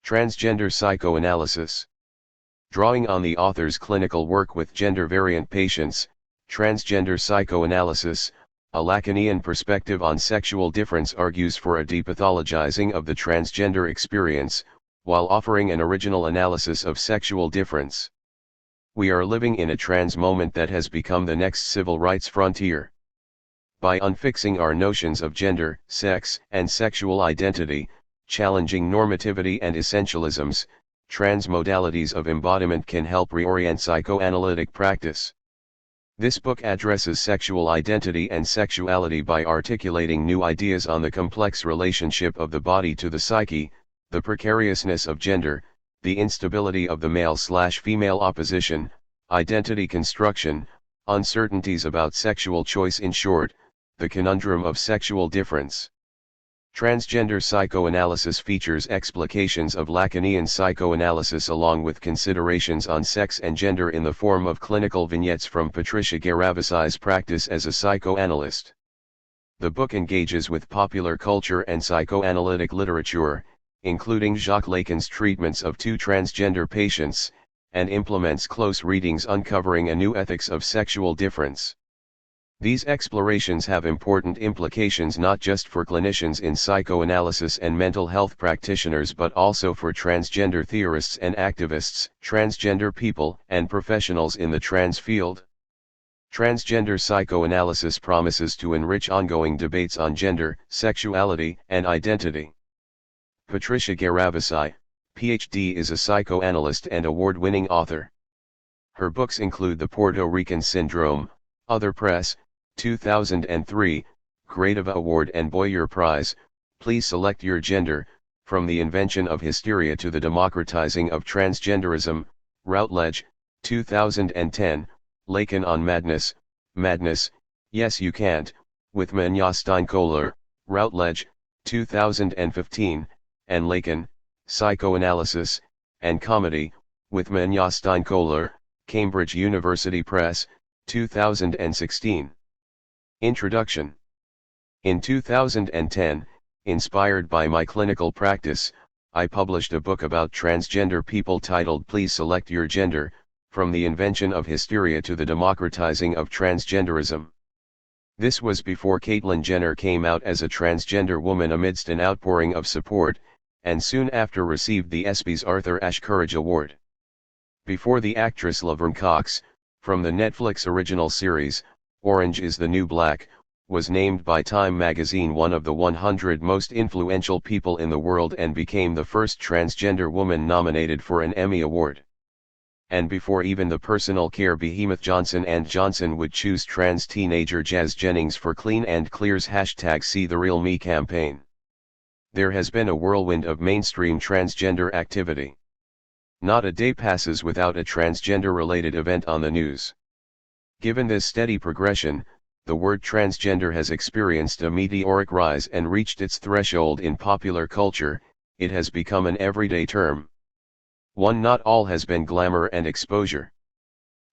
Transgender Psychoanalysis. Drawing on the author's clinical work with gender-variant patients, Transgender Psychoanalysis, a Lacanian perspective on sexual difference, argues for a depathologizing of the transgender experience, while offering an original analysis of sexual difference. We are living in a trans moment that has become the next civil rights frontier. By unfixing our notions of gender, sex, and sexual identity, challenging normativity and essentialisms, trans modalities of embodiment can help reorient psychoanalytic practice. This book addresses sexual identity and sexuality by articulating new ideas on the complex relationship of the body to the psyche, the precariousness of gender, the instability of the male/female opposition, identity construction, uncertainties about sexual choice, in short, the conundrum of sexual difference. Transgender Psychoanalysis features explications of Lacanian psychoanalysis along with considerations on sex and gender in the form of clinical vignettes from Patricia Gherovici's practice as a psychoanalyst. The book engages with popular culture and psychoanalytic literature, including Jacques Lacan's treatments of two transgender patients, and implements close readings uncovering a new ethics of sexual difference. These explorations have important implications not just for clinicians in psychoanalysis and mental health practitioners but also for transgender theorists and activists, transgender people, and professionals in the trans field. Transgender psychoanalysis promises to enrich ongoing debates on gender, sexuality, and identity. Patricia Gherovici, Ph.D., is a psychoanalyst and award-winning author. Her books include The Puerto Rican Syndrome, Other Press, 2003, Gradova Award and Boyer Prize, Please Select Your Gender, From the Invention of Hysteria to the Democratizing of Transgenderism, Routledge, 2010, Lacan on Madness, Madness, Yes You Can't, with Manja Steinkohler, Routledge, 2015, and Lacan, Psychoanalysis, and Comedy, with Manja Steinkohler, Cambridge University Press, 2016. Introduction. In 2010, inspired by my clinical practice, I published a book about transgender people titled Please Select Your Gender, From the Invention of Hysteria to the Democratizing of Transgenderism. This was before Caitlyn Jenner came out as a transgender woman amidst an outpouring of support, and soon after received the ESPY's Arthur Ashe Courage Award. Before the actress Laverne Cox, from the Netflix original series, Orange is the New Black, was named by Time magazine one of the 100 most influential people in the world and became the first transgender woman nominated for an Emmy Award. And before even the personal care behemoth Johnson & Johnson would choose trans teenager Jazz Jennings for Clean and Clear's #SeeTheRealMe campaign. There has been a whirlwind of mainstream transgender activity. Not a day passes without a transgender-related event on the news. Given this steady progression, the word transgender has experienced a meteoric rise and reached its threshold in popular culture. It has become an everyday term. One not all has been glamour and exposure.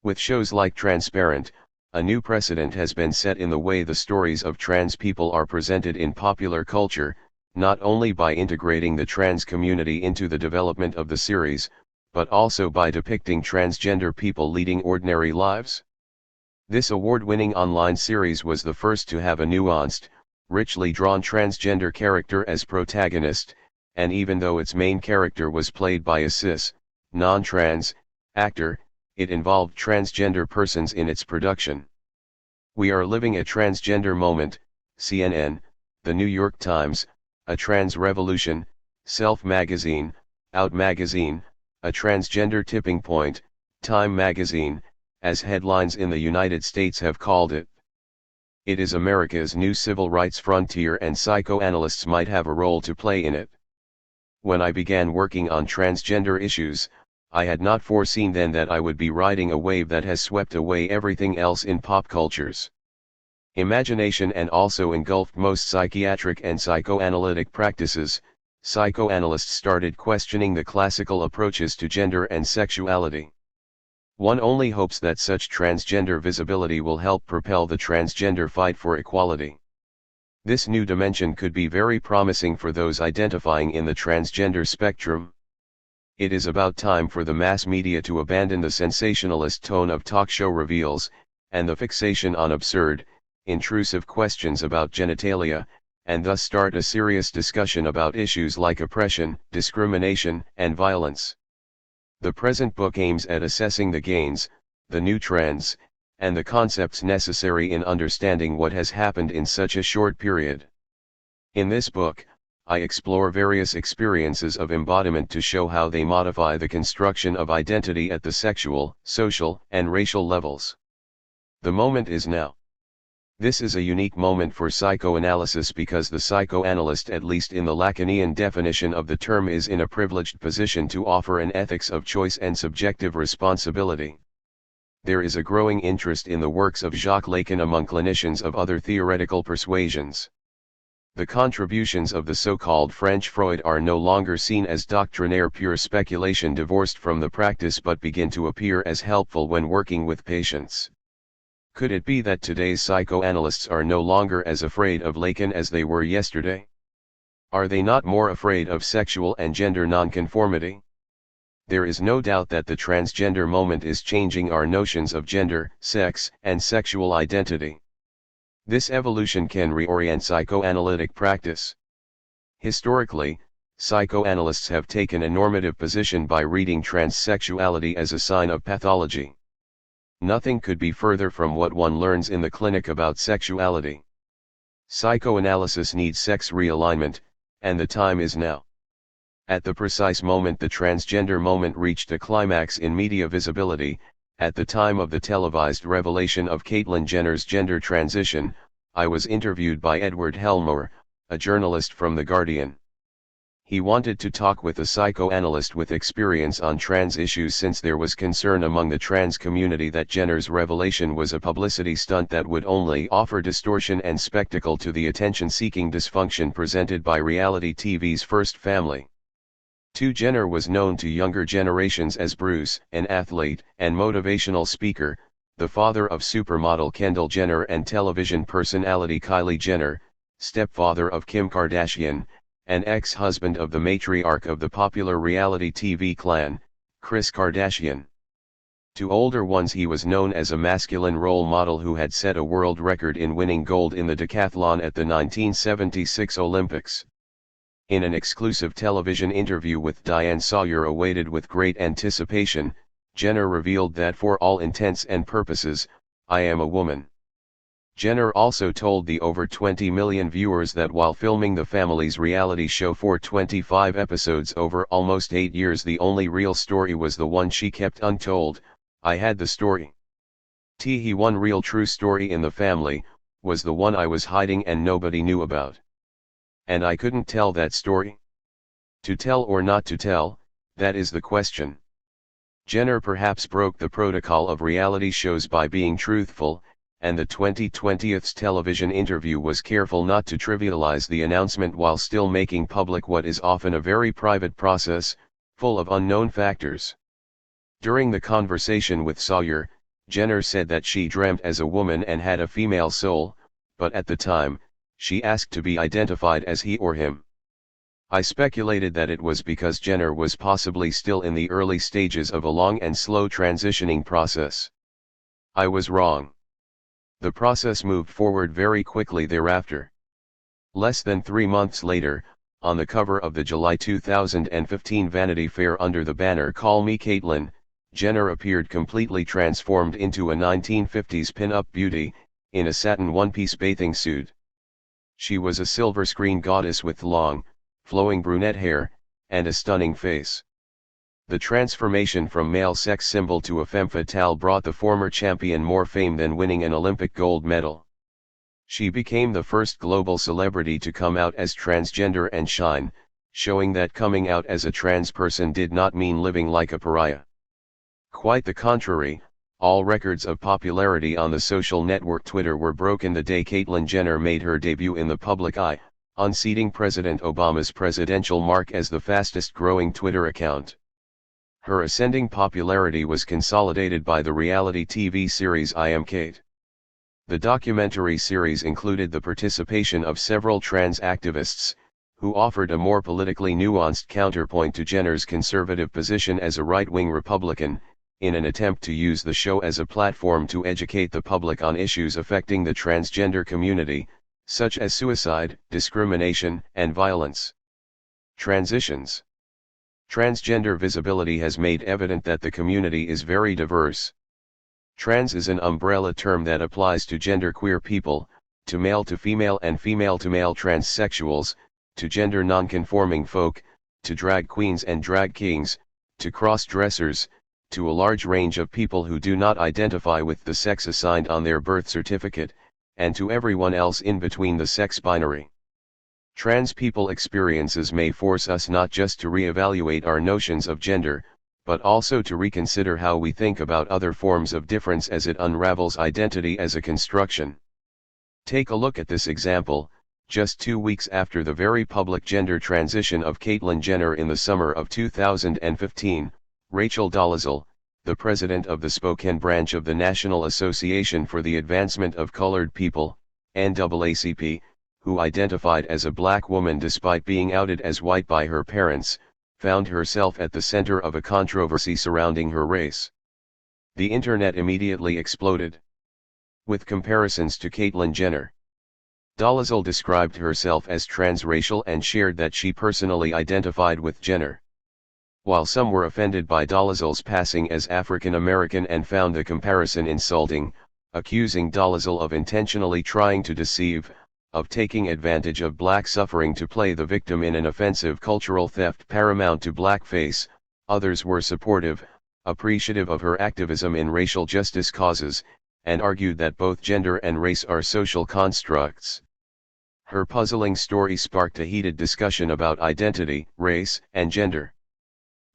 With shows like Transparent, a new precedent has been set in the way the stories of trans people are presented in popular culture, not only by integrating the trans community into the development of the series, but also by depicting transgender people leading ordinary lives. This award-winning online series was the first to have a nuanced, richly drawn transgender character as protagonist, and even though its main character was played by a cis, non-trans, actor, it involved transgender persons in its production. We are living a transgender moment, CNN, The New York Times, a trans revolution, Self magazine, Out magazine, a transgender tipping point, Time magazine, as headlines in the United States have called it. It is America's new civil rights frontier and psychoanalysts might have a role to play in it. When I began working on transgender issues, I had not foreseen then that I would be riding a wave that has swept away everything else in pop culture's imagination and also engulfed most psychiatric and psychoanalytic practices. Psychoanalysts started questioning the classical approaches to gender and sexuality. One only hopes that such transgender visibility will help propel the transgender fight for equality. This new dimension could be very promising for those identifying in the transgender spectrum. It is about time for the mass media to abandon the sensationalist tone of talk show reveals, and the fixation on absurd, intrusive questions about genitalia, and thus start a serious discussion about issues like oppression, discrimination, and violence. The present book aims at assessing the gains, the new trends, and the concepts necessary in understanding what has happened in such a short period. In this book, I explore various experiences of embodiment to show how they modify the construction of identity at the sexual, social, and racial levels. The moment is now. This is a unique moment for psychoanalysis because the psychoanalyst, at least in the Lacanian definition of the term, is in a privileged position to offer an ethics of choice and subjective responsibility. There is a growing interest in the works of Jacques Lacan among clinicians of other theoretical persuasions. The contributions of the so-called French Freud are no longer seen as doctrinaire pure speculation divorced from the practice but begin to appear as helpful when working with patients. Could it be that today's psychoanalysts are no longer as afraid of Lacan as they were yesterday? Are they not more afraid of sexual and gender nonconformity? There is no doubt that the transgender moment is changing our notions of gender, sex, and sexual identity. This evolution can reorient psychoanalytic practice. Historically, psychoanalysts have taken a normative position by reading transsexuality as a sign of pathology. Nothing could be further from what one learns in the clinic about sexuality. Psychoanalysis needs sex realignment, and the time is now. At the precise moment the transgender moment reached a climax in media visibility, at the time of the televised revelation of Caitlyn Jenner's gender transition, I was interviewed by Edward Helmore, a journalist from The Guardian. He wanted to talk with a psychoanalyst with experience on trans issues since there was concern among the trans community that Jenner's revelation was a publicity stunt that would only offer distortion and spectacle to the attention-seeking dysfunction presented by reality TV's First Family. Jenner was known to younger generations as Bruce, an athlete and motivational speaker, the father of supermodel Kendall Jenner and television personality Kylie Jenner, stepfather of Kim Kardashian, and ex-husband of the matriarch of the popular reality TV clan, Kris Kardashian. To older ones he was known as a masculine role model who had set a world record in winning gold in the decathlon at the 1976 Olympics. In an exclusive television interview with Diane Sawyer awaited with great anticipation, Jenner revealed that for all intents and purposes, I am a woman. Jenner also told the over 20 million viewers that while filming the family's reality show for 25 episodes over almost 8 years, the only real story was the one she kept untold. I had the story. One real true story in the family, was the one I was hiding and nobody knew about. And I couldn't tell that story? To tell or not to tell, that is the question. Jenner perhaps broke the protocol of reality shows by being truthful, and the 2020's television interview was careful not to trivialize the announcement while still making public what is often a very private process, full of unknown factors. During the conversation with Sawyer, Jenner said that she dreamt as a woman and had a female soul, but at the time, she asked to be identified as he or him. I speculated that it was because Jenner was possibly still in the early stages of a long and slow transitioning process. I was wrong. The process moved forward very quickly thereafter. Less than 3 months later, on the cover of the July 2015 Vanity Fair under the banner "Call Me Caitlyn," Jenner appeared completely transformed into a 1950s pin-up beauty, in a satin one-piece bathing suit. She was a silver screen goddess with long, flowing brunette hair, and a stunning face. The transformation from male sex symbol to a femme fatale brought the former champion more fame than winning an Olympic gold medal. She became the first global celebrity to come out as transgender and shine, showing that coming out as a trans person did not mean living like a pariah. Quite the contrary, all records of popularity on the social network Twitter were broken the day Caitlyn Jenner made her debut in the public eye, unseating President Obama's presidential mark as the fastest-growing Twitter account. Her ascending popularity was consolidated by the reality TV series I Am Kate. The documentary series included the participation of several trans activists, who offered a more politically nuanced counterpoint to Jenner's conservative position as a right-wing Republican, in an attempt to use the show as a platform to educate the public on issues affecting the transgender community, such as suicide, discrimination, and violence. Transitions. Transgender visibility has made evident that the community is very diverse. Trans is an umbrella term that applies to genderqueer people, to male-to-female and female-to-male transsexuals, to gender non-conforming folk, to drag queens and drag kings, to cross-dressers, to a large range of people who do not identify with the sex assigned on their birth certificate, and to everyone else in between the sex binary. Trans people experiences may force us not just to reevaluate our notions of gender, but also to reconsider how we think about other forms of difference as it unravels identity as a construction. Take a look at this example. Just 2 weeks after the very public gender transition of Caitlyn Jenner in the summer of 2015, Rachel Dolezal, the president of the Spokane branch of the National Association for the Advancement of Colored People, NAACP, who identified as a black woman despite being outed as white by her parents, found herself at the center of a controversy surrounding her race. The internet immediately exploded with comparisons to Caitlyn Jenner. Dolezal described herself as transracial and shared that she personally identified with Jenner. While some were offended by Dolezal's passing as African American and found the comparison insulting, accusing Dolezal of intentionally trying to deceive, of taking advantage of black suffering to play the victim in an offensive cultural theft paramount to blackface, others were supportive, appreciative of her activism in racial justice causes, and argued that both gender and race are social constructs. Her puzzling story sparked a heated discussion about identity, race, and gender.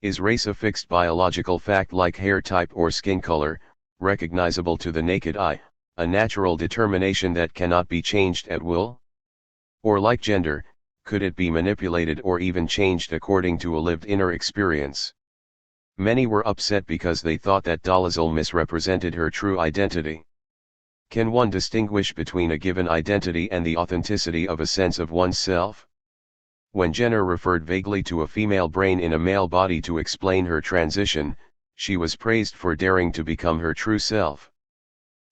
Is race a fixed biological fact like hair type or skin color, recognizable to the naked eye, a natural determination that cannot be changed at will? Or like gender, could it be manipulated or even changed according to a lived inner experience? Many were upset because they thought that Dolezal misrepresented her true identity. Can one distinguish between a given identity and the authenticity of a sense of oneself? When Jenner referred vaguely to a female brain in a male body to explain her transition, she was praised for daring to become her true self.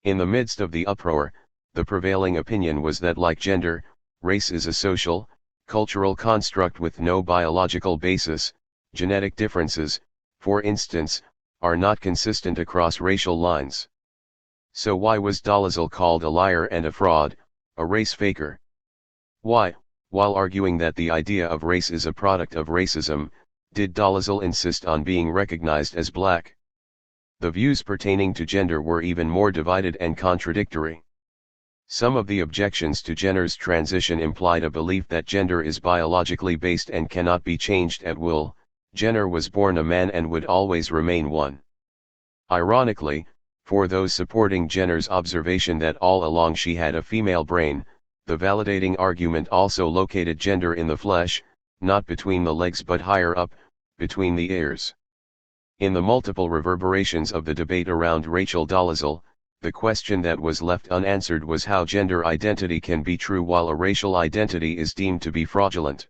In the midst of the uproar, the prevailing opinion was that like gender, race is a social, cultural construct with no biological basis. Genetic differences, for instance, are not consistent across racial lines. So why was Dolezal called a liar and a fraud, a race faker? Why, while arguing that the idea of race is a product of racism, did Dolezal insist on being recognized as black? The views pertaining to gender were even more divided and contradictory. Some of the objections to Jenner's transition implied a belief that gender is biologically based and cannot be changed at will. Jenner was born a man and would always remain one. Ironically, for those supporting Jenner's observation that all along she had a female brain, the validating argument also located gender in the flesh, not between the legs but higher up, between the ears. In the multiple reverberations of the debate around Rachel Dolezal, the question that was left unanswered was how gender identity can be true while a racial identity is deemed to be fraudulent.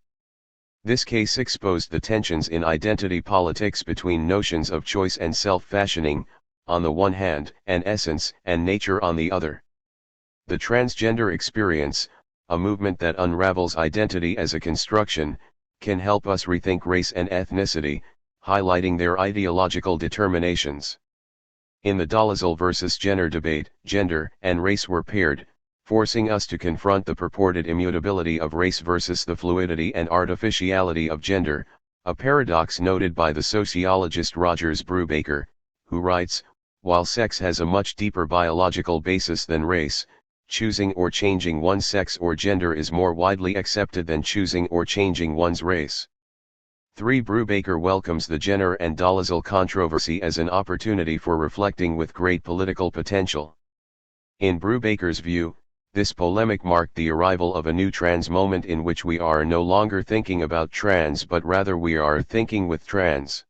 This case exposed the tensions in identity politics between notions of choice and self-fashioning, on the one hand, and essence and nature on the other. The transgender experience, a movement that unravels identity as a construction, can help us rethink race and ethnicity, highlighting their ideological determinations. In the Dolezal versus Jenner debate, gender and race were paired, forcing us to confront the purported immutability of race versus the fluidity and artificiality of gender, a paradox noted by the sociologist Rogers Brubaker, who writes, "While sex has a much deeper biological basis than race, choosing or changing one's sex or gender is more widely accepted than choosing or changing one's race." 3. Brubaker welcomes the Jenner and Dolezal controversy as an opportunity for reflecting with great political potential. In Brubaker's view, this polemic marked the arrival of a new trans moment in which we are no longer thinking about trans but rather we are thinking with trans.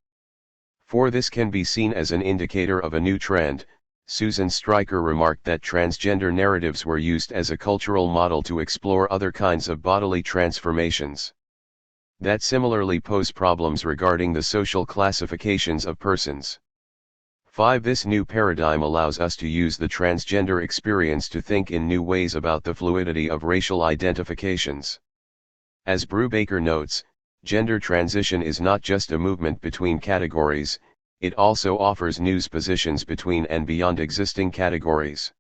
For this can be seen as an indicator of a new trend. Susan Stryker remarked that transgender narratives were used as a cultural model to explore other kinds of bodily transformations. that similarly pose problems regarding the social classifications of persons. 5. This new paradigm allows us to use the transgender experience to think in new ways about the fluidity of racial identifications. As Brubaker notes, gender transition is not just a movement between categories, it also offers new positions between and beyond existing categories.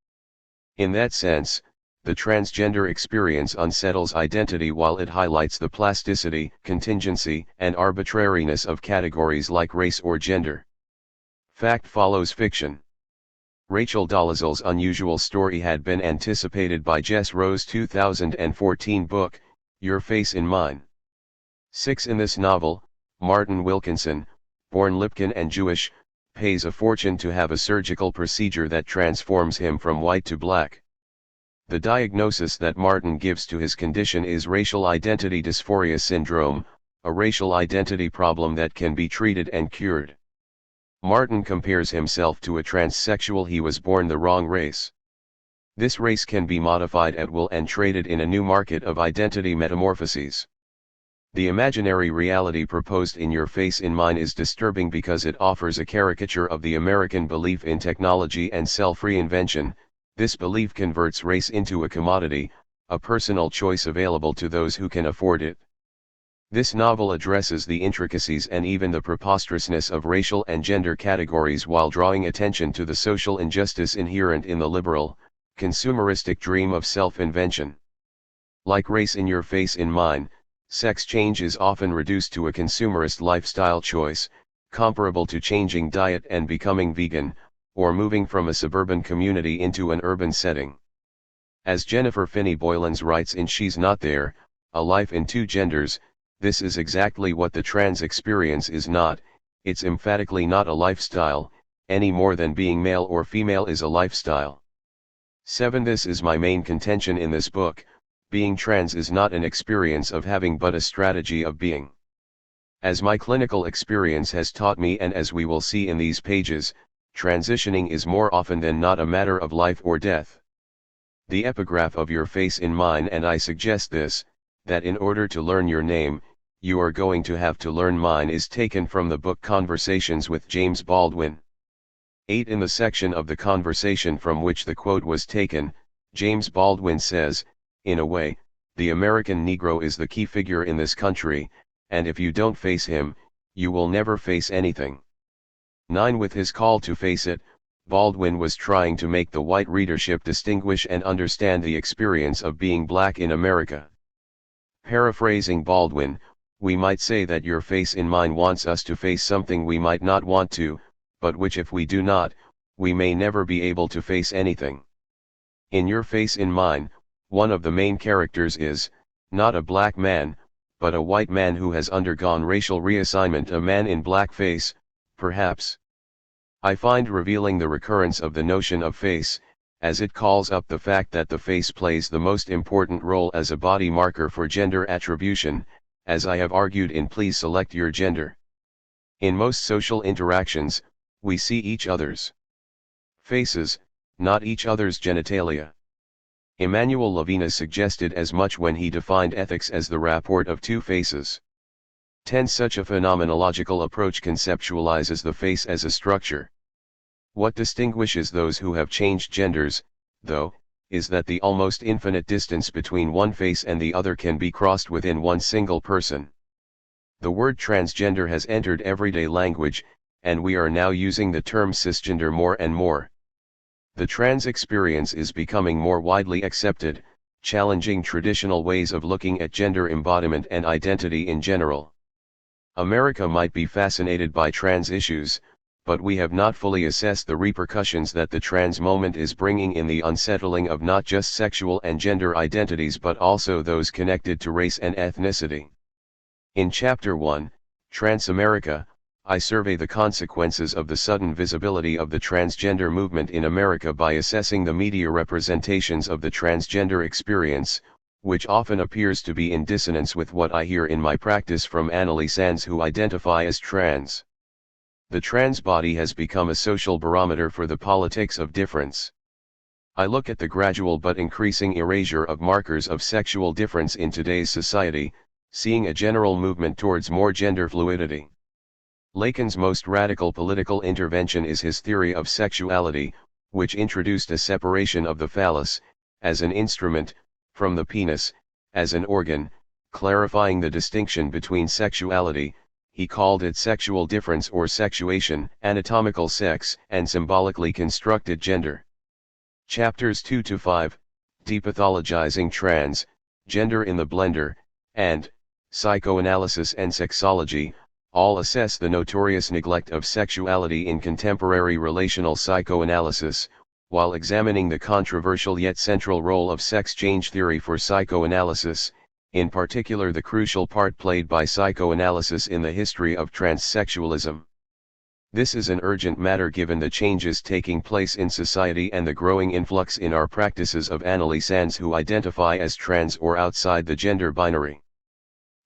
In that sense, the transgender experience unsettles identity while it highlights the plasticity, contingency, and arbitrariness of categories like race or gender. Fact follows fiction. Rachel Dolezal's unusual story had been anticipated by Jess Rowe's 2014 book, Your Face in Mine. 6. In this novel, Martin Wilkinson, born Lipkin and Jewish, pays a fortune to have a surgical procedure that transforms him from white to black. The diagnosis that Martin gives to his condition is racial identity dysphoria syndrome, a racial identity problem that can be treated and cured. Martin compares himself to a transsexual. He was born the wrong race. This race can be modified at will and traded in a new market of identity metamorphoses. The imaginary reality proposed in Your Face in Mine is disturbing because it offers a caricature of the American belief in technology and self-reinvention. This belief converts race into a commodity, a personal choice available to those who can afford it. This novel addresses the intricacies and even the preposterousness of racial and gender categories while drawing attention to the social injustice inherent in the liberal, consumeristic dream of self-invention. Like race in Your Face in Mine, sex change is often reduced to a consumerist lifestyle choice, comparable to changing diet and becoming vegan, or moving from a suburban community into an urban setting. As Jennifer Finney Boylans writes in She's Not There, A Life in Two Genders, this is exactly what the trans experience is not. It's emphatically not a lifestyle, any more than being male or female is a lifestyle. 7. This is my main contention in this book, being trans is not an experience of having but a strategy of being. As my clinical experience has taught me and as we will see in these pages, transitioning is more often than not a matter of life or death. The epigraph of Your Face in Mine and I suggest this, that in order to learn your name, you are going to have to learn mine is taken from the book Conversations with James Baldwin. 8. In the section of the conversation from which the quote was taken, James Baldwin says, in a way, the American Negro is the key figure in this country, and if you don't face him, you will never face anything. 9. With his call to face it, Baldwin was trying to make the white readership distinguish and understand the experience of being black in America. Paraphrasing Baldwin, we might say that Your Face in Mine wants us to face something we might not want to, but which if we do not, we may never be able to face anything. In Your Face in Mine, one of the main characters is, not a black man, but a white man who has undergone racial reassignment, a man in blackface, perhaps. I find revealing the recurrence of the notion of face, as it calls up the fact that the face plays the most important role as a body marker for gender attribution, as I have argued in Please Select Your Gender. In most social interactions, we see each other's faces, not each other's genitalia. Emmanuel Levinas suggested as much when he defined ethics as the rapport of two faces. 10. Such a phenomenological approach conceptualizes the face as a structure. What distinguishes those who have changed genders, though, is that the almost infinite distance between one face and the other can be crossed within one single person. The word transgender has entered everyday language, and we are now using the term cisgender more and more. The trans experience is becoming more widely accepted, challenging traditional ways of looking at gender embodiment and identity in general. America might be fascinated by trans issues, but we have not fully assessed the repercussions that the trans moment is bringing in the unsettling of not just sexual and gender identities but also those connected to race and ethnicity. In Chapter 1, Trans America, I survey the consequences of the sudden visibility of the transgender movement in America by assessing the media representations of the transgender experience, which often appears to be in dissonance with what I hear in my practice from analysans who identify as trans. The trans body has become a social barometer for the politics of difference. I look at the gradual but increasing erasure of markers of sexual difference in today's society, seeing a general movement towards more gender fluidity. Lacan's most radical political intervention is his theory of sexuality, which introduced a separation of the phallus, as an instrument, from the penis, as an organ, clarifying the distinction between sexuality. He called it sexual difference or sexuation, anatomical sex, and symbolically constructed gender. Chapters 2 to 5, Depathologizing Trans, Gender in the Blender, and Psychoanalysis and Sexology, all assess the notorious neglect of sexuality in contemporary relational psychoanalysis, while examining the controversial yet central role of sex change theory for psychoanalysis, in particular the crucial part played by psychoanalysis in the history of transsexualism. This is an urgent matter given the changes taking place in society and the growing influx in our practices of analysans who identify as trans or outside the gender binary.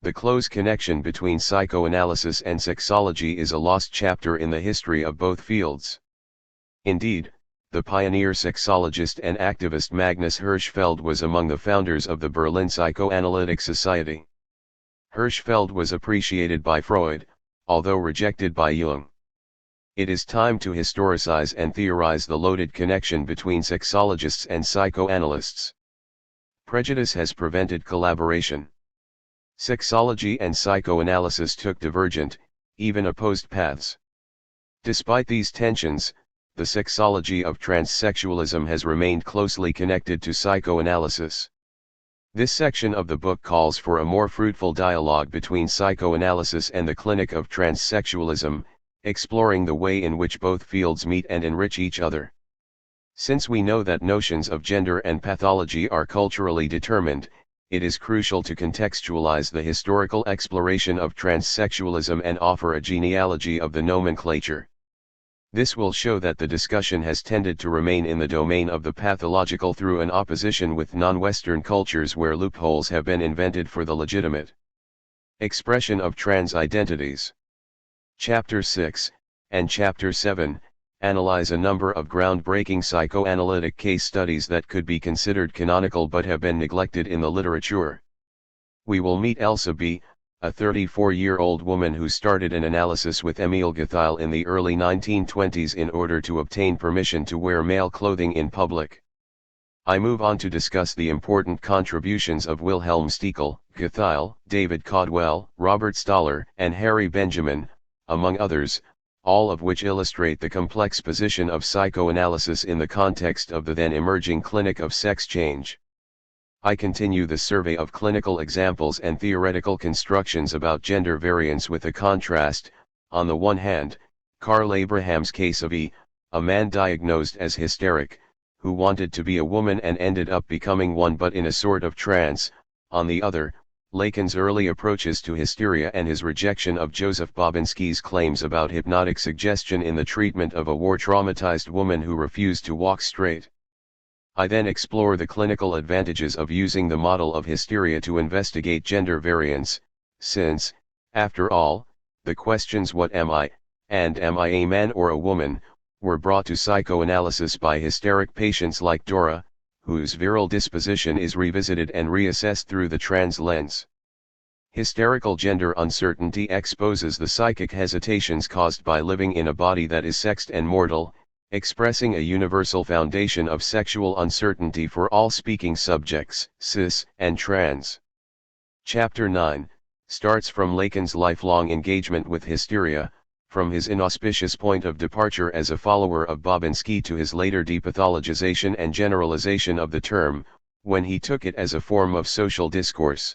The close connection between psychoanalysis and sexology is a lost chapter in the history of both fields. Indeed, the pioneer sexologist and activist Magnus Hirschfeld was among the founders of the Berlin Psychoanalytic Society. Hirschfeld was appreciated by Freud, although rejected by Jung. It is time to historicize and theorize the loaded connection between sexologists and psychoanalysts. Prejudice has prevented collaboration. Sexology and psychoanalysis took divergent, even opposed paths. Despite these tensions, the sexology of transsexualism has remained closely connected to psychoanalysis. This section of the book calls for a more fruitful dialogue between psychoanalysis and the clinic of transsexualism, exploring the way in which both fields meet and enrich each other. Since we know that notions of gender and pathology are culturally determined, it is crucial to contextualize the historical exploration of transsexualism and offer a genealogy of the nomenclature. This will show that the discussion has tended to remain in the domain of the pathological through an opposition with non-Western cultures where loopholes have been invented for the legitimate expression of trans identities. Chapter 6, and Chapter 7, analyze a number of groundbreaking psychoanalytic case studies that could be considered canonical but have been neglected in the literature. We will meet Elsa B., a 34-year-old woman who started an analysis with Émile Guethil in the early 1920s in order to obtain permission to wear male clothing in public. I move on to discuss the important contributions of Wilhelm Stekel, Guethil, David Caldwell, Robert Stoller, and Harry Benjamin, among others, all of which illustrate the complex position of psychoanalysis in the context of the then emerging clinic of sex change. I continue the survey of clinical examples and theoretical constructions about gender variance with a contrast. On the one hand, Carl Abraham's case of a man diagnosed as hysteric, who wanted to be a woman and ended up becoming one but in a sort of trance. On the other, Lacan's early approaches to hysteria and his rejection of Joseph Babinski's claims about hypnotic suggestion in the treatment of a war-traumatized woman who refused to walk straight. I then explore the clinical advantages of using the model of hysteria to investigate gender variance, since, after all, the questions "what am I?" and "am I a man or a woman?" were brought to psychoanalysis by hysteric patients like Dora, whose virile disposition is revisited and reassessed through the trans lens. Hysterical gender uncertainty exposes the psychic hesitations caused by living in a body that is sexed and mortal, expressing a universal foundation of sexual uncertainty for all speaking subjects, cis and trans. Chapter 9 starts from Lacan's lifelong engagement with hysteria, from his inauspicious point of departure as a follower of Babinski to his later depathologization and generalization of the term, when he took it as a form of social discourse.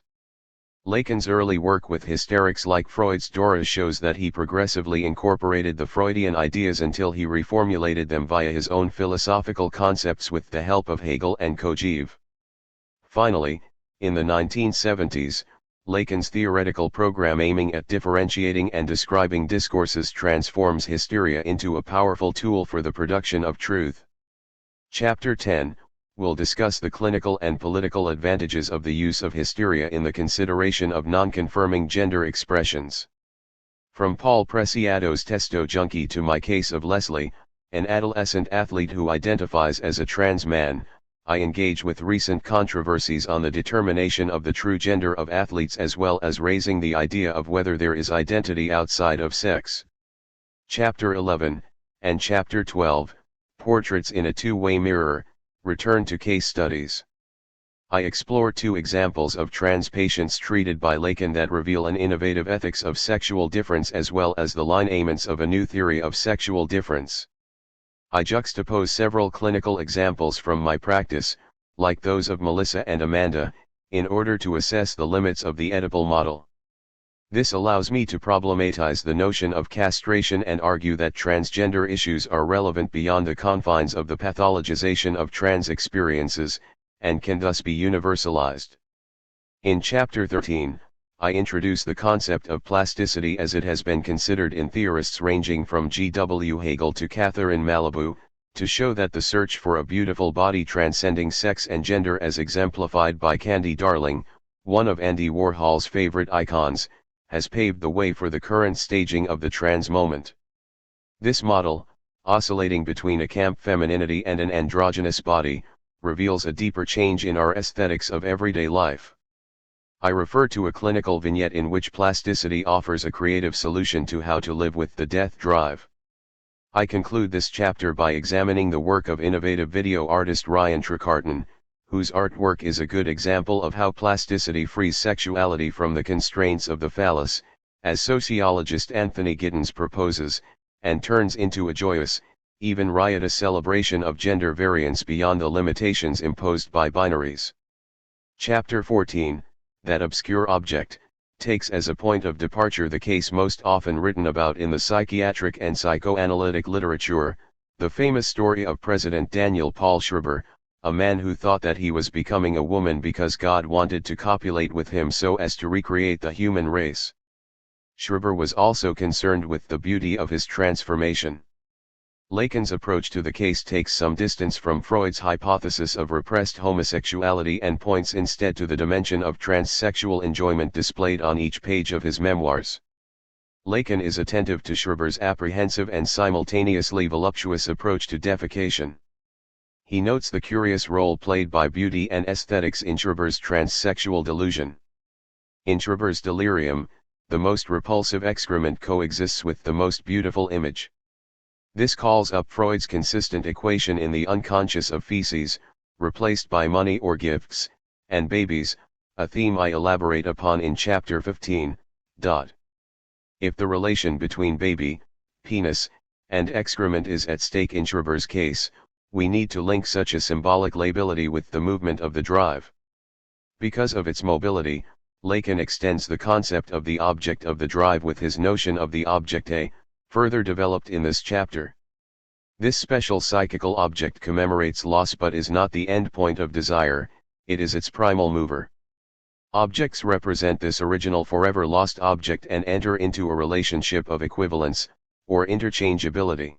Lacan's early work with hysterics like Freud's Dora shows that he progressively incorporated the Freudian ideas until he reformulated them via his own philosophical concepts with the help of Hegel and Kojève. Finally, in the 1970s, Lacan's theoretical program aiming at differentiating and describing discourses transforms hysteria into a powerful tool for the production of truth. Chapter 10 will discuss the clinical and political advantages of the use of hysteria in the consideration of non-confirming gender expressions. From Paul Preciado's Testo Junkie to my case of Leslie, an adolescent athlete who identifies as a trans man, I engage with recent controversies on the determination of the true gender of athletes as well as raising the idea of whether there is identity outside of sex. Chapter 11, and Chapter 12, Portraits in a Two-Way Mirror, return to case studies. I explore two examples of trans patients treated by Lacan that reveal an innovative ethics of sexual difference as well as the lineaments of a new theory of sexual difference. I juxtapose several clinical examples from my practice, like those of Melissa and Amanda, in order to assess the limits of the Oedipal model. This allows me to problematize the notion of castration and argue that transgender issues are relevant beyond the confines of the pathologization of trans experiences, and can thus be universalized. In Chapter 13, I introduce the concept of plasticity as it has been considered in theorists ranging from G.W. Hegel to Catherine Malibu, to show that the search for a beautiful body transcending sex and gender as exemplified by Candy Darling, one of Andy Warhol's favorite icons, has paved the way for the current staging of the trans moment. This model, oscillating between a camp femininity and an androgynous body, reveals a deeper change in our aesthetics of everyday life. I refer to a clinical vignette in which plasticity offers a creative solution to how to live with the death drive. I conclude this chapter by examining the work of innovative video artist Ryan Trecarton, whose artwork is a good example of how plasticity frees sexuality from the constraints of the phallus, as sociologist Anthony Giddens proposes, and turns into a joyous, even riotous celebration of gender variance beyond the limitations imposed by binaries. Chapter 14, That Obscure Object, takes as a point of departure the case most often written about in the psychiatric and psychoanalytic literature, the famous story of President Daniel Paul Schreiber, a man who thought that he was becoming a woman because God wanted to copulate with him so as to recreate the human race. Schreiber was also concerned with the beauty of his transformation. Lacan's approach to the case takes some distance from Freud's hypothesis of repressed homosexuality and points instead to the dimension of transsexual enjoyment displayed on each page of his memoirs. Lacan is attentive to Schreiber's apprehensive and simultaneously voluptuous approach to defecation. He notes the curious role played by beauty and aesthetics in Schreiber's transsexual delusion. In Schreiber's delirium, the most repulsive excrement coexists with the most beautiful image. This calls up Freud's consistent equation in the unconscious of feces, replaced by money or gifts, and babies, a theme I elaborate upon in Chapter 15. If the relation between baby, penis, and excrement is at stake in Schreiber's case, we need to link such a symbolic lability with the movement of the drive. Because of its mobility, Lacan extends the concept of the object of the drive with his notion of the object A, further developed in this chapter. This special psychical object commemorates loss but is not the end point of desire, it is its primal mover. Objects represent this original forever lost object and enter into a relationship of equivalence, or interchangeability.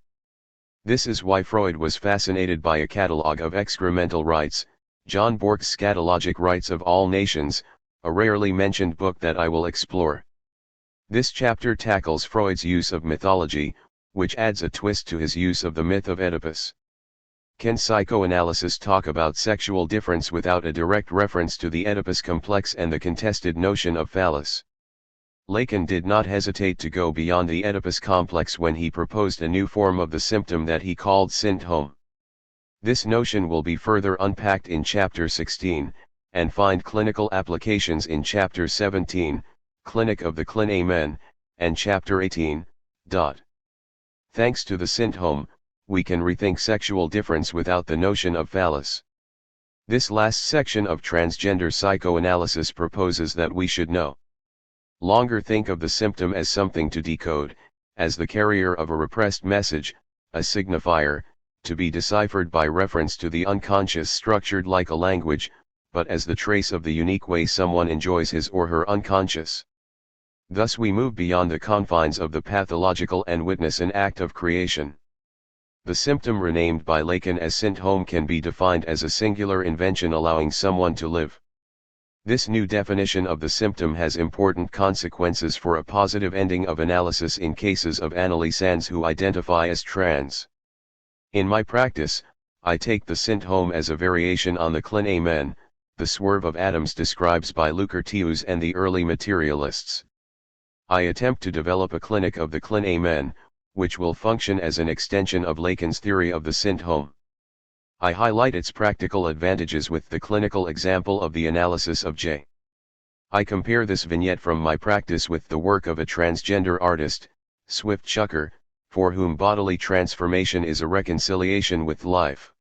This is why Freud was fascinated by a catalogue of excremental rights, John Bork's Scatologic Rights of All Nations, a rarely mentioned book that I will explore. This chapter tackles Freud's use of mythology, which adds a twist to his use of the myth of Oedipus. Can psychoanalysis talk about sexual difference without a direct reference to the Oedipus complex and the contested notion of phallus? Lacan did not hesitate to go beyond the Oedipus complex when he proposed a new form of the symptom that he called symptom. This notion will be further unpacked in Chapter 16, and find clinical applications in Chapter 17, Clinic of the Clin Amen, and Chapter 18. Thanks to the symptom, we can rethink sexual difference without the notion of phallus. This last section of transgender psychoanalysis proposes that we should no longer think of the symptom as something to decode, as the carrier of a repressed message, a signifier, to be deciphered by reference to the unconscious structured like a language, but as the trace of the unique way someone enjoys his or her unconscious. Thus we move beyond the confines of the pathological and witness an act of creation. The symptom renamed by Lacan as symptom can be defined as a singular invention allowing someone to live. This new definition of the symptom has important consequences for a positive ending of analysis in cases of adolescents who identify as trans. In my practice, I take the syndrome as a variation on the Clinamen, the swerve of atoms described by Lucretius and the early materialists. I attempt to develop a clinic of the Clinamen, which will function as an extension of Lacan's theory of the syndrome. I highlight its practical advantages with the clinical example of the analysis of J. I compare this vignette from my practice with the work of a transgender artist, Swift Chucker, for whom bodily transformation is a reconciliation with life.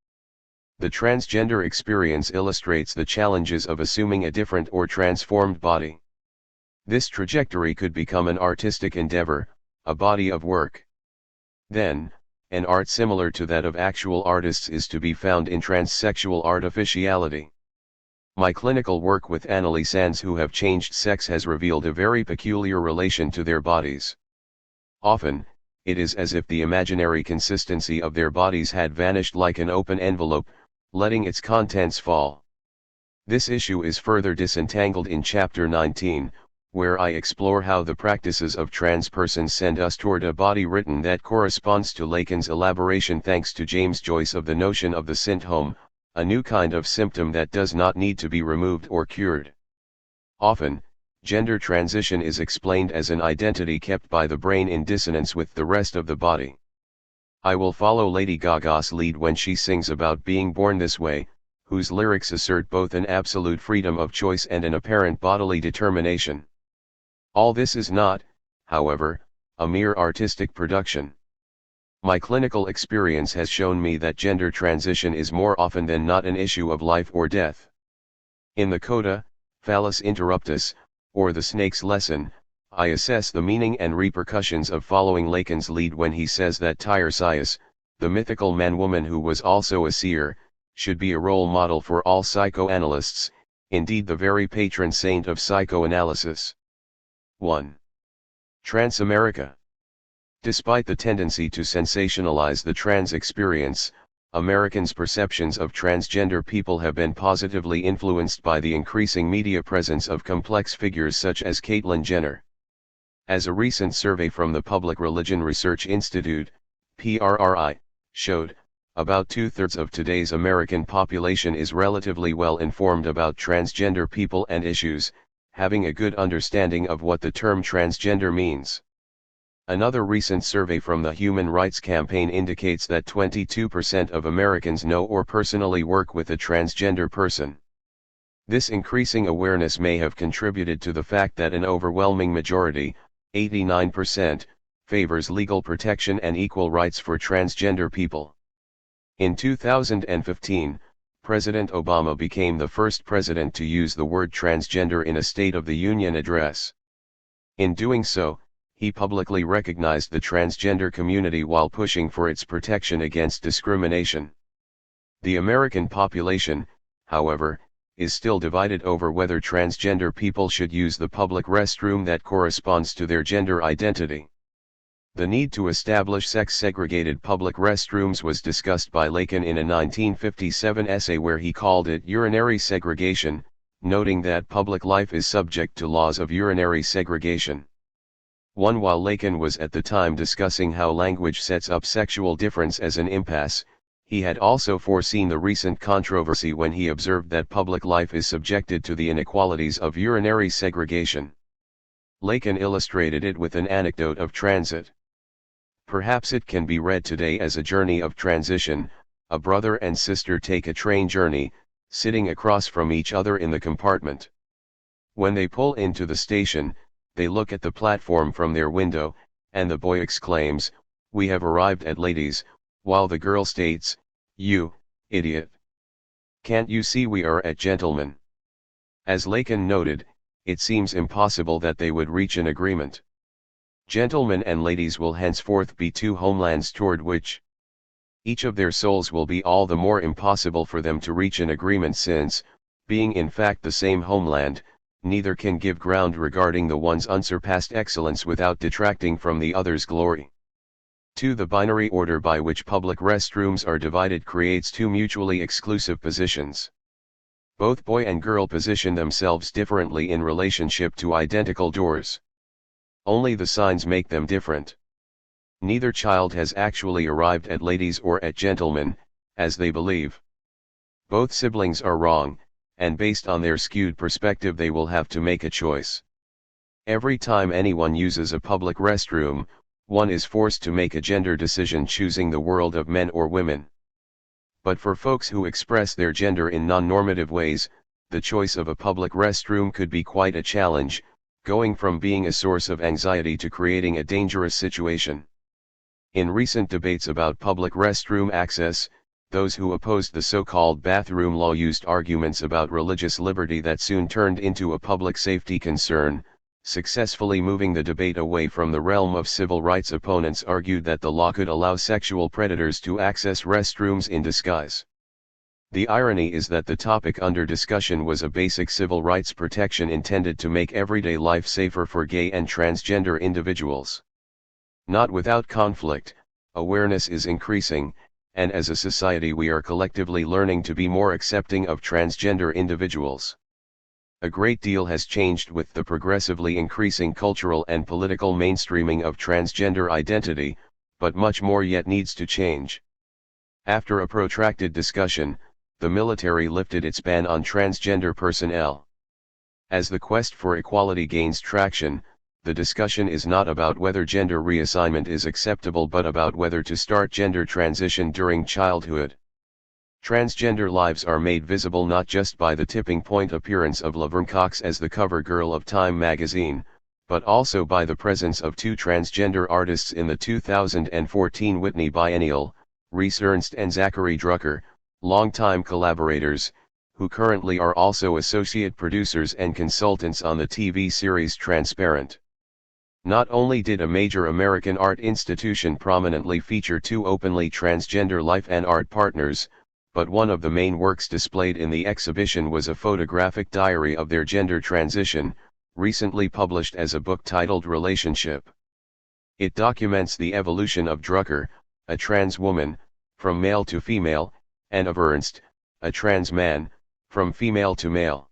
The transgender experience illustrates the challenges of assuming a different or transformed body. This trajectory could become an artistic endeavor, a body of work. Then, an art similar to that of actual artists is to be found in transsexual artificiality. My clinical work with adolescents who have changed sex has revealed a very peculiar relation to their bodies. Often, it is as if the imaginary consistency of their bodies had vanished like an open envelope, letting its contents fall. This issue is further disentangled in Chapter 19, where I explore how the practices of trans persons send us toward a body written that corresponds to Lacan's elaboration thanks to James Joyce of the notion of the syndrome, a new kind of symptom that does not need to be removed or cured. Often, gender transition is explained as an identity kept by the brain in dissonance with the rest of the body. I will follow Lady Gaga's lead when she sings about being born this way, whose lyrics assert both an absolute freedom of choice and an apparent bodily determination. All this is not, however, a mere artistic production. My clinical experience has shown me that gender transition is more often than not an issue of life or death. In the coda, Phallus Interruptus, or the Snake's Lesson, I assess the meaning and repercussions of following Lacan's lead when he says that Tiresias, the mythical man-woman who was also a seer, should be a role model for all psychoanalysts, indeed the very patron saint of psychoanalysis. 1. Transamerica. Despite the tendency to sensationalize the trans experience, Americans' perceptions of transgender people have been positively influenced by the increasing media presence of complex figures such as Caitlyn Jenner. As a recent survey from the Public Religion Research Institute, PRRI, showed, about 2/3 of today's American population is relatively well informed about transgender people and issues, having a good understanding of what the term transgender means. Another recent survey from the Human Rights Campaign indicates that 22% of Americans know or personally work with a transgender person. This increasing awareness may have contributed to the fact that an overwhelming majority, 89%, favors legal protection and equal rights for transgender people. In 2015, President Obama became the first president to use the word transgender in a State of the Union address. In doing so, he publicly recognized the transgender community while pushing for its protection against discrimination. The American population, however, is still divided over whether transgender people should use the public restroom that corresponds to their gender identity. The need to establish sex-segregated public restrooms was discussed by Lacan in a 1957 essay where he called it urinary segregation, noting that public life is subject to laws of urinary segregation. While Lacan was at the time discussing how language sets up sexual difference as an impasse, he had also foreseen the recent controversy when he observed that public life is subjected to the inequalities of urinary segregation. Lacan illustrated it with an anecdote of transit. Perhaps it can be read today as a journey of transition. A brother and sister take a train journey, sitting across from each other in the compartment. When they pull into the station, they look at the platform from their window, and the boy exclaims, "We have arrived at ladies," while the girl states, "You, idiot. Can't you see we are at gentlemen?" As Lacan noted, it seems impossible that they would reach an agreement. Gentlemen and ladies will henceforth be two homelands toward which each of their souls will be all the more impossible for them to reach an agreement since, being in fact the same homeland, neither can give ground regarding the one's unsurpassed excellence without detracting from the other's glory. 2. The binary order by which public restrooms are divided creates two mutually exclusive positions. Both boy and girl position themselves differently in relationship to identical doors. Only the signs make them different. Neither child has actually arrived at ladies or at gentlemen, as they believe. Both siblings are wrong, and based on their skewed perspective they will have to make a choice. Every time anyone uses a public restroom, one is forced to make a gender decision, choosing the world of men or women. But for folks who express their gender in non-normative ways, the choice of a public restroom could be quite a challenge, going from being a source of anxiety to creating a dangerous situation. In recent debates about public restroom access, those who opposed the so-called bathroom law used arguments about religious liberty that soon turned into a public safety concern, successfully moving the debate away from the realm of civil rights. Opponents argued that the law could allow sexual predators to access restrooms in disguise. The irony is that the topic under discussion was a basic civil rights protection intended to make everyday life safer for gay and transgender individuals. Not without conflict, awareness is increasing, and as a society we are collectively learning to be more accepting of transgender individuals. A great deal has changed with the progressively increasing cultural and political mainstreaming of transgender identity, but much more yet needs to change. After a protracted discussion, the military lifted its ban on transgender personnel. As the quest for equality gains traction, the discussion is not about whether gender reassignment is acceptable but about whether to start gender transition during childhood. Transgender lives are made visible not just by the tipping point appearance of Laverne Cox as the cover girl of Time magazine, but also by the presence of two transgender artists in the 2014 Whitney Biennial, Reese Ernst and Zachary Drucker, longtime collaborators, who currently are also associate producers and consultants on the TV series Transparent. Not only did a major American art institution prominently feature two openly transgender life and art partners, but one of the main works displayed in the exhibition was a photographic diary of their gender transition, recently published as a book titled Relationship. It documents the evolution of Drucker, a trans woman, from male to female, and of Ernst, a trans man, from female to male.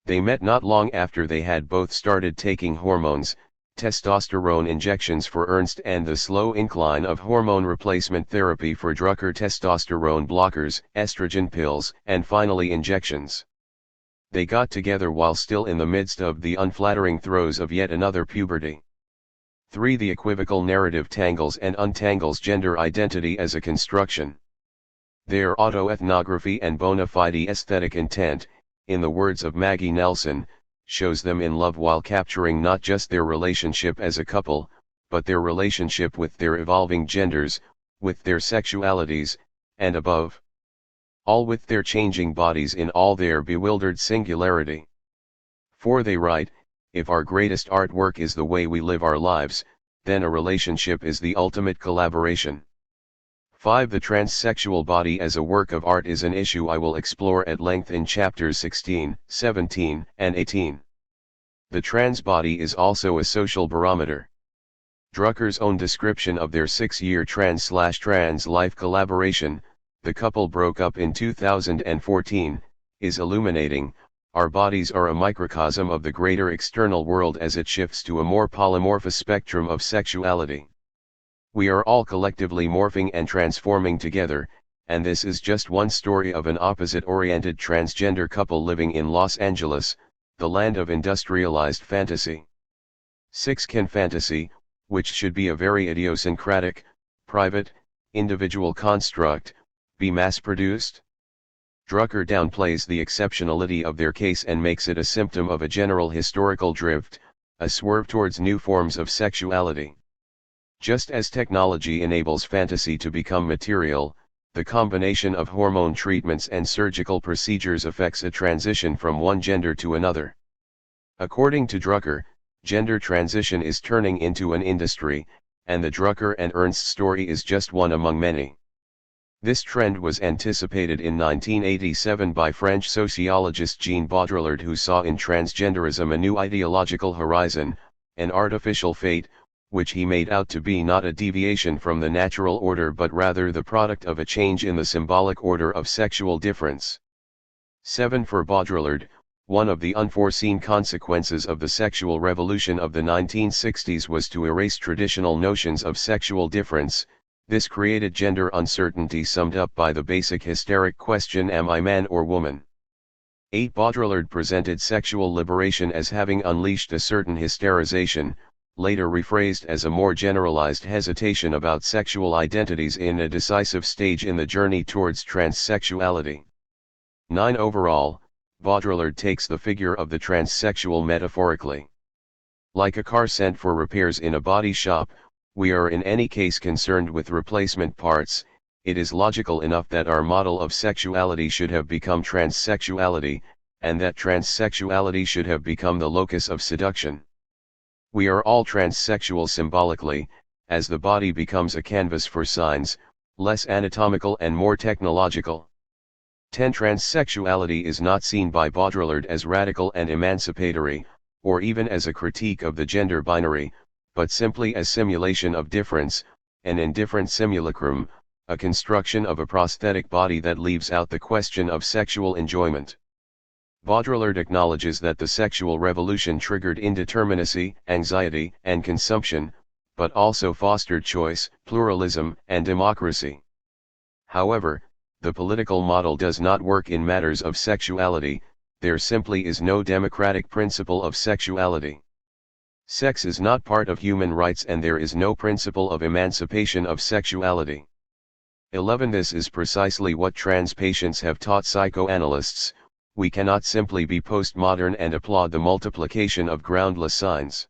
They met not long after they had both started taking hormones, testosterone injections for Ernst and the slow incline of hormone replacement therapy for Drucker, testosterone blockers, estrogen pills, and finally injections. They got together while still in the midst of the unflattering throes of yet another puberty. 3. The equivocal narrative tangles and untangles gender identity as a construction. Their autoethnography and bona fide aesthetic intent, in the words of Maggie Nelson, shows them in love while capturing not just their relationship as a couple, but their relationship with their evolving genders, with their sexualities, and above all with their changing bodies in all their bewildered singularity. For they write, if our greatest artwork is the way we live our lives, then a relationship is the ultimate collaboration. 5. The transsexual body as a work of art is an issue I will explore at length in chapters 16, 17, and 18. The trans body is also a social barometer. Drucker's own description of their 6-year trans life collaboration, the couple broke up in 2014, is illuminating. Our bodies are a microcosm of the greater external world as it shifts to a more polymorphous spectrum of sexuality. We are all collectively morphing and transforming together, and this is just one story of an opposite-oriented transgender couple living in Los Angeles, the land of industrialized fantasy. 6. Can fantasy, which should be a very idiosyncratic, private, individual construct, be mass-produced? Drucker downplays the exceptionality of their case and makes it a symptom of a general historical drift, a swerve towards new forms of sexuality. Just as technology enables fantasy to become material, the combination of hormone treatments and surgical procedures affects a transition from one gender to another. According to Drucker, gender transition is turning into an industry, and the Drucker and Ernst story is just one among many. This trend was anticipated in 1987 by French sociologist Jean Baudrillard, who saw in transgenderism a new ideological horizon, an artificial fate, which he made out to be not a deviation from the natural order but rather the product of a change in the symbolic order of sexual difference. 7. For Baudrillard, one of the unforeseen consequences of the sexual revolution of the 1960s was to erase traditional notions of sexual difference, This created gender uncertainty summed up by the basic hysteric question: am I man or woman? 8. Baudrillard presented sexual liberation as having unleashed a certain hysterization, later rephrased as a more generalized hesitation about sexual identities in a decisive stage in the journey towards transsexuality. 9. Overall, Baudrillard takes the figure of the transsexual metaphorically. Like a car sent for repairs in a body shop, we are in any case concerned with replacement parts. It is logical enough that our model of sexuality should have become transsexuality, and that transsexuality should have become the locus of seduction. We are all transsexual symbolically, as the body becomes a canvas for signs, less anatomical and more technological. 10. Transsexuality is not seen by Baudrillard as radical and emancipatory, or even as a critique of the gender binary, but simply as simulation of difference, an indifferent simulacrum, a construction of a prosthetic body that leaves out the question of sexual enjoyment. Baudrillard acknowledges that the sexual revolution triggered indeterminacy, anxiety, and consumption, but also fostered choice, pluralism, and democracy. However, the political model does not work in matters of sexuality. There simply is no democratic principle of sexuality. Sex is not part of human rights, and there is no principle of emancipation of sexuality. 11. This is precisely what trans patients have taught psychoanalysts: we cannot simply be postmodern and applaud the multiplication of groundless signs.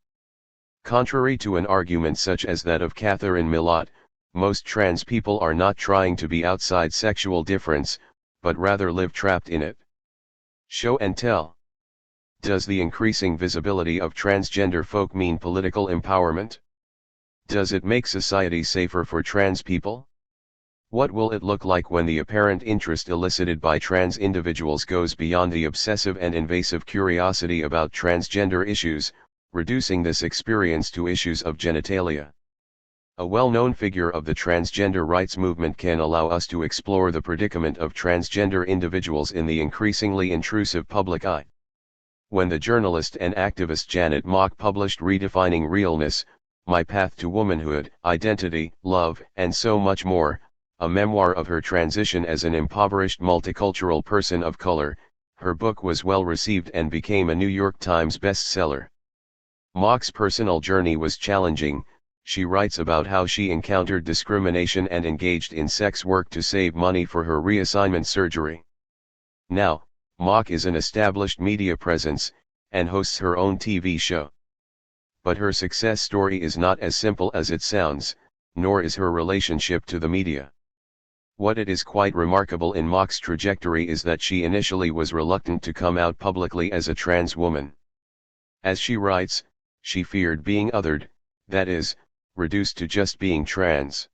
Contrary to an argument such as that of Catherine Millot, most trans people are not trying to be outside sexual difference, but rather live trapped in it. Show and tell. Does the increasing visibility of transgender folk mean political empowerment? Does it make society safer for trans people? What will it look like when the apparent interest elicited by trans individuals goes beyond the obsessive and invasive curiosity about transgender issues, reducing this experience to issues of genitalia? A well-known figure of the transgender rights movement can allow us to explore the predicament of transgender individuals in the increasingly intrusive public eye. When the journalist and activist Janet Mock published Redefining Realness: My Path to Womanhood, Identity, Love, and So Much More, a memoir of her transition as an impoverished multicultural person of color, her book was well received and became a New York Times bestseller. Mock's personal journey was challenging. She writes about how she encountered discrimination and engaged in sex work to save money for her reassignment surgery. Now, Mock is an established media presence, and hosts her own TV show. But her success story is not as simple as it sounds, nor is her relationship to the media. What it is quite remarkable in Mock's trajectory is that she initially was reluctant to come out publicly as a trans woman. As she writes, she feared being othered, that is, reduced to just being trans.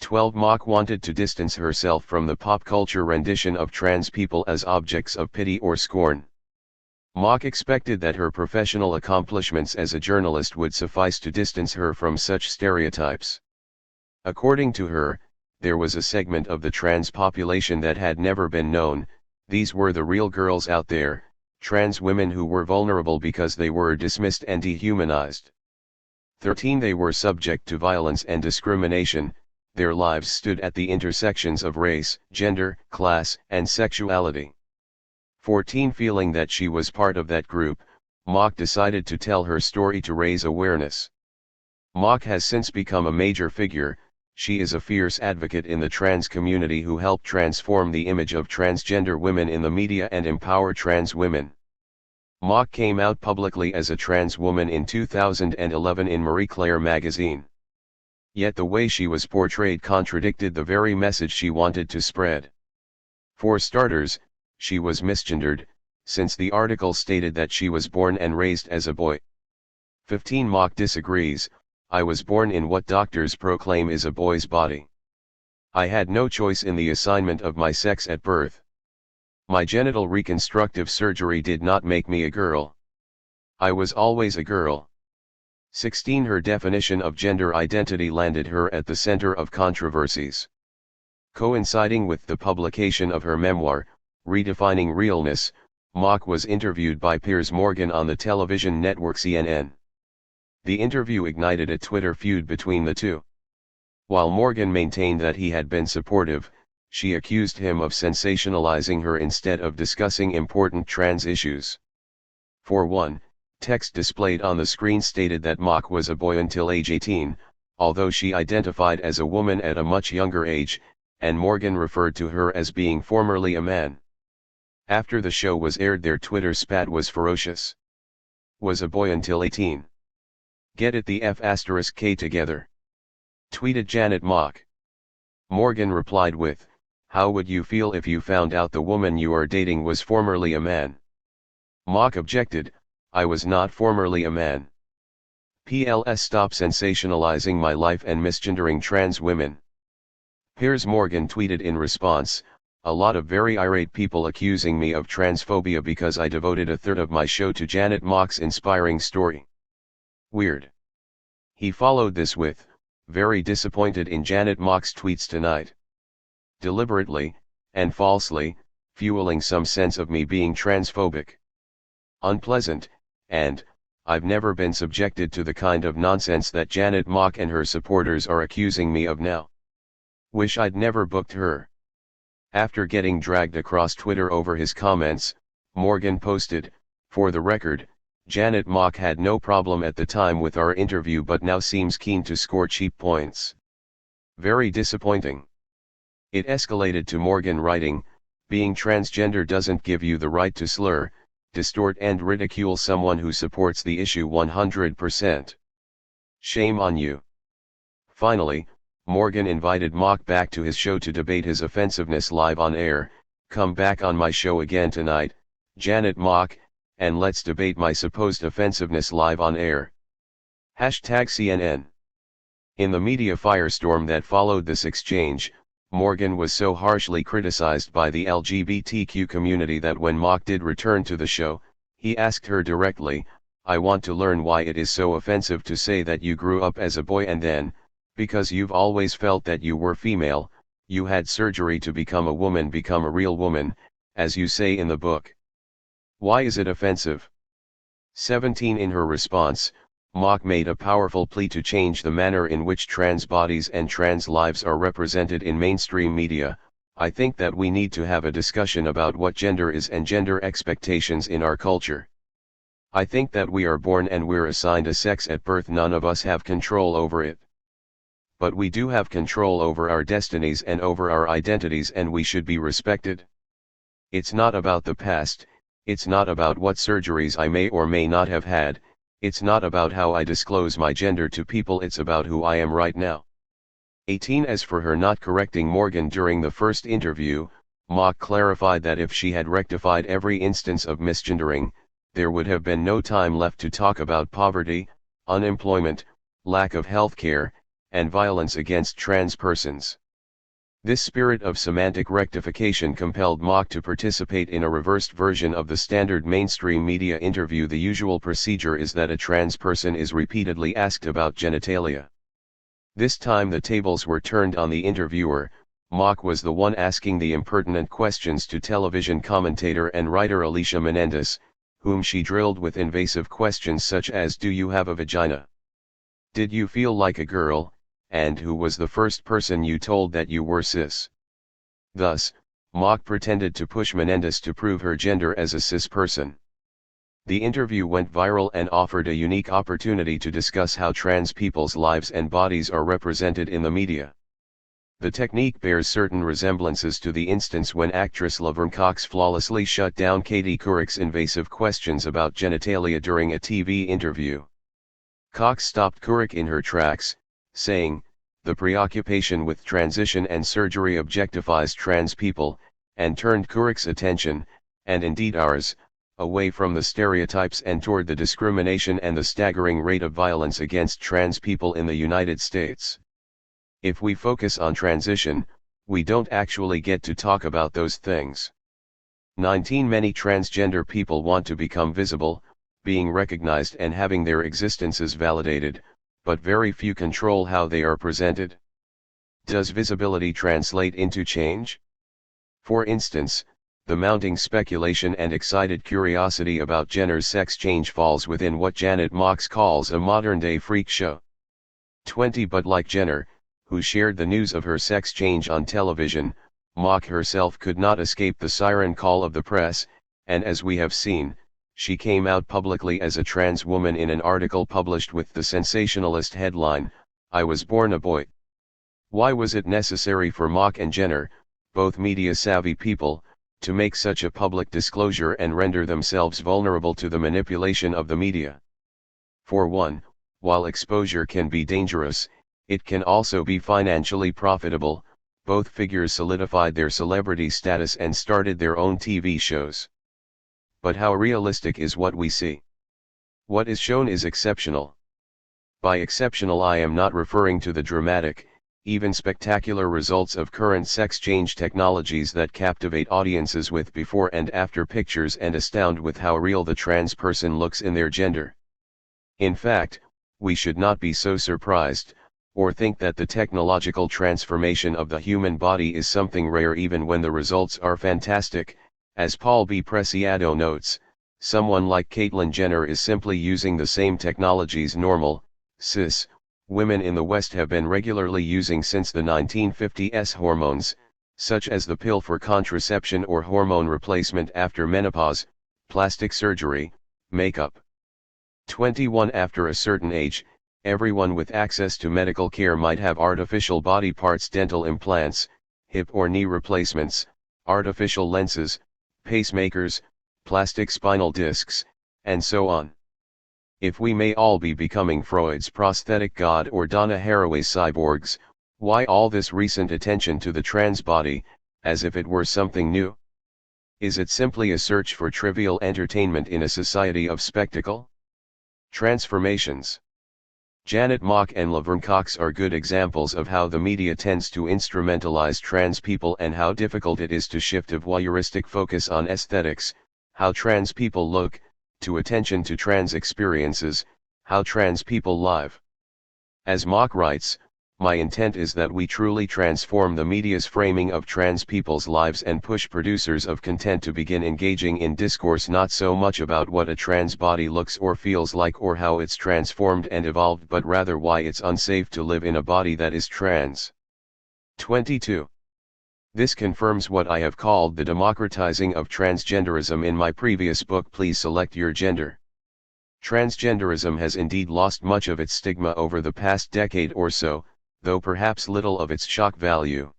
12. Mock wanted to distance herself from the pop culture rendition of trans people as objects of pity or scorn. Mock expected that her professional accomplishments as a journalist would suffice to distance her from such stereotypes. According to her, there was a segment of the trans population that had never been known. These were the real girls out there, trans women who were vulnerable because they were dismissed and dehumanized. 13. They were subject to violence and discrimination. Their lives stood at the intersections of race, gender, class, and sexuality. 14. Feeling that she was part of that group, Mock decided to tell her story to raise awareness. Mock has since become a major figure. She is a fierce advocate in the trans community who helped transform the image of transgender women in the media and empower trans women. Mock came out publicly as a trans woman in 2011 in Marie Claire magazine. Yet the way she was portrayed contradicted the very message she wanted to spread. For starters, she was misgendered, since the article stated that she was born and raised as a boy. 15. Mock disagrees. I was born in what doctors proclaim is a boy's body. I had no choice in the assignment of my sex at birth. My genital reconstructive surgery did not make me a girl. I was always a girl. 16. Her definition of gender identity landed her at the center of controversies. Coinciding with the publication of her memoir, Redefining Realness, Mock was interviewed by Piers Morgan on the television network CNN. The interview ignited a Twitter feud between the two. While Morgan maintained that he had been supportive, she accused him of sensationalizing her instead of discussing important trans issues. For one, text displayed on the screen stated that Mock was a boy until age 18, although she identified as a woman at a much younger age, and Morgan referred to her as being formerly a man. After the show was aired, their Twitter spat was ferocious. Was a boy until 18. Get it the F*K together. Tweeted Janet Mock. Morgan replied with, "How would you feel if you found out the woman you are dating was formerly a man?" Mock objected, "I was not formerly a man. PLS stop sensationalizing my life and misgendering trans women." Piers Morgan tweeted in response, "A lot of very irate people accusing me of transphobia because I devoted a third of my show to Janet Mock's inspiring story. Weird." He followed this with, "Very disappointed in Janet Mock's tweets tonight. Deliberately, and falsely, fueling some sense of me being transphobic. Unpleasant, and, I've never been subjected to the kind of nonsense that Janet Mock and her supporters are accusing me of now. Wish I'd never booked her." After getting dragged across Twitter over his comments, Morgan posted, "For the record, Janet Mock had no problem at the time with our interview but now seems keen to score cheap points. Very disappointing." It escalated to Morgan writing, "Being transgender doesn't give you the right to slur, distort and ridicule someone who supports the issue 100%. Shame on you." Finally, Morgan invited Mock back to his show to debate his offensiveness live on air. "Come back on my show again tonight, Janet Mock, and let's debate my supposed offensiveness live on air. #CNN. In the media firestorm that followed this exchange, Morgan was so harshly criticized by the LGBTQ community that when Mock did return to the show, he asked her directly, "I want to learn why it is so offensive to say that you grew up as a boy and then, because you've always felt that you were female, you had surgery to become a woman, become a real woman, as you say in the book. Why is it offensive?" 17 In her response, Mock made a powerful plea to change the manner in which trans bodies and trans lives are represented in mainstream media. "I think that we need to have a discussion about what gender is and gender expectations in our culture. I think that we are born and we're assigned a sex at birth. None of us have control over it. But we do have control over our destinies and over our identities, and we should be respected. It's not about the past, it's not about what surgeries I may or may not have had, it's not about how I disclose my gender to people, it's about who I am right now." 18 As for her not correcting Morgan during the first interview, Mock clarified that if she had rectified every instance of misgendering, there would have been no time left to talk about poverty, unemployment, lack of health care, and violence against trans persons. This spirit of semantic rectification compelled Mock to participate in a reversed version of the standard mainstream media interview. The usual procedure is that a trans person is repeatedly asked about genitalia. This time the tables were turned on the interviewer. Mock was the one asking the impertinent questions to television commentator and writer Alicia Menendez, whom she drilled with invasive questions such as, "Do you have a vagina? Did you feel like a girl? And who was the first person you told that you were cis?" Thus, Mock pretended to push Menendez to prove her gender as a cis person. The interview went viral and offered a unique opportunity to discuss how trans people's lives and bodies are represented in the media. The technique bears certain resemblances to the instance when actress Laverne Cox flawlessly shut down Katie Couric's invasive questions about genitalia during a TV interview. Cox stopped Couric in her tracks, saying, "The preoccupation with transition and surgery objectifies trans people," and turned Couric's attention, and indeed ours, away from the stereotypes and toward the discrimination and the staggering rate of violence against trans people in the United States. If we focus on transition, we don't actually get to talk about those things. 19 Many transgender people want to become visible, being recognized and having their existences validated, but very few control how they are presented. Does visibility translate into change? For instance, the mounting speculation and excited curiosity about Jenner's sex change falls within what Janet Mock calls a modern-day freak show. 20 But like Jenner, who shared the news of her sex change on television. Mock herself could not escape the siren call of the press, and as we have seen, she came out publicly as a trans woman in an article published with the sensationalist headline, "I was born a boy." Why was it necessary for Mock and Jenner, both media-savvy people, to make such a public disclosure and render themselves vulnerable to the manipulation of the media? For one, while exposure can be dangerous, it can also be financially profitable. Both figures solidified their celebrity status and started their own TV shows. But how realistic is what we see? What is shown is exceptional. By exceptional I am not referring to the dramatic, even spectacular results of current sex change technologies that captivate audiences with before and after pictures and astound with how real the trans person looks in their gender. In fact, we should not be so surprised, or think that the technological transformation of the human body is something rare even when the results are fantastic. As Paul B. Preciado notes, someone like Caitlyn Jenner is simply using the same technologies normal, cis, women in the West have been regularly using since the 1950s. Hormones, such as the pill for contraception or hormone replacement after menopause, plastic surgery, makeup. 21 After a certain age, everyone with access to medical care might have artificial body parts, dental implants, hip or knee replacements, artificial lenses, pacemakers, plastic spinal discs, and so on. If we may all be becoming Freud's prosthetic god or Donna Haraway's cyborgs, why all this recent attention to the trans body, as if it were something new? Is it simply a search for trivial entertainment in a society of spectacle? Transformations. Janet Mock and Laverne Cox are good examples of how the media tends to instrumentalize trans people and how difficult it is to shift a voyeuristic focus on aesthetics, how trans people look, to attention to trans experiences, how trans people live. As Mock writes, "My intent is that we truly transform the media's framing of trans people's lives and push producers of content to begin engaging in discourse not so much about what a trans body looks or feels like or how it's transformed and evolved, but rather why it's unsafe to live in a body that is trans." 22. This confirms what I have called the democratizing of transgenderism in my previous book, Please Select Your Gender. Transgenderism has indeed lost much of its stigma over the past decade or so, though perhaps little of its shock value.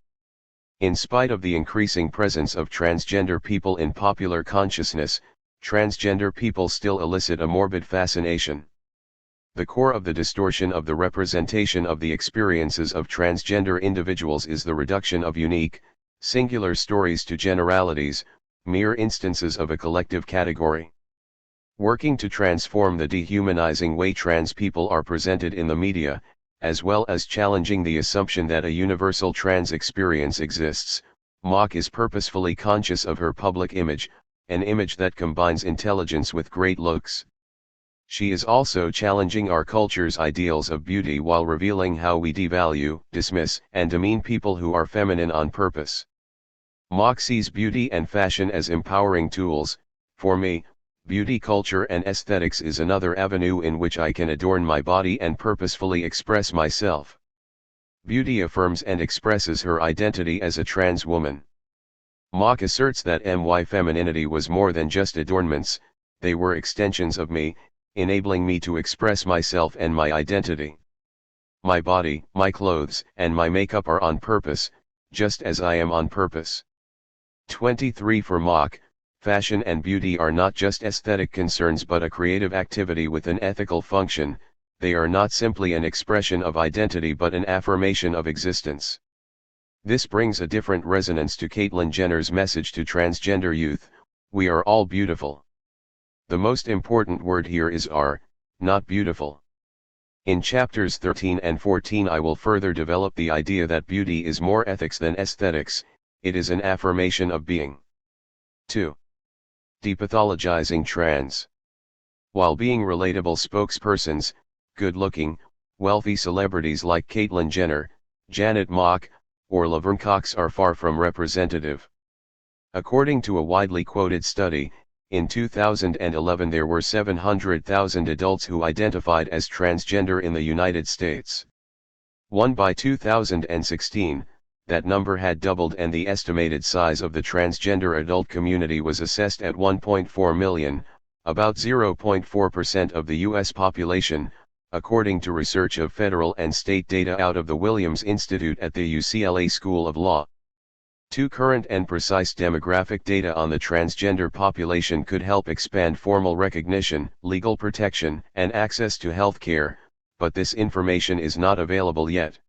In spite of the increasing presence of transgender people in popular consciousness, transgender people still elicit a morbid fascination. The core of the distortion of the representation of the experiences of transgender individuals is the reduction of unique, singular stories to generalities, mere instances of a collective category. Working to transform the dehumanizing way trans people are presented in the media, as well as challenging the assumption that a universal trans experience exists, Mock is purposefully conscious of her public image, an image that combines intelligence with great looks. She is also challenging our culture's ideals of beauty while revealing how we devalue, dismiss, and demean people who are feminine on purpose. Mock sees beauty and fashion as empowering tools. For me, beauty culture and aesthetics is another avenue in which I can adorn my body and purposefully express myself. Beauty affirms and expresses her identity as a trans woman. Mock asserts that my femininity was more than just adornments, they were extensions of me, enabling me to express myself and my identity. My body, my clothes, and my makeup are on purpose, just as I am on purpose. 23 For Mock, fashion and beauty are not just aesthetic concerns but a creative activity with an ethical function. They are not simply an expression of identity but an affirmation of existence. This brings a different resonance to Caitlyn Jenner's message to transgender youth: we are all beautiful. The most important word here is are, not beautiful. In chapters 13 and 14 I will further develop the idea that beauty is more ethics than aesthetics, it is an affirmation of being. 2. Depathologizing trans. While being relatable spokespersons, good-looking, wealthy celebrities like Caitlyn Jenner, Janet Mock, or Laverne Cox are far from representative. According to a widely quoted study, in 2011 there were 700,000 adults who identified as transgender in the United States. 1 by 2016, that number had doubled and the estimated size of the transgender adult community was assessed at 1.4 million, about 0.4% of the U.S. population, according to research of federal and state data out of the Williams Institute at the UCLA School of Law. Two current and precise demographic data on the transgender population could help expand formal recognition, legal protection, and access to health care, but this information is not available yet.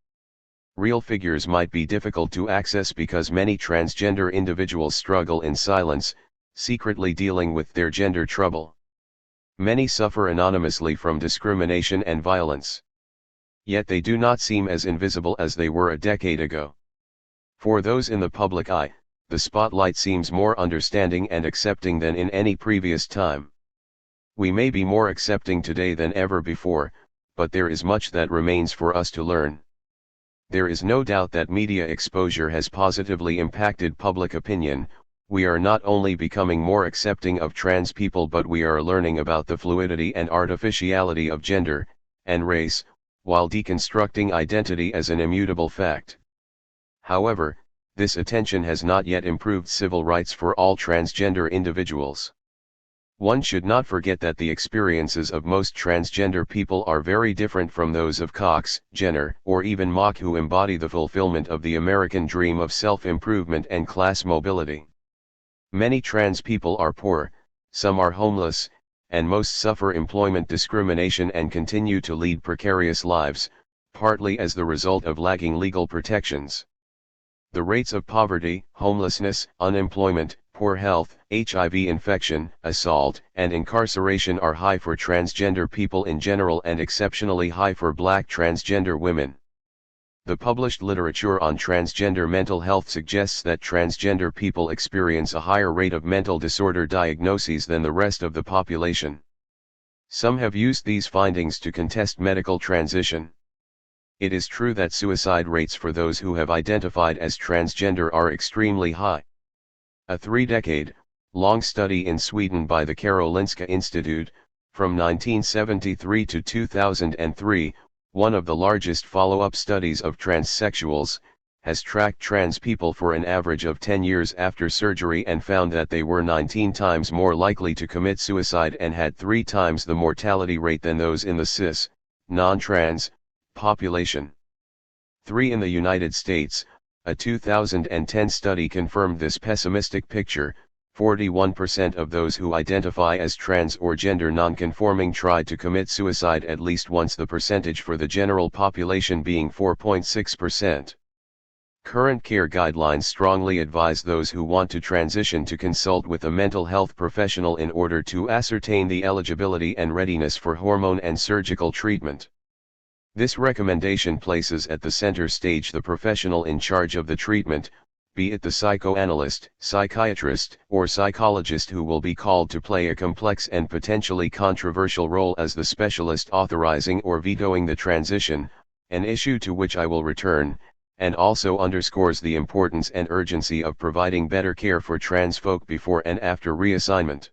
Real figures might be difficult to access because many transgender individuals struggle in silence, secretly dealing with their gender trouble. Many suffer anonymously from discrimination and violence. Yet they do not seem as invisible as they were a decade ago. For those in the public eye, the spotlight seems more understanding and accepting than in any previous time. We may be more accepting today than ever before, but there is much that remains for us to learn. There is no doubt that media exposure has positively impacted public opinion. We are not only becoming more accepting of trans people, but we are learning about the fluidity and artificiality of gender and race, while deconstructing identity as an immutable fact. However, this attention has not yet improved civil rights for all transgender individuals. One should not forget that the experiences of most transgender people are very different from those of Cox, Jenner, or even Mock, who embody the fulfillment of the American dream of self-improvement and class mobility. Many trans people are poor, some are homeless, and most suffer employment discrimination and continue to lead precarious lives, partly as the result of lacking legal protections. The rates of poverty, homelessness, unemployment, poor health, HIV infection, assault, and incarceration are high for transgender people in general and exceptionally high for Black transgender women. The published literature on transgender mental health suggests that transgender people experience a higher rate of mental disorder diagnoses than the rest of the population. Some have used these findings to contest medical transition. It is true that suicide rates for those who have identified as transgender are extremely high. A 3-decade-long study in Sweden by the Karolinska Institute, from 1973 to 2003, one of the largest follow-up studies of transsexuals, has tracked trans people for an average of 10 years after surgery and found that they were 19 times more likely to commit suicide and had 3 times the mortality rate than those in the cis, non-trans, population. 3 In the United States, a 2010 study confirmed this pessimistic picture. 41% of those who identify as trans or gender non-conforming tried to commit suicide at least once, the percentage for the general population being 4.6%. Current care guidelines strongly advise those who want to transition to consult with a mental health professional in order to ascertain the eligibility and readiness for hormone and surgical treatment. This recommendation places at the center stage the professional in charge of the treatment, be it the psychoanalyst, psychiatrist, or psychologist, who will be called to play a complex and potentially controversial role as the specialist authorizing or vetoing the transition, an issue to which I will return, and also underscores the importance and urgency of providing better care for trans folk before and after reassignment.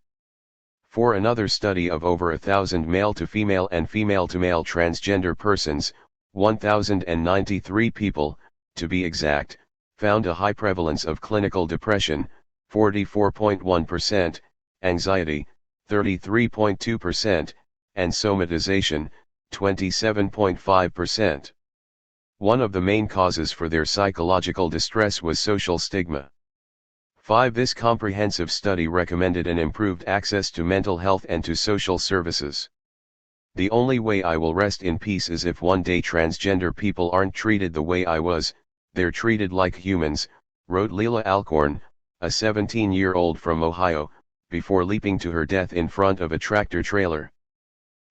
For another study of over 1,000 male-to-female and female-to-male transgender persons, 1,093 people, to be exact, found a high prevalence of clinical depression, 44.1%, anxiety, 33.2%, and somatization, 27.5%. One of the main causes for their psychological distress was social stigma. 5. This comprehensive study recommended an improved access to mental health and to social services. The only way I will rest in peace is if one day transgender people aren't treated the way I was, they're treated like humans, wrote Leila Alcorn, a 17-year-old from Ohio, before leaping to her death in front of a tractor trailer.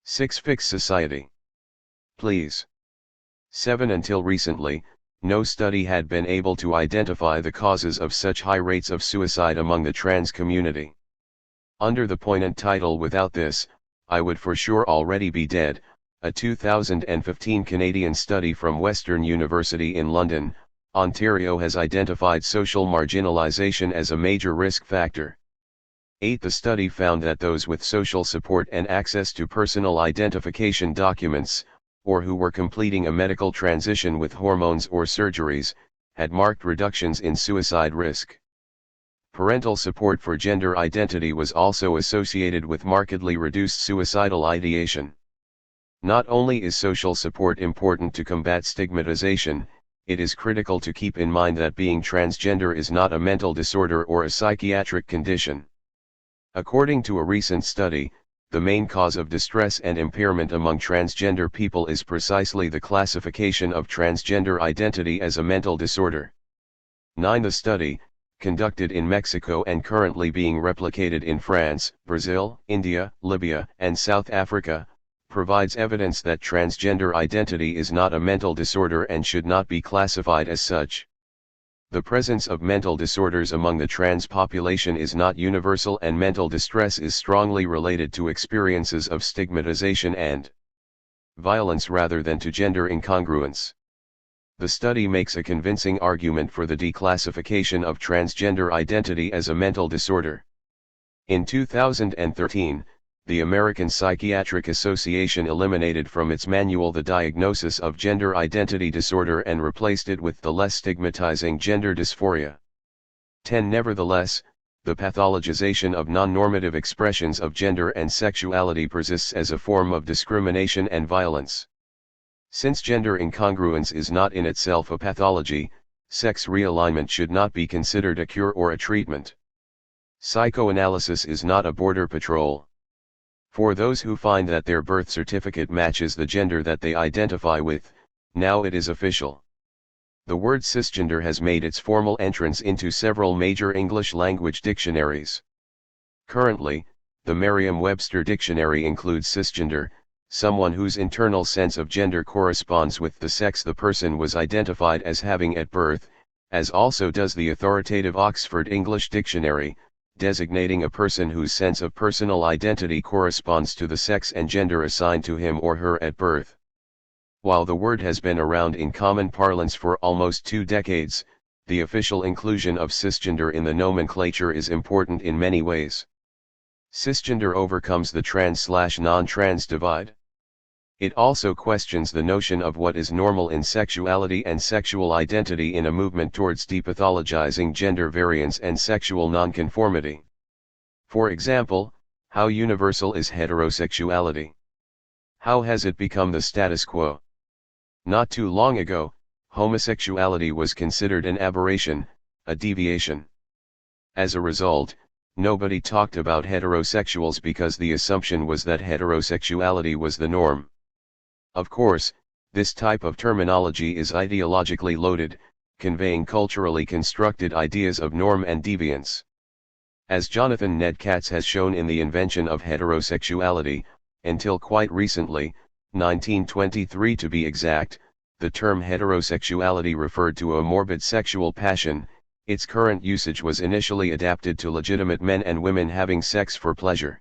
6. Fix society. Please. 7. Until recently, no study had been able to identify the causes of such high rates of suicide among the trans community. Under the poignant title "Without This, I Would For Sure Already Be Dead," a 2015 Canadian study from Western University in London, Ontario has identified social marginalization as a major risk factor. 8. The study found that those with social support and access to personal identification documents, or who were completing a medical transition with hormones or surgeries, had marked reductions in suicide risk. Parental support for gender identity was also associated with markedly reduced suicidal ideation. Not only is social support important to combat stigmatization, it is critical to keep in mind that being transgender is not a mental disorder or a psychiatric condition. According to a recent study, the main cause of distress and impairment among transgender people is precisely the classification of transgender identity as a mental disorder. 9. The study, conducted in Mexico and currently being replicated in France, Brazil, India, Libya, and South Africa, provides evidence that transgender identity is not a mental disorder and should not be classified as such. The presence of mental disorders among the trans population is not universal, and mental distress is strongly related to experiences of stigmatization and violence rather than to gender incongruence. The study makes a convincing argument for the declassification of transgender identity as a mental disorder. In 2013, the American Psychiatric Association eliminated from its manual the diagnosis of gender identity disorder and replaced it with the less stigmatizing gender dysphoria. 10. Nevertheless, the pathologization of non-normative expressions of gender and sexuality persists as a form of discrimination and violence. Since gender incongruence is not in itself a pathology, sex realignment should not be considered a cure or a treatment. Psychoanalysis is not a border patrol. For those who find that their birth certificate matches the gender that they identify with, now it is official. The word cisgender has made its formal entrance into several major English language dictionaries. Currently, the Merriam-Webster dictionary includes cisgender, someone whose internal sense of gender corresponds with the sex the person was identified as having at birth, as also does the authoritative Oxford English Dictionary, designating a person whose sense of personal identity corresponds to the sex and gender assigned to him or her at birth. While the word has been around in common parlance for almost 2 decades, the official inclusion of cisgender in the nomenclature is important in many ways. Cisgender overcomes the trans/non-trans divide. It also questions the notion of what is normal in sexuality and sexual identity in a movement towards depathologizing gender variance and sexual nonconformity. For example, how universal is heterosexuality? How has it become the status quo? Not too long ago, homosexuality was considered an aberration, a deviation. As a result, nobody talked about heterosexuals because the assumption was that heterosexuality was the norm. Of course, this type of terminology is ideologically loaded, conveying culturally constructed ideas of norm and deviance. As Jonathan Ned Katz has shown in The Invention of Heterosexuality, until quite recently, 1923 to be exact, the term heterosexuality referred to a morbid sexual passion. Its current usage was initially adapted to legitimate men and women having sex for pleasure.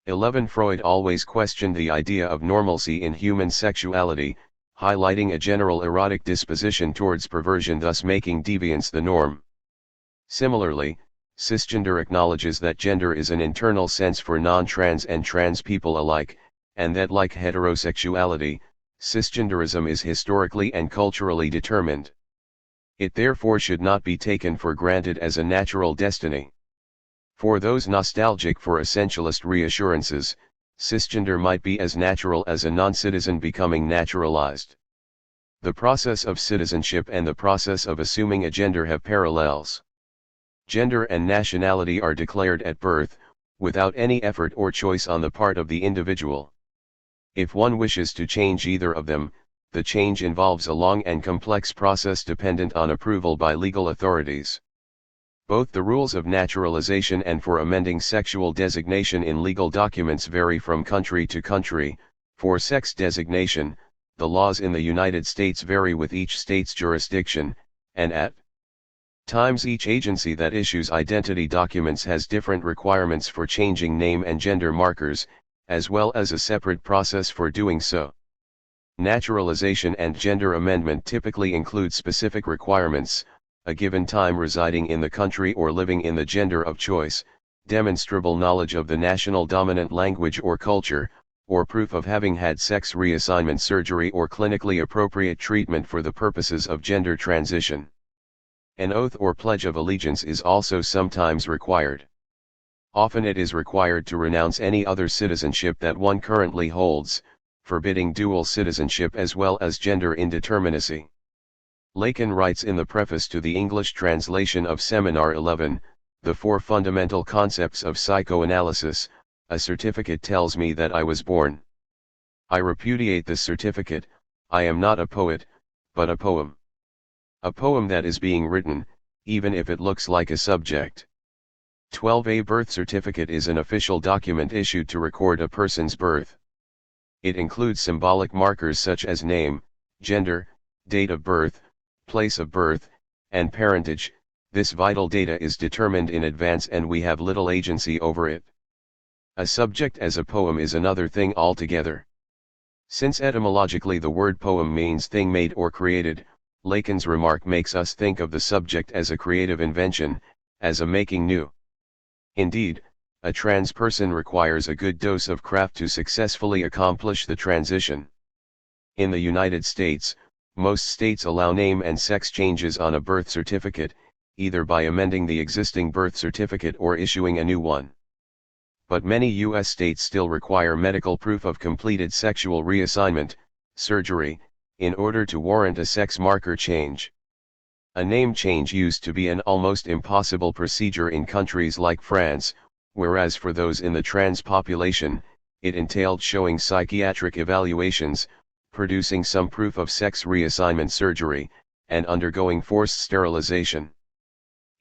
11. Freud always questioned the idea of normalcy in human sexuality, highlighting a general erotic disposition towards perversion, thus making deviance the norm. Similarly, cisgender acknowledges that gender is an internal sense for non-trans and trans people alike, and that like heterosexuality, cisgenderism is historically and culturally determined. It therefore should not be taken for granted as a natural destiny. For those nostalgic for essentialist reassurances, cisgender might be as natural as a non-citizen becoming naturalized. The process of citizenship and the process of assuming a gender have parallels. Gender and nationality are declared at birth, without any effort or choice on the part of the individual. If one wishes to change either of them, the change involves a long and complex process dependent on approval by legal authorities. Both the rules of naturalization and for amending sexual designation in legal documents vary from country to country. For sex designation, the laws in the United States vary with each state's jurisdiction, and at times each agency that issues identity documents has different requirements for changing name and gender markers, as well as a separate process for doing so. Naturalization and gender amendment typically include specific requirements: a given time residing in the country or living in the gender of choice, demonstrable knowledge of the national dominant language or culture, or proof of having had sex reassignment surgery or clinically appropriate treatment for the purposes of gender transition. An oath or pledge of allegiance is also sometimes required. Often it is required to renounce any other citizenship that one currently holds, forbidding dual citizenship as well as gender indeterminacy. Lacan writes in the preface to the English translation of Seminar 11, The Four Fundamental Concepts of Psychoanalysis, a certificate tells me that I was born. I repudiate this certificate. I am not a poet, but a poem. A poem that is being written, even if it looks like a subject. 12. A birth certificate is an official document issued to record a person's birth. It includes symbolic markers such as name, gender, date of birth, place of birth, and parentage. This vital data is determined in advance and we have little agency over it. A subject as a poem is another thing altogether. Since etymologically the word poem means thing made or created, Lacan's remark makes us think of the subject as a creative invention, as a making new. Indeed, a trans person requires a good dose of craft to successfully accomplish the transition. In the United States, most states allow name and sex changes on a birth certificate, either by amending the existing birth certificate or issuing a new one. But many U.S. states still require medical proof of completed sexual reassignment, surgery, in order to warrant a sex marker change. A name change used to be an almost impossible procedure in countries like France, whereas for those in the trans population, it entailed showing psychiatric evaluations, producing some proof of sex reassignment surgery, and undergoing forced sterilization.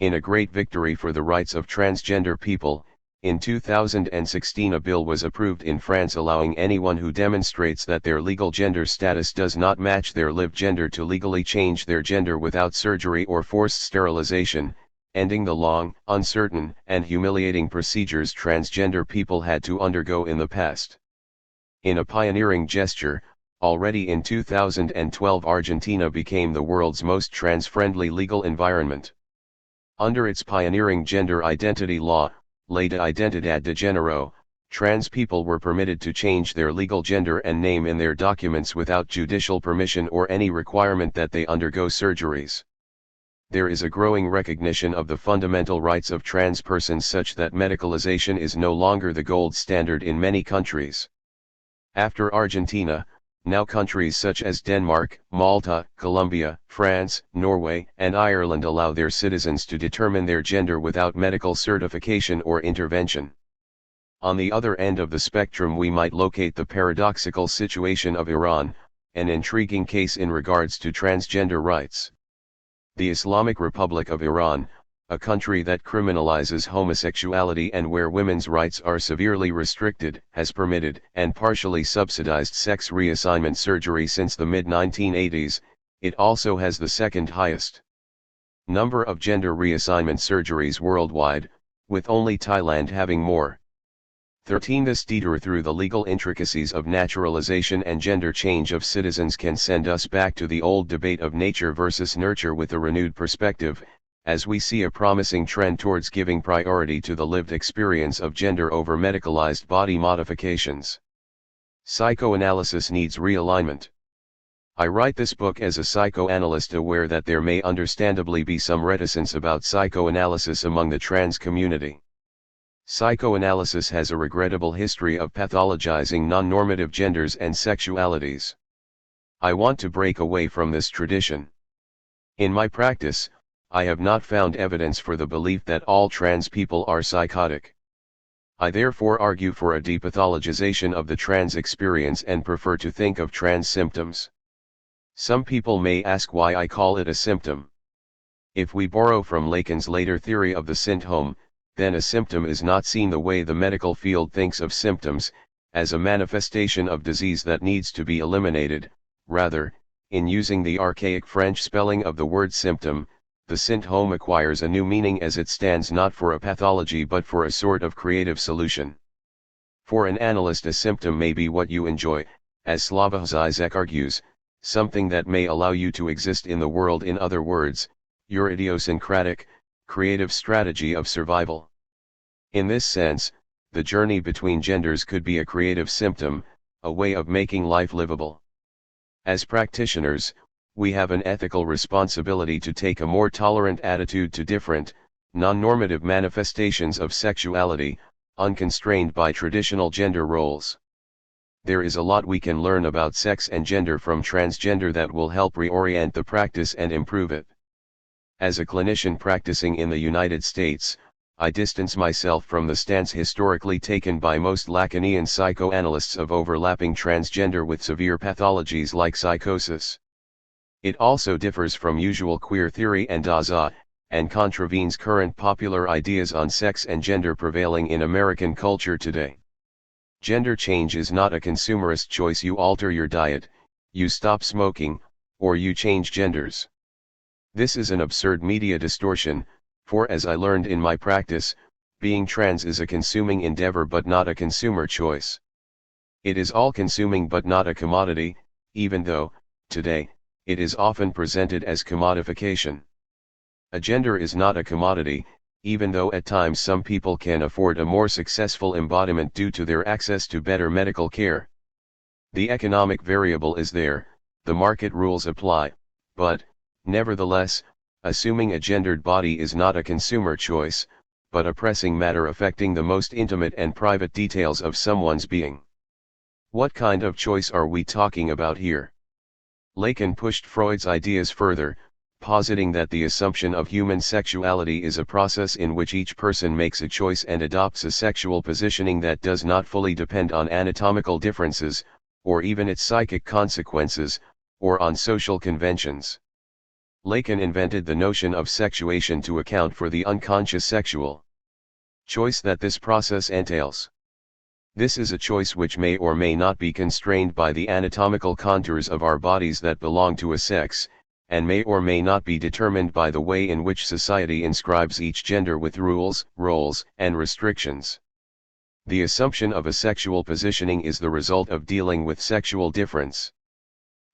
In a great victory for the rights of transgender people, in 2016 a bill was approved in France allowing anyone who demonstrates that their legal gender status does not match their lived gender to legally change their gender without surgery or forced sterilization, ending the long, uncertain, and humiliating procedures transgender people had to undergo in the past. In a pioneering gesture, already in 2012 Argentina became the world's most trans-friendly legal environment. Under its pioneering gender identity law, Ley de Identidad de Género, trans people were permitted to change their legal gender and name in their documents without judicial permission or any requirement that they undergo surgeries. There is a growing recognition of the fundamental rights of trans persons such that medicalization is no longer the gold standard in many countries. After Argentina, now countries such as Denmark, Malta, Colombia, France, Norway, and Ireland allow their citizens to determine their gender without medical certification or intervention. On the other end of the spectrum we might locate the paradoxical situation of Iran, an intriguing case in regards to transgender rights. The Islamic Republic of Iran, a country that criminalizes homosexuality and where women's rights are severely restricted, has permitted and partially subsidized sex reassignment surgery since the mid-1980s. It also has the second highest number of gender reassignment surgeries worldwide, with only Thailand having more. 13. This detour through the legal intricacies of naturalization and gender change of citizens can send us back to the old debate of nature versus nurture with a renewed perspective, as we see a promising trend towards giving priority to the lived experience of gender over medicalized body modifications. Psychoanalysis needs realignment. I write this book as a psychoanalyst aware that there may understandably be some reticence about psychoanalysis among the trans community. Psychoanalysis has a regrettable history of pathologizing non-normative genders and sexualities. I want to break away from this tradition. In my practice, I have not found evidence for the belief that all trans people are psychotic. I therefore argue for a depathologization of the trans experience and prefer to think of trans symptoms. Some people may ask why I call it a symptom. If we borrow from Lacan's later theory of the symptom, then a symptom is not seen the way the medical field thinks of symptoms, as a manifestation of disease that needs to be eliminated. Rather, in using the archaic French spelling of the word symptom, the symptom acquires a new meaning as it stands not for a pathology but for a sort of creative solution. For an analyst a symptom may be what you enjoy, as Slavoj Zizek argues, something that may allow you to exist in the world, in other words, your idiosyncratic, creative strategy of survival. In this sense, the journey between genders could be a creative symptom, a way of making life livable. As practitioners, we have an ethical responsibility to take a more tolerant attitude to different, non-normative manifestations of sexuality, unconstrained by traditional gender roles. There is a lot we can learn about sex and gender from transgender that will help reorient the practice and improve it. As a clinician practicing in the United States, I distance myself from the stance historically taken by most Lacanian psychoanalysts of overlapping transgender with severe pathologies like psychosis. It also differs from usual queer theory and Dasein, and contravenes current popular ideas on sex and gender prevailing in American culture today. Gender change is not a consumerist choice. You alter your diet, you stop smoking, or you change genders. This is an absurd media distortion, for as I learned in my practice, being trans is a consuming endeavor but not a consumer choice. It is all-consuming but not a commodity, even though, today, it is often presented as commodification. A gender is not a commodity, even though at times some people can afford a more successful embodiment due to their access to better medical care. The economic variable is there, the market rules apply, but, nevertheless, assuming a gendered body is not a consumer choice, but a pressing matter affecting the most intimate and private details of someone's being. What kind of choice are we talking about here? Lacan pushed Freud's ideas further, positing that the assumption of human sexuality is a process in which each person makes a choice and adopts a sexual positioning that does not fully depend on anatomical differences, or even its psychic consequences, or on social conventions. Lacan invented the notion of sexuation to account for the unconscious sexual choice that this process entails. This is a choice which may or may not be constrained by the anatomical contours of our bodies that belong to a sex, and may or may not be determined by the way in which society inscribes each gender with rules, roles, and restrictions. The assumption of a sexual positioning is the result of dealing with sexual difference.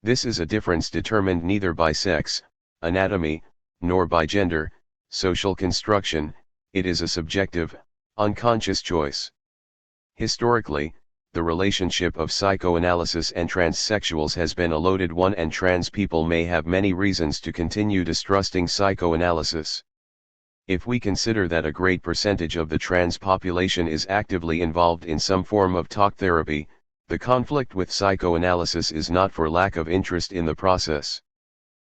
This is a difference determined neither by sex, anatomy, nor by gender, social construction. It is a subjective, unconscious choice. Historically, the relationship of psychoanalysis and transsexuals has been a loaded one, and trans people may have many reasons to continue distrusting psychoanalysis. If we consider that a great percentage of the trans population is actively involved in some form of talk therapy, the conflict with psychoanalysis is not for lack of interest in the process.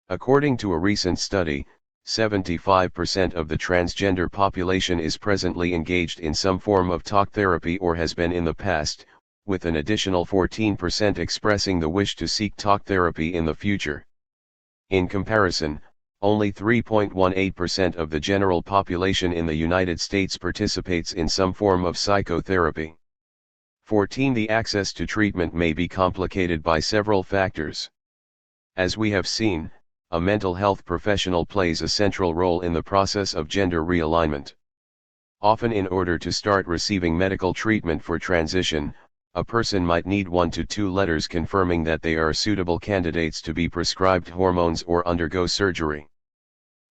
According to a recent study, 75% of the transgender population is presently engaged in some form of talk therapy or has been in the past, with an additional 14% expressing the wish to seek talk therapy in the future. In comparison, only 3.18% of the general population in the United States participates in some form of psychotherapy. 14. The access to treatment may be complicated by several factors. As we have seen, a mental health professional plays a central role in the process of gender realignment. Often, in order to start receiving medical treatment for transition, a person might need 1 to 2 letters confirming that they are suitable candidates to be prescribed hormones or undergo surgery.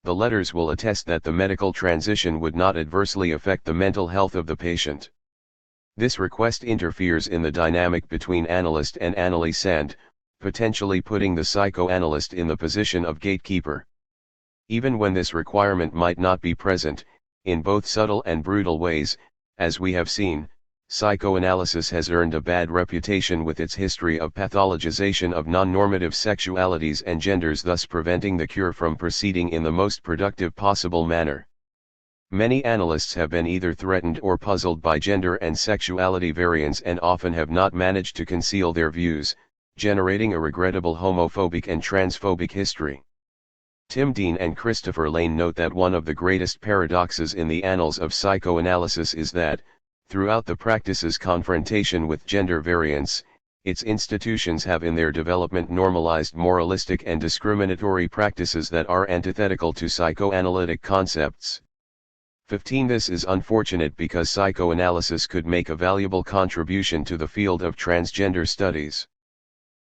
The letters will attest that the medical transition would not adversely affect the mental health of the patient. This request interferes in the dynamic between analyst and analysand, potentially putting the psychoanalyst in the position of gatekeeper. Even when this requirement might not be present, in both subtle and brutal ways, as we have seen, psychoanalysis has earned a bad reputation with its history of pathologization of non-normative sexualities and genders, thus preventing the cure from proceeding in the most productive possible manner. Many analysts have been either threatened or puzzled by gender and sexuality variants and often have not managed to conceal their views, generating a regrettable homophobic and transphobic history. Tim Dean and Christopher Lane note that one of the greatest paradoxes in the annals of psychoanalysis is that, throughout the practice's confrontation with gender variance, its institutions have in their development normalized moralistic and discriminatory practices that are antithetical to psychoanalytic concepts. 15. This is unfortunate because psychoanalysis could make a valuable contribution to the field of transgender studies.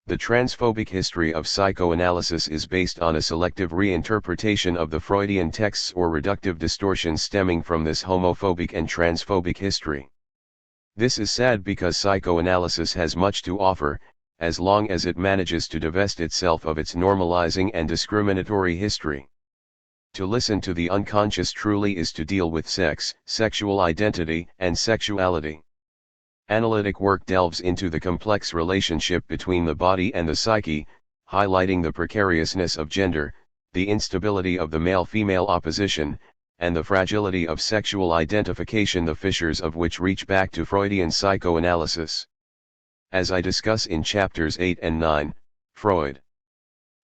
The transphobic history of psychoanalysis is based on a selective reinterpretation of the Freudian texts or reductive distortions stemming from this homophobic and transphobic history. This is sad because psychoanalysis has much to offer, as long as it manages to divest itself of its normalizing and discriminatory history. To listen to the unconscious truly is to deal with sex, sexual identity, and sexuality. Analytic work delves into the complex relationship between the body and the psyche, highlighting the precariousness of gender, the instability of the male-female opposition, and the fragility of sexual identification, the fissures of which reach back to Freudian psychoanalysis. As I discuss in chapters 8 and 9, Freud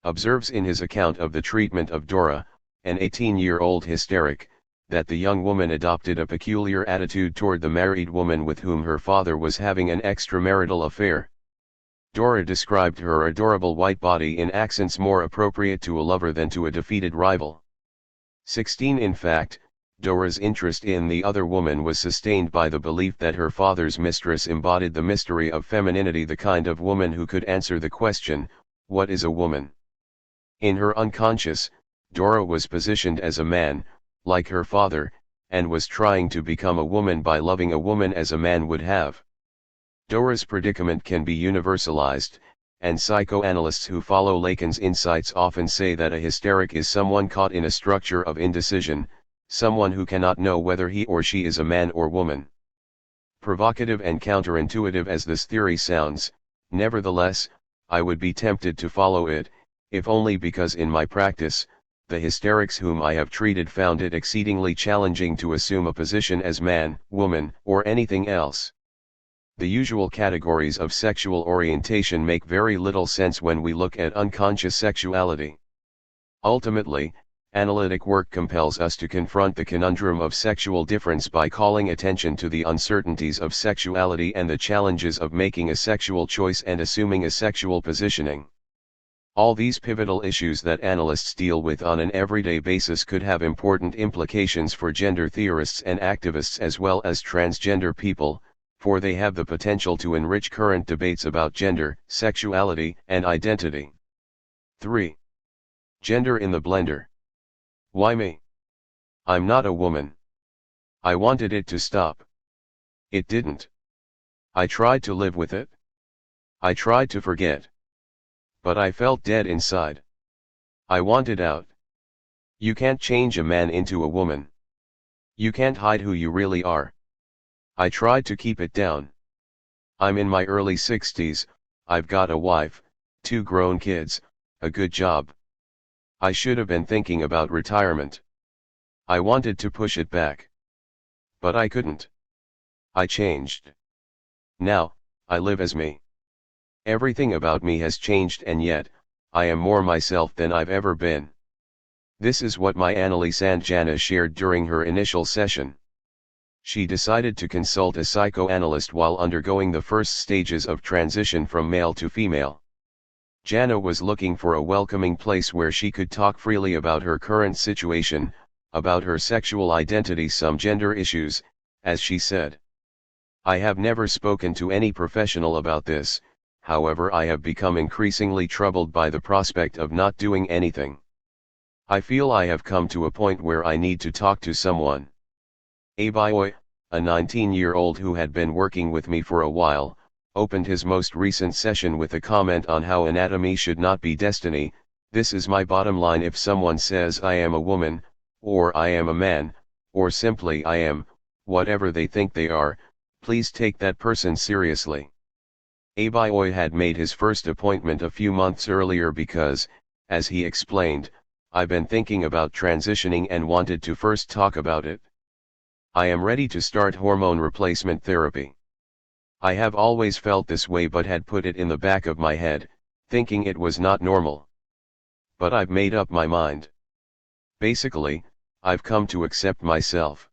observes in his account of the treatment of Dora, an 18-year-old hysteric, that the young woman adopted a peculiar attitude toward the married woman with whom her father was having an extramarital affair. Dora described her adorable white body in accents more appropriate to a lover than to a defeated rival. 16 In fact, Dora's interest in the other woman was sustained by the belief that her father's mistress embodied the mystery of femininity, the kind of woman who could answer the question, what is a woman? In her unconscious, Dora was positioned as a man, like her father, and was trying to become a woman by loving a woman as a man would have. Dora's predicament can be universalized, and psychoanalysts who follow Lacan's insights often say that a hysteric is someone caught in a structure of indecision, someone who cannot know whether he or she is a man or woman. Provocative and counterintuitive as this theory sounds, nevertheless, I would be tempted to follow it, if only because in my practice, the hysterics whom I have treated found it exceedingly challenging to assume a position as man, woman, or anything else. The usual categories of sexual orientation make very little sense when we look at unconscious sexuality. Ultimately, analytic work compels us to confront the conundrum of sexual difference by calling attention to the uncertainties of sexuality and the challenges of making a sexual choice and assuming a sexual positioning. All these pivotal issues that analysts deal with on an everyday basis could have important implications for gender theorists and activists as well as transgender people, for they have the potential to enrich current debates about gender, sexuality, and identity. 3. Gender in the blender. Why me? I'm not a woman. I wanted it to stop. It didn't. I tried to live with it. I tried to forget. But I felt dead inside. I wanted out. You can't change a man into a woman. You can't hide who you really are. I tried to keep it down. I'm in my early 60s, I've got a wife, 2 grown kids, a good job. I should have been thinking about retirement. I wanted to push it back. But I couldn't. I changed. Now, I live as me. Everything about me has changed, and yet, I am more myself than I've ever been. This is what my analyst Jana shared during her initial session. She decided to consult a psychoanalyst while undergoing the first stages of transition from male to female. Jana was looking for a welcoming place where she could talk freely about her current situation, about her sexual identity, some gender issues, as she said. I have never spoken to any professional about this. However, I have become increasingly troubled by the prospect of not doing anything. I feel I have come to a point where I need to talk to someone. Abioi, a 19-year-old who had been working with me for a while, opened his most recent session with a comment on how anatomy should not be destiny. This is my bottom line: if someone says I am a woman, or I am a man, or simply I am, whatever they think they are, please take that person seriously. Abioi had made his first appointment a few months earlier because, as he explained, I've been thinking about transitioning and wanted to first talk about it. I am ready to start hormone replacement therapy. I have always felt this way but had put it in the back of my head, thinking it was not normal. But I've made up my mind. Basically, I've come to accept myself.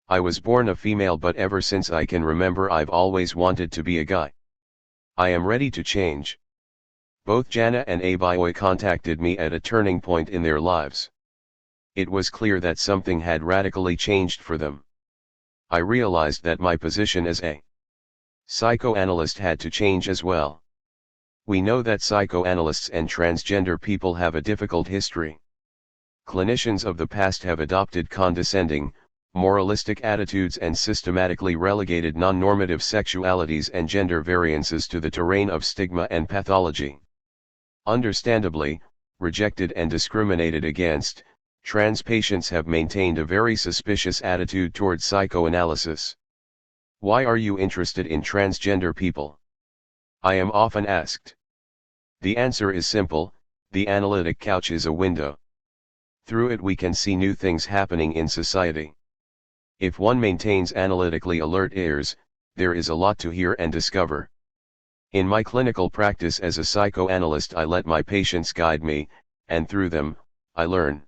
I was born a female, but ever since I can remember I've always wanted to be a guy. I am ready to change. Both Jana and Abioi contacted me at a turning point in their lives. It was clear that something had radically changed for them. I realized that my position as a psychoanalyst had to change as well. We know that psychoanalysts and transgender people have a difficult history. Clinicians of the past have adopted condescending, moralistic attitudes and systematically relegated non-normative sexualities and gender variances to the terrain of stigma and pathology. Understandably, rejected and discriminated against, trans patients have maintained a very suspicious attitude toward psychoanalysis. Why are you interested in transgender people? I am often asked. The answer is simple: the analytic couch is a window. Through it we can see new things happening in society. If one maintains analytically alert ears, there is a lot to hear and discover. In my clinical practice as a psychoanalyst, I let my patients guide me, and through them, I learn.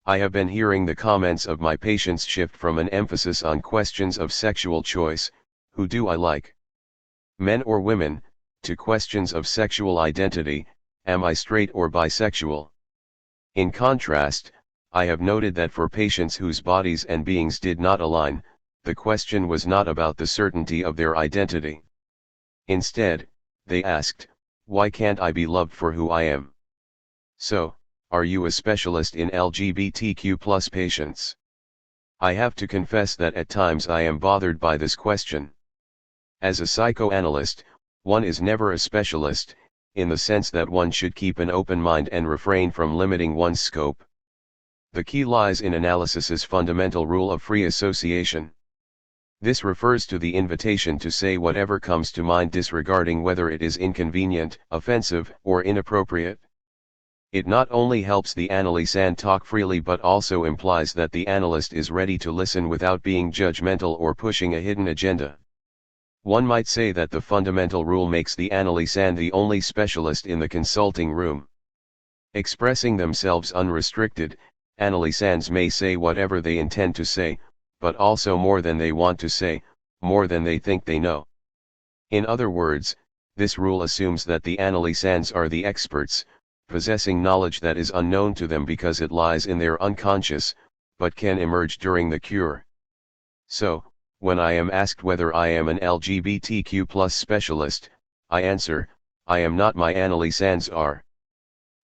I have been hearing the comments of my patients shift from an emphasis on questions of sexual choice, who do I like, men or women, to questions of sexual identity, am I straight or bisexual? In contrast, I have noted that for patients whose bodies and beings did not align, the question was not about the certainty of their identity. Instead, they asked, why can't I be loved for who I am? So, are you a specialist in LGBTQ+ patients? I have to confess that at times I am bothered by this question. As a psychoanalyst, one is never a specialist, in the sense that one should keep an open mind and refrain from limiting one's scope. The key lies in analysis's fundamental rule of free association. This refers to the invitation to say whatever comes to mind, disregarding whether it is inconvenient, offensive, or inappropriate. It not only helps the analysand talk freely but also implies that the analyst is ready to listen without being judgmental or pushing a hidden agenda. One might say that the fundamental rule makes the analysand the only specialist in the consulting room. Expressing themselves unrestricted, analysands may say whatever they intend to say, but also more than they want to say, more than they think they know. In other words, this rule assumes that the analysands are the experts, possessing knowledge that is unknown to them because it lies in their unconscious, but can emerge during the cure. So, when I am asked whether I am an LGBTQ+ specialist, I answer, I am not, my analysands are.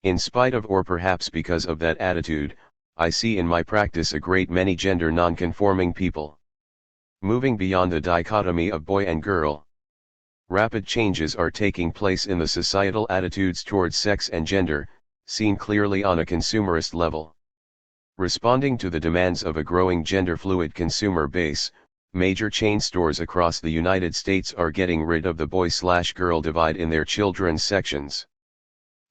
In spite of, or perhaps because of that attitude, I see in my practice a great many gender non-conforming people. Moving beyond the dichotomy of boy and girl. Rapid changes are taking place in the societal attitudes towards sex and gender, seen clearly on a consumerist level. Responding to the demands of a growing gender-fluid consumer base, major chain stores across the United States are getting rid of the boy/girl divide in their children's sections.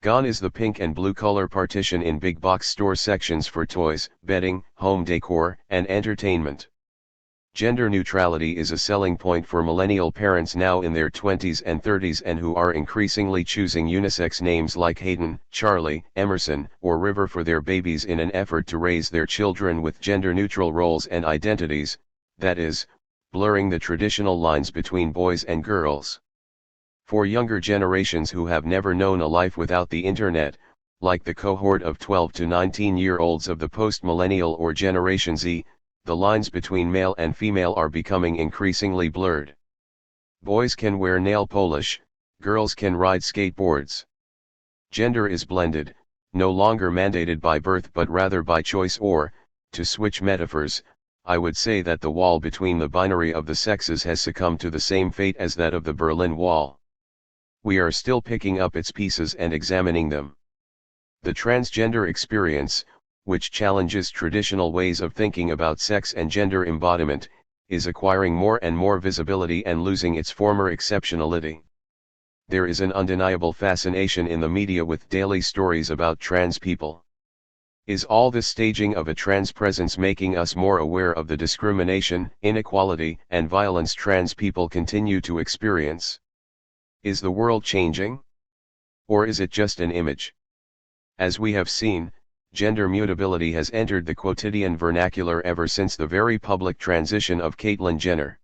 Gone is the pink and blue color partition in big box store sections for toys, bedding, home decor, and entertainment. Gender neutrality is a selling point for millennial parents now in their 20s and 30s and who are increasingly choosing unisex names like Hayden, Charlie, Emerson, or River for their babies in an effort to raise their children with gender-neutral roles and identities, that is, blurring the traditional lines between boys and girls. For younger generations who have never known a life without the internet, like the cohort of 12 to 19-year-olds of the post-millennial or Generation Z, the lines between male and female are becoming increasingly blurred. Boys can wear nail polish, girls can ride skateboards. Gender is blended, no longer mandated by birth but rather by choice, or, to switch metaphors, I would say that the wall between the binary of the sexes has succumbed to the same fate as that of the Berlin Wall. We are still picking up its pieces and examining them. The transgender experience, which challenges traditional ways of thinking about sex and gender embodiment, is acquiring more and more visibility and losing its former exceptionality. There is an undeniable fascination in the media with daily stories about trans people. Is all this staging of a trans presence making us more aware of the discrimination, inequality, and violence trans people continue to experience? Is the world changing? Or is it just an image? As we have seen, gender mutability has entered the quotidian vernacular ever since the very public transition of Caitlyn Jenner.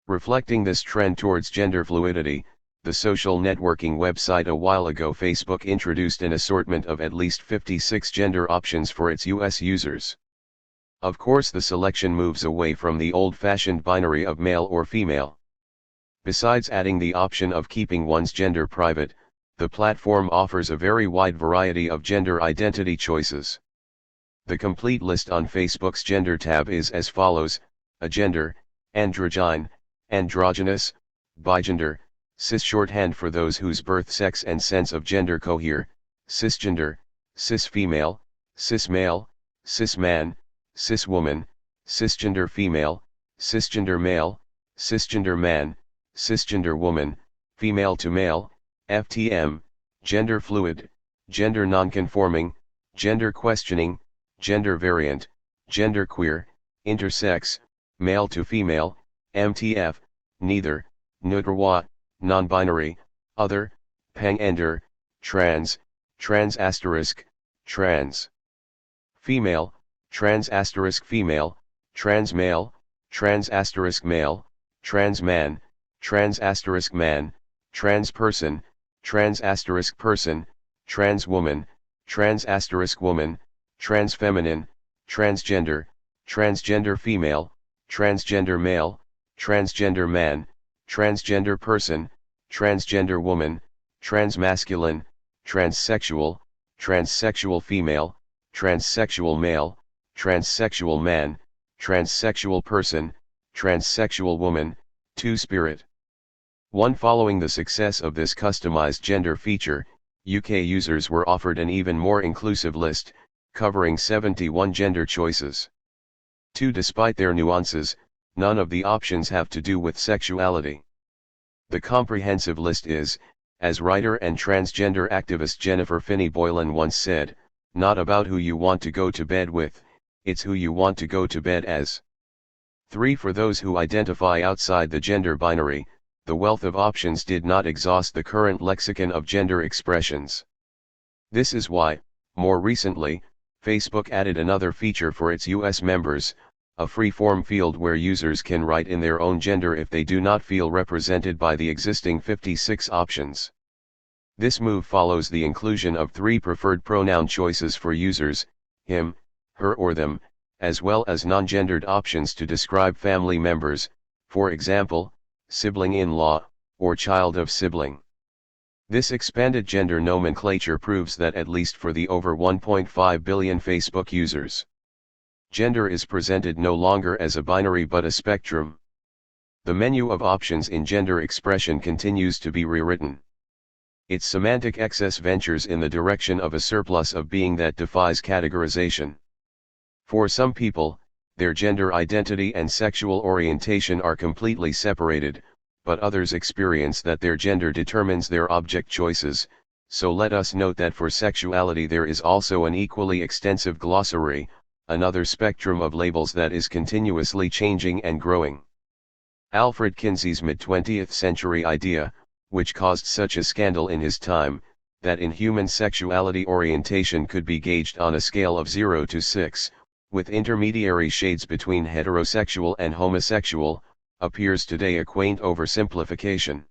Reflecting this trend towards gender fluidity, the social networking website a while ago Facebook introduced an assortment of at least 56 gender options for its US users. Of course, the selection moves away from the old-fashioned binary of male or female. Besides adding the option of keeping one's gender private, the platform offers a very wide variety of gender identity choices. The complete list on Facebook's Gender tab is as follows: agender, androgyne, androgynous, bigender, cis shorthand for those whose birth sex and sense of gender cohere, cisgender, cis female, cis male, cis man, cis woman, cisgender female, cisgender male, cisgender man, cisgender woman, female to male, FTM, gender fluid, gender nonconforming, gender questioning, gender variant, gender queer, intersex, male to female, MTF, neither, neuterwa, non-binary, other, pangender, trans, trans asterisk, trans female, trans asterisk female, trans male, trans asterisk male, trans man, trans asterisk man, trans person, trans asterisk person, trans woman, trans asterisk woman, trans feminine, transgender, transgender female, transgender male, transgender man, transgender person, transgender woman, transmasculine, transsexual, transsexual female, transsexual male, transsexual man, transsexual person, transsexual woman, two-spirit. Following the success of this customized gender feature, UK users were offered an even more inclusive list, covering 71 gender choices. Despite their nuances, none of the options have to do with sexuality. The comprehensive list is, as writer and transgender activist Jennifer Finney Boylan once said, not about who you want to go to bed with, it's who you want to go to bed as. For those who identify outside the gender binary, the wealth of options did not exhaust the current lexicon of gender expressions. This is why, more recently, Facebook added another feature for its US members, a free-form field where users can write in their own gender if they do not feel represented by the existing 56 options. This move follows the inclusion of 3 preferred pronoun choices for users, him, her or them, as well as non-gendered options to describe family members, for example, sibling-in-law, or child of sibling. This expanded gender nomenclature proves that at least for the over 1.5 billion Facebook users, gender is presented no longer as a binary but a spectrum. The menu of options in gender expression continues to be rewritten. Its semantic excess ventures in the direction of a surplus of being that defies categorization. For some people, their gender identity and sexual orientation are completely separated, but others experience that their gender determines their object choices, so let us note that for sexuality there is also an equally extensive glossary, another spectrum of labels that is continuously changing and growing. Alfred Kinsey's mid-20th century idea, which caused such a scandal in his time, that in human sexuality orientation could be gauged on a scale of 0 to 6, with intermediary shades between heterosexual and homosexual, appears today a quaint oversimplification.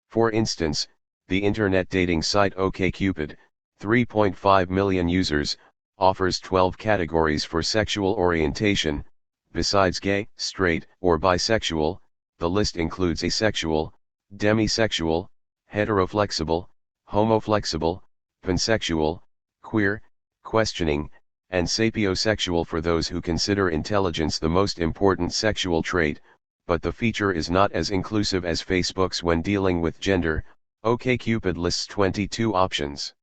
For instance, the internet dating site OkCupid, 3.5 million users, offers 12 categories for sexual orientation. Besides gay, straight, or bisexual, the list includes asexual, demisexual, heteroflexible, homoflexible, pansexual, queer, questioning, and sapiosexual for those who consider intelligence the most important sexual trait, but the feature is not as inclusive as Facebook's when dealing with gender. OkCupid lists 22 options.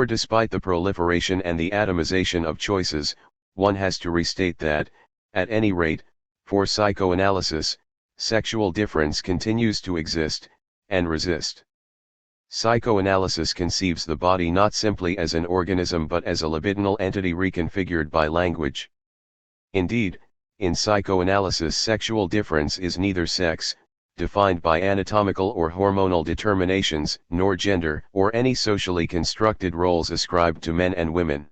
Despite the proliferation and the atomization of choices, one has to restate that, at any rate, for psychoanalysis, sexual difference continues to exist, and resist. Psychoanalysis conceives the body not simply as an organism but as a libidinal entity reconfigured by language. Indeed, in psychoanalysis sexual difference is neither sex, defined by anatomical or hormonal determinations, nor gender, or any socially constructed roles ascribed to men and women.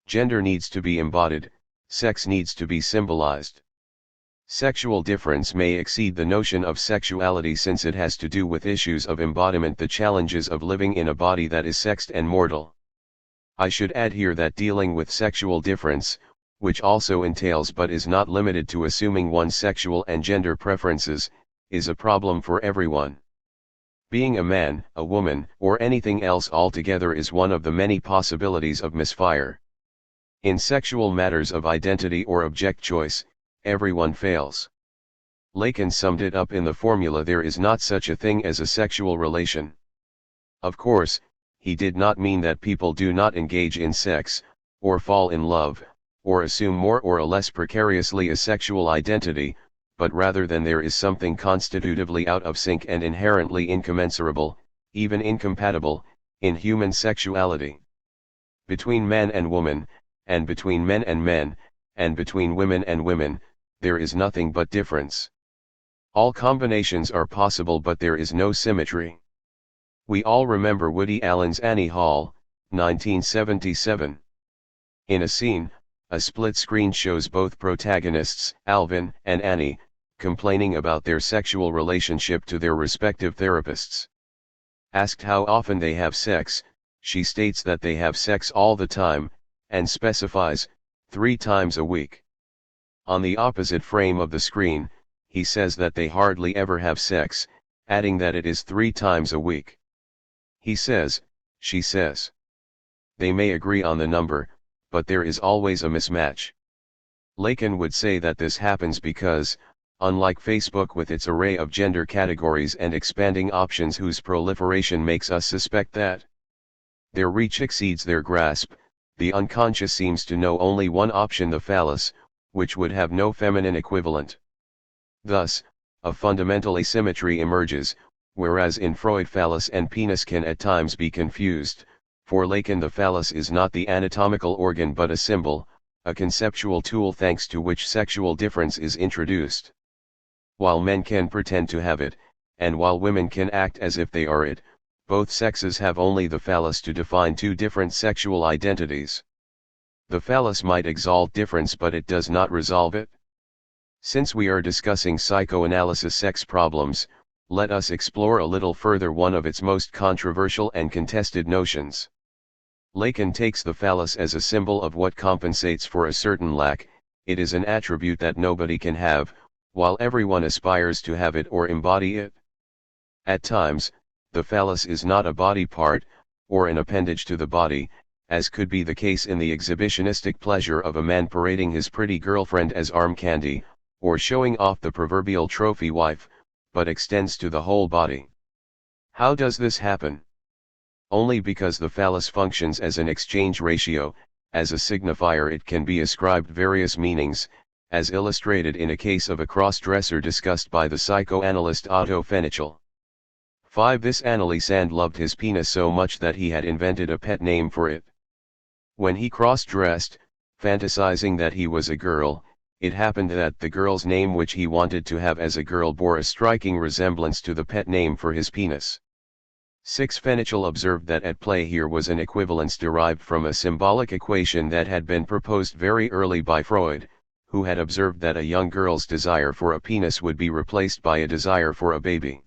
Gender needs to be embodied, sex needs to be symbolized. Sexual difference may exceed the notion of sexuality since it has to do with issues of embodiment, the challenges of living in a body that is sexed and mortal. I should add here that dealing with sexual difference, which also entails but is not limited to assuming one's sexual and gender preferences, is a problem for everyone. Being a man, a woman, or anything else altogether is one of the many possibilities of misfire. In sexual matters of identity or object choice, everyone fails. Lacan summed it up in the formula: there is not such a thing as a sexual relation. Of course, he did not mean that people do not engage in sex, or fall in love, or assume more or less precariously a sexual identity, but rather than there is something constitutively out of sync and inherently incommensurable, even incompatible, in human sexuality. Between man and woman, and between men and men, and between women and women, there is nothing but difference. All combinations are possible, but there is no symmetry. We all remember Woody Allen's Annie Hall, 1977. In a scene, a split screen shows both protagonists, Alvin and Annie, complaining about their sexual relationship to their respective therapists. Asked how often they have sex, she states that they have sex all the time, and specifies, 3 times a week. On the opposite frame of the screen, he says that they hardly ever have sex, adding that it is 3 times a week. He says, she says. They may agree on the number, but there is always a mismatch. Lacan would say that this happens because, unlike Facebook with its array of gender categories and expanding options whose proliferation makes us suspect that their reach exceeds their grasp, the unconscious seems to know only one option: the phallus, which would have no feminine equivalent. Thus, a fundamental asymmetry emerges, whereas in Freud phallus and penis can at times be confused. For Lacan, the phallus is not the anatomical organ but a symbol, a conceptual tool thanks to which sexual difference is introduced. While men can pretend to have it, and while women can act as if they are it, both sexes have only the phallus to define 2 different sexual identities. The phallus might exalt difference, but it does not resolve it. Since we are discussing psychoanalysis sex problems, let us explore a little further one of its most controversial and contested notions. Lacan takes the phallus as a symbol of what compensates for a certain lack. It is an attribute that nobody can have, while everyone aspires to have it or embody it. At times, the phallus is not a body part, or an appendage to the body, as could be the case in the exhibitionistic pleasure of a man parading his pretty girlfriend as arm candy, or showing off the proverbial trophy wife, but extends to the whole body. How does this happen? Only because the phallus functions as an exchange ratio. As a signifier it can be ascribed various meanings, as illustrated in a case of a cross-dresser discussed by the psychoanalyst Otto Fenichel. 5. This Anneli loved his penis so much that he had invented a pet name for it. When he cross-dressed, fantasizing that he was a girl, it happened that the girl's name which he wanted to have as a girl bore a striking resemblance to the pet name for his penis. 6. Fenichel observed that at play here was an equivalence derived from a symbolic equation that had been proposed very early by Freud, who had observed that a young girl's desire for a penis would be replaced by a desire for a baby.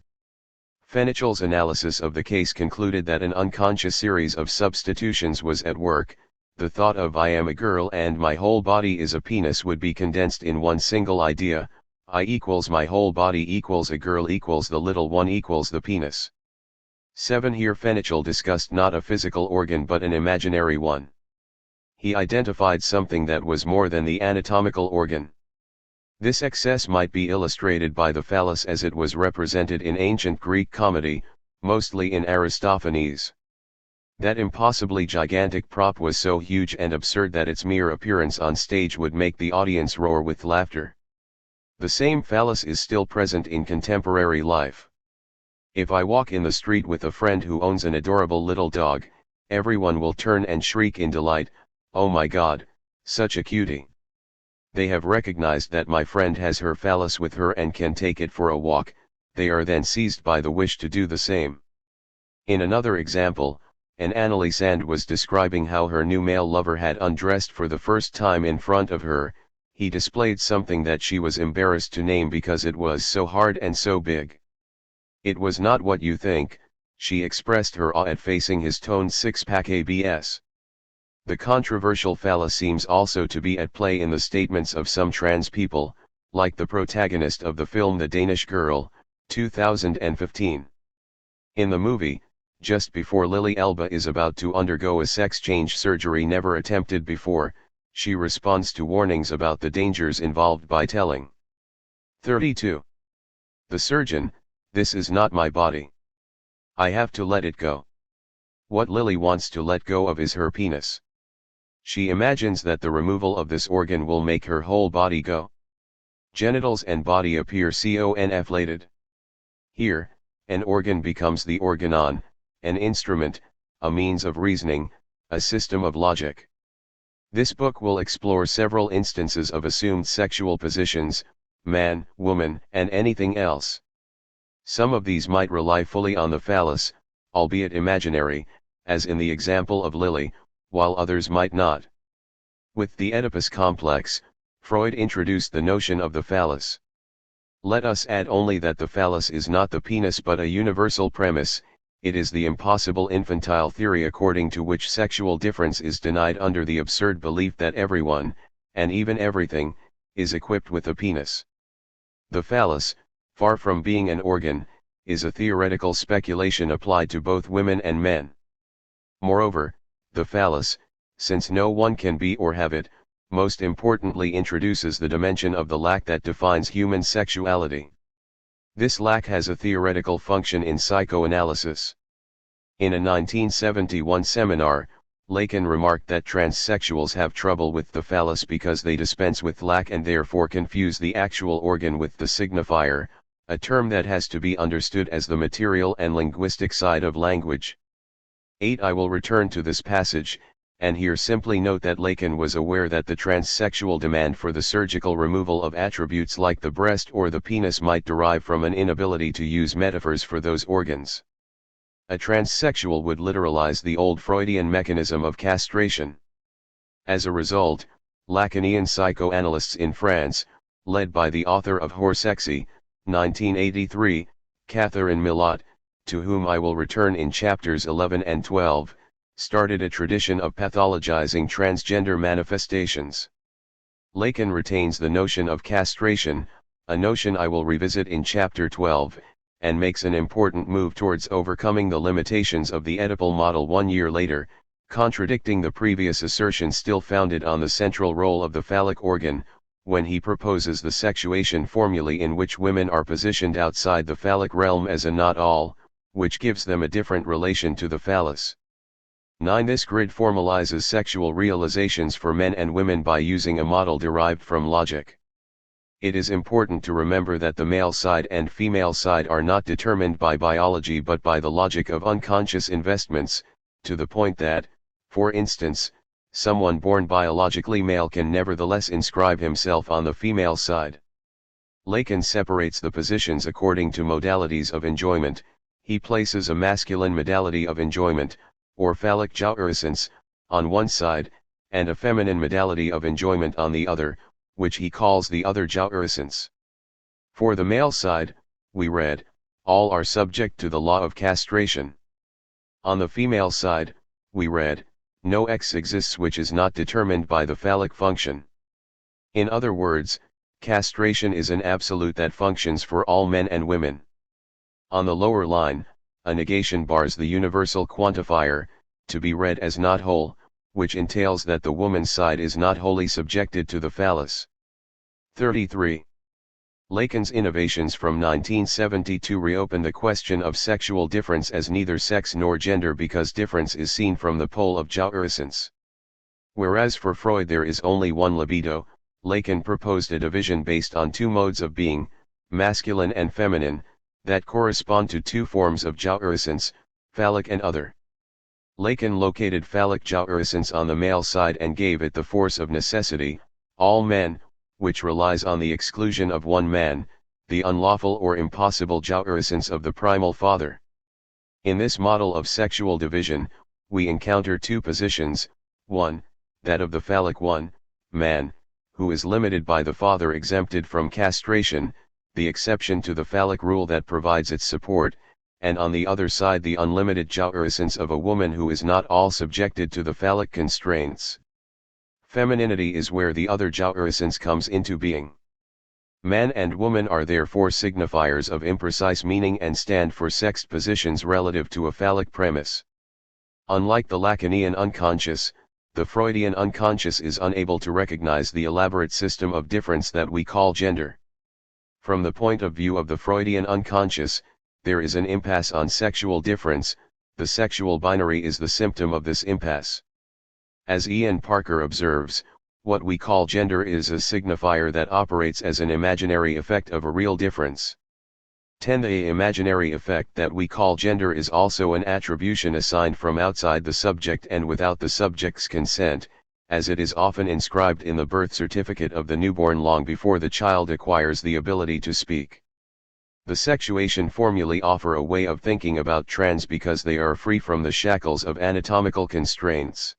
Fenichel's analysis of the case concluded that an unconscious series of substitutions was at work. The thought of "I am a girl and my whole body is a penis" would be condensed in one single idea: I equals my whole body equals a girl equals the little one equals the penis. 7. Here Fenichel discussed not a physical organ but an imaginary one. He identified something that was more than the anatomical organ. This excess might be illustrated by the phallus as it was represented in ancient Greek comedy, mostly in Aristophanes. That impossibly gigantic prop was so huge and absurd that its mere appearance on stage would make the audience roar with laughter. The same phallus is still present in contemporary life. If I walk in the street with a friend who owns an adorable little dog, everyone will turn and shriek in delight, "Oh my God, such a cutie." They have recognized that my friend has her phallus with her and can take it for a walk. They are then seized by the wish to do the same. In another example, an Anneli was describing how her new male lover had undressed for the first time in front of her. He displayed something that she was embarrassed to name because it was so hard and so big. "It was not what you think," she expressed her awe at facing his toned six-pack abs. The controversial phallus seems also to be at play in the statements of some trans people, like the protagonist of the film The Danish Girl, 2015. In the movie, just before Lily Elba is about to undergo a sex change surgery never attempted before, She responds to warnings about the dangers involved by telling. 32. The surgeon, this is not my body. I have to let it go. What Lily wants to let go of is her penis. She imagines that the removal of this organ will make her whole body go. Genitals and body appear conflated. Here, an organ becomes the organon, an instrument, a means of reasoning, a system of logic. This book will explore several instances of assumed sexual positions, man, woman, and anything else. Some of these might rely fully on the phallus, albeit imaginary, as in the example of Lily, while others might not. With the Oedipus complex, Freud introduced the notion of the phallus. Let us add only that the phallus is not the penis but a universal premise. It is the impossible infantile theory according to which sexual difference is denied under the absurd belief that everyone, and even everything, is equipped with a penis. The phallus, far from being an organ, is a theoretical speculation applied to both women and men. Moreover, the phallus, since no one can be or have it, most importantly introduces the dimension of the lack that defines human sexuality. This lack has a theoretical function in psychoanalysis. In a 1971 seminar, Lacan remarked that transsexuals have trouble with the phallus because they dispense with lack and therefore confuse the actual organ with the signifier, a term that has to be understood as the material and linguistic side of language. 8. I will return to this passage, and here simply note that Lacan was aware that the transsexual demand for the surgical removal of attributes like the breast or the penis might derive from an inability to use metaphors for those organs. A transsexual would literalize the old Freudian mechanism of castration. As a result, Lacanian psychoanalysts in France, led by the author of Horsexy, 1983, Catherine Millot, to whom I will return in chapters 11 and 12, started a tradition of pathologizing transgender manifestations. Lacan retains the notion of castration, a notion I will revisit in chapter 12, and makes an important move towards overcoming the limitations of the Oedipal model 1 year later, contradicting the previous assertion still founded on the central role of the phallic organ, when he proposes the sexuation formulae in which women are positioned outside the phallic realm as a not all, which gives them a different relation to the phallus. 9. This grid formalizes sexual realizations for men and women by using a model derived from logic. It is important to remember that the male side and female side are not determined by biology but by the logic of unconscious investments, to the point that, for instance, someone born biologically male can nevertheless inscribe himself on the female side. Lacan separates the positions according to modalities of enjoyment. He places a masculine modality of enjoyment, or phallic jouissance, on one side, and a feminine modality of enjoyment on the other, which he calls the other jouissance. For the male side, we read, all are subject to the law of castration. On the female side, we read, no X exists which is not determined by the phallic function. In other words, castration is an absolute that functions for all men and women. On the lower line, a negation bars the universal quantifier, to be read as not whole, which entails that the woman's side is not wholly subjected to the phallus. 33. Lacan's innovations from 1972 reopen the question of sexual difference as neither sex nor gender because difference is seen from the pole of jouissance. Whereas for Freud there is only one libido, Lacan proposed a division based on two modes of being, masculine and feminine, that correspond to two forms of jouissance, phallic and other. Lacan located phallic jouissance on the male side and gave it the force of necessity, all men, which relies on the exclusion of one man, the unlawful or impossible jouissance of the primal father. In this model of sexual division, we encounter two positions, one, that of the phallic one, man, who is limited by the father exempted from castration, the exception to the phallic rule that provides its support, and on the other side the unlimited jouissance of a woman who is not all subjected to the phallic constraints. Femininity is where the other jouissance comes into being. Man and woman are therefore signifiers of imprecise meaning and stand for sexed positions relative to a phallic premise. Unlike the Lacanian unconscious, the Freudian unconscious is unable to recognize the elaborate system of difference that we call gender. From the point of view of the Freudian unconscious, there is an impasse on sexual difference. The sexual binary is the symptom of this impasse. As Ian Parker observes, what we call gender is a signifier that operates as an imaginary effect of a real difference. 10. The imaginary effect that we call gender is also an attribution assigned from outside the subject and without the subject's consent, as it is often inscribed in the birth certificate of the newborn long before the child acquires the ability to speak. The sexuation formulae offer a way of thinking about trans because they are free from the shackles of anatomical constraints.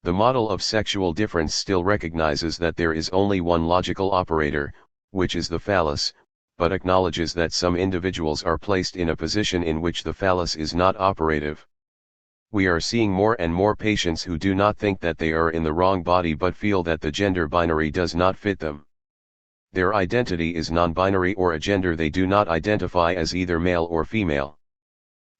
The model of sexual difference still recognizes that there is only one logical operator, which is the phallus, but acknowledges that some individuals are placed in a position in which the phallus is not operative. We are seeing more and more patients who do not think that they are in the wrong body but feel that the gender binary does not fit them. Their identity is non-binary or a gender they do not identify as either male or female.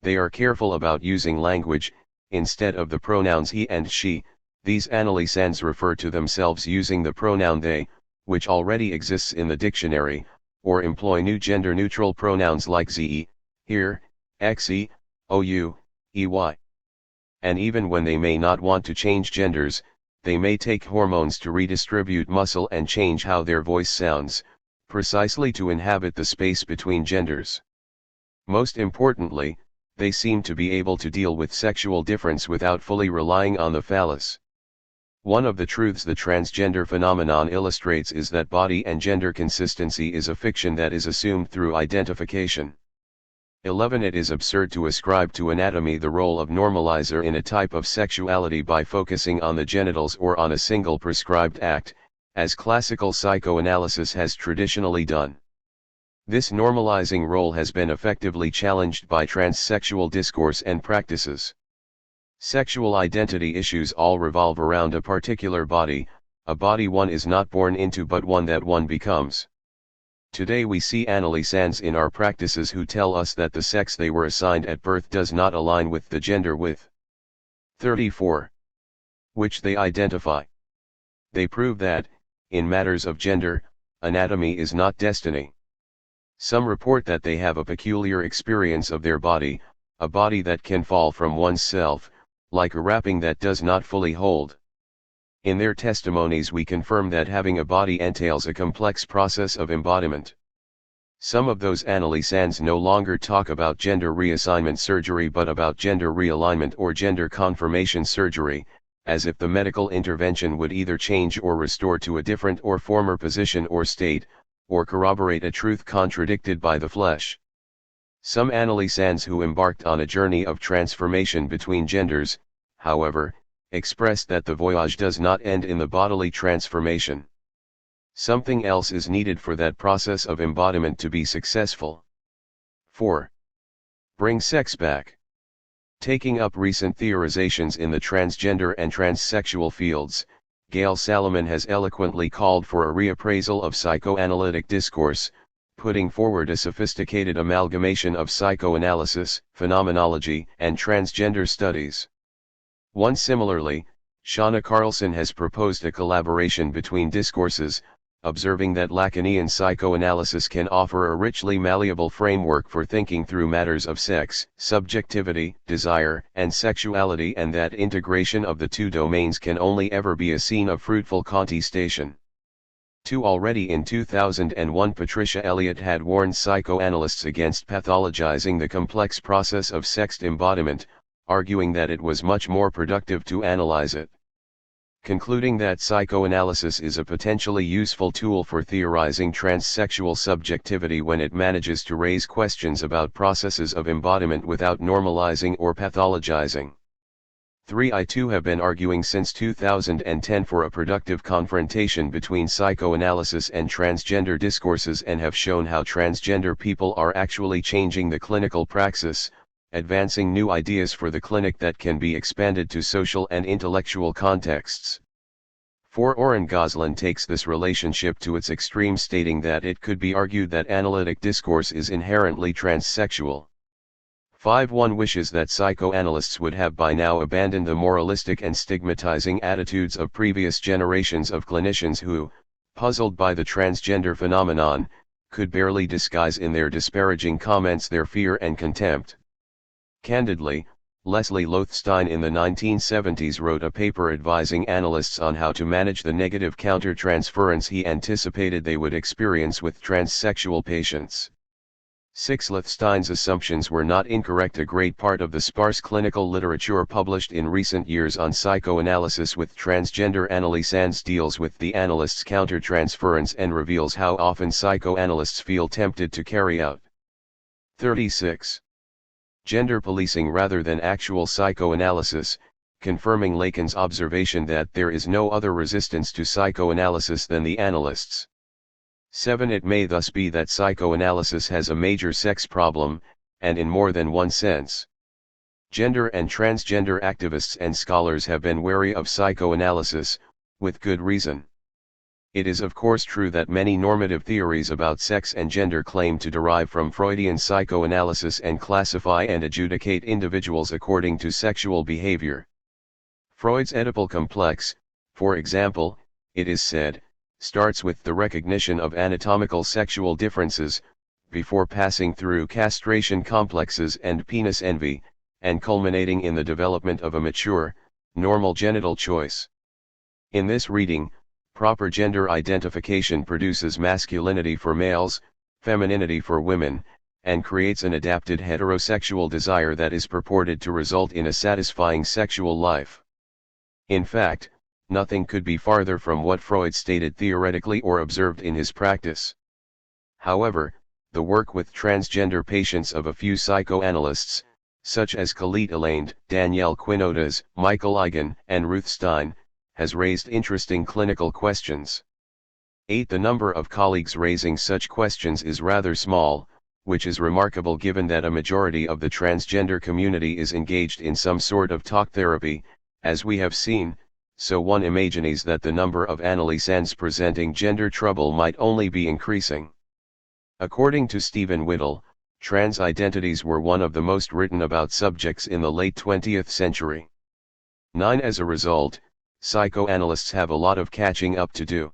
They are careful about using language. Instead of the pronouns he and she, these analysans refer to themselves using the pronoun they, which already exists in the dictionary, or employ new gender-neutral pronouns like ze, here, xe, ou, ey. And even when they may not want to change genders, they may take hormones to redistribute muscle and change how their voice sounds, precisely to inhabit the space between genders. Most importantly, they seem to be able to deal with sexual difference without fully relying on the phallus. One of the truths the transgender phenomenon illustrates is that body and gender consistency is a fiction that is assumed through identification. 11. It is absurd to ascribe to anatomy the role of normalizer in a type of sexuality by focusing on the genitals or on a single prescribed act, as classical psychoanalysis has traditionally done. This normalizing role has been effectively challenged by transsexual discourse and practices. Sexual identity issues all revolve around a particular body, a body one is not born into but one that one becomes. Today we see analysans in our practices who tell us that the sex they were assigned at birth does not align with the gender with 34, which they identify. They prove that, in matters of gender, anatomy is not destiny. Some report that they have a peculiar experience of their body, a body that can fall from one's self, like a wrapping that does not fully hold. In their testimonies we confirm that having a body entails a complex process of embodiment. Some of those analysans no longer talk about gender reassignment surgery but about gender realignment or gender confirmation surgery, as if the medical intervention would either change or restore to a different or former position or state, or corroborate a truth contradicted by the flesh. Some analysans who embarked on a journey of transformation between genders, however, expressed that the voyage does not end in the bodily transformation. Something else is needed for that process of embodiment to be successful. 4. Bring sex back. Taking up recent theorizations in the transgender and transsexual fields, Gail Salomon has eloquently called for a reappraisal of psychoanalytic discourse, putting forward a sophisticated amalgamation of psychoanalysis, phenomenology, and transgender studies. Similarly, Shauna Carlson has proposed a collaboration between discourses, observing that Lacanian psychoanalysis can offer a richly malleable framework for thinking through matters of sex, subjectivity, desire, and sexuality, and that integration of the two domains can only ever be a scene of fruitful contestation. Already in 2001 Patricia Elliott had warned psychoanalysts against pathologizing the complex process of sexed embodiment, arguing that it was much more productive to analyze it. Concluding that psychoanalysis is a potentially useful tool for theorizing transsexual subjectivity when it manages to raise questions about processes of embodiment without normalizing or pathologizing. I too have been arguing since 2010 for a productive confrontation between psychoanalysis and transgender discourses and have shown how transgender people are actually changing the clinical praxis, advancing new ideas for the clinic that can be expanded to social and intellectual contexts. Oren Goslan takes this relationship to its extreme, stating that it could be argued that analytic discourse is inherently transsexual. 5. One wishes that psychoanalysts would have by now abandoned the moralistic and stigmatizing attitudes of previous generations of clinicians who, puzzled by the transgender phenomenon, could barely disguise in their disparaging comments their fear and contempt. Candidly, Leslie Lothstein in the 1970s wrote a paper advising analysts on how to manage the negative countertransference he anticipated they would experience with transsexual patients. 6. Lothstein's assumptions were not incorrect. A great part of the sparse clinical literature published in recent years on psychoanalysis with transgender analyses deals with the analyst's countertransference and reveals how often psychoanalysts feel tempted to carry out 36. Gender policing rather than actual psychoanalysis, confirming Lacan's observation that there is no other resistance to psychoanalysis than the analysts. 7. It may thus be that psychoanalysis has a major sex problem, and in more than one sense. Gender and transgender activists and scholars have been wary of psychoanalysis, with good reason. It is of course true that many normative theories about sex and gender claim to derive from Freudian psychoanalysis and classify and adjudicate individuals according to sexual behavior. Freud's Oedipal complex, for example, it is said, starts with the recognition of anatomical sexual differences, before passing through castration complexes and penis envy, and culminating in the development of a mature, normal genital choice. In this reading, proper gender identification produces masculinity for males, femininity for women, and creates an adapted heterosexual desire that is purported to result in a satisfying sexual life. In fact, nothing could be farther from what Freud stated theoretically or observed in his practice. However, the work with transgender patients of a few psychoanalysts, such as Khalid Aland, Danielle Quinones, Michael Eigen, and Ruth Stein, has raised interesting clinical questions. 8. The number of colleagues raising such questions is rather small, which is remarkable given that a majority of the transgender community is engaged in some sort of talk therapy, as we have seen, so one imagines that the number of analyses presenting gender trouble might only be increasing. According to Stephen Whittle, trans identities were one of the most written about subjects in the late 20th century. 9. As a result, psychoanalysts have a lot of catching up to do.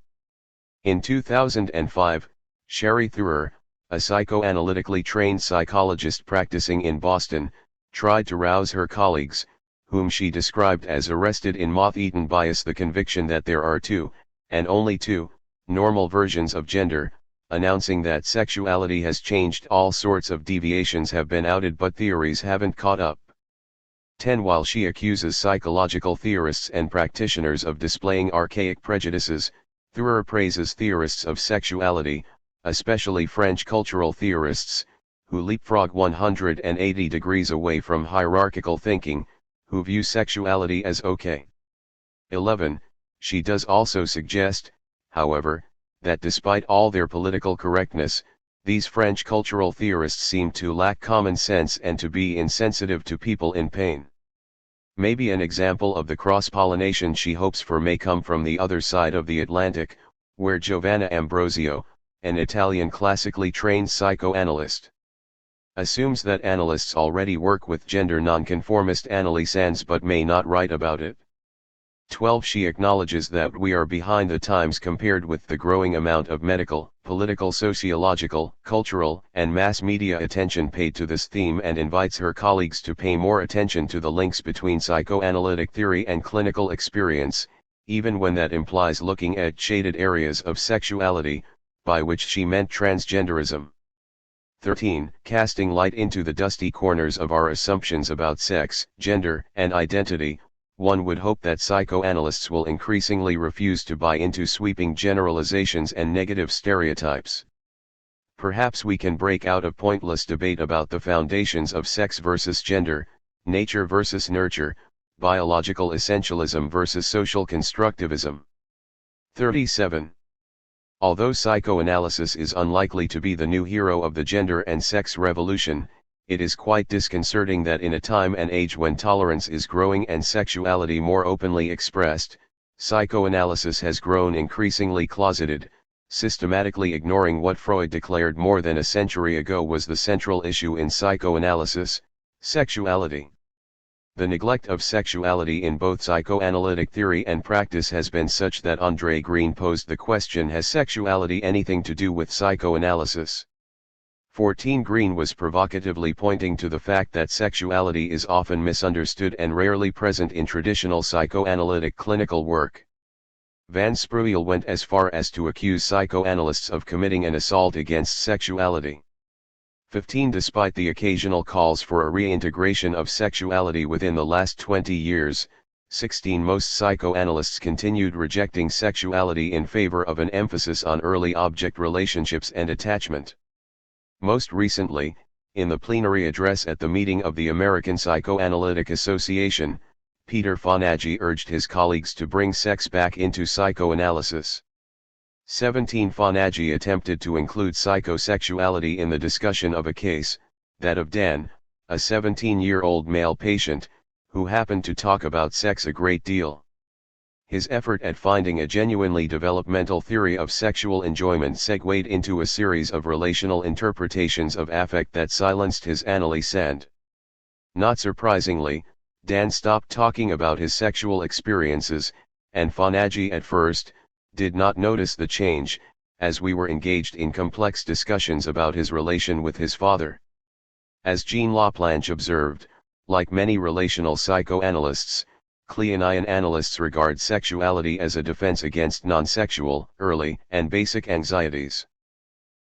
In 2005, Sherry Thurer, a psychoanalytically trained psychologist practicing in Boston, tried to rouse her colleagues, whom she described as arrested in moth-eaten bias, the conviction that there are two, and only two, normal versions of gender, announcing that sexuality has changed. All sorts of deviations have been outed but theories haven't caught up. 10. While she accuses psychological theorists and practitioners of displaying archaic prejudices, Thurer praises theorists of sexuality, especially French cultural theorists, who leapfrog 180 degrees away from hierarchical thinking, who view sexuality as okay. 11. She does also suggest, however, that despite all their political correctness, these French cultural theorists seem to lack common sense and to be insensitive to people in pain. Maybe an example of the cross-pollination she hopes for may come from the other side of the Atlantic, where Giovanna Ambrosio, an Italian classically trained psychoanalyst, assumes that analysts already work with gender nonconformist analyses but may not write about it. 12. She acknowledges that we are behind the times compared with the growing amount of medical, political, sociological, cultural, and mass media attention paid to this theme, and invites her colleagues to pay more attention to the links between psychoanalytic theory and clinical experience, even when that implies looking at shaded areas of sexuality, by which she meant transgenderism. 13. Casting light into the dusty corners of our assumptions about sex, gender, and identity, one would hope that psychoanalysts will increasingly refuse to buy into sweeping generalizations and negative stereotypes. Perhaps we can break out of pointless debate about the foundations of sex versus gender, nature versus nurture, biological essentialism versus social constructivism. 37. Although psychoanalysis is unlikely to be the new hero of the gender and sex revolution, it is quite disconcerting that in a time and age when tolerance is growing and sexuality more openly expressed, psychoanalysis has grown increasingly closeted, systematically ignoring what Freud declared more than a century ago was the central issue in psychoanalysis, Sexuality. The neglect of sexuality in both psychoanalytic theory and practice has been such that Andre Green posed the question: has sexuality anything to do with psychoanalysis? 14 Green was provocatively pointing to the fact that sexuality is often misunderstood and rarely present in traditional psychoanalytic clinical work. Van Spruill went as far as to accuse psychoanalysts of committing an assault against sexuality. 15 Despite the occasional calls for a reintegration of sexuality within the last 20 years, 16 Most psychoanalysts continued rejecting sexuality in favor of an emphasis on early object relationships and attachment. Most recently, in the plenary address at the meeting of the American Psychoanalytic Association, Peter Fonagy urged his colleagues to bring sex back into psychoanalysis. 17 Fonagy attempted to include psychosexuality in the discussion of a case, that of Dan, a 17-year-old male patient, who happened to talk about sex a great deal. His effort at finding a genuinely developmental theory of sexual enjoyment segued into a series of relational interpretations of affect that silenced his analyse and, not surprisingly, Dan stopped talking about his sexual experiences, and Fonagy at first did not notice the change, as we were engaged in complex discussions about his relation with his father. As Jean Laplanche observed, like many relational psychoanalysts, Lacanian analysts regard sexuality as a defense against non-sexual, early, and basic anxieties.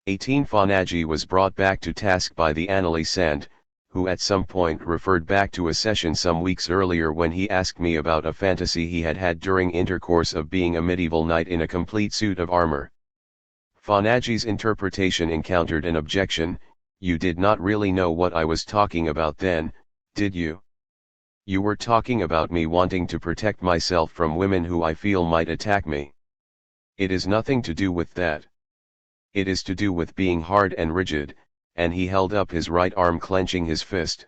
18 Fonagy was brought back to task by the analyse and, who at some point referred back to a session some weeks earlier when he asked me about a fantasy he had had during intercourse of being a medieval knight in a complete suit of armor. Fonagy's interpretation encountered an objection: "You did not really know what I was talking about then, did you? You were talking about me wanting to protect myself from women who I feel might attack me. It is nothing to do with that. It is to do with being hard and rigid," and he held up his right arm clenching his fist.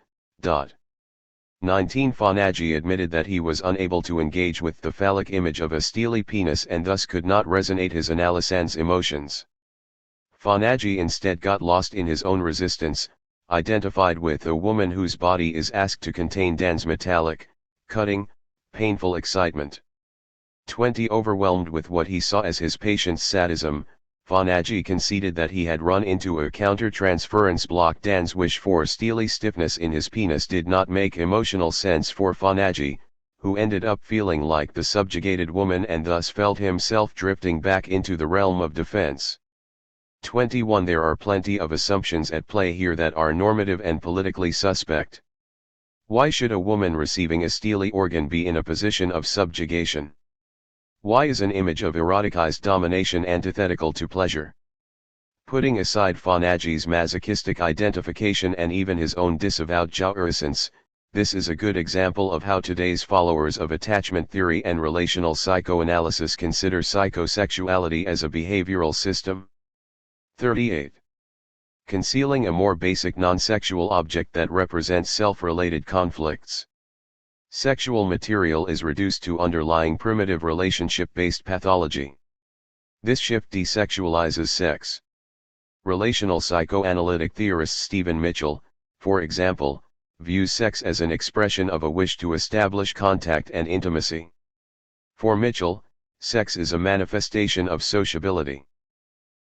19 Fonagy admitted that he was unable to engage with the phallic image of a steely penis and thus could not resonate his analysan's emotions. Fonagy instead got lost in his own resistance, identified with a woman whose body is asked to contain Dan's metallic, cutting, painful excitement. 20 Overwhelmed with what he saw as his patient's sadism, Fonagy conceded that he had run into a counter-transference block. Dan's wish for steely stiffness in his penis did not make emotional sense for Fonagy, who ended up feeling like the subjugated woman and thus felt himself drifting back into the realm of defense. 21 There are plenty of assumptions at play here that are normative and politically suspect. Why should a woman receiving a steely organ be in a position of subjugation? Why is an image of eroticized domination antithetical to pleasure? Putting aside Fonagy's masochistic identification and even his own disavowed jouissance, this is a good example of how today's followers of attachment theory and relational psychoanalysis consider psychosexuality as a behavioral system. 38. Concealing a more basic non-sexual object that represents self-related conflicts. Sexual material is reduced to underlying primitive relationship-based pathology. This shift desexualizes sex. Relational psychoanalytic theorist Stephen Mitchell, for example, views sex as an expression of a wish to establish contact and intimacy. For Mitchell, sex is a manifestation of sociability.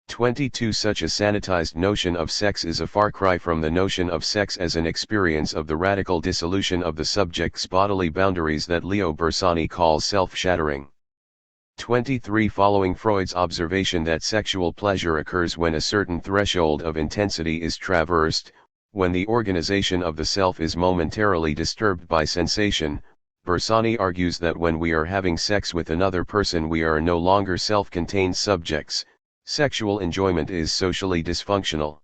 22 Such a sanitized notion of sex is a far cry from the notion of sex as an experience of the radical dissolution of the subject's bodily boundaries that Leo Bersani calls self-shattering. 23 Following Freud's observation that sexual pleasure occurs when a certain threshold of intensity is traversed, when the organization of the self is momentarily disturbed by sensation, Bersani argues that when we are having sex with another person we are no longer self-contained subjects. Sexual enjoyment is socially dysfunctional.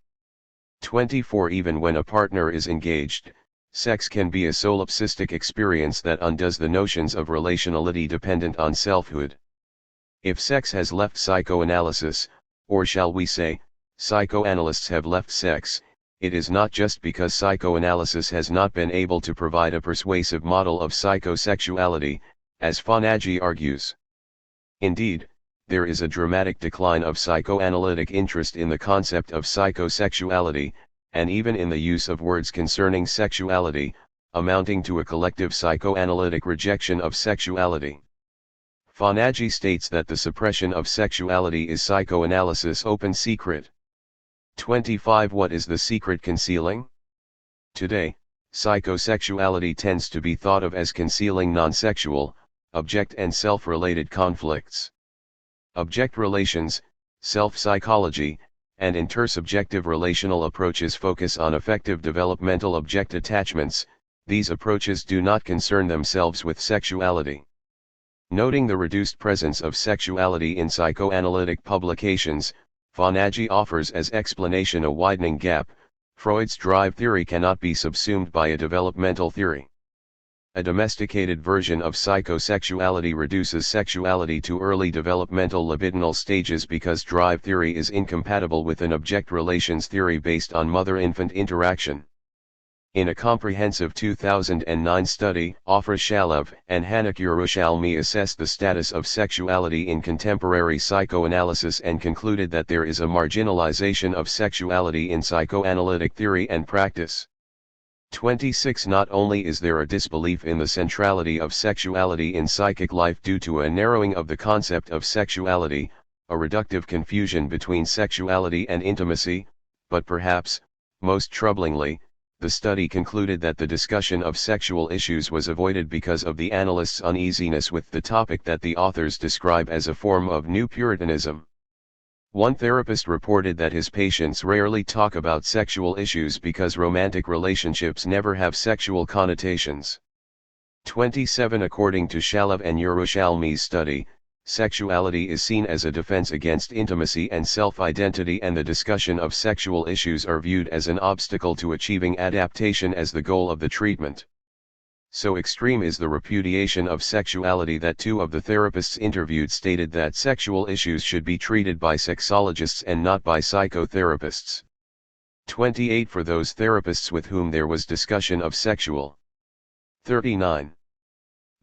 24 Even when a partner is engaged, sex can be a solipsistic experience that undoes the notions of relationality dependent on selfhood. If sex has left psychoanalysis, or shall we say, psychoanalysts have left sex, it is not just because psychoanalysis has not been able to provide a persuasive model of psychosexuality, as Fonagy argues. Indeed, there is a dramatic decline of psychoanalytic interest in the concept of psychosexuality, and even in the use of words concerning sexuality, amounting to a collective psychoanalytic rejection of sexuality. Fonagy states that the suppression of sexuality is psychoanalysis' open secret. 25. What is the secret concealing? Today, psychosexuality tends to be thought of as concealing non-sexual, object and self-related conflicts. Object relations, self-psychology, and intersubjective relational approaches focus on effective developmental object attachments. These approaches do not concern themselves with sexuality. Noting the reduced presence of sexuality in psychoanalytic publications, Fonagy offers as explanation a widening gap. Freud's drive theory cannot be subsumed by a developmental theory. A domesticated version of psychosexuality reduces sexuality to early developmental libidinal stages because drive theory is incompatible with an object relations theory based on mother-infant interaction. In a comprehensive 2009 study, Ofra Shalev and Hannah Yerushalmi assessed the status of sexuality in contemporary psychoanalysis and concluded that there is a marginalization of sexuality in psychoanalytic theory and practice. 26. Not only is there a disbelief in the centrality of sexuality in psychic life due to a narrowing of the concept of sexuality, a reductive confusion between sexuality and intimacy, but perhaps, most troublingly, the study concluded that the discussion of sexual issues was avoided because of the analyst's uneasiness with the topic that the authors describe as a form of New Puritanism. One therapist reported that his patients rarely talk about sexual issues because romantic relationships never have sexual connotations. 27. According to Shalev and Yerushalmi's study, sexuality is seen as a defense against intimacy and self-identity, and the discussion of sexual issues are viewed as an obstacle to achieving adaptation as the goal of the treatment. So extreme is the repudiation of sexuality that two of the therapists interviewed stated that sexual issues should be treated by sexologists and not by psychotherapists. 28. For those therapists with whom there was discussion of sexual 39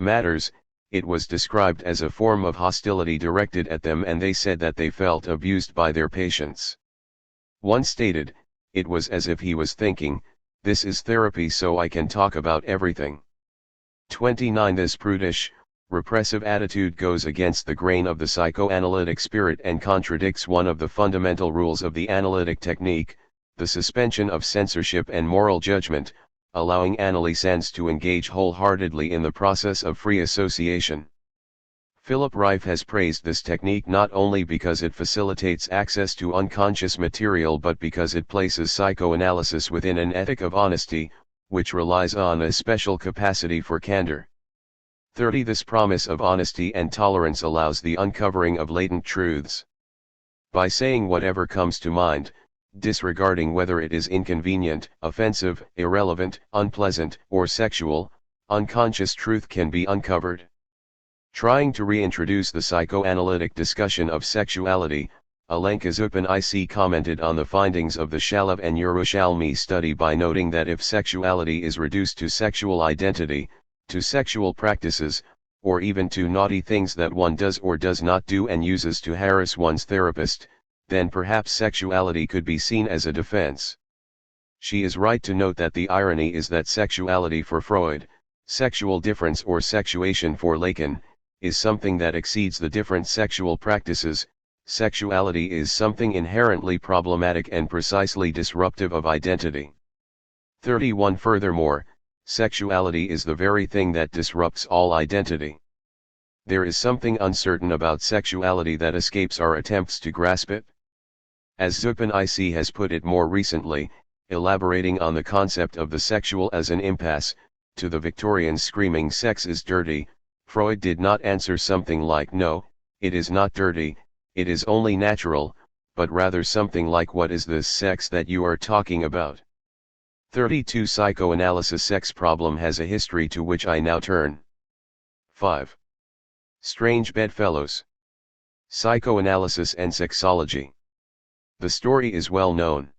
matters, it was described as a form of hostility directed at them, and they said that they felt abused by their patients. One stated, "It was as if he was thinking, this is therapy so I can talk about everything." 29. This prudish, repressive attitude goes against the grain of the psychoanalytic spirit and contradicts one of the fundamental rules of the analytic technique, the suspension of censorship and moral judgment, allowing analysans to engage wholeheartedly in the process of free association. Philip Reif has praised this technique not only because it facilitates access to unconscious material but because it places psychoanalysis within an ethic of honesty, which relies on a special capacity for candor. 30. This promise of honesty and tolerance allows the uncovering of latent truths. By saying whatever comes to mind, disregarding whether it is inconvenient, offensive, irrelevant, unpleasant, or sexual, unconscious truth can be uncovered. Trying to reintroduce the psychoanalytic discussion of sexuality, Alenka Zupin-IC commented on the findings of the Shalev and Yerushalmi study by noting that if sexuality is reduced to sexual identity, to sexual practices, or even to naughty things that one does or does not do and uses to harass one's therapist, then perhaps sexuality could be seen as a defense. She is right to note that the irony is that sexuality for Freud, sexual difference or sexuation for Lacan, is something that exceeds the different sexual practices. Sexuality is something inherently problematic and precisely disruptive of identity. 31. Furthermore, sexuality is the very thing that disrupts all identity. There is something uncertain about sexuality that escapes our attempts to grasp it. As Zupin-IC has put it more recently, elaborating on the concept of the sexual as an impasse, to the Victorians screaming sex is dirty, Freud did not answer something like no, it is not dirty, it is only natural, but rather something like what is this sex that you are talking about? 32. Psychoanalysis sex problem has a history to which I now turn. 5. Strange bedfellows. Psychoanalysis and sexology. The story is well known.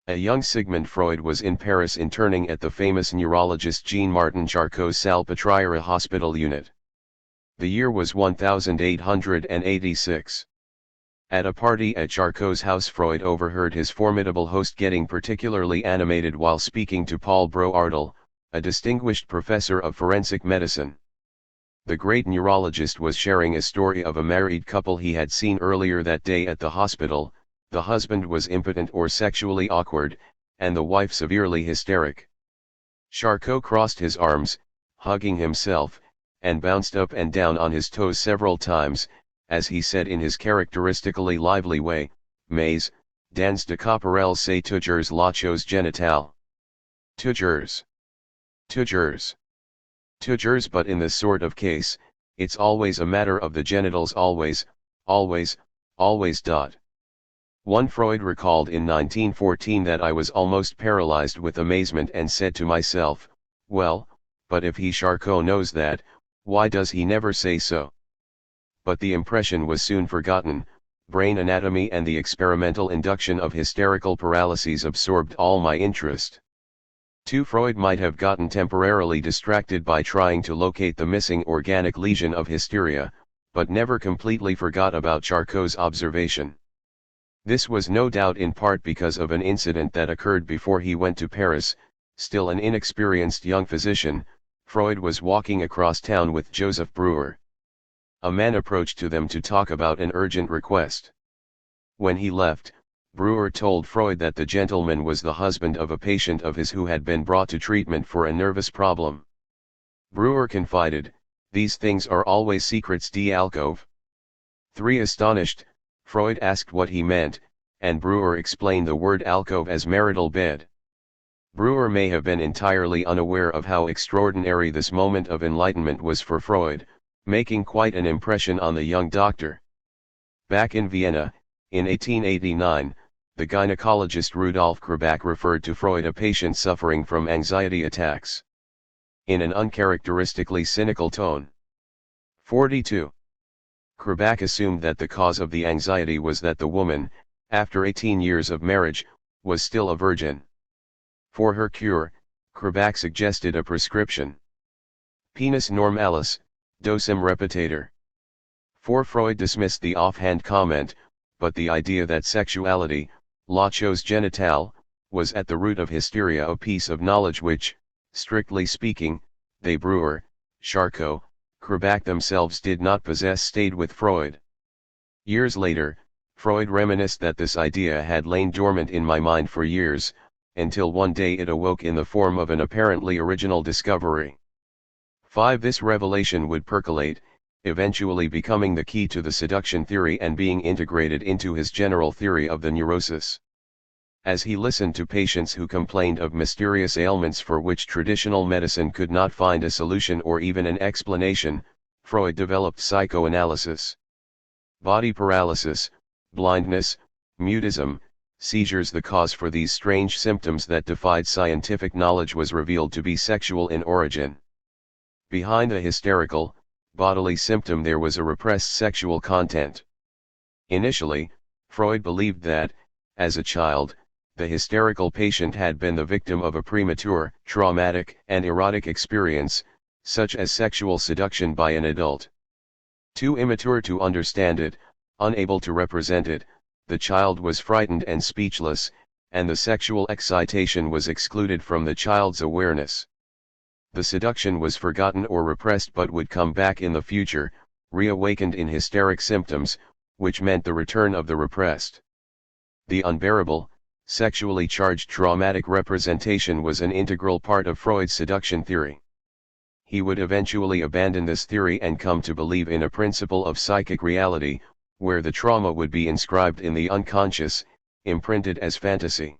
A young Sigmund Freud was in Paris interning at the famous neurologist Jean-Martin Charcot's Salpêtrière hospital unit. The year was 1886. At a party at Charcot's house, Freud overheard his formidable host getting particularly animated while speaking to Paul Brouardel, a distinguished professor of forensic medicine. The great neurologist was sharing a story of a married couple he had seen earlier that day at the hospital. The husband was impotent or sexually awkward, and the wife severely hysteric. Charcot crossed his arms, hugging himself, and bounced up and down on his toes several times, as he said in his characteristically lively way, "Mais, dans de caparel c'est toujours la chose génitale. Toujours. Toujours. Toujours, but in this sort of case, it's always a matter of the genitals, always, always, always. One Freud recalled in 1914 that I was almost paralyzed with amazement and said to myself, well, but if he Charcot knows that, why does he never say so? But the impression was soon forgotten. Brain anatomy and the experimental induction of hysterical paralyses absorbed all my interest. Freud might have gotten temporarily distracted by trying to locate the missing organic lesion of hysteria, but never completely forgot about Charcot's observation. This was no doubt in part because of an incident that occurred before he went to Paris. Still an inexperienced young physician, Freud was walking across town with Joseph Breuer. A man approached to them to talk about an urgent request. When he left, Breuer told Freud that the gentleman was the husband of a patient of his who had been brought to treatment for a nervous problem. Breuer confided, "These things are always secrets d'alcove." Astonished, Freud asked what he meant, and Breuer explained the word alcove as marital bed. Breuer may have been entirely unaware of how extraordinary this moment of enlightenment was for Freud, making quite an impression on the young doctor. Back in Vienna, in 1889, the gynecologist Rudolf Krabak referred to Freud a patient suffering from anxiety attacks. In an uncharacteristically cynical tone. 42. Krabak assumed that the cause of the anxiety was that the woman, after 18 years of marriage, was still a virgin. For her cure, Krabak suggested a prescription. Penis normalis, dosem repetator. Freud dismissed the offhand comment, but the idea that sexuality, la chose génitale, was at the root of hysteria, a piece of knowledge which, strictly speaking, they Breuer, Charcot, Krabak themselves did not possess, stayed with Freud. Years later, Freud reminisced that this idea had lain dormant in my mind for years, until one day it awoke in the form of an apparently original discovery. 5. This revelation would percolate, eventually becoming the key to the seduction theory and being integrated into his general theory of the neurosis. As he listened to patients who complained of mysterious ailments for which traditional medicine could not find a solution or even an explanation, Freud developed psychoanalysis. Body paralysis, blindness, mutism, seizures. The cause for these strange symptoms that defied scientific knowledge was revealed to be sexual in origin. Behind the hysterical, bodily symptom there was a repressed sexual content. Initially, Freud believed that, as a child, the hysterical patient had been the victim of a premature, traumatic, and erotic experience, such as sexual seduction by an adult. Too immature to understand it, unable to represent it, the child was frightened and speechless, and the sexual excitation was excluded from the child's awareness. The seduction was forgotten or repressed but would come back in the future, reawakened in hysteric symptoms, which meant the return of the repressed. The unbearable, sexually charged traumatic representation was an integral part of Freud's seduction theory. He would eventually abandon this theory and come to believe in a principle of psychic reality, where the trauma would be inscribed in the unconscious, imprinted as fantasy.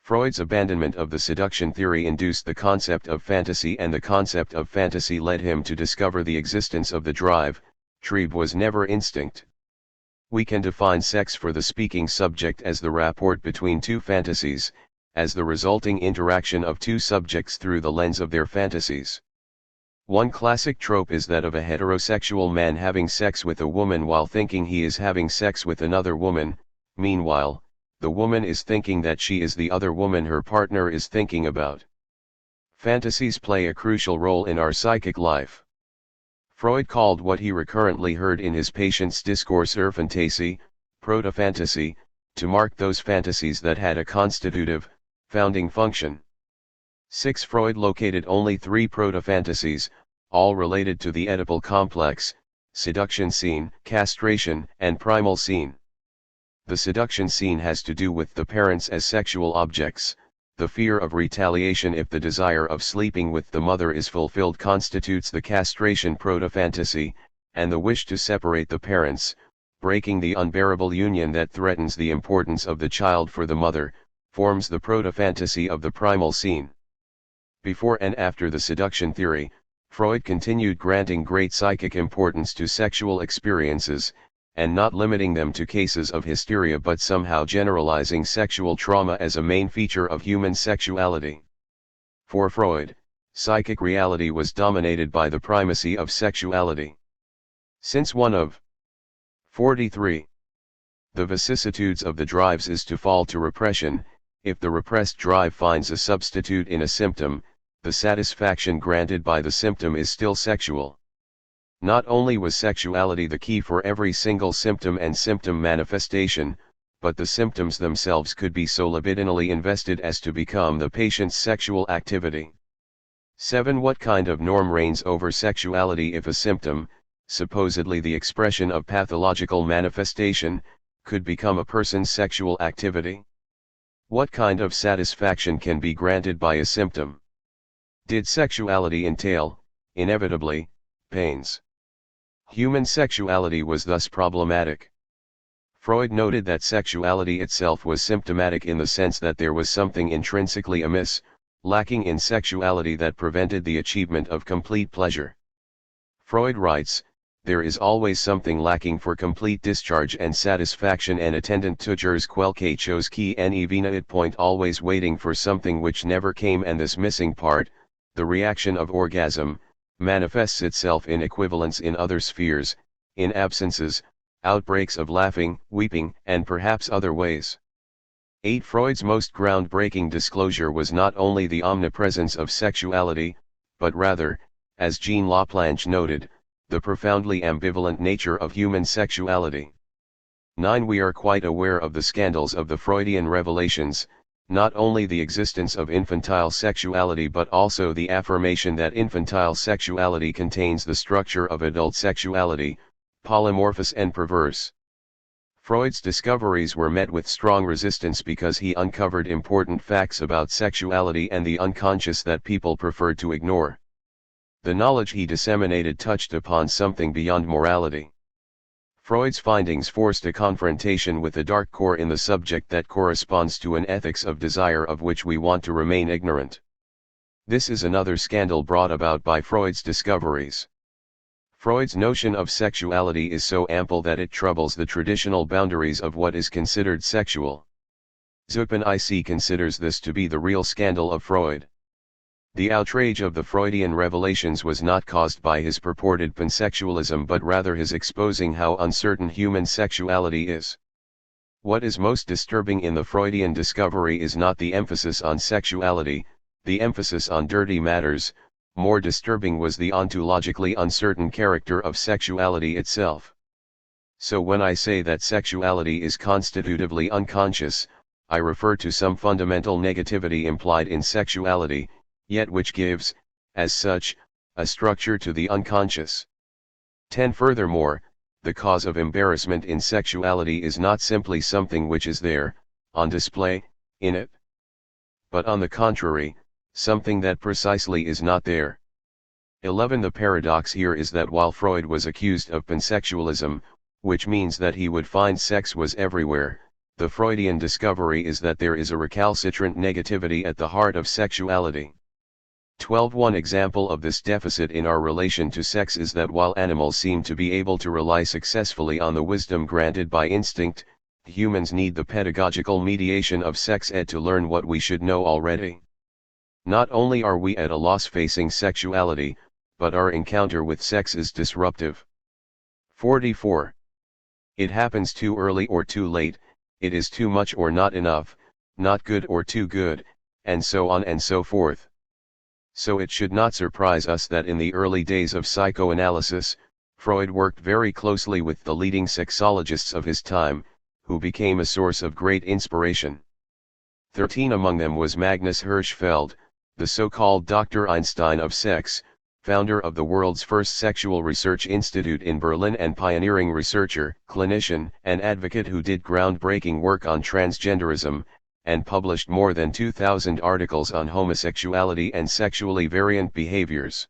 Freud's abandonment of the seduction theory induced the concept of fantasy, and the concept of fantasy led him to discover the existence of the drive. Trieb was never instinct. We can define sex for the speaking subject as the rapport between two fantasies, as the resulting interaction of two subjects through the lens of their fantasies. One classic trope is that of a heterosexual man having sex with a woman while thinking he is having sex with another woman. Meanwhile, the woman is thinking that she is the other woman her partner is thinking about. Fantasies play a crucial role in our psychic life. Freud called what he recurrently heard in his patients' discourse Irrfantasie, proto-fantasy, to mark those fantasies that had a constitutive, founding function. 6. Freud located only 3 proto-fantasies, all related to the Oedipal complex: seduction scene, castration, and primal scene. The seduction scene has to do with the parents as sexual objects. The fear of retaliation if the desire of sleeping with the mother is fulfilled constitutes the castration proto-fantasy, and the wish to separate the parents, breaking the unbearable union that threatens the importance of the child for the mother, forms the proto-fantasy of the primal scene. Before and after the seduction theory, Freud continued granting great psychic importance to sexual experiences, and not limiting them to cases of hysteria but somehow generalizing sexual trauma as a main feature of human sexuality. For Freud, psychic reality was dominated by the primacy of sexuality. Since 1 of 43. The vicissitudes of the drives is to fall to repression. If the repressed drive finds a substitute in a symptom, the satisfaction granted by the symptom is still sexual. Not only was sexuality the key for every single symptom and symptom manifestation, but the symptoms themselves could be so libidinally invested as to become the patient's sexual activity. 7. What kind of norm reigns over sexuality if a symptom, supposedly the expression of pathological manifestation, could become a person's sexual activity? What kind of satisfaction can be granted by a symptom? Did sexuality entail, inevitably, pains? Human sexuality was thus problematic. Freud noted that sexuality itself was symptomatic in the sense that there was something intrinsically amiss, lacking in sexuality that prevented the achievement of complete pleasure. Freud writes, "There is always something lacking for complete discharge and satisfaction, and attendant toujours quelque chose qui ne venait point, always waiting for something which never came, and this missing part, the reaction of orgasm, manifests itself in equivalence in other spheres, in absences, outbreaks of laughing, weeping, and perhaps other ways." 8. Freud's most groundbreaking disclosure was not only the omnipresence of sexuality, but rather, as Jean Laplanche noted, the profoundly ambivalent nature of human sexuality. 9. We are quite aware of the scandals of the Freudian revelations, not only the existence of infantile sexuality but also the affirmation that infantile sexuality contains the structure of adult sexuality, polymorphous and perverse. Freud's discoveries were met with strong resistance because he uncovered important facts about sexuality and the unconscious that people preferred to ignore. The knowledge he disseminated touched upon something beyond morality. Freud's findings forced a confrontation with a dark core in the subject that corresponds to an ethics of desire of which we want to remain ignorant. This is another scandal brought about by Freud's discoveries. Freud's notion of sexuality is so ample that it troubles the traditional boundaries of what is considered sexual. Zupan considers this to be the real scandal of Freud. The outrage of the Freudian revelations was not caused by his purported pansexualism but rather his exposing how uncertain human sexuality is. What is most disturbing in the Freudian discovery is not the emphasis on sexuality, the emphasis on dirty matters. More disturbing was the ontologically uncertain character of sexuality itself. So when I say that sexuality is constitutively unconscious, I refer to some fundamental negativity implied in sexuality, yet which gives, as such, a structure to the unconscious. 10. Furthermore, the cause of embarrassment in sexuality is not simply something which is there, on display, in it, but on the contrary, something that precisely is not there. 11. The paradox here is that while Freud was accused of pansexualism, which means that he would find sex was everywhere, the Freudian discovery is that there is a recalcitrant negativity at the heart of sexuality. 12. One example of this deficit in our relation to sex is that while animals seem to be able to rely successfully on the wisdom granted by instinct, humans need the pedagogical mediation of sex ed to learn what we should know already. Not only are we at a loss facing sexuality, but our encounter with sex is disruptive. 44. It happens too early or too late, it is too much or not enough, not good or too good, and so on and so forth. So it should not surprise us that in the early days of psychoanalysis, Freud worked very closely with the leading sexologists of his time, who became a source of great inspiration. 13 among them was Magnus Hirschfeld, the so-called Dr. Einstein of sex, founder of the world's first sexual research institute in Berlin and pioneering researcher, clinician, and advocate who did groundbreaking work on transgenderism, and published more than 2,000 articles on homosexuality and sexually variant behaviors.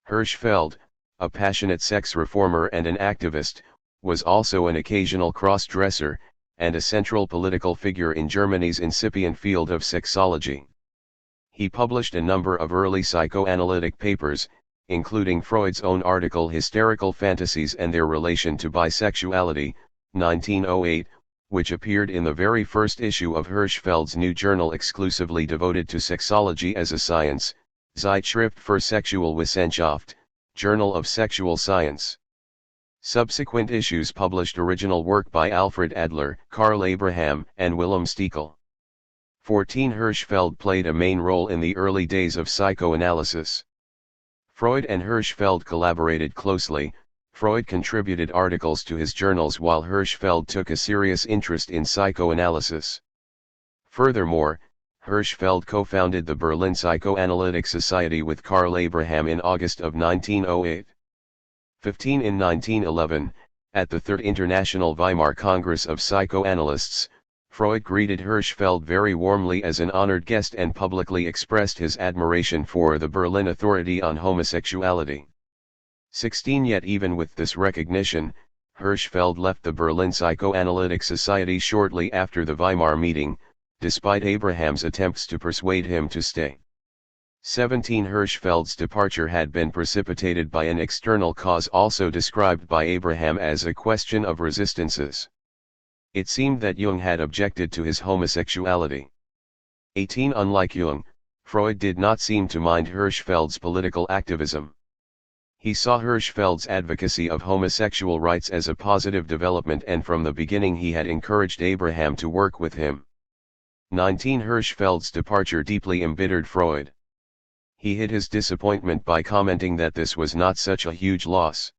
Hirschfeld, a passionate sex reformer and an activist, was also an occasional cross-dresser, and a central political figure in Germany's incipient field of sexology. He published a number of early psychoanalytic papers, including Freud's own article Hysterical Fantasies and Their Relation to Bisexuality, 1908, which appeared in the very first issue of Hirschfeld's new journal exclusively devoted to sexology as a science, Zeitschrift für Sexualwissenschaft, Journal of Sexual Science. Subsequent issues published original work by Alfred Adler, Karl Abraham, and Wilhelm Stekel. 14 Hirschfeld played a main role in the early days of psychoanalysis. Freud and Hirschfeld collaborated closely. Freud contributed articles to his journals while Hirschfeld took a serious interest in psychoanalysis. Furthermore, Hirschfeld co-founded the Berlin Psychoanalytic Society with Karl Abraham in August of 1908. 15 In 1911, at the Third International Weimar Congress of Psychoanalysts, Freud greeted Hirschfeld very warmly as an honored guest and publicly expressed his admiration for the Berlin Authority on Homosexuality. 16 Yet even with this recognition, Hirschfeld left the Berlin Psychoanalytic Society shortly after the Weimar meeting, despite Abraham's attempts to persuade him to stay. 17 Hirschfeld's departure had been precipitated by an external cause also described by Abraham as a question of resistances. It seemed that Jung had objected to his homosexuality. 18 Unlike Jung, Freud did not seem to mind Hirschfeld's political activism. He saw Hirschfeld's advocacy of homosexual rights as a positive development, and from the beginning he had encouraged Abraham to work with him. 19 Hirschfeld's departure deeply embittered Freud. He hid his disappointment by commenting that this was not such a huge loss.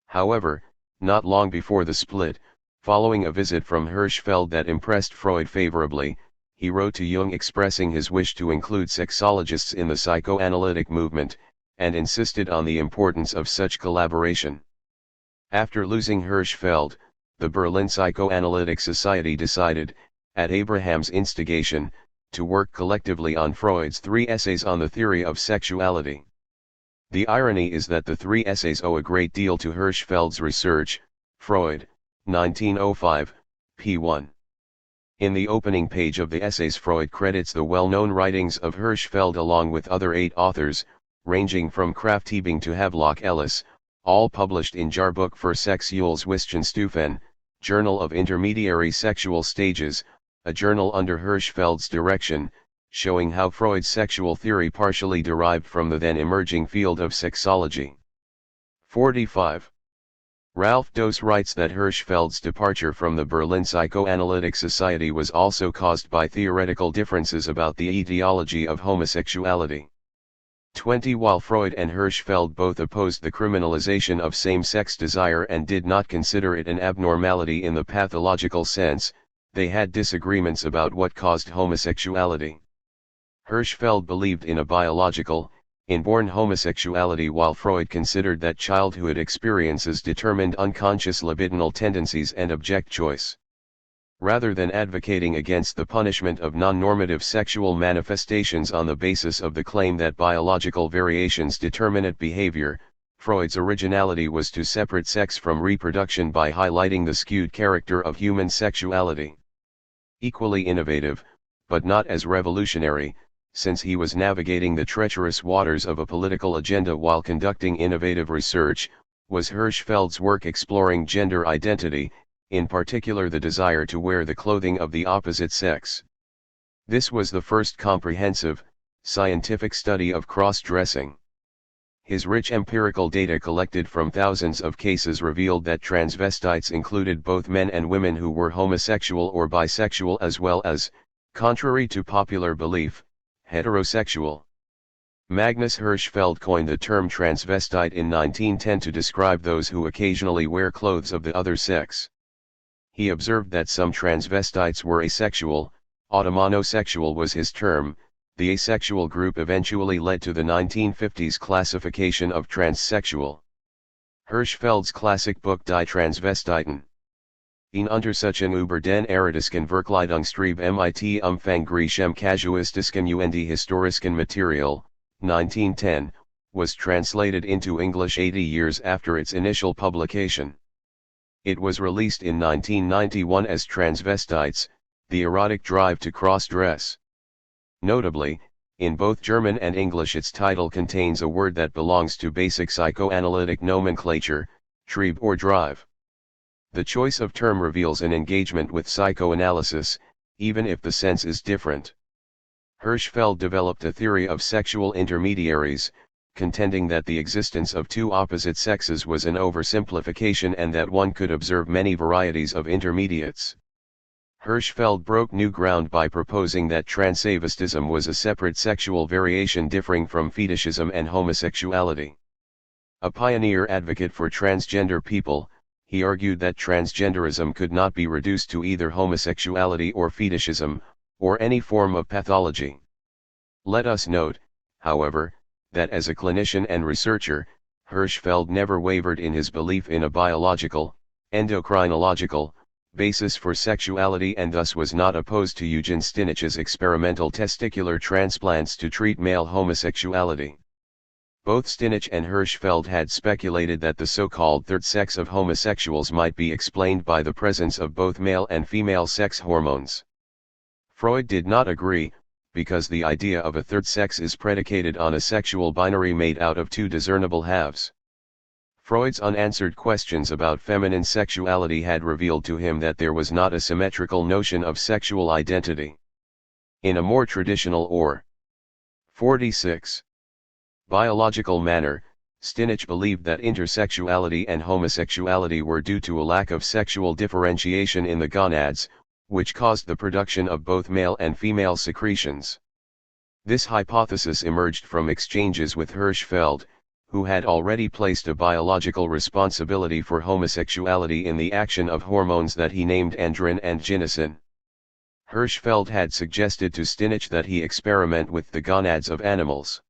However, not long before the split, following a visit from Hirschfeld that impressed Freud favorably, he wrote to Jung expressing his wish to include sexologists in the psychoanalytic movement, and insisted on the importance of such collaboration. After losing Hirschfeld, the Berlin Psychoanalytic Society decided, at Abraham's instigation, to work collectively on Freud's 3 essays on the theory of sexuality. The irony is that the 3 essays owe a great deal to Hirschfeld's research. Freud, 1905, p. 1. In the opening page of the essays, Freud credits the well-known writings of Hirschfeld along with other 8 authors, ranging from Krafft-Ebing to Havelock Ellis, all published in Jahrbuch für Sexualwissenschaften, Journal of Intermediary Sexual Stages, a journal under Hirschfeld's direction, showing how Freud's sexual theory partially derived from the then emerging field of sexology. 45. Ralph Doss writes that Hirschfeld's departure from the Berlin Psychoanalytic Society was also caused by theoretical differences about the etiology of homosexuality. 20 While Freud and Hirschfeld both opposed the criminalization of same-sex desire and did not consider it an abnormality in the pathological sense, they had disagreements about what caused homosexuality. Hirschfeld believed in a biological, inborn homosexuality, while Freud considered that childhood experiences determined unconscious libidinal tendencies and object choice. Rather than advocating against the punishment of non-normative sexual manifestations on the basis of the claim that biological variations determinate behavior, Freud's originality was to separate sex from reproduction by highlighting the skewed character of human sexuality. Equally innovative, but not as revolutionary, since he was navigating the treacherous waters of a political agenda while conducting innovative research, was Hirschfeld's work exploring gender identity, in particular the desire to wear the clothing of the opposite sex. This was the first comprehensive, scientific study of cross-dressing. His rich empirical data collected from thousands of cases revealed that transvestites included both men and women who were homosexual or bisexual, as well as, contrary to popular belief, heterosexual. Magnus Hirschfeld coined the term transvestite in 1910 to describe those who occasionally wear clothes of the other sex. He observed that some transvestites were asexual, automonosexual was his term. The asexual group eventually led to the 1950s classification of transsexual. Hirschfeld's classic book Die Transvestiten. In Untersuchung über den erotisken Verkleidungstrieb mit umfangreichem casuistischen und historischen Material, 1910, was translated into English 80 years after its initial publication. It was released in 1991 as Transvestites, the Erotic Drive to Cross-Dress. Notably, in both German and English its title contains a word that belongs to basic psychoanalytic nomenclature, Trieb or drive. The choice of term reveals an engagement with psychoanalysis, even if the sense is different. Hirschfeld developed a theory of sexual intermediaries, contending that the existence of two opposite sexes was an oversimplification and that one could observe many varieties of intermediates. Hirschfeld broke new ground by proposing that transvestism was a separate sexual variation differing from fetishism and homosexuality. A pioneer advocate for transgender people, he argued that transgenderism could not be reduced to either homosexuality or fetishism, or any form of pathology. Let us note, however, that as a clinician and researcher, Hirschfeld never wavered in his belief in a biological, endocrinological, basis for sexuality and thus was not opposed to Eugen Stinich's experimental testicular transplants to treat male homosexuality. Both Stinich and Hirschfeld had speculated that the so-called third sex of homosexuals might be explained by the presence of both male and female sex hormones. Freud did not agree, because the idea of a third sex is predicated on a sexual binary made out of two discernible halves. Freud's unanswered questions about feminine sexuality had revealed to him that there was not a symmetrical notion of sexual identity. In a more traditional or 46. Biological manner, Stinich believed that intersexuality and homosexuality were due to a lack of sexual differentiation in the gonads, which caused the production of both male and female secretions. This hypothesis emerged from exchanges with Hirschfeld, who had already placed a biological responsibility for homosexuality in the action of hormones that he named andrin and gynecin. Hirschfeld had suggested to Stinich that he experiment with the gonads of animals.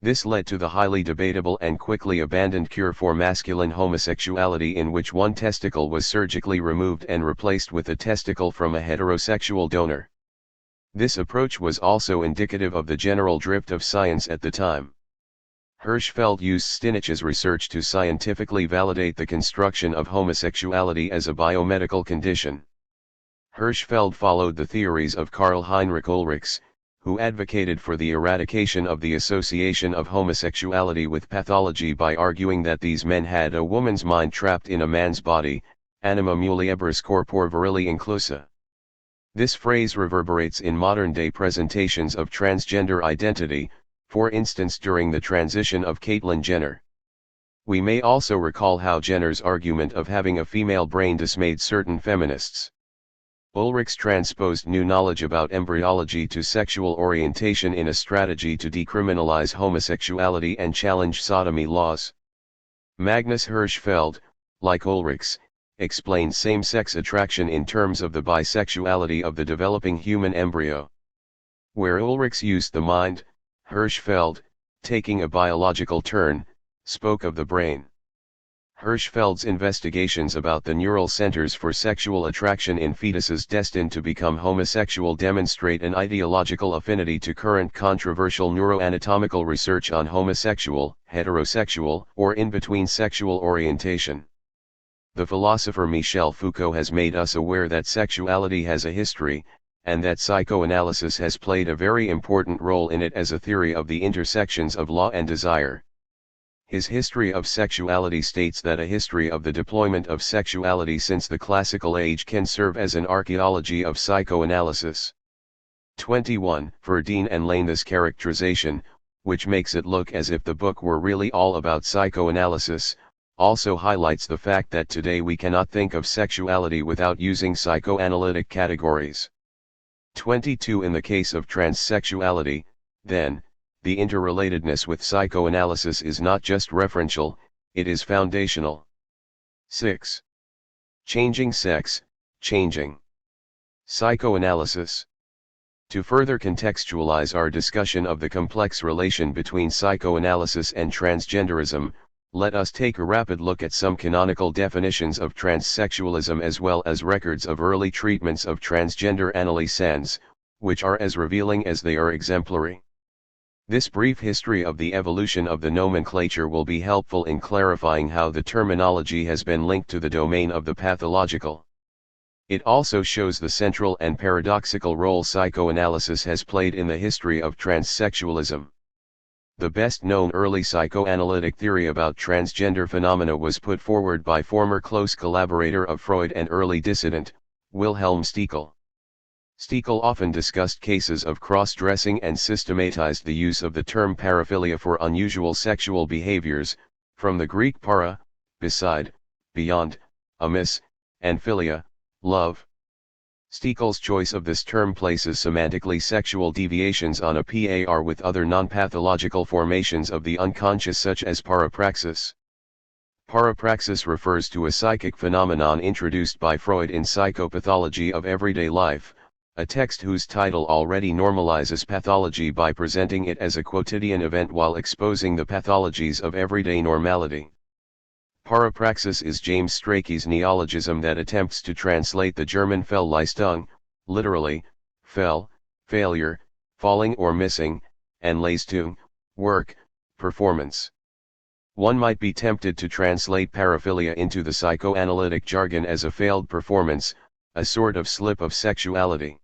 This led to the highly debatable and quickly abandoned cure for masculine homosexuality in which one testicle was surgically removed and replaced with a testicle from a heterosexual donor. This approach was also indicative of the general drift of science at the time. Hirschfeld used Stinich's research to scientifically validate the construction of homosexuality as a biomedical condition. Hirschfeld followed the theories of Karl Heinrich Ulrichs, who advocated for the eradication of the association of homosexuality with pathology by arguing that these men had a woman's mind trapped in a man's body, anima muliebris corpore virili inclusa. This phrase reverberates in modern-day presentations of transgender identity, for instance during the transition of Caitlyn Jenner. We may also recall how Jenner's argument of having a female brain dismayed certain feminists. Ulrichs transposed new knowledge about embryology to sexual orientation in a strategy to decriminalize homosexuality and challenge sodomy laws. Magnus Hirschfeld, like Ulrichs, explained same-sex attraction in terms of the bisexuality of the developing human embryo. Where Ulrichs used the mind, Hirschfeld, taking a biological turn, spoke of the brain. Hirschfeld's investigations about the neural centers for sexual attraction in fetuses destined to become homosexual demonstrate an ideological affinity to current controversial neuroanatomical research on homosexual, heterosexual, or in-between sexual orientation. The philosopher Michel Foucault has made us aware that sexuality has a history, and that psychoanalysis has played a very important role in it as a theory of the intersections of law and desire. His History of Sexuality states that a history of the deployment of sexuality since the classical age can serve as an archaeology of psychoanalysis. 21. Verdeen and Lane. This characterization, which makes it look as if the book were really all about psychoanalysis, also highlights the fact that today we cannot think of sexuality without using psychoanalytic categories. 22. In the case of transsexuality, then, the interrelatedness with psychoanalysis is not just referential, it is foundational. 6. Changing sex, Changing. Psychoanalysis. To further contextualize our discussion of the complex relation between psychoanalysis and transgenderism, let us take a rapid look at some canonical definitions of transsexualism as well as records of early treatments of transgender analyses, which are as revealing as they are exemplary. This brief history of the evolution of the nomenclature will be helpful in clarifying how the terminology has been linked to the domain of the pathological. It also shows the central and paradoxical role psychoanalysis has played in the history of transsexualism. The best-known early psychoanalytic theory about transgender phenomena was put forward by former close collaborator of Freud and early dissident, Wilhelm Stekel. Stekel often discussed cases of cross-dressing and systematized the use of the term paraphilia for unusual sexual behaviors, from the Greek para, beside, beyond, amiss, and philia, love. Stekel's choice of this term places semantically sexual deviations on a par with other non-pathological formations of the unconscious such as parapraxis. Parapraxis refers to a psychic phenomenon introduced by Freud in Psychopathology of Everyday Life, a text whose title already normalizes pathology by presenting it as a quotidian event while exposing the pathologies of everyday normality. Parapraxis is James Strachey's neologism that attempts to translate the German Fehlleistung, literally, fell, failure, falling or missing, and Leistung, work, performance. One might be tempted to translate paraphilia into the psychoanalytic jargon as a failed performance, a sort of slip of sexuality.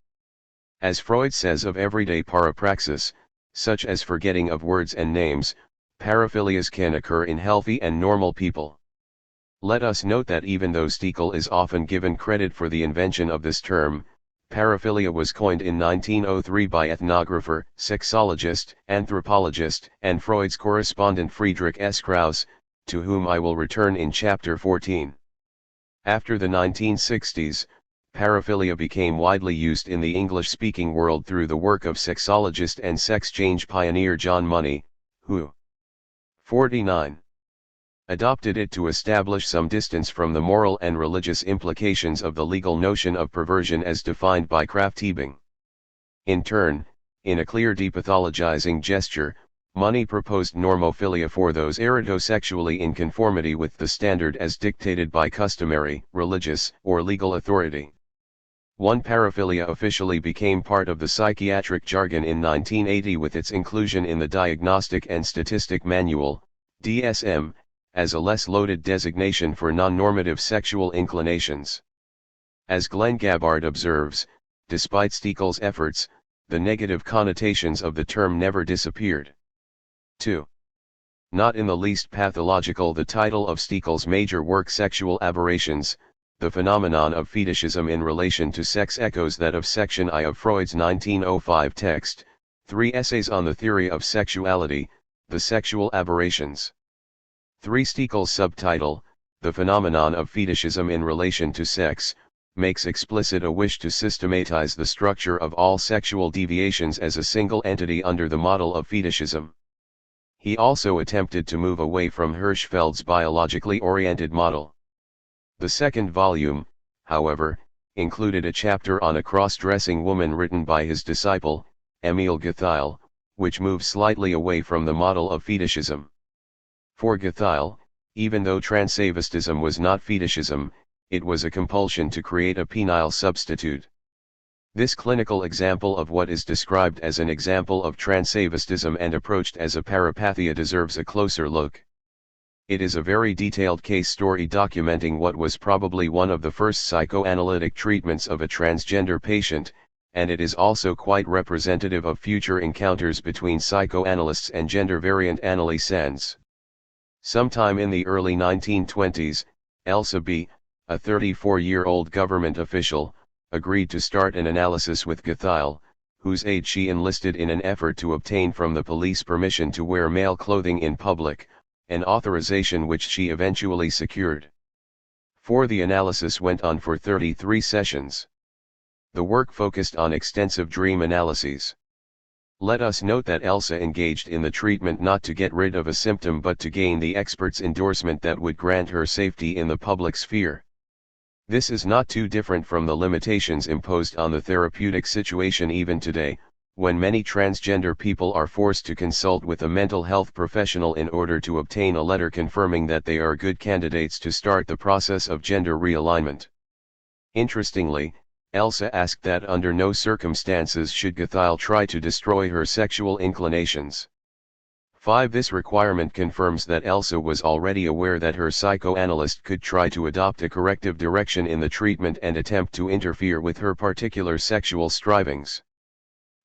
As Freud says of everyday parapraxis, such as forgetting of words and names, paraphilias can occur in healthy and normal people. Let us note that even though Stekel is often given credit for the invention of this term, paraphilia was coined in 1903 by ethnographer, sexologist, anthropologist, and Freud's correspondent Friedrich S. Krauss, to whom I will return in Chapter 14. After the 1960s, paraphilia became widely used in the English-speaking world through the work of sexologist and sex change pioneer John Money, who 49. Adopted it to establish some distance from the moral and religious implications of the legal notion of perversion as defined by Krafft-Ebing. In turn, in a clear depathologizing gesture, Money proposed normophilia for those eritosexually in conformity with the standard as dictated by customary, religious, or legal authority. One paraphilia officially became part of the psychiatric jargon in 1980 with its inclusion in the Diagnostic and Statistic Manual, DSM, as a less loaded designation for non-normative sexual inclinations. As Glenn Gabbard observes, despite Stekel's efforts, the negative connotations of the term never disappeared. 2. Not in the least pathological, the title of Stekel's major work Sexual Aberrations, the phenomenon of fetishism in relation to sex echoes that of Section I of Freud's 1905 text, 3 essays on the theory of sexuality, the sexual aberrations. 3. Stekel's subtitle, The Phenomenon of Fetishism in Relation to Sex, makes explicit a wish to systematize the structure of all sexual deviations as a single entity under the model of fetishism. He also attempted to move away from Hirschfeld's biologically oriented model. The second volume, however, included a chapter on a cross-dressing woman written by his disciple, Émile Guthiel, which moves slightly away from the model of fetishism. For Guthiel, even though transavistism was not fetishism, it was a compulsion to create a penile substitute. This clinical example of what is described as an example of transavistism and approached as a parapathia deserves a closer look. It is a very detailed case story documenting what was probably one of the first psychoanalytic treatments of a transgender patient, and it is also quite representative of future encounters between psychoanalysts and gender-variant analyses. Sometime in the early 1920s, Elsa B., a 34-year-old government official, agreed to start an analysis with Guthiel, whose aid she enlisted in an effort to obtain from the police permission to wear male clothing in public, an authorization which she eventually secured. The analysis went on for 33 sessions. The work focused on extensive dream analyses. Let us note that Elsa engaged in the treatment not to get rid of a symptom but to gain the expert's endorsement that would grant her safety in the public sphere. This is not too different from the limitations imposed on the therapeutic situation even today, when many transgender people are forced to consult with a mental health professional in order to obtain a letter confirming that they are good candidates to start the process of gender realignment. Interestingly, Elsa asked that under no circumstances should Gathile try to destroy her sexual inclinations. 5. This requirement confirms that Elsa was already aware that her psychoanalyst could try to adopt a corrective direction in the treatment and attempt to interfere with her particular sexual strivings.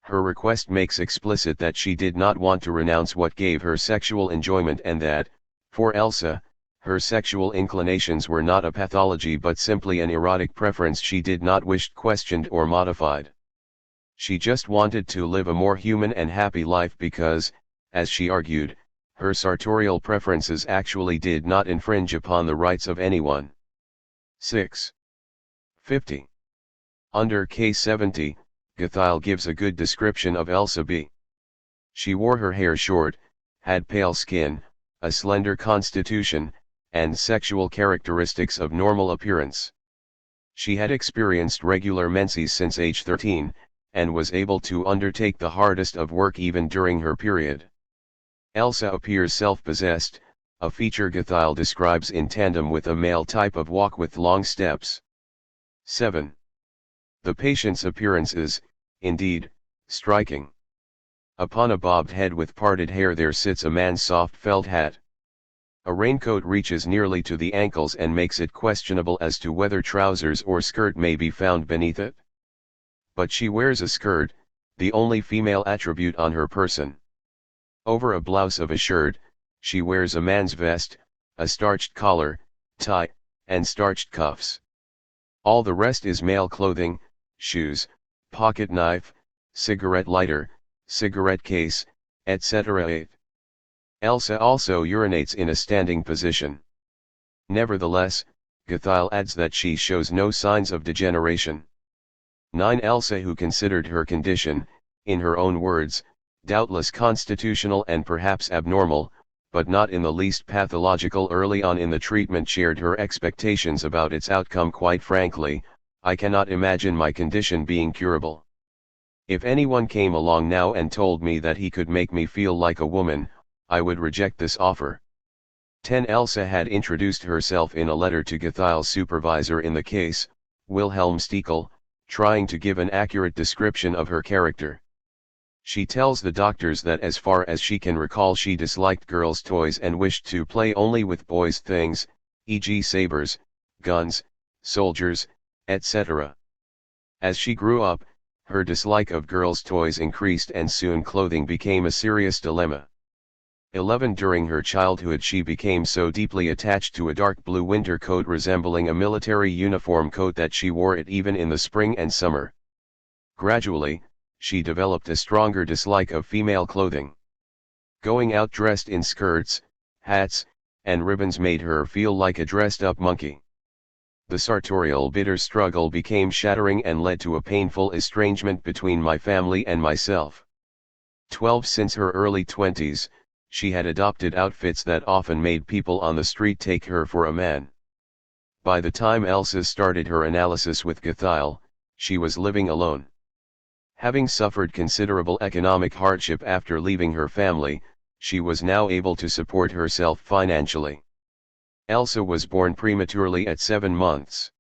Her request makes explicit that she did not want to renounce what gave her sexual enjoyment and that, for Elsa, her sexual inclinations were not a pathology but simply an erotic preference she did not wish questioned or modified. She just wanted to live a more human and happy life because, as she argued, her sartorial preferences actually did not infringe upon the rights of anyone. 6. 50. Under Case 70, Gathile gives a good description of Elsa B. She wore her hair short, had pale skin, a slender constitution, and sexual characteristics of normal appearance. She had experienced regular menses since age 13, and was able to undertake the hardest of work even during her period. Elsa appears self-possessed, a feature Gathile describes in tandem with a male type of walk with long steps. 7. The patient's appearance is, indeed, striking. Upon a bobbed head with parted hair there sits a man's soft felt hat. A raincoat reaches nearly to the ankles and makes it questionable as to whether trousers or skirt may be found beneath it. But she wears a skirt, the only female attribute on her person. Over a blouse of a shirt, she wears a man's vest, a starched collar, tie, and starched cuffs. All the rest is male clothing, shoes, pocket knife, cigarette lighter, cigarette case, etc. Elsa also urinates in a standing position. Nevertheless, Gathile adds that she shows no signs of degeneration. 9. Elsa, who considered her condition, in her own words, doubtless constitutional and perhaps abnormal, but not in the least pathological early on in the treatment, shared her expectations about its outcome quite frankly. I cannot imagine my condition being curable. If anyone came along now and told me that he could make me feel like a woman, I would reject this offer. 10. Elsa had introduced herself in a letter to Gathile's supervisor in the case, Wilhelm Stiekel, trying to give an accurate description of her character. She tells the doctors that as far as she can recall she disliked girls' toys and wished to play only with boys' things, e.g. sabers, guns, soldiers, etc. As she grew up, her dislike of girls' toys increased and soon clothing became a serious dilemma. 11. During her childhood she became so deeply attached to a dark blue winter coat resembling a military uniform coat that she wore it even in the spring and summer. Gradually, she developed a stronger dislike of female clothing. Going out dressed in skirts, hats, and ribbons made her feel like a dressed-up monkey. The sartorial bitter struggle became shattering and led to a painful estrangement between my family and myself. 12. Since her early 20s, she had adopted outfits that often made people on the street take her for a man. By the time Elsa started her analysis with Gathile, she was living alone. Having suffered considerable economic hardship after leaving her family, she was now able to support herself financially. Elsa was born prematurely at 7 months.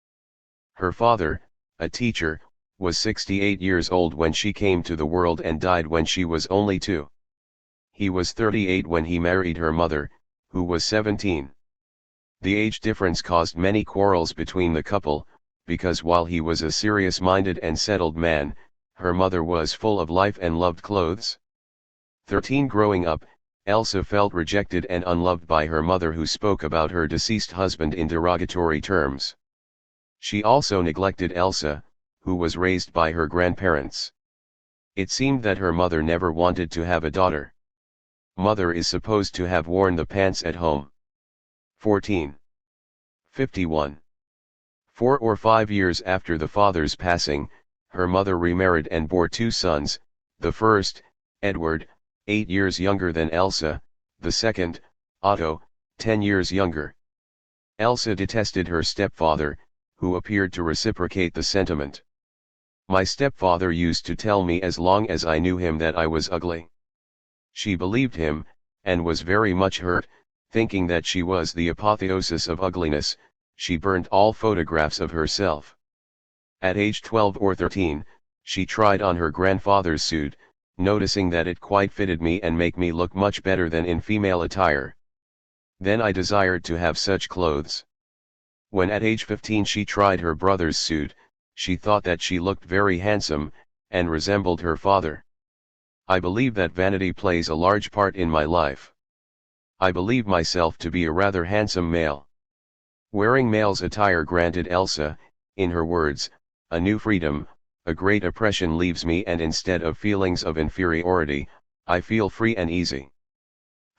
Her father, a teacher, was 68 years old when she came to the world and died when she was only 2. He was 38 when he married her mother, who was 17. The age difference caused many quarrels between the couple, because while he was a serious-minded and settled man, her mother was full of life and loved clothes. 13. Growing up, Elsa felt rejected and unloved by her mother, who spoke about her deceased husband in derogatory terms. She also neglected Elsa, who was raised by her grandparents. It seemed that her mother never wanted to have a daughter. Mother is supposed to have worn the pants at home. 14. 51. 4 or 5 years after the father's passing, her mother remarried and bore 2 sons, the first, Edward, 8 years younger than Elsa, the second, Otto, 10 years younger. Elsa detested her stepfather, who appeared to reciprocate the sentiment. My stepfather used to tell me as long as I knew him that I was ugly. She believed him, and was very much hurt, thinking that she was the apotheosis of ugliness. She burnt all photographs of herself. At age 12 or 13, she tried on her grandfather's suit, noticing that it quite fitted me and make me look much better than in female attire. Then I desired to have such clothes. When at age 15 she tried her brother's suit, she thought that she looked very handsome, and resembled her father. I believe that vanity plays a large part in my life. I believe myself to be a rather handsome male. Wearing male's attire granted Elsa, in her words, a new freedom. A great oppression leaves me, and instead of feelings of inferiority, I feel free and easy.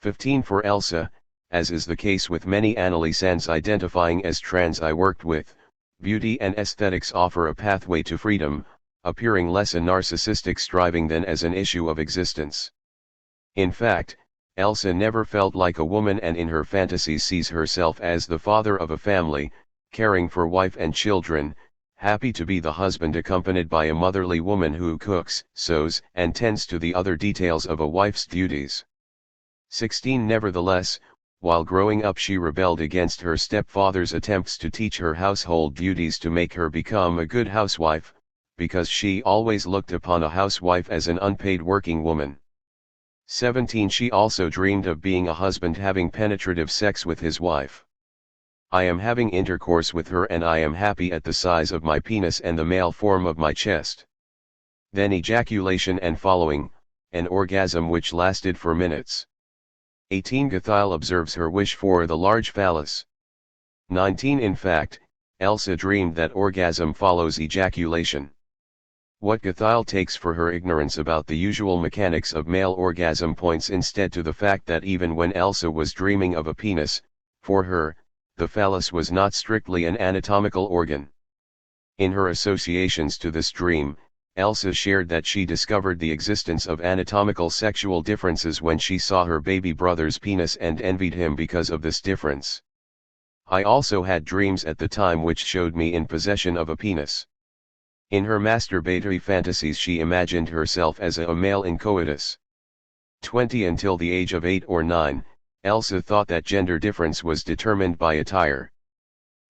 15 For Elsa, as is the case with many adolescents identifying as trans I worked with, beauty and aesthetics offer a pathway to freedom, appearing less a narcissistic striving than as an issue of existence. In fact, Elsa never felt like a woman, and in her fantasies sees herself as the father of a family, caring for wife and children, happy to be the husband accompanied by a motherly woman who cooks, sews, and tends to the other details of a wife's duties. 16 Nevertheless, while growing up she rebelled against her stepfather's attempts to teach her household duties to make her become a good housewife, because she always looked upon a housewife as an unpaid working woman. 17 She also dreamed of being a husband, having penetrative sex with his wife. I am having intercourse with her and I am happy at the size of my penis and the male form of my chest. Then ejaculation and following, an orgasm which lasted for minutes. 18 Gathile observes her wish for the large phallus. 19 In fact, Elsa dreamed that orgasm follows ejaculation. What Gathile takes for her ignorance about the usual mechanics of male orgasm points instead to the fact that even when Elsa was dreaming of a penis, for her, the phallus was not strictly an anatomical organ. In her associations to this dream, Elsa shared that she discovered the existence of anatomical sexual differences when she saw her baby brother's penis and envied him because of this difference. I also had dreams at the time which showed me in possession of a penis. In her masturbatory fantasies she imagined herself as a male in coitus. 20 Until the age of 8 or 9, Elsa thought that gender difference was determined by attire.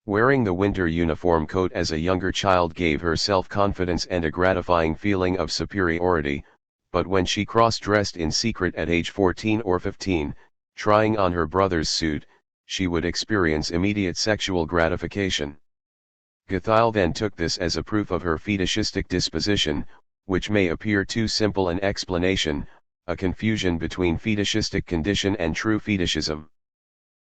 Wearing the winter uniform coat as a younger child gave her self-confidence and a gratifying feeling of superiority, but when she cross-dressed in secret at age 14 or 15, trying on her brother's suit, she would experience immediate sexual gratification. Gathile then took this as a proof of her fetishistic disposition, which may appear too simple an explanation, a confusion between fetishistic condition and true fetishism.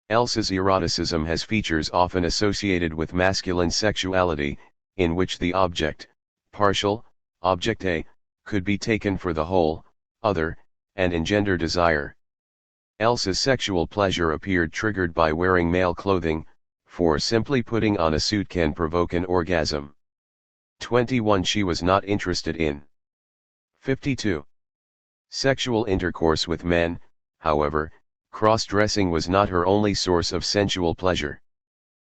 Elsa's eroticism has features often associated with masculine sexuality, in which the object, partial, object A, could be taken for the whole, other, and engender desire. Elsa's sexual pleasure appeared triggered by wearing male clothing, for simply putting on a suit can provoke an orgasm. 21 She was not interested in 52. Sexual intercourse with men. However, cross-dressing was not her only source of sensual pleasure.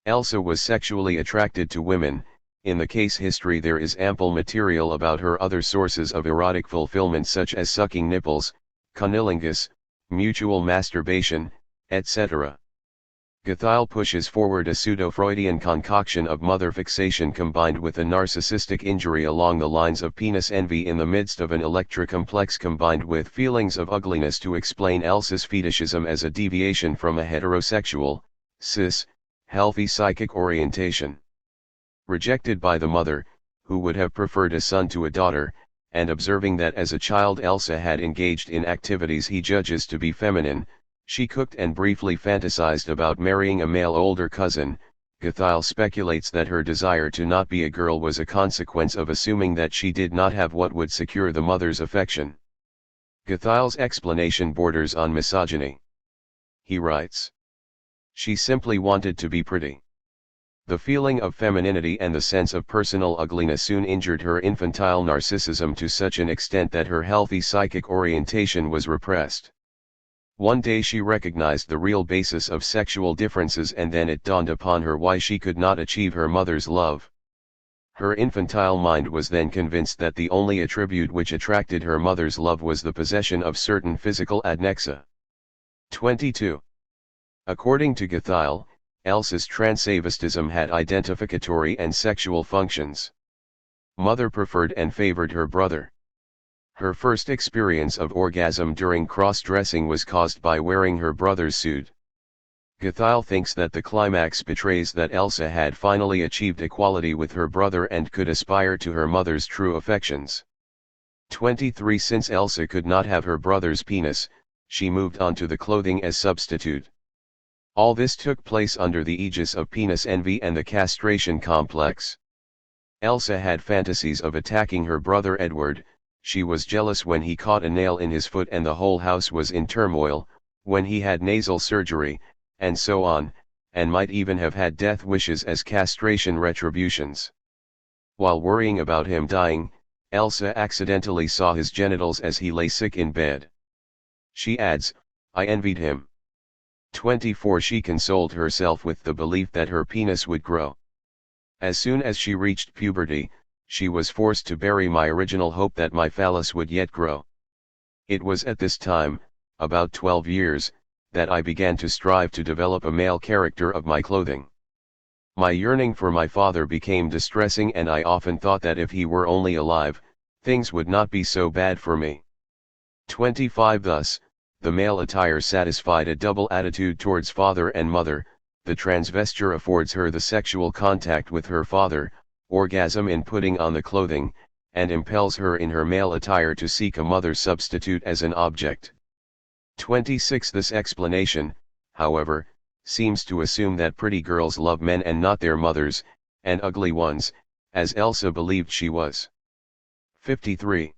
Elsa was sexually attracted to women. In the case history there is ample material about her other sources of erotic fulfillment such as sucking nipples, cunnilingus, mutual masturbation, etc. Gathile pushes forward a pseudo-Freudian concoction of mother fixation combined with a narcissistic injury along the lines of penis envy in the midst of an electrocomplex combined with feelings of ugliness to explain Elsa's fetishism as a deviation from a heterosexual, cis, healthy psychic orientation. Rejected by the mother, who would have preferred a son to a daughter, and observing that as a child Elsa had engaged in activities he judges to be feminine, she cooked and briefly fantasized about marrying a male older cousin. Gathile speculates that her desire to not be a girl was a consequence of assuming that she did not have what would secure the mother's affection. Gathile's explanation borders on misogyny. He writes, "She simply wanted to be pretty. The feeling of femininity and the sense of personal ugliness soon injured her infantile narcissism to such an extent that her healthy psychic orientation was repressed. One day she recognized the real basis of sexual differences, and then it dawned upon her why she could not achieve her mother's love. Her infantile mind was then convinced that the only attribute which attracted her mother's love was the possession of certain physical adnexa. 22. According to Gherovici, Elsa's transvestism had identificatory and sexual functions. Mother preferred and favored her brother. Her first experience of orgasm during cross-dressing was caused by wearing her brother's suit. Gherovici thinks that the climax betrays that Elsa had finally achieved equality with her brother and could aspire to her mother's true affections. 23. Since Elsa could not have her brother's penis, she moved on to the clothing as substitute. All this took place under the aegis of penis envy and the castration complex. Elsa had fantasies of attacking her brother Edward. She was jealous when he caught a nail in his foot and the whole house was in turmoil, when he had nasal surgery, and so on, and might even have had death wishes as castration retributions. While worrying about him dying, Elsa accidentally saw his genitals as he lay sick in bed. She adds, "I envied him." 24. She consoled herself with the belief that her penis would grow. As soon as she reached puberty, she was forced to bury my original hope that my phallus would yet grow. It was at this time, about 12 years, that I began to strive to develop a male character of my clothing. My yearning for my father became distressing, and I often thought that if he were only alive, things would not be so bad for me. 25. Thus, the male attire satisfied a double attitude towards father and mother. The transvesture affords her the sexual contact with her father, orgasm in putting on the clothing, and impels her in her male attire to seek a mother substitute as an object. 26. This explanation, however, seems to assume that pretty girls love men and not their mothers, and ugly ones, as Elsa believed she was. 53.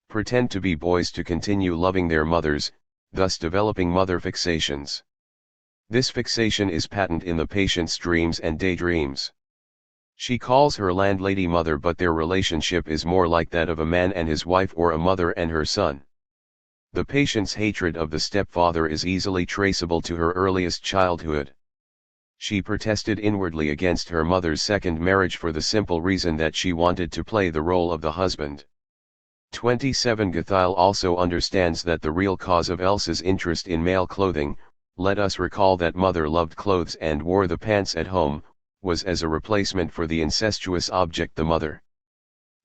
Pretend to be boys to continue loving their mothers, thus developing mother fixations. This fixation is patent in the patient's dreams and daydreams. She calls her landlady mother, but their relationship is more like that of a man and his wife or a mother and her son. The patient's hatred of the stepfather is easily traceable to her earliest childhood. She protested inwardly against her mother's second marriage for the simple reason that she wanted to play the role of the husband. 27. Gherovici also understands that the real cause of Elsa's interest in male clothing, let us recall that mother loved clothes and wore the pants at home, was as a replacement for the incestuous object the mother.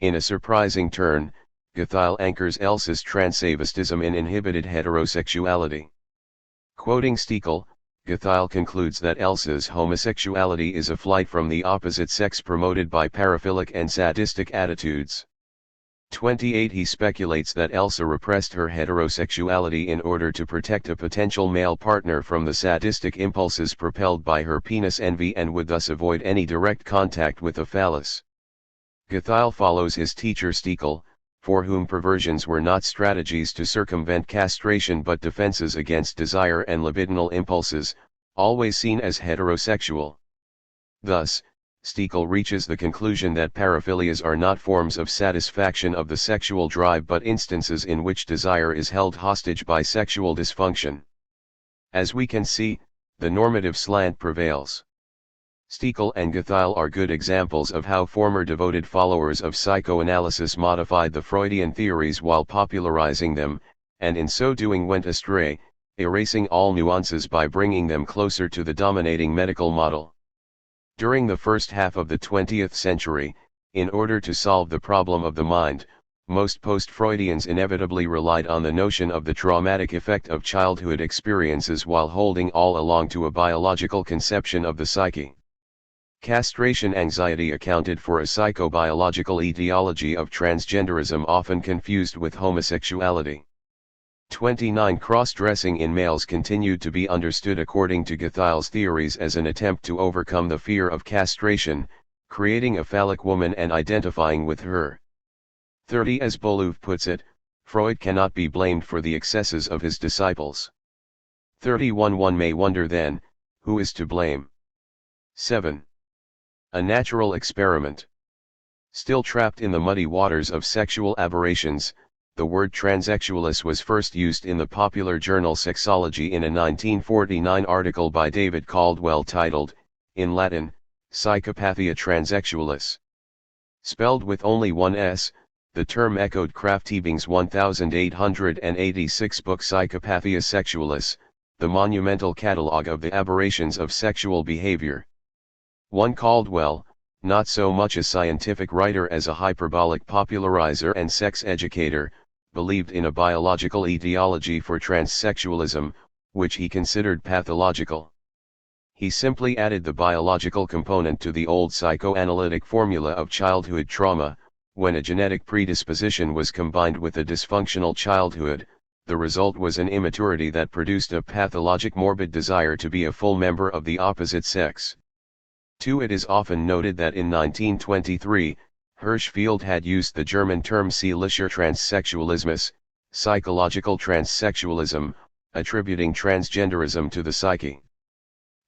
In a surprising turn, Gherovici anchors Elsa's transvestism in inhibited heterosexuality. Quoting Stiegel, Gherovici concludes that Elsa's homosexuality is a flight from the opposite sex promoted by paraphilic and sadistic attitudes. 28. He speculates that Elsa repressed her heterosexuality in order to protect a potential male partner from the sadistic impulses propelled by her penis envy, and would thus avoid any direct contact with a phallus. Gherovici follows his teacher Stiegel, for whom perversions were not strategies to circumvent castration but defenses against desire and libidinal impulses, always seen as heterosexual. Thus, Stiegel reaches the conclusion that paraphilias are not forms of satisfaction of the sexual drive but instances in which desire is held hostage by sexual dysfunction. As we can see, the normative slant prevails. Stiegel and Gherovici are good examples of how former devoted followers of psychoanalysis modified the Freudian theories while popularizing them, and in so doing went astray, erasing all nuances by bringing them closer to the dominating medical model. During the first half of the 20th century, in order to solve the problem of the mind, most post-Freudians inevitably relied on the notion of the traumatic effect of childhood experiences while holding all along to a biological conception of the psyche. Castration anxiety accounted for a psychobiological etiology of transgenderism often confused with homosexuality. 29. Cross-dressing in males continued to be understood according to Ghethile's theories as an attempt to overcome the fear of castration, creating a phallic woman and identifying with her. 30. As Boulouf puts it, Freud cannot be blamed for the excesses of his disciples. 31. One may wonder then, who is to blame? 7. A natural experiment. Still trapped in the muddy waters of sexual aberrations, The word transsexualist was first used in the popular journal Sexology in a 1949 article by David Caldwell titled, in Latin, Psychopathia transsexualis. Spelled with only one S, the term echoed Krafft-Ebing's 1886 book Psychopathia Sexualis, the monumental catalogue of the aberrations of sexual behavior. One Caldwell, not so much a scientific writer as a hyperbolic popularizer and sex educator, believed in a biological etiology for transsexualism, which he considered pathological. He simply added the biological component to the old psychoanalytic formula of childhood trauma. When a genetic predisposition was combined with a dysfunctional childhood, the result was an immaturity that produced a pathologic morbid desire to be a full member of the opposite sex. 2. It is often noted that in 1923, Hirschfeld had used the German term seelischer Transsexualismus, psychological transsexualism, attributing transgenderism to the psyche.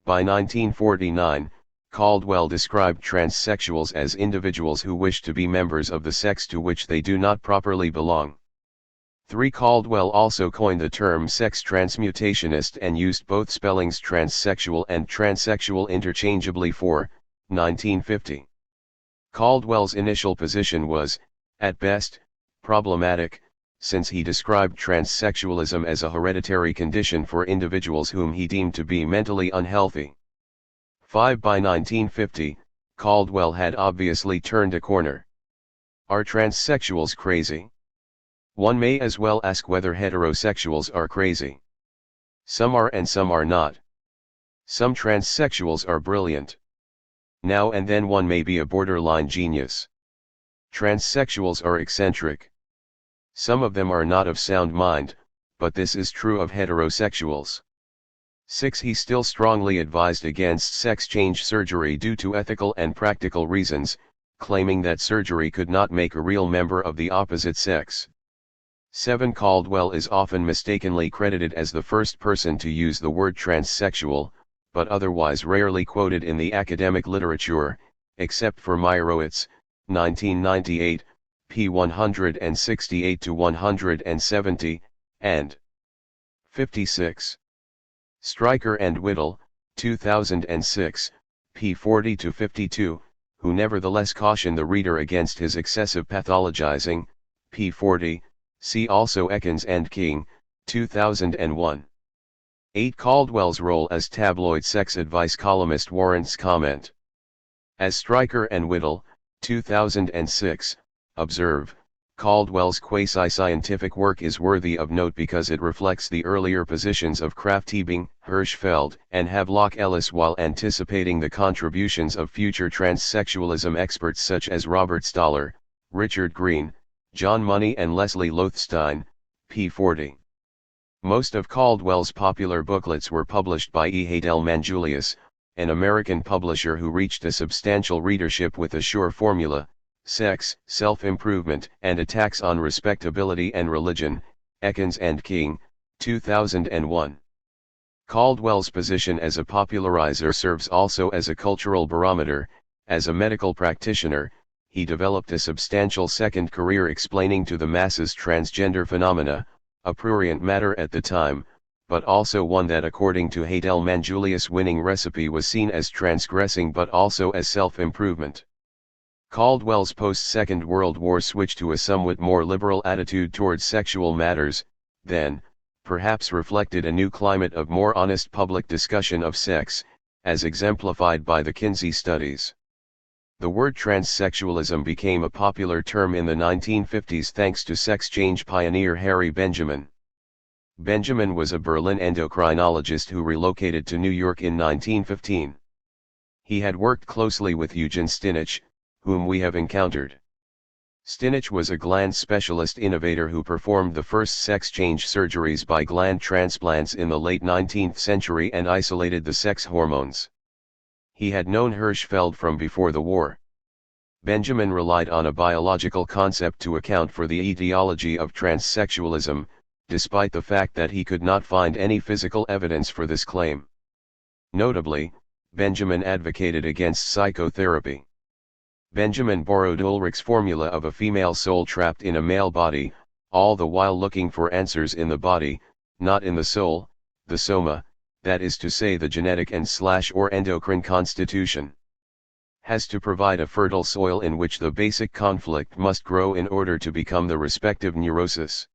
By 1949, Caldwell described transsexuals as individuals who wish to be members of the sex to which they do not properly belong. 3. Caldwell also coined the term sex transmutationist and used both spellings transsexual and transsexual interchangeably for 1950. Caldwell's initial position was, at best, problematic, since he described transsexualism as a hereditary condition for individuals whom he deemed to be mentally unhealthy. 5. By 1950, Caldwell had obviously turned a corner. Are transsexuals crazy? One may as well ask whether heterosexuals are crazy. Some are and some are not. Some transsexuals are brilliant. Now and then one may be a borderline genius. Transsexuals are eccentric. Some of them are not of sound mind, but this is true of heterosexuals. 6. He still strongly advised against sex change surgery due to ethical and practical reasons, claiming that surgery could not make a real member of the opposite sex. 7. Caldwell is often mistakenly credited as the first person to use the word transsexual, but otherwise rarely quoted in the academic literature, except for Meyerowitz, 1998, p. 168-170, and 56. Stryker and Whittle, 2006, p. 40-52, who nevertheless caution the reader against his excessive pathologizing, p. 40, see also Ekins and King, 2001. 8. Caldwell's role as tabloid sex advice columnist warrants comment. As Stryker and Whittle, 2006, observe, Caldwell's quasi-scientific work is worthy of note because it reflects the earlier positions of Krafft-Ebing, Hirschfeld, and Havelock Ellis while anticipating the contributions of future transsexualism experts such as Robert Stoller, Richard Green, John Money and Leslie Lothstein, p. 40. Most of Caldwell's popular booklets were published by E. Hadel Manjulius, an American publisher who reached a substantial readership with a sure formula, Sex, Self-Improvement and Attacks on Respectability and Religion, Ekins and King, 2001. Caldwell's position as a popularizer serves also as a cultural barometer. As a medical practitioner, he developed a substantial second career explaining to the masses transgender phenomena, a prurient matter at the time, but also one that according to Hadel Manjulius' winning recipe was seen as transgressing but also as self-improvement. Caldwell's post-Second World War switch to a somewhat more liberal attitude towards sexual matters, then, perhaps reflected a new climate of more honest public discussion of sex, as exemplified by the Kinsey studies. The word transsexualism became a popular term in the 1950s thanks to sex change pioneer Harry Benjamin. Benjamin was a Berlin endocrinologist who relocated to New York in 1915. He had worked closely with Eugen Stinich, whom we have encountered. Stinich was a gland specialist innovator who performed the first sex change surgeries by gland transplants in the late 19th century and isolated the sex hormones. He had known Hirschfeld from before the war. Benjamin relied on a biological concept to account for the etiology of transsexualism, despite the fact that he could not find any physical evidence for this claim. Notably, Benjamin advocated against psychotherapy. Benjamin borrowed Ulrich's formula of a female soul trapped in a male body, all the while looking for answers in the body, not in the soul, the soma, that is to say the genetic and/or endocrine constitution. Has to provide a fertile soil in which the basic conflict must grow in order to become the respective neurosis.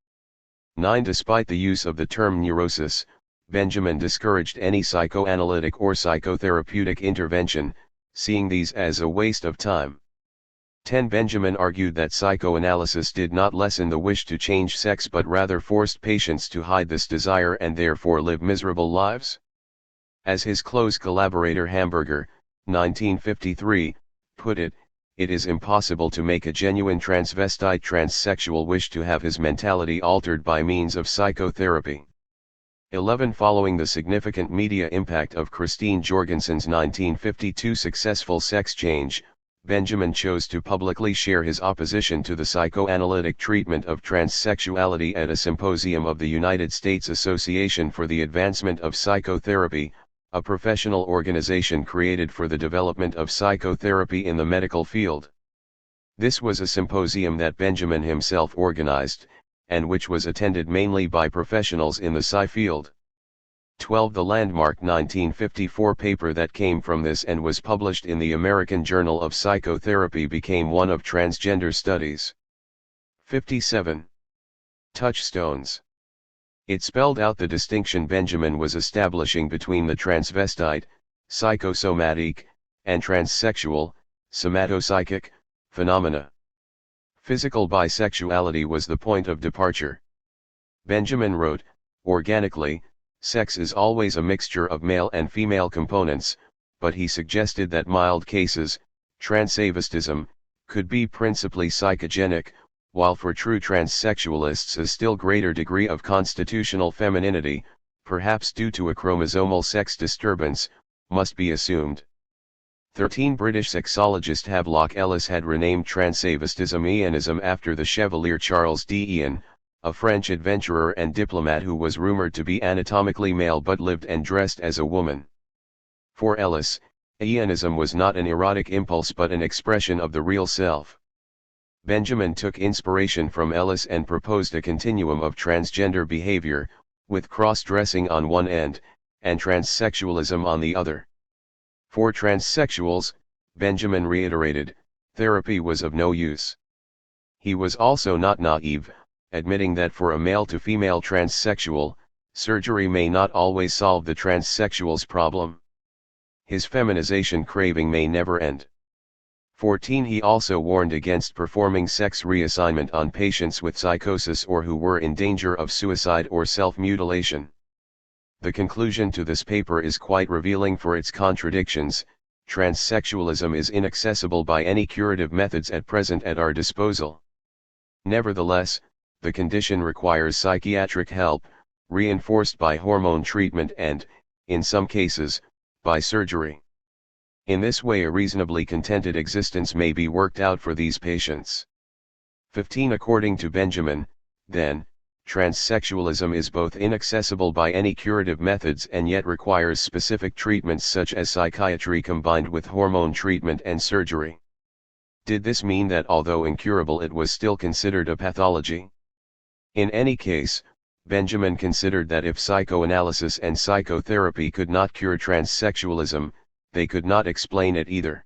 9. Despite the use of the term neurosis, Benjamin discouraged any psychoanalytic or psychotherapeutic intervention, seeing these as a waste of time. 10. Benjamin argued that psychoanalysis did not lessen the wish to change sex but rather forced patients to hide this desire and therefore live miserable lives. As his close collaborator Hamburger, 1953, put it, it is impossible to make a genuine transvestite transsexual wish to have his mentality altered by means of psychotherapy. 11. Following the significant media impact of Christine Jorgensen's 1952 successful sex change, Benjamin chose to publicly share his opposition to the psychoanalytic treatment of transsexuality at a symposium of the United States Association for the Advancement of Psychotherapy, a professional organization created for the development of psychotherapy in the medical field. This was a symposium that Benjamin himself organized, and which was attended mainly by professionals in the psy field. 12. The landmark 1954 paper that came from this and was published in the American Journal of Psychotherapy became one of transgender studies. 57. Touchstones. It spelled out the distinction Benjamin was establishing between the transvestite, psychosomatic, and transsexual, somatopsychic, phenomena. Physical bisexuality was the point of departure. Benjamin wrote, organically, sex is always a mixture of male and female components, but he suggested that mild cases, transvestism, could be principally psychogenic, while for true transsexualists a still greater degree of constitutional femininity, perhaps due to a chromosomal sex disturbance, must be assumed. 13. British sexologist Havelock Ellis had renamed transvestism Eonism after the Chevalier Charles d'Eon, a French adventurer and diplomat who was rumored to be anatomically male but lived and dressed as a woman. For Ellis, Eonism was not an erotic impulse but an expression of the real self. Benjamin took inspiration from Ellis and proposed a continuum of transgender behavior, with cross-dressing on one end, and transsexualism on the other. For transsexuals, Benjamin reiterated, therapy was of no use. He was also not naive, admitting that for a male-to-female transsexual, surgery may not always solve the transsexual's problem. His feminization craving may never end. 14. He also warned against performing sex reassignment on patients with psychosis or who were in danger of suicide or self-mutilation. The conclusion to this paper is quite revealing for its contradictions. Transsexualism is inaccessible by any curative methods at present at our disposal. Nevertheless, the condition requires psychiatric help, reinforced by hormone treatment and, in some cases, by surgery. In this way a reasonably contented existence may be worked out for these patients. 15. According to Benjamin, then, transsexualism is both inaccessible by any curative methods and yet requires specific treatments such as psychiatry combined with hormone treatment and surgery. Did this mean that although incurable it was still considered a pathology? In any case, Benjamin considered that if psychoanalysis and psychotherapy could not cure transsexualism, they could not explain it either.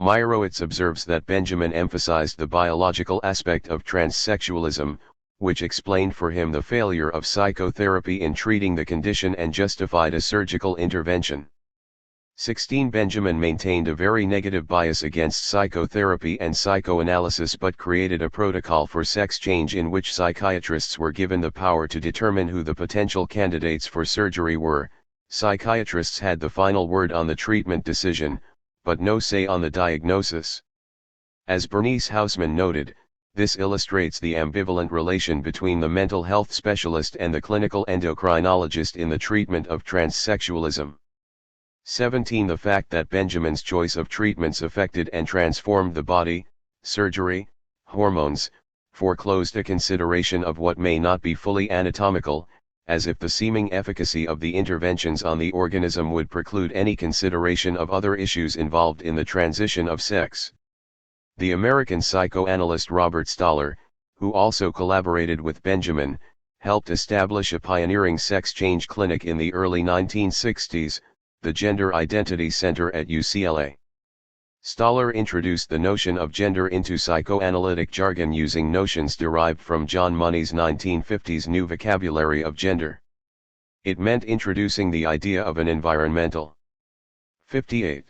Meyerowitz observes that Benjamin emphasized the biological aspect of transsexualism, which explained for him the failure of psychotherapy in treating the condition and justified a surgical intervention. 16. Benjamin maintained a very negative bias against psychotherapy and psychoanalysis but created a protocol for sex change in which psychiatrists were given the power to determine who the potential candidates for surgery were. Psychiatrists had the final word on the treatment decision, but no say on the diagnosis. As Bernice Hausman noted, this illustrates the ambivalent relation between the mental health specialist and the clinical endocrinologist in the treatment of transsexualism. 17. The fact that Benjamin's choice of treatments affected and transformed the body, surgery, hormones, foreclosed a consideration of what may not be fully anatomical, as if the seeming efficacy of the interventions on the organism would preclude any consideration of other issues involved in the transition of sex. The American psychoanalyst Robert Stoller, who also collaborated with Benjamin, helped establish a pioneering sex change clinic in the early 1960s, the Gender Identity Center at UCLA. Stoller introduced the notion of gender into psychoanalytic jargon using notions derived from John Money's 1950s new vocabulary of gender. It meant introducing the idea of an environmental 58.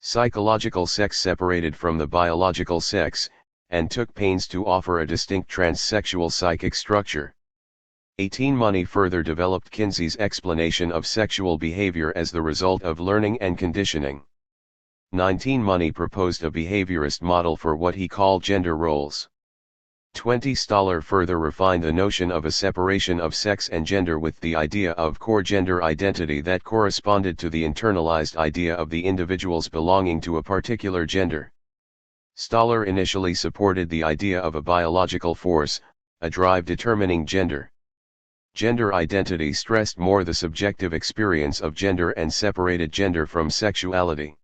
Psychological sex separated from the biological sex, and took pains to offer a distinct transsexual psychic structure. 18. Money further developed Kinsey's explanation of sexual behavior as the result of learning and conditioning. 19. Money proposed a behaviorist model for what he called gender roles. 20. Stoller further refined the notion of a separation of sex and gender with the idea of core gender identity that corresponded to the internalized idea of the individual's belonging to a particular gender. Stoller initially supported the idea of a biological force, a drive determining gender. Gender identity stressed more the subjective experience of gender and separated gender from sexuality.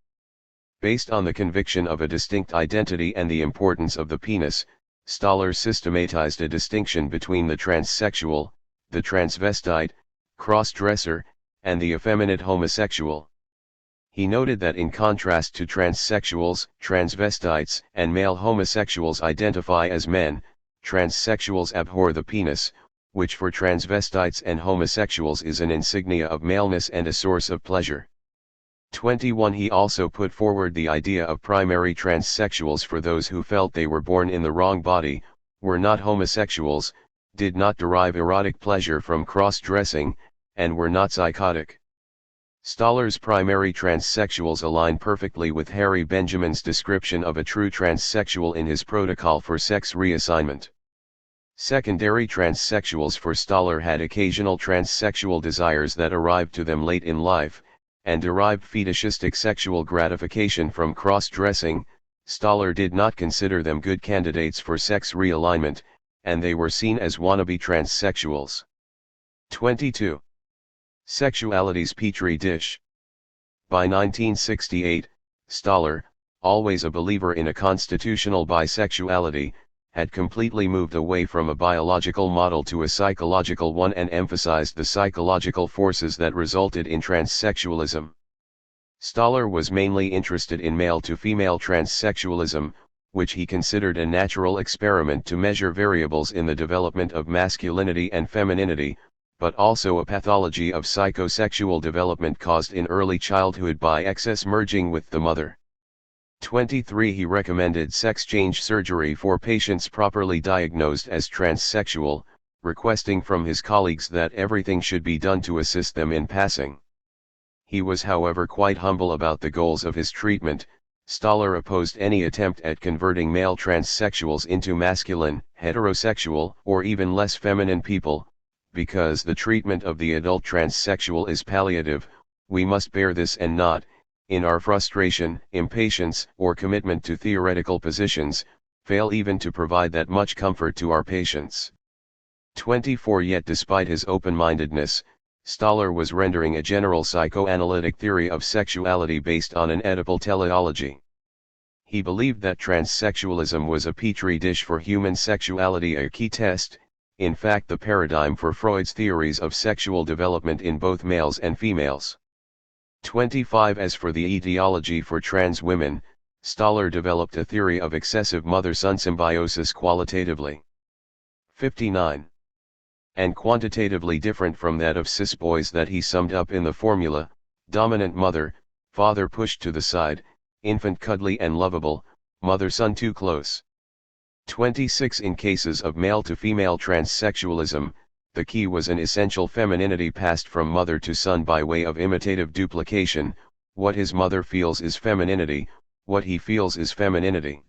Based on the conviction of a distinct identity and the importance of the penis, Stoller systematized a distinction between the transsexual, the transvestite, cross-dresser, and the effeminate homosexual. He noted that in contrast to transsexuals, transvestites and male homosexuals identify as men, transsexuals abhor the penis, which for transvestites and homosexuals is an insignia of maleness and a source of pleasure. 21. He also put forward the idea of primary transsexuals for those who felt they were born in the wrong body, were not homosexuals, did not derive erotic pleasure from cross-dressing, and were not psychotic. Stoller's primary transsexuals align perfectly with Harry Benjamin's description of a true transsexual in his protocol for sex reassignment. Secondary transsexuals for Stoller had occasional transsexual desires that arrived to them late in life, and derived fetishistic sexual gratification from cross-dressing. Stoller did not consider them good candidates for sex realignment, and they were seen as wannabe transsexuals. 22. Sexuality's Petri dish. By 1968, Stoller, always a believer in a constitutional bisexuality, had completely moved away from a biological model to a psychological one and emphasized the psychological forces that resulted in transsexualism. Stoller was mainly interested in male-to-female transsexualism, which he considered a natural experiment to measure variables in the development of masculinity and femininity, but also a pathology of psychosexual development caused in early childhood by excess merging with the mother. 23. He recommended sex change surgery for patients properly diagnosed as transsexual, requesting from his colleagues that everything should be done to assist them in passing. He was however quite humble about the goals of his treatment. Stoller opposed any attempt at converting male transsexuals into masculine, heterosexual, or even less feminine people, because the treatment of the adult transsexual is palliative. We must bear this and not, in our frustration, impatience, or commitment to theoretical positions, fail even to provide that much comfort to our patients. 24. Yet despite his open-mindedness, Stoller was rendering a general psychoanalytic theory of sexuality based on an Oedipal teleology. He believed that transsexualism was a petri dish for human sexuality, a key test, in fact the paradigm for Freud's theories of sexual development in both males and females. 25. As for the etiology for trans women, Stoller developed a theory of excessive mother-son symbiosis qualitatively 59. And quantitatively different from that of cis boys that he summed up in the formula: dominant mother, father pushed to the side, infant cuddly and lovable, mother-son too close. 26. In cases of male-to-female transsexualism, the key was an essential femininity passed from mother to son by way of imitative duplication. What his mother feels is femininity, what he feels is femininity.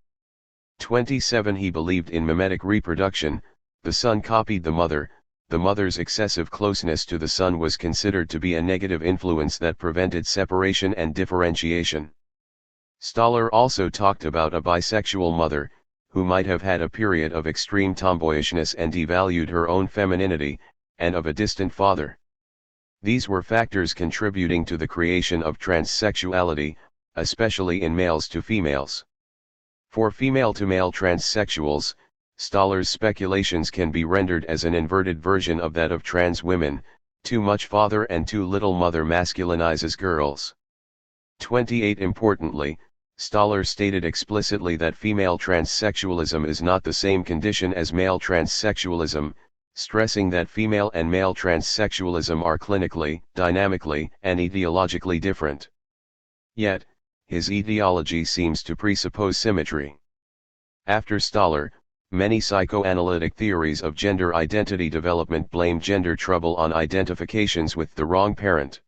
27. He believed in mimetic reproduction. The son copied the mother's excessive closeness to the son was considered to be a negative influence that prevented separation and differentiation. Stoller also talked about a bisexual mother, who might have had a period of extreme tomboyishness and devalued her own femininity, and of a distant father. These were factors contributing to the creation of transsexuality, especially in males to females. For female-to-male transsexuals, Stahler's speculations can be rendered as an inverted version of that of trans women: too much father and too little mother masculinizes girls. 28. Importantly, Stahler stated explicitly that female transsexualism is not the same condition as male transsexualism, stressing that female and male transsexualism are clinically, dynamically, and etiologically different. Yet, his etiology seems to presuppose symmetry. After Stahler, many psychoanalytic theories of gender identity development blame gender trouble on identifications with the wrong parent.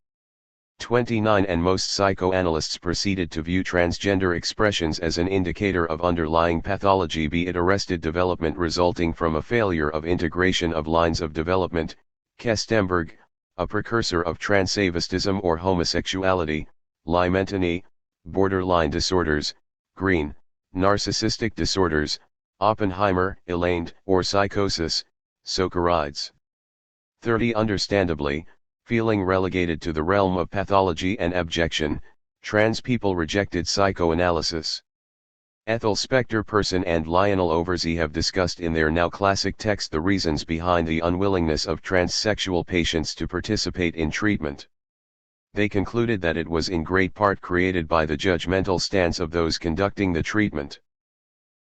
29. And most psychoanalysts proceeded to view transgender expressions as an indicator of underlying pathology, be it arrested development resulting from a failure of integration of lines of development, Kestenberg, a precursor of transavistism, or homosexuality, Limentani, borderline disorders, Green, narcissistic disorders, Oppenheimer, Elaine, or psychosis, Socarides. 30. Understandably, feeling relegated to the realm of pathology and abjection, trans people rejected psychoanalysis. Ethel Spector Person and Lionel Oversey have discussed in their now classic text the reasons behind the unwillingness of transsexual patients to participate in treatment. They concluded that it was in great part created by the judgmental stance of those conducting the treatment.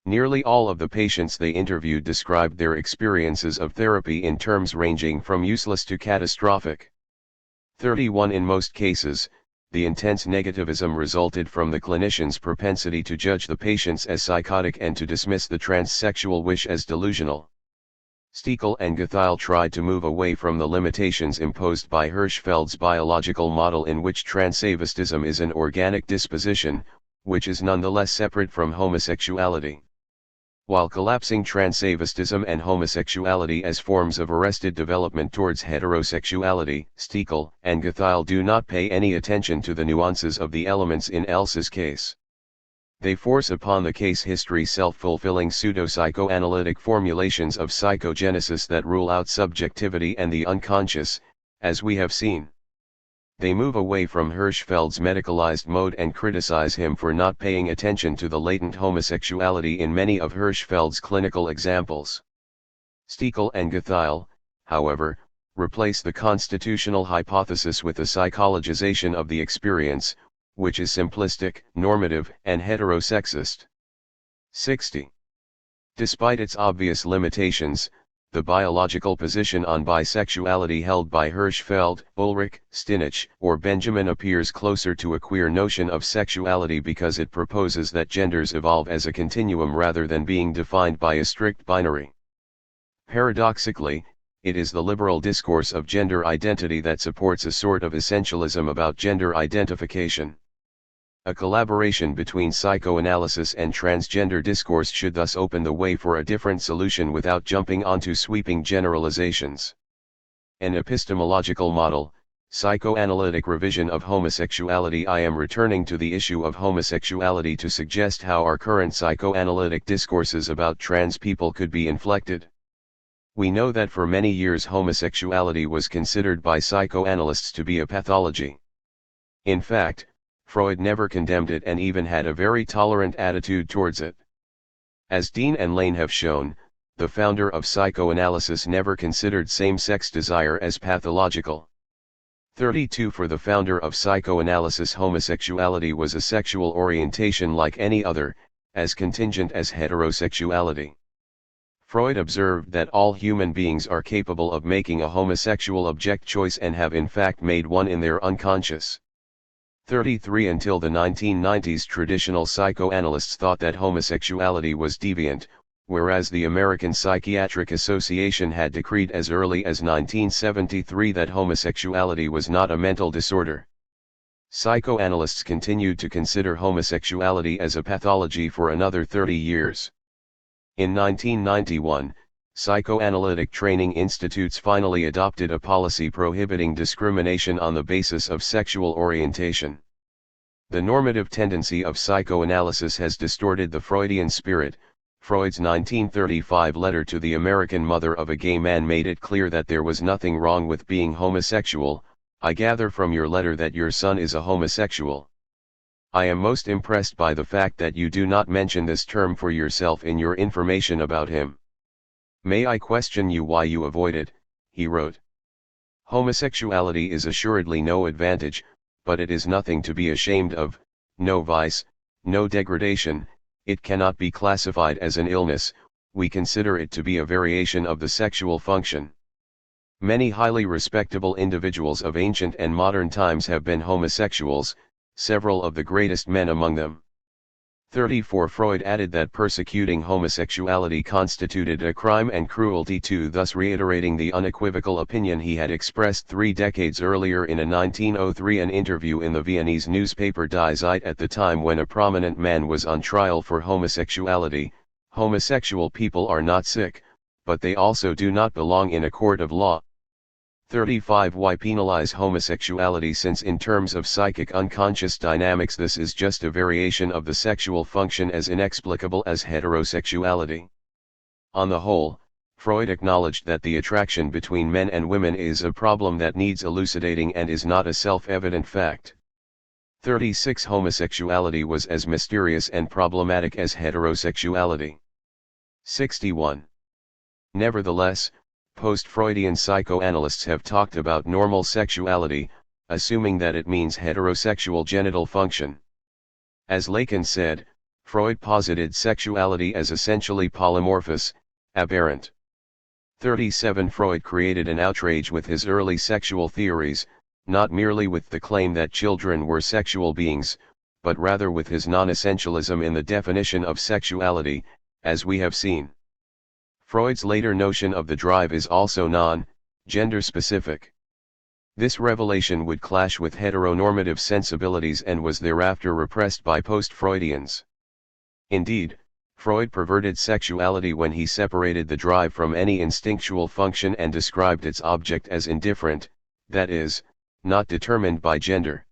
Nearly all of the patients they interviewed described their experiences of therapy in terms ranging from useless to catastrophic. 31. In most cases, the intense negativism resulted from the clinician's propensity to judge the patients as psychotic and to dismiss the transsexual wish as delusional. Stiegel and Guthiel tried to move away from the limitations imposed by Hirschfeld's biological model, in which transavistism is an organic disposition, which is nonetheless separate from homosexuality. While collapsing transavistism and homosexuality as forms of arrested development towards heterosexuality, Stiegel and Guthiel do not pay any attention to the nuances of the elements in Elsa's case. They force upon the case history self-fulfilling pseudo-psychoanalytic formulations of psychogenesis that rule out subjectivity and the unconscious, as we have seen. They move away from Hirschfeld's medicalized mode and criticize him for not paying attention to the latent homosexuality in many of Hirschfeld's clinical examples. Stiegel and Guthiel, however, replace the constitutional hypothesis with a psychologization of the experience, which is simplistic, normative, and heterosexist. 60. Despite its obvious limitations, the biological position on bisexuality held by Hirschfeld, Ulrich, Stinich, or Benjamin appears closer to a queer notion of sexuality because it proposes that genders evolve as a continuum rather than being defined by a strict binary. Paradoxically, it is the liberal discourse of gender identity that supports a sort of essentialism about gender identification. A collaboration between psychoanalysis and transgender discourse should thus open the way for a different solution without jumping onto sweeping generalizations. An epistemological model, psychoanalytic revision of homosexuality. I am returning to the issue of homosexuality to suggest how our current psychoanalytic discourses about trans people could be inflected. We know that for many years homosexuality was considered by psychoanalysts to be a pathology. In fact, Freud never condemned it and even had a very tolerant attitude towards it. As Dean and Lane have shown, the founder of psychoanalysis never considered same-sex desire as pathological. 32. For the founder of psychoanalysis, homosexuality was a sexual orientation like any other, as contingent as heterosexuality. Freud observed that all human beings are capable of making a homosexual object choice and have in fact made one in their unconscious. 33. Until the 1990s, traditional psychoanalysts thought that homosexuality was deviant, whereas the American Psychiatric Association had decreed as early as 1973 that homosexuality was not a mental disorder. Psychoanalysts continued to consider homosexuality as a pathology for another 30 years. In 1991, psychoanalytic training institutes finally adopted a policy prohibiting discrimination on the basis of sexual orientation. The normative tendency of psychoanalysis has distorted the Freudian spirit. Freud's 1935 letter to the American mother of a gay man made it clear that there was nothing wrong with being homosexual. I gather from your letter that your son is a homosexual. I am most impressed by the fact that you do not mention this term for yourself in your information about him. "May I question you why you avoid it?" he wrote. "Homosexuality is assuredly no advantage, but it is nothing to be ashamed of, no vice, no degradation, it cannot be classified as an illness, we consider it to be a variation of the sexual function. Many highly respectable individuals of ancient and modern times have been homosexuals, several of the greatest men among them." 34 Freud added that persecuting homosexuality constituted a crime and cruelty too, thus reiterating the unequivocal opinion he had expressed 3 decades earlier in a 1903 an interview in the Viennese newspaper Die Zeit at the time when a prominent man was on trial for homosexuality. "Homosexual people are not sick, but they also do not belong in a court of law." 35 Why penalize homosexuality, since in terms of psychic unconscious dynamics this is just a variation of the sexual function as inexplicable as heterosexuality? On the whole, Freud acknowledged that the attraction between men and women is a problem that needs elucidating and is not a self-evident fact. 36 Homosexuality was as mysterious and problematic as heterosexuality. 61. Nevertheless, post-Freudian psychoanalysts have talked about normal sexuality, assuming that it means heterosexual genital function. As Lacan said, Freud posited sexuality as essentially polymorphous, aberrant. 37 Freud created an outrage with his early sexual theories, not merely with the claim that children were sexual beings, but rather with his non-essentialism in the definition of sexuality, as we have seen. Freud's later notion of the drive is also non-gender specific. This revelation would clash with heteronormative sensibilities and was thereafter repressed by post-Freudians. Indeed, Freud perverted sexuality when he separated the drive from any instinctual function and described its object as indifferent, that is, not determined by gender.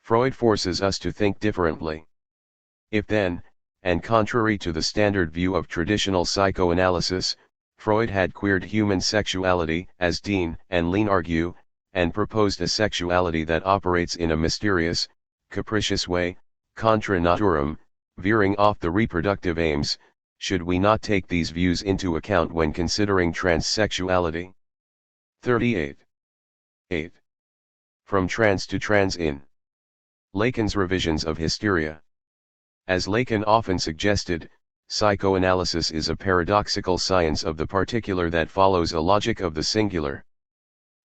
Freud forces us to think differently. If then, and contrary to the standard view of traditional psychoanalysis, Freud had queered human sexuality, as Dean and Lean argue, and proposed a sexuality that operates in a mysterious, capricious way, contra naturam, veering off the reproductive aims, should we not take these views into account when considering transsexuality? 38. 8. From trans to trans in Lacan's revisions of hysteria. As Lacan often suggested, psychoanalysis is a paradoxical science of the particular that follows a logic of the singular.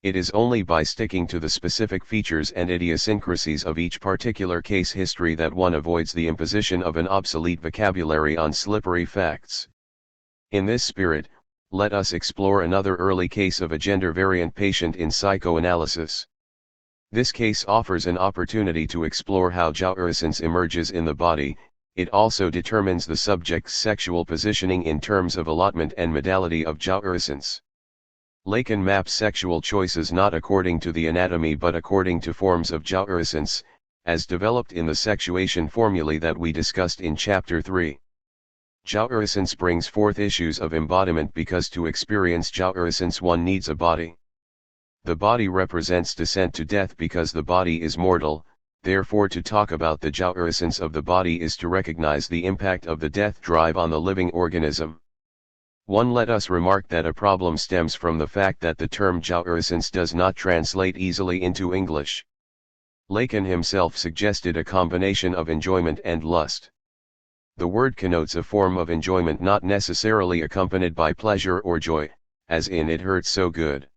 It is only by sticking to the specific features and idiosyncrasies of each particular case history that one avoids the imposition of an obsolete vocabulary on slippery facts. In this spirit, let us explore another early case of a gender-variant patient in psychoanalysis. This case offers an opportunity to explore how jouissance emerges in the body. It also determines the subject's sexual positioning in terms of allotment and modality of jouissance. Lacan maps sexual choices not according to the anatomy but according to forms of jouissance, as developed in the sexuation formulae that we discussed in Chapter 3. Jouissance brings forth issues of embodiment because to experience jouissance one needs a body. The body represents descent to death because the body is mortal, therefore to talk about the jouissance of the body is to recognize the impact of the death drive on the living organism. Let us remark that a problem stems from the fact that the term jouissance does not translate easily into English. Lacan himself suggested a combination of enjoyment and lust. The word connotes a form of enjoyment not necessarily accompanied by pleasure or joy, as in "it hurts so good."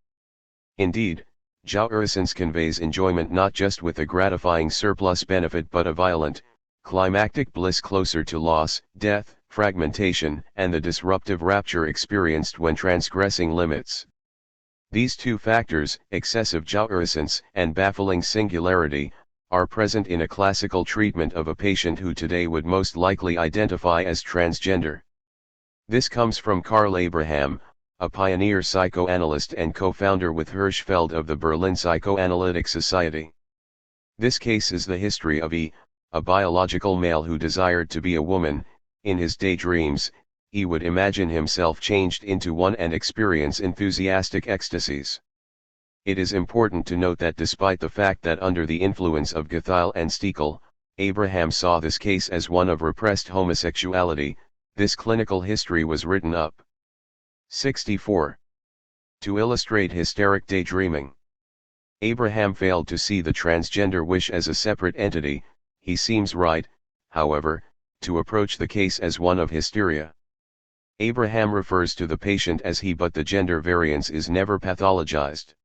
Indeed, jouissance conveys enjoyment not just with a gratifying surplus benefit but a violent, climactic bliss closer to loss, death, fragmentation, and the disruptive rapture experienced when transgressing limits. These two factors, excessive jouissance and baffling singularity, are present in a classical treatment of a patient who today would most likely identify as transgender. This comes from Karl Abraham, a pioneer psychoanalyst and co-founder with Hirschfeld of the Berlin Psychoanalytic Society. This case is the history of a biological male who desired to be a woman. In his daydreams, he would imagine himself changed into one and experience enthusiastic ecstasies. It is important to note that despite the fact that under the influence of Gethil and Stekel, Abraham saw this case as one of repressed homosexuality, this clinical history was written up. 64. To illustrate hysteric daydreaming. Abraham failed to see the transgender wish as a separate entity. He seems right, however, to approach the case as one of hysteria. Abraham refers to the patient as he, but the gender variance is never pathologized.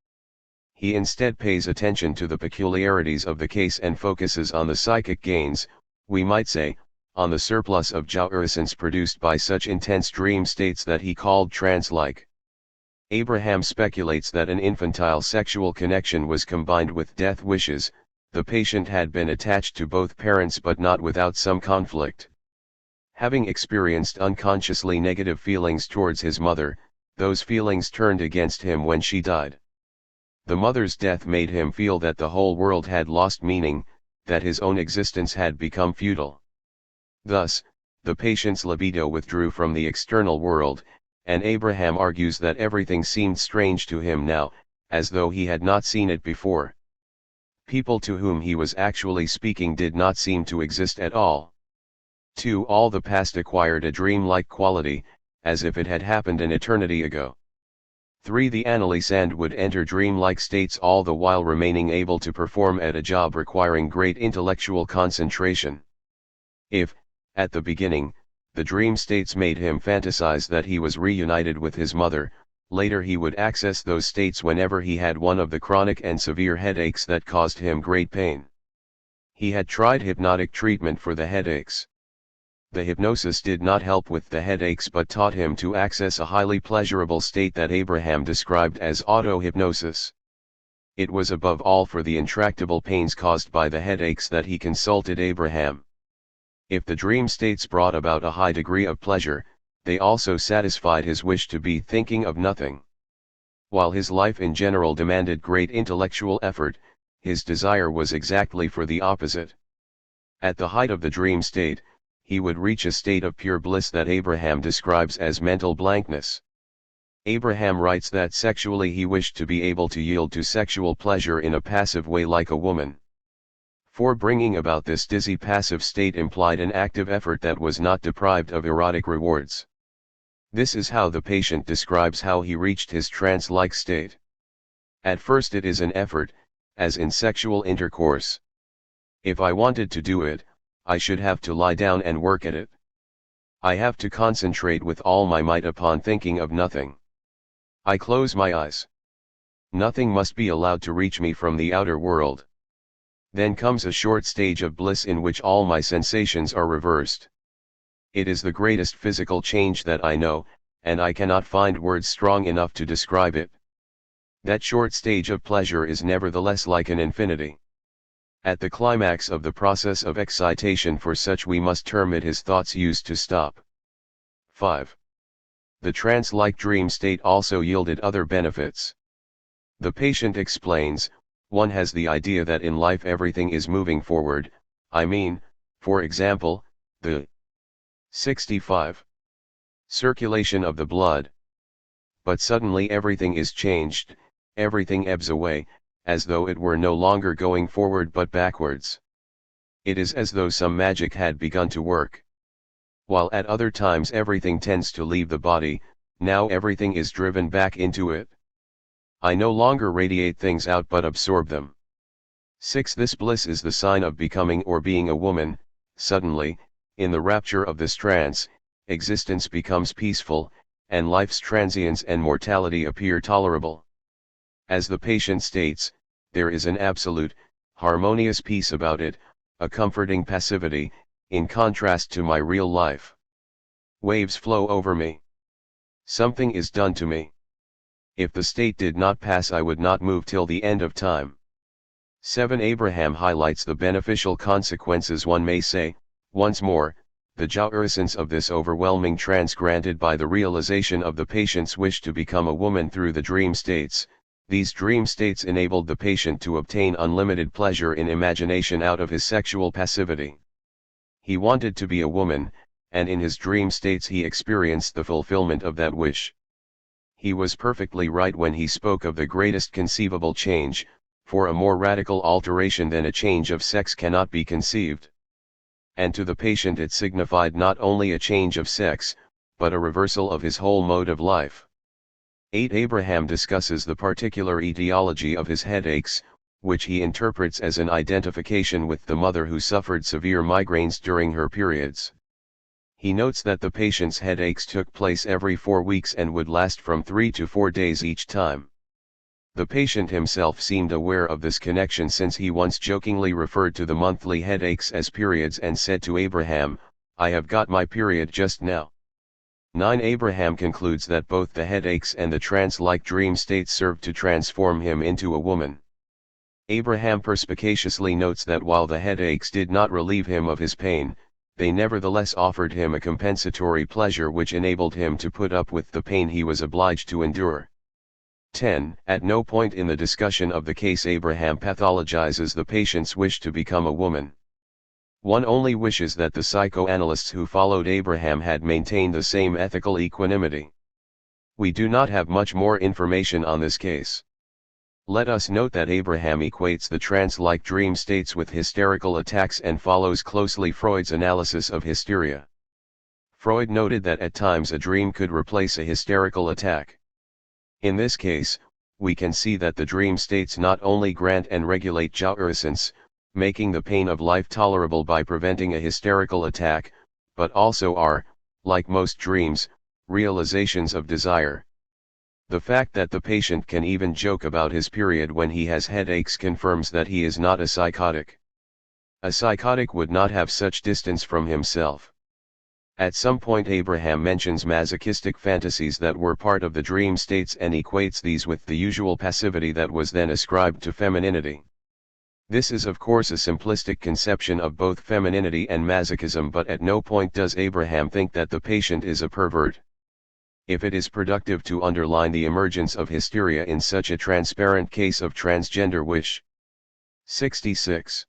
He instead pays attention to the peculiarities of the case and focuses on the psychic gains, we might say, on the surplus of jouissance produced by such intense dream states that he called trance-like. Abraham speculates that an infantile sexual connection was combined with death wishes. The patient had been attached to both parents but not without some conflict. Having experienced unconsciously negative feelings towards his mother, those feelings turned against him when she died. The mother's death made him feel that the whole world had lost meaning, that his own existence had become futile. Thus, the patient's libido withdrew from the external world, and Abraham argues that everything seemed strange to him now, as though he had not seen it before. People to whom he was actually speaking did not seem to exist at all. 2. All the past acquired a dream-like quality, as if it had happened an eternity ago. 3. The analysand would enter dream-like states all the while remaining able to perform at a job requiring great intellectual concentration. If, at the beginning, the dream states made him fantasize that he was reunited with his mother, later he would access those states whenever he had one of the chronic and severe headaches that caused him great pain. He had tried hypnotic treatment for the headaches. The hypnosis did not help with the headaches but taught him to access a highly pleasurable state that Abraham described as auto-hypnosis. It was above all for the intractable pains caused by the headaches that he consulted Abraham. If the dream states brought about a high degree of pleasure, they also satisfied his wish to be thinking of nothing. While his life in general demanded great intellectual effort, his desire was exactly for the opposite. At the height of the dream state, he would reach a state of pure bliss that Abraham describes as mental blankness. Abraham writes that sexually he wished to be able to yield to sexual pleasure in a passive way like a woman. For bringing about this dizzy passive state implied an active effort that was not deprived of erotic rewards. This is how the patient describes how he reached his trance-like state. At first it is an effort, as in sexual intercourse. If I wanted to do it, I should have to lie down and work at it. I have to concentrate with all my might upon thinking of nothing. I close my eyes. Nothing must be allowed to reach me from the outer world. Then comes a short stage of bliss in which all my sensations are reversed. It is the greatest physical change that I know, and I cannot find words strong enough to describe it. That short stage of pleasure is nevertheless like an infinity. At the climax of the process of excitation, for such we must term it, his thoughts used to stop. 5. The trance-like dream state also yielded other benefits. The patient explains, one has the idea that in life everything is moving forward, I mean, for example, the 65. Circulation of the blood. But suddenly everything is changed, everything ebbs away, as though it were no longer going forward but backwards. It is as though some magic had begun to work. While at other times everything tends to leave the body, now everything is driven back into it. I no longer radiate things out but absorb them. 6. This bliss is the sign of becoming or being a woman. Suddenly, in the rapture of this trance, existence becomes peaceful, and life's transience and mortality appear tolerable. As the patient states, there is an absolute, harmonious peace about it, a comforting passivity, in contrast to my real life. Waves flow over me. Something is done to me. If the state did not pass, I would not move till the end of time. 7. Abraham highlights the beneficial consequences, one may say, once more, the jouissance of this overwhelming trance granted by the realization of the patient's wish to become a woman through the dream states. These dream states enabled the patient to obtain unlimited pleasure in imagination out of his sexual passivity. He wanted to be a woman, and in his dream states he experienced the fulfillment of that wish. He was perfectly right when he spoke of the greatest conceivable change, for a more radical alteration than a change of sex cannot be conceived. And to the patient it signified not only a change of sex, but a reversal of his whole mode of life. 8. Abraham discusses the particular etiology of his headaches, which he interprets as an identification with the mother who suffered severe migraines during her periods. He notes that the patient's headaches took place every 4 weeks and would last from 3 to 4 days each time. The patient himself seemed aware of this connection, since he once jokingly referred to the monthly headaches as periods and said to Abraham, "I have got my period just now." 9. Abraham concludes that both the headaches and the trance-like dream states served to transform him into a woman. Abraham perspicaciously notes that while the headaches did not relieve him of his pain, they nevertheless offered him a compensatory pleasure which enabled him to put up with the pain he was obliged to endure. 10. At no point in the discussion of the case Abraham pathologizes the patient's wish to become a woman. One only wishes that the psychoanalysts who followed Abraham had maintained the same ethical equanimity. We do not have much more information on this case. Let us note that Abraham equates the trance-like dream states with hysterical attacks and follows closely Freud's analysis of hysteria. Freud noted that at times a dream could replace a hysterical attack. In this case, we can see that the dream states not only grant and regulate jouissance, making the pain of life tolerable by preventing a hysterical attack, but also are, like most dreams, realizations of desire. The fact that the patient can even joke about his period when he has headaches confirms that he is not a psychotic. A psychotic would not have such distance from himself. At some point Abraham mentions masochistic fantasies that were part of the dream states and equates these with the usual passivity that was then ascribed to femininity. This is of course a simplistic conception of both femininity and masochism, but at no point does Abraham think that the patient is a pervert. If it is productive to underline the emergence of hysteria in such a transparent case of transgender wish. 66.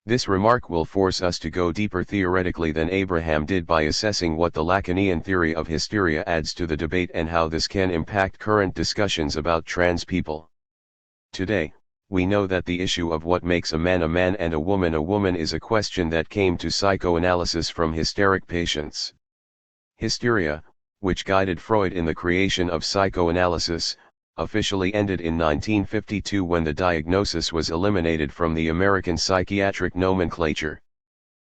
This remark will force us to go deeper theoretically than Abraham did by assessing what the Lacanian theory of hysteria adds to the debate and how this can impact current discussions about trans people. Today, we know that the issue of what makes a man and a woman is a question that came to psychoanalysis from hysteric patients. Hysteria, which guided Freud in the creation of psychoanalysis, officially ended in 1952 when the diagnosis was eliminated from the American psychiatric nomenclature.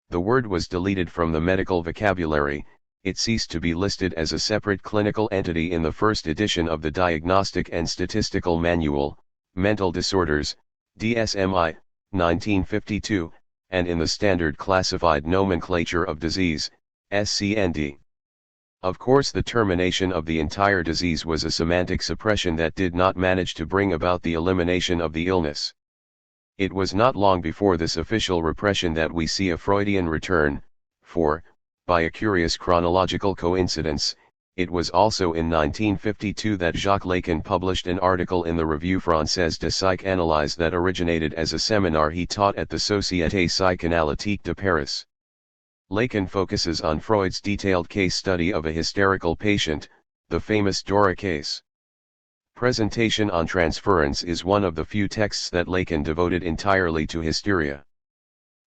The word was deleted from the medical vocabulary. It ceased to be listed as a separate clinical entity in the first edition of the Diagnostic and Statistical Manual, Mental Disorders, DSM-I, 1952, and in the Standard Classified Nomenclature of Disease, SCND. Of course, the termination of the entire disease was a semantic suppression that did not manage to bring about the elimination of the illness. It was not long before this official repression that we see a Freudian return, for, by a curious chronological coincidence, it was also in 1952 that Jacques Lacan published an article in the Revue Française de Psychanalyse that originated as a seminar he taught at the Société Psychanalytique de Paris. Lacan focuses on Freud's detailed case study of a hysterical patient, the famous Dora case. Presentation on Transference is one of the few texts that Lacan devoted entirely to hysteria.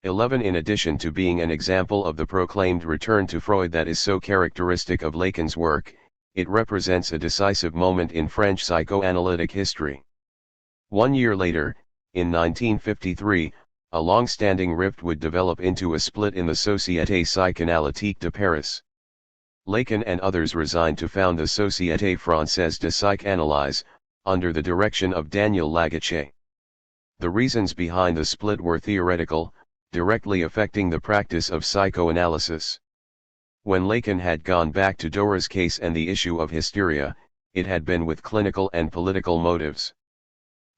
11. In addition to being an example of the proclaimed return to Freud that is so characteristic of Lacan's work, it represents a decisive moment in French psychoanalytic history. 1 year later, in 1953, a long-standing rift would develop into a split in the Société Psychanalytique de Paris. Lacan and others resigned to found the Société Française de Psychanalyse, under the direction of Daniel Lagache. The reasons behind the split were theoretical, directly affecting the practice of psychoanalysis. When Lacan had gone back to Dora's case and the issue of hysteria, it had been with clinical and political motives.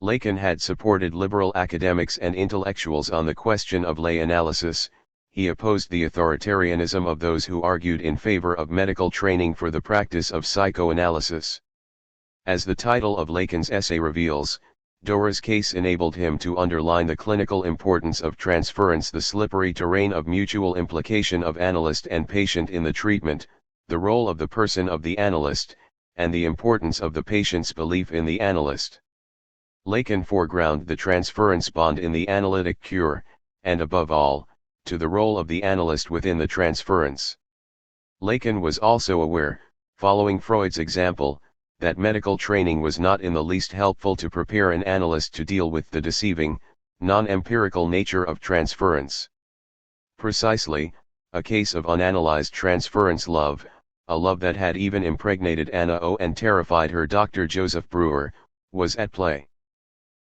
Lacan had supported liberal academics and intellectuals on the question of lay analysis. He opposed the authoritarianism of those who argued in favor of medical training for the practice of psychoanalysis. As the title of Lacan's essay reveals, Dora's case enabled him to underline the clinical importance of transference, the slippery terrain of mutual implication of analyst and patient in the treatment, the role of the person of the analyst, and the importance of the patient's belief in the analyst. Lacan foregrounded the transference bond in the analytic cure, and above all, to the role of the analyst within the transference. Lacan was also aware, following Freud's example, that medical training was not in the least helpful to prepare an analyst to deal with the deceiving, non-empirical nature of transference. Precisely, a case of unanalyzed transference love, a love that had even impregnated Anna O and terrified her Dr. Joseph Breuer, was at play.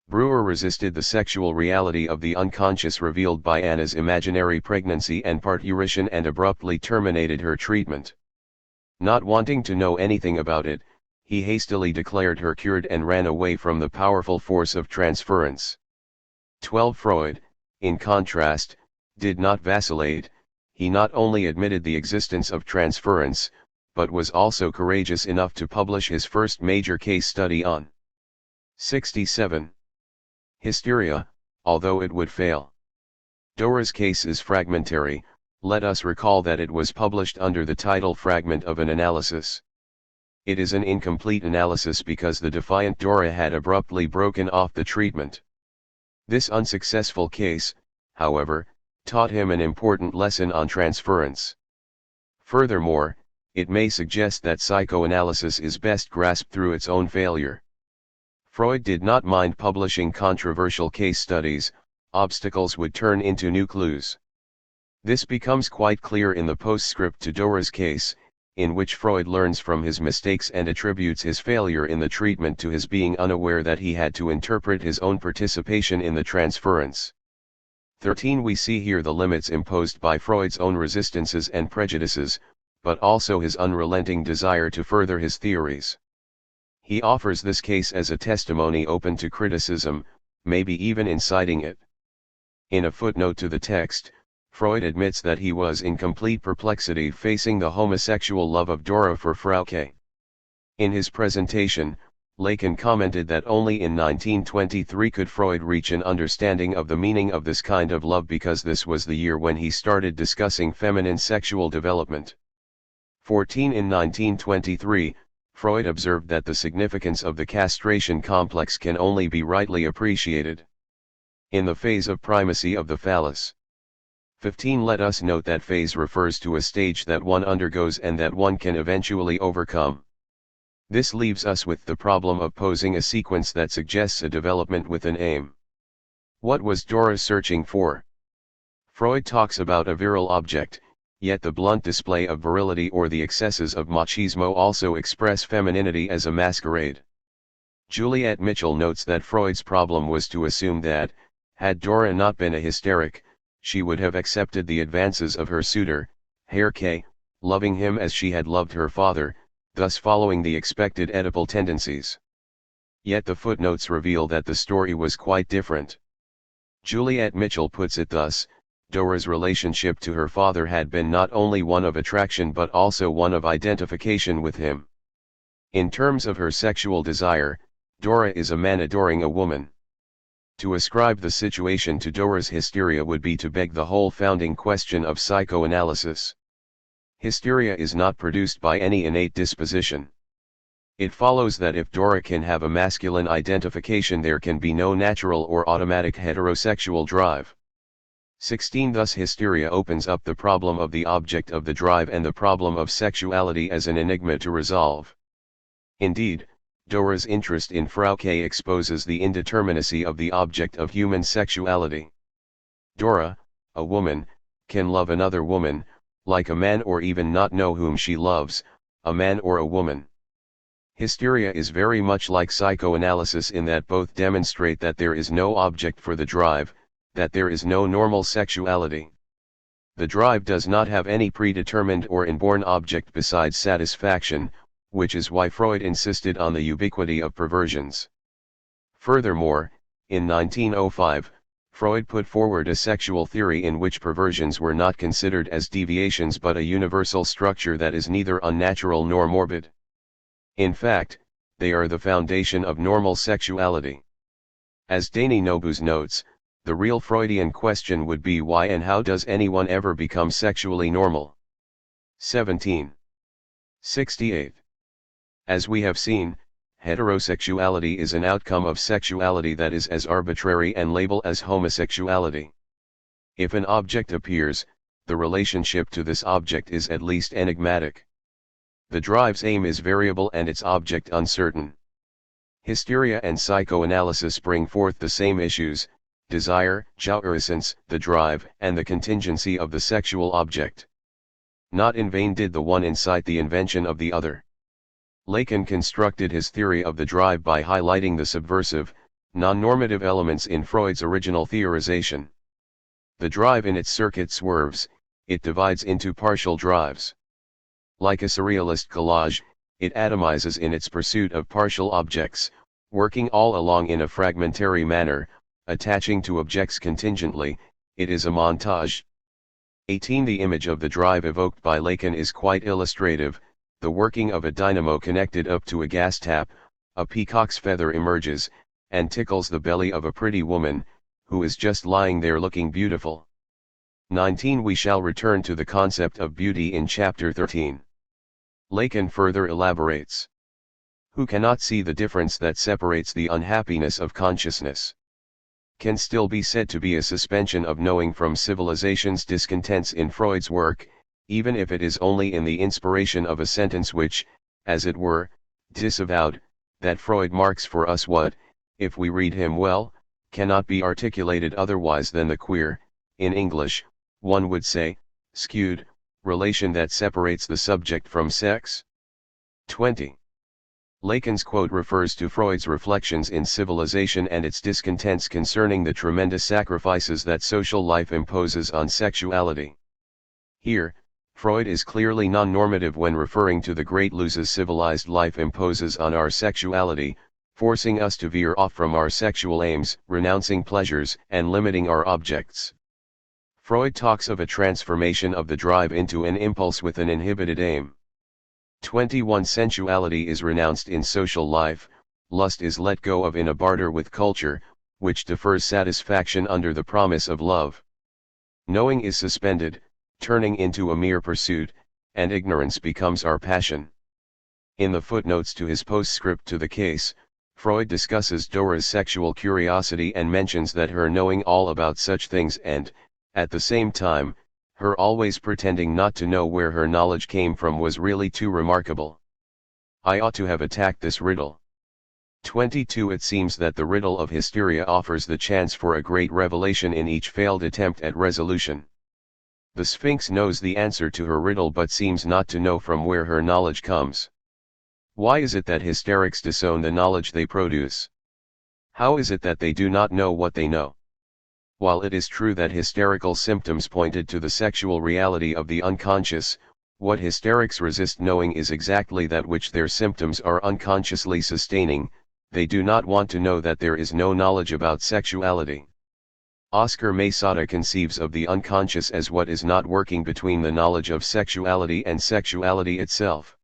Breuer resisted the sexual reality of the unconscious revealed by Anna's imaginary pregnancy and parturition and abruptly terminated her treatment. Not wanting to know anything about it, he hastily declared her cured and ran away from the powerful force of transference. 12. Freud, in contrast, did not vacillate. He not only admitted the existence of transference, but was also courageous enough to publish his first major case study on 67. Hysteria, although it would fail. Dora's case is fragmentary. Let us recall that it was published under the title Fragment of an Analysis. It is an incomplete analysis because the defiant Dora had abruptly broken off the treatment. This unsuccessful case, however, taught him an important lesson on transference. Furthermore, it may suggest that psychoanalysis is best grasped through its own failure. Freud did not mind publishing controversial case studies. Obstacles would turn into new clues. This becomes quite clear in the postscript to Dora's case, in which Freud learns from his mistakes and attributes his failure in the treatment to his being unaware that he had to interpret his own participation in the transference. 13. We see here the limits imposed by Freud's own resistances and prejudices, but also his unrelenting desire to further his theories. He offers this case as a testimony open to criticism, maybe even inciting it. In a footnote to the text, Freud admits that he was in complete perplexity facing the homosexual love of Dora for Frauke. In his presentation, Lacan commented that only in 1923 could Freud reach an understanding of the meaning of this kind of love because this was the year when he started discussing feminine sexual development. 14. In 1923, Freud observed that the significance of the castration complex can only be rightly appreciated in the phase of primacy of the phallus. 15. Let us note that phase refers to a stage that one undergoes and that one can eventually overcome. This leaves us with the problem of posing a sequence that suggests a development with an aim. What was Dora searching for? Freud talks about a virile object, yet the blunt display of virility or the excesses of machismo also express femininity as a masquerade. Juliet Mitchell notes that Freud's problem was to assume that, had Dora not been a hysteric, she would have accepted the advances of her suitor, Herr K., loving him as she had loved her father, thus following the expected Oedipal tendencies. Yet the footnotes reveal that the story was quite different. Juliet Mitchell puts it thus: Dora's relationship to her father had been not only one of attraction but also one of identification with him. In terms of her sexual desire, Dora is a man adoring a woman. To ascribe the situation to Dora's hysteria would be to beg the whole founding question of psychoanalysis. Hysteria is not produced by any innate disposition. It follows that if Dora can have a masculine identification, there can be no natural or automatic heterosexual drive. 16. Thus hysteria opens up the problem of the object of the drive and the problem of sexuality as an enigma to resolve. Indeed, Dora's interest in Frauke exposes the indeterminacy of the object of human sexuality. Dora, a woman, can love another woman, like a man, or even not know whom she loves, a man or a woman. Hysteria is very much like psychoanalysis in that both demonstrate that there is no object for the drive, that there is no normal sexuality. The drive does not have any predetermined or inborn object besides satisfaction, which is why Freud insisted on the ubiquity of perversions. Furthermore, in 1905, Freud put forward a sexual theory in which perversions were not considered as deviations but a universal structure that is neither unnatural nor morbid. In fact, they are the foundation of normal sexuality. As Dani Nobus notes, the real Freudian question would be why and how does anyone ever become sexually normal? 17. 68. As we have seen, heterosexuality is an outcome of sexuality that is as arbitrary and labile as homosexuality. If an object appears, the relationship to this object is at least enigmatic. The drive's aim is variable and its object uncertain. Hysteria and psychoanalysis bring forth the same issues: desire, jouissance, the drive, and the contingency of the sexual object. Not in vain did the one incite the invention of the other. Lacan constructed his theory of the drive by highlighting the subversive, non-normative elements in Freud's original theorization. The drive in its circuit swerves, it divides into partial drives. Like a surrealist collage, it atomizes in its pursuit of partial objects, working all along in a fragmentary manner, attaching to objects contingently. It is a montage. 18. The image of the drive evoked by Lacan is quite illustrative. The working of a dynamo connected up to a gas tap, a peacock's feather emerges, and tickles the belly of a pretty woman, who is just lying there looking beautiful. 19. We shall return to the concept of beauty in chapter 13. Lacan further elaborates. Who cannot see the difference that separates the unhappiness of consciousness can still be said to be a suspension of knowing from civilization's discontents in Freud's work, even if it is only in the inspiration of a sentence which, as it were, disavowed, that Freud marks for us what, if we read him well, cannot be articulated otherwise than the queer, in English, one would say, skewed, relation that separates the subject from sex. 20. Lacan's quote refers to Freud's reflections in Civilization and its discontents concerning the tremendous sacrifices that social life imposes on sexuality. Here, Freud is clearly non-normative when referring to the great losses civilized life imposes on our sexuality, forcing us to veer off from our sexual aims, renouncing pleasures, and limiting our objects. Freud talks of a transformation of the drive into an impulse with an inhibited aim. 21. Sensuality is renounced in social life, lust is let go of in a barter with culture, which defers satisfaction under the promise of love. Knowing is suspended, turning into a mere pursuit, and ignorance becomes our passion. In the footnotes to his postscript to the case, Freud discusses Dora's sexual curiosity and mentions that her knowing all about such things and, at the same time, her always pretending not to know where her knowledge came from was really too remarkable. I ought to have attacked this riddle. 22. It seems that the riddle of hysteria offers the chance for a great revelation in each failed attempt at resolution. The Sphinx knows the answer to her riddle but seems not to know from where her knowledge comes. Why is it that hysterics disown the knowledge they produce? How is it that they do not know what they know? While it is true that hysterical symptoms pointed to the sexual reality of the unconscious, what hysterics resist knowing is exactly that which their symptoms are unconsciously sustaining. They do not want to know that there is no knowledge about sexuality. Oscar Mesada conceives of the unconscious as what is not working between the knowledge of sexuality and sexuality itself.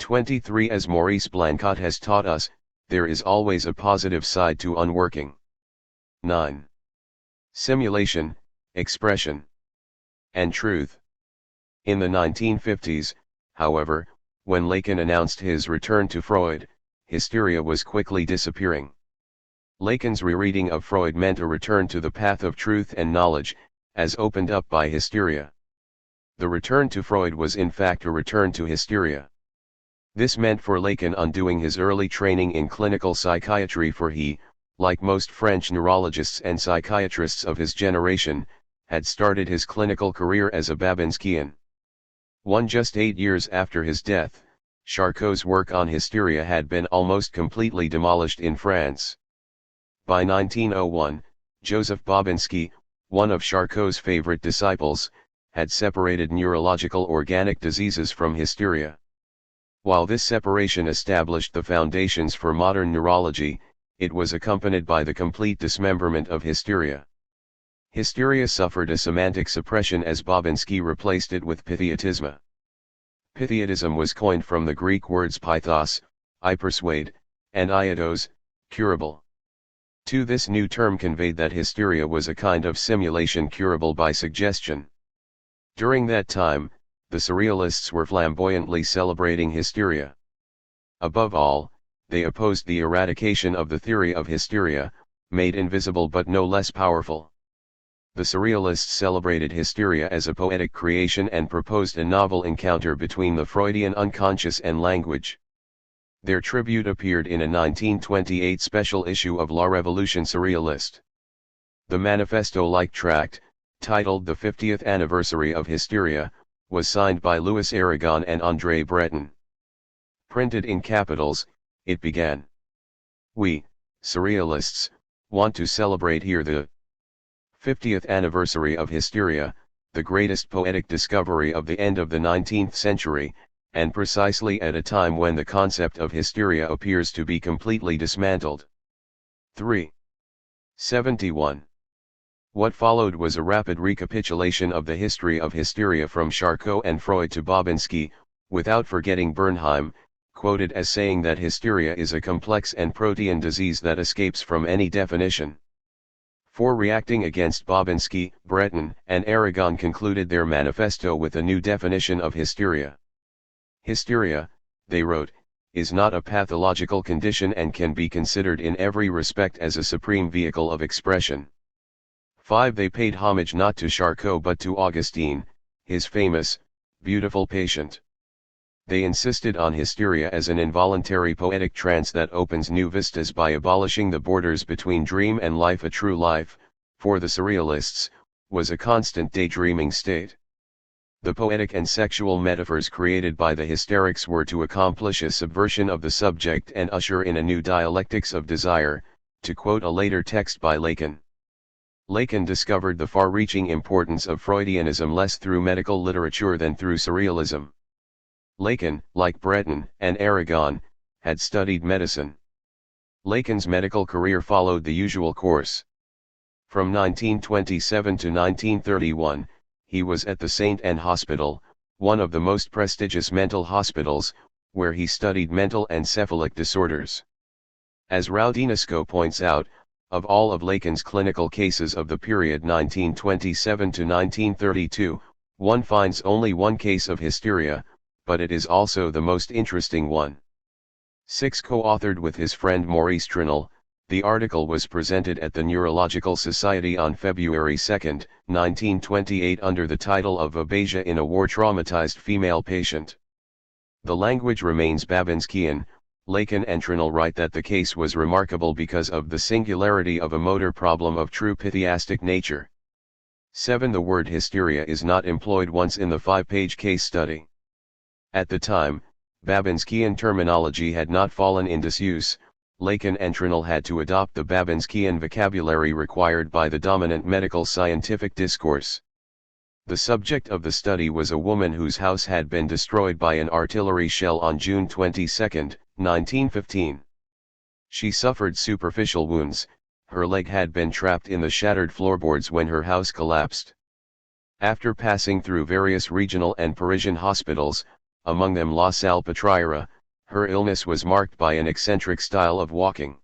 23. As Maurice Blanquat has taught us, there is always a positive side to unworking. 9. Simulation, expression, and truth. In the 1950s, however, when Lacan announced his return to Freud, hysteria was quickly disappearing. Lacan's rereading of Freud meant a return to the path of truth and knowledge, as opened up by hysteria. The return to Freud was in fact a return to hysteria. This meant for Lacan undoing his early training in clinical psychiatry, for he, like most French neurologists and psychiatrists of his generation, had started his clinical career as a Babinskian. Just 8 years after his death, Charcot's work on hysteria had been almost completely demolished in France. By 1901, Joseph Babinski, one of Charcot's favorite disciples, had separated neurological organic diseases from hysteria. While this separation established the foundations for modern neurology, it was accompanied by the complete dismemberment of hysteria. Hysteria suffered a semantic suppression as Babinski replaced it with pythiotism. Pythiotism was coined from the Greek words pythos, I persuade, and iodos, curable. This new term conveyed that hysteria was a kind of simulation curable by suggestion. During that time, the surrealists were flamboyantly celebrating hysteria. Above all, they opposed the eradication of the theory of hysteria, made invisible but no less powerful. The Surrealists celebrated hysteria as a poetic creation and proposed a novel encounter between the Freudian unconscious and language. Their tribute appeared in a 1928 special issue of La Révolution Surréaliste. The manifesto-like tract, titled The 50th Anniversary of Hysteria, was signed by Louis Aragon and André Breton. Printed in capitals, it began. We, Surrealists, want to celebrate here the 50th anniversary of hysteria, the greatest poetic discovery of the end of the 19th century, and precisely at a time when the concept of hysteria appears to be completely dismantled. 3. 71. What followed was a rapid recapitulation of the history of hysteria from Charcot and Freud to Babinski, without forgetting Bernheim, quoted as saying that hysteria is a complex and protean disease that escapes from any definition. For reacting against Babinski, Breton and Aragon concluded their manifesto with a new definition of hysteria. Hysteria, they wrote, is not a pathological condition and can be considered in every respect as a supreme vehicle of expression. 5. They paid homage not to Charcot but to Augustine, his famous, beautiful patient. They insisted on hysteria as an involuntary poetic trance that opens new vistas by abolishing the borders between dream and life. A true life, for the Surrealists, was a constant daydreaming state. The poetic and sexual metaphors created by the hysterics were to accomplish a subversion of the subject and usher in a new dialectics of desire, to quote a later text by Lacan. Lacan discovered the far-reaching importance of Freudianism less through medical literature than through surrealism. Lacan, like Breton and Aragon, had studied medicine. Lacan's medical career followed the usual course. From 1927 to 1931, he was at the St. Anne Hospital, one of the most prestigious mental hospitals, where he studied mental and cephalic disorders. As Raudinesco points out, of all of Lacan's clinical cases of the period 1927 to 1932, one finds only one case of hysteria, but it is also the most interesting one. 6. Co-authored with his friend Maurice Trinel, the article was presented at the Neurological Society on February 2, 1928 under the title of Aphasia in a War-Traumatized Female Patient. The language remains Babinskian. Lacan and Trinel write that the case was remarkable because of the singularity of a motor problem of true pithiastic nature. 7. The word hysteria is not employed once in the 5-page case study. At the time, Babinskian terminology had not fallen in disuse. Lacan and Trinel had to adopt the Babinskian vocabulary required by the dominant medical scientific discourse. The subject of the study was a woman whose house had been destroyed by an artillery shell on June 22, 1915. She suffered superficial wounds, her leg had been trapped in the shattered floorboards when her house collapsed. After passing through various regional and Parisian hospitals, among them La Salpêtrière, her illness was marked by an eccentric style of walking.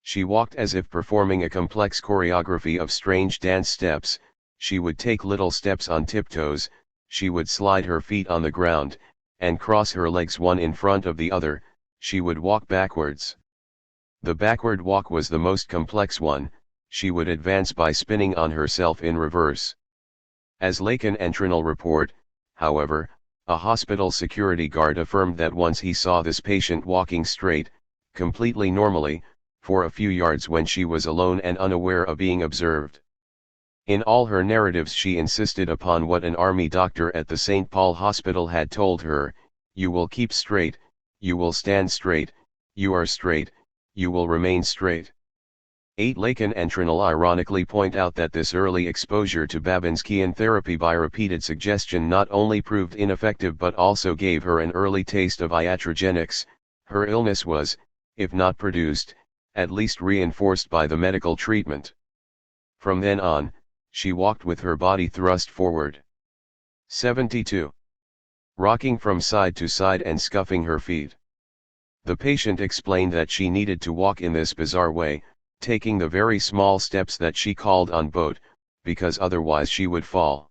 She walked as if performing a complex choreography of strange dance steps. She would take little steps on tiptoes, she would slide her feet on the ground, and cross her legs one in front of the other. She would walk backwards. The backward walk was the most complex one. She would advance by spinning on herself in reverse. As Lacan and Trinel report, however, a hospital security guard affirmed that once he saw this patient walking straight, completely normally, for a few yards when she was alone and unaware of being observed. In all her narratives she insisted upon what an army doctor at the St. Paul Hospital had told her: you will keep straight, you will stand straight, you are straight, you will remain straight. 8. Lacan and Trinel ironically point out that this early exposure to Babinskian therapy by repeated suggestion not only proved ineffective but also gave her an early taste of iatrogenics. Her illness was, if not produced, at least reinforced by the medical treatment. From then on, she walked with her body thrust forward. 72. Rocking from side to side and scuffing her feet. The patient explained that she needed to walk in this bizarre way, taking the very small steps that she called on boat, because otherwise she would fall.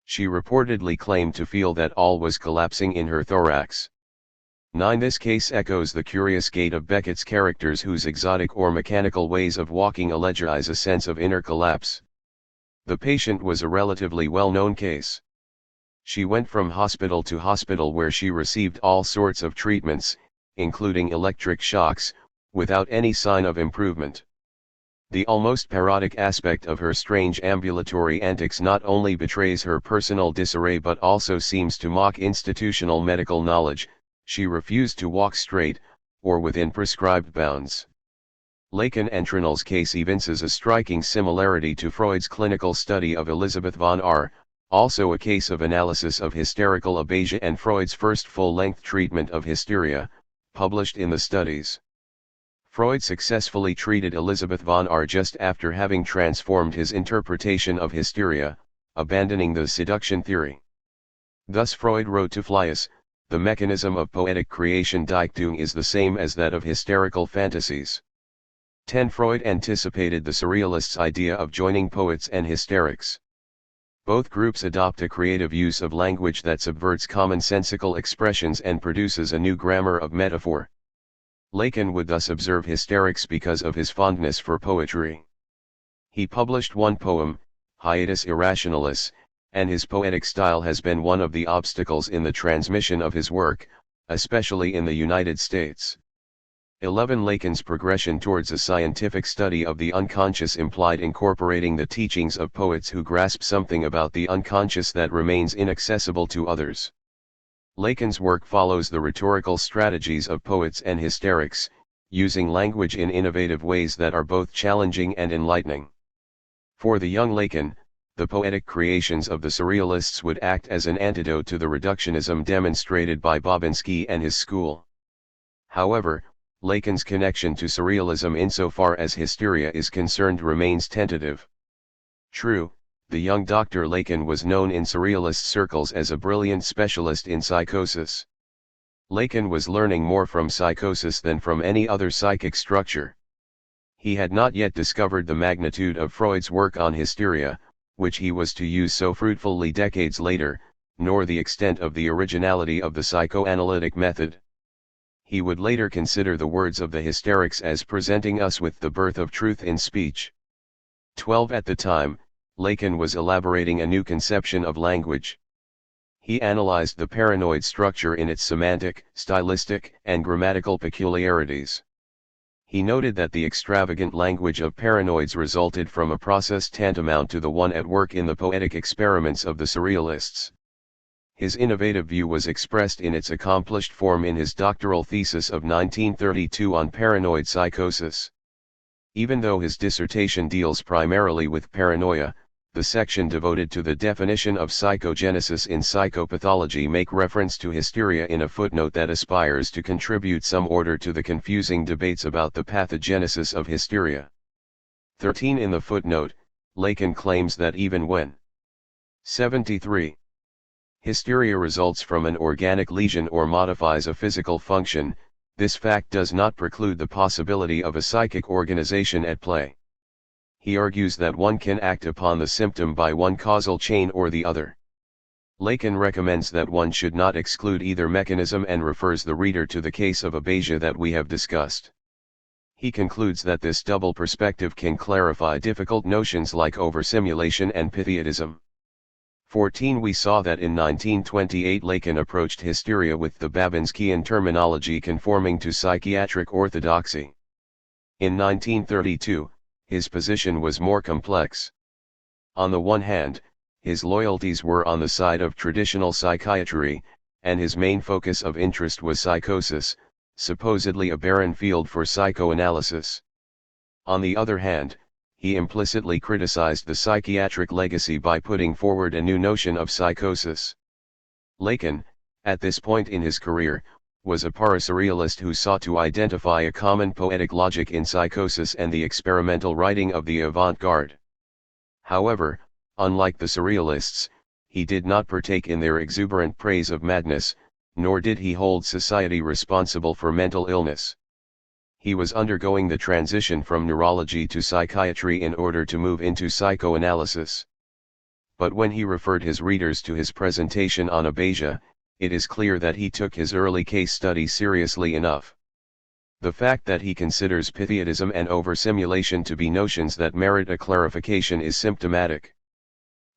She reportedly claimed to feel that all was collapsing in her thorax. 9. This case echoes the curious gait of Beckett's characters whose exotic or mechanical ways of walking allegize a sense of inner collapse. The patient was a relatively well-known case. She went from hospital to hospital where she received all sorts of treatments, including electric shocks, without any sign of improvement. The almost parodic aspect of her strange ambulatory antics not only betrays her personal disarray but also seems to mock institutional medical knowledge. She refused to walk straight, or within prescribed bounds. Lacan and Trinell's case evinces a striking similarity to Freud's clinical study of Elisabeth von R., also a case of analysis of hysterical aphasia and Freud's first full-length treatment of hysteria, published in the Studies. Freud successfully treated Elisabeth von R. just after having transformed his interpretation of hysteria, abandoning the seduction theory. Thus Freud wrote to Fliess, "The mechanism of poetic creation Dichtung is the same as that of hysterical fantasies." 10. Freud anticipated the Surrealists' idea of joining poets and hysterics. Both groups adopt a creative use of language that subverts commonsensical expressions and produces a new grammar of metaphor. Lacan would thus observe hysterics because of his fondness for poetry. He published one poem, Hiatus Irrationalis, and his poetic style has been one of the obstacles in the transmission of his work, especially in the United States. 11. Lacan's progression towards a scientific study of the unconscious implied incorporating the teachings of poets who grasp something about the unconscious that remains inaccessible to others. Lacan's work follows the rhetorical strategies of poets and hysterics, using language in innovative ways that are both challenging and enlightening. For the young Lacan, the poetic creations of the Surrealists would act as an antidote to the reductionism demonstrated by Babinski and his school. However, Lacan's connection to Surrealism insofar as hysteria is concerned remains tentative. True, the young Dr. Lacan was known in Surrealist circles as a brilliant specialist in psychosis. Lacan was learning more from psychosis than from any other psychic structure. He had not yet discovered the magnitude of Freud's work on hysteria, which he was to use so fruitfully decades later, nor the extent of the originality of the psychoanalytic method. He would later consider the words of the hysterics as presenting us with the birth of truth in speech. 12. At the time, Lacan was elaborating a new conception of language. He analyzed the paranoid structure in its semantic, stylistic, and grammatical peculiarities. He noted that the extravagant language of paranoids resulted from a process tantamount to the one at work in the poetic experiments of the Surrealists. His innovative view was expressed in its accomplished form in his doctoral thesis of 1932 on paranoid psychosis. Even though his dissertation deals primarily with paranoia, the section devoted to the definition of psychogenesis in psychopathology make reference to hysteria in a footnote that aspires to contribute some order to the confusing debates about the pathogenesis of hysteria. 13. In the footnote, Lacan claims that even when 73. Hysteria results from an organic lesion or modifies a physical function, this fact does not preclude the possibility of a psychic organization at play. He argues that one can act upon the symptom by one causal chain or the other. Lacan recommends that one should not exclude either mechanism and refers the reader to the case of aphasia that we have discussed. He concludes that this double perspective can clarify difficult notions like oversimulation and pythiotism. 14. We saw that in 1928 Lacan approached hysteria with the Babinskian terminology conforming to psychiatric orthodoxy. In 1932, his position was more complex. On the one hand, his loyalties were on the side of traditional psychiatry, and his main focus of interest was psychosis, supposedly a barren field for psychoanalysis. On the other hand, he implicitly criticized the psychiatric legacy by putting forward a new notion of psychosis. Lacan, at this point in his career, was a parasurrealist who sought to identify a common poetic logic in psychosis and the experimental writing of the avant-garde. However, unlike the surrealists, he did not partake in their exuberant praise of madness, nor did he hold society responsible for mental illness. He was undergoing the transition from neurology to psychiatry in order to move into psychoanalysis. But when he referred his readers to his presentation on aphasia, it is clear that he took his early case study seriously enough. The fact that he considers pythiotism and oversimulation to be notions that merit a clarification is symptomatic.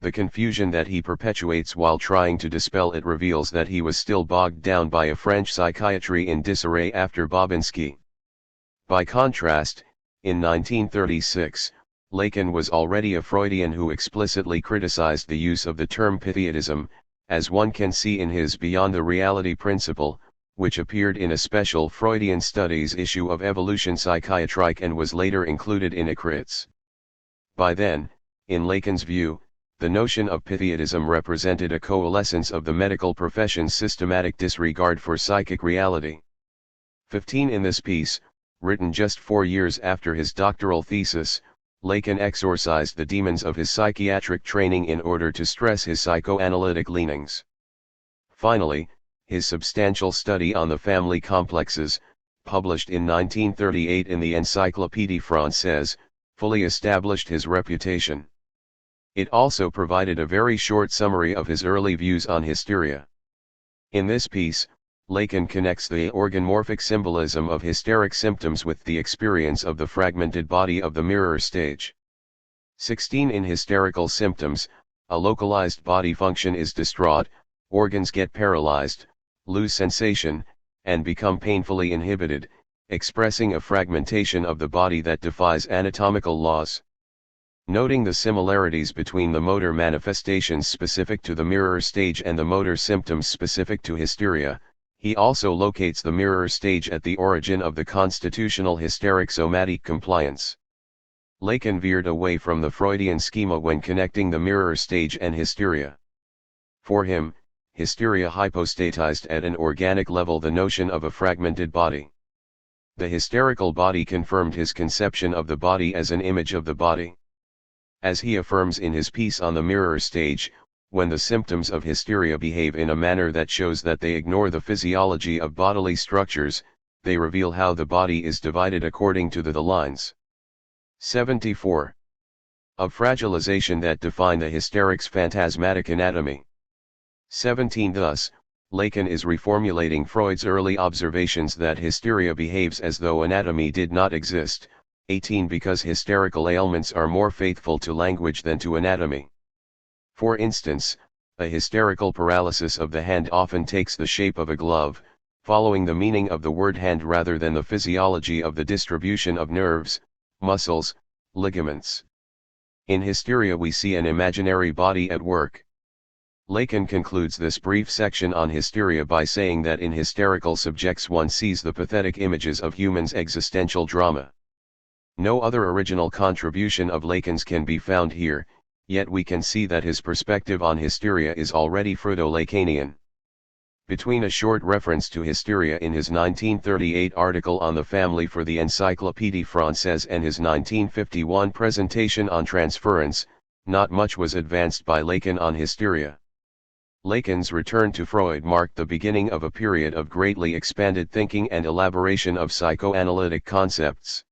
The confusion that he perpetuates while trying to dispel it reveals that he was still bogged down by a French psychiatry in disarray after Babinski. By contrast, in 1936, Lacan was already a Freudian who explicitly criticized the use of the term Pythiatism, as one can see in his Beyond the Reality Principle, which appeared in a special Freudian Studies issue of Evolution Psychiatrique and was later included in Ecrit's. By then, in Lacan's view, the notion of Pythiatism represented a coalescence of the medical profession's systematic disregard for psychic reality. 15 In this piece, written just 4 years after his doctoral thesis, Lacan exorcised the demons of his psychiatric training in order to stress his psychoanalytic leanings. Finally, his substantial study on the family complexes, published in 1938 in the Encyclopédie Française, fully established his reputation. It also provided a very short summary of his early views on hysteria. In this piece, Lacan connects the organometric symbolism of hysteric symptoms with the experience of the fragmented body of the mirror stage. 16 In hysterical symptoms, a localized body function is distraught, organs get paralyzed, lose sensation, and become painfully inhibited, expressing a fragmentation of the body that defies anatomical laws. Noting the similarities between the motor manifestations specific to the mirror stage and the motor symptoms specific to hysteria, he also locates the mirror stage at the origin of the constitutional hysteric somatic compliance. Lacan veered away from the Freudian schema when connecting the mirror stage and hysteria. For him, hysteria hypostatized at an organic level the notion of a fragmented body. The hysterical body confirmed his conception of the body as an image of the body. As he affirms in his piece on the mirror stage, when the symptoms of hysteria behave in a manner that shows that they ignore the physiology of bodily structures, they reveal how the body is divided according to the lines 74 of fragilization that define the hysteric's phantasmatic anatomy. 17 Thus, Lacan is reformulating Freud's early observations that hysteria behaves as though anatomy did not exist. 18 Because hysterical ailments are more faithful to language than to anatomy. For instance, a hysterical paralysis of the hand often takes the shape of a glove, following the meaning of the word hand rather than the physiology of the distribution of nerves, muscles, ligaments. In hysteria we see an imaginary body at work. Lacan concludes this brief section on hysteria by saying that in hysterical subjects one sees the pathetic images of human's existential drama. No other original contribution of Lacan's can be found here, yet we can see that his perspective on hysteria is already Freudo-Lacanian. Between a short reference to hysteria in his 1938 article on the family for the Encyclopédie Française and his 1951 presentation on transference, not much was advanced by Lacan on hysteria. Lacan's return to Freud marked the beginning of a period of greatly expanded thinking and elaboration of psychoanalytic concepts.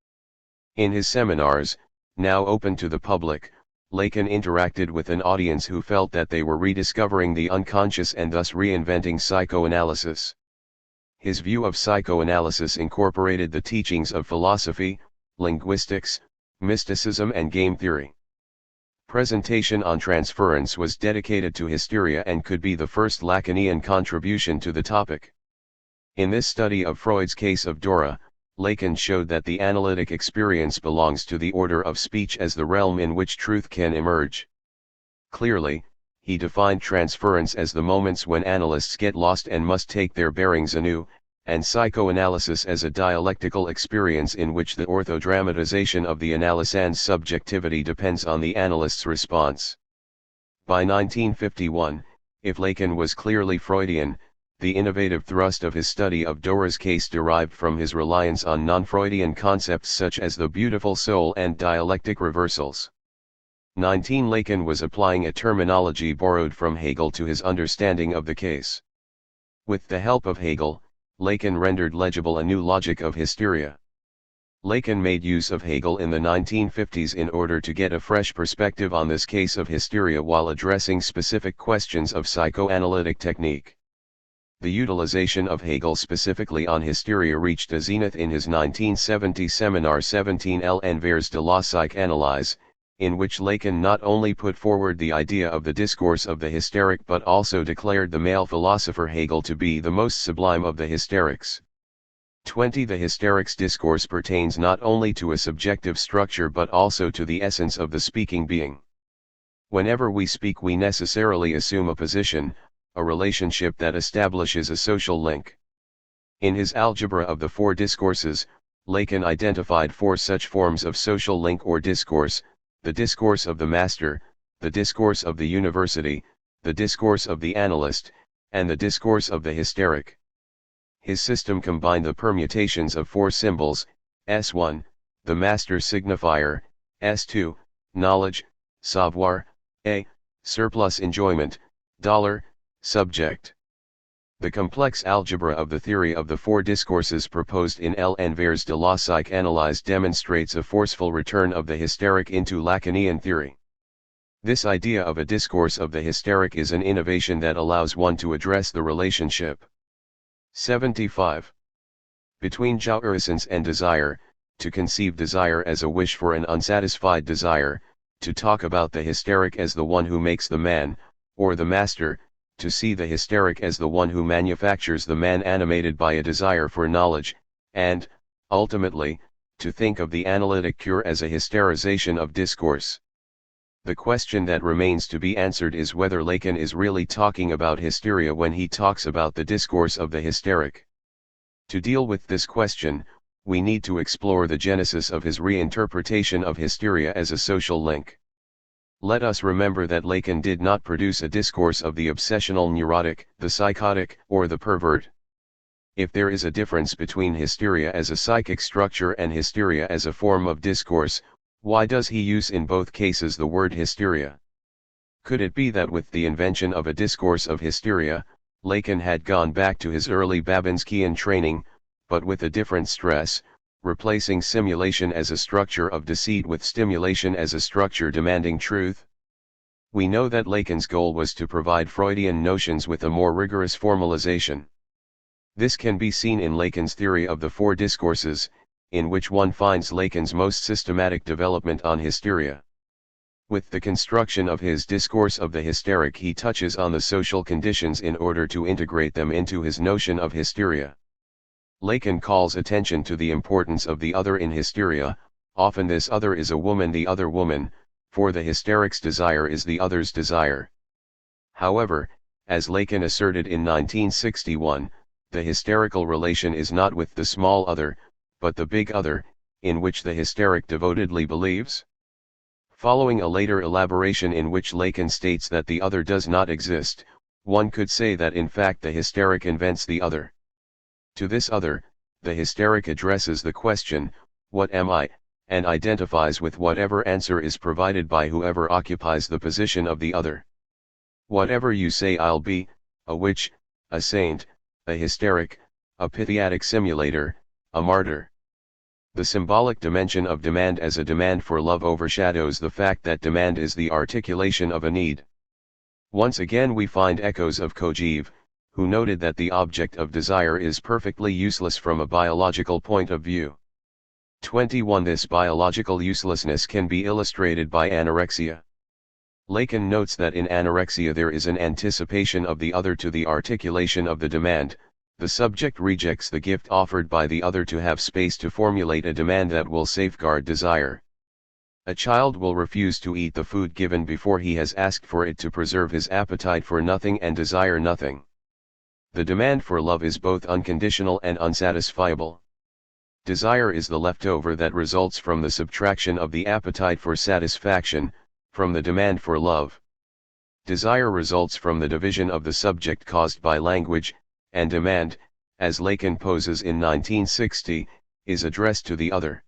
In his seminars, now open to the public, Lacan interacted with an audience who felt that they were rediscovering the unconscious and thus reinventing psychoanalysis. His view of psychoanalysis incorporated the teachings of philosophy, linguistics, mysticism and game theory. Presentation on transference was dedicated to hysteria and could be the first Lacanian contribution to the topic. In this study of Freud's case of Dora, Lacan showed that the analytic experience belongs to the order of speech as the realm in which truth can emerge. Clearly, he defined transference as the moments when analysts get lost and must take their bearings anew, and psychoanalysis as a dialectical experience in which the orthodramatization of the analysand's subjectivity depends on the analyst's response. By 1951, if Lacan was clearly Freudian, the innovative thrust of his study of Dora's case derived from his reliance on non-Freudian concepts such as the beautiful soul and dialectic reversals. 19 Lacan was applying a terminology borrowed from Hegel to his understanding of the case. With the help of Hegel, Lacan rendered legible a new logic of hysteria. Lacan made use of Hegel in the 1950s in order to get a fresh perspective on this case of hysteria while addressing specific questions of psychoanalytic technique. The utilization of Hegel specifically on hysteria reached a zenith in his 1970 seminar 17 L'Envers de la Psychanalyse, in which Lacan not only put forward the idea of the discourse of the hysteric but also declared the male philosopher Hegel to be the most sublime of the hysterics. 20. The hysteric's discourse pertains not only to a subjective structure but also to the essence of the speaking being. Whenever we speak we necessarily assume a position, a relationship that establishes a social link. In his Algebra of the Four Discourses, Lacan identified four such forms of social link or discourse: the discourse of the master, the discourse of the university, the discourse of the analyst, and the discourse of the hysteric. His system combined the permutations of four symbols: S1, the master signifier; S2, knowledge, savoir, A, surplus enjoyment, dollar, subject. The complex algebra of the theory of the four discourses proposed in L'Envers de la Psychanalyse demonstrates a forceful return of the hysteric into Lacanian theory. This idea of a discourse of the hysteric is an innovation that allows one to address the relationship 75 between jouissance and desire, to conceive desire as a wish for an unsatisfied desire, to talk about the hysteric as the one who makes the man, or the master, to see the hysteric as the one who manufactures the man animated by a desire for knowledge, and, ultimately, to think of the analytic cure as a hysterization of discourse. The question that remains to be answered is whether Lacan is really talking about hysteria when he talks about the discourse of the hysteric. To deal with this question, we need to explore the genesis of his reinterpretation of hysteria as a social link. Let us remember that Lacan did not produce a discourse of the obsessional neurotic, the psychotic, or the pervert. If there is a difference between hysteria as a psychic structure and hysteria as a form of discourse, why does he use in both cases the word hysteria? Could it be that with the invention of a discourse of hysteria, Lacan had gone back to his early Babinskian training, but with a different stress, replacing simulation as a structure of deceit with stimulation as a structure demanding truth? We know that Lacan's goal was to provide Freudian notions with a more rigorous formalization. This can be seen in Lacan's theory of the four discourses, in which one finds Lacan's most systematic development on hysteria. With the construction of his discourse of the hysteric, he touches on the social conditions in order to integrate them into his notion of hysteria. Lacan calls attention to the importance of the other in hysteria. Often this other is a woman, the other woman, for the hysteric's desire is the other's desire. However, as Lacan asserted in 1961, the hysterical relation is not with the small other, but the big other, in which the hysteric devotedly believes. Following a later elaboration in which Lacan states that the other does not exist, one could say that in fact the hysteric invents the other. To this other, the hysteric addresses the question, "What am I?" and identifies with whatever answer is provided by whoever occupies the position of the other. Whatever you say I'll be, a witch, a saint, a hysteric, a Pythiatic simulator, a martyr. The symbolic dimension of demand as a demand for love overshadows the fact that demand is the articulation of a need. Once again we find echoes of Kojève, who noted that the object of desire is perfectly useless from a biological point of view. 21. This biological uselessness can be illustrated by anorexia. Lacan notes that in anorexia there is an anticipation of the other to the articulation of the demand. The subject rejects the gift offered by the other to have space to formulate a demand that will safeguard desire. A child will refuse to eat the food given before he has asked for it to preserve his appetite for nothing and desire nothing. The demand for love is both unconditional and unsatisfiable. Desire is the leftover that results from the subtraction of the appetite for satisfaction, from the demand for love. Desire results from the division of the subject caused by language, and demand, as Lacan poses in 1960, is addressed to the other.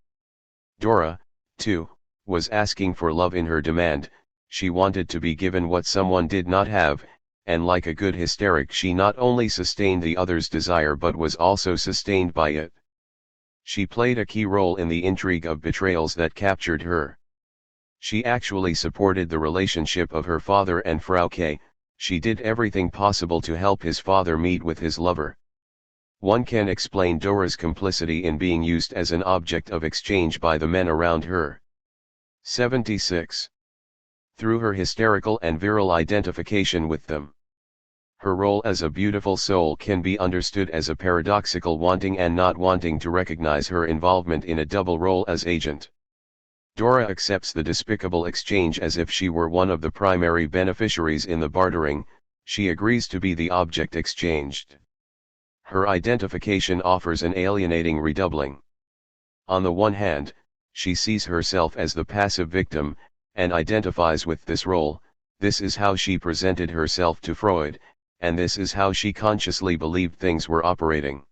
Dora, too, was asking for love in her demand. She wanted to be given what someone did not have, and like a good hysteric she not only sustained the other's desire but was also sustained by it. She played a key role in the intrigue of betrayals that captured her. She actually supported the relationship of her father and Frau K. She did everything possible to help his father meet with his lover. One can explain Dora's complicity in being used as an object of exchange by the men around her. 76. Through her hysterical and virile identification with them. Her role as a beautiful soul can be understood as a paradoxical wanting and not wanting to recognize her involvement in a double role as agent. Dora accepts the despicable exchange as if she were one of the primary beneficiaries in the bartering, she agrees to be the object exchanged. Her identification offers an alienating redoubling. On the one hand, she sees herself as the passive victim, and identifies with this role. This is how she presented herself to Freud, and this is how she consciously believed things were operating.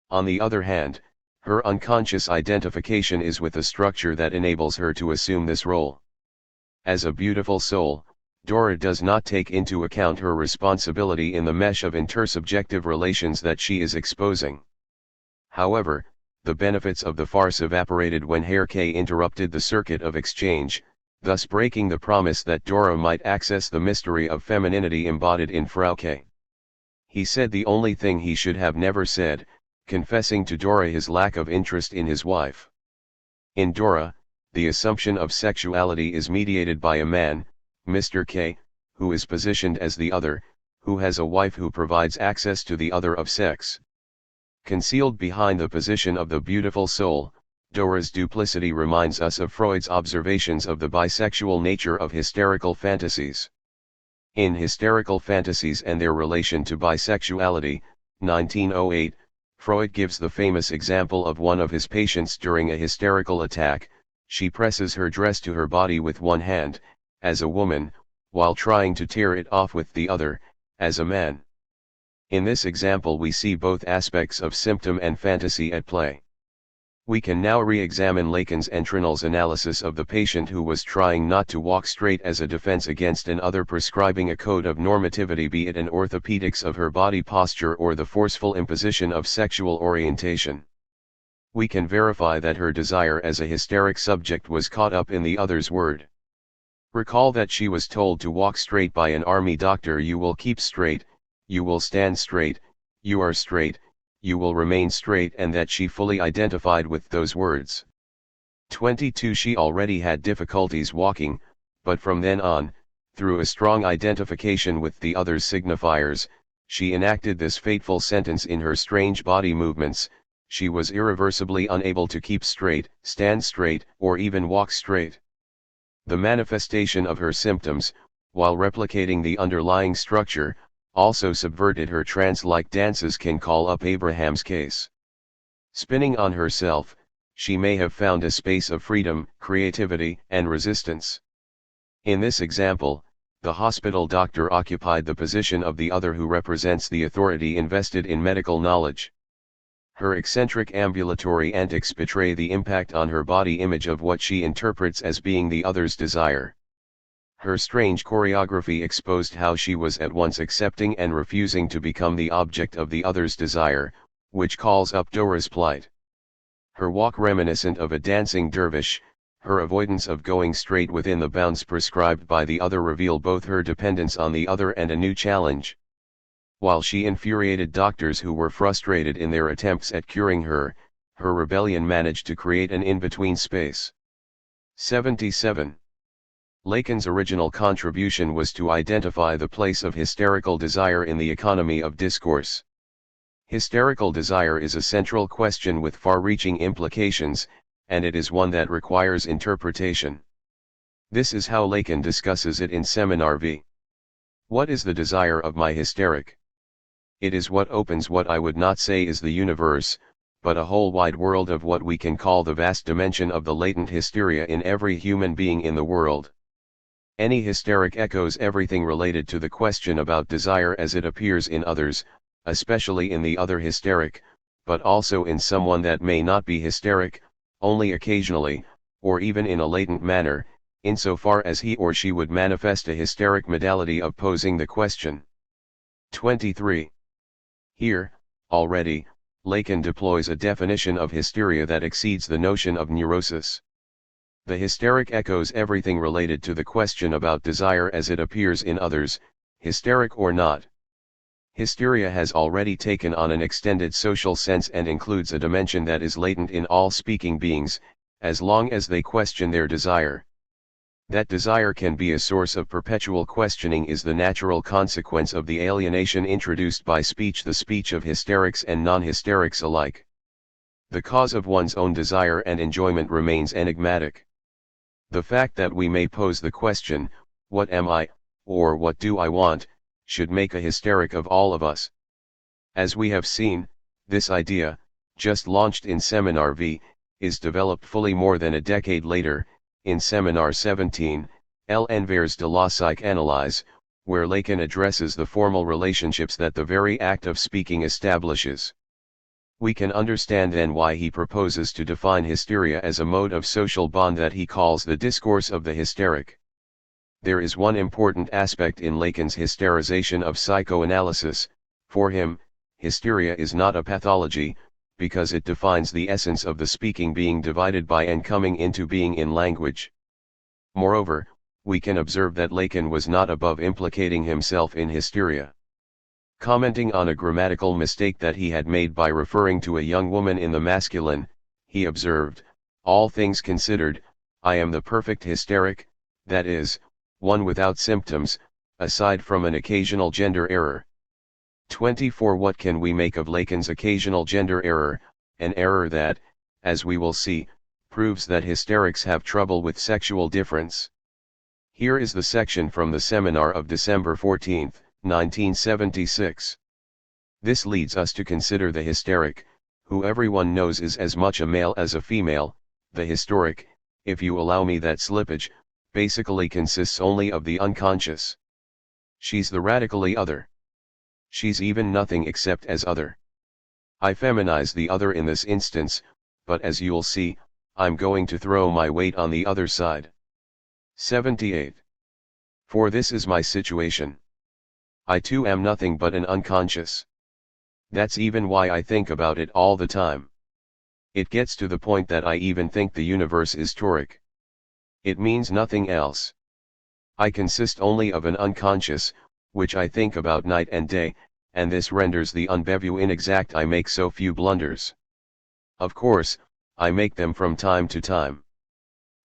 On the other hand, her unconscious identification is with a structure that enables her to assume this role. As a beautiful soul, Dora does not take into account her responsibility in the mesh of intersubjective relations that she is exposing. However, the benefits of the farce evaporated when Herr K interrupted the circuit of exchange, thus breaking the promise that Dora might access the mystery of femininity embodied in Frau K. He said the only thing he should have never said, confessing to Dora his lack of interest in his wife. In Dora, the assumption of sexuality is mediated by a man, Mr. K, who is positioned as the other, who has a wife who provides access to the other of sex. Concealed behind the position of the beautiful soul, Dora's duplicity reminds us of Freud's observations of the bisexual nature of hysterical fantasies. In Hysterical Fantasies and Their Relation to Bisexuality, 1908, Freud gives the famous example of one of his patients during a hysterical attack. She presses her dress to her body with one hand, as a woman, while trying to tear it off with the other, as a man. In this example we see both aspects of symptom and fantasy at play. We can now re-examine Lacan's Entrinal's analysis of the patient who was trying not to walk straight as a defense against an other prescribing a code of normativity, be it an orthopedics of her body posture or the forceful imposition of sexual orientation. We can verify that her desire as a hysteric subject was caught up in the other's word. Recall that she was told to walk straight by an army doctor: you will keep straight, you will stand straight, you are straight, you will remain straight, and that she fully identified with those words. 22. She already had difficulties walking, but from then on, through a strong identification with the other's signifiers, she enacted this fateful sentence in her strange body movements: she was irreversibly unable to keep straight, stand straight, or even walk straight. The manifestation of her symptoms, while replicating the underlying structure, also subverted her trance-like dances. Can call up Abraham's case. Spinning on herself, she may have found a space of freedom, creativity, and resistance. In this example, the hospital doctor occupied the position of the other who represents the authority invested in medical knowledge. Her eccentric ambulatory antics betray the impact on her body image of what she interprets as being the other's desire. Her strange choreography exposed how she was at once accepting and refusing to become the object of the other's desire, which calls up Dora's plight. Her walk reminiscent of a dancing dervish, her avoidance of going straight within the bounds prescribed by the other reveal both her dependence on the other and a new challenge. While she infuriated doctors who were frustrated in their attempts at curing her, her rebellion managed to create an in-between space. 77. Lacan's original contribution was to identify the place of hysterical desire in the economy of discourse. Hysterical desire is a central question with far-reaching implications, and it is one that requires interpretation. This is how Lacan discusses it in Seminar V. What is the desire of my hysteric? It is what opens what I would not say is the universe, but a whole wide world of what we can call the vast dimension of the latent hysteria in every human being in the world. Any hysteric echoes everything related to the question about desire as it appears in others, especially in the other hysteric, but also in someone that may not be hysteric, only occasionally, or even in a latent manner, insofar as he or she would manifest a hysteric modality of posing the question. 23. Here, already, Lacan deploys a definition of hysteria that exceeds the notion of neurosis. The hysteric echoes everything related to the question about desire as it appears in others, hysteric or not. Hysteria has already taken on an extended social sense and includes a dimension that is latent in all speaking beings, as long as they question their desire. That desire can be a source of perpetual questioning is the natural consequence of the alienation introduced by speech, the speech of hysterics and non-hysterics alike. The cause of one's own desire and enjoyment remains enigmatic. The fact that we may pose the question, what am I, or what do I want, should make a hysteric of all of us. As we have seen, this idea, just launched in Seminar V, is developed fully more than a decade later, in Seminar 17, L'Envers de la Psychanalyse, where Lacan addresses the formal relationships that the very act of speaking establishes. We can understand then why he proposes to define hysteria as a mode of social bond that he calls the discourse of the hysteric. There is one important aspect in Lacan's hysterization of psychoanalysis. For him, hysteria is not a pathology, because it defines the essence of the speaking being divided by and coming into being in language. Moreover, we can observe that Lacan was not above implicating himself in hysteria. Commenting on a grammatical mistake that he had made by referring to a young woman in the masculine, he observed, "All things considered, I am the perfect hysteric, that is, one without symptoms, aside from an occasional gender error." 24. What can we make of Lacan's occasional gender error, an error that, as we will see, proves that hysterics have trouble with sexual difference? Here is the section from the seminar of December 14, 1976. This leads us to consider the hysteric, who everyone knows is as much a male as a female. The hysteric, if you allow me that slippage, basically consists only of the unconscious. She's the radically other. She's even nothing except as other. I feminize the other in this instance, but as you'll see, I'm going to throw my weight on the other side. 78. For this is my situation. I too am nothing but an unconscious. That's even why I think about it all the time. It gets to the point that I even think the universe is toric. It means nothing else. I consist only of an unconscious, which I think about night and day, and this renders the unbevu inexact. I make so few blunders. Of course, I make them from time to time.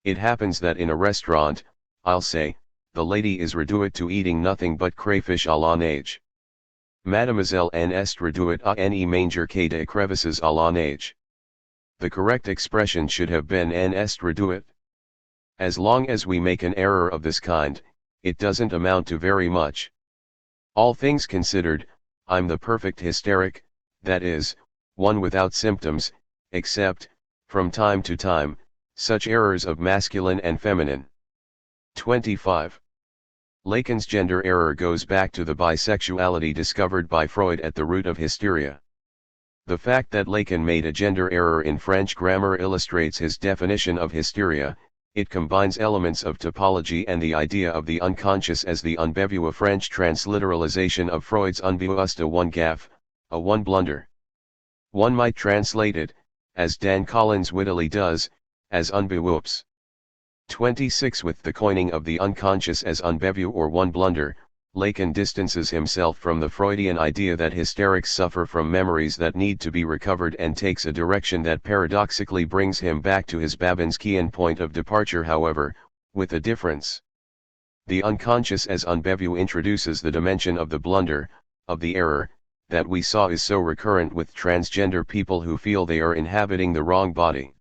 It happens that in a restaurant, I'll say, the lady is reduite to eating nothing but crayfish à la neige. Mademoiselle en est reduite à ne manger que des crevisses à la neige. The correct expression should have been en est reduite. As long as we make an error of this kind, it doesn't amount to very much. All things considered, I'm the perfect hysteric, that is, one without symptoms, except, from time to time, such errors of masculine and feminine. 25. Lacan's gender error goes back to the bisexuality discovered by Freud at the root of hysteria. The fact that Lacan made a gender error in French grammar illustrates his definition of hysteria. It combines elements of topology and the idea of the unconscious as the unbevu, a French transliteralization of Freud's unbewusste, one gaffe, a one blunder. One might translate it, as Dan Collins wittily does, as unbewups. 26. With the coining of the unconscious as unbevu or one blunder, Lacan distances himself from the Freudian idea that hysterics suffer from memories that need to be recovered and takes a direction that paradoxically brings him back to his Babinskian point of departure, however, with a difference. The unconscious as unbevu introduces the dimension of the blunder, of the error, that we saw is so recurrent with transgender people who feel they are inhabiting the wrong body.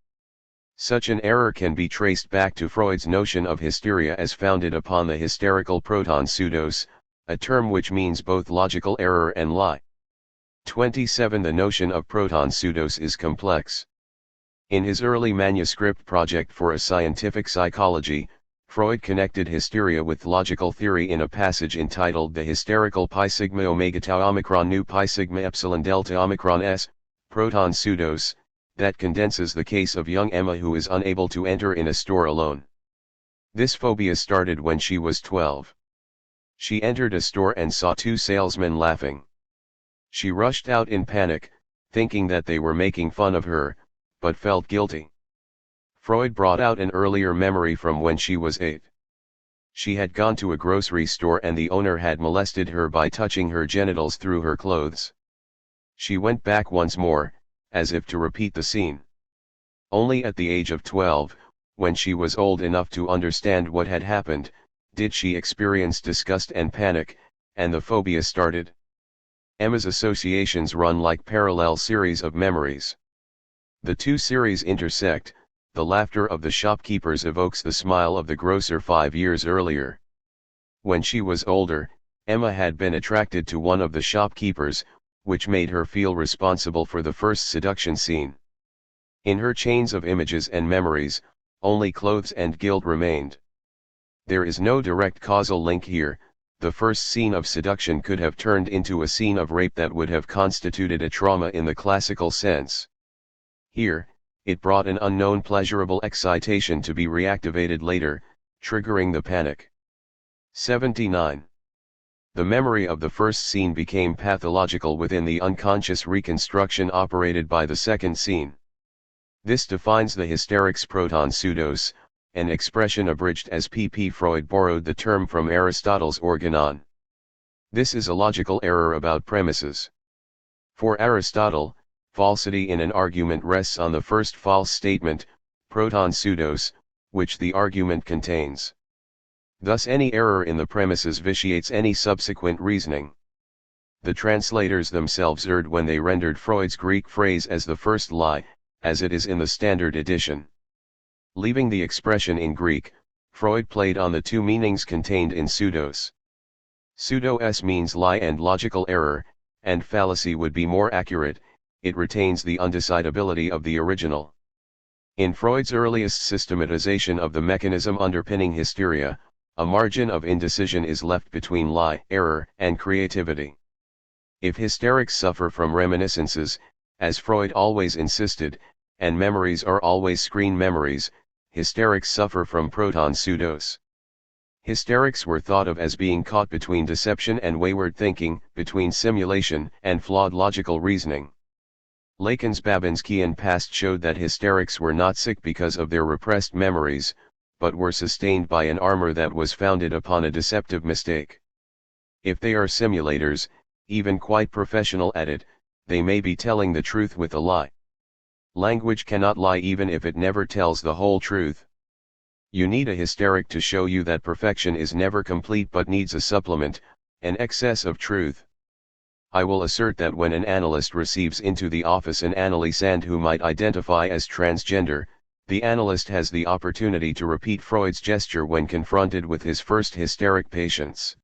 Such an error can be traced back to Freud's notion of hysteria as founded upon the hysterical proton pseudos, a term which means both logical error and lie. 27. The notion of proton pseudos is complex. In his early manuscript project for a scientific psychology, Freud connected hysteria with logical theory in a passage entitled The Hysterical Pi Sigma Omega Tau Omicron Nu Pi Sigma Epsilon Delta Omicron S, Proton Pseudos, that condenses the case of young Emma who is unable to enter in a store alone. This phobia started when she was 12. She entered a store and saw two salesmen laughing. She rushed out in panic, thinking that they were making fun of her, but felt guilty. Freud brought out an earlier memory from when she was 8. She had gone to a grocery store and the owner had molested her by touching her genitals through her clothes. She went back once more, as if to repeat the scene. Only at the age of 12, When she was old enough to understand what had happened, did she experience disgust and panic, and the phobia started? Emma's associations run like parallel series of memories. The two series intersect. The laughter of the shopkeepers evokes the smile of the grocer 5 years earlier. When she was older, Emma had been attracted to one of the shopkeepers, which made her feel responsible for the first seduction scene. In her chains of images and memories, only clothes and guilt remained. There is no direct causal link here. The first scene of seduction could have turned into a scene of rape that would have constituted a trauma in the classical sense. Here, it brought an unknown pleasurable excitation to be reactivated later, triggering the panic. 79. The memory of the first scene became pathological within the unconscious reconstruction operated by the second scene. This defines the hysterics proton pseudos, an expression abridged as P. Freud borrowed the term from Aristotle's organon. This is a logical error about premises. For Aristotle, falsity in an argument rests on the first false statement, proton pseudos, which the argument contains. Thus any error in the premises vitiates any subsequent reasoning. The translators themselves erred when they rendered Freud's Greek phrase as the first lie, as it is in the Standard Edition. Leaving the expression in Greek, Freud played on the two meanings contained in pseudos. Pseudo-s means lie and logical error, and fallacy would be more accurate. It retains the undecidability of the original. In Freud's earliest systematization of the mechanism underpinning hysteria, a margin of indecision is left between lie, error, and creativity. If hysterics suffer from reminiscences, as Freud always insisted, and memories are always screen memories, hysterics suffer from proton pseudos. Hysterics were thought of as being caught between deception and wayward thinking, between simulation and flawed logical reasoning. Lacan's Babinskian past showed that hysterics were not sick because of their repressed memories, but were sustained by an armor that was founded upon a deceptive mistake. If they are simulators, even quite professional at it, they may be telling the truth with a lie. Language cannot lie even if it never tells the whole truth. You need a hysteric to show you that perfection is never complete but needs a supplement, an excess of truth. I will assert that when an analyst receives into the office an analysand who might identify as transgender, the analyst has the opportunity to repeat Freud's gesture when confronted with his first hysteric patients.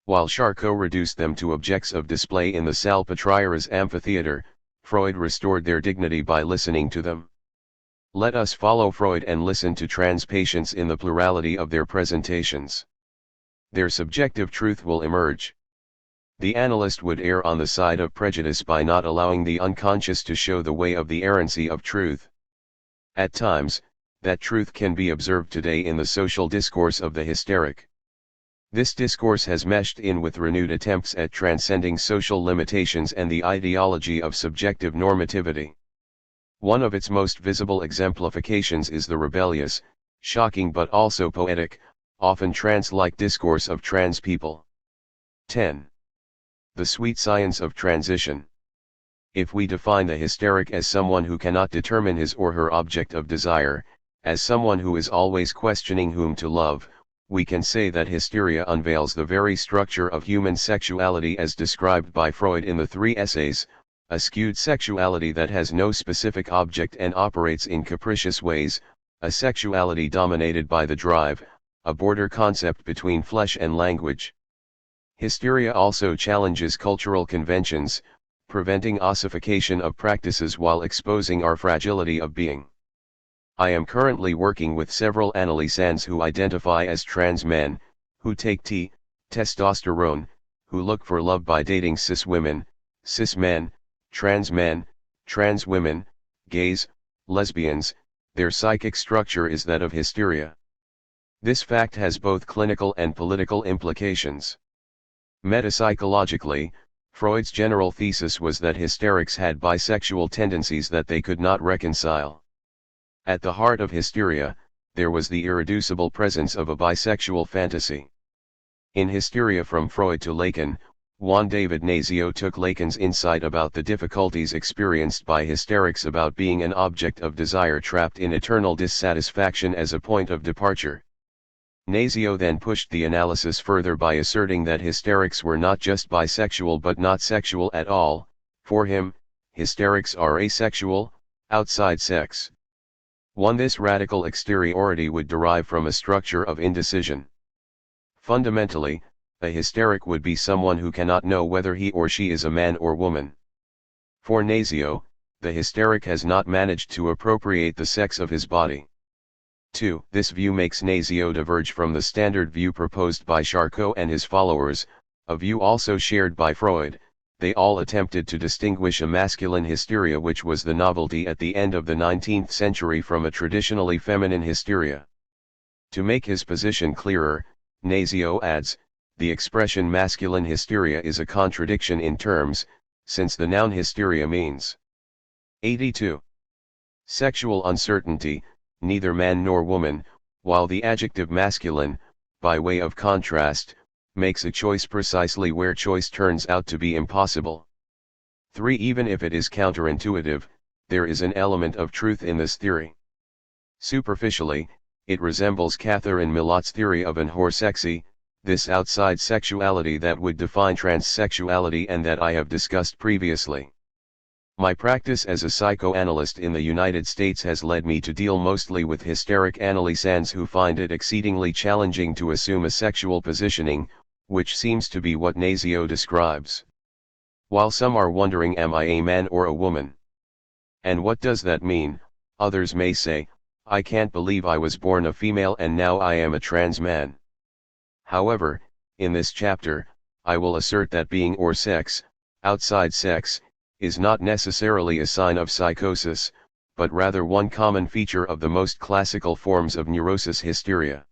While Charcot reduced them to objects of display in the Salpêtrière's amphitheater, Freud restored their dignity by listening to them. Let us follow Freud and listen to trans patients in the plurality of their presentations. Their subjective truth will emerge. The analyst would err on the side of prejudice by not allowing the unconscious to show the way of the errancy of truth. At times, that truth can be observed today in the social discourse of the hysteric. This discourse has meshed in with renewed attempts at transcending social limitations and the ideology of subjective normativity. One of its most visible exemplifications is the rebellious, shocking but also poetic, often trance-like discourse of trans people. 10. The sweet science of transition. If we define the hysteric as someone who cannot determine his or her object of desire, as someone who is always questioning whom to love, we can say that hysteria unveils the very structure of human sexuality as described by Freud in the three essays, a skewed sexuality that has no specific object and operates in capricious ways, a sexuality dominated by the drive, a border concept between flesh and language. Hysteria also challenges cultural conventions, preventing ossification of practices while exposing our fragility of being. I am currently working with several analysands who identify as trans men, who take testosterone, who look for love by dating cis women, cis men, trans women, gays, lesbians. Their psychic structure is that of hysteria. This fact has both clinical and political implications. Metapsychologically, Freud's general thesis was that hysterics had bisexual tendencies that they could not reconcile. At the heart of hysteria, there was the irreducible presence of a bisexual fantasy. In Hysteria from Freud to Lacan, Juan David Nazio took Lacan's insight about the difficulties experienced by hysterics about being an object of desire trapped in eternal dissatisfaction as a point of departure. Nazio then pushed the analysis further by asserting that hysterics were not just bisexual but not sexual at all. For him, hysterics are asexual, outside sex. 1. This radical exteriority would derive from a structure of indecision. Fundamentally, a hysteric would be someone who cannot know whether he or she is a man or woman. For Nazio, the hysteric has not managed to appropriate the sex of his body. 2. This view makes Nazio diverge from the standard view proposed by Charcot and his followers, a view also shared by Freud. They all attempted to distinguish a masculine hysteria which was the novelty at the end of the 19th century from a traditionally feminine hysteria. To make his position clearer, Nazio adds, the expression masculine hysteria is a contradiction in terms, since the noun hysteria means 82. Sexual uncertainty, neither man nor woman, while the adjective masculine, by way of contrast, makes a choice precisely where choice turns out to be impossible. 3. Even if it is counterintuitive, there is an element of truth in this theory. Superficially, it resembles Catherine Milot's theory of an horsexy, this outside sexuality that would define transsexuality and that I have discussed previously. My practice as a psychoanalyst in the United States has led me to deal mostly with hysteric analysans who find it exceedingly challenging to assume a sexual positioning, which seems to be what Nazio describes. While some are wondering, am I a man or a woman? And what does that mean? Others may say, I can't believe I was born a female and now I am a trans man. However, in this chapter, I will assert that being or sex, outside sex, is not necessarily a sign of psychosis, but rather one common feature of the most classical forms of neurosis hysteria.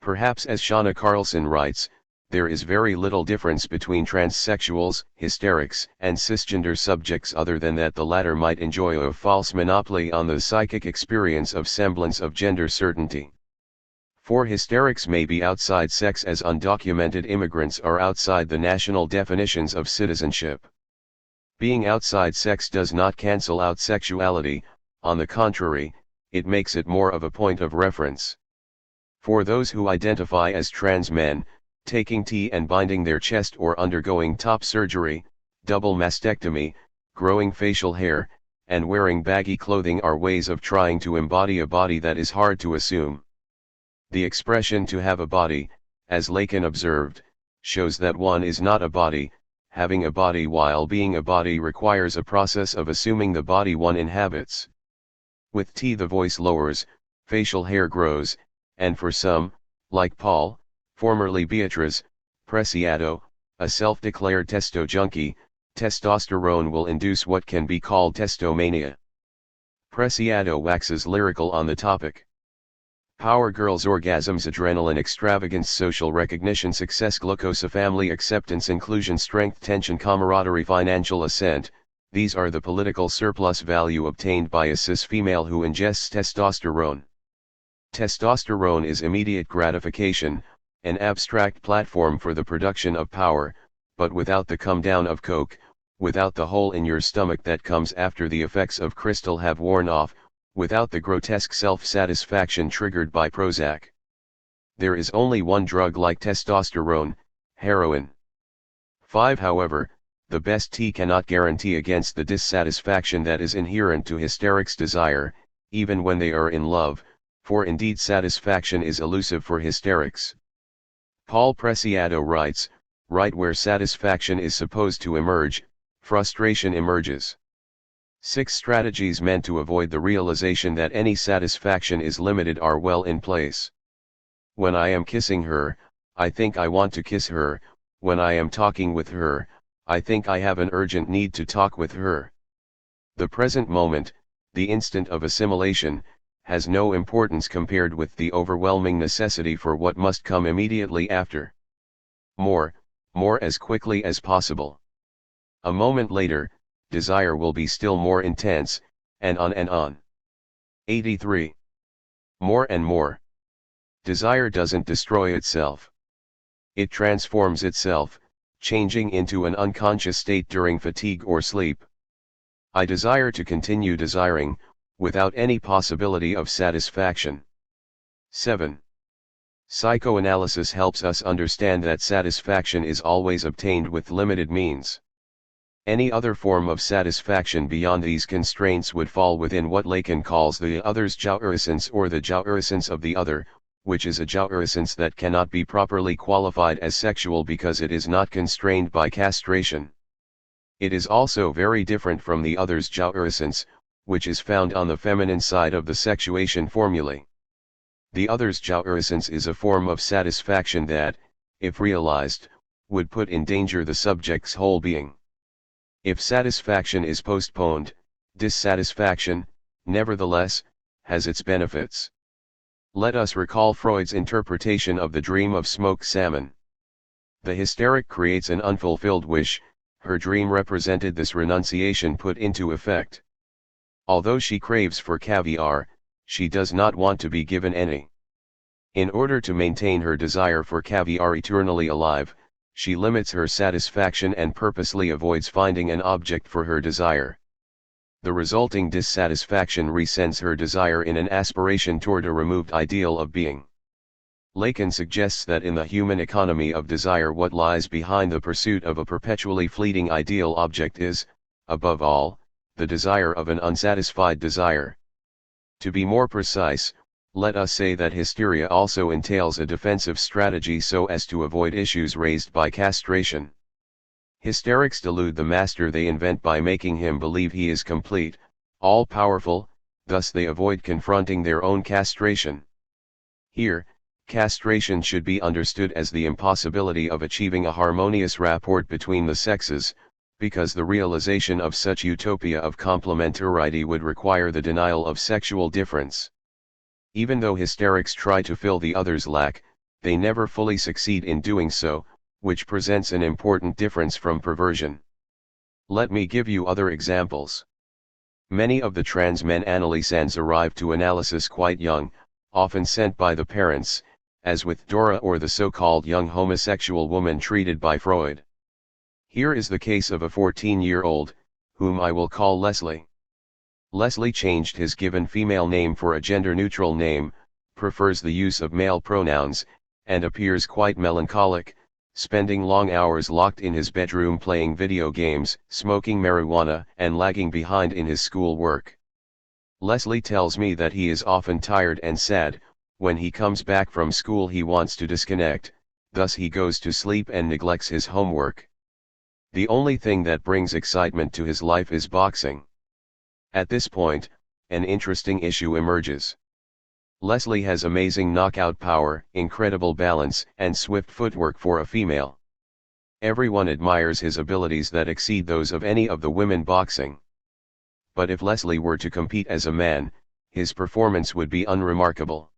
Perhaps as Shauna Carlson writes, there is very little difference between transsexuals, hysterics, and cisgender subjects other than that the latter might enjoy a false monopoly on the psychic experience of semblance of gender certainty. For hysterics may be outside sex as undocumented immigrants are outside the national definitions of citizenship. Being outside sex does not cancel out sexuality, on the contrary, it makes it more of a point of reference. For those who identify as trans men, taking tea and binding their chest or undergoing top surgery, double mastectomy, growing facial hair, and wearing baggy clothing are ways of trying to embody a body that is hard to assume. The expression to have a body, as Lacan observed, shows that one is not a body. Having a body while being a body requires a process of assuming the body one inhabits. With tea the voice lowers, facial hair grows, and for some, like Paul, formerly Beatrice, Preciado, a self-declared testo junkie, testosterone will induce what can be called testomania. Preciado waxes lyrical on the topic. Power girls, orgasms, adrenaline, extravagance, social recognition, success, glucosa, family acceptance, inclusion, strength, tension, camaraderie, financial ascent. These are the political surplus value obtained by a cis female who ingests testosterone. Testosterone is immediate gratification, an abstract platform for the production of power, but without the come down of coke, without the hole in your stomach that comes after the effects of crystal have worn off, without the grotesque self-satisfaction triggered by Prozac. There is only one drug like testosterone, heroin. 5. However, the best tea cannot guarantee against the dissatisfaction that is inherent to hysterics' desire, even when they are in love, for indeed satisfaction is elusive for hysterics. Paul Preciado writes, right where satisfaction is supposed to emerge, frustration emerges. 6 strategies meant to avoid the realization that any satisfaction is limited are well in place. When I am kissing her, I think I want to kiss her. When I am talking with her, I think I have an urgent need to talk with her. The present moment, the instant of assimilation, has no importance compared with the overwhelming necessity for what must come immediately after. More as quickly as possible. A moment later, desire will be still more intense, and on and on. 83. More and more. Desire doesn't destroy itself. It transforms itself, changing into an unconscious state during fatigue or sleep. I desire to continue desiring, without any possibility of satisfaction. 7. Psychoanalysis helps us understand that satisfaction is always obtained with limited means. Any other form of satisfaction beyond these constraints would fall within what Lacan calls the other's jouissance or the jouissance of the other, which is a jouissance that cannot be properly qualified as sexual because it is not constrained by castration. It is also very different from the other's jouissance, which is found on the feminine side of the sexuation formulae. The other's jouissance is a form of satisfaction that, if realized, would put in danger the subject's whole being. If satisfaction is postponed, dissatisfaction, nevertheless, has its benefits. Let us recall Freud's interpretation of the dream of smoked salmon. The hysteric creates an unfulfilled wish. Her dream represented this renunciation put into effect. Although she craves for caviar, she does not want to be given any. In order to maintain her desire for caviar eternally alive, she limits her satisfaction and purposely avoids finding an object for her desire. The resulting dissatisfaction resends her desire in an aspiration toward a removed ideal of being. Lacan suggests that in the human economy of desire what lies behind the pursuit of a perpetually fleeting ideal object is, above all, the desire of an unsatisfied desire. To be more precise, let us say that hysteria also entails a defensive strategy so as to avoid issues raised by castration. Hysterics delude the master they invent by making him believe he is complete, all-powerful, thus they avoid confronting their own castration. Here, castration should be understood as the impossibility of achieving a harmonious rapport between the sexes, because the realization of such utopia of complementarity would require the denial of sexual difference. Even though hysterics try to fill the other's lack, they never fully succeed in doing so, which presents an important difference from perversion. Let me give you other examples. Many of the trans men analysans arrive to analysis quite young, often sent by the parents, as with Dora or the so-called young homosexual woman treated by Freud. Here is the case of a 14-year-old, whom I will call Leslie. Leslie changed his given female name for a gender-neutral name, prefers the use of male pronouns, and appears quite melancholic, spending long hours locked in his bedroom playing video games, smoking marijuana, and lagging behind in his school work. Leslie tells me that he is often tired and sad. When he comes back from school he wants to disconnect, thus he goes to sleep and neglects his homework. The only thing that brings excitement to his life is boxing. At this point, an interesting issue emerges. Leslie has amazing knockout power, incredible balance, and swift footwork for a female. Everyone admires his abilities that exceed those of any of the women boxing. But if Leslie were to compete as a man, his performance would be unremarkable.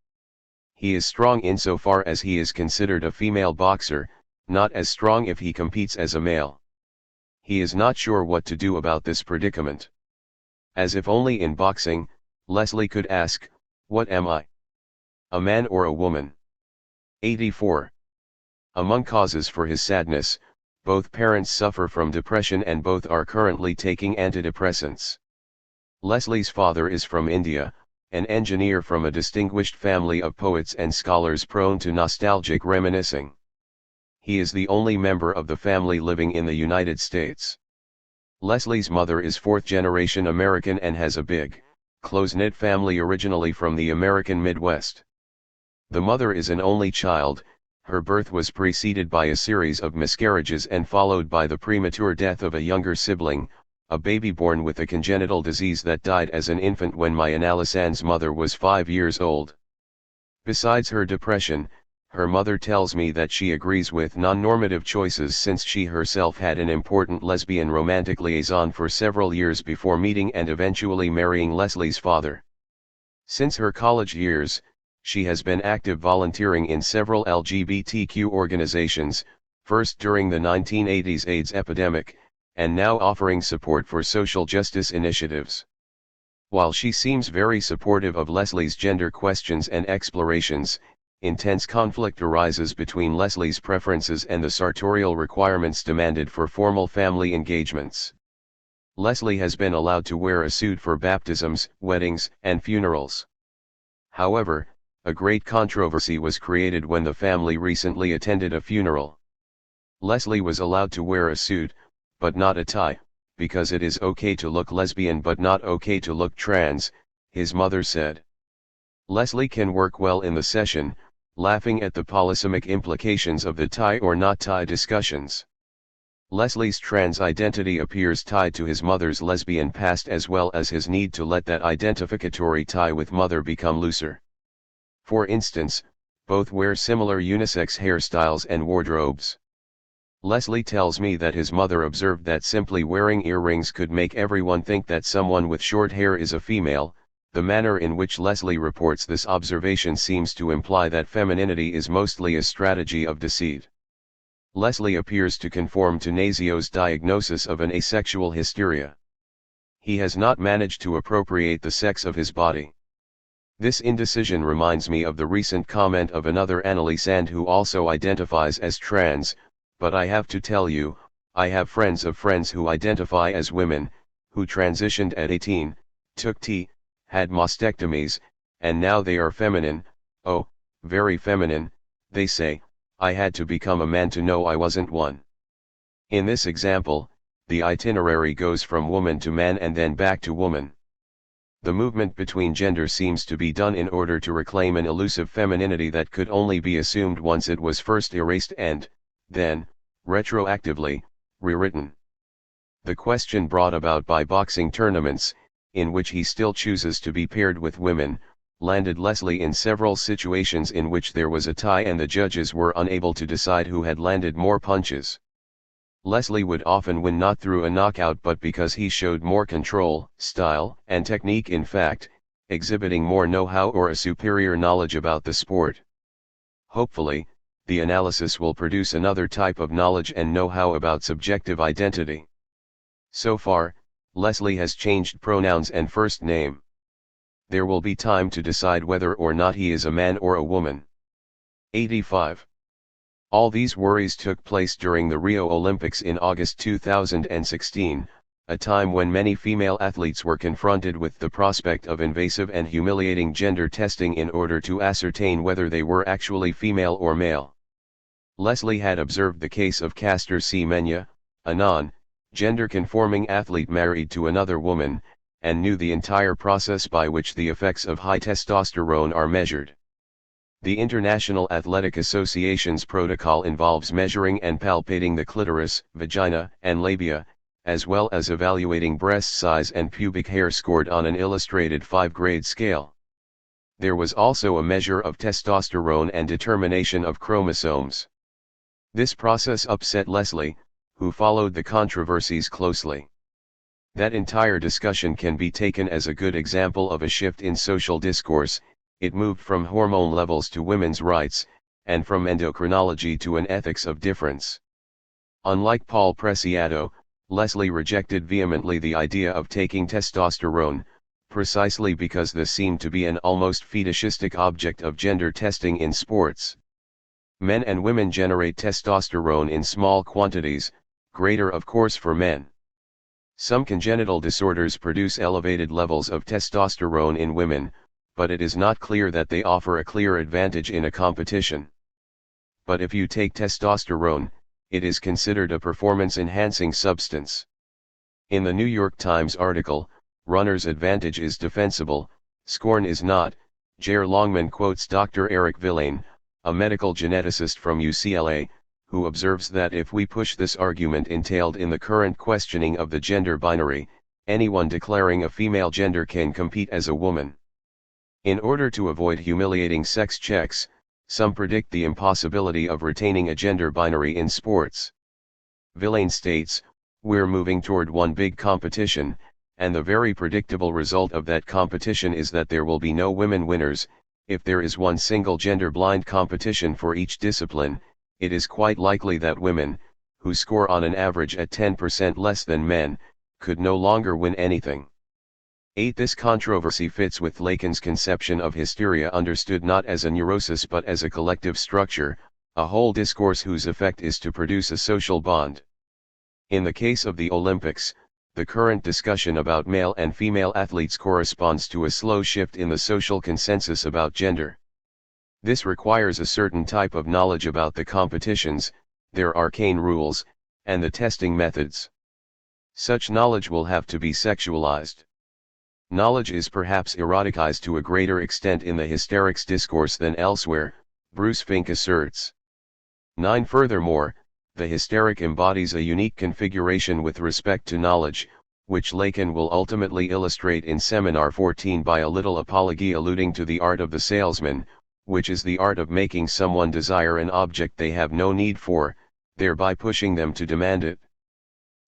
He is strong insofar as he is considered a female boxer, not as strong if he competes as a male. He is not sure what to do about this predicament. As if only in boxing, Leslie could ask, "What am I? A man or a woman?" 84. Among causes for his sadness, both parents suffer from depression and both are currently taking antidepressants. Leslie's father is from India, an engineer from a distinguished family of poets and scholars prone to nostalgic reminiscing. He is the only member of the family living in the United States. Leslie's mother is fourth-generation American and has a big, close-knit family originally from the American Midwest. The mother is an only child. Her birth was preceded by a series of miscarriages and followed by the premature death of a younger sibling, a baby born with a congenital disease that died as an infant when my analysan's mother was 5 years old. Besides her depression, her mother tells me that she agrees with non-normative choices since she herself had an important lesbian romantic liaison for several years before meeting and eventually marrying Leslie's father. Since her college years, she has been active volunteering in several LGBTQ organizations, first during the 1980s AIDS epidemic, and now offering support for social justice initiatives. While she seems very supportive of Leslie's gender questions and explorations, intense conflict arises between Leslie's preferences and the sartorial requirements demanded for formal family engagements. Leslie has been allowed to wear a suit for baptisms, weddings, and funerals. However, a great controversy was created when the family recently attended a funeral. Leslie was allowed to wear a suit, but not a tie, because it is okay to look lesbian but not okay to look trans, his mother said. Leslie can work well in the session, laughing at the polysemic implications of the tie or not tie discussions. Leslie's trans identity appears tied to his mother's lesbian past as well as his need to let that identificatory tie with mother become looser. For instance, both wear similar unisex hairstyles and wardrobes. Leslie tells me that his mother observed that simply wearing earrings could make everyone think that someone with short hair is a female. The manner in which Leslie reports this observation seems to imply that femininity is mostly a strategy of deceit. Leslie appears to conform to Nazio's diagnosis of an asexual hysteria. He has not managed to appropriate the sex of his body. This indecision reminds me of the recent comment of another Annalise And who also identifies as trans, but I have to tell you, I have friends of friends who identify as women, who transitioned at 18, took T, had mastectomies, and now they are feminine, oh, very feminine, they say. I had to become a man to know I wasn't one. In this example, the itinerary goes from woman to man and then back to woman. The movement between gender seems to be done in order to reclaim an elusive femininity that could only be assumed once it was first erased and, then, retroactively, rewritten. The question brought about by boxing tournaments, in which he still chooses to be paired with women, landed Leslie in several situations in which there was a tie and the judges were unable to decide who had landed more punches. Leslie would often win not through a knockout but because he showed more control, style, and technique, in fact, exhibiting more know-how or a superior knowledge about the sport. Hopefully, the analysis will produce another type of knowledge and know-how about subjective identity. So far, Leslie has changed pronouns and first name. There will be time to decide whether or not he is a man or a woman. 85. All these worries took place during the Rio Olympics in August 2016, a time when many female athletes were confronted with the prospect of invasive and humiliating gender testing in order to ascertain whether they were actually female or male. Leslie had observed the case of Castor Semenya, a non-gender-conforming athlete married to another woman, and knew the entire process by which the effects of high testosterone are measured. The International Athletic Association's protocol involves measuring and palpating the clitoris, vagina, and labia, as well as evaluating breast size and pubic hair scored on an illustrated 5-grade scale. There was also a measure of testosterone and determination of chromosomes. This process upset Leslie, who followed the controversies closely. That entire discussion can be taken as a good example of a shift in social discourse. It moved from hormone levels to women's rights, and from endocrinology to an ethics of difference. Unlike Paul Preciado, Leslie rejected vehemently the idea of taking testosterone, precisely because this seemed to be an almost fetishistic object of gender testing in sports. Men and women generate testosterone in small quantities, greater of course for men. Some congenital disorders produce elevated levels of testosterone in women, but it is not clear that they offer a clear advantage in a competition. But if you take testosterone, it is considered a performance-enhancing substance. In the New York Times article, "Runner's Advantage is Defensible, Scorn is Not," Jair Longman quotes Dr. Eric Villain, a medical geneticist from UCLA, who observes that if we push this argument entailed in the current questioning of the gender binary, anyone declaring a female gender can compete as a woman. In order to avoid humiliating sex checks, some predict the impossibility of retaining a gender binary in sports. Villain states, "We're moving toward one big competition, and the very predictable result of that competition is that there will be no women winners. If there is one single gender-blind competition for each discipline, it is quite likely that women, who score on an average at 10% less than men, could no longer win anything." 8. This controversy fits with Lacan's conception of hysteria understood not as a neurosis but as a collective structure, a whole discourse whose effect is to produce a social bond. In the case of the Olympics, the current discussion about male and female athletes corresponds to a slow shift in the social consensus about gender. This requires a certain type of knowledge about the competitions, their arcane rules, and the testing methods. Such knowledge will have to be sexualized. Knowledge is perhaps eroticized to a greater extent in the hysterics discourse than elsewhere, Bruce Fink asserts. 9. Furthermore, the hysteric embodies a unique configuration with respect to knowledge, which Lacan will ultimately illustrate in Seminar 14 by a little apology alluding to the art of the salesman, which is the art of making someone desire an object they have no need for, thereby pushing them to demand it.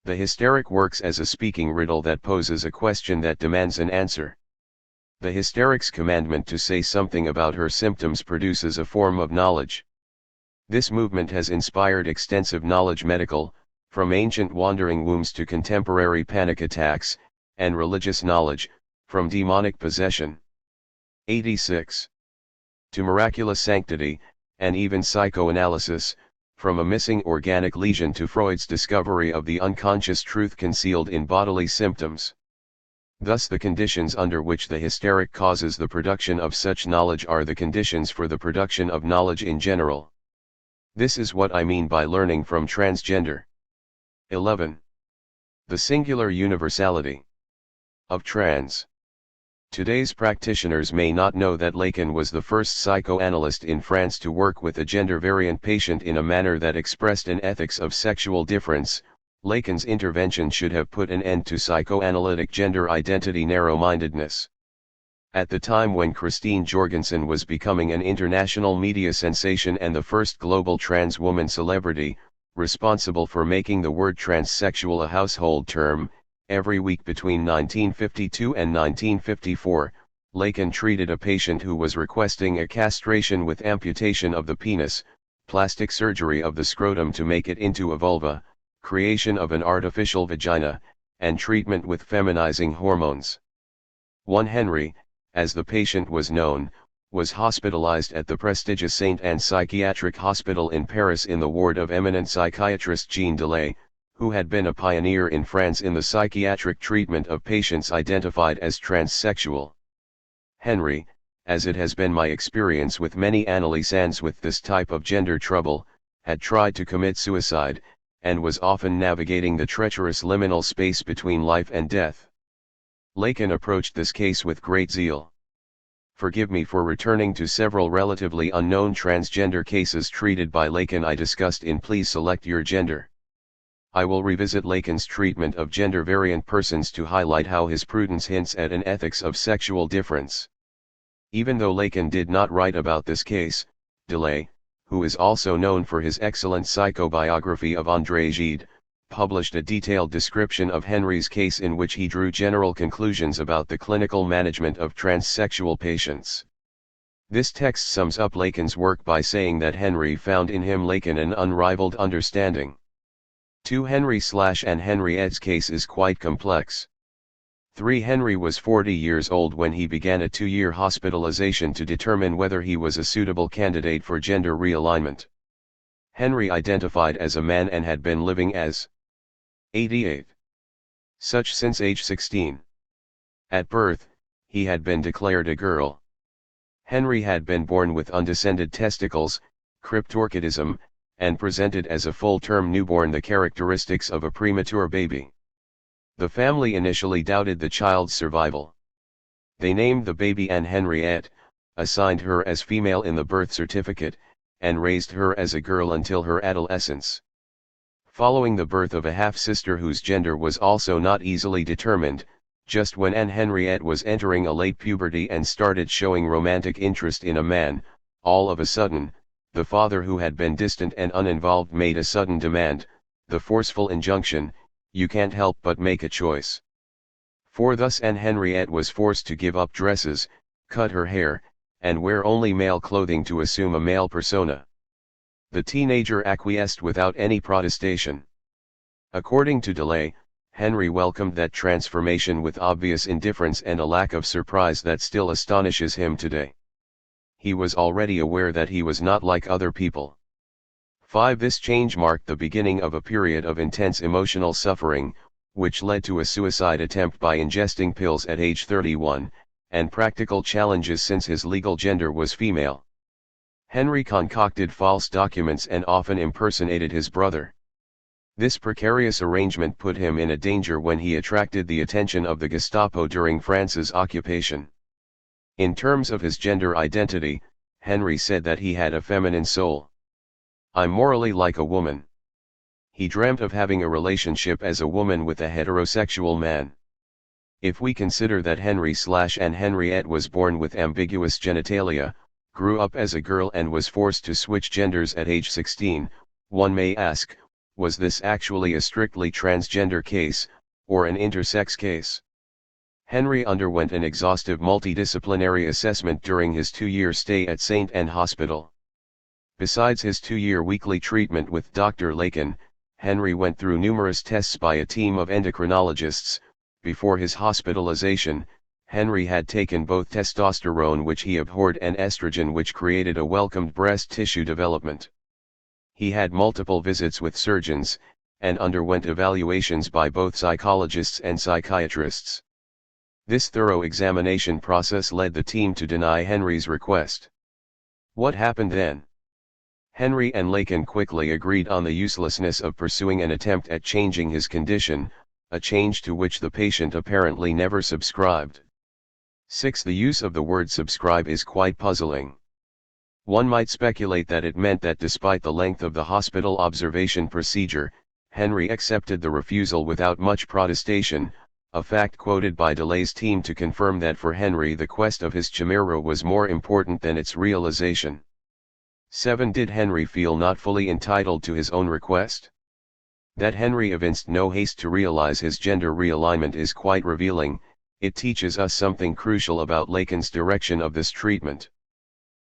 The hysteric works as a speaking riddle that poses a question that demands an answer. The hysteric's commandment to say something about her symptoms produces a form of knowledge. This movement has inspired extensive knowledge medical, from ancient wandering wombs to contemporary panic attacks, and religious knowledge, from demonic possession. 86. To miraculous sanctity, and even psychoanalysis, from a missing organic lesion to Freud's discovery of the unconscious truth concealed in bodily symptoms. Thus the conditions under which the hysteric causes the production of such knowledge are the conditions for the production of knowledge in general. This is what I mean by learning from transgender. 11. The singular universality of trans. Today's practitioners may not know that Lacan was the first psychoanalyst in France to work with a gender-variant patient in a manner that expressed an ethics of sexual difference. Lacan's intervention should have put an end to psychoanalytic gender identity narrow-mindedness. At the time when Christine Jorgensen was becoming an international media sensation and the first global trans woman celebrity, responsible for making the word transsexual a household term, every week between 1952 and 1954, Lacan treated a patient who was requesting a castration with amputation of the penis, plastic surgery of the scrotum to make it into a vulva, creation of an artificial vagina, and treatment with feminizing hormones. 1 Henry, as the patient was known, was hospitalized at the prestigious Saint Anne Psychiatric Hospital in Paris in the ward of eminent psychiatrist Jean Delay, who had been a pioneer in France in the psychiatric treatment of patients identified as transsexual. Henry, as it has been my experience with many adolescents with this type of gender trouble, had tried to commit suicide, and was often navigating the treacherous liminal space between life and death. Lacan approached this case with great zeal. Forgive me for returning to several relatively unknown transgender cases treated by Lacan I discussed in Please Select Your Gender. I will revisit Lacan's treatment of gender-variant persons to highlight how his prudence hints at an ethics of sexual difference. Even though Lacan did not write about this case, Delay, who is also known for his excellent psychobiography of André Gide, published a detailed description of Henry's case in which he drew general conclusions about the clinical management of transsexual patients. This text sums up Lacan's work by saying that Henry found in him Lacan an unrivaled understanding. 2 Henry/and Henriette's case is quite complex. 3 Henry was 40 years old when he began a 2-year hospitalization to determine whether he was a suitable candidate for gender realignment. Henry identified as a man and had been living as 88. Such since age 16. At birth, he had been declared a girl. Henry had been born with undescended testicles, cryptorchidism, and presented as a full-term newborn, the characteristics of a premature baby. The family initially doubted the child's survival. They named the baby Anne Henriette, assigned her as female in the birth certificate, and raised her as a girl until her adolescence. Following the birth of a half-sister whose gender was also not easily determined, just when Anne Henriette was entering a late puberty and started showing romantic interest in a man, all of a sudden, the father, who had been distant and uninvolved, made a sudden demand, the forceful injunction, "You can't help but make a choice." For thus Anne Henriette was forced to give up dresses, cut her hair, and wear only male clothing to assume a male persona. The teenager acquiesced without any protestation. According to Delay, Henry welcomed that transformation with obvious indifference and a lack of surprise that still astonishes him today. He was already aware that he was not like other people. 5. This change marked the beginning of a period of intense emotional suffering, which led to a suicide attempt by ingesting pills at age 31, and practical challenges since his legal gender was female. Henry concocted false documents and often impersonated his brother. This precarious arrangement put him in a danger when he attracted the attention of the Gestapo during France's occupation. In terms of his gender identity, Henry said that he had a feminine soul. "I'm morally like a woman." He dreamt of having a relationship as a woman with a heterosexual man. If we consider that Henry/and Henriette was born with ambiguous genitalia, grew up as a girl and was forced to switch genders at age 16, one may ask, was this actually a strictly transgender case, or an intersex case? Henry underwent an exhaustive multidisciplinary assessment during his 2-year stay at St. Anne Hospital. Besides his 2-year weekly treatment with Dr. Lacan, Henry went through numerous tests by a team of endocrinologists. Before his hospitalization, Henry had taken both testosterone, which he abhorred, and estrogen, which created a welcomed breast tissue development. He had multiple visits with surgeons, and underwent evaluations by both psychologists and psychiatrists. This thorough examination process led the team to deny Henry's request. What happened then? Henry and Lacan quickly agreed on the uselessness of pursuing an attempt at changing his condition, a change to which the patient apparently never subscribed. 6. The use of the word subscribe is quite puzzling. One might speculate that it meant that despite the length of the hospital observation procedure, Henry accepted the refusal without much protestation, a fact quoted by DeLay's team to confirm that for Henry the quest of his chimera was more important than its realization. 7. Did Henry feel not fully entitled to his own request? That Henry evinced no haste to realize his gender realignment is quite revealing. It teaches us something crucial about Lacan's direction of this treatment.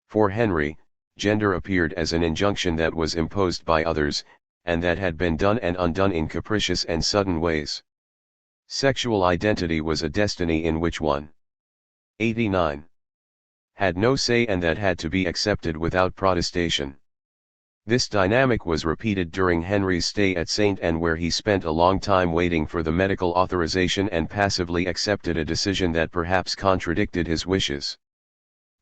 For Henry, gender appeared as an injunction that was imposed by others, and that had been done and undone in capricious and sudden ways. Sexual identity was a destiny in which one 89 had no say, and that had to be accepted without protestation. This dynamic was repeated during Henry's stay at St. Anne, where he spent a long time waiting for the medical authorization and passively accepted a decision that perhaps contradicted his wishes.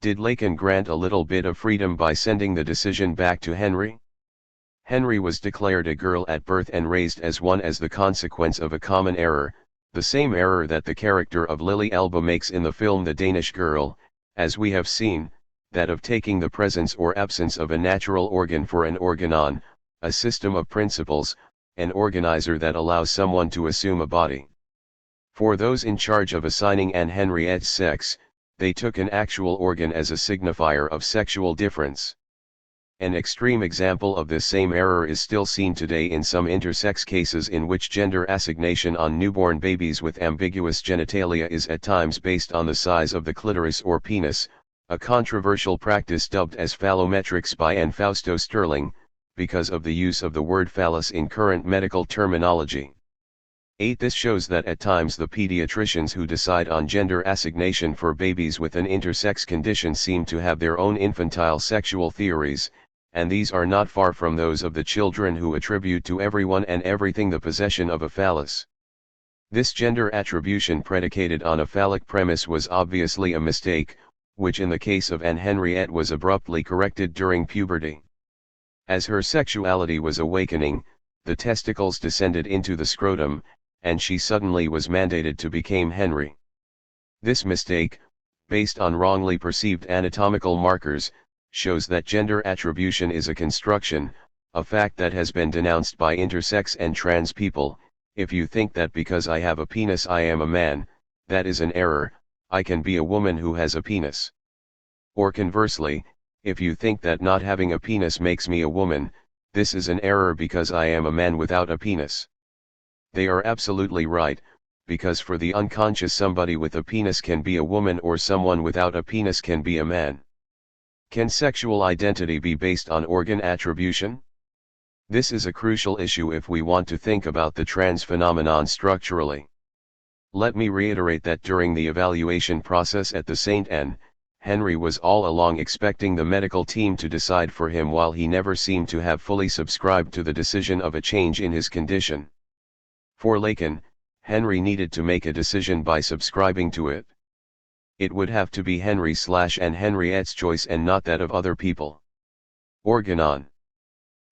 Did Lacan grant a little bit of freedom by sending the decision back to Henry? Henry was declared a girl at birth and raised as one as the consequence of a common error, the same error that the character of Lily Elba makes in the film The Danish Girl, as we have seen, that of taking the presence or absence of a natural organ for an organon, a system of principles, an organizer that allows someone to assume a body. For those in charge of assigning Anne Henriette's sex, they took an actual organ as a signifier of sexual difference. An extreme example of this same error is still seen today in some intersex cases, in which gender assignation on newborn babies with ambiguous genitalia is at times based on the size of the clitoris or penis, a controversial practice dubbed as phallometrics by Anne Fausto Sterling, because of the use of the word phallus in current medical terminology. 8. This shows that at times the pediatricians who decide on gender assignation for babies with an intersex condition seem to have their own infantile sexual theories, and these are not far from those of the children who attribute to everyone and everything the possession of a phallus. This gender attribution predicated on a phallic premise was obviously a mistake, which in the case of Anne Henriette was abruptly corrected during puberty. As her sexuality was awakening, the testicles descended into the scrotum, and she suddenly was mandated to become Henry. This mistake, based on wrongly perceived anatomical markers, shows that gender attribution is a construction, a fact that has been denounced by intersex and trans people. If you think that because I have a penis I am a man, that is an error. I can be a woman who has a penis. Or conversely, if you think that not having a penis makes me a woman, this is an error because I am a man without a penis. They are absolutely right, because for the unconscious somebody with a penis can be a woman or someone without a penis can be a man. Can sexual identity be based on organ attribution? This is a crucial issue if we want to think about the trans phenomenon structurally. Let me reiterate that during the evaluation process at the St. N, Henry was all along expecting the medical team to decide for him, while he never seemed to have fully subscribed to the decision of a change in his condition. For Lacan, Henry needed to make a decision by subscribing to it. It would have to be Henry/and Henriette's choice and not that of other people. Organon.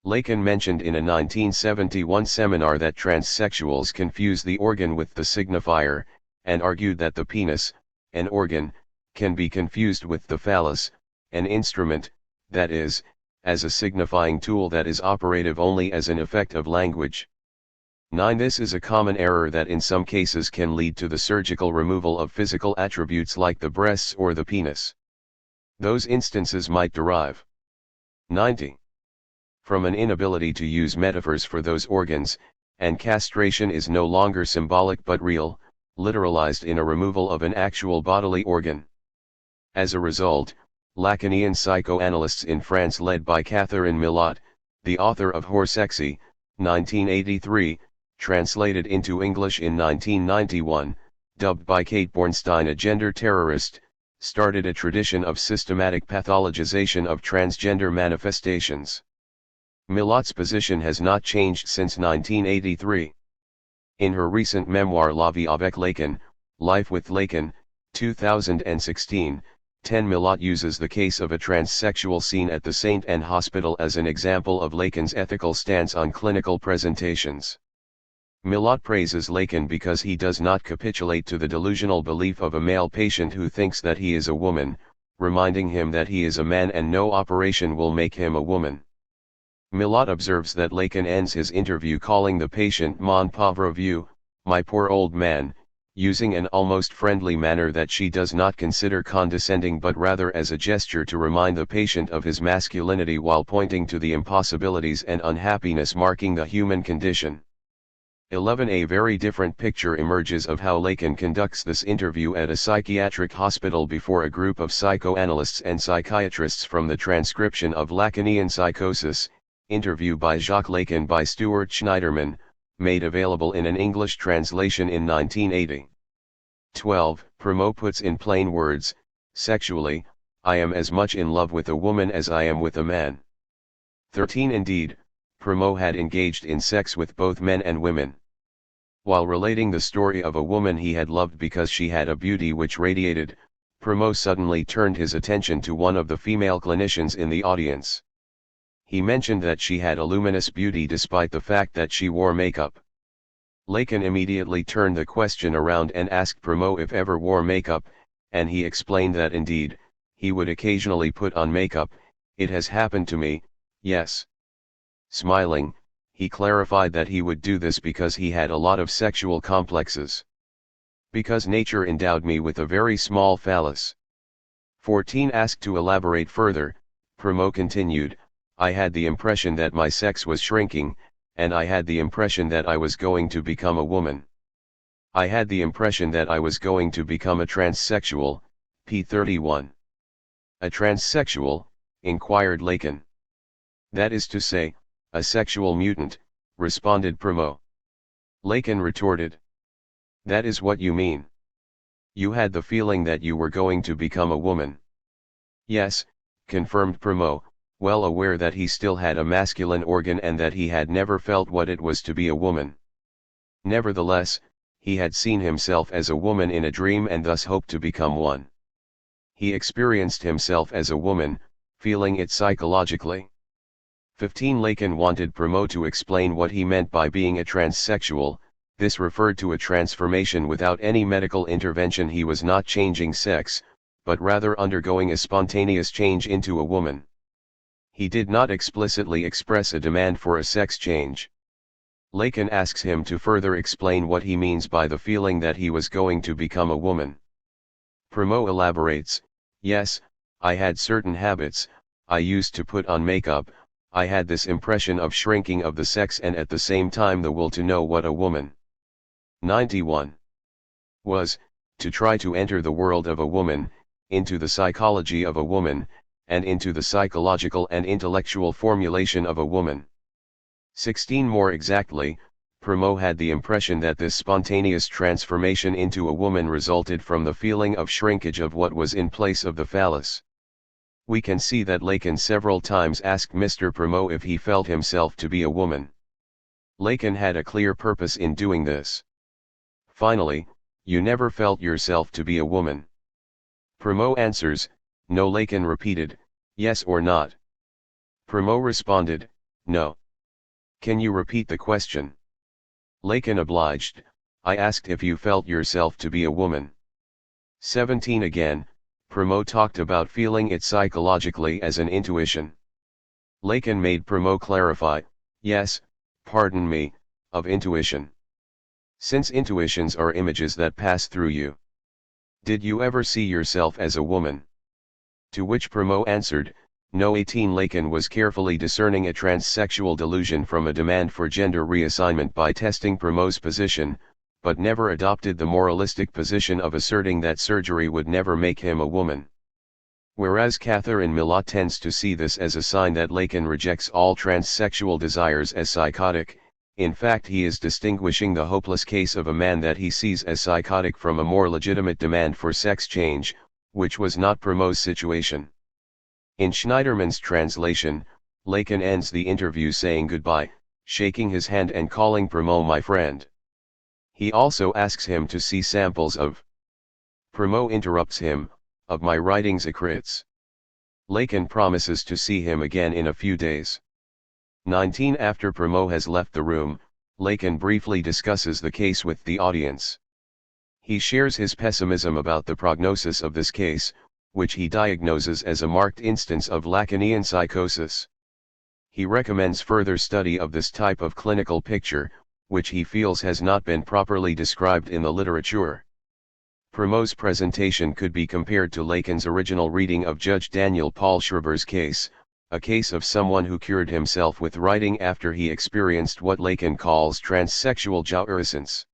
Lacan mentioned in a 1971 seminar that transsexuals confuse the organ with the signifier, and argued that the penis, an organ, can be confused with the phallus, an instrument, that is, as a signifying tool that is operative only as an effect of language. 9. This is a common error that in some cases can lead to the surgical removal of physical attributes like the breasts or the penis. Those instances might derive 90. From an inability to use metaphors for those organs, and castration is no longer symbolic but real, literalized in a removal of an actual bodily organ. As a result, Lacanian psychoanalysts in France led by Catherine Milot, the author of Horsexy, 1983, translated into English in 1991, dubbed by Kate Bornstein a gender terrorist, started a tradition of systematic pathologization of transgender manifestations. Milot's position has not changed since 1983. In her recent memoir La vie avec Lacan, Life with Lacan, 2016, 10 Milot uses the case of a transsexual seen at the St. N Hospital as an example of Lacan's ethical stance on clinical presentations. Milot praises Lacan because he does not capitulate to the delusional belief of a male patient who thinks that he is a woman, reminding him that he is a man and no operation will make him a woman. Milot observes that Lacan ends his interview calling the patient mon pauvre vieux, my poor old man, using an almost friendly manner that she does not consider condescending but rather as a gesture to remind the patient of his masculinity while pointing to the impossibilities and unhappiness marking the human condition. 11. A very different picture emerges of how Lacan conducts this interview at a psychiatric hospital before a group of psychoanalysts and psychiatrists from the transcription of Lacanian Psychosis, interview by Jacques Lacan by Stuart Schneiderman, made available in an English translation in 1980. 12. Primo puts in plain words, sexually, I am as much in love with a woman as I am with a man. 13. Indeed, Primo had engaged in sex with both men and women. While relating the story of a woman he had loved because she had a beauty which radiated, Primo suddenly turned his attention to one of the female clinicians in the audience. He mentioned that she had a luminous beauty despite the fact that she wore makeup. Lacan immediately turned the question around and asked Primo if ever wore makeup, and he explained that indeed, he would occasionally put on makeup, it has happened to me, yes. Smiling, he clarified that he would do this because he had a lot of sexual complexes. Because nature endowed me with a very small phallus. 14. Asked to elaborate further, Primo continued, I had the impression that my sex was shrinking, and I had the impression that I was going to become a woman. I had the impression that I was going to become a transsexual, p. 31. A transsexual, inquired Lacan. That is to say, a sexual mutant, responded Primo. Lacan retorted. That is what you mean. You had the feeling that you were going to become a woman. Yes, confirmed Primo, well aware that he still had a masculine organ and that he had never felt what it was to be a woman. Nevertheless, he had seen himself as a woman in a dream and thus hoped to become one. He experienced himself as a woman, feeling it psychologically. 15. Lacan wanted Primo to explain what he meant by being a transsexual. This referred to a transformation without any medical intervention. He was not changing sex, but rather undergoing a spontaneous change into a woman. He did not explicitly express a demand for a sex change. Lacan asks him to further explain what he means by the feeling that he was going to become a woman. Primo elaborates, yes, I had certain habits, I used to put on makeup, I had this impression of shrinking of the sex and at the same time the will to know what a woman 91 was, to try to enter the world of a woman, into the psychology of a woman, and into the psychological and intellectual formulation of a woman. 16 More exactly, Primo had the impression that this spontaneous transformation into a woman resulted from the feeling of shrinkage of what was in place of the phallus. We can see that Lacan several times asked Mr. Primo if he felt himself to be a woman. Lacan had a clear purpose in doing this. Finally, you never felt yourself to be a woman. Primo answers, no. Lacan repeated, yes or not. Primo responded, no. Can you repeat the question? Lacan obliged, I asked if you felt yourself to be a woman. 17 Again, Primo talked about feeling it psychologically as an intuition. Lacan made Primo clarify, yes, pardon me, of intuition. Since intuitions are images that pass through you. Did you ever see yourself as a woman? To which Primo answered, no. 18 Lacan was carefully discerning a transsexual delusion from a demand for gender reassignment by testing Primo's position, but never adopted the moralistic position of asserting that surgery would never make him a woman. Whereas Catherine Millat tends to see this as a sign that Lacan rejects all transsexual desires as psychotic, in fact he is distinguishing the hopeless case of a man that he sees as psychotic from a more legitimate demand for sex change, which was not Primo's situation. In Schneiderman's translation, Lacan ends the interview saying goodbye, shaking his hand and calling Primo my friend. He also asks him to see samples of. Primo interrupts him, of my writings écrits. Lacan promises to see him again in a few days. 19 After Primo has left the room, Lacan briefly discusses the case with the audience. He shares his pessimism about the prognosis of this case, which he diagnoses as a marked instance of Lacanian psychosis. He recommends further study of this type of clinical picture, which he feels has not been properly described in the literature. Primo's presentation could be compared to Lacan's original reading of Judge Daniel Paul Schreiber's case, a case of someone who cured himself with writing after he experienced what Lacan calls transsexual jouissance.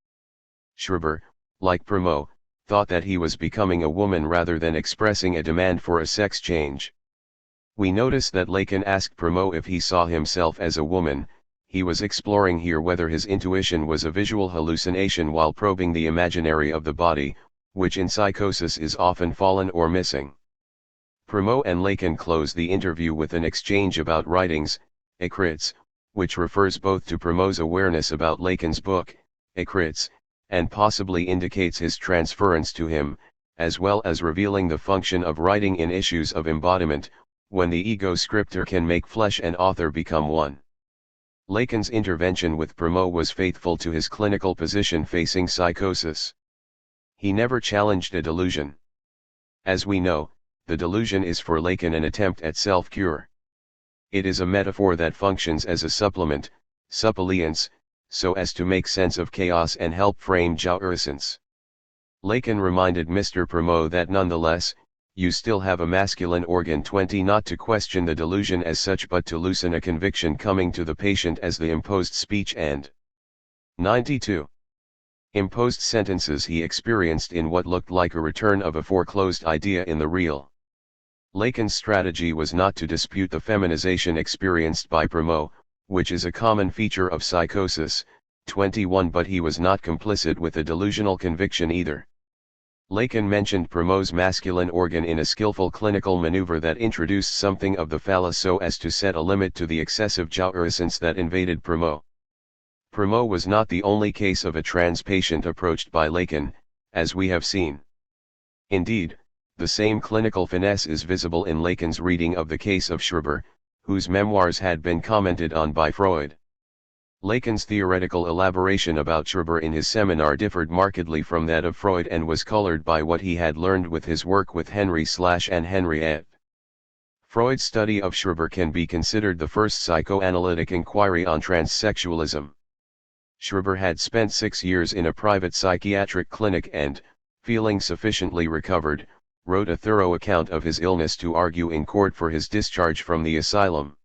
Schreiber, like Primo, thought that he was becoming a woman rather than expressing a demand for a sex change. We notice that Lacan asked Primo if he saw himself as a woman. He was exploring here whether his intuition was a visual hallucination while probing the imaginary of the body, which in psychosis is often fallen or missing. Primo and Lacan close the interview with an exchange about writings, écrits, which refers both to Primo's awareness about Lacan's book, écrits, and possibly indicates his transference to him, as well as revealing the function of writing in issues of embodiment, when the ego scriptor can make flesh and author become one. Lacan's intervention with Primo was faithful to his clinical position facing psychosis. He never challenged a delusion. As we know, the delusion is for Lacan an attempt at self-cure. It is a metaphor that functions as a supplement, suppleance, so as to make sense of chaos and help frame jouissance. Lacan reminded Mr. Primo that nonetheless, you still have a masculine organ. 20 Not to question the delusion as such but to loosen a conviction coming to the patient as the imposed speech and 92. Imposed sentences he experienced in what looked like a return of a foreclosed idea in the real. Lacan's strategy was not to dispute the feminization experienced by Primo, which is a common feature of psychosis, 21 but he was not complicit with a delusional conviction either. Lacan mentioned Primo's masculine organ in a skillful clinical maneuver that introduced something of the phallus so as to set a limit to the excessive jouissance that invaded Primo. Primo was not the only case of a trans patient approached by Lacan, as we have seen. Indeed, the same clinical finesse is visible in Lacan's reading of the case of Schreiber, whose memoirs had been commented on by Freud. Lacan's theoretical elaboration about Schreiber in his seminar differed markedly from that of Freud and was colored by what he had learned with his work with Henry and Henriette. Freud's study of Schreiber can be considered the first psychoanalytic inquiry on transsexualism. Schreiber had spent 6 years in a private psychiatric clinic and, feeling sufficiently recovered, wrote a thorough account of his illness to argue in court for his discharge from the asylum.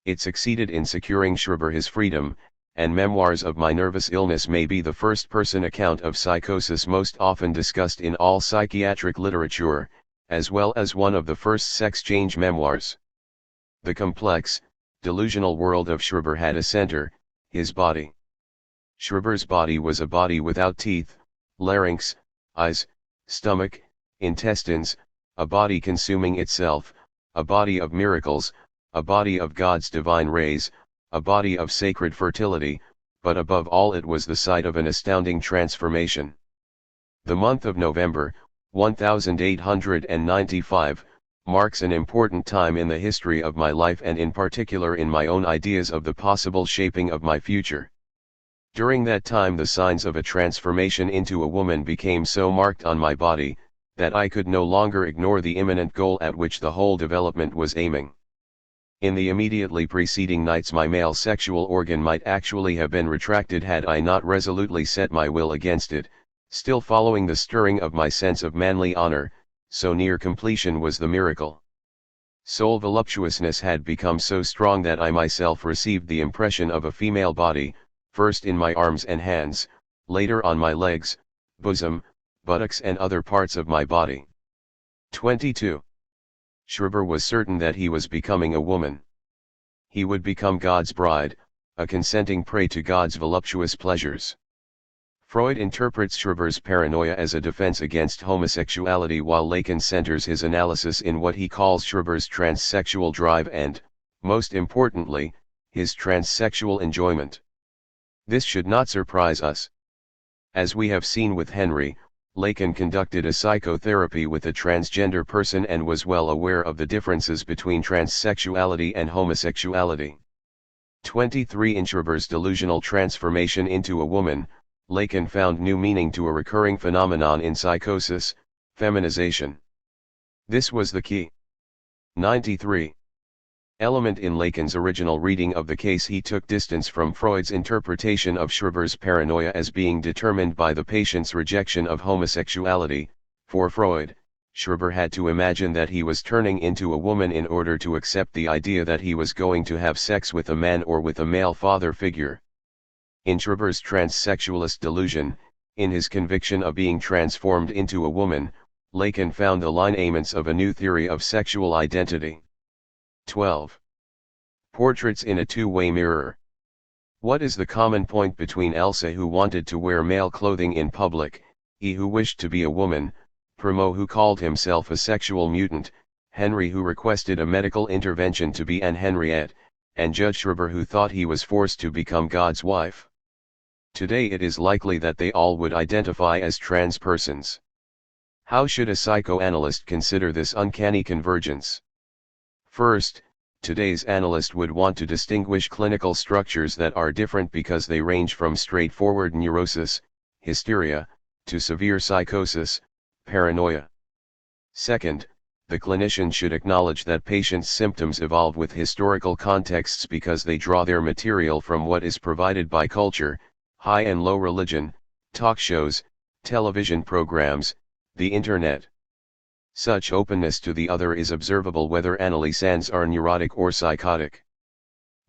It succeeded in securing Schreiber his freedom, and Memoirs of My Nervous Illness may be the first-person account of psychosis most often discussed in all psychiatric literature, as well as one of the first sex change memoirs. The complex, delusional world of Schreber had a center, his body. Schreber's body was a body without teeth, larynx, eyes, stomach, intestines, a body consuming itself, a body of miracles, a body of God's divine rays, a body of sacred fertility, but above all it was the site of an astounding transformation. The month of November, 1895, marks an important time in the history of my life and in particular in my own ideas of the possible shaping of my future. During that time the signs of a transformation into a woman became so marked on my body, that I could no longer ignore the imminent goal at which the whole development was aiming. In the immediately preceding nights my male sexual organ might actually have been retracted had I not resolutely set my will against it, still following the stirring of my sense of manly honor, so near completion was the miracle. Soul voluptuousness had become so strong that I myself received the impression of a female body, first in my arms and hands, later on my legs, bosom, buttocks and other parts of my body. 22. Schreber was certain that he was becoming a woman. He would become God's bride, a consenting prey to God's voluptuous pleasures. Freud interprets Schreber's paranoia as a defense against homosexuality while Lacan centers his analysis in what he calls Schreber's transsexual drive and, most importantly, his transsexual enjoyment. This should not surprise us. As we have seen with Henry, Lacan conducted a psychotherapy with a transgender person and was well aware of the differences between transsexuality and homosexuality. 23. In Schreber's delusional transformation into a woman, Lacan found new meaning to a recurring phenomenon in psychosis, feminization. This was the key. 93. Element in Lacan's original reading of the case. He took distance from Freud's interpretation of Schreber's paranoia as being determined by the patient's rejection of homosexuality. For Freud, Schreber had to imagine that he was turning into a woman in order to accept the idea that he was going to have sex with a man or with a male father figure. In Schreber's transsexualist delusion, in his conviction of being transformed into a woman, Lacan found the lineaments of a new theory of sexual identity. 12. Portraits in a two-way mirror. What is the common point between Elsa, who wanted to wear male clothing in public, E, who wished to be a woman, Primo, who called himself a sexual mutant, Henry, who requested a medical intervention to be an Henriette, and Judge Schreber, who thought he was forced to become God's wife? Today it is likely that they all would identify as trans persons. How should a psychoanalyst consider this uncanny convergence? First, today's analyst would want to distinguish clinical structures that are different because they range from straightforward neurosis, hysteria, to severe psychosis, paranoia. Second, the clinician should acknowledge that patients' symptoms evolve with historical contexts because they draw their material from what is provided by culture, high and low religion, talk shows, television programs, the internet. Such openness to the other is observable whether analysans are neurotic or psychotic.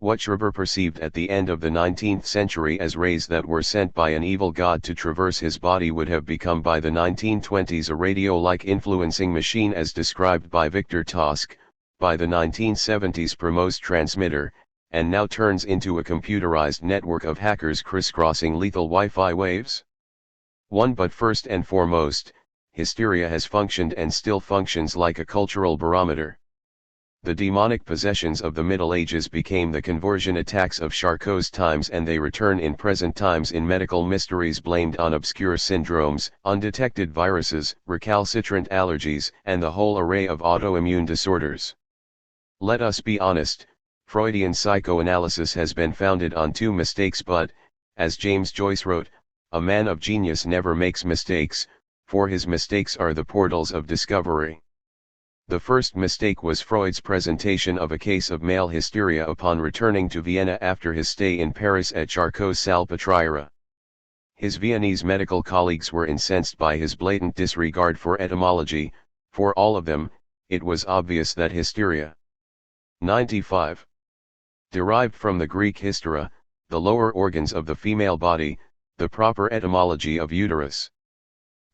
What Schreber perceived at the end of the 19th century as rays that were sent by an evil god to traverse his body would have become by the 1920s a radio-like influencing machine as described by Victor Tosk, by the 1970s Primo's transmitter, and now turns into a computerized network of hackers crisscrossing lethal Wi-Fi waves. But first and foremost, hysteria has functioned and still functions like a cultural barometer. The demonic possessions of the Middle Ages became the conversion attacks of Charcot's times, and they return in present times in medical mysteries blamed on obscure syndromes, undetected viruses, recalcitrant allergies, and the whole array of autoimmune disorders. Let us be honest, Freudian psychoanalysis has been founded on two mistakes, but, as James Joyce wrote, a man of genius never makes mistakes, for his mistakes are the portals of discovery. The first mistake was Freud's presentation of a case of male hysteria upon returning to Vienna after his stay in Paris at Charcot's Salpêtrière. His Viennese medical colleagues were incensed by his blatant disregard for etymology. For all of them, it was obvious that hysteria 95 derived from the Greek hystera, the lower organs of the female body, the proper etymology of uterus.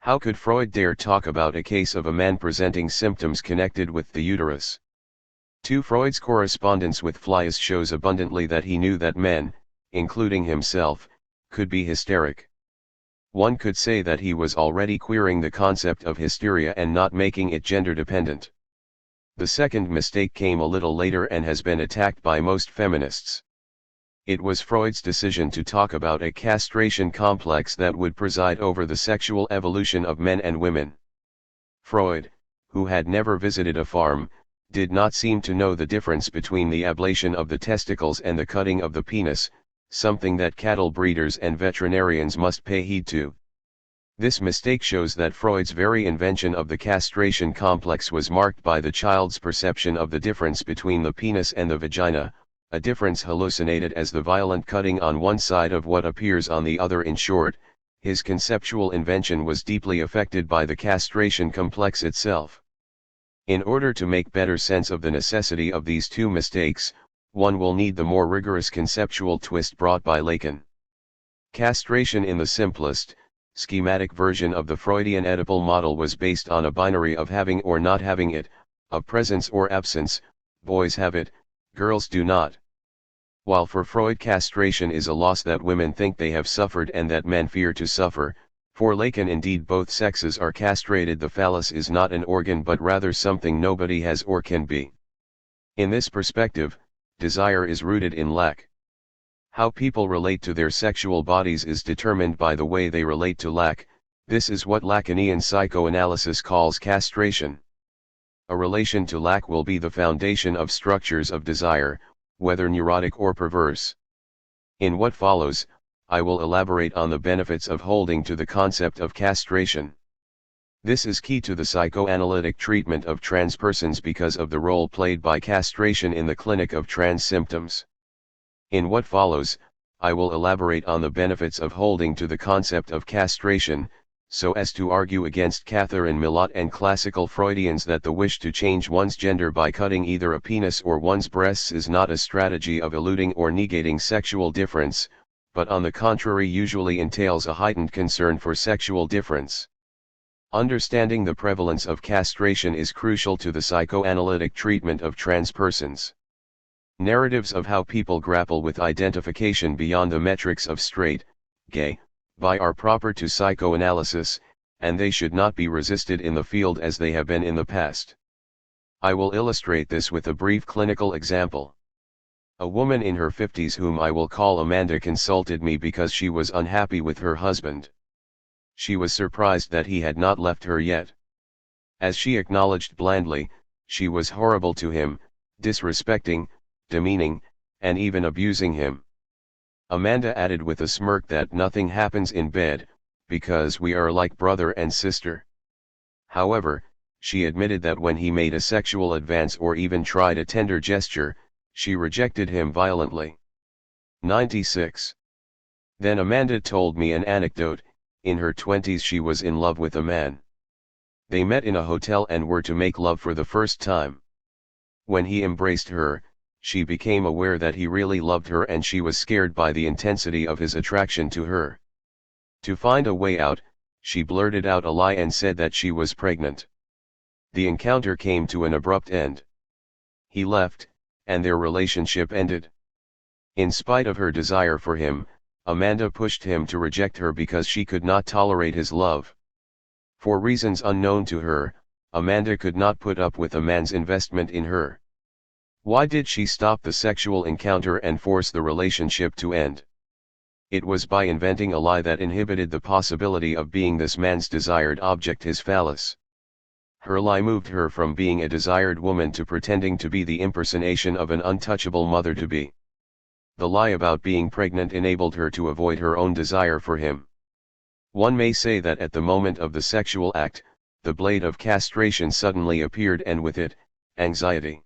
How could Freud dare talk about a case of a man presenting symptoms connected with the uterus? 2. Freud's correspondence with Fliess shows abundantly that he knew that men, including himself, could be hysteric. One could say that he was already queering the concept of hysteria and not making it gender-dependent. The second mistake came a little later and has been attacked by most feminists. It was Freud's decision to talk about a castration complex that would preside over the sexual evolution of men and women. Freud, who had never visited a farm, did not seem to know the difference between the ablation of the testicles and the cutting of the penis, something that cattle breeders and veterinarians must pay heed to. This mistake shows that Freud's very invention of the castration complex was marked by the child's perception of the difference between the penis and the vagina, a difference hallucinated as the violent cutting on one side of what appears on the other. In short, his conceptual invention was deeply affected by the castration complex itself. In order to make better sense of the necessity of these two mistakes, one will need the more rigorous conceptual twist brought by Lacan. Castration in the simplest, schematic version of the Freudian Oedipal model was based on a binary of having or not having it, of presence or absence, boys have it, girls do not. While for Freud castration is a loss that women think they have suffered and that men fear to suffer, for Lacan indeed both sexes are castrated. The phallus is not an organ but rather something nobody has or can be. In this perspective, desire is rooted in lack. How people relate to their sexual bodies is determined by the way they relate to lack. This is what Lacanian psychoanalysis calls castration. A relation to lack will be the foundation of structures of desire, whether neurotic or perverse. In what follows, I will elaborate on the benefits of holding to the concept of castration. This is key to the psychoanalytic treatment of trans persons because of the role played by castration in the clinic of trans symptoms. In what follows, I will elaborate on the benefits of holding to the concept of castration, so as to argue against Catherine Millot and classical Freudians that the wish to change one's gender by cutting either a penis or one's breasts is not a strategy of eluding or negating sexual difference, but on the contrary usually entails a heightened concern for sexual difference. Understanding the prevalence of castration is crucial to the psychoanalytic treatment of trans persons. Narratives of how people grapple with identification beyond the metrics of straight, gay, bi are proper to psychoanalysis, and they should not be resisted in the field as they have been in the past. I will illustrate this with a brief clinical example. A woman in her 50s whom I will call Amanda consulted me because she was unhappy with her husband. She was surprised that he had not left her yet. As she acknowledged blandly, she was horrible to him, disrespecting, demeaning, and even abusing him. Amanda added with a smirk that nothing happens in bed, because we are like brother and sister. However, she admitted that when he made a sexual advance or even tried a tender gesture, she rejected him violently. 96. Then Amanda told me an anecdote. In her 20s she was in love with a man. They met in a hotel and were to make love for the first time. When he embraced her, she became aware that he really loved her and she was scared by the intensity of his attraction to her. To find a way out, she blurted out a lie and said that she was pregnant. The encounter came to an abrupt end. He left, and their relationship ended. In spite of her desire for him, Amanda pushed him to reject her because she could not tolerate his love. For reasons unknown to her, Amanda could not put up with a man's investment in her. Why did she stop the sexual encounter and force the relationship to end? It was by inventing a lie that inhibited the possibility of being this man's desired object, his phallus. Her lie moved her from being a desired woman to pretending to be the impersonation of an untouchable mother-to-be. The lie about being pregnant enabled her to avoid her own desire for him. One may say that at the moment of the sexual act, the blade of castration suddenly appeared and with it, anxiety.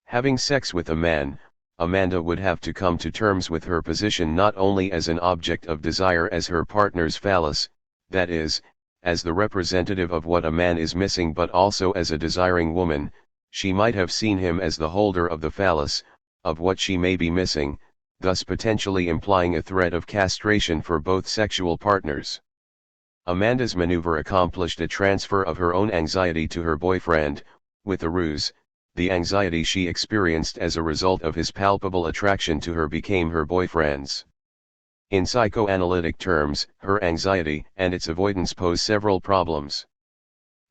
Having sex with a man, Amanda would have to come to terms with her position not only as an object of desire as her partner's phallus, that is, as the representative of what a man is missing, but also as a desiring woman. She might have seen him as the holder of the phallus, of what she may be missing, thus potentially implying a threat of castration for both sexual partners. Amanda's maneuver accomplished a transfer of her own anxiety to her boyfriend, with a ruse, the anxiety she experienced as a result of his palpable attraction to her became her boyfriend's. In psychoanalytic terms, her anxiety and its avoidance pose several problems.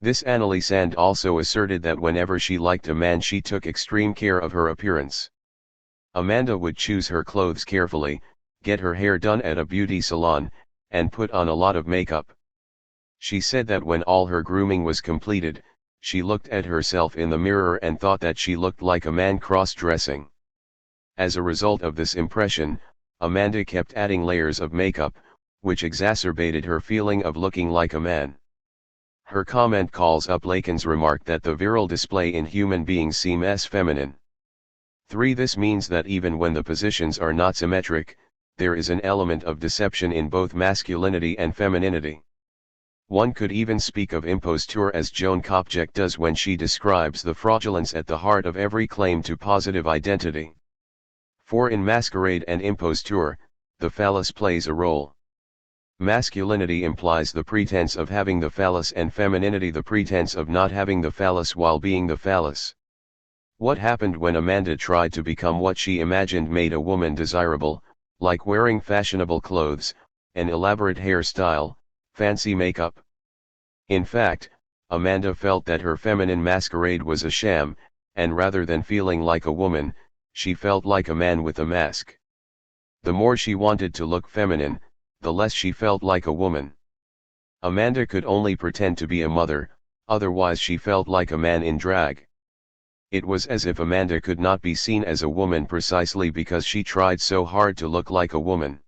This analysand also asserted that whenever she liked a man she took extreme care of her appearance. Amanda would choose her clothes carefully, get her hair done at a beauty salon, and put on a lot of makeup. She said that when all her grooming was completed, she looked at herself in the mirror and thought that she looked like a man cross-dressing. As a result of this impression, Amanda kept adding layers of makeup, which exacerbated her feeling of looking like a man. Her comment calls up Lacan's remark that the virile display in human beings seems feminine. 3. This means that even when the positions are not symmetric, there is an element of deception in both masculinity and femininity. One could even speak of imposture as Joan Kopjek does when she describes the fraudulence at the heart of every claim to positive identity. For in masquerade and imposture, the phallus plays a role. Masculinity implies the pretense of having the phallus and femininity the pretense of not having the phallus while being the phallus. What happened when Amanda tried to become what she imagined made a woman desirable, like wearing fashionable clothes, an elaborate hairstyle, fancy makeup? In fact, Amanda felt that her feminine masquerade was a sham, and rather than feeling like a woman, she felt like a man with a mask. The more she wanted to look feminine, the less she felt like a woman. Amanda could only pretend to be a mother, otherwise she felt like a man in drag. It was as if Amanda could not be seen as a woman precisely because she tried so hard to look like a woman.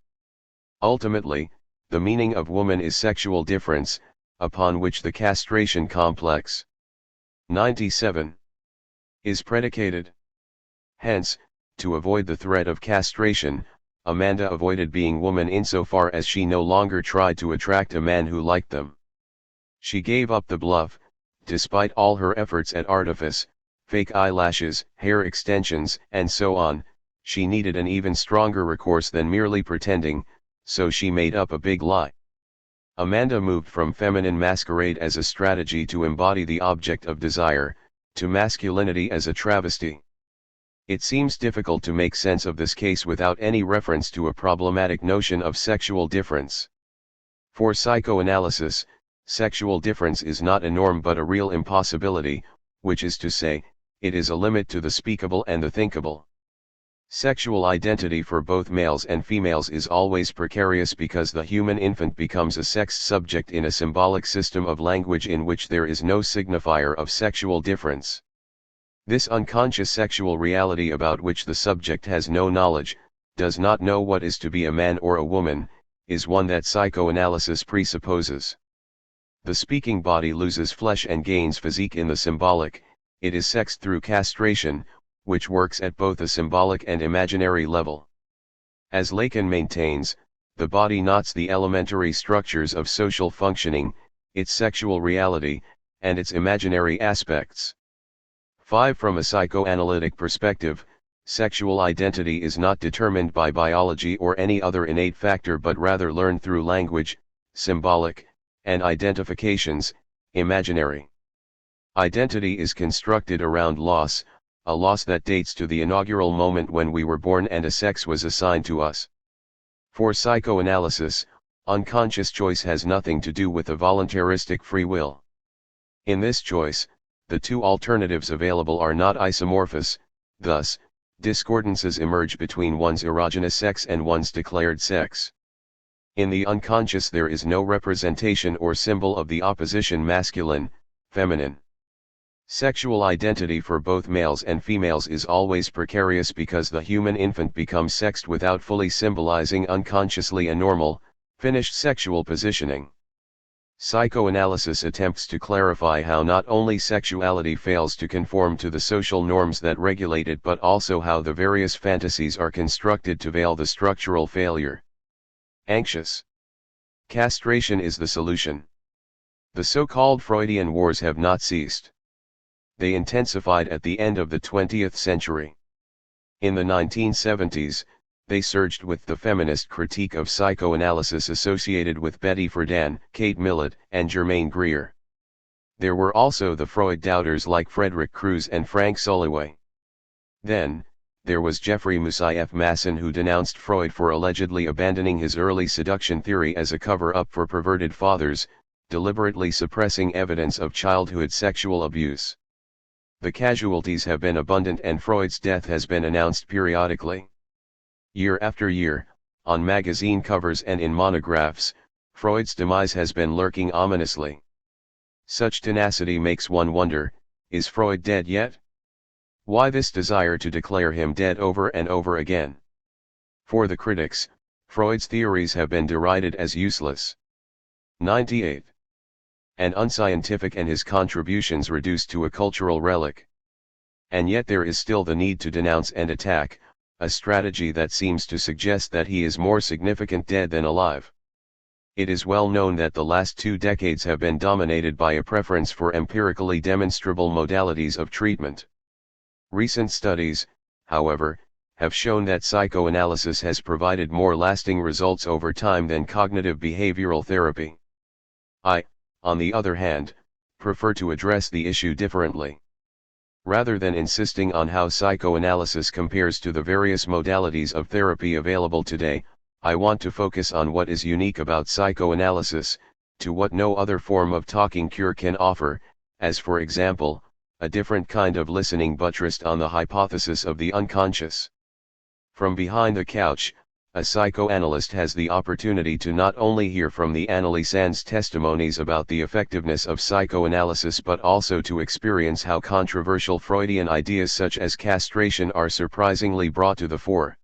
Ultimately, the meaning of woman is sexual difference, upon which the castration complex 97 is predicated. Hence, to avoid the threat of castration, Amanda avoided being woman insofar as she no longer tried to attract a man who liked them. She gave up the bluff, despite all her efforts at artifice, fake eyelashes, hair extensions, and so on. She needed an even stronger recourse than merely pretending, so she made up a big lie. Amanda moved from feminine masquerade as a strategy to embody the object of desire, to masculinity as a travesty. It seems difficult to make sense of this case without any reference to a problematic notion of sexual difference. For psychoanalysis, sexual difference is not a norm but a real impossibility, which is to say, it is a limit to the speakable and the thinkable. Sexual identity for both males and females is always precarious because the human infant becomes a sex subject in a symbolic system of language in which there is no signifier of sexual difference. This unconscious sexual reality about which the subject has no knowledge, does not know what is to be a man or a woman, is one that psychoanalysis presupposes. The speaking body loses flesh and gains physique in the symbolic. It is sexed through castration, which works at both a symbolic and imaginary level. As Lacan maintains, the body knots the elementary structures of social functioning, its sexual reality, and its imaginary aspects. 5. From a psychoanalytic perspective, sexual identity is not determined by biology or any other innate factor but rather learned through language, symbolic, and identifications, imaginary. Identity is constructed around loss, a loss that dates to the inaugural moment when we were born and a sex was assigned to us. For psychoanalysis, unconscious choice has nothing to do with a voluntaristic free will. In this choice, the two alternatives available are not isomorphous, thus, discordances emerge between one's erogenous sex and one's declared sex. In the unconscious there is no representation or symbol of the opposition masculine, feminine. Sexual identity for both males and females is always precarious because the human infant becomes sexed without fully symbolizing unconsciously a normal, finished sexual positioning. Psychoanalysis attempts to clarify how not only sexuality fails to conform to the social norms that regulate it but also how the various fantasies are constructed to veil the structural failure. Anxious. Castration is the solution. The so-called Freudian wars have not ceased. They intensified at the end of the 20th century. In the 1970s, they surged with the feminist critique of psychoanalysis associated with Betty Friedan, Kate Millett, and Germaine Greer. There were also the Freud doubters like Frederick Crews and Frank Soloway. Then, there was Jeffrey Musai Masson, who denounced Freud for allegedly abandoning his early seduction theory as a cover-up for perverted fathers, deliberately suppressing evidence of childhood sexual abuse. The casualties have been abundant and Freud's death has been announced periodically. Year after year, on magazine covers and in monographs, Freud's demise has been lurking ominously. Such tenacity makes one wonder, is Freud dead yet? Why this desire to declare him dead over and over again? For the critics, Freud's theories have been derided as useless. 98. And unscientific, and his contributions reduced to a cultural relic. And yet there is still the need to denounce and attack, a strategy that seems to suggest that he is more significant dead than alive. It is well known that the last 2 decades have been dominated by a preference for empirically demonstrable modalities of treatment. Recent studies, however, have shown that psychoanalysis has provided more lasting results over time than cognitive behavioral therapy. I, on the other hand, prefer to address the issue differently. Rather than insisting on how psychoanalysis compares to the various modalities of therapy available today, I want to focus on what is unique about psychoanalysis, to what no other form of talking cure can offer, as for example, a different kind of listening buttressed on the hypothesis of the unconscious. From behind the couch, a psychoanalyst has the opportunity to not only hear from the analysand's testimonies about the effectiveness of psychoanalysis but also to experience how controversial Freudian ideas such as castration are surprisingly brought to the fore.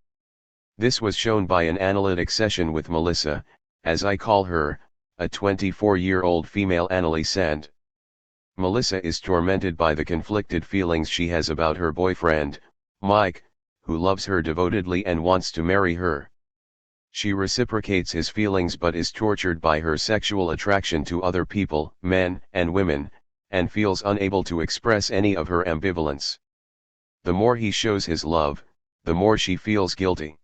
This was shown by an analytic session with Melissa, as I call her, a 24-year-old female analysand. Melissa is tormented by the conflicted feelings she has about her boyfriend, Mike, who loves her devotedly and wants to marry her. She reciprocates his feelings but is tortured by her sexual attraction to other people, men and women, and feels unable to express any of her ambivalence. The more he shows his love, the more she feels guilty.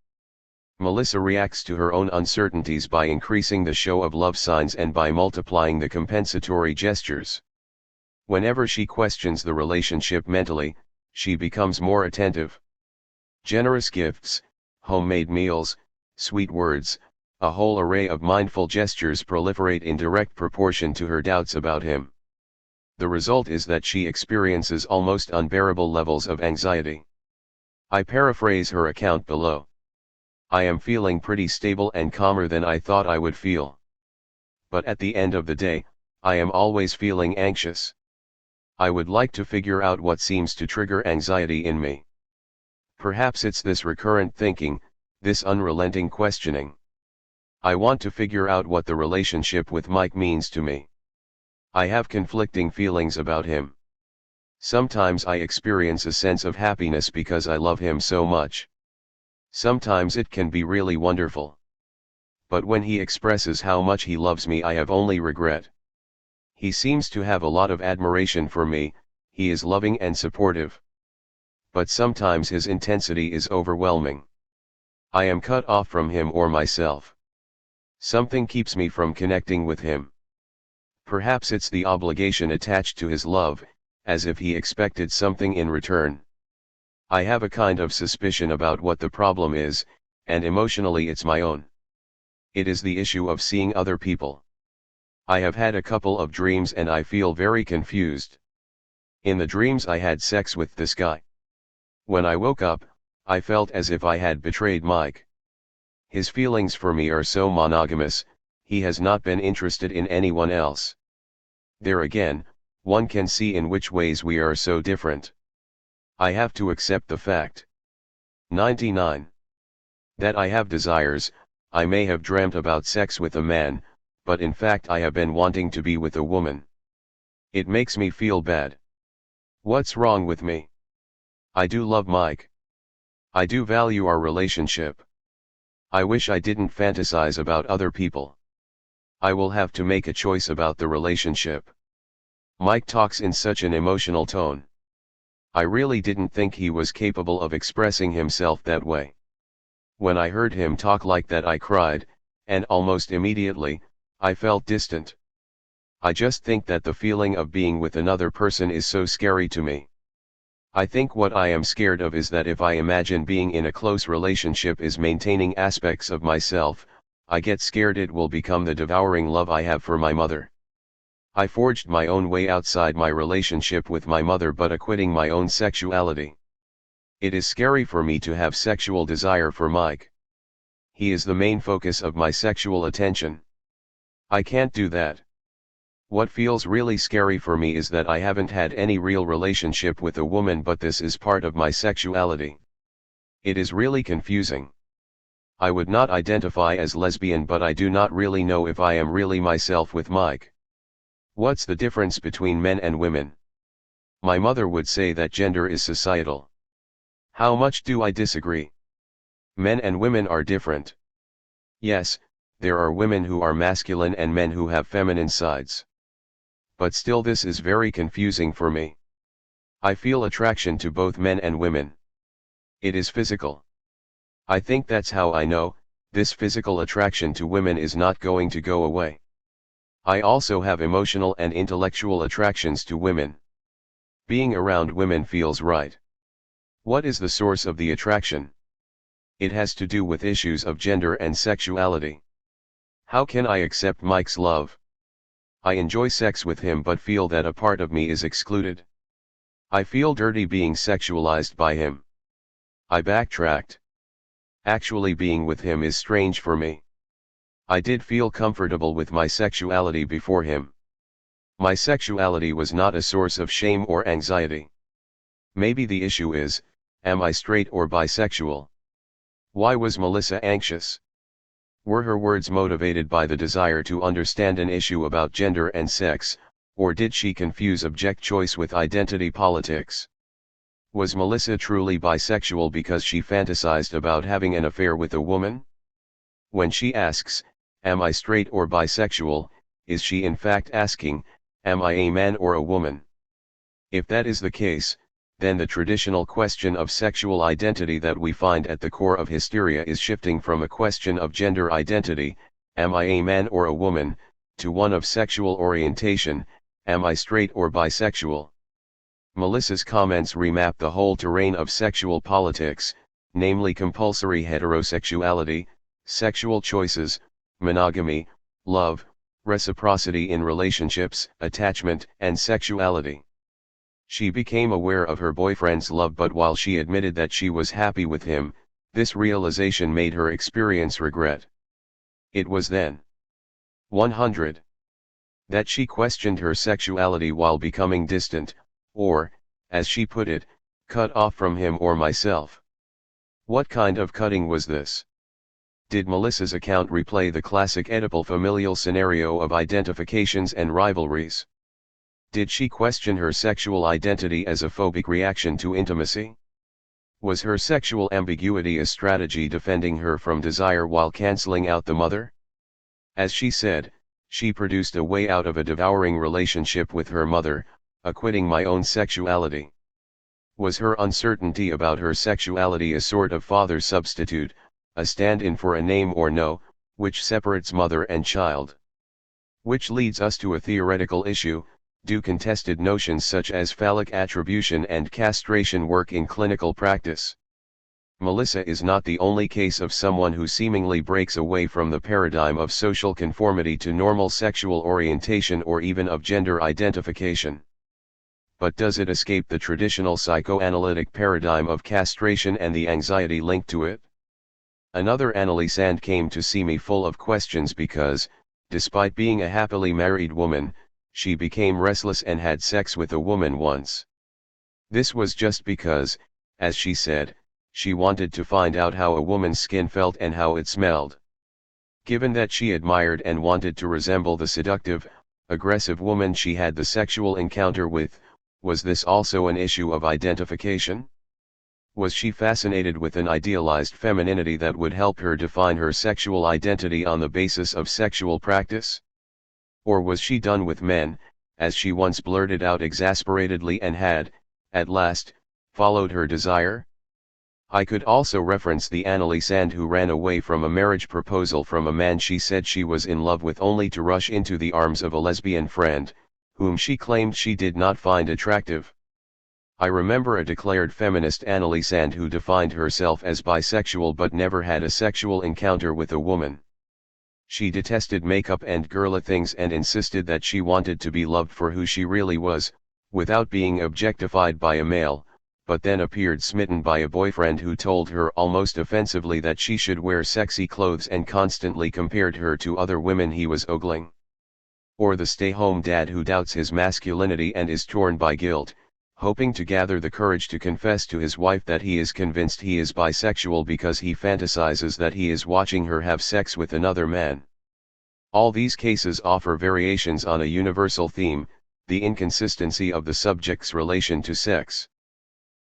Melissa reacts to her own uncertainties by increasing the show of love signs and by multiplying the compensatory gestures. Whenever she questions the relationship mentally, she becomes more attentive. Generous gifts, homemade meals, sweet words, a whole array of mindful gestures proliferate in direct proportion to her doubts about him. The result is that she experiences almost unbearable levels of anxiety. I paraphrase her account below. I am feeling pretty stable and calmer than I thought I would feel. But at the end of the day, I am always feeling anxious. I would like to figure out what seems to trigger anxiety in me. Perhaps it's this recurrent thinking, this unrelenting questioning. I want to figure out what the relationship with Mike means to me. I have conflicting feelings about him. Sometimes I experience a sense of happiness because I love him so much. Sometimes it can be really wonderful. But when he expresses how much he loves me, I have only regret. He seems to have a lot of admiration for me, he is loving and supportive. But sometimes his intensity is overwhelming. I am cut off from him or myself. Something keeps me from connecting with him. Perhaps it's the obligation attached to his love, as if he expected something in return. I have a kind of suspicion about what the problem is, and emotionally it's my own. It is the issue of seeing other people. I have had a couple of dreams and I feel very confused. In the dreams I had sex with this guy. When I woke up, I felt as if I had betrayed Mike. His feelings for me are so monogamous, he has not been interested in anyone else. There again, one can see in which ways we are so different. I have to accept the fact. 99. That I have desires. I may have dreamt about sex with a man, but in fact I have been wanting to be with a woman. It makes me feel bad. What's wrong with me? I do love Mike. I do value our relationship. I wish I didn't fantasize about other people. I will have to make a choice about the relationship. Mike talks in such an emotional tone. I really didn't think he was capable of expressing himself that way. When I heard him talk like that I cried, and almost immediately, I felt distant. I just think that the feeling of being with another person is so scary to me. I think what I am scared of is that if I imagine being in a close relationship is maintaining aspects of myself, I get scared it will become the devouring love I have for my mother. I forged my own way outside my relationship with my mother but acquitting my own sexuality. It is scary for me to have sexual desire for Mike. He is the main focus of my sexual attention. I can't do that. What feels really scary for me is that I haven't had any real relationship with a woman but this is part of my sexuality. It is really confusing. I would not identify as lesbian but I do not really know if I am really myself with Mike. What's the difference between men and women? My mother would say that gender is societal. How much do I disagree? Men and women are different. Yes, there are women who are masculine and men who have feminine sides. But still this is very confusing for me. I feel attraction to both men and women. It is physical. I think that's how I know, this physical attraction to women is not going to go away. I also have emotional and intellectual attractions to women. Being around women feels right. What is the source of the attraction? It has to do with issues of gender and sexuality. How can I accept Mike's love? I enjoy sex with him but feel that a part of me is excluded. I feel dirty being sexualized by him. I backtracked. Actually being with him is strange for me. I did feel comfortable with my sexuality before him. My sexuality was not a source of shame or anxiety. Maybe the issue is, am I straight or bisexual? Why was Melissa anxious? Were her words motivated by the desire to understand an issue about gender and sex, or did she confuse object choice with identity politics? Was Melissa truly bisexual because she fantasized about having an affair with a woman? When she asks, am I straight or bisexual, is she in fact asking, am I a man or a woman? If that is the case, then the traditional question of sexual identity that we find at the core of hysteria is shifting from a question of gender identity, am I a man or a woman, to one of sexual orientation, am I straight or bisexual? Melissa's comments remap the whole terrain of sexual politics, namely compulsory heterosexuality, sexual choices, monogamy, love, reciprocity in relationships, attachment, and sexuality. She became aware of her boyfriend's love but while she admitted that she was happy with him, this realization made her experience regret. It was then 100. That she questioned her sexuality while becoming distant, or, as she put it, cut off from him or myself. What kind of cutting was this? Did Melissa's account replay the classic Oedipal familial scenario of identifications and rivalries? Did she question her sexual identity as a phobic reaction to intimacy? Was her sexual ambiguity a strategy defending her from desire while canceling out the mother? As she said, she produced a way out of a devouring relationship with her mother, acquitting my own sexuality. Was her uncertainty about her sexuality a sort of father substitute, a stand-in for a name or no, which separates mother and child? Which leads us to a theoretical issue. Do contested notions such as phallic attribution and castration work in clinical practice? Melissa is not the only case of someone who seemingly breaks away from the paradigm of social conformity to normal sexual orientation or even of gender identification. But does it escape the traditional psychoanalytic paradigm of castration and the anxiety linked to it? Another Annalise came to see me full of questions because, despite being a happily married woman, she became restless and had sex with a woman once. This was just because, as she said, she wanted to find out how a woman's skin felt and how it smelled. Given that she admired and wanted to resemble the seductive, aggressive woman she had the sexual encounter with, was this also an issue of identification? Was she fascinated with an idealized femininity that would help her define her sexual identity on the basis of sexual practice? Or was she done with men, as she once blurted out exasperatedly and had, at last, followed her desire? I could also reference the Annalise Sand who ran away from a marriage proposal from a man she said she was in love with only to rush into the arms of a lesbian friend, whom she claimed she did not find attractive. I remember a declared feminist Annalise Sand who defined herself as bisexual but never had a sexual encounter with a woman. She detested makeup and girly things and insisted that she wanted to be loved for who she really was, without being objectified by a male, but then appeared smitten by a boyfriend who told her almost offensively that she should wear sexy clothes and constantly compared her to other women he was ogling. Or the stay-home dad who doubts his masculinity and is torn by guilt, hoping to gather the courage to confess to his wife that he is convinced he is bisexual because he fantasizes that he is watching her have sex with another man. All these cases offer variations on a universal theme, the inconsistency of the subject's relation to sex.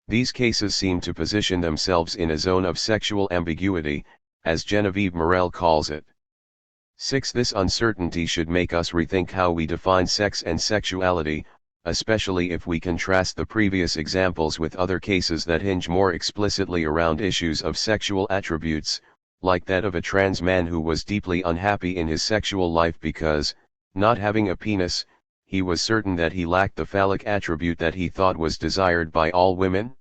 These cases seem to position themselves in a zone of sexual ambiguity, as Genevieve Morel calls it. 6. This uncertainty should make us rethink how we define sex and sexuality, especially if we contrast the previous examples with other cases that hinge more explicitly around issues of sexual attributes, like that of a trans man who was deeply unhappy in his sexual life because, not having a penis, he was certain that he lacked the phallic attribute that he thought was desired by all women.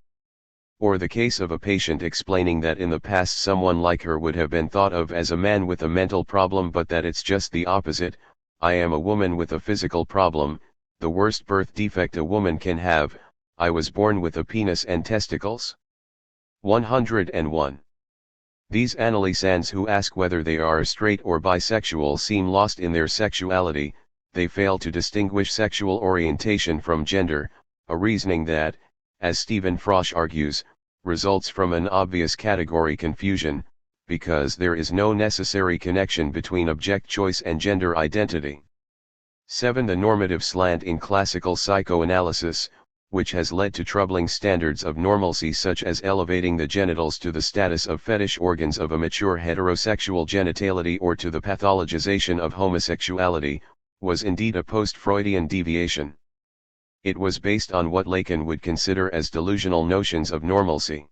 Or the case of a patient explaining that in the past someone like her would have been thought of as a man with a mental problem but that it's just the opposite. I am a woman with a physical problem, the worst birth defect a woman can have, I was born with a penis and testicles. 101. These Annalise Sands who ask whether they are straight or bisexual seem lost in their sexuality, they fail to distinguish sexual orientation from gender, a reasoning that, as Stephen Frosch argues, results from an obvious category confusion, because there is no necessary connection between object choice and gender identity. 7. The normative slant in classical psychoanalysis, which has led to troubling standards of normalcy such as elevating the genitals to the status of fetish organs of a mature heterosexual genitality or to the pathologization of homosexuality, was indeed a post-Freudian deviation. It was based on what Lacan would consider as delusional notions of normalcy.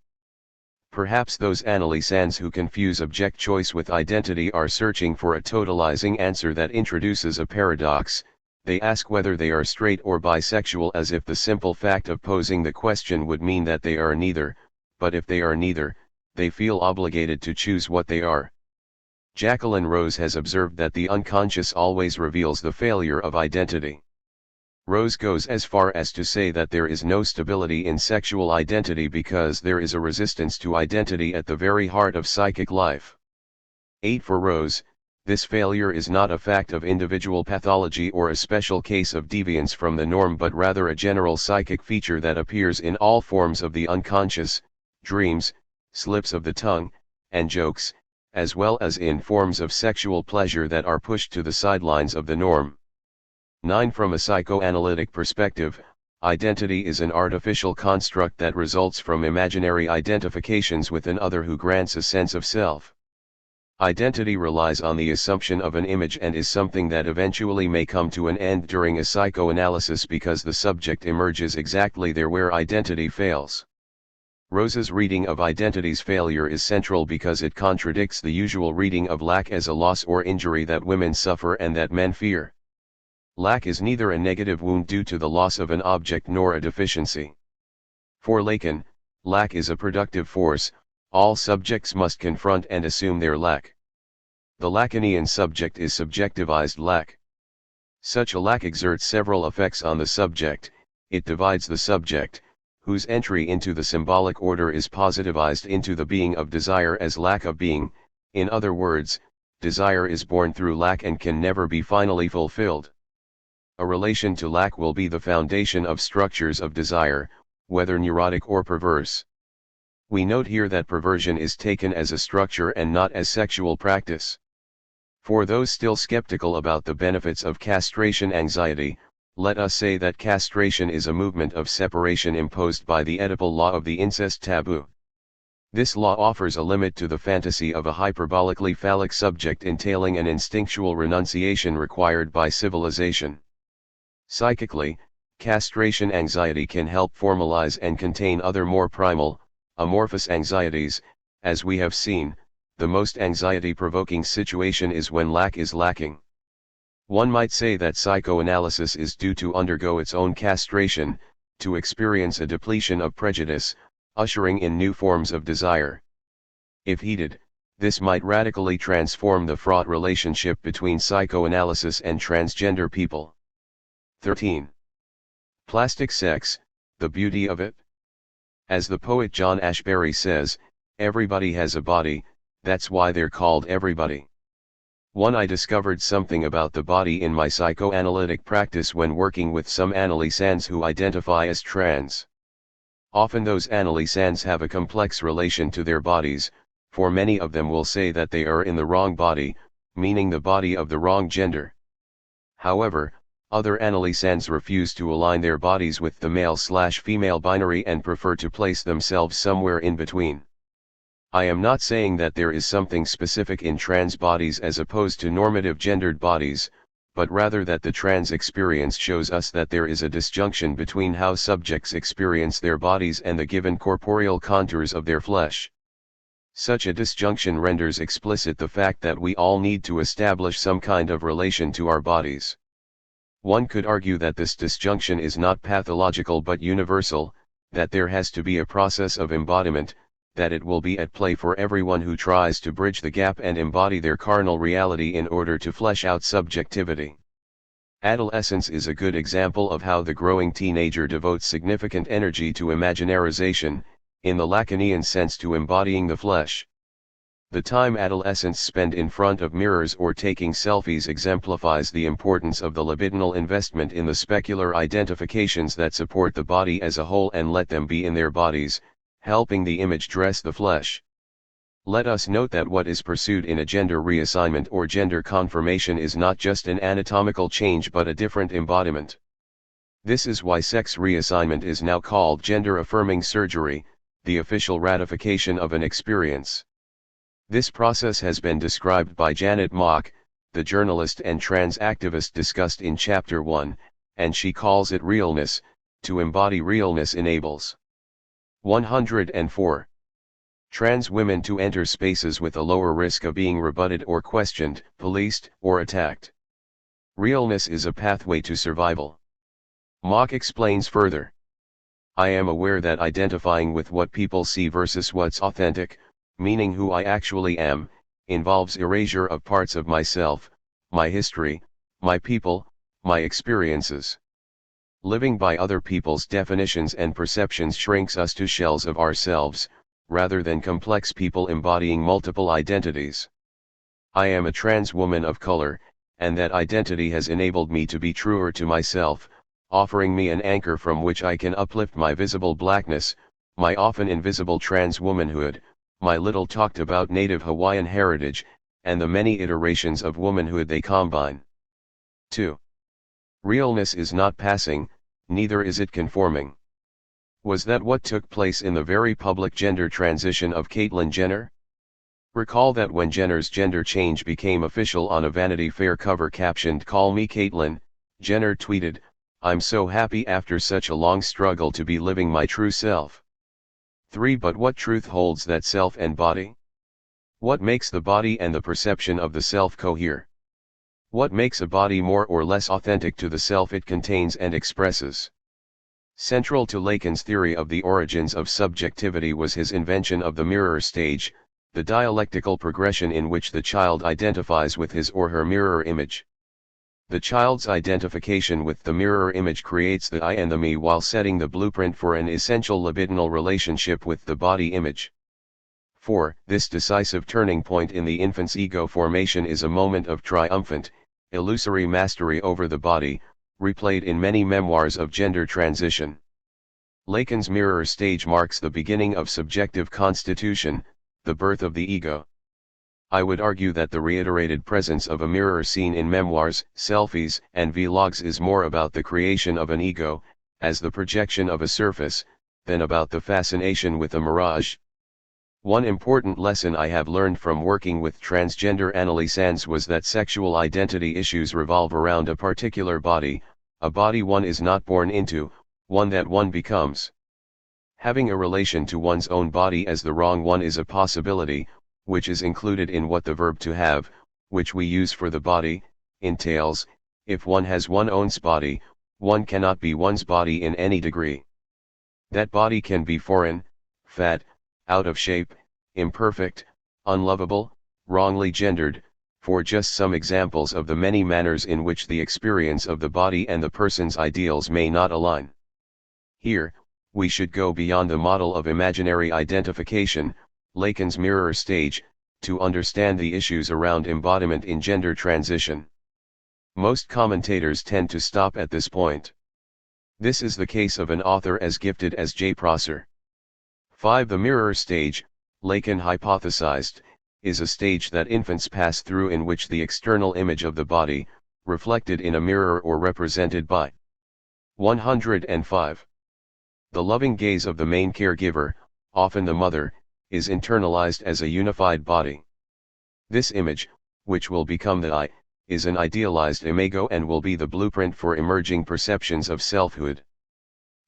Perhaps those Annalise Sands who confuse object choice with identity are searching for a totalizing answer that introduces a paradox. They ask whether they are straight or bisexual as if the simple fact of posing the question would mean that they are neither, but if they are neither, they feel obligated to choose what they are. Jacqueline Rose has observed that the unconscious always reveals the failure of identity. Rose goes as far as to say that there is no stability in sexual identity because there is a resistance to identity at the very heart of psychic life. 8. For Rose, this failure is not a fact of individual pathology or a special case of deviance from the norm but rather a general psychic feature that appears in all forms of the unconscious, dreams, slips of the tongue, and jokes, as well as in forms of sexual pleasure that are pushed to the sidelines of the norm. 9. From a psychoanalytic perspective, identity is an artificial construct that results from imaginary identifications with an other who grants a sense of self. Identity relies on the assumption of an image and is something that eventually may come to an end during a psychoanalysis because the subject emerges exactly there where identity fails. Rose's reading of identity's failure is central because it contradicts the usual reading of lack as a loss or injury that women suffer and that men fear. Lack is neither a negative wound due to the loss of an object nor a deficiency. For Lacan, lack is a productive force. All subjects must confront and assume their lack. The Lacanian subject is subjectivized lack. Such a lack exerts several effects on the subject. It divides the subject, whose entry into the symbolic order is positivized into the being of desire as lack of being. In other words, desire is born through lack and can never be finally fulfilled. A relation to lack will be the foundation of structures of desire, whether neurotic or perverse. We note here that perversion is taken as a structure and not as sexual practice. For those still skeptical about the benefits of castration anxiety, let us say that castration is a movement of separation imposed by the Oedipal law of the incest taboo. This law offers a limit to the fantasy of a hyperbolically phallic subject entailing an instinctual renunciation required by civilization. Psychically, castration anxiety can help formalize and contain other more primal, amorphous anxieties. As we have seen, the most anxiety-provoking situation is when lack is lacking. One might say that psychoanalysis is due to undergo its own castration, to experience a depletion of prejudice, ushering in new forms of desire. If heeded, this might radically transform the fraught relationship between psychoanalysis and transgender people. 13. Plastic sex, the beauty of it? As the poet John Ashbery says, everybody has a body, that's why they're called everybody. I discovered something about the body in my psychoanalytic practice when working with some analysans who identify as trans. Often those analysans have a complex relation to their bodies, for many of them will say that they are in the wrong body, meaning the body of the wrong gender. However, other analysans refuse to align their bodies with the male/female binary and prefer to place themselves somewhere in between. I am not saying that there is something specific in trans bodies as opposed to normative gendered bodies, but rather that the trans experience shows us that there is a disjunction between how subjects experience their bodies and the given corporeal contours of their flesh. Such a disjunction renders explicit the fact that we all need to establish some kind of relation to our bodies. One could argue that this disjunction is not pathological but universal, that there has to be a process of embodiment, that it will be at play for everyone who tries to bridge the gap and embody their carnal reality in order to flesh out subjectivity. Adolescence is a good example of how the growing teenager devotes significant energy to imaginarization, in the Lacanian sense to embodying the flesh. The time adolescents spend in front of mirrors or taking selfies exemplifies the importance of the libidinal investment in the specular identifications that support the body as a whole and let them be in their bodies, helping the image dress the flesh. Let us note that what is pursued in a gender reassignment or gender confirmation is not just an anatomical change but a different embodiment. This is why sex reassignment is now called gender-affirming surgery, the official ratification of an experience. This process has been described by Janet Mock, the journalist and trans activist discussed in Chapter 1, and she calls it realness. To embody realness enables 104. Trans women to enter spaces with a lower risk of being rebutted or questioned, policed, or attacked. Realness is a pathway to survival. Mock explains further. I am aware that identifying with what people see versus what's authentic, meaning who I actually am, involves erasure of parts of myself, my history, my people, my experiences. Living by other people's definitions and perceptions shrinks us to shells of ourselves, rather than complex people embodying multiple identities. I am a trans woman of color, and that identity has enabled me to be truer to myself, offering me an anchor from which I can uplift my visible blackness, my often invisible trans womanhood, my little talked about native Hawaiian heritage, and the many iterations of womanhood they combine. 2. Realness is not passing, neither is it conforming. Was that what took place in the very public gender transition of Caitlyn Jenner? Recall that when Jenner's gender change became official on a Vanity Fair cover captioned "Call me Caitlyn," Jenner tweeted, "I'm so happy after such a long struggle to be living my true self." 3. But what truth holds that self and body? What makes the body and the perception of the self cohere? What makes a body more or less authentic to the self it contains and expresses? Central to Lacan's theory of the origins of subjectivity was his invention of the mirror stage, the dialectical progression in which the child identifies with his or her mirror image. The child's identification with the mirror image creates the I and the me while setting the blueprint for an essential libidinal relationship with the body image. 4. This decisive turning point in the infant's ego formation is a moment of triumphant, illusory mastery over the body, replayed in many memoirs of gender transition. Lacan's mirror stage marks the beginning of subjective constitution, the birth of the ego. I would argue that the reiterated presence of a mirror scene in memoirs, selfies, and vlogs is more about the creation of an ego, as the projection of a surface, than about the fascination with a mirage. One important lesson I have learned from working with transgender analysans was that sexual identity issues revolve around a particular body, a body one is not born into, one that one becomes. Having a relation to one's own body as the wrong one is a possibility, which is included in what the verb to have, which we use for the body, entails. If one has one's own body, one cannot be one's body in any degree. That body can be foreign, fat, out of shape, imperfect, unlovable, wrongly gendered, for just some examples of the many manners in which the experience of the body and the person's ideals may not align. Here, we should go beyond the model of imaginary identification, Lacan's mirror stage, to understand the issues around embodiment in gender transition. Most commentators tend to stop at this point. This is the case of an author as gifted as J. Prosser. 5. The mirror stage, Lacan hypothesized, is a stage that infants pass through in which the external image of the body, reflected in a mirror or represented by 105. The loving gaze of the main caregiver, often the mother, is internalized as a unified body. This image, which will become the I, is an idealized imago and will be the blueprint for emerging perceptions of selfhood.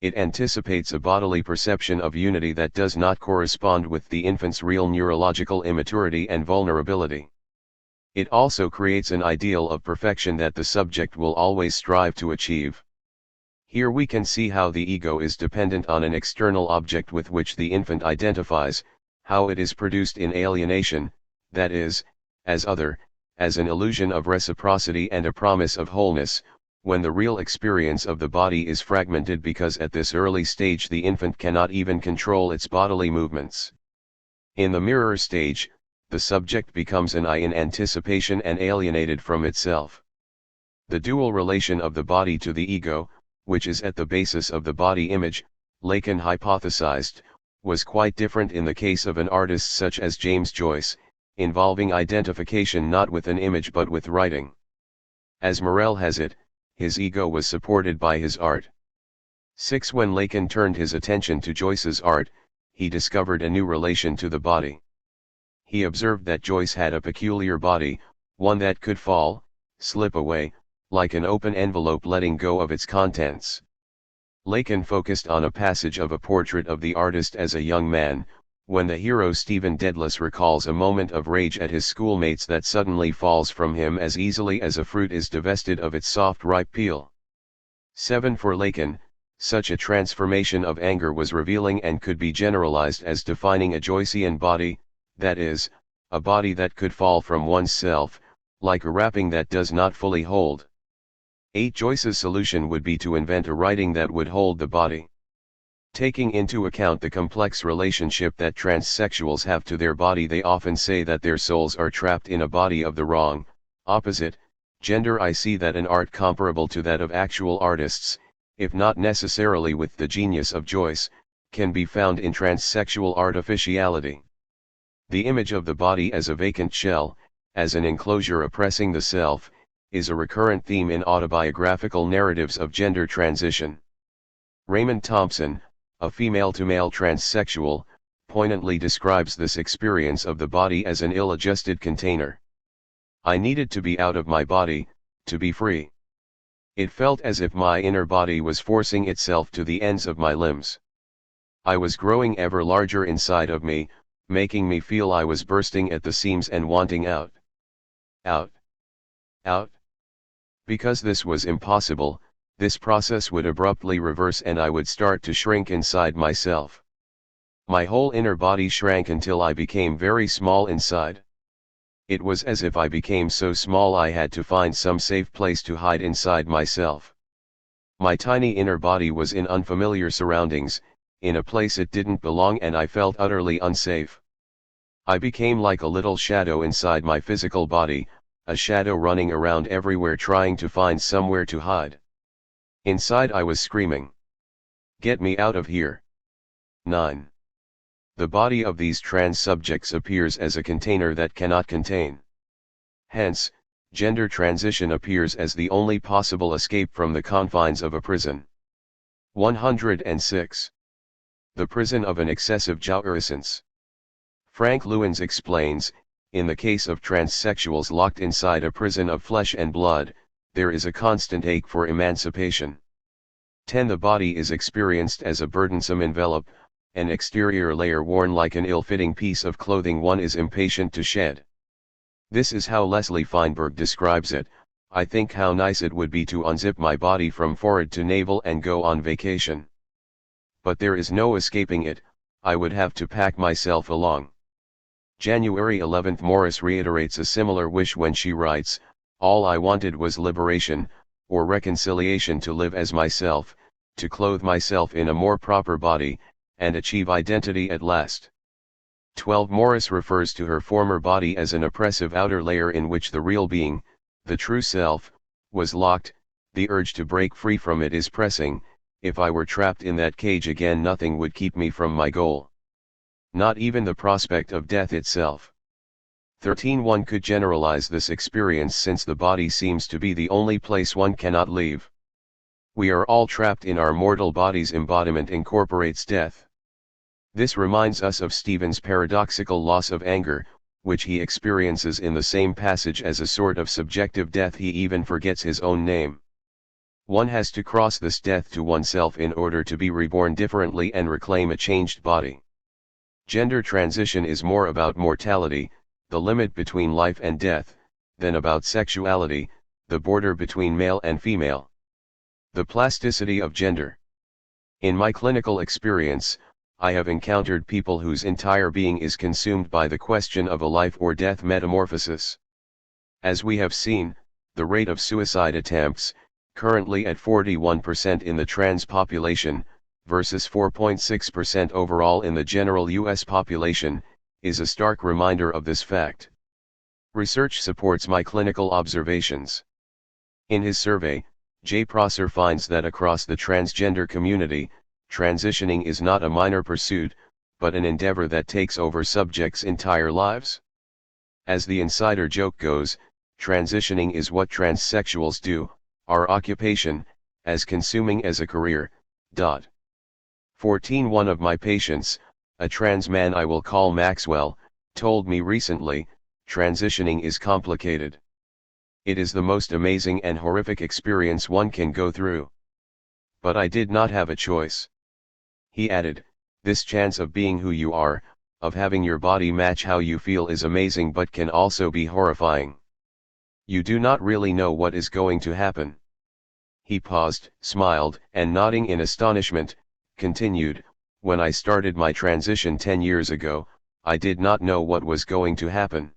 It anticipates a bodily perception of unity that does not correspond with the infant's real neurological immaturity and vulnerability. It also creates an ideal of perfection that the subject will always strive to achieve. Here we can see how the ego is dependent on an external object with which the infant identifies, how it is produced in alienation, that is, as other, as an illusion of reciprocity and a promise of wholeness, when the real experience of the body is fragmented because at this early stage the infant cannot even control its bodily movements. In the mirror stage, the subject becomes an I in anticipation and alienated from itself. The dual relation of the body to the ego, which is at the basis of the body image, Lacan hypothesized, was quite different in the case of an artist such as James Joyce, involving identification not with an image but with writing. As Morel has it, his ego was supported by his art. 6. When Lacan turned his attention to Joyce's art, he discovered a new relation to the body. He observed that Joyce had a peculiar body, one that could fall, slip away, like an open envelope letting go of its contents. Lacan focused on a passage of a portrait of the artist as a young man, when the hero Stephen Dedalus recalls a moment of rage at his schoolmates that suddenly falls from him as easily as a fruit is divested of its soft ripe peel. 7. For Lacan, such a transformation of anger was revealing and could be generalized as defining a Joycean body, that is, a body that could fall from one's self, like a wrapping that does not fully hold. 8. Joyce's solution would be to invent a writing that would hold the body. Taking into account the complex relationship that transsexuals have to their body, they often say that their souls are trapped in a body of the wrong, opposite, gender. I see that an art comparable to that of actual artists, if not necessarily with the genius of Joyce, can be found in transsexual artificiality. The image of the body as a vacant shell, as an enclosure oppressing the self, is a recurrent theme in autobiographical narratives of gender transition. Raymond Thompson, a female-to-male transsexual, poignantly describes this experience of the body as an ill-adjusted container. I needed to be out of my body, to be free. It felt as if my inner body was forcing itself to the ends of my limbs. I was growing ever larger inside of me, making me feel I was bursting at the seams and wanting out. Out. Out. Because this was impossible, this process would abruptly reverse and I would start to shrink inside myself. My whole inner body shrank until I became very small inside. It was as if I became so small I had to find some safe place to hide inside myself. My tiny inner body was in unfamiliar surroundings, in a place it didn't belong, and I felt utterly unsafe. I became like a little shadow inside my physical body, a shadow running around everywhere trying to find somewhere to hide. Inside I was screaming, "Get me out of here!" 9. The body of these trans subjects appears as a container that cannot contain. Hence, gender transition appears as the only possible escape from the confines of a prison. 106. The prison of an excessive jouissance. Frank Lewins explains, in the case of transsexuals locked inside a prison of flesh and blood, there is a constant ache for emancipation. 10. The body is experienced as a burdensome envelope, an exterior layer worn like an ill-fitting piece of clothing one is impatient to shed. This is how Leslie Feinberg describes it: I think how nice it would be to unzip my body from forehead to navel and go on vacation. But there is no escaping it, I would have to pack myself along. January 11. Morris reiterates a similar wish when she writes, all I wanted was liberation, or reconciliation, to live as myself, to clothe myself in a more proper body, and achieve identity at last. 12. Morris refers to her former body as an oppressive outer layer in which the real being, the true self, was locked. The urge to break free from it is pressing. If I were trapped in that cage again, nothing would keep me from my goal. Not even the prospect of death itself. 13. One could generalize this experience since the body seems to be the only place one cannot leave. We are all trapped in our mortal bodies. Embodiment incorporates death. This reminds us of Stephen's paradoxical loss of anger, which he experiences in the same passage as a sort of subjective death. He even forgets his own name. One has to cross this death to oneself in order to be reborn differently and reclaim a changed body. Gender transition is more about mortality, the limit between life and death, than about sexuality, the border between male and female. The plasticity of gender. In my clinical experience, I have encountered people whose entire being is consumed by the question of a life or death metamorphosis. As we have seen, the rate of suicide attempts, currently at 41% in the trans population, versus 4.6% overall in the general U.S. population, is a stark reminder of this fact. Research supports my clinical observations. In his survey, J. Prosser finds that across the transgender community, transitioning is not a minor pursuit, but an endeavor that takes over subjects' entire lives. As the insider joke goes, transitioning is what transsexuals do, our occupation, as consuming as a career. 14. One of my patients, a trans man I will call Maxwell, told me recently, transitioning is complicated. It is the most amazing and horrific experience one can go through. But I did not have a choice. He added, this chance of being who you are, of having your body match how you feel, is amazing but can also be horrifying. You do not really know what is going to happen. He paused, smiled, and nodding in astonishment, continued, when I started my transition 10 years ago, I did not know what was going to happen.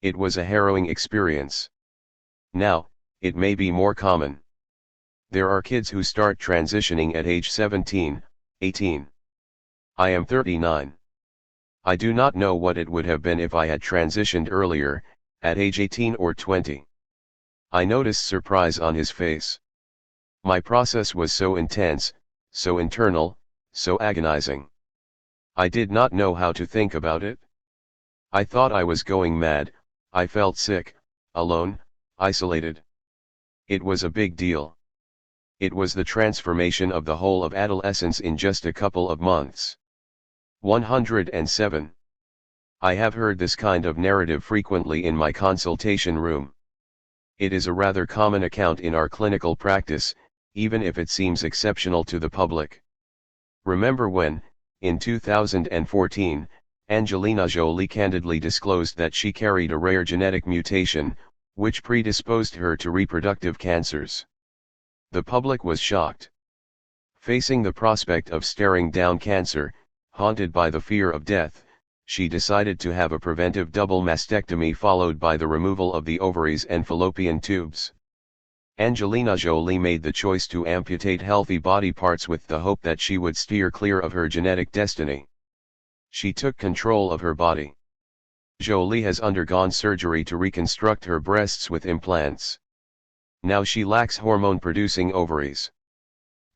It was a harrowing experience. Now, it may be more common. There are kids who start transitioning at age 17, 18. I am 39. I do not know what it would have been if I had transitioned earlier, at age 18 or 20. I noticed surprise on his face. My process was so intense, so internal, so agonizing. I did not know how to think about it. I thought I was going mad. I felt sick, alone, isolated. It was a big deal. It was the transformation of the whole of adolescence in just a couple of months. 107. I have heard this kind of narrative frequently in my consultation room. It is a rather common account in our clinical practice, even if it seems exceptional to the public. Remember when, in 2014, Angelina Jolie candidly disclosed that she carried a rare genetic mutation, which predisposed her to reproductive cancers. The public was shocked. Facing the prospect of staring down cancer, haunted by the fear of death, she decided to have a preventive double mastectomy followed by the removal of the ovaries and fallopian tubes. Angelina Jolie made the choice to amputate healthy body parts with the hope that she would steer clear of her genetic destiny. She took control of her body. Jolie has undergone surgery to reconstruct her breasts with implants. Now she lacks hormone-producing ovaries.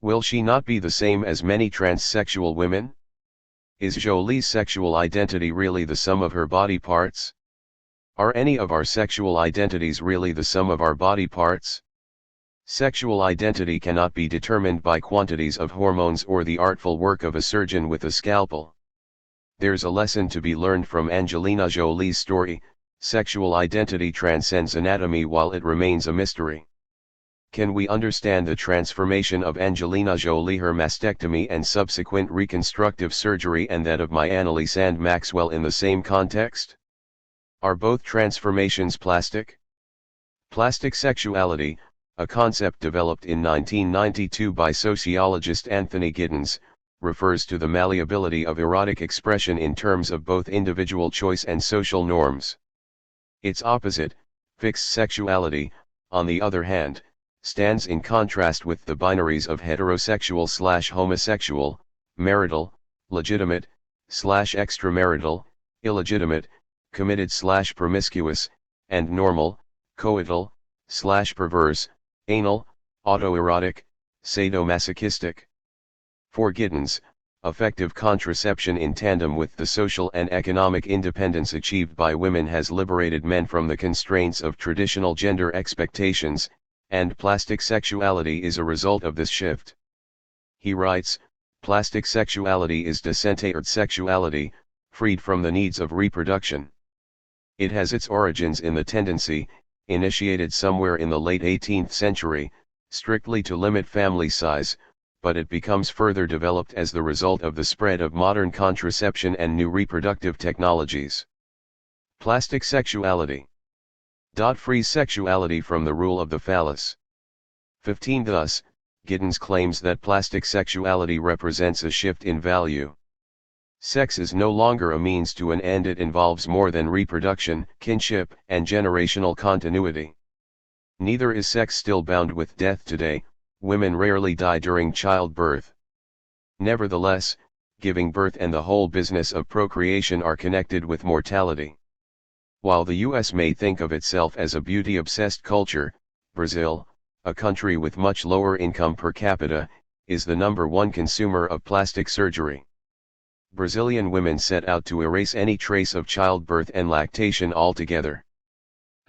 Will she not be the same as many transsexual women? Is Jolie's sexual identity really the sum of her body parts? Are any of our sexual identities really the sum of our body parts? Sexual identity cannot be determined by quantities of hormones or the artful work of a surgeon with a scalpel. There's a lesson to be learned from Angelina Jolie's story: sexual identity transcends anatomy while it remains a mystery. Can we understand the transformation of Angelina Jolie, her mastectomy and subsequent reconstructive surgery, and that of my Annalise and Maxwell in the same context? Are both transformations plastic? Plastic sexuality, a concept developed in 1992 by sociologist Anthony Giddens, refers to the malleability of erotic expression in terms of both individual choice and social norms. Its opposite, fixed sexuality, on the other hand, stands in contrast with the binaries of heterosexual/homosexual, marital, legitimate, /extramarital, illegitimate, committed/promiscuous, and normal, coital/perverse, anal, autoerotic, sadomasochistic. For Giddens, effective contraception in tandem with the social and economic independence achieved by women has liberated men from the constraints of traditional gender expectations, and plastic sexuality is a result of this shift. He writes, plastic sexuality is decentered sexuality, freed from the needs of reproduction. It has its origins in the tendency, initiated somewhere in the late 18th century, strictly to limit family size, but it becomes further developed as the result of the spread of modern contraception and new reproductive technologies. Plastic sexuality. Frees sexuality from the rule of the phallus. 15. Thus, Giddens claims that plastic sexuality represents a shift in value. Sex is no longer a means to an end, it involves more than reproduction, kinship, and generational continuity. Neither is sex still bound with death today. Women rarely die during childbirth. Nevertheless, giving birth and the whole business of procreation are connected with mortality. While the US may think of itself as a beauty-obsessed culture, Brazil, a country with much lower income per capita, is the #1 consumer of plastic surgery. Brazilian women set out to erase any trace of childbirth and lactation altogether.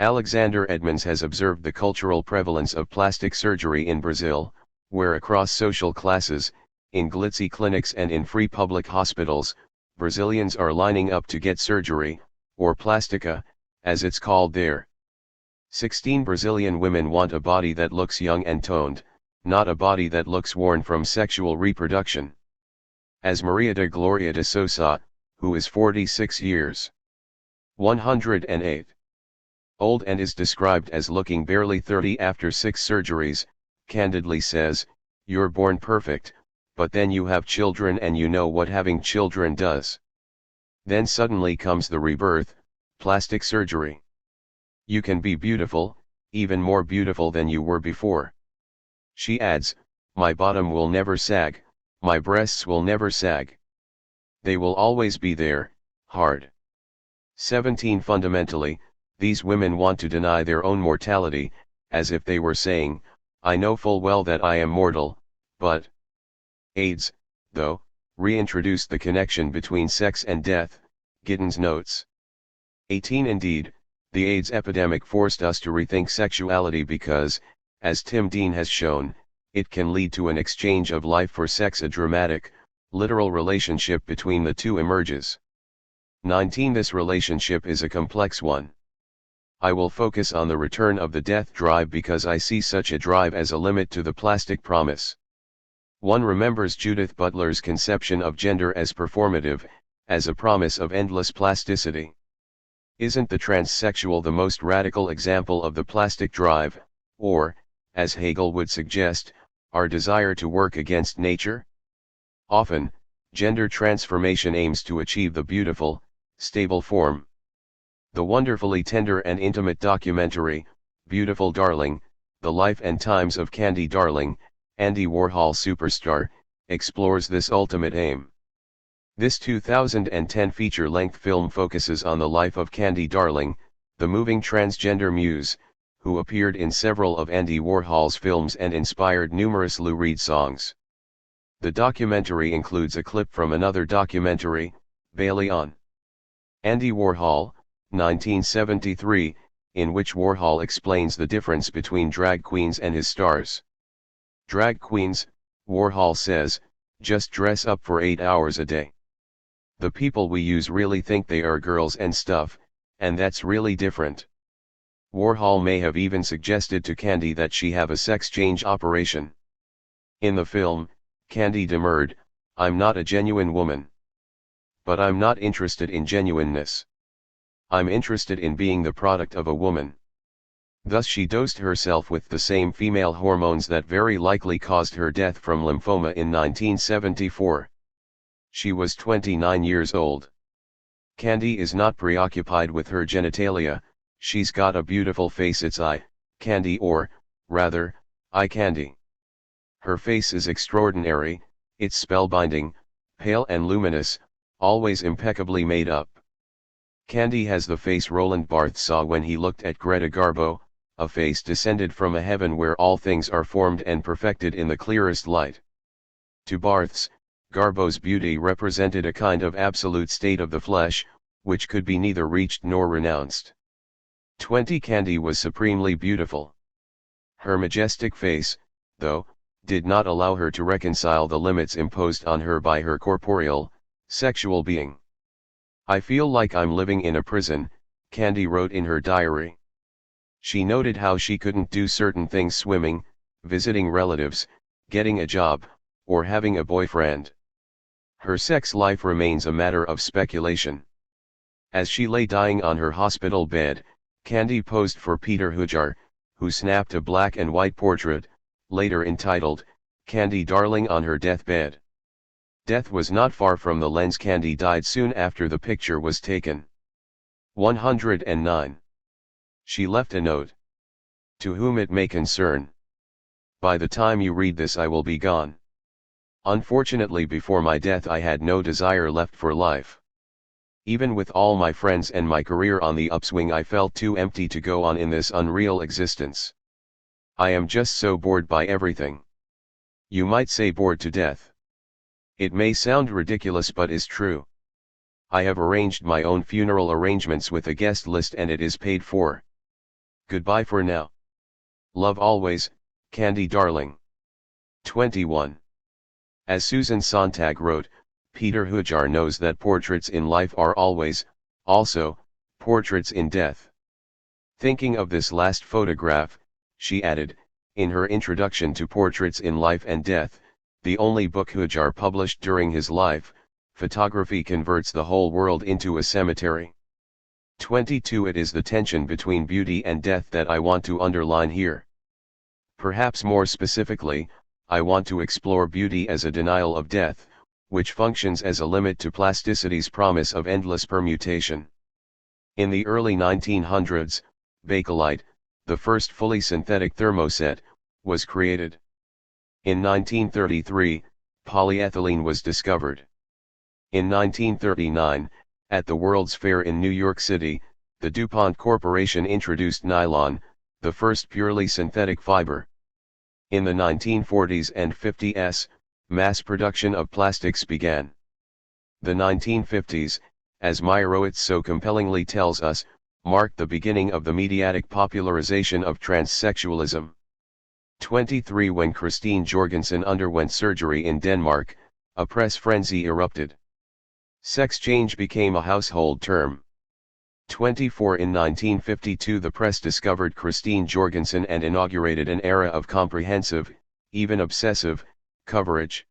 Alexander Edmonds has observed the cultural prevalence of plastic surgery in Brazil, where across social classes, in glitzy clinics and in free public hospitals, Brazilians are lining up to get surgery, or plastica, as it's called there. 16 Brazilian women want a body that looks young and toned, not a body that looks worn from sexual reproduction. As Maria de Gloria de Sousa, who is 46 years 108 old and is described as looking barely 30 after 6 surgeries, candidly says, "You're born perfect, but then you have children and you know what having children does. Then suddenly comes the rebirth, plastic surgery. You can be beautiful, even more beautiful than you were before." She adds, "My bottom will never sag, my breasts will never sag. They will always be there, hard." 17 Fundamentally, these women want to deny their own mortality, as if they were saying, "I know full well that I am mortal, but..." AIDS, though, reintroduced the connection between sex and death, Giddens notes. 18 Indeed, the AIDS epidemic forced us to rethink sexuality because, as Tim Dean has shown, it can lead to an exchange of life for sex. A dramatic, literal relationship between the two emerges. 19 This relationship is a complex one. I will focus on the return of the death drive because I see such a drive as a limit to the plastic promise. One remembers Judith Butler's conception of gender as performative, as a promise of endless plasticity. Isn't the transsexual the most radical example of the plastic drive, or, as Hegel would suggest, our desire to work against nature? Often, gender transformation aims to achieve the beautiful, stable form. The wonderfully tender and intimate documentary, Beautiful Darling, The Life and Times of Candy Darling, Andy Warhol Superstar, explores this ultimate aim. This 2010 feature-length film focuses on the life of Candy Darling, the moving transgender muse, who appeared in several of Andy Warhol's films and inspired numerous Lou Reed songs. The documentary includes a clip from another documentary, Bailey on Andy Warhol, 1973, in which Warhol explains the difference between drag queens and his stars. Drag queens, Warhol says, just dress up for 8 hours a day. The people we use really think they are girls and stuff, and that's really different. Warhol may have even suggested to Candy that she have a sex change operation. In the film, Candy demurred, "I'm not a genuine woman. But I'm not interested in genuineness. I'm interested in being the product of a woman." Thus she dosed herself with the same female hormones that very likely caused her death from lymphoma in 1974. She was 29 years old. Candy is not preoccupied with her genitalia, she's got a beautiful face, it's Candy, or, rather, eye candy. Her face is extraordinary, it's spellbinding, pale and luminous, always impeccably made up. Candy has the face Roland Barthes saw when he looked at Greta Garbo, a face descended from a heaven where all things are formed and perfected in the clearest light. To Barthes, Garbo's beauty represented a kind of absolute state of the flesh, which could be neither reached nor renounced. Candy was supremely beautiful. Her majestic face, though, did not allow her to reconcile the limits imposed on her by her corporeal, sexual being. "I feel like I'm living in a prison," Candy wrote in her diary. She noted how she couldn't do certain things: swimming, visiting relatives, getting a job, or having a boyfriend. Her sex life remains a matter of speculation. As she lay dying on her hospital bed, Candy posed for Peter Hujar, who snapped a black and white portrait, later entitled, "Candy Darling," on her deathbed. Death was not far from the lens. Candy died soon after the picture was taken. 109. She left a note. "To whom it may concern. By the time you read this I will be gone. Unfortunately, before my death I had no desire left for life. Even with all my friends and my career on the upswing, I felt too empty to go on in this unreal existence. I am just so bored by everything. You might say bored to death. It may sound ridiculous but is true. I have arranged my own funeral arrangements with a guest list and it is paid for. Goodbye for now. Love always, Candy Darling." 21. As Susan Sontag wrote, Peter Hujar knows that portraits in life are always, also, portraits in death. Thinking of this last photograph, she added, in her introduction to Portraits in Life and Death, the only book Hujar published during his life, photography converts the whole world into a cemetery. 22. It is the tension between beauty and death that I want to underline here. Perhaps more specifically, I want to explore beauty as a denial of death, which functions as a limit to plasticity's promise of endless permutation. In the early 1900s, Bakelite, the first fully synthetic thermoset, was created. In 1933, polyethylene was discovered. In 1939, at the World's Fair in New York City, the DuPont Corporation introduced nylon, the first purely synthetic fiber. In the 1940s and 50s, mass production of plastics began. The 1950s, as Meyerowitz so compellingly tells us, marked the beginning of the mediatic popularization of transsexualism. 23. When Christine Jorgensen underwent surgery in Denmark, a press frenzy erupted. Sex change became a household term. 24. In 1952 the press discovered Christine Jorgensen and inaugurated an era of comprehensive, even obsessive, coverage.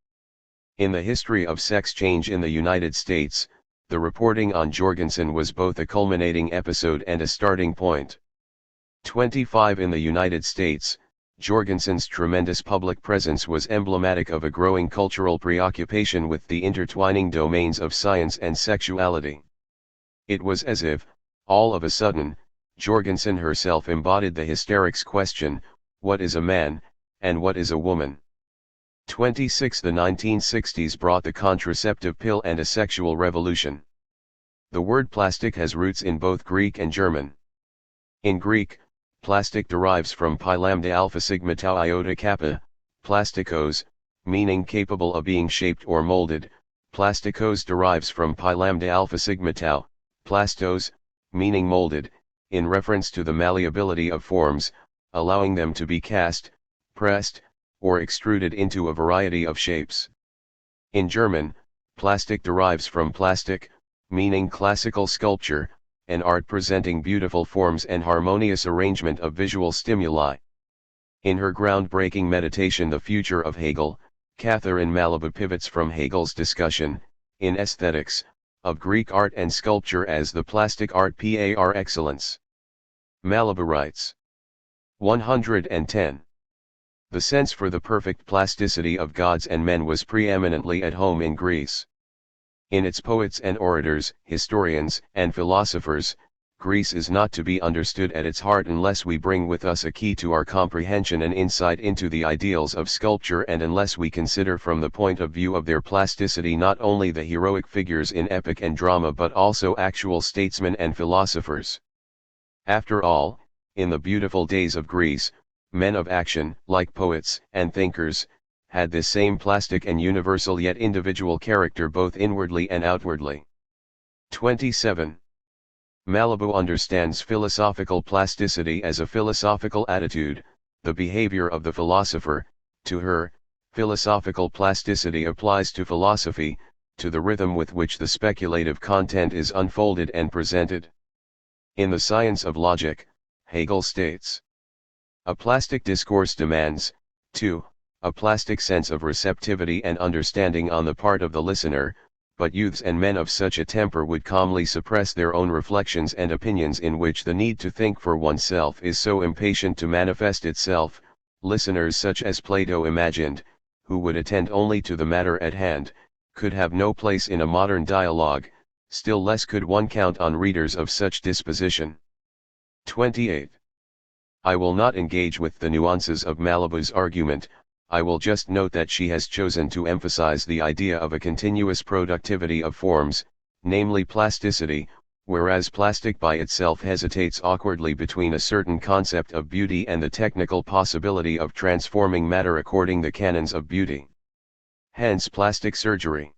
In the history of sex change in the United States, the reporting on Jorgensen was both a culminating episode and a starting point. 25. In the United States, Jorgensen's tremendous public presence was emblematic of a growing cultural preoccupation with the intertwining domains of science and sexuality. It was as if, all of a sudden, Jorgensen herself embodied the hysterics question, what is a man, and what is a woman? 26. The 1960s brought the contraceptive pill and a sexual revolution. The word plastic has roots in both Greek and German. In Greek, plastic derives from pi lambda alpha sigma tau iota kappa, plastikos, meaning capable of being shaped or molded. Plastikos derives from pi lambda alpha sigma tau, plastos, meaning molded, in reference to the malleability of forms, allowing them to be cast, pressed, or extruded into a variety of shapes. In German, plastic derives from plastic, meaning classical sculpture, an art presenting beautiful forms and harmonious arrangement of visual stimuli. In her groundbreaking meditation The Future of Hegel, Catherine Malabou pivots from Hegel's discussion, in aesthetics, of Greek art and sculpture as the plastic art par excellence. Malabou writes. 110. The sense for the perfect plasticity of gods and men was preeminently at home in Greece. In its poets and orators, historians, and philosophers, Greece is not to be understood at its heart unless we bring with us a key to our comprehension and insight into the ideals of sculpture, and unless we consider from the point of view of their plasticity not only the heroic figures in epic and drama but also actual statesmen and philosophers. After all, in the beautiful days of Greece, men of action, like poets and thinkers, had this same plastic and universal yet individual character both inwardly and outwardly. 27. Malabou understands philosophical plasticity as a philosophical attitude, the behavior of the philosopher. To her, philosophical plasticity applies to philosophy, to the rhythm with which the speculative content is unfolded and presented. In The Science of Logic, Hegel states, a plastic discourse demands, 2. a plastic sense of receptivity and understanding on the part of the listener, but youths and men of such a temper would calmly suppress their own reflections and opinions, in which the need to think for oneself is so impatient to manifest itself. Listeners such as Plato imagined, who would attend only to the matter at hand, could have no place in a modern dialogue, still less could one count on readers of such disposition. 28. I will not engage with the nuances of Malabou's argument. I will just note that she has chosen to emphasize the idea of a continuous productivity of forms, namely plasticity, whereas plastic by itself hesitates awkwardly between a certain concept of beauty and the technical possibility of transforming matter according the canons of beauty. Hence plastic surgery.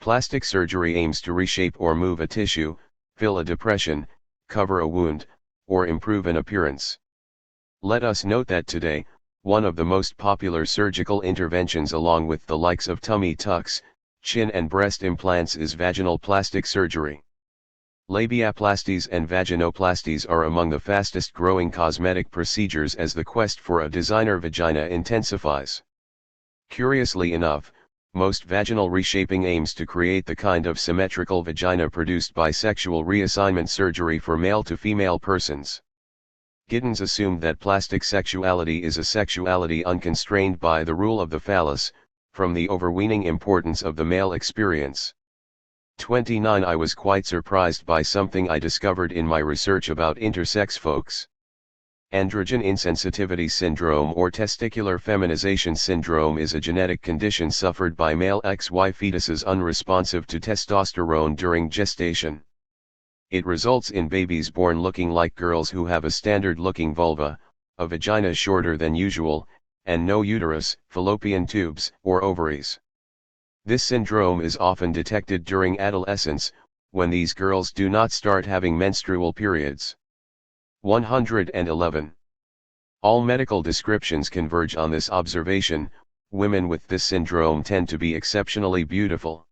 Plastic surgery aims to reshape or move a tissue, fill a depression, cover a wound, or improve an appearance. Let us note that today, one of the most popular surgical interventions along with the likes of tummy tucks, chin and breast implants is vaginal plastic surgery. Labiaplasties and vaginoplasties are among the fastest growing cosmetic procedures as the quest for a designer vagina intensifies. Curiously enough, most vaginal reshaping aims to create the kind of symmetrical vagina produced by sexual reassignment surgery for male to female persons. Giddens assumed that plastic sexuality is a sexuality unconstrained by the rule of the phallus, from the overweening importance of the male experience. 29. I was quite surprised by something I discovered in my research about intersex folks. Androgen insensitivity syndrome or testicular feminization syndrome is a genetic condition suffered by male XY fetuses unresponsive to testosterone during gestation. It results in babies born looking like girls who have a standard-looking vulva, a vagina shorter than usual, and no uterus, fallopian tubes, or ovaries. This syndrome is often detected during adolescence, when these girls do not start having menstrual periods. 111. All medical descriptions converge on this observation. Women with this syndrome tend to be exceptionally beautiful.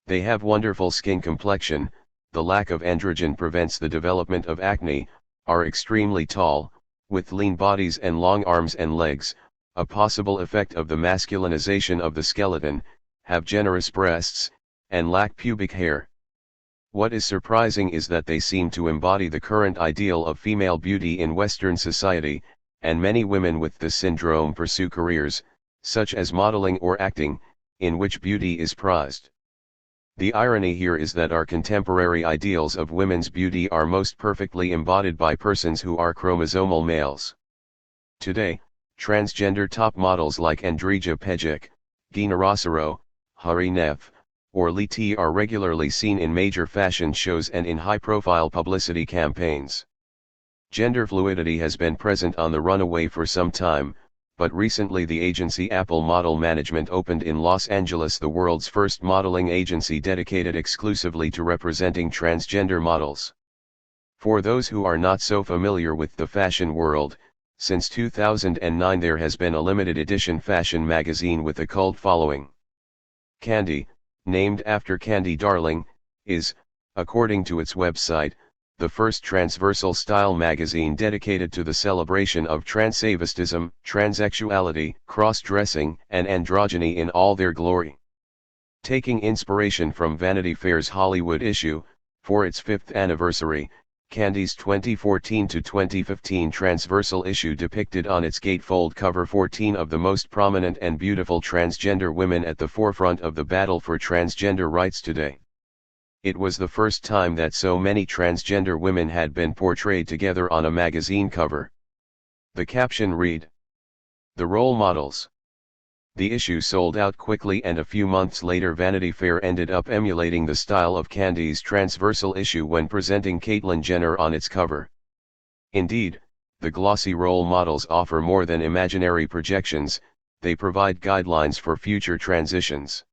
They have wonderful skin complexion, the lack of androgen prevents the development of acne, are extremely tall, with lean bodies and long arms and legs, a possible effect of the masculinization of the skeleton, have generous breasts, and lack pubic hair. What is surprising is that they seem to embody the current ideal of female beauty in Western society, and many women with this syndrome pursue careers, such as modeling or acting, in which beauty is prized. The irony here is that our contemporary ideals of women's beauty are most perfectly embodied by persons who are chromosomal males. Today, transgender top models like Andrija Pejic, Gina Rossero, Hari Nef, or Li T are regularly seen in major fashion shows and in high-profile publicity campaigns. Gender fluidity has been present on the runaway for some time, but recently the agency Apple Model Management opened in Los Angeles, the world's first modeling agency dedicated exclusively to representing transgender models. For those who are not so familiar with the fashion world, since 2009 there has been a limited edition fashion magazine with a cult following. Candy, named after Candy Darling, is, according to its website, the first transversal style magazine dedicated to the celebration of transvestism, transsexuality, cross-dressing, and androgyny in all their glory. Taking inspiration from Vanity Fair's Hollywood issue, for its 5th anniversary, Candy's 2014-2015 transversal issue depicted on its gatefold cover 14 of the most prominent and beautiful transgender women at the forefront of the battle for transgender rights today. It was the first time that so many transgender women had been portrayed together on a magazine cover. The caption read, "The role models." The issue sold out quickly, and a few months later Vanity Fair ended up emulating the style of Candy's transversal issue when presenting Caitlyn Jenner on its cover. Indeed, the glossy role models offer more than imaginary projections, they provide guidelines for future transitions.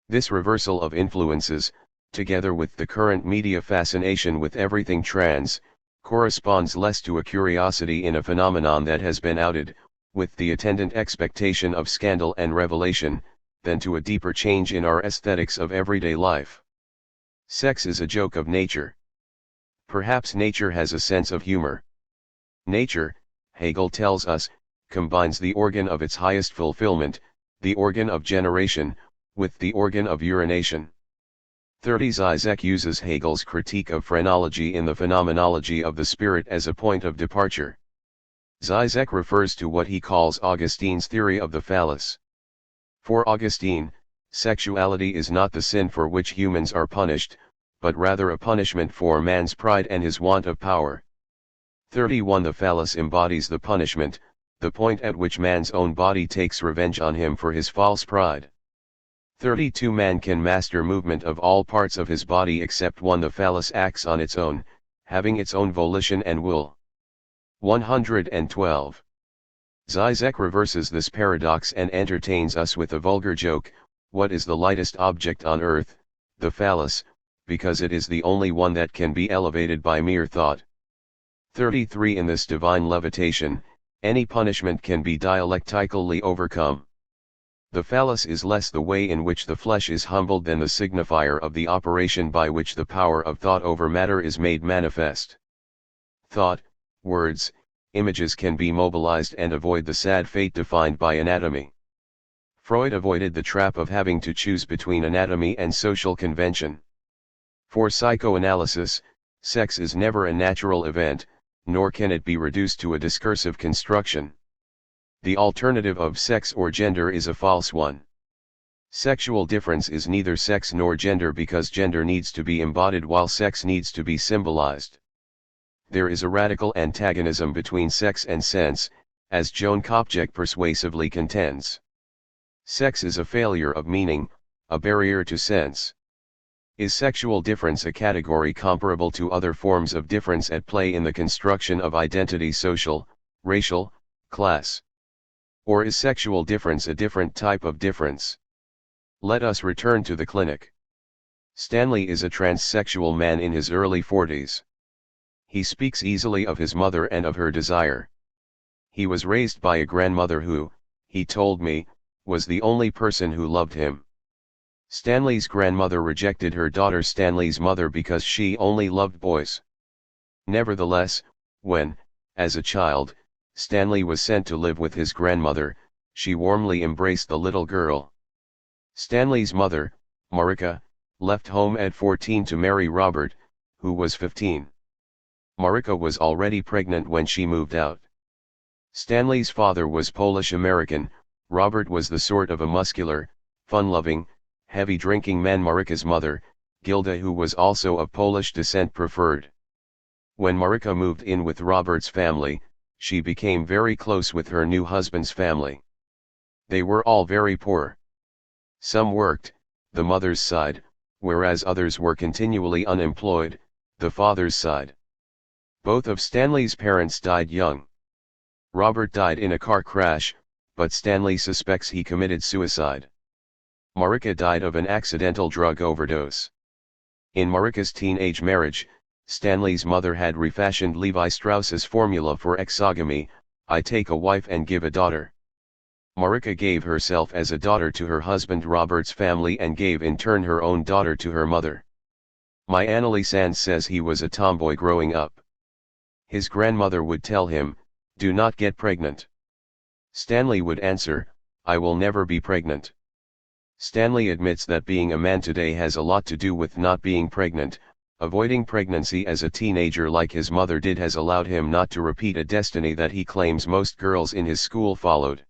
This reversal of influences, together with the current media fascination with everything trans, corresponds less to a curiosity in a phenomenon that has been outed, with the attendant expectation of scandal and revelation, than to a deeper change in our aesthetics of everyday life. Sex is a joke of nature. Perhaps nature has a sense of humor. Nature, Hegel tells us, combines the organ of its highest fulfillment, the organ of generation, with the organ of urination. Zizek uses Hegel's critique of phrenology in the phenomenology of the spirit as a point of departure. Zizek refers to what he calls Augustine's theory of the phallus. For Augustine, sexuality is not the sin for which humans are punished, but rather a punishment for man's pride and his want of power. 31 The phallus embodies the punishment, the point at which man's own body takes revenge on him for his false pride. 32 Man can master movement of all parts of his body except one. The phallus acts on its own, having its own volition and will. 112. Zizek reverses this paradox and entertains us with a vulgar joke: what is the lightest object on earth? The phallus, because it is the only one that can be elevated by mere thought. 33 In this divine levitation, any punishment can be dialectically overcome. The phallus is less the way in which the flesh is humbled than the signifier of the operation by which the power of thought over matter is made manifest. Thought, words, images can be mobilized and avoid the sad fate defined by anatomy. Freud avoided the trap of having to choose between anatomy and social convention. For psychoanalysis, sex is never a natural event, nor can it be reduced to a discursive construction. The alternative of sex or gender is a false one. Sexual difference is neither sex nor gender because gender needs to be embodied while sex needs to be symbolized. There is a radical antagonism between sex and sense, as Joan Kopchak persuasively contends. Sex is a failure of meaning, a barrier to sense. Is sexual difference a category comparable to other forms of difference at play in the construction of identity, social, racial, class? Or is sexual difference a different type of difference? Let us return to the clinic. Stanley is a transsexual man in his early 40s. He speaks easily of his mother and of her desire. He was raised by a grandmother who, he told me, was the only person who loved him. Stanley's grandmother rejected her daughter Stanley's mother because she only loved boys. Nevertheless, when, as a child, Stanley was sent to live with his grandmother, she warmly embraced the little girl. Stanley's mother, Marika, left home at 14 to marry Robert, who was 15. Marika was already pregnant when she moved out. Stanley's father was Polish-American. Robert was the sort of a muscular, fun-loving, heavy-drinking man Marika's mother, Gilda, who was also of Polish descent, preferred. When Marika moved in with Robert's family, she became very close with her new husband's family. They were all very poor. Some worked, the mother's side, whereas others were continually unemployed, the father's side. Both of Stanley's parents died young. Robert died in a car crash, but Stanley suspects he committed suicide. Marika died of an accidental drug overdose. In Marika's teenage marriage, Stanley's mother had refashioned Levi Strauss's formula for exogamy: I take a wife and give a daughter. Marika gave herself as a daughter to her husband Robert's family and gave in turn her own daughter to her mother. My Anneli says he was a tomboy growing up. His grandmother would tell him, "Do not get pregnant." Stanley would answer, "I will never be pregnant." Stanley admits that being a man today has a lot to do with not being pregnant. Avoiding pregnancy as a teenager like his mother did has allowed him not to repeat a destiny that he claims most girls in his school followed.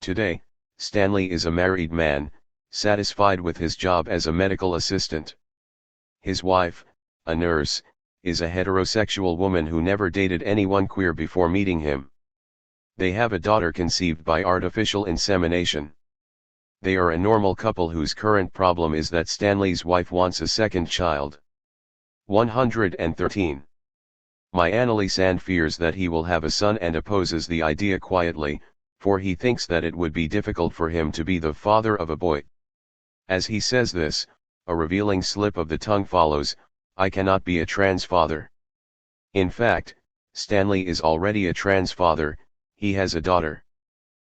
Today, Stanley is a married man, satisfied with his job as a medical assistant. His wife, a nurse, is a heterosexual woman who never dated anyone queer before meeting him. They have a daughter conceived by artificial insemination. They are a normal couple whose current problem is that Stanley's wife wants a second child. 113. My Anneli fears that he will have a son and opposes the idea quietly, for he thinks that it would be difficult for him to be the father of a boy. As he says this, a revealing slip of the tongue follows, "I cannot be a trans father." In fact, Stanley is already a trans father, he has a daughter.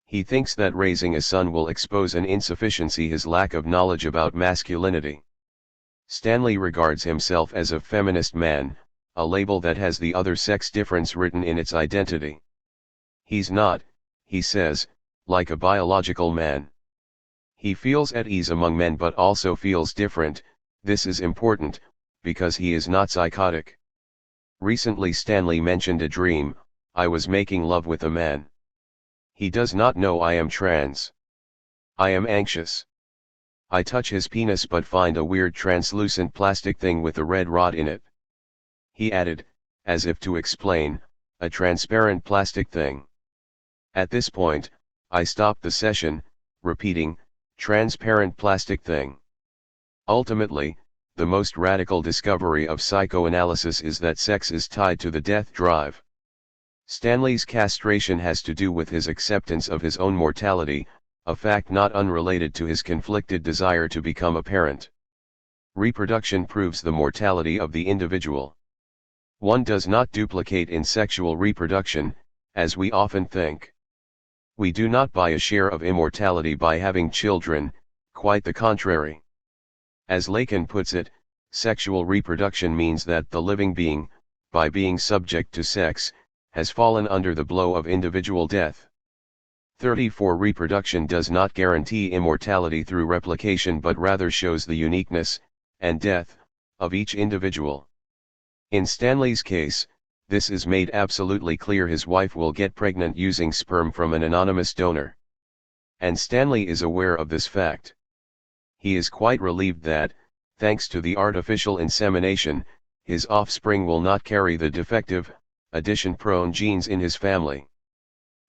He thinks that raising a son will expose an insufficiency, his lack of knowledge about masculinity. Stanley regards himself as a feminist man, a label that has the other sex difference written in its identity. He's not, he says, like a biological man. He feels at ease among men but also feels different. This is important, because he is not psychotic. Recently Stanley mentioned a dream, "I was making love with a man. He does not know I am trans. I am anxious. I touch his penis but find a weird translucent plastic thing with a red rod in it." He added, as if to explain, "A transparent plastic thing." At this point, I stopped the session, repeating, "Transparent plastic thing." Ultimately, the most radical discovery of psychoanalysis is that sex is tied to the death drive. Stanley's castration has to do with his acceptance of his own mortality, a fact not unrelated to his conflicted desire to become a parent. Reproduction proves the mortality of the individual. One does not duplicate in sexual reproduction, as we often think. We do not buy a share of immortality by having children, quite the contrary. As Lacan puts it, sexual reproduction means that the living being, by being subject to sex, has fallen under the blow of individual death. 34 Reproduction does not guarantee immortality through replication but rather shows the uniqueness, and death, of each individual. In Stanley's case, this is made absolutely clear: his wife will get pregnant using sperm from an anonymous donor. And Stanley is aware of this fact. He is quite relieved that, thanks to the artificial insemination, his offspring will not carry the defective, addition-prone genes in his family.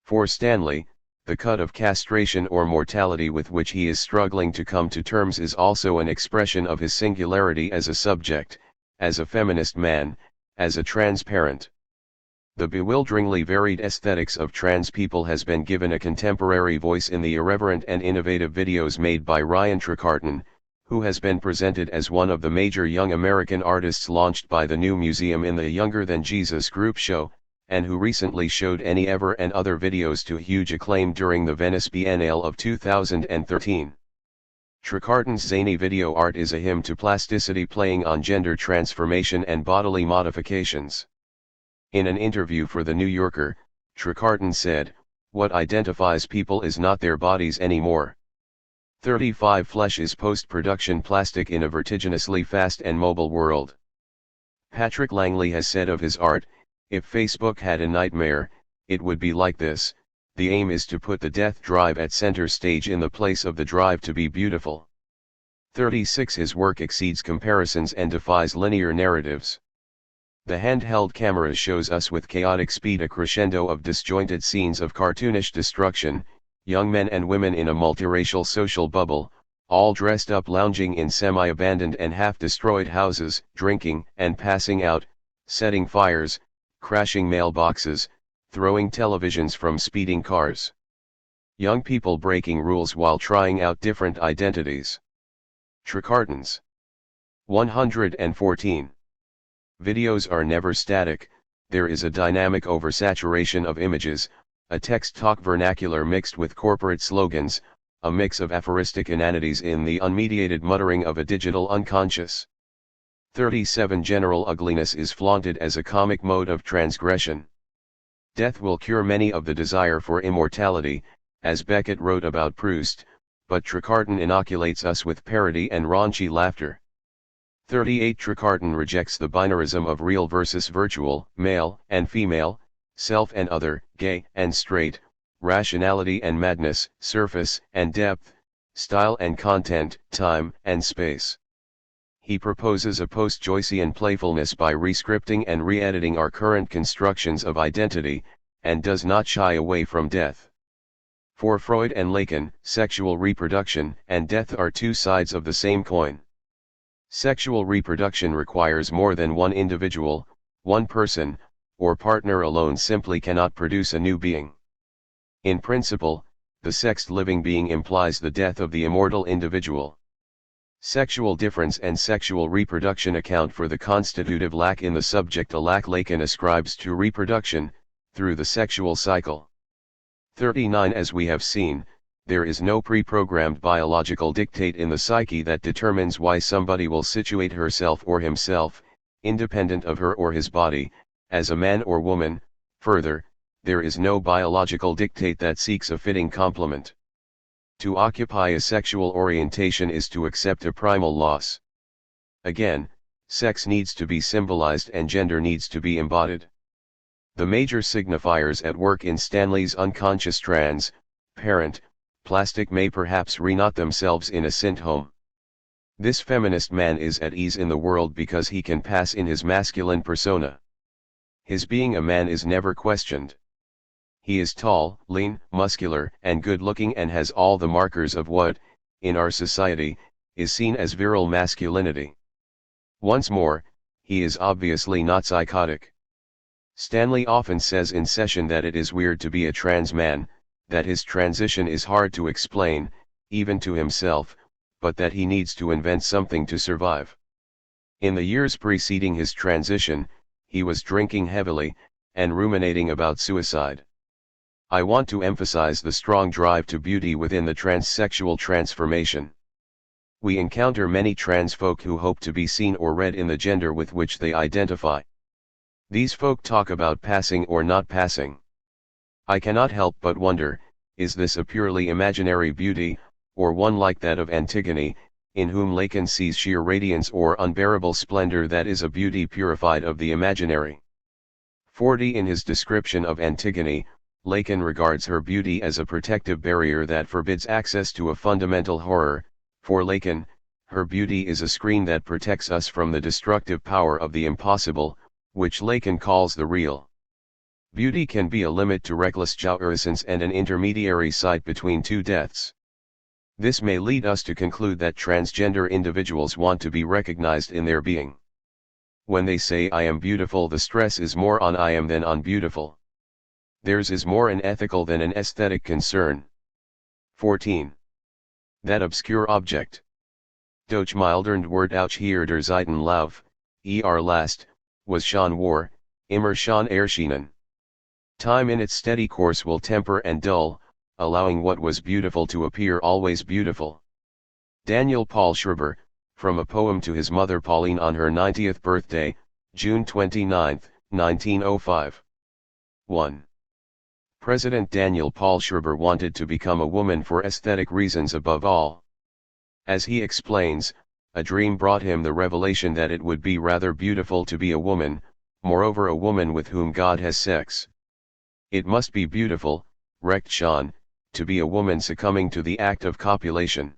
For Stanley, the cut of castration or mortality with which he is struggling to come to terms is also an expression of his singularity as a subject, as a feminist man, as a trans parent. The bewilderingly varied aesthetics of trans people has been given a contemporary voice in the irreverent and innovative videos made by Ryan Trecarton, who has been presented as one of the major young American artists launched by the new museum in the Younger Than Jesus group show, and who recently showed Any Ever and other videos to huge acclaim during the Venice Biennale of 2013. Trecarton's zany video art is a hymn to plasticity, playing on gender transformation and bodily modifications. In an interview for The New Yorker, Trecarton said, "What identifies people is not their bodies anymore. 35 Flesh is post-production plastic in a vertiginously fast and mobile world." Patrick Langley has said of his art, "If Facebook had a nightmare, it would be like this. The aim is to put the death drive at center stage in the place of the drive to be beautiful." 36 His work exceeds comparisons and defies linear narratives. The handheld camera shows us with chaotic speed a crescendo of disjointed scenes of cartoonish destruction, young men and women in a multiracial social bubble, all dressed up, lounging in semi-abandoned and half-destroyed houses, drinking and passing out, setting fires, crashing mailboxes, throwing televisions from speeding cars. Young people breaking rules while trying out different identities. Trecarton's 114. Videos are never static, there is a dynamic oversaturation of images, a text-talk vernacular mixed with corporate slogans, a mix of aphoristic inanities in the unmediated muttering of a digital unconscious. 37 General ugliness is flaunted as a comic mode of transgression. Death will cure many of the desire for immortality, as Beckett wrote about Proust, but Tricarton inoculates us with parody and raunchy laughter. 38 Tricarton rejects the binarism of real versus virtual, male and female, self and other, gay and straight, rationality and madness, surface and depth, style and content, time and space. He proposes a post-Joycean playfulness by rescripting and re-editing our current constructions of identity, and does not shy away from death. For Freud and Lacan, sexual reproduction and death are two sides of the same coin. Sexual reproduction requires more than one individual, one person, or partner alone simply cannot produce a new being. In principle, the sexed living being implies the death of the immortal individual. Sexual difference and sexual reproduction account for the constitutive lack in the subject, a lack Lacan ascribes to reproduction, through the sexual cycle. 39 As we have seen, there is no pre-programmed biological dictate in the psyche that determines why somebody will situate herself or himself, independent of her or his body, as a man or woman. Further, there is no biological dictate that seeks a fitting complement. To occupy a sexual orientation is to accept a primal loss. Again, sex needs to be symbolized and gender needs to be embodied. The major signifiers at work in Stanley's unconscious transparent plastic may perhaps reknot themselves in a synth home. This feminist man is at ease in the world because he can pass in his masculine persona. His being a man is never questioned. He is tall, lean, muscular, and good-looking and has all the markers of what, in our society, is seen as virile masculinity. Once more, he is obviously not psychotic. Stanley often says in session that it is weird to be a trans man, that his transition is hard to explain, even to himself, but that he needs to invent something to survive. In the years preceding his transition, he was drinking heavily, and ruminating about suicide. I want to emphasize the strong drive to beauty within the transsexual transformation. We encounter many trans folk who hope to be seen or read in the gender with which they identify. These folk talk about passing or not passing. I cannot help but wonder, is this a purely imaginary beauty, or one like that of Antigone, in whom Lacan sees sheer radiance or unbearable splendor that is a beauty purified of the imaginary? 40 In his description of Antigone, Lacan regards her beauty as a protective barrier that forbids access to a fundamental horror. For Lacan, her beauty is a screen that protects us from the destructive power of the impossible, which Lacan calls the real. Beauty can be a limit to reckless jouissance and an intermediary site between two deaths. This may lead us to conclude that transgender individuals want to be recognized in their being. When they say I am beautiful, the stress is more on I am than on beautiful. Theirs is more an ethical than an aesthetic concern. 14. That obscure object. Doch mildernde Wort auch hier der Zeitenlauf, last, was schon war, immer schon erschienen. Time in its steady course will temper and dull, allowing what was beautiful to appear always beautiful. Daniel Paul Schreiber, from a poem to his mother Pauline on her 90th birthday, June 29, 1905. 1. President Daniel Paul Schreiber wanted to become a woman for aesthetic reasons above all. As he explains, a dream brought him the revelation that it would be rather beautiful to be a woman, moreover a woman with whom God has sex. It must be beautiful, recht schon, to be a woman succumbing to the act of copulation.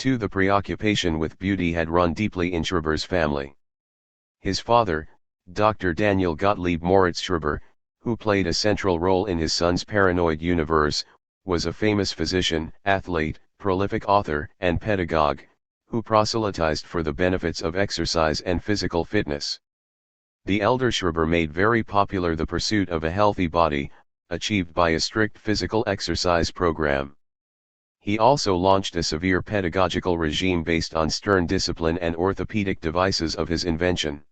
2. The preoccupation with beauty had run deeply in Schreiber's family. His father, Dr. Daniel Gottlieb Moritz Schreiber, who played a central role in his son's paranoid universe, was a famous physician, athlete, prolific author, and pedagogue, who proselytized for the benefits of exercise and physical fitness. The elder Schreiber made very popular the pursuit of a healthy body, achieved by a strict physical exercise program. He also launched a severe pedagogical regime based on stern discipline and orthopedic devices of his invention.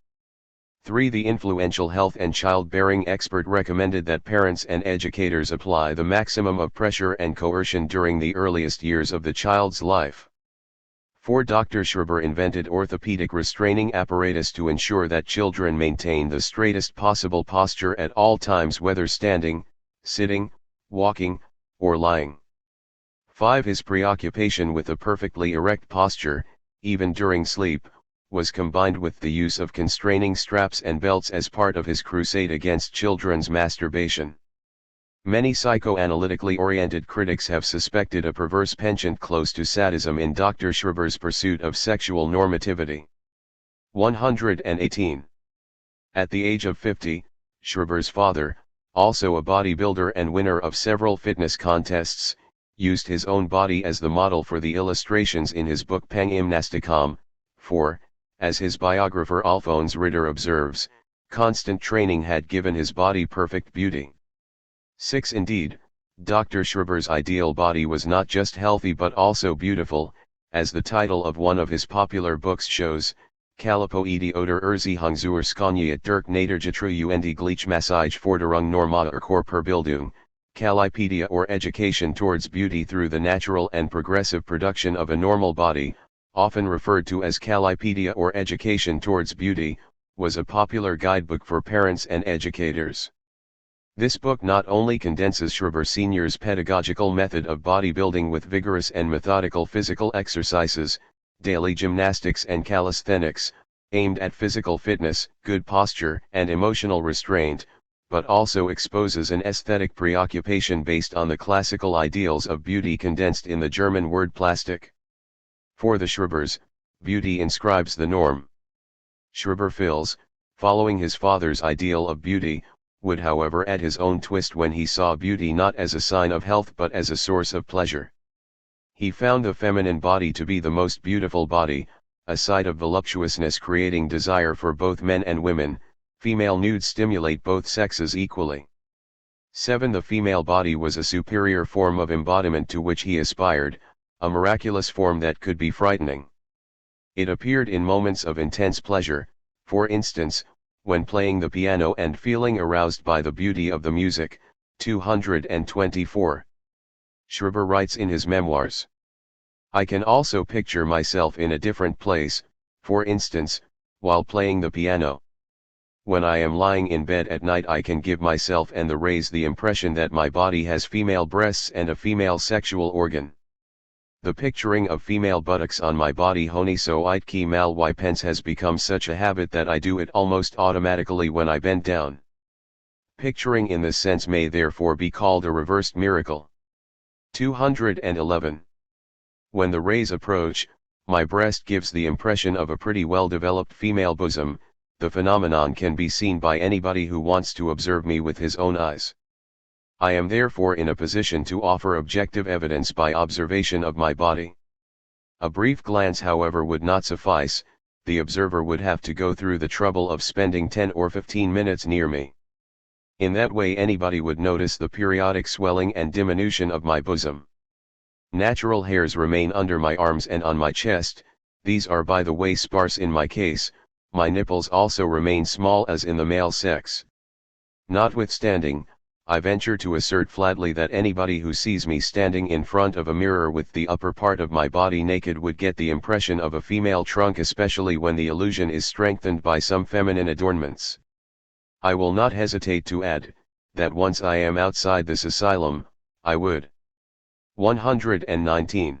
3. The influential health and childbearing expert recommended that parents and educators apply the maximum of pressure and coercion during the earliest years of the child's life. 4. Dr. Schreber invented orthopedic restraining apparatus to ensure that children maintain the straightest possible posture at all times, whether standing, sitting, walking, or lying. 5. His preoccupation with a perfectly erect posture, even during sleep, was combined with the use of constraining straps and belts as part of his crusade against children's masturbation. Many psychoanalytically oriented critics have suspected a perverse penchant close to sadism in Dr. Schreber's pursuit of sexual normativity. 118. At the age of 50, Schreber's father, also a bodybuilder and winner of several fitness contests, used his own body as the model for the illustrations in his book Pangymnasticum. 4. As his biographer Alphonse Ritter observes, constant training had given his body perfect beauty. 6. Indeed, Dr. Schreber's ideal body was not just healthy but also beautiful, as the title of one of his popular books shows. Kalipoide oder Erziehung zur Skoniat durch Nadergetru und Gleichmassige Forderung normaler Körperbildung, Kalipedia or Education Towards Beauty Through the Natural and Progressive Production of a Normal Body, often referred to as Kalipedia or Education Towards Beauty, was a popular guidebook for parents and educators. This book not only condenses Schreber Sr.'s pedagogical method of bodybuilding with vigorous and methodical physical exercises, daily gymnastics and calisthenics, aimed at physical fitness, good posture, and emotional restraint, but also exposes an aesthetic preoccupation based on the classical ideals of beauty condensed in the German word plastic. For the Schrebers, beauty inscribes the norm. Schreber fills, following his father's ideal of beauty, would however add his own twist when he saw beauty not as a sign of health but as a source of pleasure. He found the feminine body to be the most beautiful body, a side of voluptuousness creating desire for both men and women. Female nudes stimulate both sexes equally. 7. The female body was a superior form of embodiment to which he aspired, a miraculous form that could be frightening. It appeared in moments of intense pleasure, for instance, when playing the piano and feeling aroused by the beauty of the music. 224. Schreber writes in his memoirs, "I can also picture myself in a different place, for instance, while playing the piano. When I am lying in bed at night I can give myself and the raise the impression that my body has female breasts and a female sexual organ. The picturing of female buttocks on my body honi so it qui mal y pense has become such a habit that I do it almost automatically when I bend down. Picturing in this sense may therefore be called a reversed miracle." 211. When the rays approach, my breast gives the impression of a pretty well-developed female bosom. The phenomenon can be seen by anybody who wants to observe me with his own eyes. I am therefore in a position to offer objective evidence by observation of my body. A brief glance however would not suffice, the observer would have to go through the trouble of spending 10 or 15 minutes near me. In that way anybody would notice the periodic swelling and diminution of my bosom. Natural hairs remain under my arms and on my chest, these are by the way sparse in my case. My nipples also remain small as in the male sex. Notwithstanding, I venture to assert flatly that anybody who sees me standing in front of a mirror with the upper part of my body naked would get the impression of a female trunk, especially when the illusion is strengthened by some feminine adornments. I will not hesitate to add, that once I am outside this asylum, I would 119.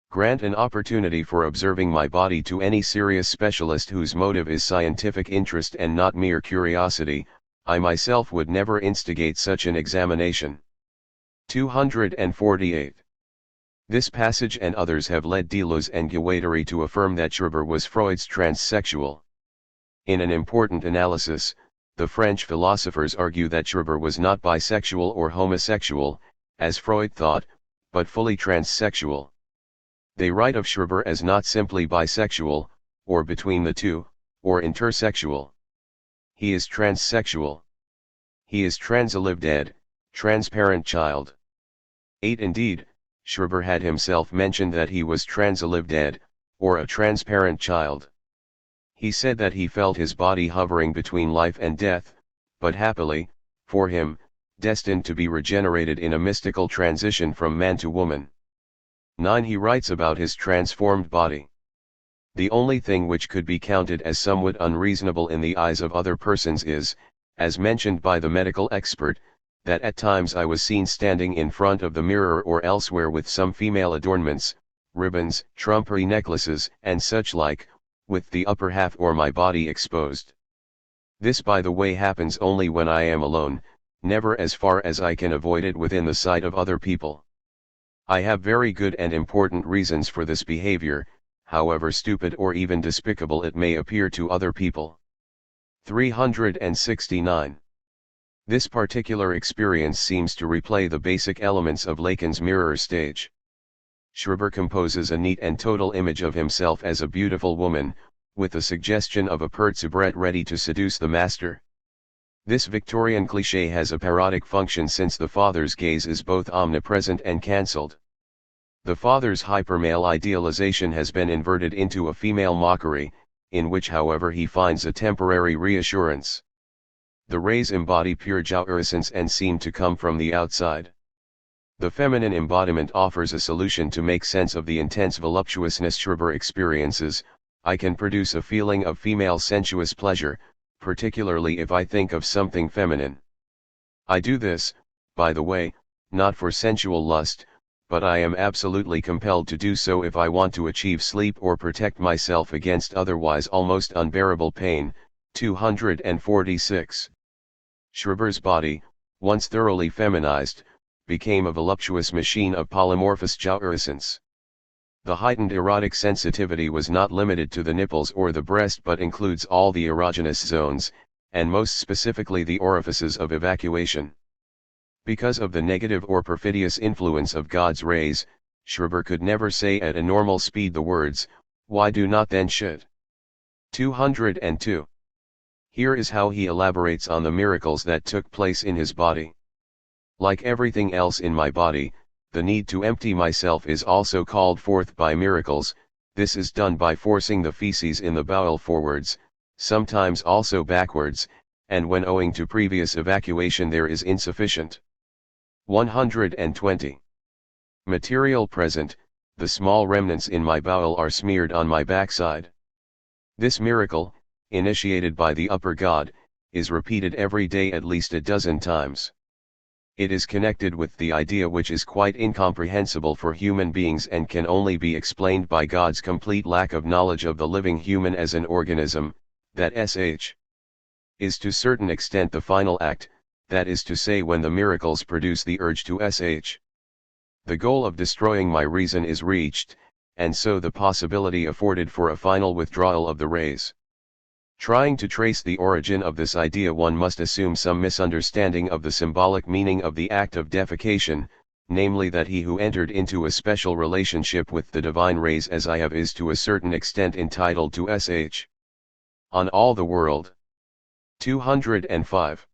Grant an opportunity for observing my body to any serious specialist whose motive is scientific interest and not mere curiosity. I myself would never instigate such an examination. 248. This passage and others have led Deleuze and Guattari to affirm that Schreber was Freud's transsexual. In an important analysis, the French philosophers argue that Schreber was not bisexual or homosexual, as Freud thought, but fully transsexual. They write of Schreber as not simply bisexual, or between the two, or intersexual. He is transsexual. He is transalived, transparent child. 8. Indeed, Schreber had himself mentioned that he was transalived, or a transparent child. He said that he felt his body hovering between life and death, but happily, for him, destined to be regenerated in a mystical transition from man to woman. 9. He writes about his transformed body. The only thing which could be counted as somewhat unreasonable in the eyes of other persons is, as mentioned by the medical expert, that at times I was seen standing in front of the mirror or elsewhere with some female adornments, ribbons, trumpery necklaces, and such like, with the upper half or my body exposed. This by the way happens only when I am alone, never as far as I can avoid it within the sight of other people. I have very good and important reasons for this behavior, however stupid or even despicable it may appear to other people. 369. This particular experience seems to replay the basic elements of Lacan's mirror stage. Schreber composes a neat and total image of himself as a beautiful woman, with the suggestion of a pert soubrette ready to seduce the master. This Victorian cliché has a parodic function since the father's gaze is both omnipresent and cancelled. The father's hypermale idealization has been inverted into a female mockery, in which however he finds a temporary reassurance. The rays embody pure jouissance and seem to come from the outside. The feminine embodiment offers a solution to make sense of the intense voluptuousness Schreber experiences. I can produce a feeling of female sensuous pleasure, particularly if I think of something feminine. I do this, by the way, not for sensual lust, but I am absolutely compelled to do so if I want to achieve sleep or protect myself against otherwise almost unbearable pain. 246. Schreber's body, once thoroughly feminized, became a voluptuous machine of polymorphous jouissance. The heightened erotic sensitivity was not limited to the nipples or the breast but includes all the erogenous zones, and most specifically the orifices of evacuation. Because of the negative or perfidious influence of God's rays, Schreber could never say at a normal speed the words, "Why do not then should?" 202. Here is how he elaborates on the miracles that took place in his body. Like everything else in my body, the need to empty myself is also called forth by miracles. This is done by forcing the feces in the bowel forwards, sometimes also backwards, and when owing to previous evacuation there is insufficient. 120. Material present, the small remnants in my bowel are smeared on my backside. This miracle, initiated by the upper God, is repeated every day at least a dozen times. It is connected with the idea which is quite incomprehensible for human beings and can only be explained by God's complete lack of knowledge of the living human as an organism, that sh is to a certain extent the final act, that is to say when the miracles produce the urge to sh. The goal of destroying my reason is reached, and so the possibility afforded for a final withdrawal of the rays. Trying to trace the origin of this idea one must assume some misunderstanding of the symbolic meaning of the act of defecation, namely that he who entered into a special relationship with the divine rays as I have is to a certain extent entitled to sh. On all the world. 205.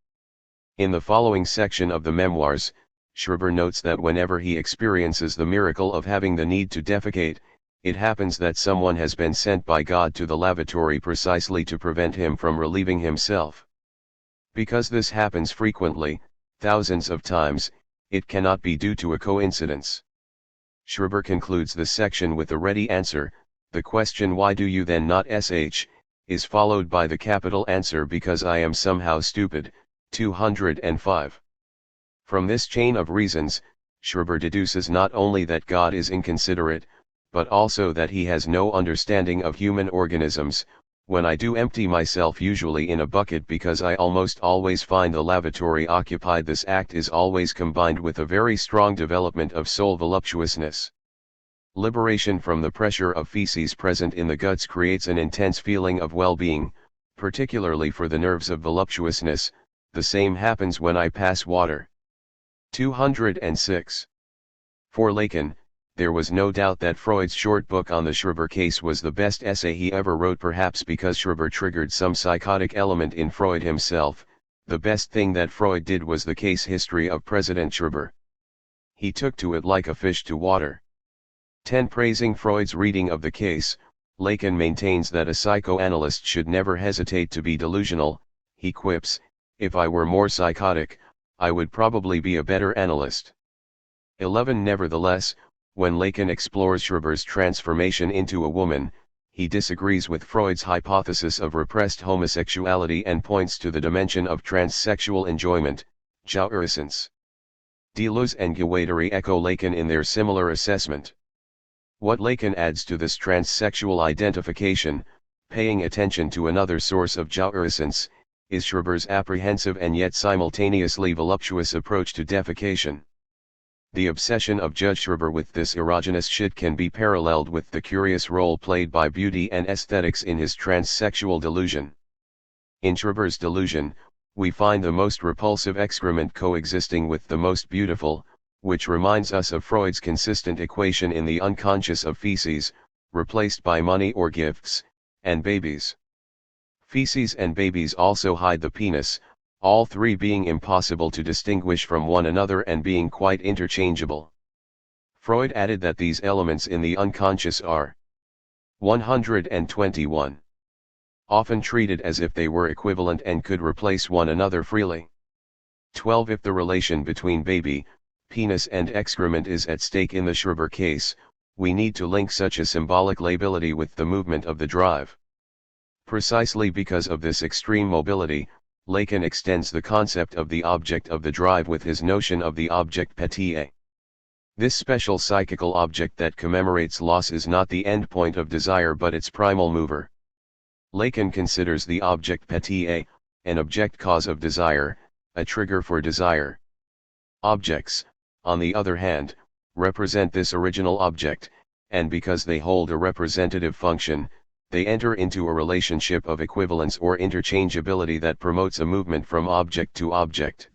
In the following section of the memoirs, Schreber notes that whenever he experiences the miracle of having the need to defecate, it happens that someone has been sent by God to the lavatory precisely to prevent him from relieving himself. Because this happens frequently, thousands of times, it cannot be due to a coincidence. Schreber concludes this section with a ready answer. The question "why do you then not sh?" is followed by the capital answer "because I am somehow stupid." 205. From this chain of reasons, Schreber deduces not only that God is inconsiderate, but also that he has no understanding of human organisms. When I do empty myself usually in a bucket because I almost always find the lavatory occupied, this act is always combined with a very strong development of soul voluptuousness. Liberation from the pressure of feces present in the guts creates an intense feeling of well-being, particularly for the nerves of voluptuousness. The same happens when I pass water. 206. For Lacan, there was no doubt that Freud's short book on the Schreber case was the best essay he ever wrote, perhaps because Schreber triggered some psychotic element in Freud himself. The best thing that Freud did was the case history of President Schreber. He took to it like a fish to water. 10. Praising Freud's reading of the case, Lacan maintains that a psychoanalyst should never hesitate to be delusional. He quips, "If I were more psychotic, I would probably be a better analyst." 11. Nevertheless, When Lacan explores Schreber's transformation into a woman, he disagrees with Freud's hypothesis of repressed homosexuality and points to the dimension of transsexual enjoyment, jouissance. Deleuze and Guattari echo Lacan in their similar assessment. What Lacan adds to this transsexual identification, paying attention to another source of jouissance, is Schreber's apprehensive and yet simultaneously voluptuous approach to defecation. The obsession of Judge Schreber with this erogenous shit can be paralleled with the curious role played by beauty and aesthetics in his transsexual delusion. In Schreber's delusion, we find the most repulsive excrement coexisting with the most beautiful, which reminds us of Freud's consistent equation in the unconscious of feces, replaced by money or gifts, and babies. Feces and babies also hide the penis, all three being impossible to distinguish from one another and being quite interchangeable. Freud added that these elements in the unconscious are 121. Often treated as if they were equivalent and could replace one another freely. 12. If the relation between baby, penis and excrement is at stake in the Schreber case, we need to link such a symbolic lability with the movement of the drive. Precisely because of this extreme mobility, Lacan extends the concept of the object of the drive with his notion of the object patia. This special psychical object that commemorates loss is not the endpoint of desire but its primal mover. Lacan considers the object patia, an object cause of desire, a trigger for desire. Objects, on the other hand, represent this original object, and because they hold a representative function, they enter into a relationship of equivalence or interchangeability that promotes a movement from object to object.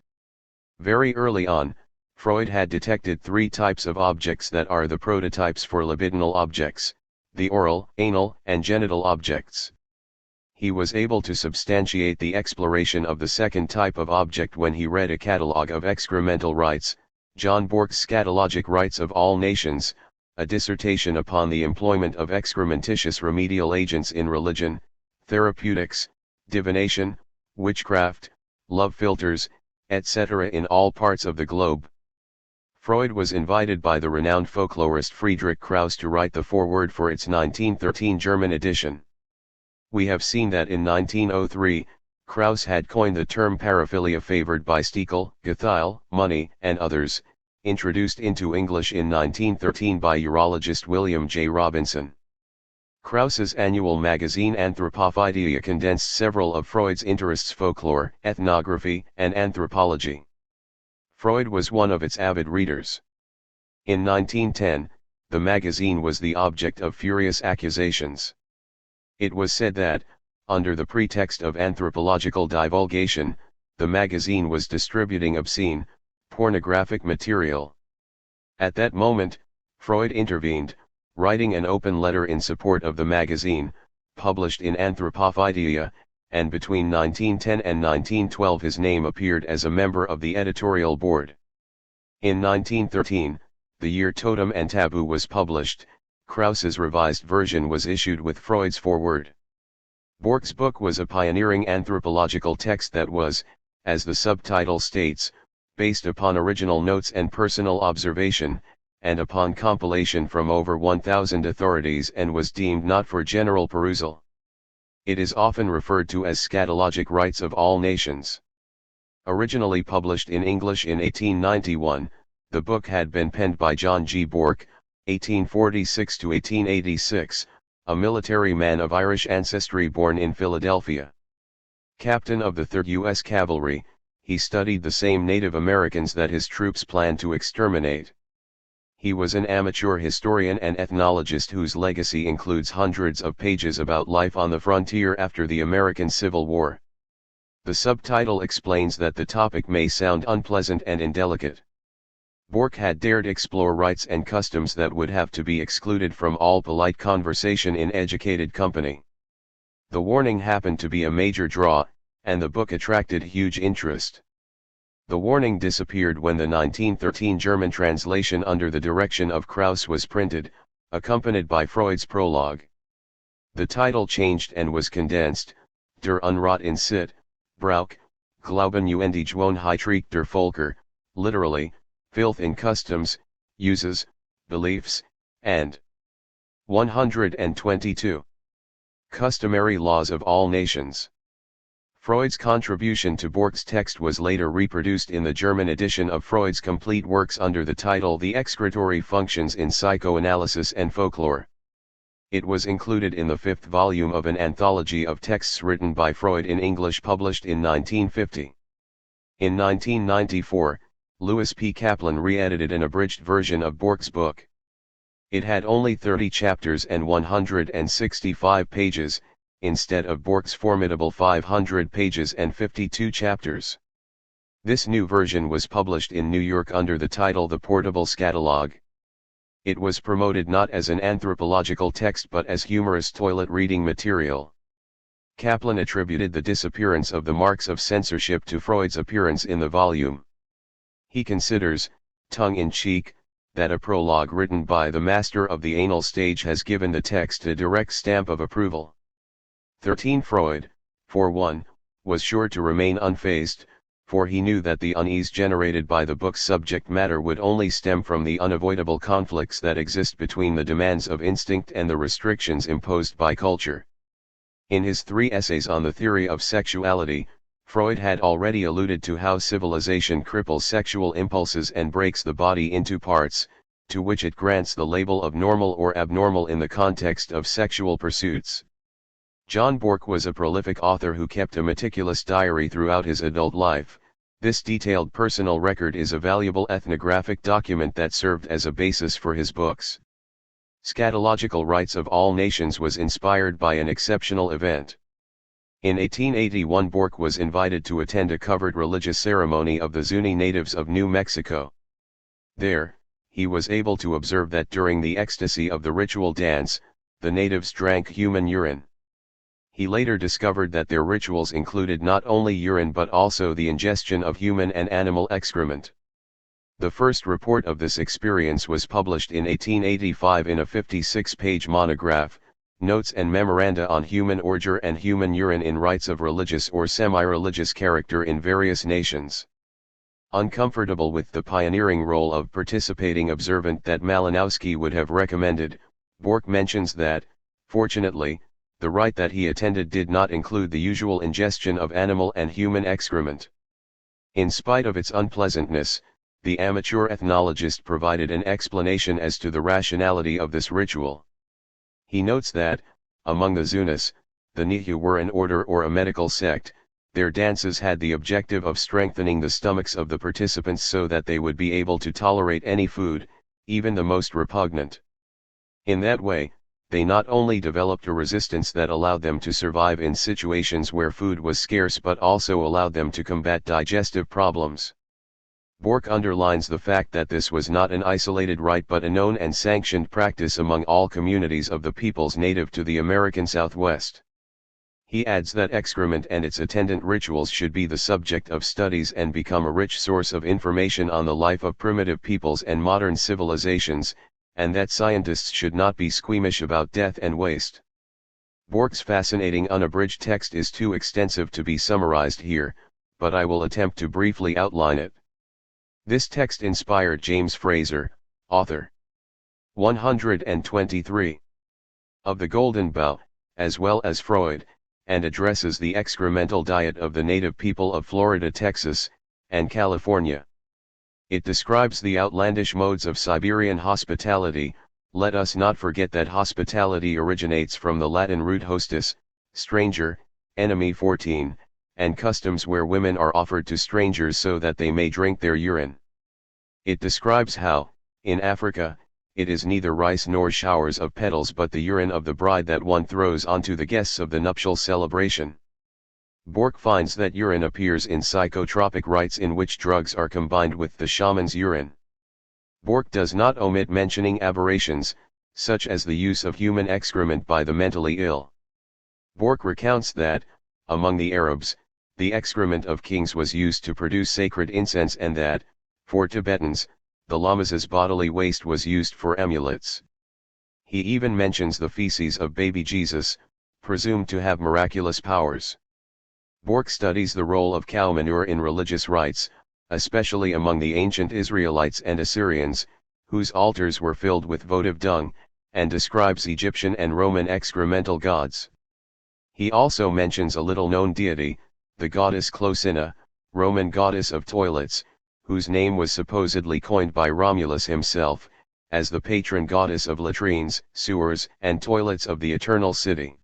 Very early on, Freud had detected three types of objects that are the prototypes for libidinal objects: the oral, anal, and genital objects. He was able to substantiate the exploration of the second type of object when he read a catalogue of excremental rights, John Bork's Scatologic Rights of All Nations, a dissertation upon the employment of excrementitious remedial agents in religion, therapeutics, divination, witchcraft, love philters, etc. in all parts of the globe. Freud was invited by the renowned folklorist Friedrich Krauss to write the foreword for its 1913 German edition. We have seen that in 1903, Krauss had coined the term paraphilia favored by Stekel, Gethyle, Money, and others, introduced into English in 1913 by urologist William J. Robinson. Krauss's annual magazine Anthropophydia condensed several of Freud's interests: folklore, ethnography, and anthropology. Freud was one of its avid readers. In 1910, the magazine was the object of furious accusations. It was said that, under the pretext of anthropological divulgation, the magazine was distributing obscene, pornographic material. At that moment, Freud intervened, writing an open letter in support of the magazine, published in Anthropophydia, and between 1910 and 1912 his name appeared as a member of the editorial board. In 1913, the year Totem and Taboo was published, Krauss's revised version was issued with Freud's foreword. Bork's book was a pioneering anthropological text that was, as the subtitle states, based upon original notes and personal observation, and upon compilation from over 1,000 authorities, and was deemed not for general perusal. It is often referred to as Scatologic Rights of All Nations. Originally published in English in 1891, the book had been penned by John G. Bork, 1846 to 1886, a military man of Irish ancestry born in Philadelphia. Captain of the 3rd U.S. Cavalry, he studied the same Native Americans that his troops planned to exterminate. He was an amateur historian and ethnologist whose legacy includes hundreds of pages about life on the frontier after the American Civil War. The subtitle explains that the topic may sound unpleasant and indelicate. Bork had dared explore rites and customs that would have to be excluded from all polite conversation in educated company. The warning happened to be a major draw, and the book attracted huge interest. The warning disappeared when the 1913 German translation under the direction of Krauss was printed, accompanied by Freud's prologue. The title changed and was condensed: Der Unrat in Sitt, Brauch, Glauben und Gewohnheit der Völker, literally, filth in customs, uses, beliefs, and 122. Customary laws of all nations. Freud's contribution to Borch's text was later reproduced in the German edition of Freud's complete works under the title The Excretory Functions in Psychoanalysis and Folklore. It was included in the fifth volume of an anthology of texts written by Freud in English published in 1950. In 1994, Louis P. Kaplan re-edited an abridged version of Borch's book. It had only 30 chapters and 165 pages, instead of Borch's formidable 500 pages and 52 chapters. This new version was published in New York under the title The Portable Scatologue. It was promoted not as an anthropological text but as humorous toilet reading material. Kaplan attributed the disappearance of the marks of censorship to Freud's appearance in the volume. He considers, tongue-in-cheek, that a prologue written by the master of the anal stage has given the text a direct stamp of approval. 13 Freud, for one, was sure to remain unfazed, for he knew that the unease generated by the book's subject matter would only stem from the unavoidable conflicts that exist between the demands of instinct and the restrictions imposed by culture. In his 3 essays on the theory of sexuality, Freud had already alluded to how civilization cripples sexual impulses and breaks the body into parts, to which it grants the label of normal or abnormal in the context of sexual pursuits. John Borch was a prolific author who kept a meticulous diary throughout his adult life. This detailed personal record is a valuable ethnographic document that served as a basis for his books. Scatological Rites of All Nations was inspired by an exceptional event. In 1881 Borch was invited to attend a covered religious ceremony of the Zuni natives of New Mexico. There, he was able to observe that during the ecstasy of the ritual dance, the natives drank human urine. He later discovered that their rituals included not only urine but also the ingestion of human and animal excrement. The first report of this experience was published in 1885 in a 56-page monograph, Notes and Memoranda on Human Ordure and Human Urine in Rites of Religious or Semi-Religious Character in Various Nations. Uncomfortable with the pioneering role of participating observant that Malinowski would have recommended, Borch mentions that, fortunately, the rite that he attended did not include the usual ingestion of animal and human excrement. In spite of its unpleasantness, the amateur ethnologist provided an explanation as to the rationality of this ritual. He notes that, among the Zunis, the Nihu were an order or a medical sect. Their dances had the objective of strengthening the stomachs of the participants so that they would be able to tolerate any food, even the most repugnant. In that way, they not only developed a resistance that allowed them to survive in situations where food was scarce but also allowed them to combat digestive problems. Borch underlines the fact that this was not an isolated rite but a known and sanctioned practice among all communities of the peoples native to the American Southwest. He adds that excrement and its attendant rituals should be the subject of studies and become a rich source of information on the life of primitive peoples and modern civilizations, and that scientists should not be squeamish about death and waste. Borch's fascinating unabridged text is too extensive to be summarized here, but I will attempt to briefly outline it. This text inspired James Fraser, author 123 of The Golden Bough, as well as Freud, and addresses the excremental diet of the native people of Florida, Texas, and California. It describes the outlandish modes of Siberian hospitality. Let us not forget that hospitality originates from the Latin root hostis, stranger, enemy 14, and customs where women are offered to strangers so that they may drink their urine. It describes how, in Africa, it is neither rice nor showers of petals but the urine of the bride that one throws onto the guests of the nuptial celebration. Borch finds that urine appears in psychotropic rites in which drugs are combined with the shaman's urine. Borch does not omit mentioning aberrations, such as the use of human excrement by the mentally ill. Borch recounts that, among the Arabs, the excrement of kings was used to produce sacred incense and that, for Tibetans, the lama's bodily waste was used for amulets. He even mentions the feces of baby Jesus, presumed to have miraculous powers. Borch studies the role of cow manure in religious rites, especially among the ancient Israelites and Assyrians, whose altars were filled with votive dung, and describes Egyptian and Roman excremental gods. He also mentions a little-known deity, the goddess Clocina, Roman goddess of toilets, whose name was supposedly coined by Romulus himself, as the patron goddess of latrines, sewers, and toilets of the Eternal City.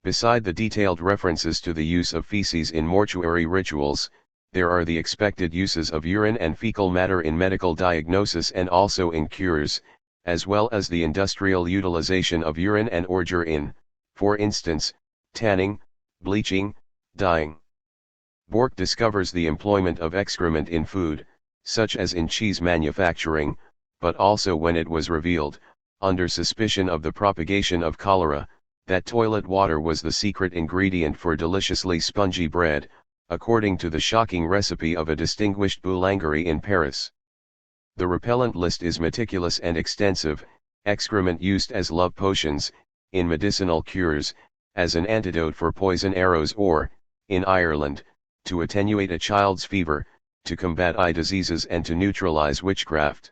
Beside the detailed references to the use of feces in mortuary rituals, there are the expected uses of urine and fecal matter in medical diagnosis and also in cures, as well as the industrial utilization of urine and ordure in, for instance, tanning, bleaching, dyeing. Bork discovers the employment of excrement in food, such as in cheese manufacturing, but also when it was revealed, under suspicion of the propagation of cholera, that toilet water was the secret ingredient for deliciously spongy bread, according to the shocking recipe of a distinguished boulangerie in Paris. The repellent list is meticulous and extensive: excrement used as love potions, in medicinal cures, as an antidote for poison arrows or, in Ireland, to attenuate a child's fever, to combat eye diseases and to neutralize witchcraft.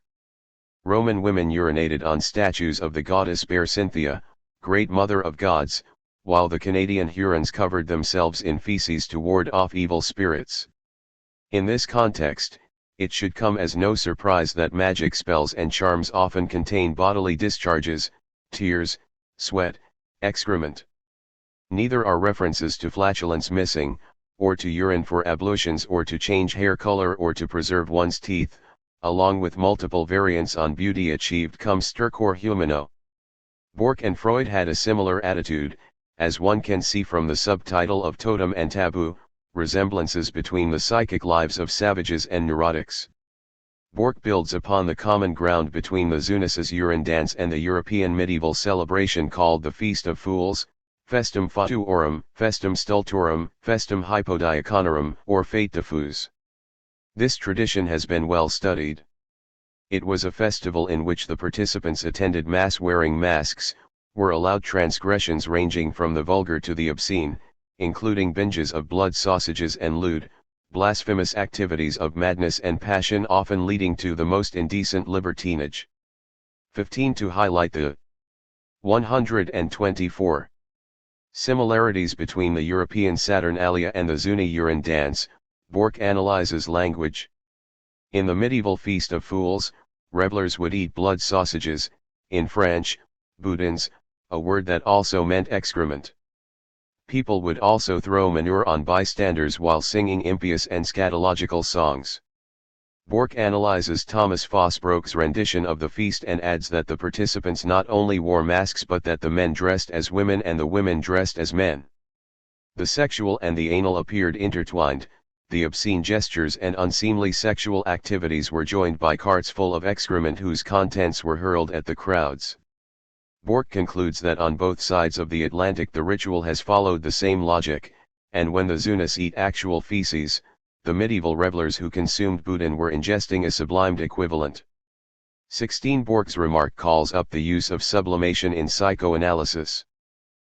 Roman women urinated on statues of the goddess Bear Cynthia, Great Mother of Gods, while the Canadian Hurons covered themselves in feces to ward off evil spirits. In this context, it should come as no surprise that magic spells and charms often contain bodily discharges, tears, sweat, excrement. Neither are references to flatulence missing, or to urine for ablutions or to change hair color or to preserve one's teeth, along with multiple variants on beauty achieved cum stercor humano. Bork and Freud had a similar attitude, as one can see from the subtitle of Totem and Taboo, resemblances between the psychic lives of savages and neurotics. Bork builds upon the common ground between the Zunis's urine dance and the European medieval celebration called the Feast of Fools, Festum Fatuorum, Festum Stultorum, Festum Hypodiaconorum, or Fête de Fous. This tradition has been well studied. It was a festival in which the participants attended mass wearing masks, were allowed transgressions ranging from the vulgar to the obscene, including binges of blood sausages and lewd, blasphemous activities of madness and passion often leading to the most indecent libertinage. 15. To highlight the 124 similarities between the European Saturnalia and the Zuni urine dance, Bork analyzes language. In the medieval Feast of Fools, revelers would eat blood sausages, in French, boudins, a word that also meant excrement. People would also throw manure on bystanders while singing impious and scatological songs. Bork analyzes Thomas Fosbroke's rendition of the feast and adds that the participants not only wore masks but that the men dressed as women and the women dressed as men. The sexual and the anal appeared intertwined, the obscene gestures and unseemly sexual activities were joined by carts full of excrement whose contents were hurled at the crowds. Bork concludes that on both sides of the Atlantic the ritual has followed the same logic, and when the Zunis eat actual feces, the medieval revelers who consumed boudin were ingesting a sublimed equivalent. 16. Bork's remark calls up the use of sublimation in psychoanalysis.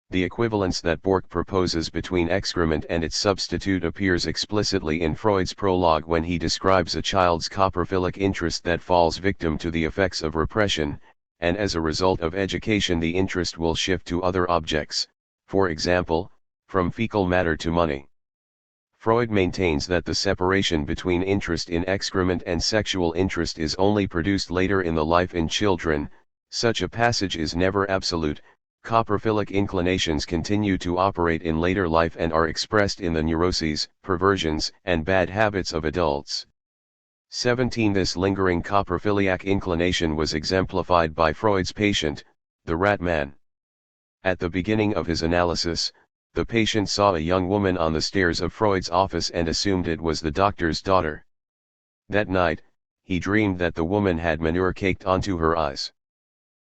The equivalence that Bork proposes between excrement and its substitute appears explicitly in Freud's prologue when he describes a child's coprophilic interest that falls victim to the effects of repression, and as a result of education the interest will shift to other objects, for example, from fecal matter to money. Freud maintains that the separation between interest in excrement and sexual interest is only produced later in the life in children. Such a passage is never absolute. Coprophilic inclinations continue to operate in later life and are expressed in the neuroses, perversions, and bad habits of adults. 17. This lingering coprophiliac inclination was exemplified by Freud's patient, the rat man. At the beginning of his analysis, the patient saw a young woman on the stairs of Freud's office and assumed it was the doctor's daughter. That night, he dreamed that the woman had manure caked onto her eyes.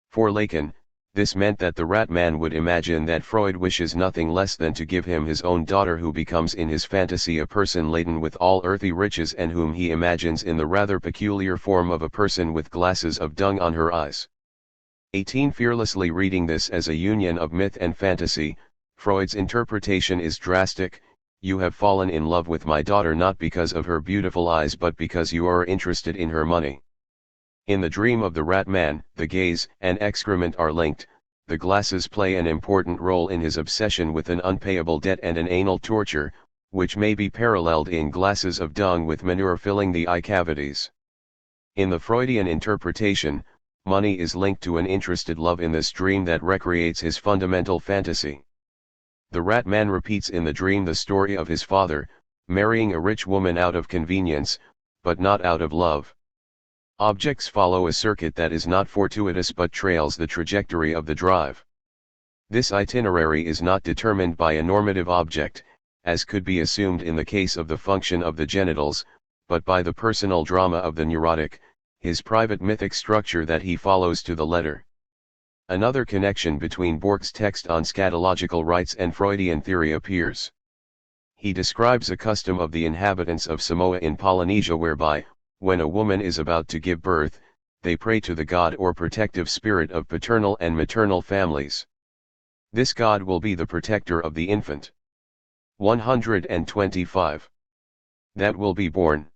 For Lacan, this meant that the rat man would imagine that Freud wishes nothing less than to give him his own daughter, who becomes in his fantasy a person laden with all earthly riches and whom he imagines in the rather peculiar form of a person with glasses of dung on her eyes. 18. Fearlessly reading this as a union of myth and fantasy, Freud's interpretation is drastic: you have fallen in love with my daughter not because of her beautiful eyes but because you are interested in her money. In the dream of the rat man, the gaze and excrement are linked, the glasses play an important role in his obsession with an unpayable debt and an anal torture, which may be paralleled in glasses of dung with manure filling the eye cavities. In the Freudian interpretation, money is linked to an interested love in this dream that recreates his fundamental fantasy. The rat man repeats in the dream the story of his father, marrying a rich woman out of convenience, but not out of love. Objects follow a circuit that is not fortuitous but trails the trajectory of the drive. This itinerary is not determined by a normative object, as could be assumed in the case of the function of the genitals, but by the personal drama of the neurotic, his private mythic structure that he follows to the letter. Another connection between Bork's text on scatological rites and Freudian theory appears. He describes a custom of the inhabitants of Samoa in Polynesia whereby, when a woman is about to give birth, they pray to the god or protective spirit of paternal and maternal families. This god will be the protector of the infant. 125. That will be born.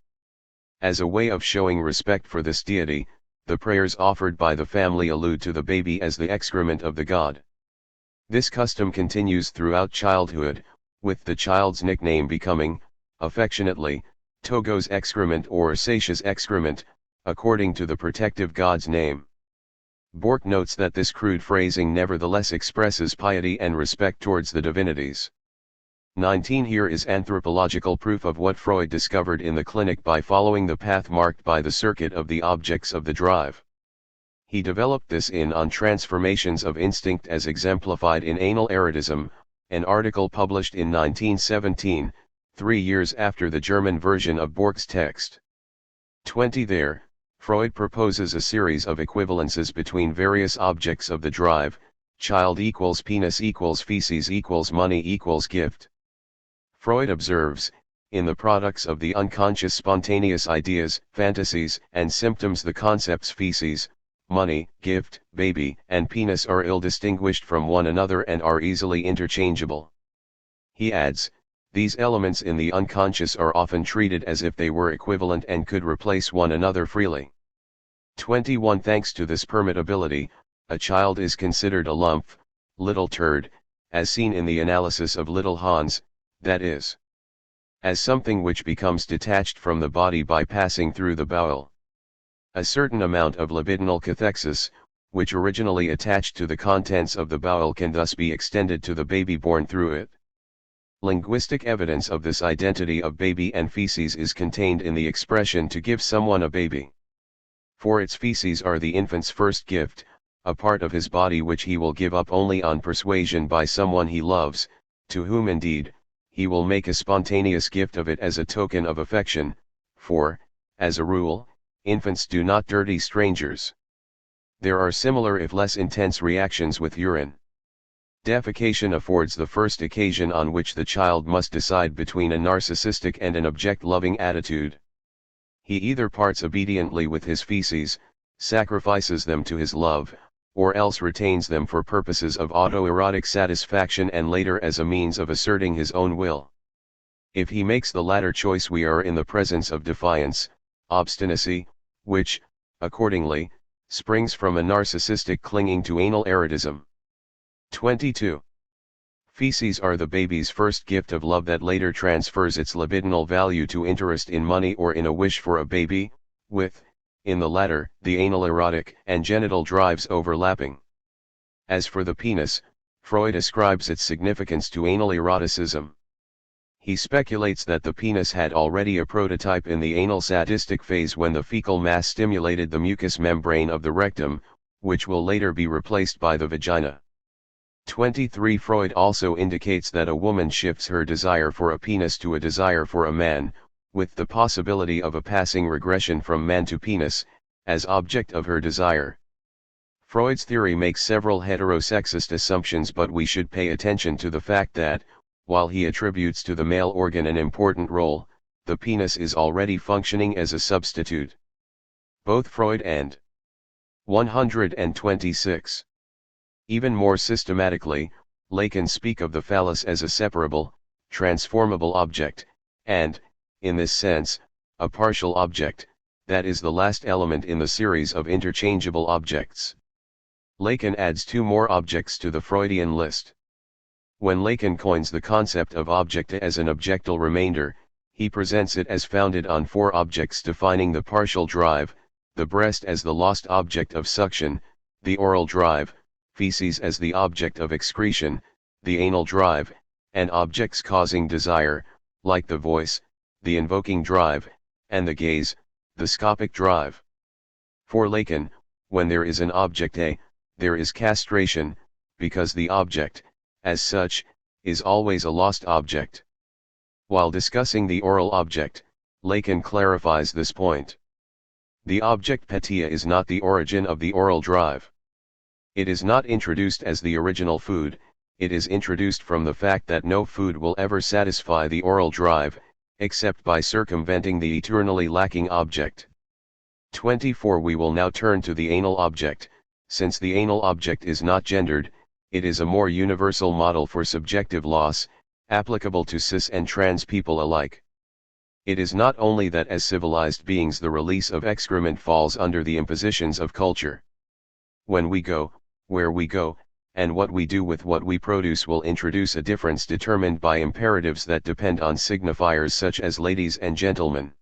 As a way of showing respect for this deity, the prayers offered by the family allude to the baby as the excrement of the god. This custom continues throughout childhood, with the child's nickname becoming, affectionately, Togo's excrement or Satia's excrement, according to the protective god's name. Bork notes that this crude phrasing nevertheless expresses piety and respect towards the divinities. 19. Here is anthropological proof of what Freud discovered in the clinic by following the path marked by the circuit of the objects of the drive. He developed this on transformations of instinct as exemplified in anal erotism, an article published in 1917, 3 years after the German version of Bork's text. 20. There, Freud proposes a series of equivalences between various objects of the drive: child equals penis equals feces equals money equals gift. Freud observes, in the products of the unconscious spontaneous ideas, fantasies, and symptoms the concepts feces, money, gift, baby, and penis are ill-distinguished from one another and are easily interchangeable. He adds, these elements in the unconscious are often treated as if they were equivalent and could replace one another freely. 21. Thanks to this permittability, a child is considered a lump, little turd, as seen in the analysis of little Hans, that is, as something which becomes detached from the body by passing through the bowel. A certain amount of libidinal cathexis, which originally attached to the contents of the bowel, can thus be extended to the baby born through it. Linguistic evidence of this identity of baby and feces is contained in the expression to give someone a baby. For its feces are the infant's first gift, a part of his body which he will give up only on persuasion by someone he loves, to whom indeed, he will make a spontaneous gift of it as a token of affection, for, as a rule, infants do not dirty strangers. There are similar if less intense reactions with urine. Defecation affords the first occasion on which the child must decide between a narcissistic and an object-loving attitude. He either parts obediently with his feces, sacrifices them to his love, or else retains them for purposes of autoerotic satisfaction and later as a means of asserting his own will. If he makes the latter choice, we are in the presence of defiance, obstinacy, which, accordingly, springs from a narcissistic clinging to anal erotism. 22. Feces are the baby's first gift of love that later transfers its libidinal value to interest in money or in a wish for a baby, with, in the latter, the anal erotic and genital drives overlapping. As for the penis, Freud ascribes its significance to anal eroticism. He speculates that the penis had already a prototype in the anal sadistic phase when the fecal mass stimulated the mucous membrane of the rectum, which will later be replaced by the vagina. 23. Freud also indicates that a woman shifts her desire for a penis to a desire for a man, with the possibility of a passing regression from man to penis, as object of her desire. Freud's theory makes several heterosexist assumptions, but we should pay attention to the fact that, while he attributes to the male organ an important role, the penis is already functioning as a substitute. Both Freud and 126. Even more systematically, Lacan speak of the phallus as a separable, transformable object, and, in this sense, a partial object, that is the last element in the series of interchangeable objects. Lacan adds two more objects to the Freudian list. When Lacan coins the concept of object as an objectal remainder, he presents it as founded on four objects defining the partial drive, the breast as the lost object of suction, the oral drive, feces as the object of excretion, the anal drive, and objects causing desire, like the voice, the invoking drive, and the gaze, the scopic drive. For Lacan, when there is an object A, there is castration, because the object, as such, is always a lost object. While discussing the oral object, Lacan clarifies this point. The object Patia is not the origin of the oral drive. It is not introduced as the original food, it is introduced from the fact that no food will ever satisfy the oral drive, except by circumventing the eternally lacking object. 24. We will now turn to the anal object. Since the anal object is not gendered, it is a more universal model for subjective loss, applicable to cis and trans people alike. It is not only that as civilized beings the release of excrement falls under the impositions of culture. When we go, where we go, and what we do with what we produce will introduce a difference determined by imperatives that depend on signifiers such as ladies and gentlemen.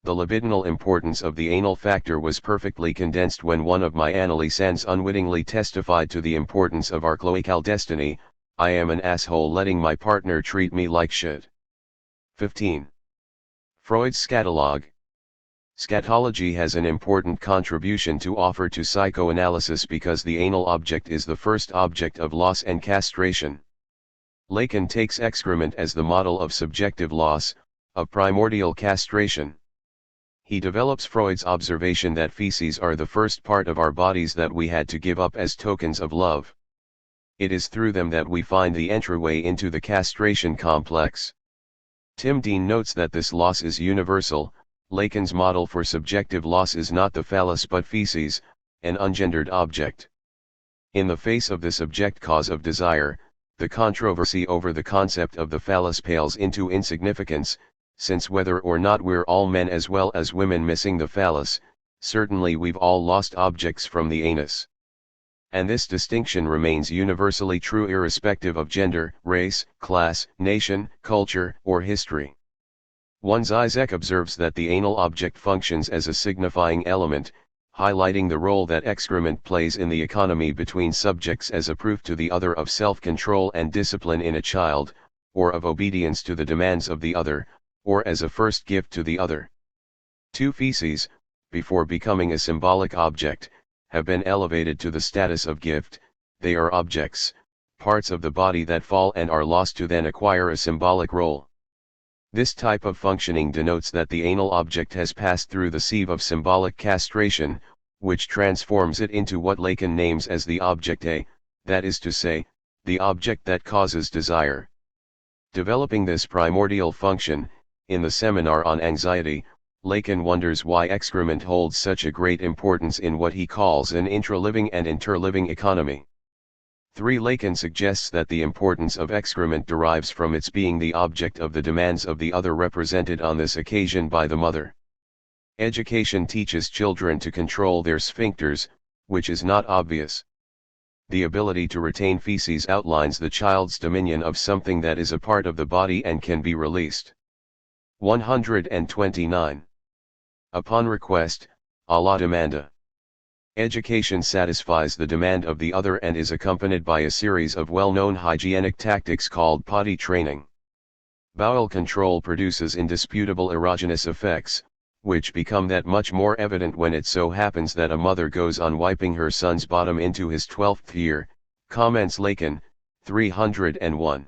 The libidinal importance of the anal factor was perfectly condensed when one of my analysans unwittingly testified to the importance of our cloacal destiny: I am an asshole letting my partner treat me like shit. 15. Freud's scatologue. Scatology has an important contribution to offer to psychoanalysis because the anal object is the first object of loss and castration. Lacan takes excrement as the model of subjective loss, of primordial castration. He develops Freud's observation that feces are the first part of our bodies that we had to give up as tokens of love. It is through them that we find the entryway into the castration complex. Tim Dean notes that this loss is universal. Lacan's model for subjective loss is not the phallus but feces, an ungendered object. In the face of this object cause of desire, the controversy over the concept of the phallus pales into insignificance, since whether or not we're all men as well as women missing the phallus, certainly we've all lost objects from the anus. And this distinction remains universally true irrespective of gender, race, class, nation, culture, or history. One Zizek observes that the anal object functions as a signifying element, highlighting the role that excrement plays in the economy between subjects as a proof to the other of self-control and discipline in a child, or of obedience to the demands of the other, or as a first gift to the other. Two feces, before becoming a symbolic object, have been elevated to the status of gift. They are objects, parts of the body that fall and are lost to then acquire a symbolic role. This type of functioning denotes that the anal object has passed through the sieve of symbolic castration, which transforms it into what Lacan names as the object A, that is to say, the object that causes desire. Developing this primordial function, in the seminar on anxiety, Lacan wonders why excrement holds such a great importance in what he calls an intraliving and interliving economy. 3. Lacan suggests that the importance of excrement derives from its being the object of the demands of the other represented on this occasion by the mother. Education teaches children to control their sphincters, which is not obvious. The ability to retain feces outlines the child's dominion of something that is a part of the body and can be released. 129. Upon request, a la demanda. Education satisfies the demand of the other and is accompanied by a series of well-known hygienic tactics called potty training. Bowel control produces indisputable erogenous effects, which become that much more evident when it so happens that a mother goes on wiping her son's bottom into his 12th year, comments Lacan, 301.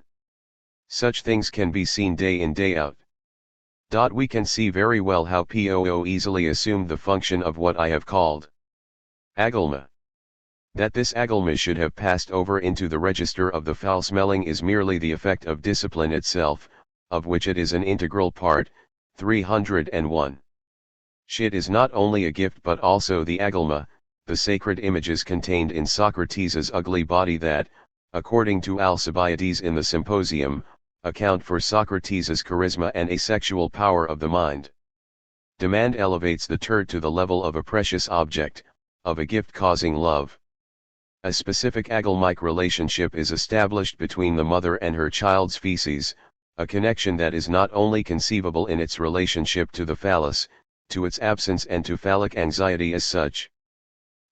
Such things can be seen day in day out. We can see very well how Poo easily assumed the function of what I have called agolma. That this agolma should have passed over into the register of the foul-smelling is merely the effect of discipline itself, of which it is an integral part. 301. Shit is not only a gift but also the agolma, the sacred images contained in Socrates' ugly body that, according to Alcibiades in the Symposium, account for Socrates' charisma and asexual power of the mind. Demand elevates the THIRD to the level of a precious object, of a gift causing love. A specific agalmic relationship is established between the mother and her child's feces, a connection that is not only conceivable in its relationship to the phallus, to its absence and to phallic anxiety as such.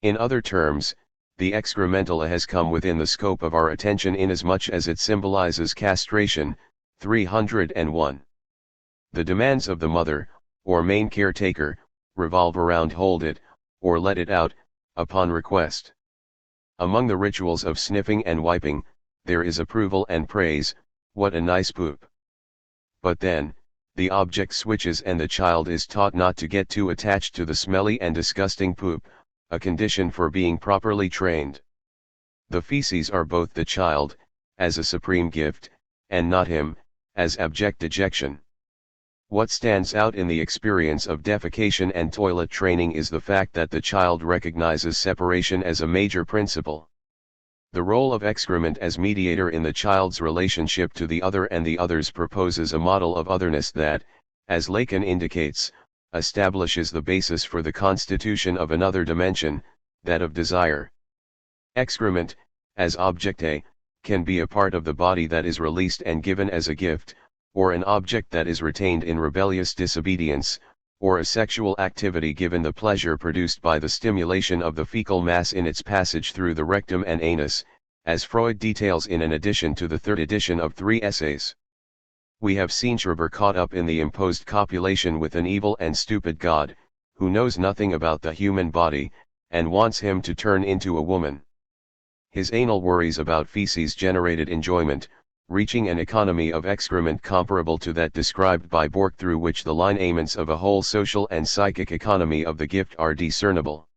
In other terms, the excremental has come within the scope of our attention inasmuch as it symbolizes castration. 301. The demands of the mother, or main caretaker, revolve around hold it, or let it out, upon request. Among the rituals of sniffing and wiping, there is approval and praise, what a nice poop. But then, the object switches and the child is taught not to get too attached to the smelly and disgusting poop, a condition for being properly trained. The feces are both the child, as a supreme gift, and not him, as abject dejection. What stands out in the experience of defecation and toilet training is the fact that the child recognizes separation as a major principle. The role of excrement as mediator in the child's relationship to the other and the others proposes a model of otherness that, as Lacan indicates, establishes the basis for the constitution of another dimension, that of desire. Excrement, as object A, can be a part of the body that is released and given as a gift, or an object that is retained in rebellious disobedience, or a sexual activity given the pleasure produced by the stimulation of the fecal mass in its passage through the rectum and anus, as Freud details in an addition to the third edition of 3 essays. We have seen Schreber caught up in the imposed copulation with an evil and stupid god, who knows nothing about the human body, and wants him to turn into a woman. His anal worries about feces generated enjoyment, reaching an economy of excrement comparable to that described by Bork, through which the lineaments of a whole social and psychic economy of the gift are discernible.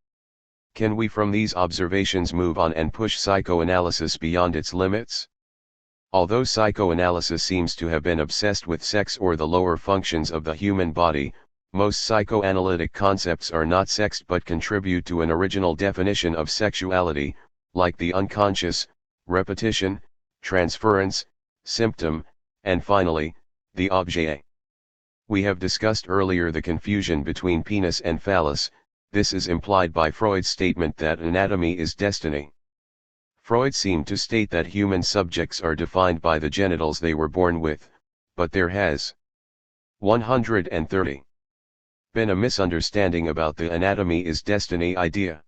Can we from these observations move on and push psychoanalysis beyond its limits? Although psychoanalysis seems to have been obsessed with sex or the lower functions of the human body, most psychoanalytic concepts are not sexed but contribute to an original definition of sexuality, like the unconscious, repetition, transference, symptom, and finally, the objet. We have discussed earlier the confusion between penis and phallus. This is implied by Freud's statement that anatomy is destiny. Freud seemed to state that human subjects are defined by the genitals they were born with, but there has 130 been a misunderstanding about the anatomy is destiny idea.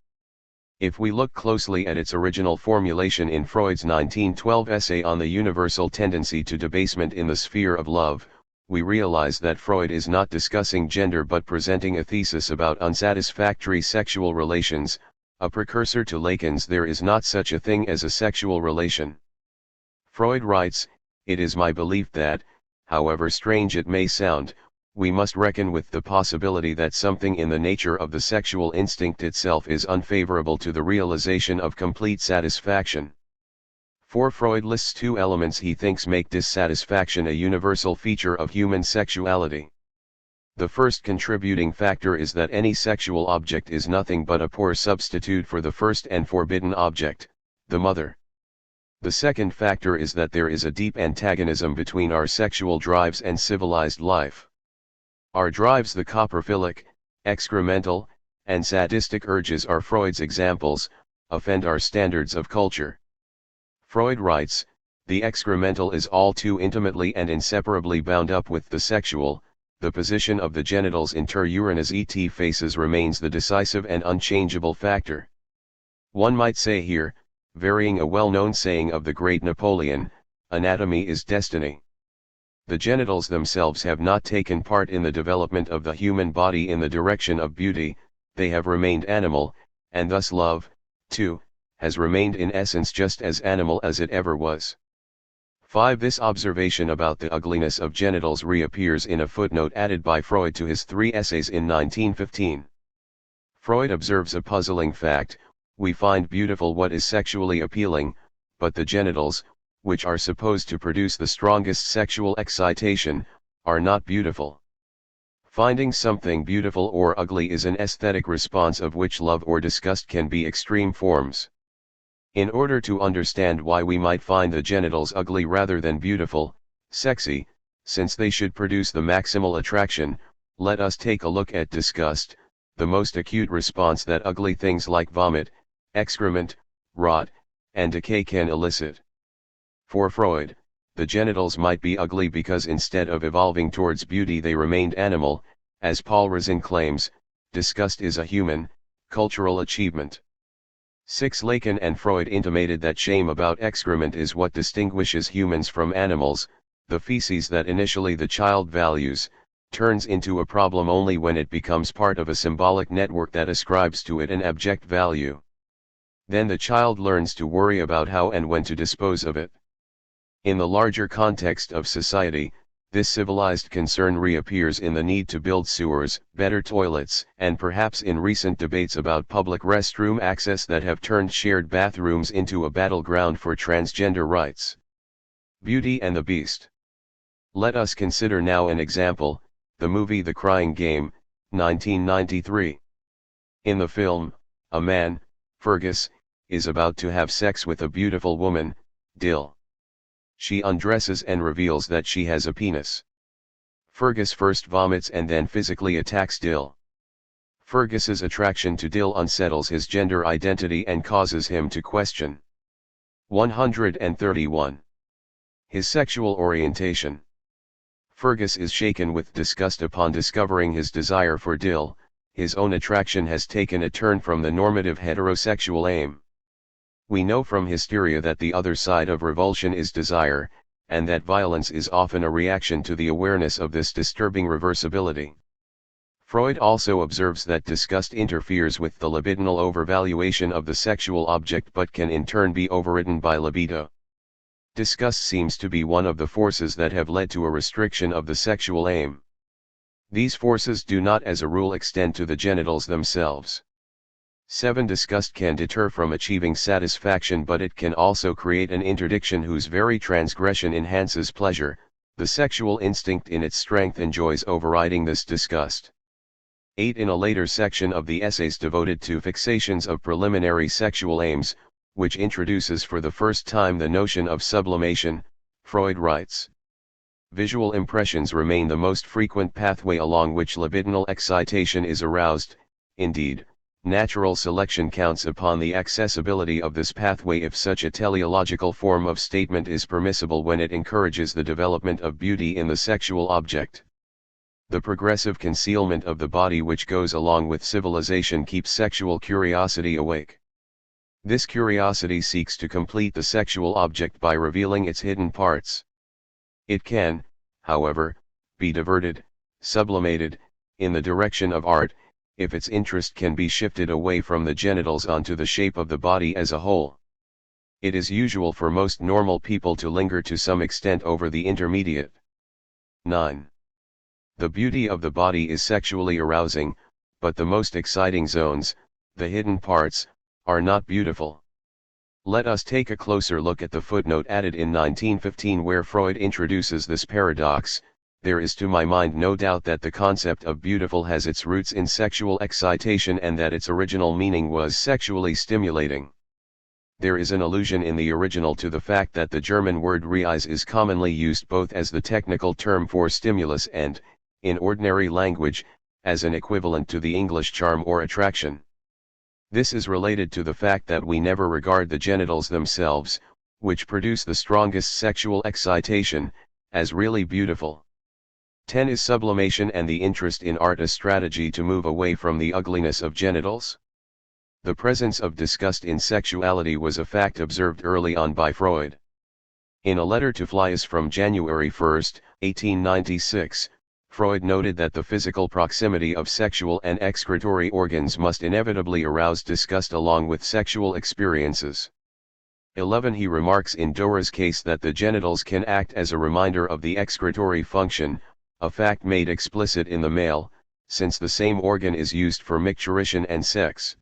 If we look closely at its original formulation in Freud's 1912 essay on the universal tendency to debasement in the sphere of love, we realize that Freud is not discussing gender but presenting a thesis about unsatisfactory sexual relations, a precursor to Lacan's "there is not such a thing as a sexual relation." Freud writes, "It is my belief that, however strange it may sound, we must reckon with the possibility that something in the nature of the sexual instinct itself is unfavorable to the realization of complete satisfaction." For Freud lists 2 elements he thinks make dissatisfaction a universal feature of human sexuality. The first contributing factor is that any sexual object is nothing but a poor substitute for the first and forbidden object, the mother. The second factor is that there is a deep antagonism between our sexual drives and civilized life. Our drives, the coprophilic, excremental, and sadistic urges are Freud's examples, offend our standards of culture. Freud writes, "The excremental is all too intimately and inseparably bound up with the sexual. The position of the genitals inter urines et faces remains the decisive and unchangeable factor." One might say here, varying a well-known saying of the great Napoleon, anatomy is destiny. The genitals themselves have not taken part in the development of the human body in the direction of beauty, they have remained animal, and thus love, too, has remained in essence just as animal as it ever was. 5. This observation about the ugliness of genitals reappears in a footnote added by Freud to his 3 essays in 1915. Freud observes a puzzling fact: we find beautiful what is sexually appealing, but the genitals, which are supposed to produce the strongest sexual excitation, are not beautiful. Finding something beautiful or ugly is an aesthetic response of which love or disgust can be extreme forms. In order to understand why we might find the genitals ugly rather than beautiful, sexy, since they should produce the maximal attraction, Let us take a look at disgust, the most acute response that ugly things like vomit, excrement, rot, and decay can elicit. For Freud, the genitals might be ugly because instead of evolving towards beauty they remained animal. As Paul Razin claims, disgust is a human, cultural achievement. 6. Lacan and Freud intimated that shame about excrement is what distinguishes humans from animals. The feces that initially the child values, turns into a problem only when it becomes part of a symbolic network that ascribes to it an abject value. Then the child learns to worry about how and when to dispose of it. In the larger context of society, this civilized concern reappears in the need to build sewers, better toilets, and perhaps in recent debates about public restroom access that have turned shared bathrooms into a battleground for transgender rights. Beauty and the Beast. Let us consider now an example, the movie The Crying Game, 1993. In the film, a man, Fergus, is about to have sex with a beautiful woman, Dill. She undresses and reveals that she has a penis. Fergus first vomits and then physically attacks Dill. Fergus's attraction to Dill unsettles his gender identity and causes him to question. 131. His sexual orientation. Fergus is shaken with disgust upon discovering his desire for Dill. His own attraction has taken a turn from the normative heterosexual aim. We know from hysteria that the other side of revulsion is desire, and that violence is often a reaction to the awareness of this disturbing reversibility. Freud also observes that disgust interferes with the libidinal overvaluation of the sexual object but can in turn be overridden by libido. Disgust seems to be one of the forces that have led to a restriction of the sexual aim. These forces do not as a rule extend to the genitals themselves. 7. Disgust can deter from achieving satisfaction, but it can also create an interdiction whose very transgression enhances pleasure. The sexual instinct in its strength enjoys overriding this disgust. 8. In a later section of the essays devoted to fixations of preliminary sexual aims, which introduces for the first time the notion of sublimation, Freud writes, "Visual impressions remain the most frequent pathway along which libidinal excitation is aroused. Indeed, natural selection counts upon the accessibility of this pathway if such a teleological form of statement is permissible when it encourages the development of beauty in the sexual object. The progressive concealment of the body which goes along with civilization keeps sexual curiosity awake. This curiosity seeks to complete the sexual object by revealing its hidden parts. It can, however, be diverted, sublimated, in the direction of art, if its interest can be shifted away from the genitals onto the shape of the body as a whole. It is usual for most normal people to linger to some extent over the intermediate. 9. The beauty of the body is sexually arousing, but the most exciting zones, the hidden parts, are not beautiful. Let us take a closer look at the footnote added in 1915 where Freud introduces this paradox. There is to my mind no doubt that the concept of beautiful has its roots in sexual excitation and that its original meaning was sexually stimulating. There is an allusion in the original to the fact that the German word Reiz is commonly used both as the technical term for stimulus and, in ordinary language, as an equivalent to the English charm or attraction. This is related to the fact that we never regard the genitals themselves, which produce the strongest sexual excitation, as really beautiful. 10. Is sublimation and the interest in art a strategy to move away from the ugliness of genitals? The presence of disgust in sexuality was a fact observed early on by Freud. In a letter to Flies from January 1, 1896, Freud noted that the physical proximity of sexual and excretory organs must inevitably arouse disgust along with sexual experiences. 11. He remarks in Dora's case that the genitals can act as a reminder of the excretory function, a fact made explicit in the male, since the same organ is used for micturition and sex.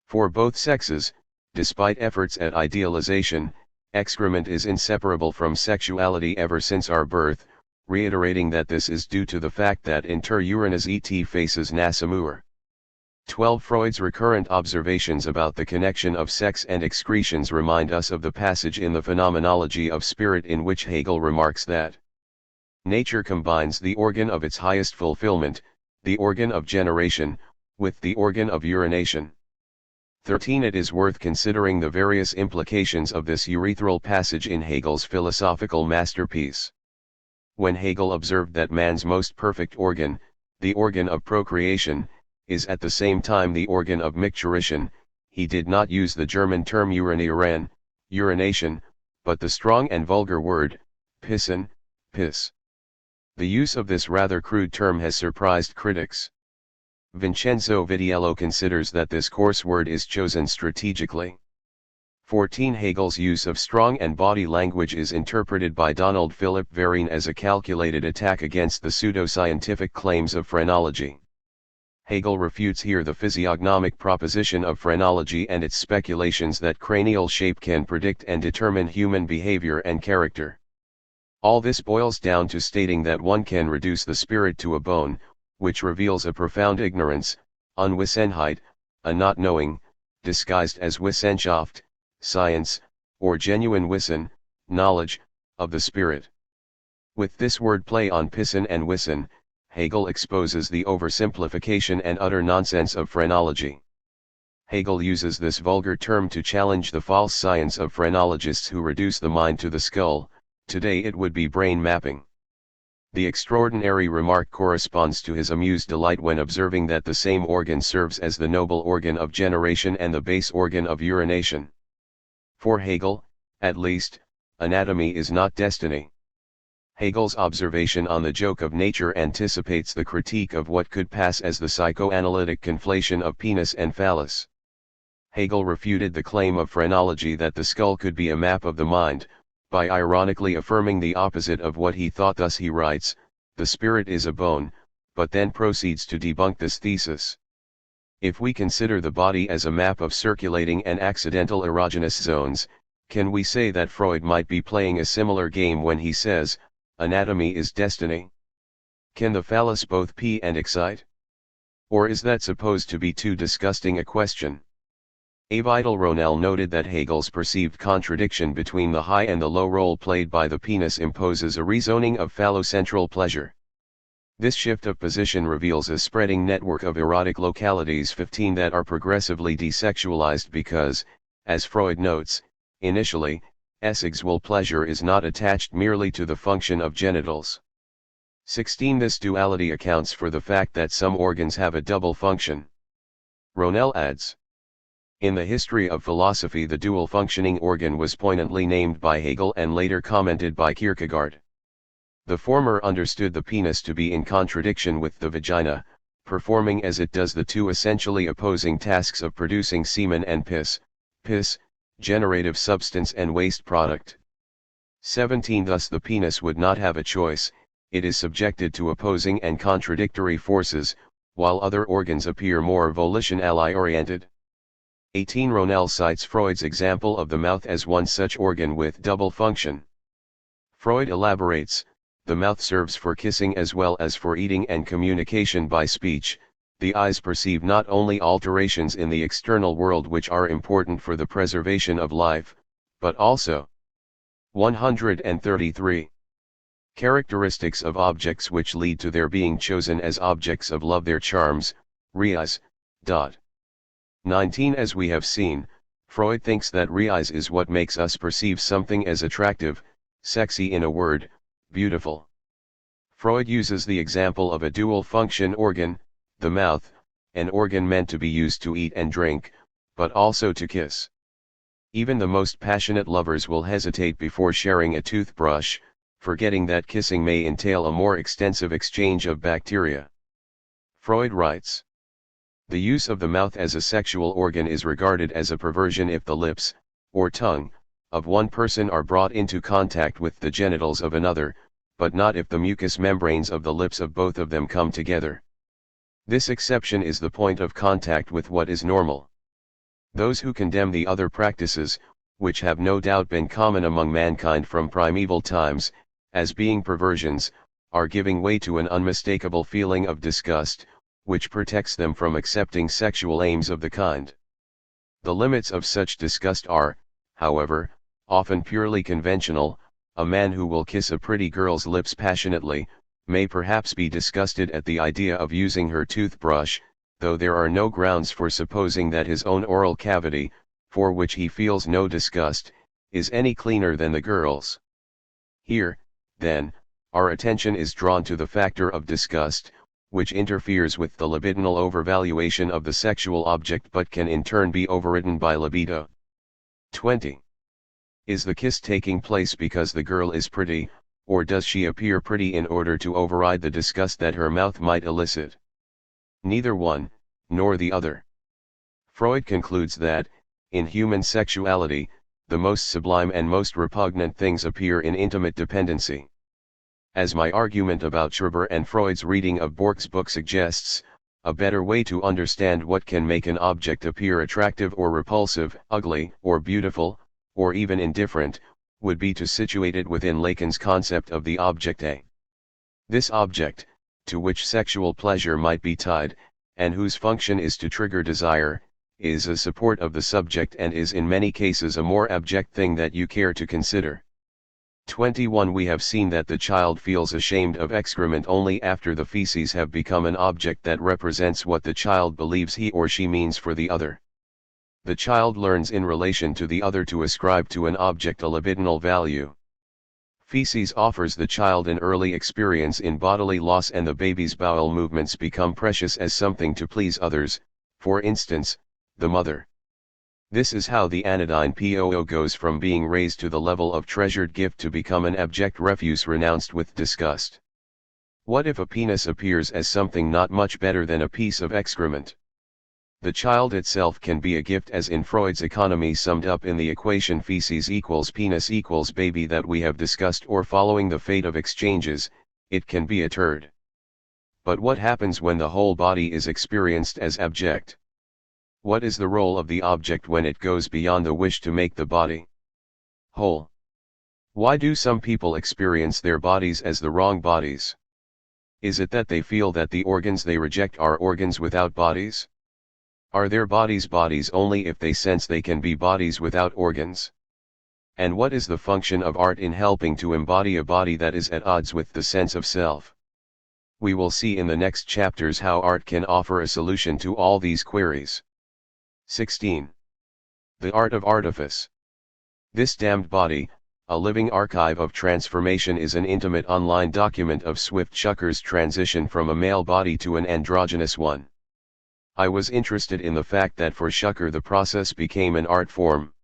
For both sexes, despite efforts at idealization, excrement is inseparable from sexuality ever since our birth, reiterating that this is due to the fact that inter urinas et faces nascimur. 12. Freud's recurrent observations about the connection of sex and excretions remind us of the passage in the Phenomenology of Spirit in which Hegel remarks that nature combines the organ of its highest fulfillment, the organ of generation, with the organ of urination. 13. It is worth considering the various implications of this urethral passage in Hegel's philosophical masterpiece. When Hegel observed that man's most perfect organ, the organ of procreation, is at the same time the organ of micturition, he did not use the German term urinieren, urination, but the strong and vulgar word, pissen, piss. The use of this rather crude term has surprised critics. Vincenzo Vitiello considers that this coarse word is chosen strategically. 14. Hegel's use of strong and body language is interpreted by Donald Philip Vereen as a calculated attack against the pseudoscientific claims of phrenology. Hegel refutes here the physiognomic proposition of phrenology and its speculations that cranial shape can predict and determine human behavior and character. All this boils down to stating that one can reduce the spirit to a bone, which reveals a profound ignorance, Unwissenheit, a not knowing, disguised as Wissenschaft, science, or genuine Wissen, knowledge, of the spirit. With this wordplay on Pissen and Wissen, Hegel exposes the oversimplification and utter nonsense of phrenology. Hegel uses this vulgar term to challenge the false science of phrenologists who reduce the mind to the skull. Today it would be brain mapping. The extraordinary remark corresponds to his amused delight when observing that the same organ serves as the noble organ of generation and the base organ of urination. For Hegel, at least, anatomy is not destiny. Hegel's observation on the joke of nature anticipates the critique of what could pass as the psychoanalytic conflation of penis and phallus. Hegel refuted the claim of phrenology that the skull could be a map of the mind, by ironically affirming the opposite of what he thought. Thus he writes, the spirit is a bone, but then proceeds to debunk this thesis. If we consider the body as a map of circulating and accidental erogenous zones, can we say that Freud might be playing a similar game when he says, anatomy is destiny? Can the phallus both pee and excite? Or is that supposed to be too disgusting a question? Avidal Ronell noted that Hegel's perceived contradiction between the high and the low role played by the penis imposes a rezoning of phallocentral pleasure. This shift of position reveals a spreading network of erotic localities 15 that are progressively desexualized because, as Freud notes, initially, sexual pleasure is not attached merely to the function of genitals. 16. This duality accounts for the fact that some organs have a double function. Ronell adds, in the history of philosophy the dual-functioning organ was poignantly named by Hegel and later commented by Kierkegaard. The former understood the penis to be in contradiction with the vagina, performing as it does the two essentially opposing tasks of producing semen and piss, generative substance and waste product. 17. Thus the penis would not have a choice, it is subjected to opposing and contradictory forces, while other organs appear more volition-ally-oriented. 18. Ronell cites Freud's example of the mouth as one such organ with double function. Freud elaborates, the mouth serves for kissing as well as for eating and communication by speech. The eyes perceive not only alterations in the external world which are important for the preservation of life, but also 133. Characteristics of objects which lead to their being chosen as objects of love, their charms, reis. 19. As we have seen, Freud thinks that reis is what makes us perceive something as attractive, sexy, in a word, beautiful. Freud uses the example of a dual-function organ, the mouth, an organ meant to be used to eat and drink, but also to kiss. Even the most passionate lovers will hesitate before sharing a toothbrush, forgetting that kissing may entail a more extensive exchange of bacteria. Freud writes, the use of the mouth as a sexual organ is regarded as a perversion if the lips, or tongue, of one person are brought into contact with the genitals of another, but not if the mucous membranes of the lips of both of them come together. This exception is the point of contact with what is normal. Those who condemn the other practices, which have no doubt been common among mankind from primeval times, as being perversions, are giving way to an unmistakable feeling of disgust, which protects them from accepting sexual aims of the kind. The limits of such disgust are, however, often purely conventional. A man who will kiss a pretty girl's lips passionately, may perhaps be disgusted at the idea of using her toothbrush, though there are no grounds for supposing that his own oral cavity, for which he feels no disgust, is any cleaner than the girl's. Here, then, our attention is drawn to the factor of disgust, which interferes with the libidinal overvaluation of the sexual object but can in turn be overridden by libido. 20. Is the kiss taking place because the girl is pretty, or does she appear pretty in order to override the disgust that her mouth might elicit? Neither one, nor the other. Freud concludes that, in human sexuality, the most sublime and most repugnant things appear in intimate dependency. As my argument about Schreber and Freud's reading of Bork's book suggests, a better way to understand what can make an object appear attractive or repulsive, ugly or beautiful, or even indifferent, would be to situate it within Lacan's concept of the object A. This object, to which sexual pleasure might be tied, and whose function is to trigger desire, is a support of the subject and is in many cases a more abject thing that you care to consider. 21. We have seen that the child feels ashamed of excrement only after the feces have become an object that represents what the child believes he or she means for the other. The child learns in relation to the other to ascribe to an object a libidinal value. Feces offers the child an early experience in bodily loss, and the baby's bowel movements become precious as something to please others, for instance, the mother. This is how the anodyne POO goes from being raised to the level of treasured gift to become an abject refuse renounced with disgust. What if a penis appears as something not much better than a piece of excrement? The child itself can be a gift, as in Freud's economy summed up in the equation feces equals penis equals baby that we have discussed, or following the fate of exchanges, it can be a turd. But what happens when the whole body is experienced as abject? What is the role of the object when it goes beyond the wish to make the body whole? Why do some people experience their bodies as the wrong bodies? Is it that they feel that the organs they reject are organs without bodies? Are their bodies bodies only if they sense they can be bodies without organs? And what is the function of art in helping to embody a body that is at odds with the sense of self? We will see in the next chapters how art can offer a solution to all these queries. 16. The art of artifice. This damned body, a living archive of transformation, is an intimate online document of Swift Shucker's transition from a male body to an androgynous one. I was interested in the fact that for Shucker the process became an art form.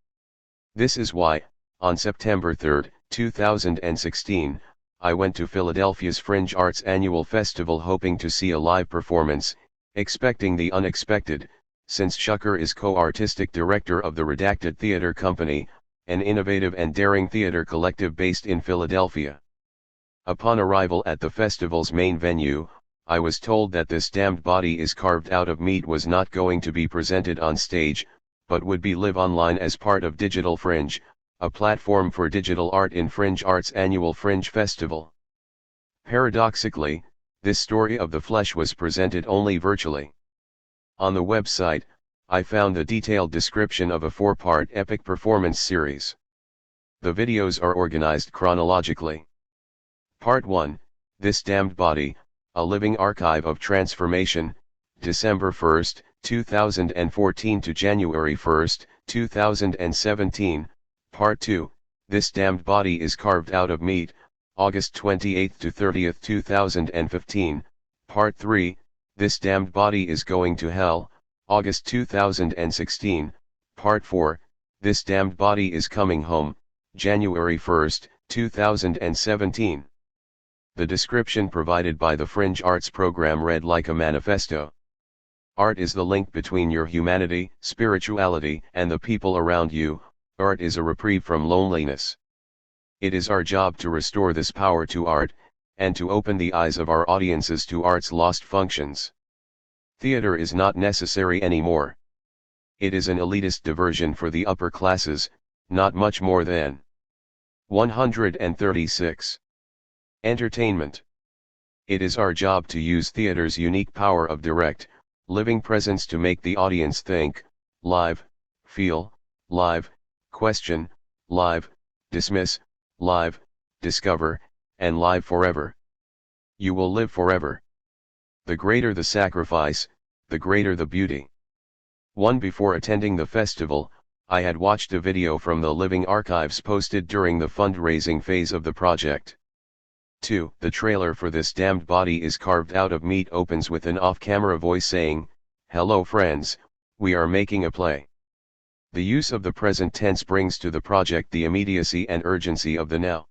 This is why, on September 3, 2016, I went to Philadelphia's Fringe Arts Annual Festival hoping to see a live performance, expecting the unexpected, since Shucker is co-artistic director of the Redacted Theater Company, an innovative and daring theater collective based in Philadelphia. Upon arrival at the festival's main venue, I was told that this damned body is carved out of meat was not going to be presented on stage, but would be live online as part of Digital Fringe, a platform for digital art in Fringe Arts' annual Fringe Festival. Paradoxically, this story of the flesh was presented only virtually. On the website, I found a detailed description of a 4-part epic performance series. The videos are organized chronologically. Part 1, This Damned Body, a Living Archive of Transformation, December 1, 2014 to January 1, 2017. Part 2, This Damned Body is Carved Out of Meat, August 28 to 30, 2015. Part 3, This Damned Body is Going to Hell, August 2016. Part 4, This Damned Body is Coming Home, January 1, 2017. The description provided by the Fringe Arts program read like a manifesto. Art is the link between your humanity, spirituality, and the people around you. Art is a reprieve from loneliness. It is our job to restore this power to art, and to open the eyes of our audiences to art's lost functions. Theater is not necessary anymore. It is an elitist diversion for the upper classes, not much more than. 136. Entertainment. It is our job to use theater's unique power of direct, living presence to make the audience think, live, feel, live, question, live, dismiss, live, discover, and live forever. You will live forever. The greater the sacrifice, the greater the beauty. Before attending the festival, I had watched a video from the Living Archives posted during the fundraising phase of the project. 2. The trailer for This Damned Body Is Carved Out of Meat opens with an off-camera voice saying, "Hello friends, we are making a play." The use of the present tense brings to the project the immediacy and urgency of the now.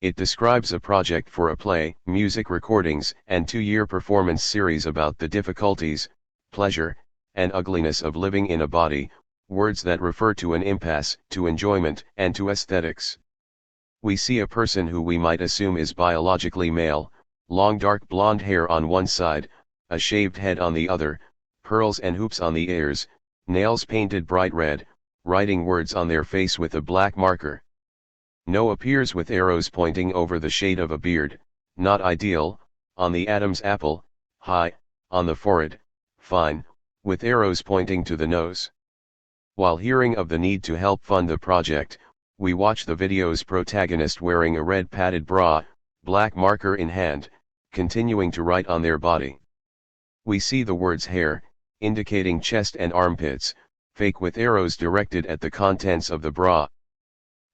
It describes a project for a play, music recordings, and 2-year performance series about the difficulties, pleasure, and ugliness of living in a body, words that refer to an impasse, to enjoyment, and to aesthetics. We see a person who we might assume is biologically male, long dark blonde hair on one side, a shaved head on the other, pearls and hoops on the ears, nails painted bright red, writing words on their face with a black marker. No appears with arrows pointing over the shade of a beard, not ideal, on the Adam's apple, high, on the forehead, fine, with arrows pointing to the nose. While hearing of the need to help fund the project, we watch the video's protagonist wearing a red padded bra, black marker in hand, continuing to write on their body. We see the words hair, indicating chest and armpits, fake with arrows directed at the contents of the bra.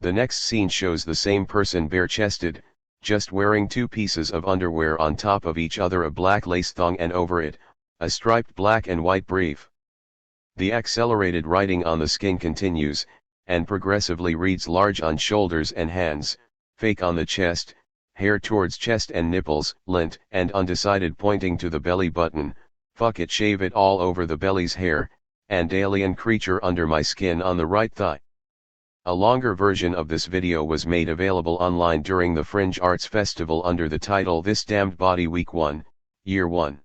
The next scene shows the same person bare-chested, just wearing 2 pieces of underwear on top of each other, a black lace thong, and over it, a striped black and white brief. The accelerated writing on the skin continues, and progressively reads large on shoulders and hands, fake on the chest, hair towards chest and nipples, lint and undecided pointing to the belly button, fuck it, shave it all over the belly's hair, and alien creature under my skin on the right thigh. A longer version of this video was made available online during the Fringe Arts Festival under the title This Damned Body Week 1, Year 1.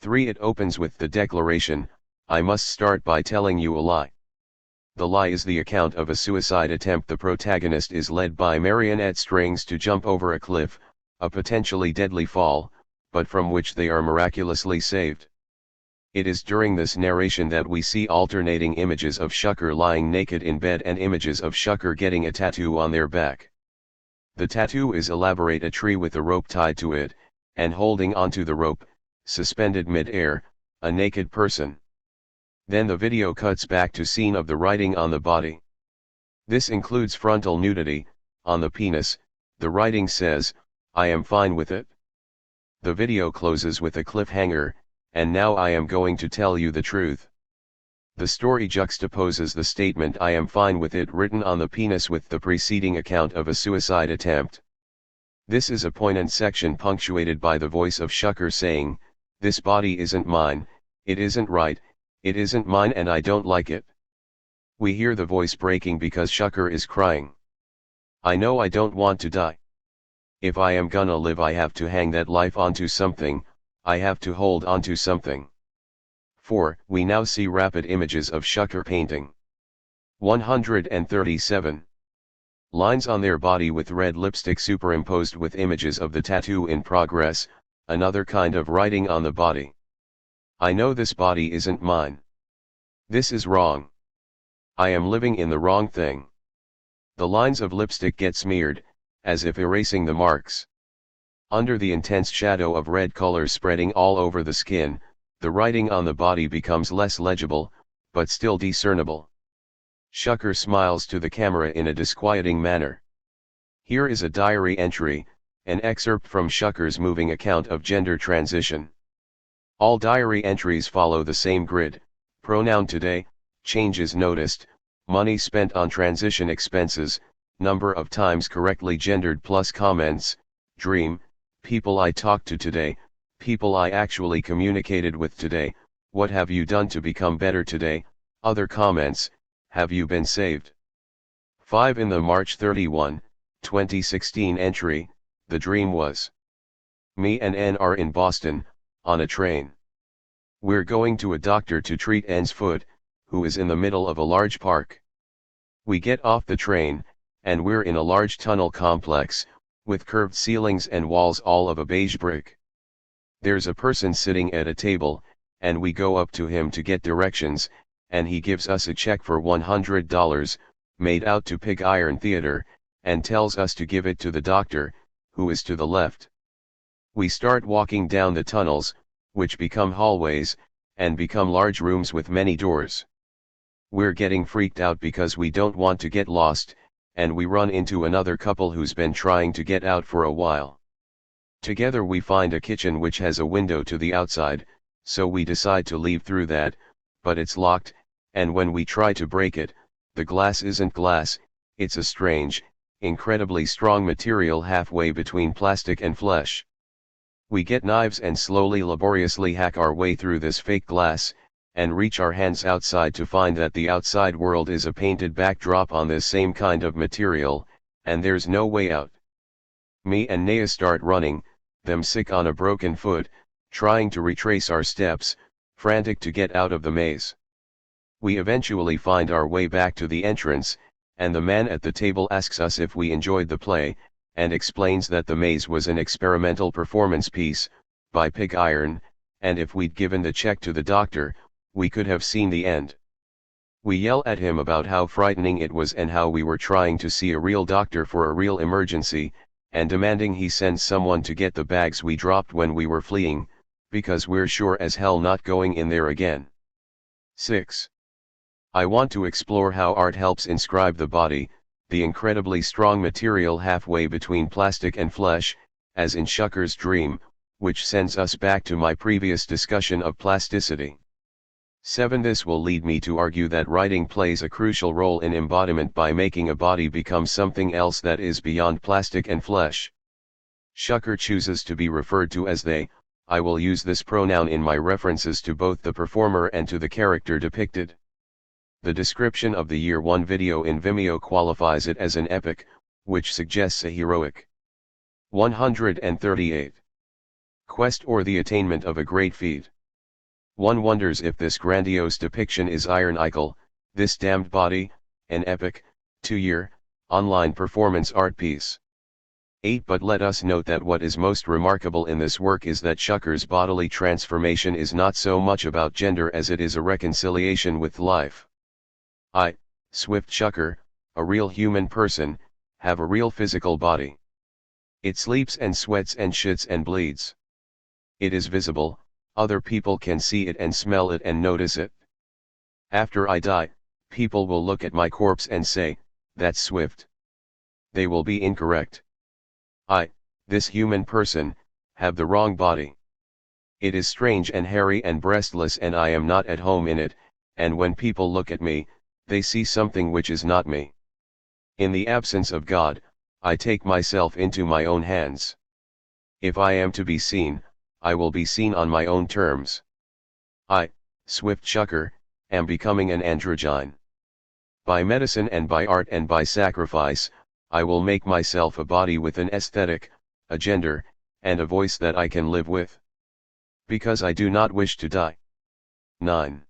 3. It opens with the declaration, "I must start by telling you a lie." The lie is the account of a suicide attempt. The protagonist is led by marionette strings to jump over a cliff, a potentially deadly fall, but from which they are miraculously saved. It is during this narration that we see alternating images of Shucker lying naked in bed and images of Shucker getting a tattoo on their back. The tattoo is elaborate: a tree with a rope tied to it, and holding onto the rope, suspended mid-air, a naked person. Then the video cuts back to scene of the writing on the body. This includes frontal nudity. On the penis, the writing says, "I am fine with it." The video closes with a cliffhanger, "And now I am going to tell you the truth." The story juxtaposes the statement "I am fine with it" written on the penis with the preceding account of a suicide attempt. This is a poignant section punctuated by the voice of Shucker saying, "This body isn't mine, it isn't right, it isn't mine, and I don't like it." We hear the voice breaking because Shucker is crying. "I know I don't want to die. If I am gonna live, I have to hang that life onto something, I have to hold onto something." 4. We now see rapid images of Shucker painting. 137. Lines on their body with red lipstick superimposed with images of the tattoo in progress, another kind of writing on the body. "I know this body isn't mine. This is wrong. I am living in the wrong thing." The lines of lipstick get smeared, as if erasing the marks. Under the intense shadow of red color spreading all over the skin, the writing on the body becomes less legible, but still discernible. Shucker smiles to the camera in a disquieting manner. Here is a diary entry, an excerpt from Shucker's moving account of gender transition. All diary entries follow the same grid: pronoun today, changes noticed, money spent on transition expenses, number of times correctly gendered plus comments, dream, people I talked to today, people I actually communicated with today, what have you done to become better today, other comments, have you been saved? 5. In the March 31, 2016 entry, the dream was: me and N are in Boston, on a train. We're going to a doctor to treat N's foot, who is in the middle of a large park. We get off the train, and we're in a large tunnel complex, with curved ceilings and walls all of a beige brick. There's a person sitting at a table, and we go up to him to get directions, and he gives us a check for $100, made out to Pig Iron Theater, and tells us to give it to the doctor, who is to the left. We start walking down the tunnels, which become hallways, and become large rooms with many doors. We're getting freaked out because we don't want to get lost, and we run into another couple who's been trying to get out for a while. Together we find a kitchen which has a window to the outside, so we decide to leave through that, but it's locked, and when we try to break it, the glass isn't glass, it's a strange, incredibly strong material halfway between plastic and flesh. We get knives and slowly laboriously hack our way through this fake glass, and reach our hands outside to find that the outside world is a painted backdrop on this same kind of material, and there's no way out. Me and Naya start running, them sick on a broken foot, trying to retrace our steps, frantic to get out of the maze. We eventually find our way back to the entrance, and the man at the table asks us if we enjoyed the play, and explains that the maze was an experimental performance piece, by Pig Iron, and if we'd given the check to the doctor, we could have seen the end. We yell at him about how frightening it was and how we were trying to see a real doctor for a real emergency, and demanding he send someone to get the bags we dropped when we were fleeing, because we're sure as hell not going in there again. 6. I want to explore how art helps inscribe the body, the incredibly strong material halfway between plastic and flesh, as in Shucker's dream, which sends us back to my previous discussion of plasticity. 7. This will lead me to argue that writing plays a crucial role in embodiment by making a body become something else that is beyond plastic and flesh. Shucker chooses to be referred to as they. I will use this pronoun in my references to both the performer and to the character depicted. The description of the Year 1 video in Vimeo qualifies it as an epic, which suggests a heroic 138 quest or the attainment of a great feat. One wonders if this grandiose depiction is ironical, this damned body, an epic, 2-year, online performance art piece. 8. But let us note that what is most remarkable in this work is that Shucker's bodily transformation is not so much about gender as it is a reconciliation with life. I, Swift Shucker, a real human person, have a real physical body. It sleeps and sweats and shits and bleeds. It is visible. Other people can see it and smell it and notice it. After I die, people will look at my corpse and say, "That's Swift." They will be incorrect. I, this human person, have the wrong body. It is strange and hairy and breastless and I am not at home in it, and when people look at me, they see something which is not me. In the absence of God, I take myself into my own hands. If I am to be seen, I will be seen on my own terms. I, Swift Shucker, am becoming an androgyne. By medicine and by art and by sacrifice, I will make myself a body with an aesthetic, a gender, and a voice that I can live with. Because I do not wish to die. 9.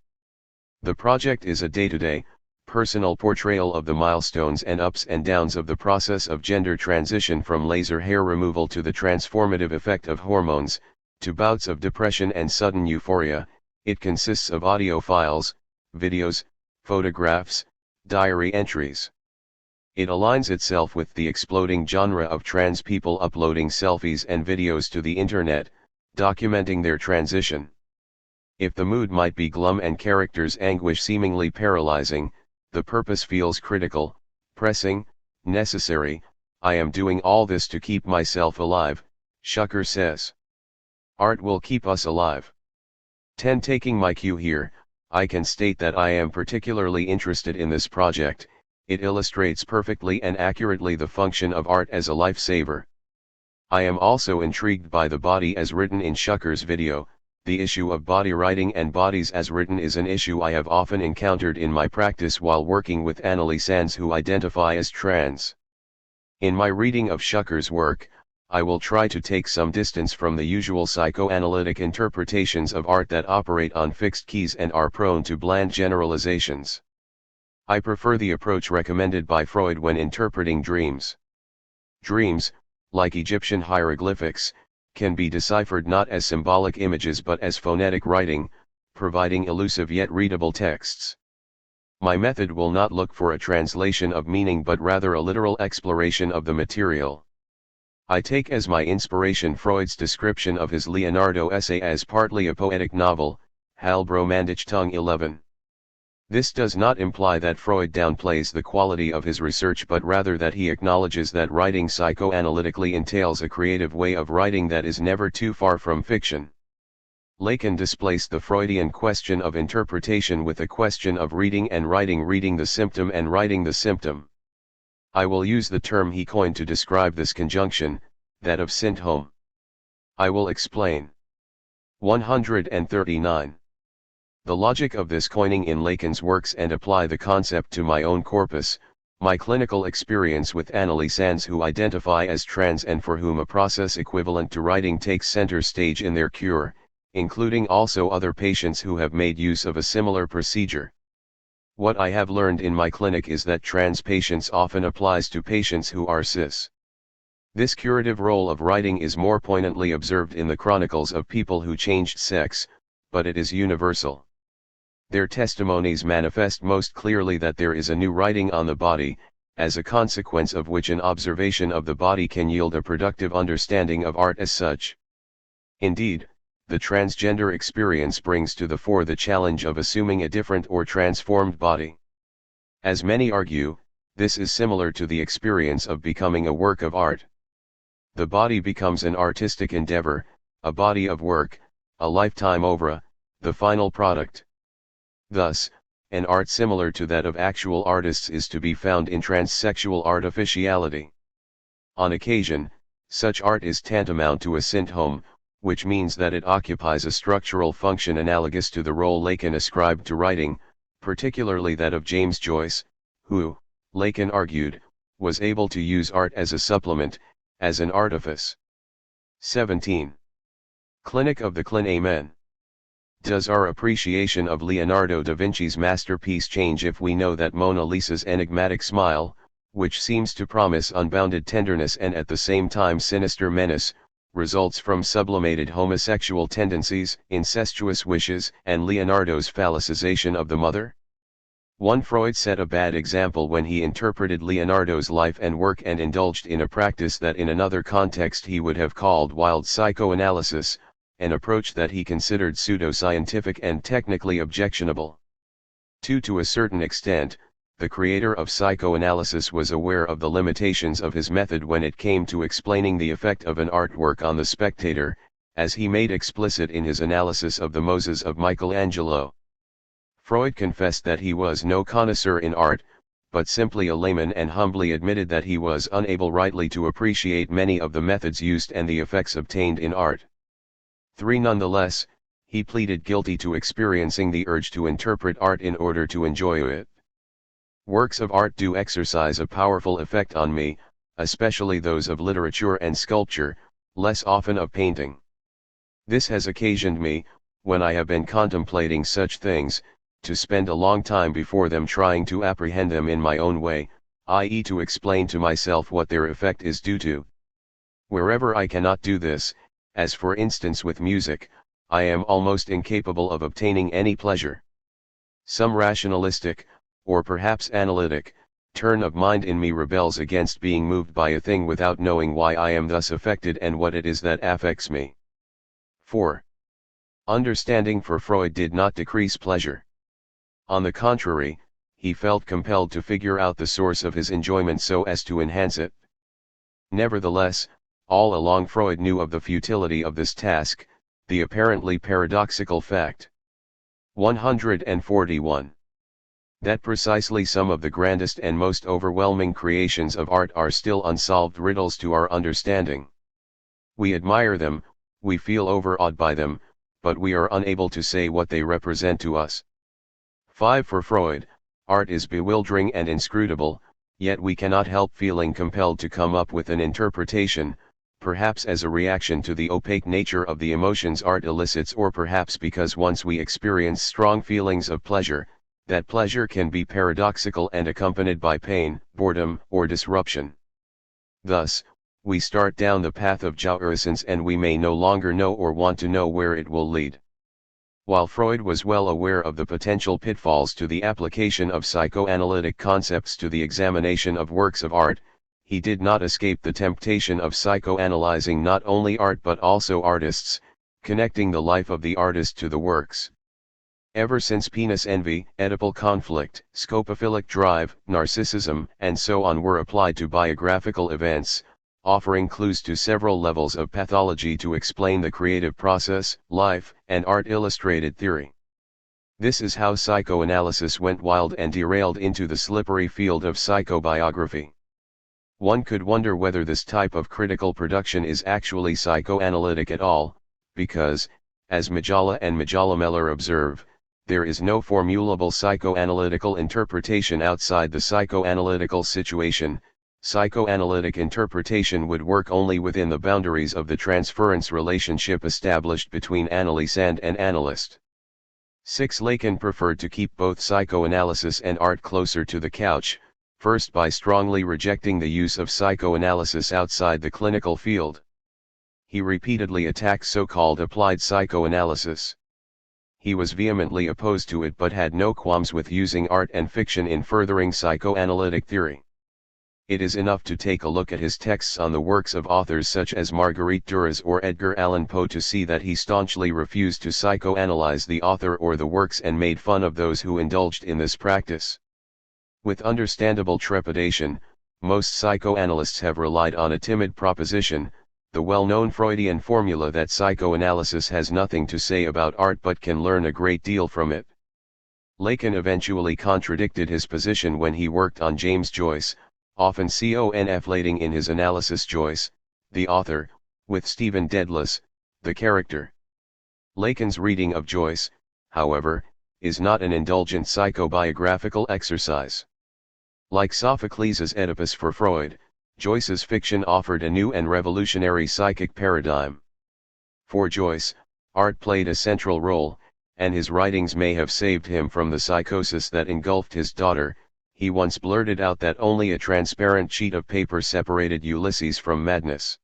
The project is a day-to-day, personal portrayal of the milestones and ups and downs of the process of gender transition from laser hair removal to the transformative effect of hormones, to bouts of depression and sudden euphoria. It consists of audio files, videos, photographs, diary entries. It aligns itself with the exploding genre of trans people uploading selfies and videos to the internet, documenting their transition. If the mood might be glum and characters' anguish seemingly paralyzing, the purpose feels critical, pressing, necessary. I am doing all this to keep myself alive, Shucker says. Art will keep us alive. 10. Taking my cue here, I can state that I am particularly interested in this project. It illustrates perfectly and accurately the function of art as a lifesaver. I am also intrigued by the body as written in Shucker's video. The issue of body writing and bodies as written is an issue I have often encountered in my practice while working with Anneliesans who identify as trans. In my reading of Shucker's work, I will try to take some distance from the usual psychoanalytic interpretations of art that operate on fixed keys and are prone to bland generalizations. I prefer the approach recommended by Freud when interpreting dreams. Dreams, like Egyptian hieroglyphics, can be deciphered not as symbolic images but as phonetic writing, providing elusive yet readable texts. My method will not look for a translation of meaning but rather a literal exploration of the material. I take as my inspiration Freud's description of his Leonardo essay as partly a poetic novel, Halbromandichtung 11. This does not imply that Freud downplays the quality of his research, but rather that he acknowledges that writing psychoanalytically entails a creative way of writing that is never too far from fiction. Lacan displaced the Freudian question of interpretation with a question of reading and writing, reading the symptom and writing the symptom. I will use the term he coined to describe this conjunction, that of syntome. I will explain. 139. The logic of this coining in Lacan's works and apply the concept to my own corpus, my clinical experience with analysans who identify as trans and for whom a process equivalent to writing takes center stage in their cure, including also other patients who have made use of a similar procedure. What I have learned in my clinic is that trans patients often applies to patients who are cis. This curative role of writing is more poignantly observed in the chronicles of people who changed sex, but it is universal. Their testimonies manifest most clearly that there is a new writing on the body, as a consequence of which an observation of the body can yield a productive understanding of art as such. Indeed, the transgender experience brings to the fore the challenge of assuming a different or transformed body. As many argue, this is similar to the experience of becoming a work of art. The body becomes an artistic endeavor, a body of work, a lifetime oeuvre, the final product. Thus, an art similar to that of actual artists is to be found in transsexual artificiality. On occasion, such art is tantamount to a syntome, which means that it occupies a structural function analogous to the role Lacan ascribed to writing, particularly that of James Joyce, who, Lacan argued, was able to use art as a supplement, as an artifice. 17. Clinic of the Clin Amen. Does our appreciation of Leonardo da Vinci's masterpiece change if we know that Mona Lisa's enigmatic smile, which seems to promise unbounded tenderness and at the same time sinister menace, results from sublimated homosexual tendencies, incestuous wishes, and Leonardo's phallicization of the mother? Freud set a bad example when he interpreted Leonardo's life and work and indulged in a practice that in another context he would have called wild psychoanalysis, an approach that he considered pseudo-scientific and technically objectionable. To a certain extent, the creator of psychoanalysis was aware of the limitations of his method when it came to explaining the effect of an artwork on the spectator, as he made explicit in his analysis of the Moses of Michelangelo. Freud confessed that he was no connoisseur in art, but simply a layman, and humbly admitted that he was unable rightly to appreciate many of the methods used and the effects obtained in art. Nonetheless, he pleaded guilty to experiencing the urge to interpret art in order to enjoy it. Works of art do exercise a powerful effect on me, especially those of literature and sculpture, less often of painting. This has occasioned me, when I have been contemplating such things, to spend a long time before them trying to apprehend them in my own way, i.e. to explain to myself what their effect is due to. Wherever I cannot do this, as for instance with music, I am almost incapable of obtaining any pleasure. Some rationalistic, or perhaps analytic, turn of mind in me rebels against being moved by a thing without knowing why I am thus affected and what it is that affects me. 4. Understanding for Freud did not decrease pleasure. On the contrary, he felt compelled to figure out the source of his enjoyment so as to enhance it. Nevertheless, all along Freud knew of the futility of this task, the apparently paradoxical fact. 141. That precisely some of the grandest and most overwhelming creations of art are still unsolved riddles to our understanding. We admire them, we feel overawed by them, but we are unable to say what they represent to us. 5. For Freud, art is bewildering and inscrutable, yet we cannot help feeling compelled to come up with an interpretation, perhaps as a reaction to the opaque nature of the emotions art elicits, or perhaps because once we experience strong feelings of pleasure, that pleasure can be paradoxical and accompanied by pain, boredom, or disruption. Thus, we start down the path of jouissance and we may no longer know or want to know where it will lead. While Freud was well aware of the potential pitfalls to the application of psychoanalytic concepts to the examination of works of art, he did not escape the temptation of psychoanalyzing not only art but also artists, connecting the life of the artist to the works. Ever since penis envy, Oedipal conflict, scopophilic drive, narcissism, and so on were applied to biographical events, offering clues to several levels of pathology to explain the creative process, life, and art illustrated theory. This is how psychoanalysis went wild and derailed into the slippery field of psychobiography. One could wonder whether this type of critical production is actually psychoanalytic at all, because, as Majala and Majalameller observe, there is no formulable psychoanalytical interpretation outside the psychoanalytical situation. Psychoanalytic interpretation would work only within the boundaries of the transference relationship established between analysand and analyst. 6. Lacan preferred to keep both psychoanalysis and art closer to the couch, first by strongly rejecting the use of psychoanalysis outside the clinical field. He repeatedly attacked so-called applied psychoanalysis. He was vehemently opposed to it but had no qualms with using art and fiction in furthering psychoanalytic theory. It is enough to take a look at his texts on the works of authors such as Marguerite Duras or Edgar Allan Poe to see that he staunchly refused to psychoanalyze the author or the works and made fun of those who indulged in this practice. With understandable trepidation, most psychoanalysts have relied on a timid proposition, the well-known Freudian formula that psychoanalysis has nothing to say about art but can learn a great deal from it. Lacan eventually contradicted his position when he worked on James Joyce, often conflating in his analysis Joyce, the author, with Stephen Dedalus, the character. Lacan's reading of Joyce, however, is not an indulgent psychobiographical exercise. Like Sophocles' Oedipus for Freud, Joyce's fiction offered a new and revolutionary psychic paradigm. For Joyce, art played a central role, and his writings may have saved him from the psychosis that engulfed his daughter. He once blurted out that only a transparent sheet of paper separated Ulysses from madness.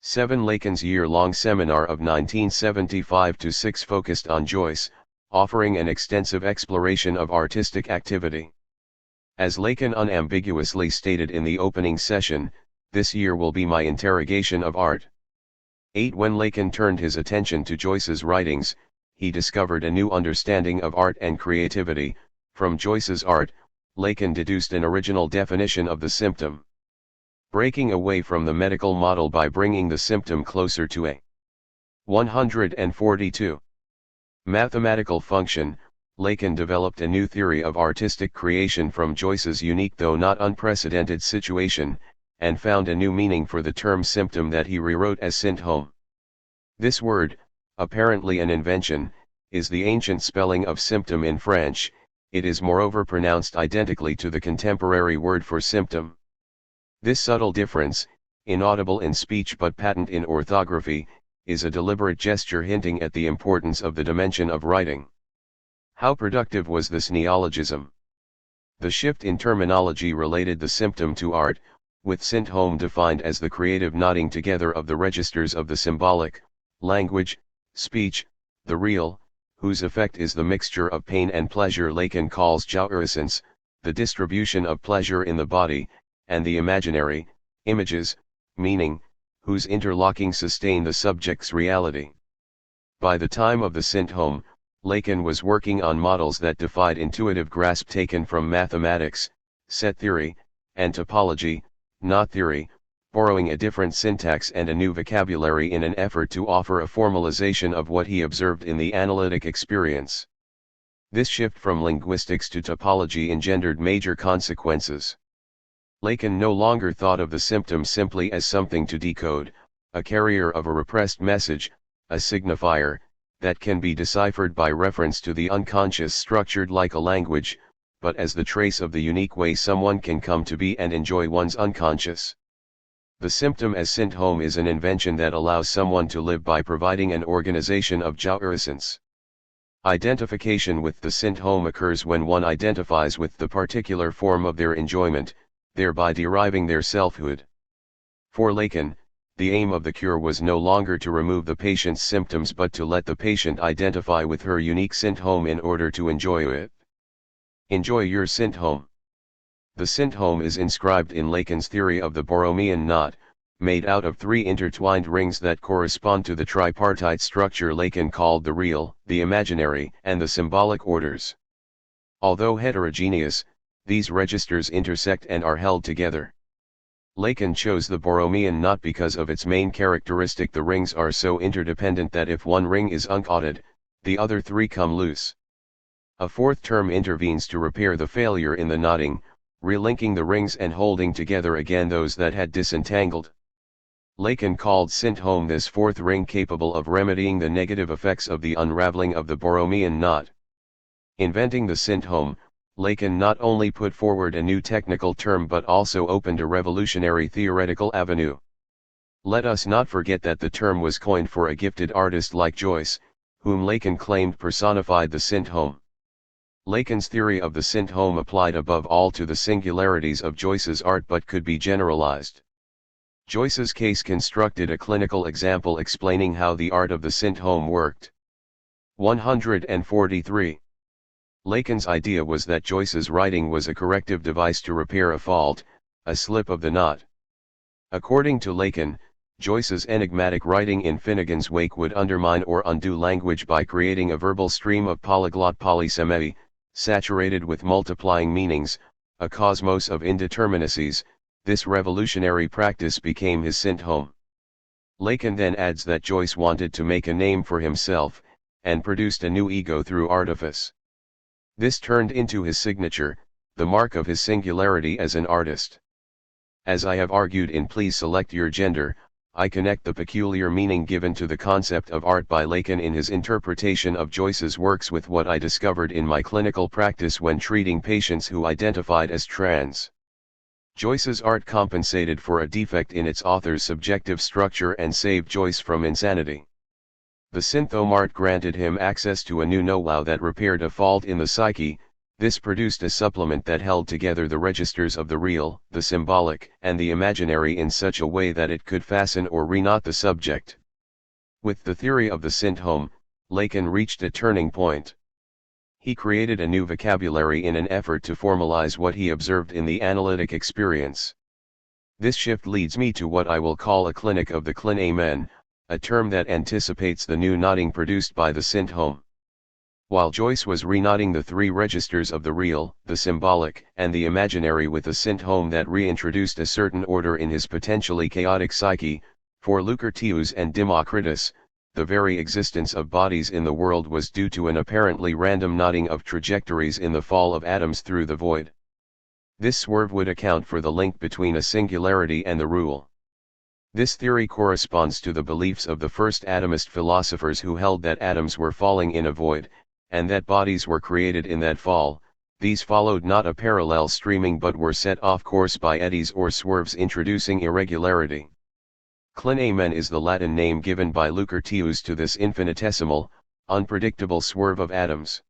7. Lacan's year-long seminar of 1975-6 focused on Joyce, offering an extensive exploration of artistic activity. As Lacan unambiguously stated in the opening session, this year will be my interrogation of art. 8. When Lacan turned his attention to Joyce's writings, he discovered a new understanding of art and creativity. From Joyce's art, Lacan deduced an original definition of the symptom. Breaking away from the medical model by bringing the symptom closer to a 142 mathematical function, Lacan developed a new theory of artistic creation from Joyce's unique though not unprecedented situation, and found a new meaning for the term symptom that he rewrote as symptôme. This word, apparently an invention, is the ancient spelling of symptom in French. It is moreover pronounced identically to the contemporary word for symptom. This subtle difference, inaudible in speech but patent in orthography, is a deliberate gesture hinting at the importance of the dimension of writing. How productive was this neologism? The shift in terminology related the symptom to art, with symptôme defined as the creative knotting together of the registers of the symbolic, language, speech, the real, whose effect is the mixture of pain and pleasure Lacan calls jouissance, the distribution of pleasure in the body, and the imaginary, images, meaning, whose interlocking sustain the subject's reality. By the time of the symptôme, Lacan was working on models that defied intuitive grasp taken from mathematics, set theory, and topology, knot theory, borrowing a different syntax and a new vocabulary in an effort to offer a formalization of what he observed in the analytic experience. This shift from linguistics to topology engendered major consequences. Lacan no longer thought of the symptom simply as something to decode, a carrier of a repressed message, a signifier, that can be deciphered by reference to the unconscious structured like a language, but as the trace of the unique way someone can come to be and enjoy one's unconscious. The symptom as symptôme is an invention that allows someone to live by providing an organization of jouissance. Identification with the symptôme occurs when one identifies with the particular form of their enjoyment, thereby deriving their selfhood. For Lacan, the aim of the cure was no longer to remove the patient's symptoms but to let the patient identify with her unique symptôme in order to enjoy it. Enjoy your symptôme. The syntome is inscribed in Lacan's theory of the Borromean knot, made out of three intertwined rings that correspond to the tripartite structure Lacan called the real, the imaginary, and the symbolic orders. Although heterogeneous, these registers intersect and are held together. Lacan chose the Borromean knot because of its main characteristic: the rings are so interdependent that if one ring is unknotted, the other three come loose. A fourth term intervenes to repair the failure in the knotting, relinking the rings and holding together again those that had disentangled. Lacan called syntome this fourth ring capable of remedying the negative effects of the unraveling of the Borromean knot. Inventing the syntome, Lacan not only put forward a new technical term but also opened a revolutionary theoretical avenue. Let us not forget that the term was coined for a gifted artist like Joyce, whom Lacan claimed personified the syntome. Lacan's theory of the syntome applied above all to the singularities of Joyce's art but could be generalized. Joyce's case constructed a clinical example explaining how the art of the syntome worked. 143. Lacan's idea was that Joyce's writing was a corrective device to repair a fault, a slip of the knot. According to Lacan, Joyce's enigmatic writing in Finnegan's Wake would undermine or undo language by creating a verbal stream of polyglot polysemy, saturated with multiplying meanings, a cosmos of indeterminacies. This revolutionary practice became his syntome. Lacan then adds that Joyce wanted to make a name for himself, and produced a new ego through artifice. This turned into his signature, the mark of his singularity as an artist. As I have argued in Please Select Your Gender, I connect the peculiar meaning given to the concept of art by Lacan in his interpretation of Joyce's works with what I discovered in my clinical practice when treating patients who identified as trans. Joyce's art compensated for a defect in its author's subjective structure and saved Joyce from insanity. The syntome art granted him access to a new know-how that repaired a fault in the psyche. This produced a supplement that held together the registers of the real, the symbolic, and the imaginary in such a way that it could fasten or reknot the subject. With the theory of the syntome, Lacan reached a turning point. He created a new vocabulary in an effort to formalize what he observed in the analytic experience. This shift leads me to what I will call a clinic of the clin amen, a term that anticipates the new knotting produced by the syntome. While Joyce was reknotting the three registers of the real, the symbolic, and the imaginary with a syntome that reintroduced a certain order in his potentially chaotic psyche, for Lucretius and Democritus, the very existence of bodies in the world was due to an apparently random knotting of trajectories in the fall of atoms through the void. This swerve would account for the link between a singularity and the rule. This theory corresponds to the beliefs of the first atomist philosophers who held that atoms were falling in a void, and that bodies were created in that fall. These followed not a parallel streaming but were set off course by eddies or swerves introducing irregularity. Clin amen is the Latin name given by Lucretius to this infinitesimal, unpredictable swerve of atoms.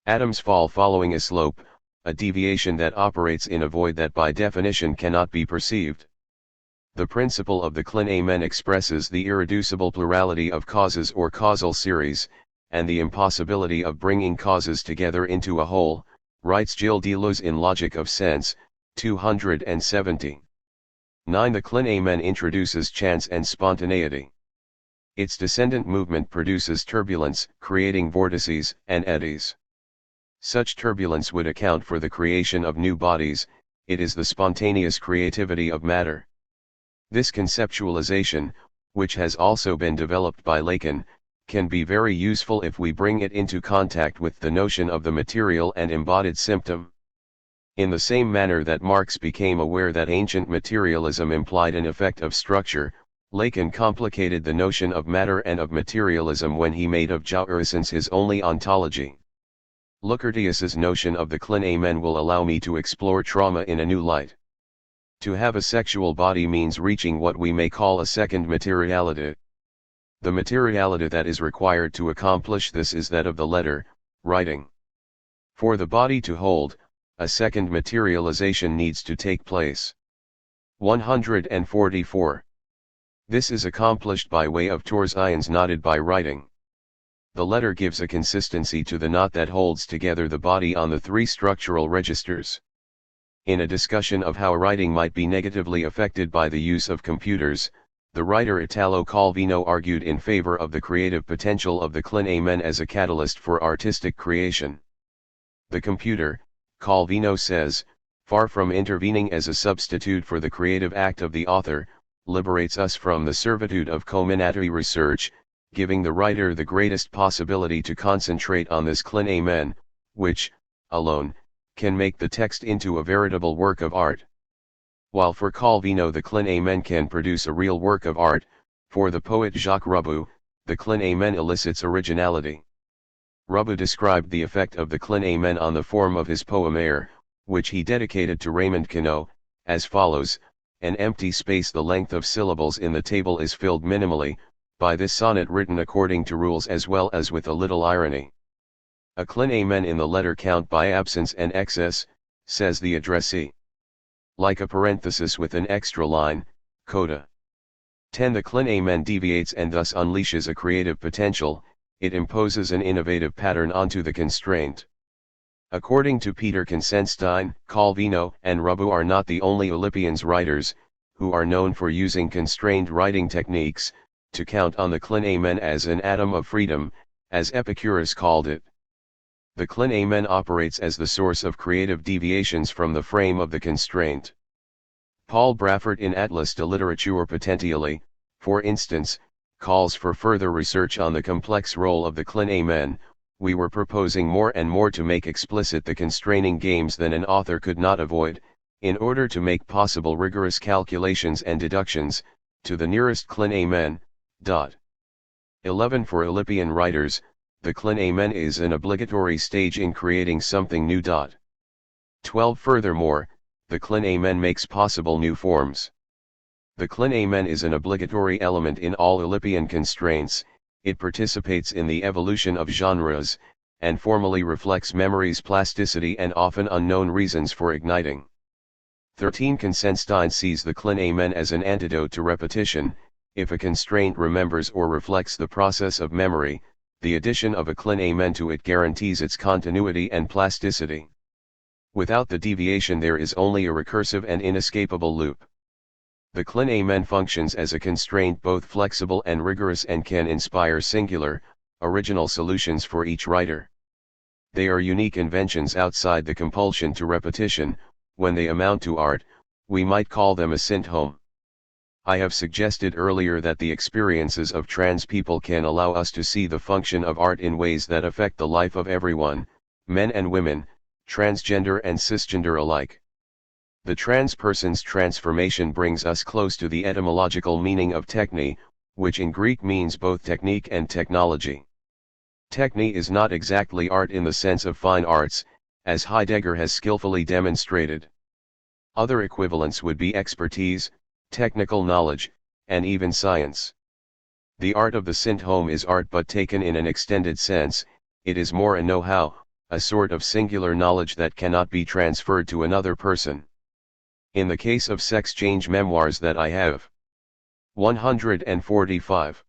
Atoms fall following a slope, a deviation that operates in a void that by definition cannot be perceived. The principle of the clin amen expresses the irreducible plurality of causes or causal series, and the impossibility of bringing causes together into a whole, writes Gilles Deleuze in Logic of Sense, 270. 9. The clin amen introduces chance and spontaneity. Its descendant movement produces turbulence, creating vortices and eddies. Such turbulence would account for the creation of new bodies. It is the spontaneous creativity of matter. This conceptualization, which has also been developed by Lacan, can be very useful if we bring it into contact with the notion of the material and embodied symptom. In the same manner that Marx became aware that ancient materialism implied an effect of structure, Lacan complicated the notion of matter and of materialism when he made of jouissance his only ontology. Lucretius's notion of the clin amen will allow me to explore trauma in a new light. To have a sexual body means reaching what we may call a second materiality. The materiality that is required to accomplish this is that of the letter, writing. For the body to hold, a second materialization needs to take place. 144. This is accomplished by way of torsions knotted by writing. The letter gives a consistency to the knot that holds together the body on the three structural registers. In a discussion of how writing might be negatively affected by the use of computers, the writer Italo Calvino argued in favor of the creative potential of the Clanamen as a catalyst for artistic creation. The computer, Calvino says, far from intervening as a substitute for the creative act of the author, liberates us from the servitude of comminatory research, giving the writer the greatest possibility to concentrate on this Clanamen, which, alone, can make the text into a veritable work of art. While for Calvino the Clanamen can produce a real work of art, for the poet Jacques Roubaud, the Clanamen elicits originality. Roubaud described the effect of the Clanamen on the form of his poem Air, which he dedicated to Raymond Queneau, as follows: an empty space the length of syllables in the table is filled minimally, by this sonnet written according to rules as well as with a little irony. A Clanamen in the letter count by absence and excess, says the addressee. Like a parenthesis with an extra line, coda. 10. The Clanamen deviates and thus unleashes a creative potential, it imposes an innovative pattern onto the constraint. According to Peter Consenstein, Calvino and Roubaud are not the only Olympians writers, who are known for using constrained writing techniques, to count on the Clanamen as an atom of freedom, as Epicurus called it. The Clanamen operates as the source of creative deviations from the frame of the constraint. Paul Braffert in Atlas de littérature potentielle, for instance, calls for further research on the complex role of the Clanamen. We were proposing more and more to make explicit the constraining games than an author could not avoid, in order to make possible rigorous calculations and deductions, to the nearest Clanamen. 11. For Olympian writers, the Clanamen is an obligatory stage in creating something new. 12. Furthermore, the Clanamen makes possible new forms. The Clanamen is an obligatory element in all Olympian constraints, it participates in the evolution of genres, and formally reflects memory's plasticity and often unknown reasons for igniting. 13. Consenstein sees the Clanamen as an antidote to repetition. If a constraint remembers or reflects the process of memory, the addition of a Clanamen to it guarantees its continuity and plasticity. Without the deviation there is only a recursive and inescapable loop. The Clanamen functions as a constraint both flexible and rigorous and can inspire singular, original solutions for each writer. They are unique inventions outside the compulsion to repetition. When they amount to art, we might call them a synthome. I have suggested earlier that the experiences of trans people can allow us to see the function of art in ways that affect the life of everyone, men and women, transgender and cisgender alike. The trans person's transformation brings us close to the etymological meaning of techne, which in Greek means both technique and technology. Techne is not exactly art in the sense of fine arts, as Heidegger has skillfully demonstrated. Other equivalents would be expertise, technical knowledge, and even science. The art of the synthome is art but taken in an extended sense, it is more a know-how, a sort of singular knowledge that cannot be transferred to another person. In the case of sex change memoirs that I have 145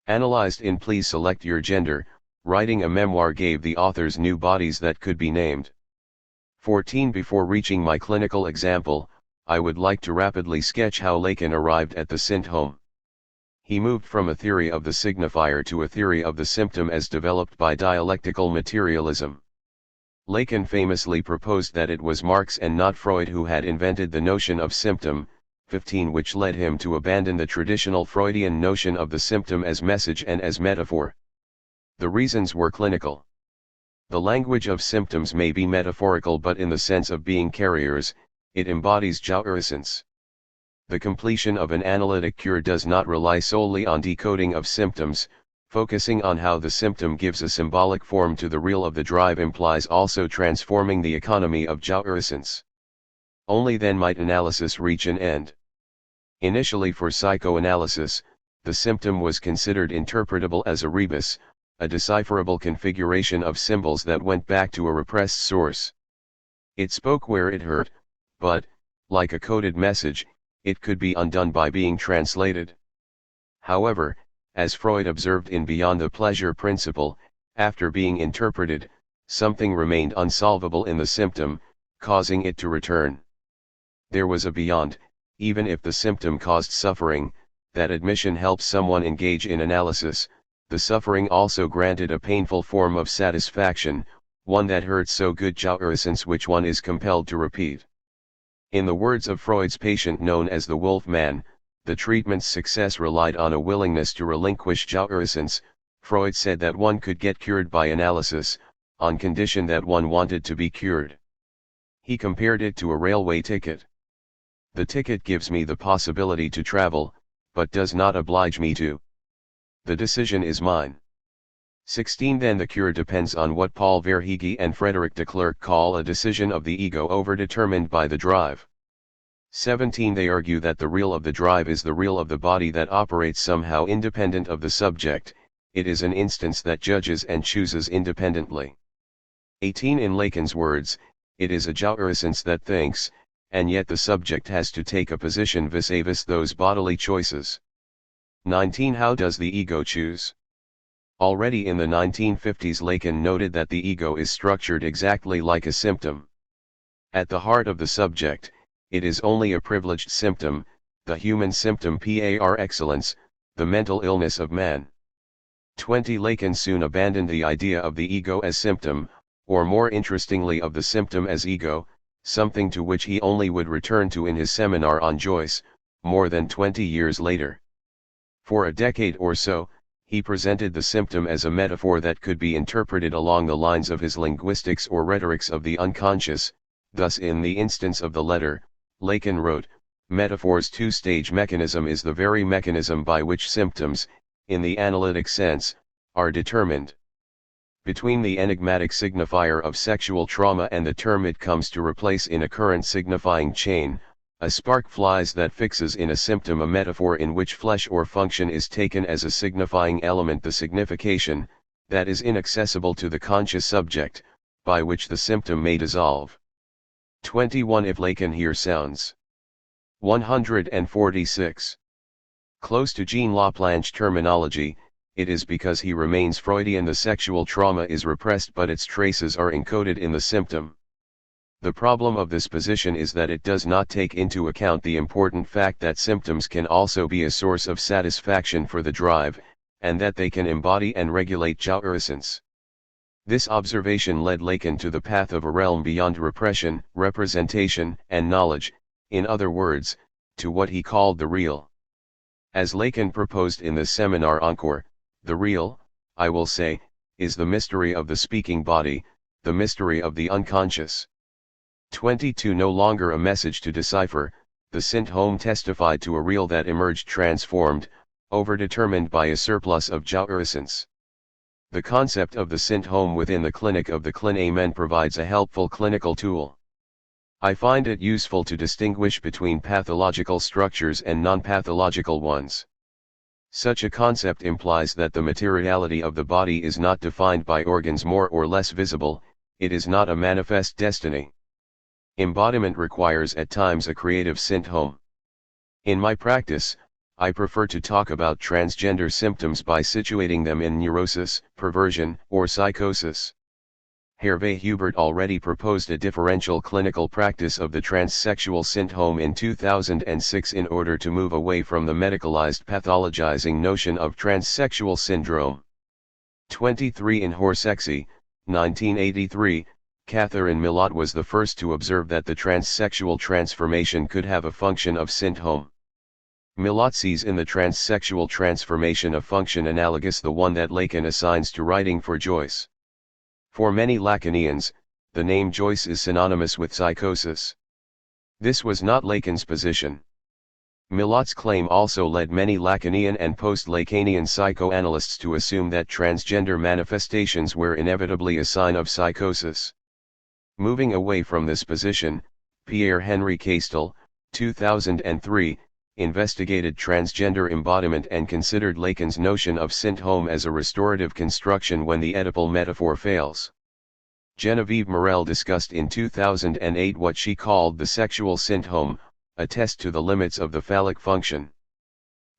analyzed in Please Select Your Gender, writing a memoir gave the authors new bodies that could be named. 14. Before reaching my clinical example, I would like to rapidly sketch how Lacan arrived at the synthome. He moved from a theory of the signifier to a theory of the symptom as developed by dialectical materialism. Lacan famously proposed that it was Marx and not Freud who had invented the notion of symptom, 15, which led him to abandon the traditional Freudian notion of the symptom as message and as metaphor. The reasons were clinical. The language of symptoms may be metaphorical, but in the sense of being carriers, it embodies jouissance. The completion of an analytic cure does not rely solely on decoding of symptoms. Focusing on how the symptom gives a symbolic form to the real of the drive implies also transforming the economy of jouissance. Only then might analysis reach an end. Initially for psychoanalysis, the symptom was considered interpretable as a rebus, a decipherable configuration of symbols that went back to a repressed source. It spoke where it hurt, but, like a coded message, it could be undone by being translated. However, as Freud observed in Beyond the Pleasure Principle, after being interpreted, something remained unsolvable in the symptom, causing it to return. There was a beyond, even if the symptom caused suffering. That admission helps someone engage in analysis. The suffering also granted a painful form of satisfaction, one that hurts so good jouissance which one is compelled to repeat. In the words of Freud's patient known as the Wolf Man, the treatment's success relied on a willingness to relinquish jouissance. Freud said that one could get cured by analysis, on condition that one wanted to be cured. He compared it to a railway ticket. The ticket gives me the possibility to travel, but does not oblige me to. The decision is mine. 16 Then the cure depends on what Paul Verhege and Frederick de Klerk call a decision of the ego overdetermined by the drive. 17 They argue that the real of the drive is the real of the body that operates somehow independent of the subject. It is an instance that judges and chooses independently. 18 In Lacan's words, it is a jouissance that thinks, and yet the subject has to take a position vis-a-vis those bodily choices. 19 How does the ego choose? Already in the 1950s Lacan noted that the ego is structured exactly like a symptom. At the heart of the subject, it is only a privileged symptom, the human symptom par excellence, the mental illness of man. 20 Lacan soon abandoned the idea of the ego as symptom, or more interestingly of the symptom as ego, something to which he only would return to in his seminar on Joyce, more than 20 years later. For a decade or so, he presented the symptom as a metaphor that could be interpreted along the lines of his linguistics or rhetorics of the unconscious. Thus in the instance of the letter, Lacan wrote, metaphor's two-stage mechanism is the very mechanism by which symptoms, in the analytic sense, are determined. Between the enigmatic signifier of sexual trauma and the term it comes to replace in a current signifying chain, a spark flies that fixes in a symptom a metaphor in which flesh or function is taken as a signifying element, the signification, that is inaccessible to the conscious subject, by which the symptom may dissolve. 21 If Lacan here sounds 146 close to Jean Laplanche terminology, it is because he remains Freudian. The sexual trauma is repressed but its traces are encoded in the symptom. The problem of this position is that it does not take into account the important fact that symptoms can also be a source of satisfaction for the drive, and that they can embody and regulate jouissance. This observation led Lacan to the path of a realm beyond repression, representation, and knowledge, in other words, to what he called the real. As Lacan proposed in the seminar Encore, the real, I will say, is the mystery of the speaking body, the mystery of the unconscious. 22 No longer a message to decipher, the Sint-Home testified to a real that emerged transformed, overdetermined by a surplus of jouissance. The concept of the Sint-Home within the clinic of the Clin-Amen provides a helpful clinical tool. I find it useful to distinguish between pathological structures and non-pathological ones. Such a concept implies that the materiality of the body is not defined by organs more or less visible, it is not a manifest destiny. Embodiment requires at times a creative Sint-Home. In my practice, I prefer to talk about transgender symptoms by situating them in neurosis, perversion, or psychosis. Hervé Hubert already proposed a differential clinical practice of the transsexual Sint-Home in 2006 in order to move away from the medicalized pathologizing notion of transsexual syndrome. 23 In Horsexy, 1983, Catherine Millot was the first to observe that the transsexual transformation could have a function of Sint-Home. Millot sees in the transsexual transformation a function analogous the one that Lacan assigns to writing for Joyce. For many Lacanians, the name Joyce is synonymous with psychosis. This was not Lacan's position. Millot's claim also led many Lacanian and post-Lacanian psychoanalysts to assume that transgender manifestations were inevitably a sign of psychosis. Moving away from this position, Pierre-Henri Castel, 2003, investigated transgender embodiment and considered Lacan's notion of Sint-Home as a restorative construction when the Oedipal metaphor fails. Genevieve Morel discussed in 2008 what she called the sexual Sint-Home, a test to the limits of the phallic function.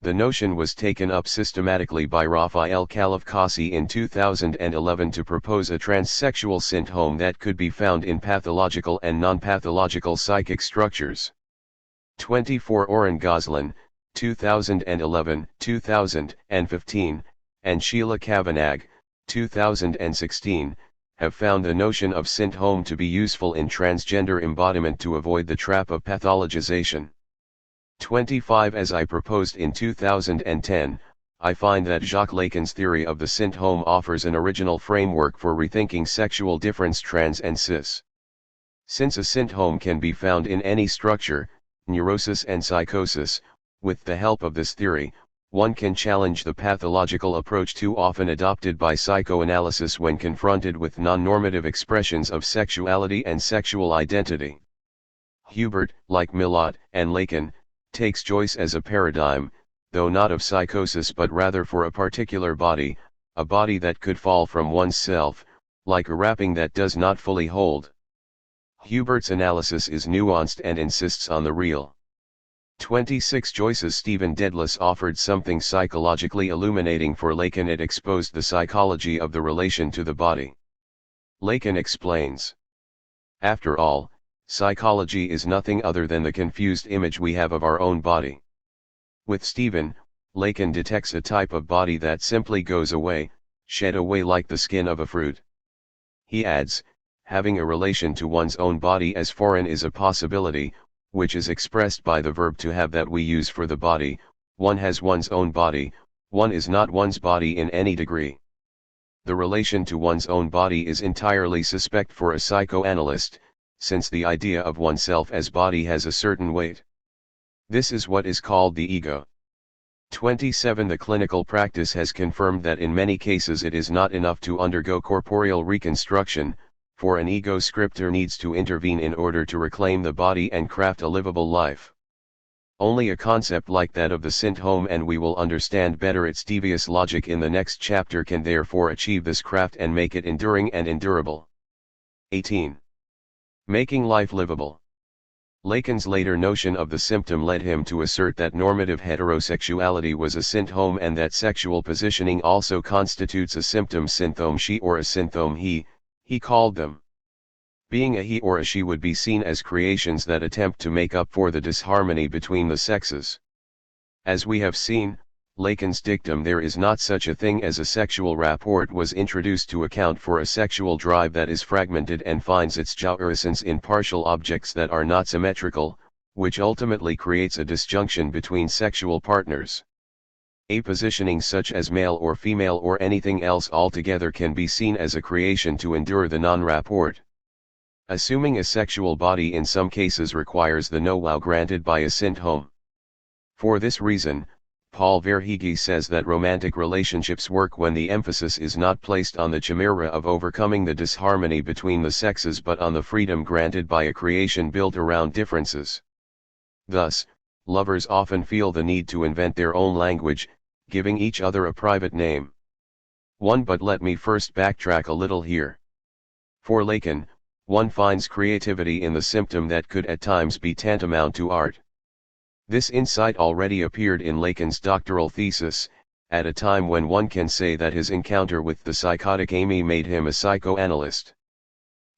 The notion was taken up systematically by Rafael Calafcassi in 2011 to propose a transsexual syndrome that could be found in pathological and non-pathological psychic structures. 24 Oren Goslan, 2011, 2015, and Sheila Kavanagh, 2016, have found the notion of syndrome to be useful in transgender embodiment to avoid the trap of pathologization. 25 As I proposed in 2010, I find that Jacques Lacan's theory of the syndrome offers an original framework for rethinking sexual difference trans and cis. Since a syndrome can be found in any structure, neurosis and psychosis, with the help of this theory, one can challenge the pathological approach too often adopted by psychoanalysis when confronted with non-normative expressions of sexuality and sexual identity. Hubert, like Millot and Lacan, takes Joyce as a paradigm, though not of psychosis but rather for a particular body, a body that could fall from one's self, like a wrapping that does not fully hold. Hubert's analysis is nuanced and insists on the real. 26 Joyce's Stephen Dedalus offered something psychologically illuminating for Lacan. It exposed the psychology of the relation to the body. Lacan explains. After all, psychology is nothing other than the confused image we have of our own body. With Stephen, Lacan detects a type of body that simply goes away, shed away like the skin of a fruit. He adds, having a relation to one's own body as foreign is a possibility, which is expressed by the verb to have that we use for the body. One has one's own body, one is not one's body in any degree. The relation to one's own body is entirely suspect for a psychoanalyst, since the idea of oneself as body has a certain weight. This is what is called the ego. 27 The clinical practice has confirmed that in many cases it is not enough to undergo corporeal reconstruction, for an ego scriptor needs to intervene in order to reclaim the body and craft a livable life. Only a concept like that of the syndrome, and we will understand better its devious logic in the next chapter, can therefore achieve this craft and make it enduring and endurable. 18. Making life livable. Lacan's later notion of the symptom led him to assert that normative heterosexuality was a syndrome and that sexual positioning also constitutes a symptom, syndrome she or a syndrome he called them. Being a he or a she would be seen as creations that attempt to make up for the disharmony between the sexes. As we have seen, Lacan's dictum "there is not such a thing as a sexual rapport" was introduced to account for a sexual drive that is fragmented and finds its jouissance in partial objects that are not symmetrical, which ultimately creates a disjunction between sexual partners. A positioning such as male or female or anything else altogether can be seen as a creation to endure the non-rapport. Assuming a sexual body in some cases requires the know-how granted by a syndrome. For this reason, Paul Verhaeghe says that romantic relationships work when the emphasis is not placed on the chimera of overcoming the disharmony between the sexes but on the freedom granted by a creation built around differences. Thus, lovers often feel the need to invent their own language, giving each other a private name. But let me first backtrack a little here. For Lacan, one finds creativity in the symptom that could at times be tantamount to art. This insight already appeared in Lacan's doctoral thesis, at a time when one can say that his encounter with the psychotic Amy made him a psychoanalyst.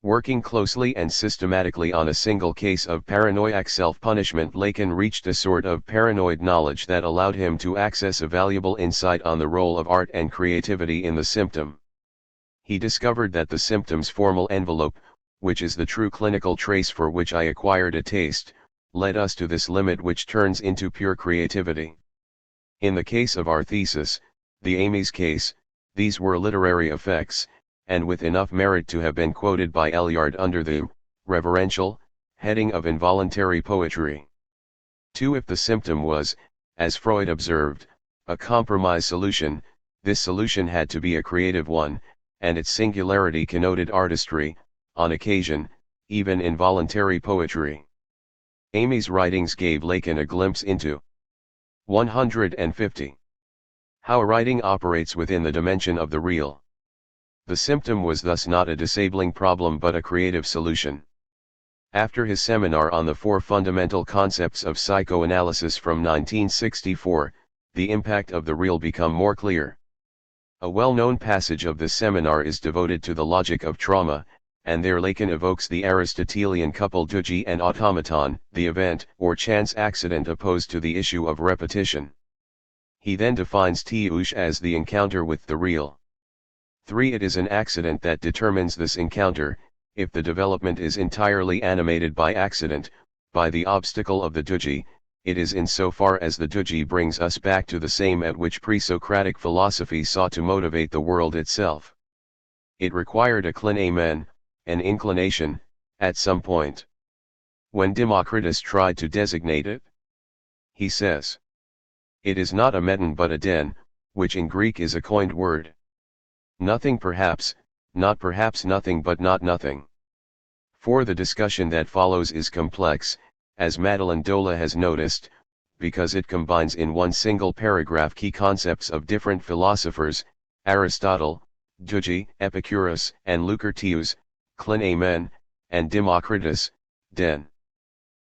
Working closely and systematically on a single case of paranoiac self-punishment, Lacan reached a sort of paranoid knowledge that allowed him to access a valuable insight on the role of art and creativity in the symptom. He discovered that the symptom's formal envelope, which is the true clinical trace for which I acquired a taste, led us to this limit which turns into pure creativity. In the case of our thesis, the Amy's case, these were literary effects, and with enough merit to have been quoted by Elyard under the reverential heading of involuntary poetry. 2. If the symptom was, as Freud observed, a compromise solution, this solution had to be a creative one, and its singularity connoted artistry, on occasion, even involuntary poetry. Amy's writings gave Lacan a glimpse into 150. How writing operates within the dimension of the real. The symptom was thus not a disabling problem but a creative solution. After his seminar on the 4 fundamental concepts of psychoanalysis from 1964, the impact of the real become more clear. A well-known passage of this seminar is devoted to the logic of trauma, and there Lacan evokes the Aristotelian couple duji and automaton, the event or chance accident opposed to the issue of repetition. He then defines THIRD as the encounter with the real. 3. It is an accident that determines this encounter, if the development is entirely animated by accident, by the obstacle of the duji, it is insofar as the duji brings us back to the same at which pre-Socratic philosophy sought to motivate the world itself. It required a clinamen, an inclination, at some point. When Democritus tried to designate it, he says, "It is not a meton but a den, which in Greek is a coined word. Nothing perhaps, not perhaps nothing but not nothing." For the discussion that follows is complex, as Madeleine Dola has noticed, because it combines in one single paragraph key concepts of different philosophers, Aristotle, Duji, Epicurus, and Lucretius, clinamen, and Democritus, den.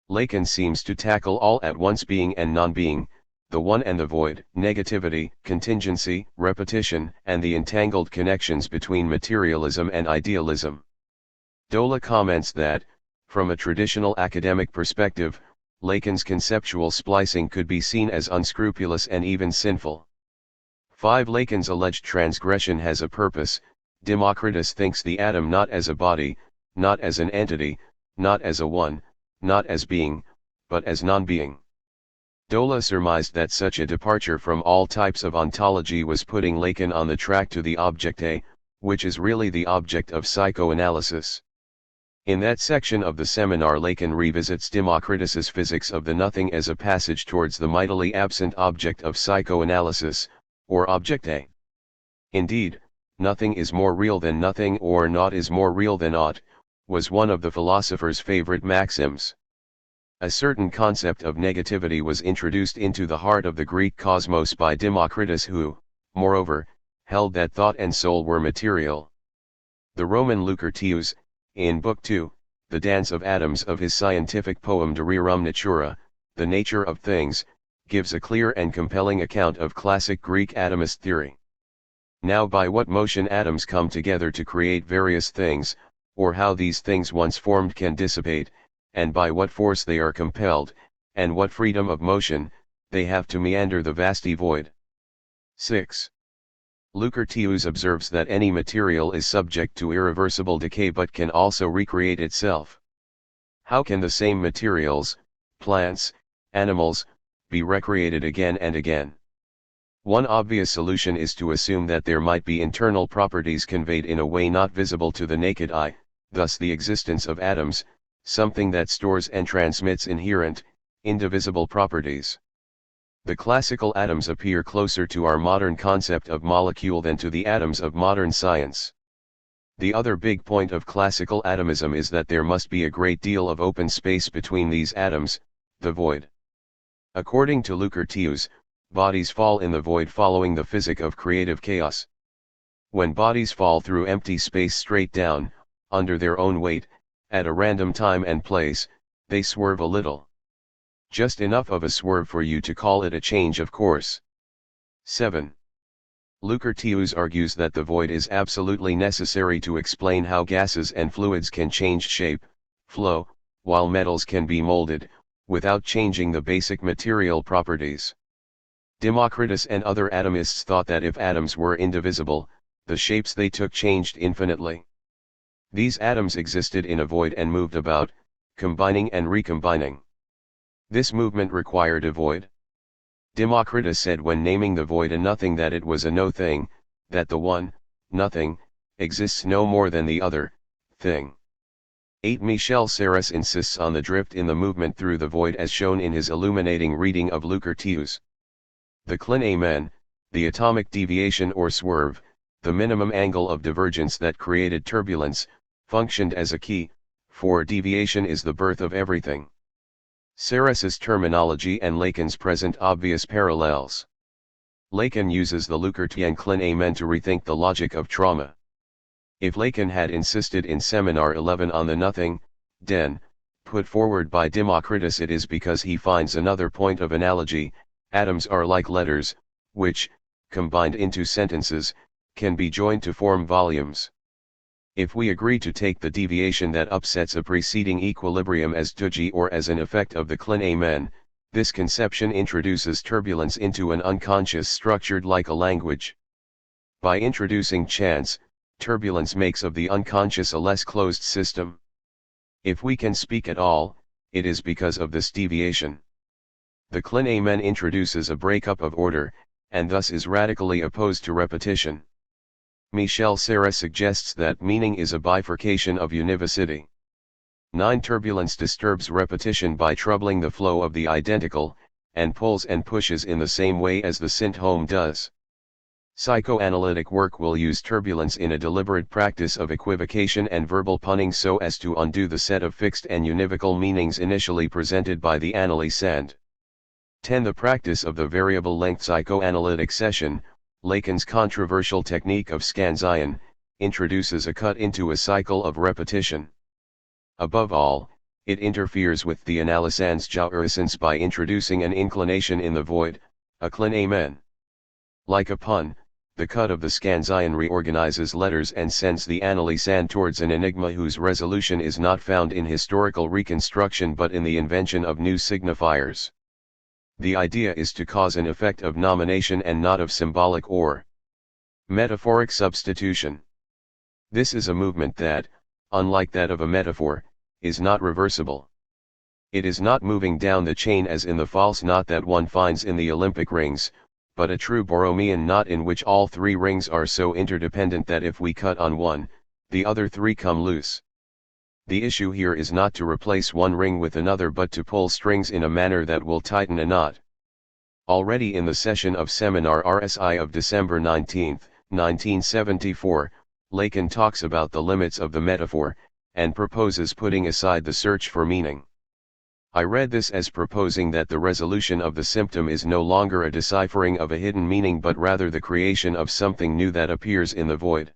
Lacan seems to tackle all at once being and non-being, the one and the void, negativity, contingency, repetition, and the entangled connections between materialism and idealism. Dola comments that, from a traditional academic perspective, Lacan's conceptual splicing could be seen as unscrupulous and even sinful. 5. Lacan's alleged transgression has a purpose. Democritus thinks the atom not as a body, not as an entity, not as a one, not as being, but as non-being. Dola surmised that such a departure from all types of ontology was putting Lacan on the track to the objecte, which is really the object of psychoanalysis. In that section of the seminar, Lacan revisits Democritus's physics of the nothing as a passage towards the mightily absent object of psychoanalysis, or objecte. Indeed, nothing is more real than nothing, or naught is more real than aught, was one of the philosopher's favorite maxims. A certain concept of negativity was introduced into the heart of the Greek cosmos by Democritus, who, moreover, held that thought and soul were material. The Roman Lucretius, in Book 2, The Dance of Atoms of his scientific poem De Rerum Natura, The Nature of Things, gives a clear and compelling account of classic Greek atomist theory. Now, by what motion atoms come together to create various things, or how these things once formed can dissipate, and by what force they are compelled, and what freedom of motion they have to meander the vasty void. 6. Lucretius observes that any material is subject to irreversible decay but can also recreate itself. How can the same materials, plants, animals, be recreated again and again? One obvious solution is to assume that there might be internal properties conveyed in a way not visible to the naked eye, thus the existence of atoms, something that stores and transmits inherent, indivisible properties. The classical atoms appear closer to our modern concept of molecule than to the atoms of modern science. The other big point of classical atomism is that there must be a great deal of open space between these atoms, the void. According to Lucretius, bodies fall in the void following the physic of creative chaos. When bodies fall through empty space straight down, under their own weight, at a random time and place, they swerve a little. Just enough of a swerve for you to call it a change of course. 7. Lucretius argues that the void is absolutely necessary to explain how gases and fluids can change shape, flow, while metals can be molded, without changing the basic material properties. Democritus and other atomists thought that if atoms were indivisible, the shapes they took changed infinitely. These atoms existed in a void and moved about, combining and recombining. This movement required a void. Democritus said when naming the void a nothing that it was a no thing, that the one, nothing, exists no more than the other, thing. 8. Michel Serres insists on the drift in the movement through the void as shown in his illuminating reading of Lucretius. The clinamen, the atomic deviation or swerve, the minimum angle of divergence that created turbulence, functioned as a key, for deviation is the birth of everything. Serres's terminology and Lacan's present obvious parallels. Lacan uses the Lucretian clinamen to rethink the logic of trauma. If Lacan had insisted in Seminar 11 on the nothing, den, put forward by Democritus, it is because he finds another point of analogy, Atoms are like letters, which, combined into sentences, can be joined to form volumes. If we agree to take the deviation that upsets a preceding equilibrium as tuji or as an effect of the Lacanian, this conception introduces turbulence into an unconscious structured like a language. By introducing chance, turbulence makes of the unconscious a less closed system. If we can speak at all, it is because of this deviation. The Lacanian introduces a breakup of order, and thus is radically opposed to repetition. Michel Serres suggests that meaning is a bifurcation of univocity. 9. Turbulence disturbs repetition by troubling the flow of the identical, and pulls and pushes in the same way as the syntome does. Psychoanalytic work will use turbulence in a deliberate practice of equivocation and verbal punning so as to undo the set of fixed and univocal meanings initially presented by the analysand. 10. The practice of the variable length psychoanalytic session, Lacan's controversial technique of scansion, introduces a cut into a cycle of repetition. Above all, it interferes with the analysand's jouissance by introducing an inclination in the void, a Lacanian. Like a pun, the cut of the scansion reorganizes letters and sends the analysand towards an enigma whose resolution is not found in historical reconstruction but in the invention of new signifiers. The idea is to cause an effect of nomination and not of symbolic or metaphoric substitution. This is a movement that, unlike that of a metaphor, is not reversible. It is not moving down the chain as in the false knot that one finds in the Olympic rings, but a true Borromean knot in which all three rings are so interdependent that if we cut on one, the other three come loose. The issue here is not to replace one ring with another but to pull strings in a manner that will tighten a knot. Already in the session of Seminar RSI of December 19, 1974, Lacan talks about the limits of the metaphor, and proposes putting aside the search for meaning. I read this as proposing that the resolution of the symptom is no longer a deciphering of a hidden meaning but rather the creation of something new that appears in the void.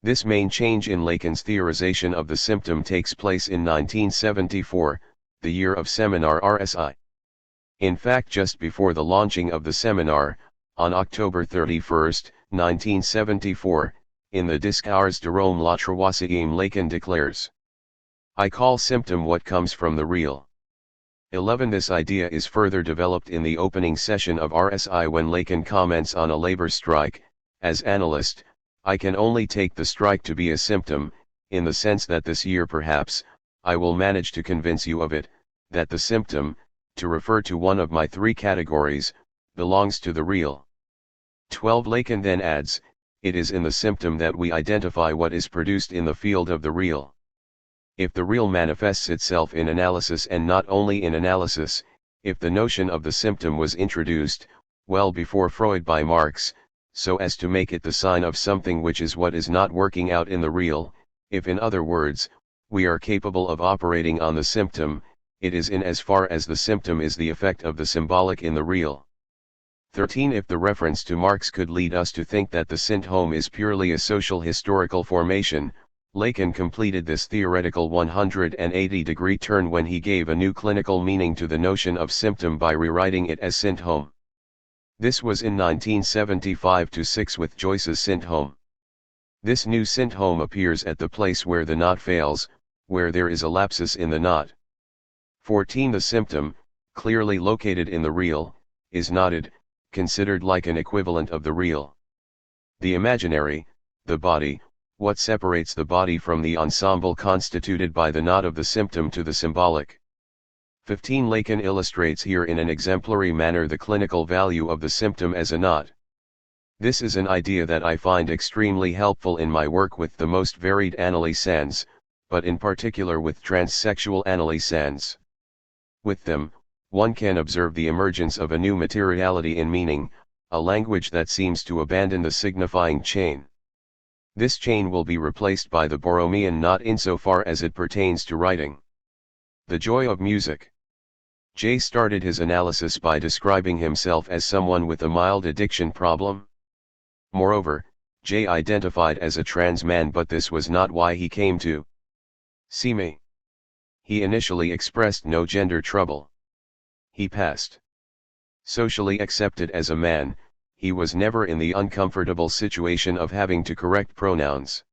This main change in Lacan's theorization of the symptom takes place in 1974, the year of Seminar RSI. In fact, just before the launching of the seminar, on October 31, 1974, in the Discours de Rome la Troisième Lacan declares, "I call symptom what comes from the real." 11. This idea is further developed in the opening session of RSI when Lacan comments on a labor strike. As analyst, I can only take the strike to be a symptom, in the sense that this year perhaps, I will manage to convince you of it, that the symptom, to refer to one of my three categories, belongs to the real. 12. Lacan then adds, it is in the symptom that we identify what is produced in the field of the real. If the real manifests itself in analysis and not only in analysis, if the notion of the symptom was introduced, well before Freud by Marx, so as to make it the sign of something which is what is not working out in the real, if in other words, we are capable of operating on the symptom, it is in as far as the symptom is the effect of the symbolic in the real. 13. If the reference to Marx could lead us to think that the syntome is purely a social historical formation, Lacan completed this theoretical 180-degree turn when he gave a new clinical meaning to the notion of symptom by rewriting it as syntome. This was in 1975-6 with Joyce's syntome. This new syntome appears at the place where the knot fails, where there is a lapsus in the knot. 14. The symptom, clearly located in the real, is knotted, considered like an equivalent of the real. The imaginary, the body, what separates the body from the ensemble constituted by the knot of the symptom to the symbolic. 15. Lacan illustrates here in an exemplary manner the clinical value of the symptom as a knot. This is an idea that I find extremely helpful in my work with the most varied analysands, but in particular with transsexual analysands. With them, one can observe the emergence of a new materiality in meaning, a language that seems to abandon the signifying chain. This chain will be replaced by the Borromean knot insofar as it pertains to writing. The joy of music. Jay started his analysis by describing himself as someone with a mild addiction problem. Moreover, Jay identified as a trans man, but this was not why he came to see me. He initially expressed no gender trouble. He passed Socially accepted as a man, he was never in the uncomfortable situation of having to correct pronouns.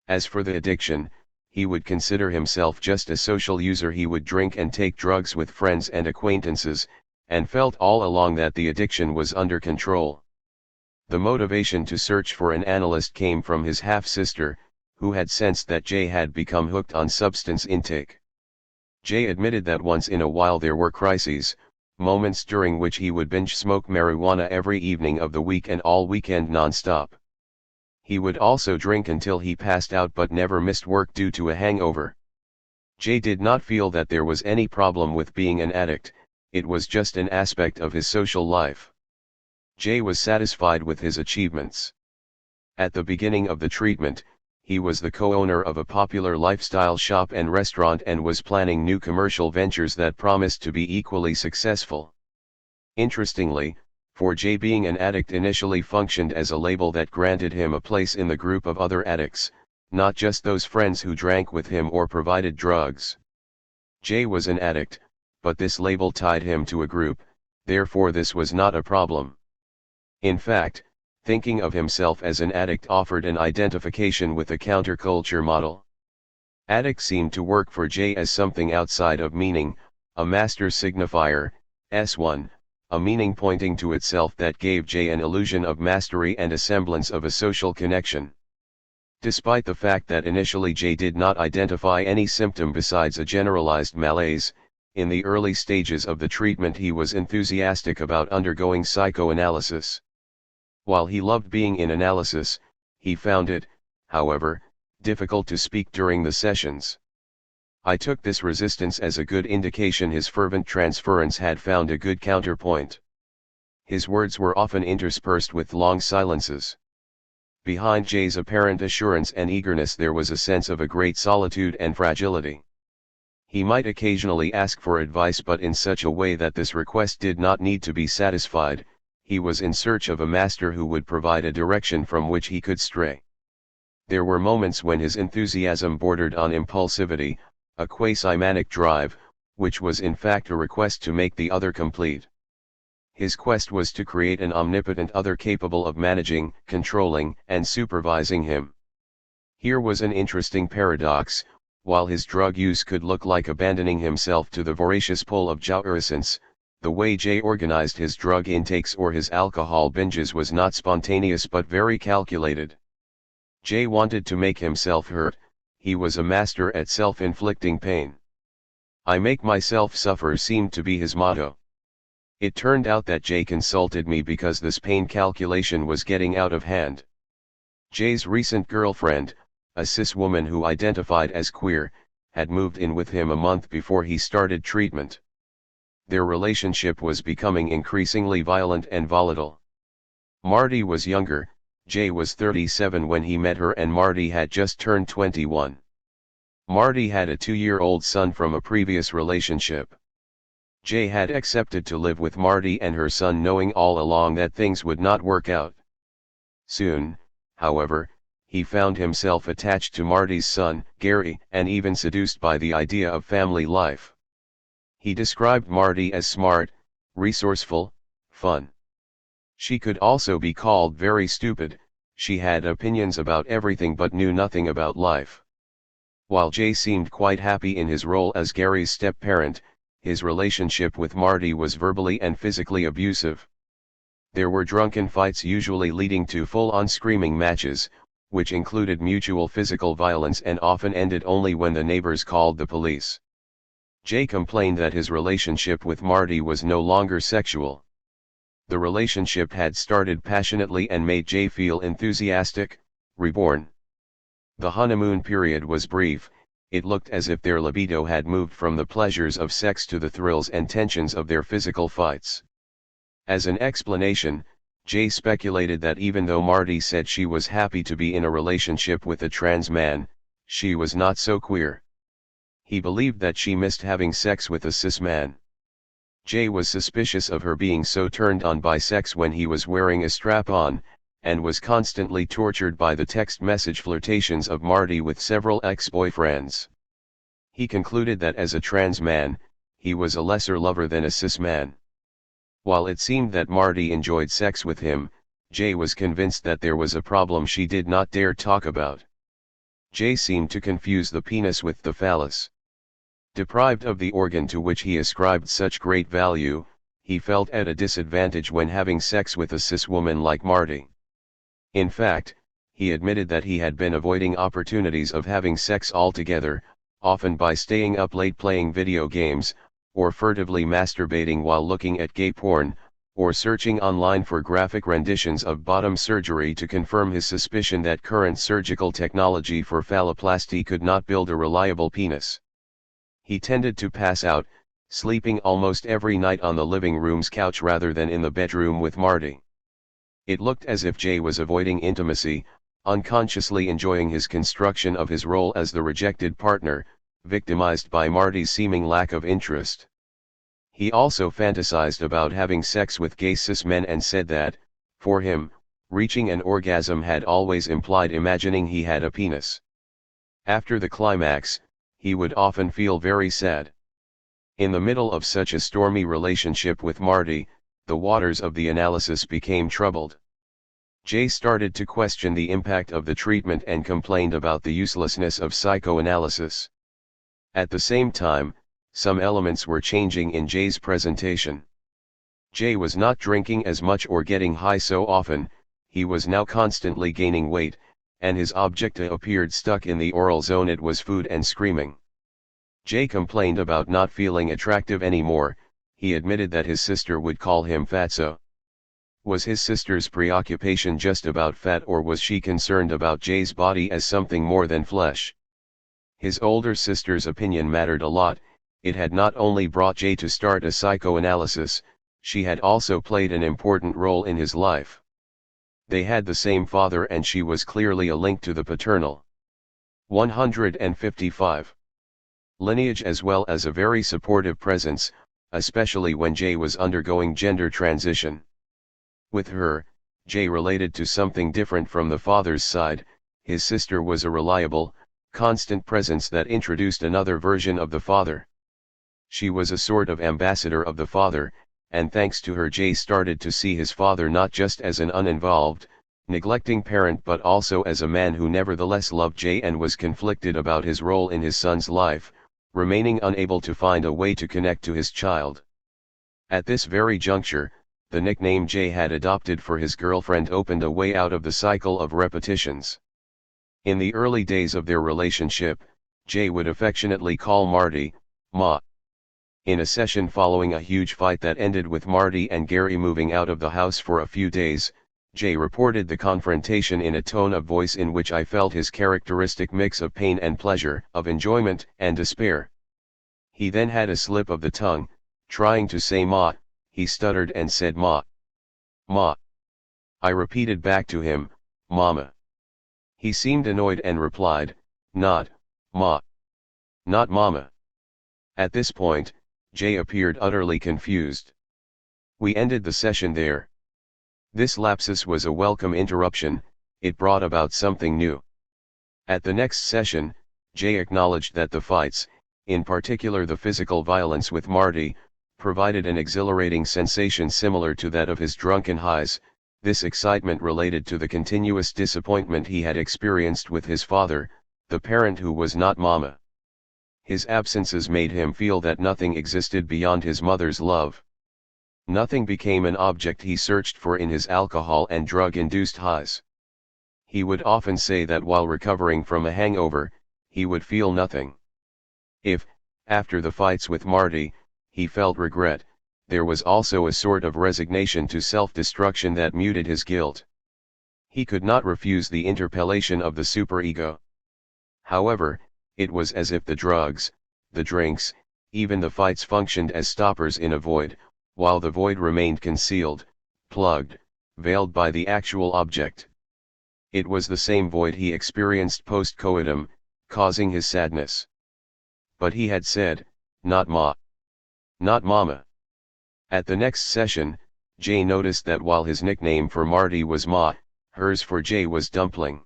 As for the addiction, he would consider himself just a social user. He would drink and take drugs with friends and acquaintances, and felt all along that the addiction was under control. The motivation to search for an analyst came from his half-sister, who had sensed that Jay had become hooked on substance intake. Jay admitted that once in a while there were crises, moments during which he would binge smoke marijuana every evening of the week and all weekend non-stop. He would also drink until he passed out but never missed work due to a hangover. Jay did not feel that there was any problem with being an addict, it was just an aspect of his social life. Jay was satisfied with his achievements. At the beginning of the treatment, he was the co-owner of a popular lifestyle shop and restaurant and was planning new commercial ventures that promised to be equally successful. Interestingly, for Jay, being an addict initially functioned as a label that granted him a place in the group of other addicts, not just those friends who drank with him or provided drugs. Jay was an addict, but this label tied him to a group, therefore this was not a problem. In fact, thinking of himself as an addict offered an identification with a counterculture model. Addict seemed to work for Jay as something outside of meaning, a master signifier, S1, a meaning pointing to itself that gave Jay an illusion of mastery and a semblance of a social connection. Despite the fact that initially Jay did not identify any symptom besides a generalized malaise, in the early stages of the treatment he was enthusiastic about undergoing psychoanalysis. While he loved being in analysis, he found it, however, difficult to speak during the sessions. I took this resistance as a good indication his fervent transference had found a good counterpoint. His words were often interspersed with long silences. Behind Jay's apparent assurance and eagerness there was a sense of a great solitude and fragility. He might occasionally ask for advice, but in such a way that this request did not need to be satisfied. He was in search of a master who would provide a direction from which he could stray. There were moments when his enthusiasm bordered on impulsivity, a quasi-manic drive, which was in fact a request to make the other complete. His quest was to create an omnipotent other capable of managing, controlling, and supervising him. Here was an interesting paradox. While his drug use could look like abandoning himself to the voracious pull of jouissance, the way Jay organized his drug intakes or his alcohol binges was not spontaneous but very calculated. Jay wanted to make himself hurt. He was a master at self-inflicting pain. "I make myself suffer" seemed to be his motto. It turned out that Jay consulted me because this pain calculation was getting out of hand. Jay's recent girlfriend, a cis woman who identified as queer, had moved in with him a month before he started treatment. Their relationship was becoming increasingly violent and volatile. Marty was younger. Jay was 37 when he met her and Marty had just turned 21. Marty had a 2-year-old son from a previous relationship. Jay had accepted to live with Marty and her son, knowing all along that things would not work out. Soon, however, he found himself attached to Marty's son, Gary, and even seduced by the idea of family life. He described Marty as smart, resourceful, fun. She could also be called very stupid. She had opinions about everything but knew nothing about life. While Jay seemed quite happy in his role as Gary's step-parent, his relationship with Marty was verbally and physically abusive. There were drunken fights, usually leading to full-on screaming matches, which included mutual physical violence and often ended only when the neighbors called the police. Jay complained that his relationship with Marty was no longer sexual. The relationship had started passionately and made Jay feel enthusiastic, reborn. The honeymoon period was brief. It looked as if their libido had moved from the pleasures of sex to the thrills and tensions of their physical fights. As an explanation, Jay speculated that even though Marty said she was happy to be in a relationship with a trans man, she was not so queer. He believed that she missed having sex with a cis man. Jay was suspicious of her being so turned on by sex when he was wearing a strap-on, and was constantly tortured by the text message flirtations of Marty with several ex-boyfriends. He concluded that as a trans man, he was a lesser lover than a cis man. While it seemed that Marty enjoyed sex with him, Jay was convinced that there was a problem she did not dare talk about. Jay seemed to confuse the penis with the phallus. Deprived of the organ to which he ascribed such great value, he felt at a disadvantage when having sex with a cis woman like Marty. In fact, he admitted that he had been avoiding opportunities of having sex altogether, often by staying up late playing video games, or furtively masturbating while looking at gay porn, or searching online for graphic renditions of bottom surgery to confirm his suspicion that current surgical technology for phalloplasty could not build a reliable penis. He tended to pass out, sleeping almost every night on the living room's couch rather than in the bedroom with Marty. It looked as if Jay was avoiding intimacy, unconsciously enjoying his construction of his role as the rejected partner, victimized by Marty's seeming lack of interest. He also fantasized about having sex with gay cis men and said that, for him, reaching an orgasm had always implied imagining he had a penis. After the climax, he would often feel very sad. In the middle of such a stormy relationship with Marty, the waters of the analysis became troubled. Jay started to question the impact of the treatment and complained about the uselessness of psychoanalysis. At the same time, some elements were changing in Jay's presentation. Jay was not drinking as much or getting high so often, he was now constantly gaining weight, and his object appeared stuck in the oral zone. It was food and screaming. Jay complained about not feeling attractive anymore. He admitted that his sister would call him fatso. Was his sister's preoccupation just about fat, or was she concerned about Jay's body as something more than flesh? His older sister's opinion mattered a lot. It had not only brought Jay to start a psychoanalysis, she had also played an important role in his life. They had the same father and she was clearly a link to the paternal 155 lineage, as well as a very supportive presence, especially when Jay was undergoing gender transition. With her, Jay related to something different from the father's side. His sister was a reliable, constant presence that introduced another version of the father. She was a sort of ambassador of the father, and thanks to her Jay started to see his father not just as an uninvolved, neglecting parent but also as a man who nevertheless loved Jay and was conflicted about his role in his son's life, remaining unable to find a way to connect to his child. At this very juncture, the nickname Jay had adopted for his girlfriend opened a way out of the cycle of repetitions. In the early days of their relationship, Jay would affectionately call Marty, Ma. In a session following a huge fight that ended with Marty and Gary moving out of the house for a few days, Jay reported the confrontation in a tone of voice in which I felt his characteristic mix of pain and pleasure, of enjoyment and despair. He then had a slip of the tongue, trying to say Ma, he stuttered and said Ma. Ma. I repeated back to him, Mama. He seemed annoyed and replied, Not, Ma. Not Mama. At this point, Jay appeared utterly confused. We ended the session there. This lapsus was a welcome interruption. It brought about something new. At the next session, Jay acknowledged that the fights, in particular the physical violence with Marty, provided an exhilarating sensation similar to that of his drunken highs. This excitement related to the continuous disappointment he had experienced with his father, the parent who was not Mama. His absences made him feel that nothing existed beyond his mother's love. Nothing became an object he searched for in his alcohol and drug-induced highs. He would often say that while recovering from a hangover, he would feel nothing. If, after the fights with Marty, he felt regret, there was also a sort of resignation to self-destruction that muted his guilt. He could not refuse the interpellation of the superego. However, it was as if the drugs, the drinks, even the fights functioned as stoppers in a void, while the void remained concealed, plugged, veiled by the actual object. It was the same void he experienced post-coitum, causing his sadness. But he had said, not Ma. Not Mama. At the next session, Jay noticed that while his nickname for Marty was Ma, hers for Jay was Dumpling.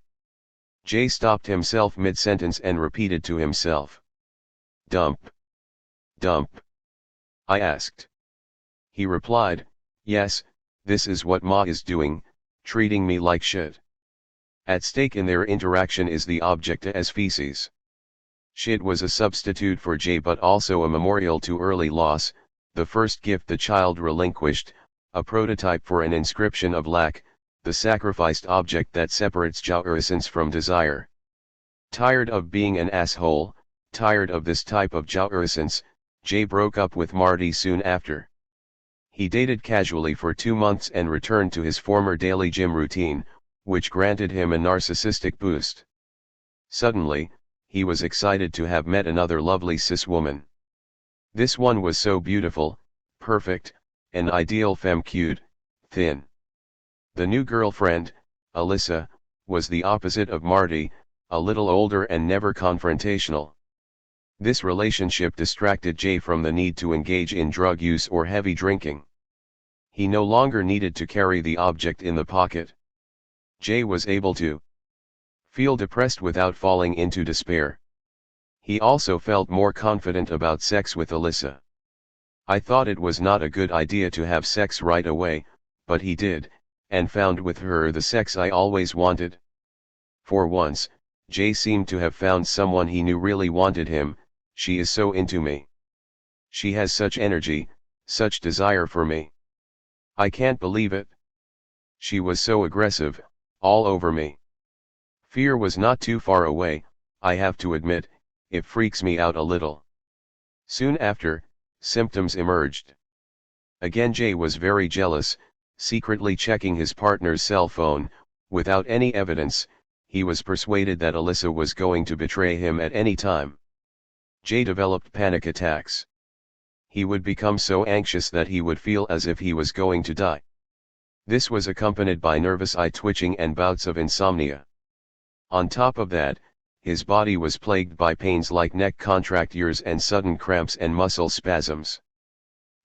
Jay stopped himself mid-sentence and repeated to himself. Dump. Dump. I asked. He replied, Yes, this is what Ma is doing, treating me like shit. At stake in their interaction is the object as feces. Shit was a substitute for J but also a memorial to early loss, the first gift the child relinquished, a prototype for an inscription of lack, the sacrificed object that separates jouissance from desire. Tired of being an asshole, tired of this type of jouissance, Jay broke up with Marty soon after. He dated casually for 2 months and returned to his former daily gym routine, which granted him a narcissistic boost. Suddenly, he was excited to have met another lovely cis woman. This one was so beautiful, perfect, an ideal femme cute, thin. The new girlfriend, Alyssa, was the opposite of Marty, a little older and never confrontational. This relationship distracted Jay from the need to engage in drug use or heavy drinking. He no longer needed to carry the object in the pocket. Jay was able to feel depressed without falling into despair. He also felt more confident about sex with Alyssa. I thought it was not a good idea to have sex right away, but he did, and found with her the sex I always wanted. For once, Jay seemed to have found someone he knew really wanted him. She is so into me. She has such energy, such desire for me. I can't believe it. She was so aggressive, all over me. Fear was not too far away, I have to admit, it freaks me out a little. Soon after, symptoms emerged. Again Jay was very jealous, secretly checking his partner's cell phone, without any evidence. He was persuaded that Alyssa was going to betray him at any time. Jay developed panic attacks. He would become so anxious that he would feel as if he was going to die. This was accompanied by nervous eye twitching and bouts of insomnia. On top of that, his body was plagued by pains like neck contractures and sudden cramps and muscle spasms.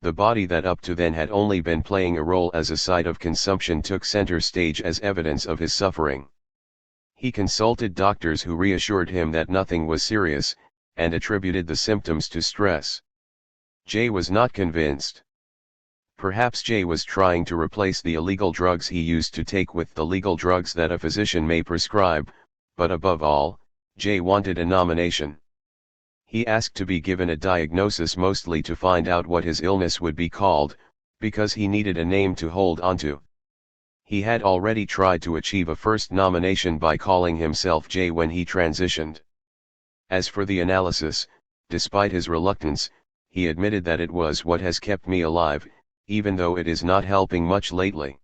The body that up to then had only been playing a role as a site of consumption took center stage as evidence of his suffering. He consulted doctors who reassured him that nothing was serious, and attributed the symptoms to stress. Jay was not convinced. Perhaps Jay was trying to replace the illegal drugs he used to take with the legal drugs that a physician may prescribe, but above all, Jay wanted a nomination. He asked to be given a diagnosis mostly to find out what his illness would be called, because he needed a name to hold onto. He had already tried to achieve a first nomination by calling himself Jay when he transitioned. As for the analysis, despite his reluctance, he admitted that it was what has kept me alive, even though it is not helping much lately.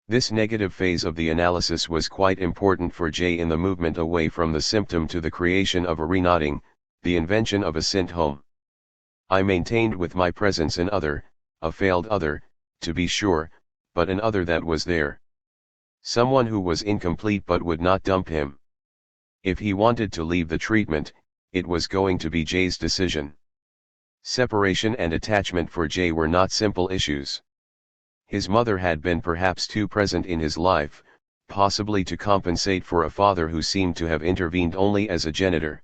This negative phase of the analysis was quite important for Jay in the movement away from the symptom to the creation of a renotting, the invention of a synth home. I maintained with my presence an other, a failed other, to be sure, but an other that was there. Someone who was incomplete but would not dump him. If he wanted to leave the treatment, it was going to be Jay's decision. Separation and attachment for Jay were not simple issues. His mother had been perhaps too present in his life, possibly to compensate for a father who seemed to have intervened only as a genitor.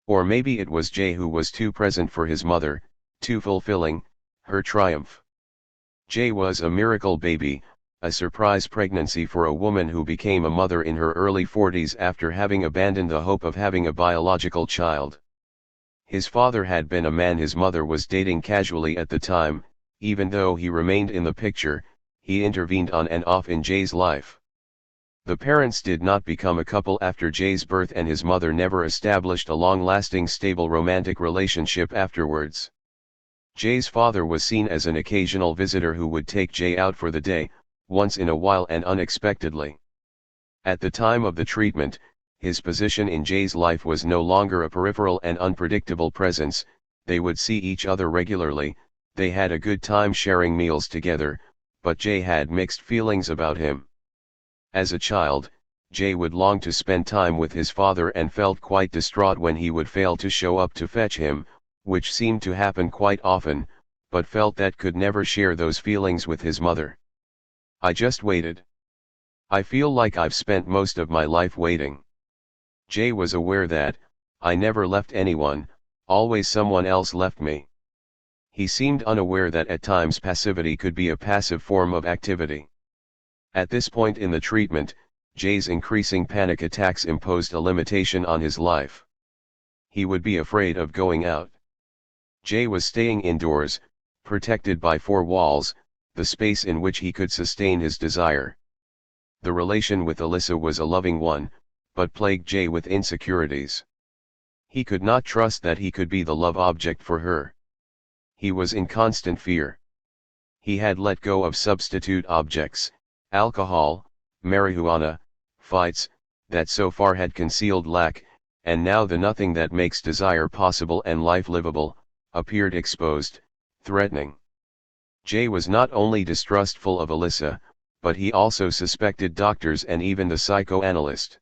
Or maybe it was Jay who was too present for his mother, too fulfilling her triumph. Jay was a miracle baby, a surprise pregnancy for a woman who became a mother in her early 40s after having abandoned the hope of having a biological child. His father had been a man his mother was dating casually at the time. Even though he remained in the picture, he intervened on and off in Jay's life. The parents did not become a couple after Jay's birth, and his mother never established a long-lasting stable romantic relationship afterwards. Jay's father was seen as an occasional visitor who would take Jay out for the day, once in a while and unexpectedly. At the time of the treatment, his position in Jay's life was no longer a peripheral and unpredictable presence. They would see each other regularly. They had a good time sharing meals together, but Jay had mixed feelings about him. As a child, Jay would long to spend time with his father and felt quite distraught when he would fail to show up to fetch him, which seemed to happen quite often, but felt that could never share those feelings with his mother. I just waited. I feel like I've spent most of my life waiting. Jay was aware that, I never left anyone, always someone else left me. He seemed unaware that at times passivity could be a passive form of activity. At this point in the treatment, Jay's increasing panic attacks imposed a limitation on his life. He would be afraid of going out. Jay was staying indoors, protected by four walls, the space in which he could sustain his desire. The relation with Alyssa was a loving one, but plagued Jay with insecurities. He could not trust that he could be the love object for her. He was in constant fear. He had let go of substitute objects, alcohol, marijuana, fights, that so far had concealed lack, and now the nothing that makes desire possible and life livable, appeared exposed, threatening. Jay was not only distrustful of Alyssa, but he also suspected doctors and even the psychoanalyst.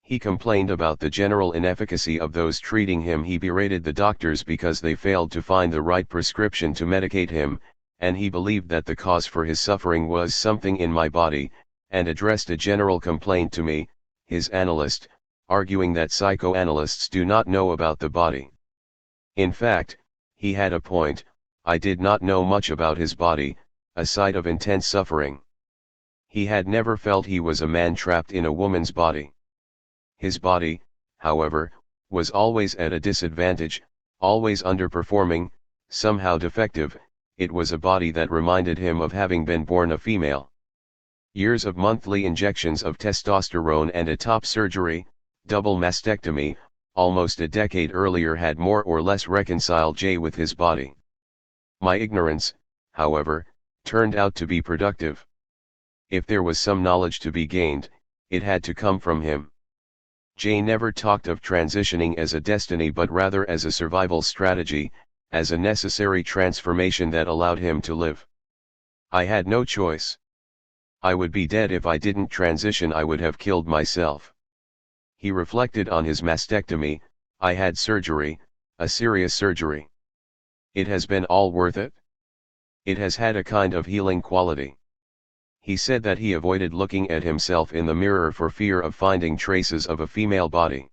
He complained about the general inefficacy of those treating him. He berated the doctors because they failed to find the right prescription to medicate him, and he believed that the cause for his suffering was something in my body, and addressed a general complaint to me, his analyst, arguing that psychoanalysts do not know about the body. In fact, he had a point. I did not know much about his body, a site of intense suffering. He had never felt he was a man trapped in a woman's body. His body, however, was always at a disadvantage, always underperforming, somehow defective. It was a body that reminded him of having been born a female. Years of monthly injections of testosterone and a top surgery, double mastectomy, almost a decade earlier had more or less reconciled Jay with his body. My ignorance, however, turned out to be productive. If there was some knowledge to be gained, it had to come from him. Jay never talked of transitioning as a destiny but rather as a survival strategy, as a necessary transformation that allowed him to live. I had no choice. I would be dead if I didn't transition. I would have killed myself. He reflected on his mastectomy. I had surgery, a serious surgery. It has been all worth it. It has had a kind of healing quality. He said that he avoided looking at himself in the mirror for fear of finding traces of a female body.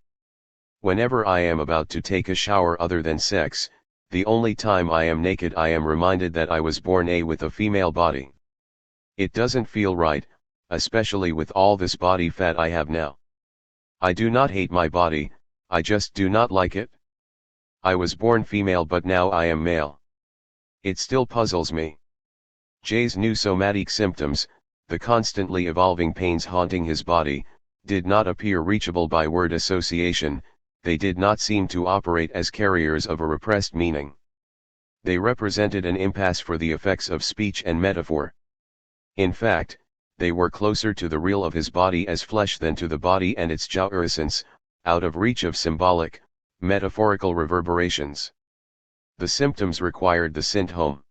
Whenever I am about to take a shower other than sex, the only time I am naked, I am reminded that I was born with a female body. It doesn't feel right, especially with all this body fat I have now. I do not hate my body, I just do not like it. I was born female but now I am male. It still puzzles me. Jay's new somatic symptoms, the constantly evolving pains haunting his body, did not appear reachable by word association. They did not seem to operate as carriers of a repressed meaning. They represented an impasse for the effects of speech and metaphor. In fact, they were closer to the real of his body as flesh than to the body and its jouissance, out of reach of symbolic, metaphorical reverberations. The symptoms required the symptom.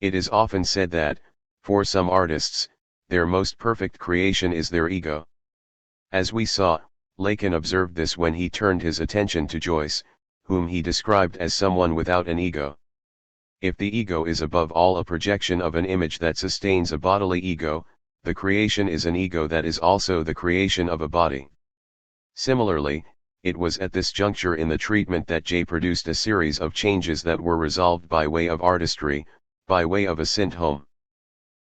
It is often said that, for some artists, their most perfect creation is their ego. As we saw, Lacan observed this when he turned his attention to Joyce, whom he described as someone without an ego. If the ego is above all a projection of an image that sustains a bodily ego, the creation is an ego that is also the creation of a body. Similarly, it was at this juncture in the treatment that Jay produced a series of changes that were resolved by way of artistry, by way of a symptom.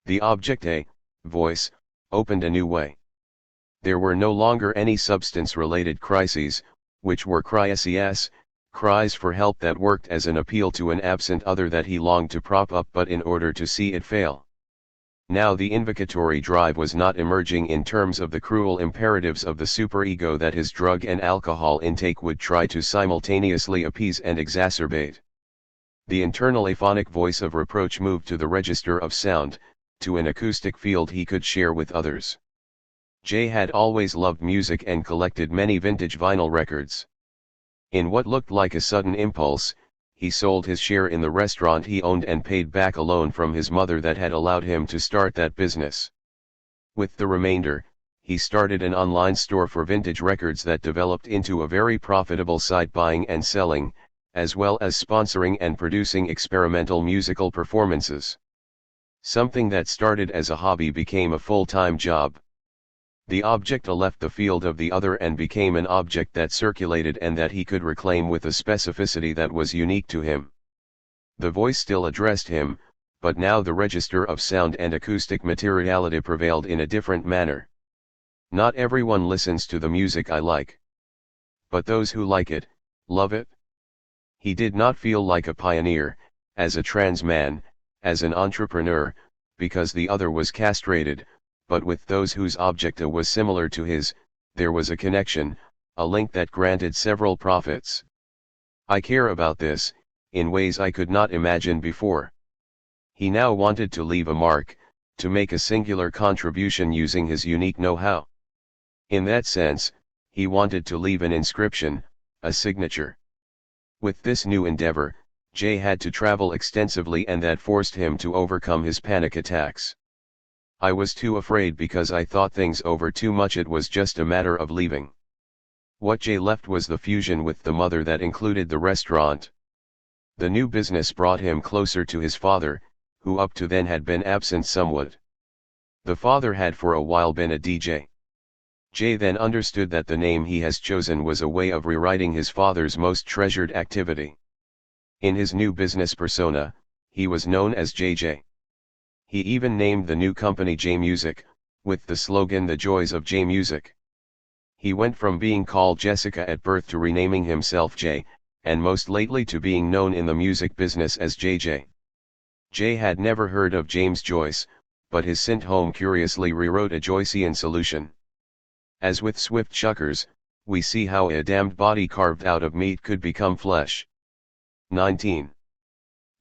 The object, a voice, opened a new way. There were no longer any substance-related crises, which were crises, cries for help that worked as an appeal to an absent other that he longed to prop up but in order to see it fail. Now the invocatory drive was not emerging in terms of the cruel imperatives of the superego that his drug and alcohol intake would try to simultaneously appease and exacerbate. The internal aphonic voice of reproach moved to the register of sound, to an acoustic field he could share with others. Jay had always loved music and collected many vintage vinyl records. In what looked like a sudden impulse, he sold his share in the restaurant he owned and paid back a loan from his mother that had allowed him to start that business. With the remainder, he started an online store for vintage records that developed into a very profitable site, buying and selling, as well as sponsoring and producing experimental musical performances. Something that started as a hobby became a full-time job. The object left the field of the other and became an object that circulated and that he could reclaim with a specificity that was unique to him. The voice still addressed him, but now the register of sound and acoustic materiality prevailed in a different manner. Not everyone listens to the music I like. But those who like it, love it. He did not feel like a pioneer, as a trans man, as an entrepreneur, because the other was castrated, but with those whose objecta was similar to his, there was a connection, a link that granted several profits. I care about this, in ways I could not imagine before. He now wanted to leave a mark, to make a singular contribution using his unique know-how. In that sense, he wanted to leave an inscription, a signature. With this new endeavor, Jay had to travel extensively, and that forced him to overcome his panic attacks. I was too afraid because I thought things over too much. It was just a matter of leaving. What Jay left was the fusion with the mother that included the restaurant. The new business brought him closer to his father, who up to then had been absent somewhat. The father had for a while been a DJ. Jay then understood that the name he has chosen was a way of rewriting his father's most treasured activity. In his new business persona, he was known as JJ. He even named the new company J Music, with the slogan "The Joys of J Music." He went from being called Jessica at birth to renaming himself Jay, and most lately to being known in the music business as JJ. Jay had never heard of James Joyce, but his synth home curiously rewrote a Joycean solution. As with swift chuckers, we see how a damned body carved out of meat could become flesh. 19.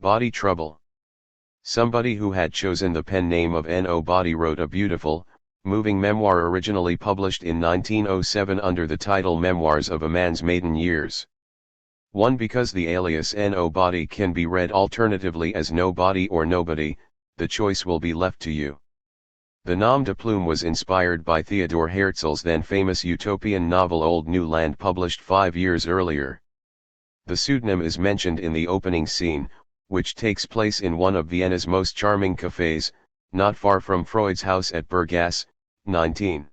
Body Trouble. Somebody who had chosen the pen name of N.O. Body wrote a beautiful, moving memoir originally published in 1907 under the title Memoirs of a Man's Maiden Years. 1. Because the alias N.O. Body can be read alternatively as Nobody or Nobody, the choice will be left to you. The nom de plume was inspired by Theodore Herzl's then famous utopian novel Old New Land, published 5 years earlier. The pseudonym is mentioned in the opening scene, which takes place in one of Vienna's most charming cafes, not far from Freud's house at Berggasse, 19.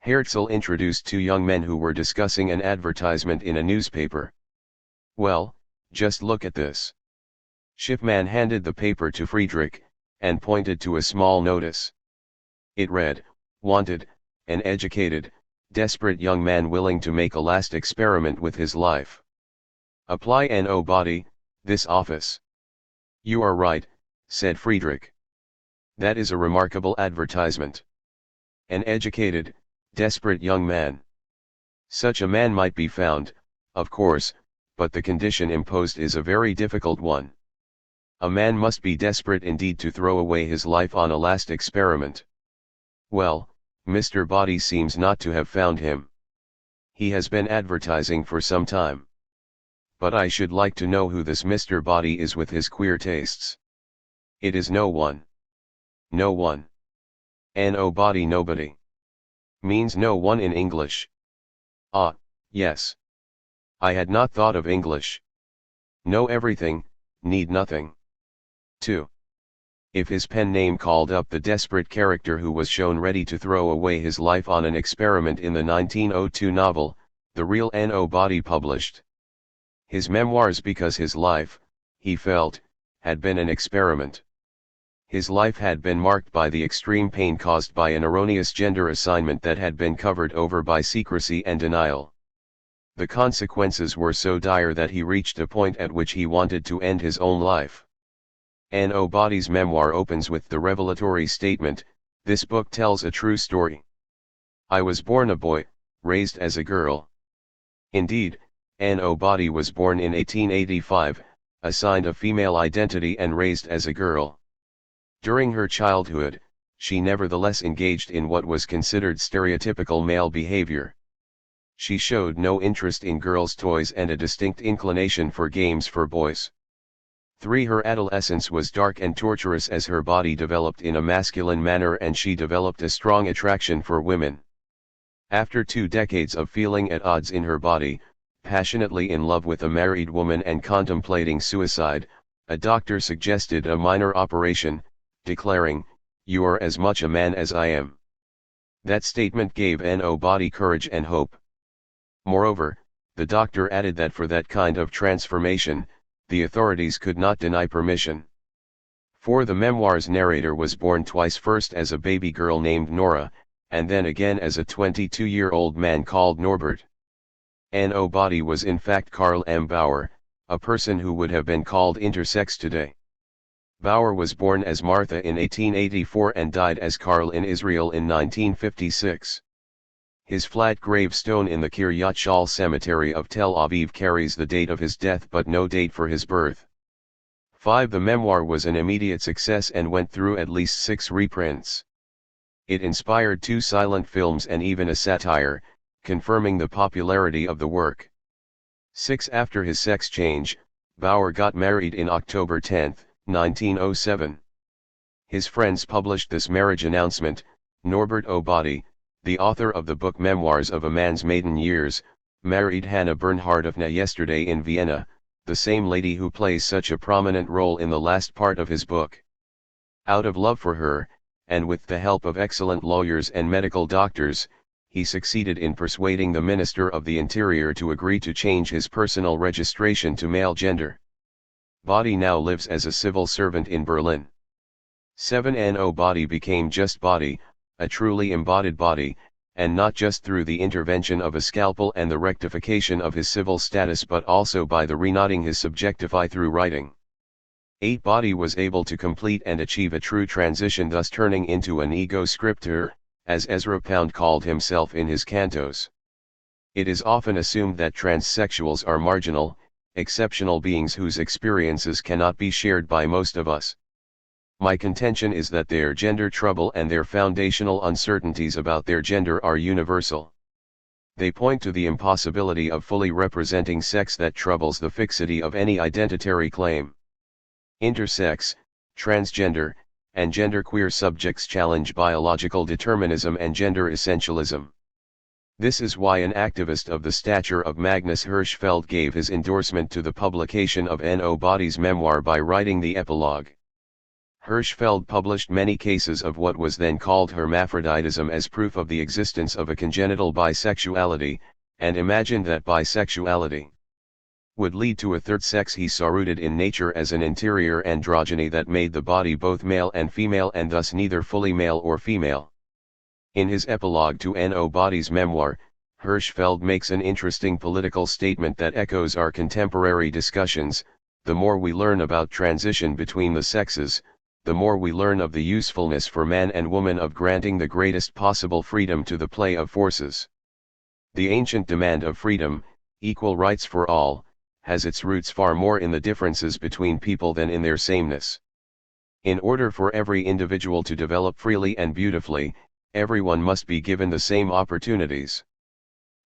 Herzl introduced 2 young men who were discussing an advertisement in a newspaper. "Well, just look at this." Schiffman handed the paper to Friedrich, and pointed to a small notice. It read, "Wanted, an educated, desperate young man willing to make a last experiment with his life. Apply N.O. Body, this office." "You are right," said Friedrich. "That is a remarkable advertisement. An educated, desperate young man. Such a man might be found, of course, but the condition imposed is a very difficult one. A man must be desperate indeed to throw away his life on a last experiment. Well, Mr. Body seems not to have found him. He has been advertising for some time. But I should like to know who this Mr. Body is with his queer tastes. It is no one. No one. N.O. Body nobody. Means no one in English. Ah, yes. I had not thought of English. Know everything, need nothing. 2. If his pen name called up the desperate character who was shown ready to throw away his life on an experiment in the 1902 novel, The Real N.O. Body, published his memoirs, because his life, he felt, had been an experiment. His life had been marked by the extreme pain caused by an erroneous gender assignment that had been covered over by secrecy and denial. The consequences were so dire that he reached a point at which he wanted to end his own life. N.O. Body's memoir opens with the revelatory statement, "This book tells a true story. I was born a boy, raised as a girl." Indeed, N.O. Body was born in 1885, assigned a female identity and raised as a girl. During her childhood, she nevertheless engaged in what was considered stereotypical male behavior. She showed no interest in girls' toys and a distinct inclination for games for boys. 3. Her adolescence was dark and torturous as her body developed in a masculine manner and she developed a strong attraction for women. After 2 decades of feeling at odds in her body, passionately in love with a married woman and contemplating suicide, a doctor suggested a minor operation, declaring, "You are as much a man as I am." That statement gave N.O. Body courage and hope. Moreover, the doctor added that for that kind of transformation, the authorities could not deny permission. For the memoir's narrator was born twice, first as a baby girl named Nora, and then again as a 22-year-old man called Norbert. No body was in fact Karl M. Bauer, a person who would have been called intersex today. Bauer was born as Martha in 1884 and died as Karl in Israel in 1956. His flat gravestone in the Kiryat Shal cemetery of Tel Aviv carries the date of his death but no date for his birth. 5. The memoir was an immediate success and went through at least 6 reprints. It inspired 2 silent films and even a satire, confirming the popularity of the work. 6. After his sex change, Bauer got married in October 10, 1907. His friends published this marriage announcement. Norbert Obadi, the author of the book Memoirs of a Man's Maiden Years, married Hannah Bernhardovna yesterday in Vienna, the same lady who plays such a prominent role in the last part of his book. Out of love for her, and with the help of excellent lawyers and medical doctors, he succeeded in persuading the Minister of the Interior to agree to change his personal registration to male gender. Body now lives as a civil servant in Berlin. 7. No body became just body, a truly embodied body, and not just through the intervention of a scalpel and the rectification of his civil status but also by the reknotting his subjectify through writing. 8. Body was able to complete and achieve a true transition, thus turning into an ego scriptor, as Ezra Pound called himself in his cantos. It is often assumed that transsexuals are marginal, exceptional beings whose experiences cannot be shared by most of us. My contention is that their gender trouble and their foundational uncertainties about their gender are universal. They point to the impossibility of fully representing sex that troubles the fixity of any identitary claim. Intersex, transgender, and genderqueer subjects challenge biological determinism and gender essentialism. This is why an activist of the stature of Magnus Hirschfeld gave his endorsement to the publication of No Body's memoir by writing the epilogue. Hirschfeld published many cases of what was then called hermaphroditism as proof of the existence of a congenital bisexuality, and imagined that bisexuality would lead to a third sex he saw rooted in nature as an interior androgyny that made the body both male and female and thus neither fully male or female. In his epilogue to No Body's memoir, Hirschfeld makes an interesting political statement that echoes our contemporary discussions. The more we learn about transition between the sexes, the more we learn of the usefulness for man and woman of granting the greatest possible freedom to the play of forces. The ancient demand of freedom, equal rights for all, has its roots far more in the differences between people than in their sameness. In order for every individual to develop freely and beautifully, everyone must be given the same opportunities.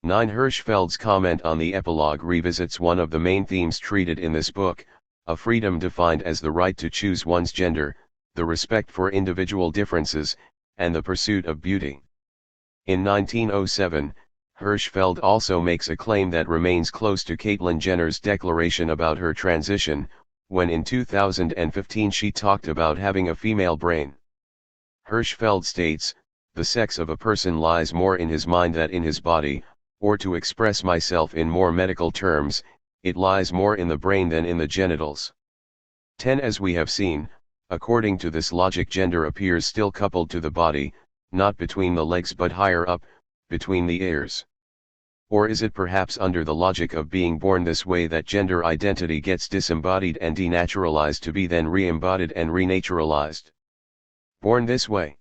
9. Hirschfeld's comment on the epilogue revisits one of the main themes treated in this book, a freedom defined as the right to choose one's gender, the respect for individual differences, and the pursuit of beauty. In 1907, Hirschfeld also makes a claim that remains close to Caitlyn Jenner's declaration about her transition, when in 2015 she talked about having a female brain. Hirschfeld states, "The sex of a person lies more in his mind than in his body, or to express myself in more medical terms, it lies more in the brain than in the genitals." 10. As we have seen, according to this logic, gender appears still coupled to the body, not between the legs but higher up, between the ears. Or is it perhaps under the logic of being born this way that gender identity gets disembodied and denaturalized to be then re-embodied and renaturalized? Born This Way.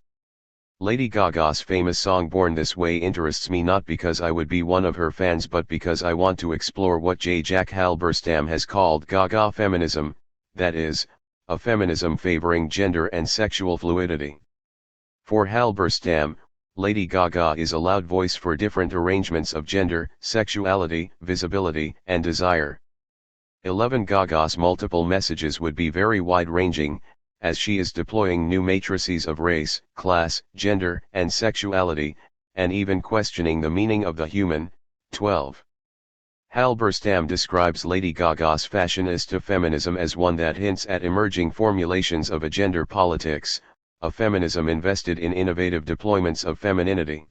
Lady Gaga's famous song Born This Way interests me not because I would be one of her fans but because I want to explore what J. Jack Halberstam has called Gaga feminism, that is, a feminism favoring gender and sexual fluidity. For Halberstam, Lady Gaga is a loud voice for different arrangements of gender, sexuality, visibility, and desire. 11. Gaga's multiple messages would be very wide-ranging, as she is deploying new matrices of race, class, gender, and sexuality, and even questioning the meaning of the human. 12. Halberstam describes Lady Gaga's fashionista feminism as one that hints at emerging formulations of a gender politics, a feminism invested in innovative deployments of femininity.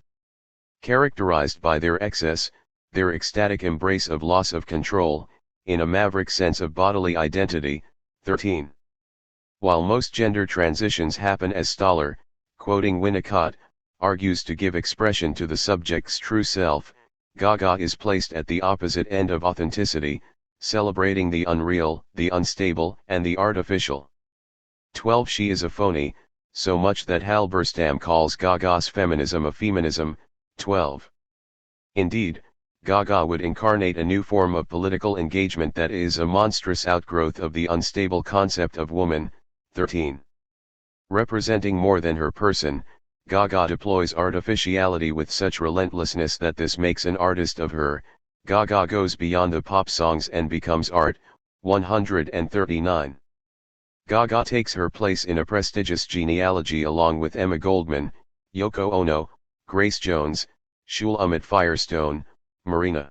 Characterized by their excess, their ecstatic embrace of loss of control, in a maverick sense of bodily identity. 13. While most gender transitions happen as Stoller, quoting Winnicott, argues to give expression to the subject's true self, Gaga is placed at the opposite end of authenticity, celebrating the unreal, the unstable, and the artificial. 12. She is a phony, so much that Halberstam calls Gaga's feminism a feminism. 12. Indeed, Gaga would incarnate a new form of political engagement that is a monstrous outgrowth of the unstable concept of woman. 13. Representing more than her person, Gaga deploys artificiality with such relentlessness that this makes an artist of her. Gaga goes beyond the pop songs and becomes art. 139. Gaga takes her place in a prestigious genealogy along with Emma Goldman, Yoko Ono, Grace Jones, Shulamit Firestone, Marina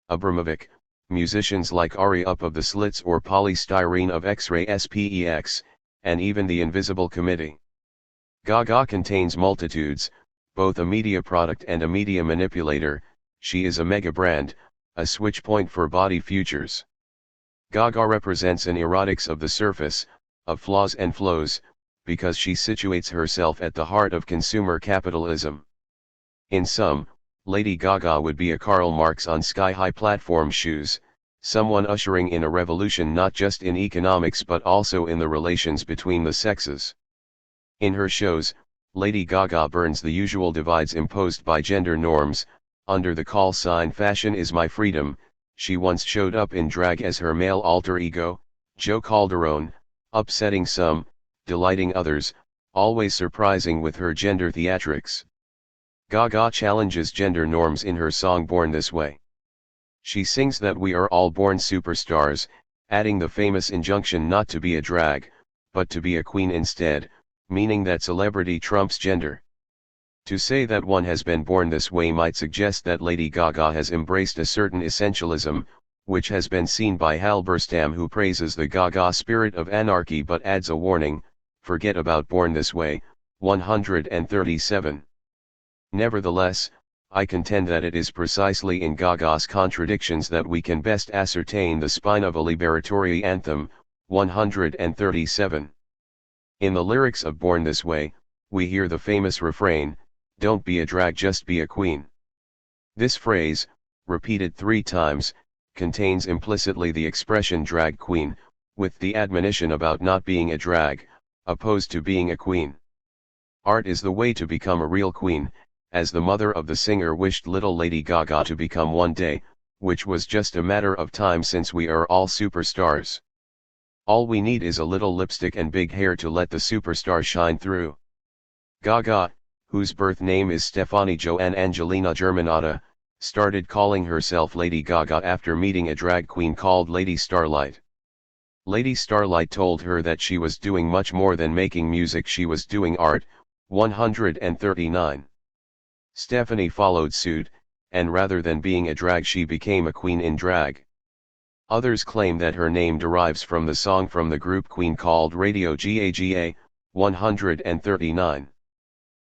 Abramovic, musicians like Ari Up of the Slits or Polystyrene of X-Ray SPEX, and even the Invisible Committee. Gaga contains multitudes, both a media product and a media manipulator. She is a mega brand, a switch point for body futures. Gaga represents an erotics of the surface, of flaws and flows, because she situates herself at the heart of consumer capitalism. In sum, Lady Gaga would be a Karl Marx on sky-high platform shoes, someone ushering in a revolution not just in economics but also in the relations between the sexes. In her shows, Lady Gaga burns the usual divides imposed by gender norms. Under the call sign "Fashion is my freedom," she once showed up in drag as her male alter ego, Joe Calderone, upsetting some, delighting others, always surprising with her gender theatrics. Gaga challenges gender norms in her song Born This Way. She sings that we are all born superstars, adding the famous injunction not to be a drag, but to be a queen instead, meaning that celebrity trumps gender. To say that one has been born this way might suggest that Lady Gaga has embraced a certain essentialism, which has been seen by Halberstam, who praises the Gaga spirit of anarchy but adds a warning: forget about Born This Way. 137. Nevertheless, I contend that it is precisely in Gaga's contradictions that we can best ascertain the spine of a liberatory anthem. 137. In the lyrics of Born This Way, we hear the famous refrain, "Don't be a drag, just be a queen." This phrase, repeated 3 times, contains implicitly the expression drag queen, with the admonition about not being a drag, opposed to being a queen. Art is the way to become a real queen, as the mother of the singer wished little Lady Gaga to become one day, which was just a matter of time since we are all superstars. All we need is a little lipstick and big hair to let the superstar shine through. Gaga, whose birth name is Stefani Joanne Angelina Germanata, started calling herself Lady Gaga after meeting a drag queen called Lady Starlight. Lady Starlight told her that she was doing much more than making music, she was doing art. 139. Stephanie followed suit, and rather than being a drag she became a queen in drag. Others claim that her name derives from the song from the group Queen called Radio Gaga. 139.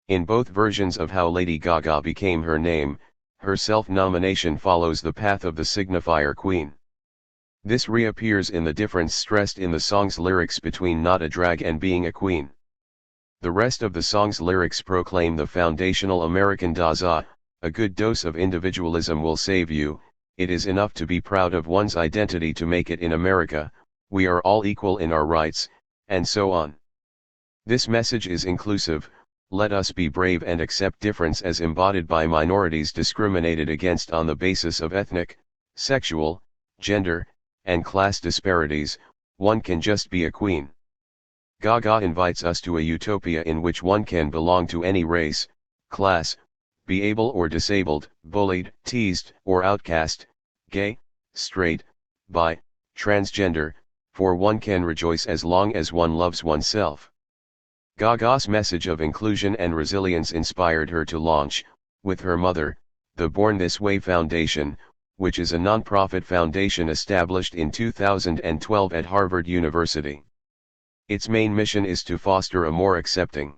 In both versions of how Lady Gaga became her name, her self-nomination follows the path of the signifier queen. This reappears in the difference stressed in the song's lyrics between not a drag and being a queen. The rest of the song's lyrics proclaim the foundational American Dasein: a good dose of individualism will save you, it is enough to be proud of one's identity to make it in America, we are all equal in our rights, and so on. This message is inclusive: let us be brave and accept difference as embodied by minorities discriminated against on the basis of ethnic, sexual, gender, and class disparities. One can just be a queen. Gaga invites us to a utopia in which one can belong to any race, class, be able or disabled, bullied, teased, or outcast, gay, straight, bi, transgender, for one can rejoice as long as one loves oneself. Gaga's message of inclusion and resilience inspired her to launch, with her mother, the Born This Way Foundation, which is a non-profit foundation established in 2012 at Harvard University. Its main mission is to foster a more accepting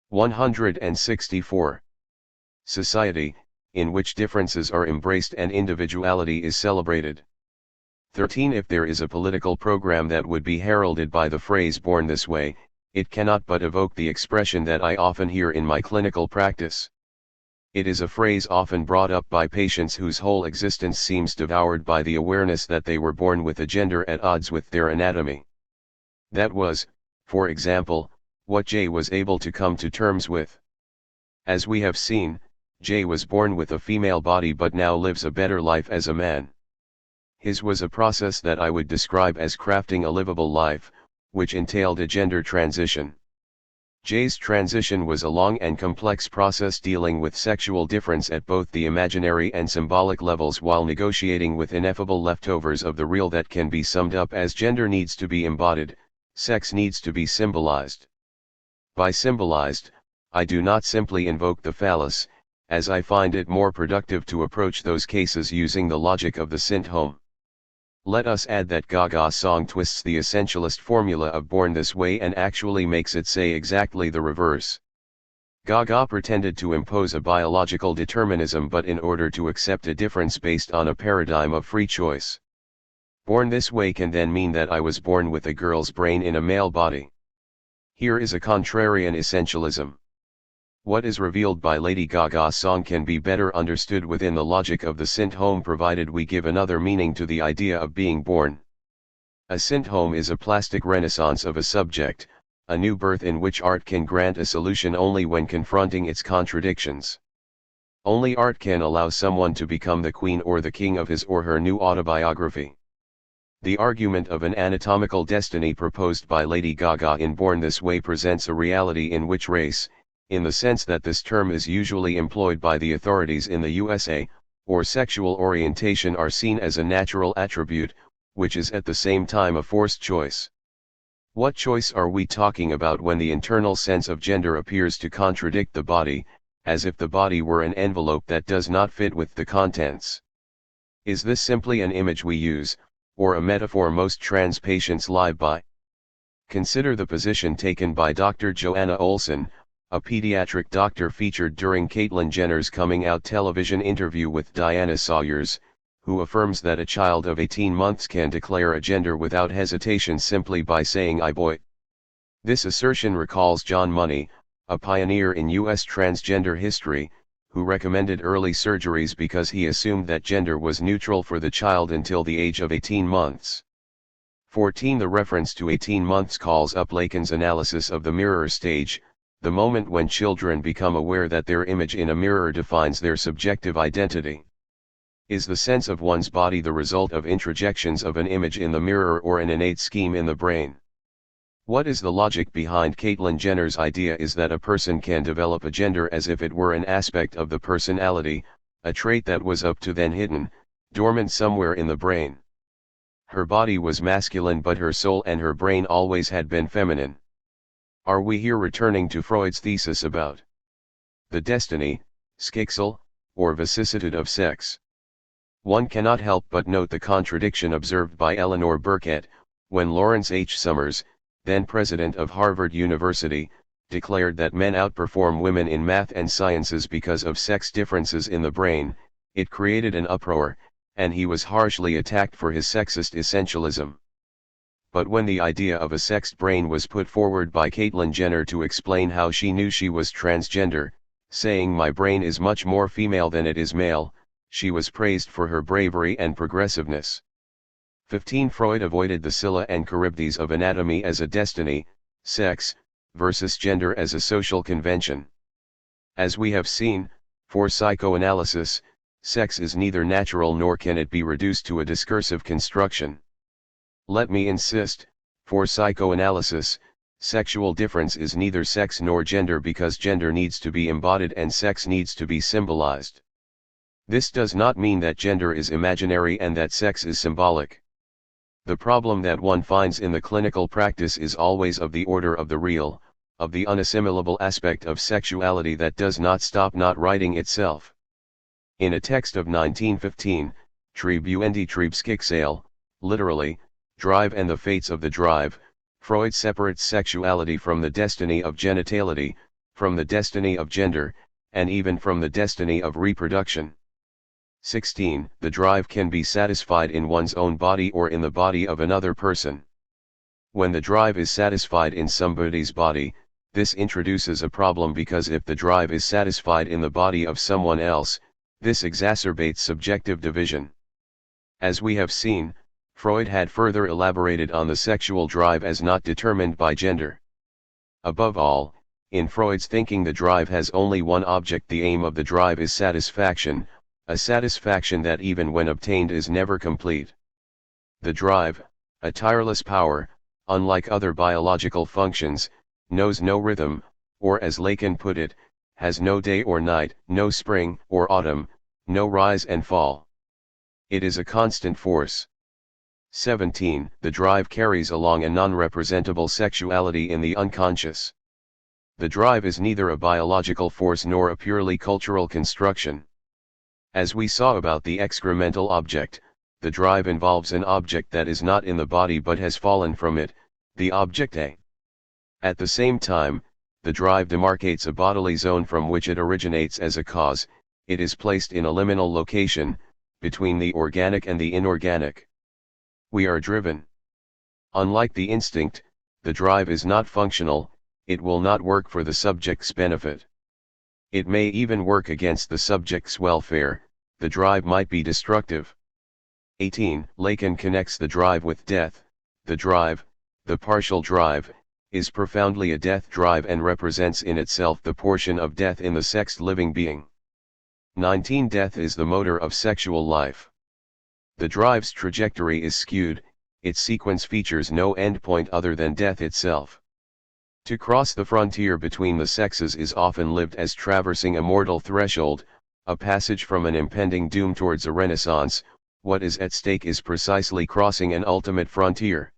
164 society, in which differences are embraced and individuality is celebrated. 13. If there is a political program that would be heralded by the phrase "born this way," it cannot but evoke the expression that I often hear in my clinical practice. It is a phrase often brought up by patients whose whole existence seems devoured by the awareness that they were born with a gender at odds with their anatomy. That was, for example, what Jay was able to come to terms with. As we have seen, Jay was born with a female body but now lives a better life as a man. His was a process that I would describe as crafting a livable life, which entailed a gender transition. Jay's transition was a long and complex process dealing with sexual difference at both the imaginary and symbolic levels while negotiating with ineffable leftovers of the real that can be summed up as gender needs to be embodied, sex needs to be symbolized. By symbolized, I do not simply invoke the phallus, as I find it more productive to approach those cases using the logic of the synth-home. Let us add that Gaga's song twists the essentialist formula of "born this way" and actually makes it say exactly the reverse. Gaga pretended to impose a biological determinism but in order to accept a difference based on a paradigm of free choice. Born this way can then mean that I was born with a girl's brain in a male body. Here is a contrarian essentialism. What is revealed by Lady Gaga's song can be better understood within the logic of the synth-home provided we give another meaning to the idea of being born. A synth-home is a plastic renaissance of a subject, a new birth in which art can grant a solution only when confronting its contradictions. Only art can allow someone to become the queen or the king of his or her new autobiography. The argument of an anatomical destiny proposed by Lady Gaga in Born This Way presents a reality in which race, in the sense that this term is usually employed by the authorities in the USA, or sexual orientation are seen as a natural attribute, which is at the same time a forced choice. What choice are we talking about when the internal sense of gender appears to contradict the body, as if the body were an envelope that does not fit with the contents? Is this simply an image we use, or a metaphor most trans patients lie by? Consider the position taken by Dr. Joanna Olson, a pediatric doctor featured during Caitlyn Jenner's coming out television interview with Diana Sawyers, who affirms that a child of 18 months can declare a gender without hesitation simply by saying "I boy." This assertion recalls John Money, a pioneer in U.S. transgender history, who recommended early surgeries because he assumed that gender was neutral for the child until the age of 18 months. 14. The reference to 18 months calls up Lacan's analysis of the mirror stage, the moment when children become aware that their image in a mirror defines their subjective identity. Is the sense of one's body the result of introjections of an image in the mirror or an innate scheme in the brain? What is the logic behind Caitlyn Jenner's idea is that a person can develop a gender as if it were an aspect of the personality, a trait that was up to then hidden, dormant somewhere in the brain. Her body was masculine but her soul and her brain always had been feminine. Are we here returning to Freud's thesis about the destiny, schicksal, or vicissitude of sex? One cannot help but note the contradiction observed by Eleanor Burkett, when Lawrence H. Summers, then president of Harvard University, declared that men outperform women in math and sciences because of sex differences in the brain. It created an uproar, and he was harshly attacked for his sexist essentialism. But when the idea of a sexed brain was put forward by Caitlyn Jenner to explain how she knew she was transgender, saying "my brain is much more female than it is male," she was praised for her bravery and progressiveness. 15. Freud avoided the Scylla and Charybdis of anatomy as a destiny, sex, versus gender as a social convention. As we have seen, for psychoanalysis, sex is neither natural nor can it be reduced to a discursive construction. Let me insist, for psychoanalysis, sexual difference is neither sex nor gender because gender needs to be embodied and sex needs to be symbolized. This does not mean that gender is imaginary and that sex is symbolic. The problem that one finds in the clinical practice is always of the order of the real, of the unassimilable aspect of sexuality that does not stop not writing itself. In a text of 1915, Trieb Trieb Schicksal, literally, drive and the fates of the drive, Freud separates sexuality from the destiny of genitality, from the destiny of gender, and even from the destiny of reproduction. 16. The drive can be satisfied in one's own body or in the body of another person. When the drive is satisfied in somebody's body, this introduces a problem because if the drive is satisfied in the body of someone else, this exacerbates subjective division. As we have seen, Freud had further elaborated on the sexual drive as not determined by gender. Above all, in Freud's thinking the drive has only one object. The aim of the drive is satisfaction, a satisfaction that even when obtained is never complete. The drive, a tireless power, unlike other biological functions, knows no rhythm, or as Lacan put it, has no day or night, no spring or autumn, no rise and fall. It is a constant force. 17. The drive carries along a non-representable sexuality in the unconscious. The drive is neither a biological force nor a purely cultural construction. As we saw about the excremental object, the drive involves an object that is not in the body but has fallen from it, the object A. At the same time, the drive demarcates a bodily zone from which it originates as a cause. It is placed in a liminal location, between the organic and the inorganic. We are driven. Unlike the instinct, the drive is not functional, it will not work for the subject's benefit. It may even work against the subject's welfare. The drive might be destructive. 18. Lacan connects the drive with death. The drive, the partial drive, is profoundly a death drive and represents in itself the portion of death in the sexed living being. 19. Death is the motor of sexual life. The drive's trajectory is skewed, its sequence features no endpoint other than death itself. To cross the frontier between the sexes is often lived as traversing a mortal threshold, a passage from an impending doom towards a renaissance. What is at stake is precisely crossing an ultimate frontier.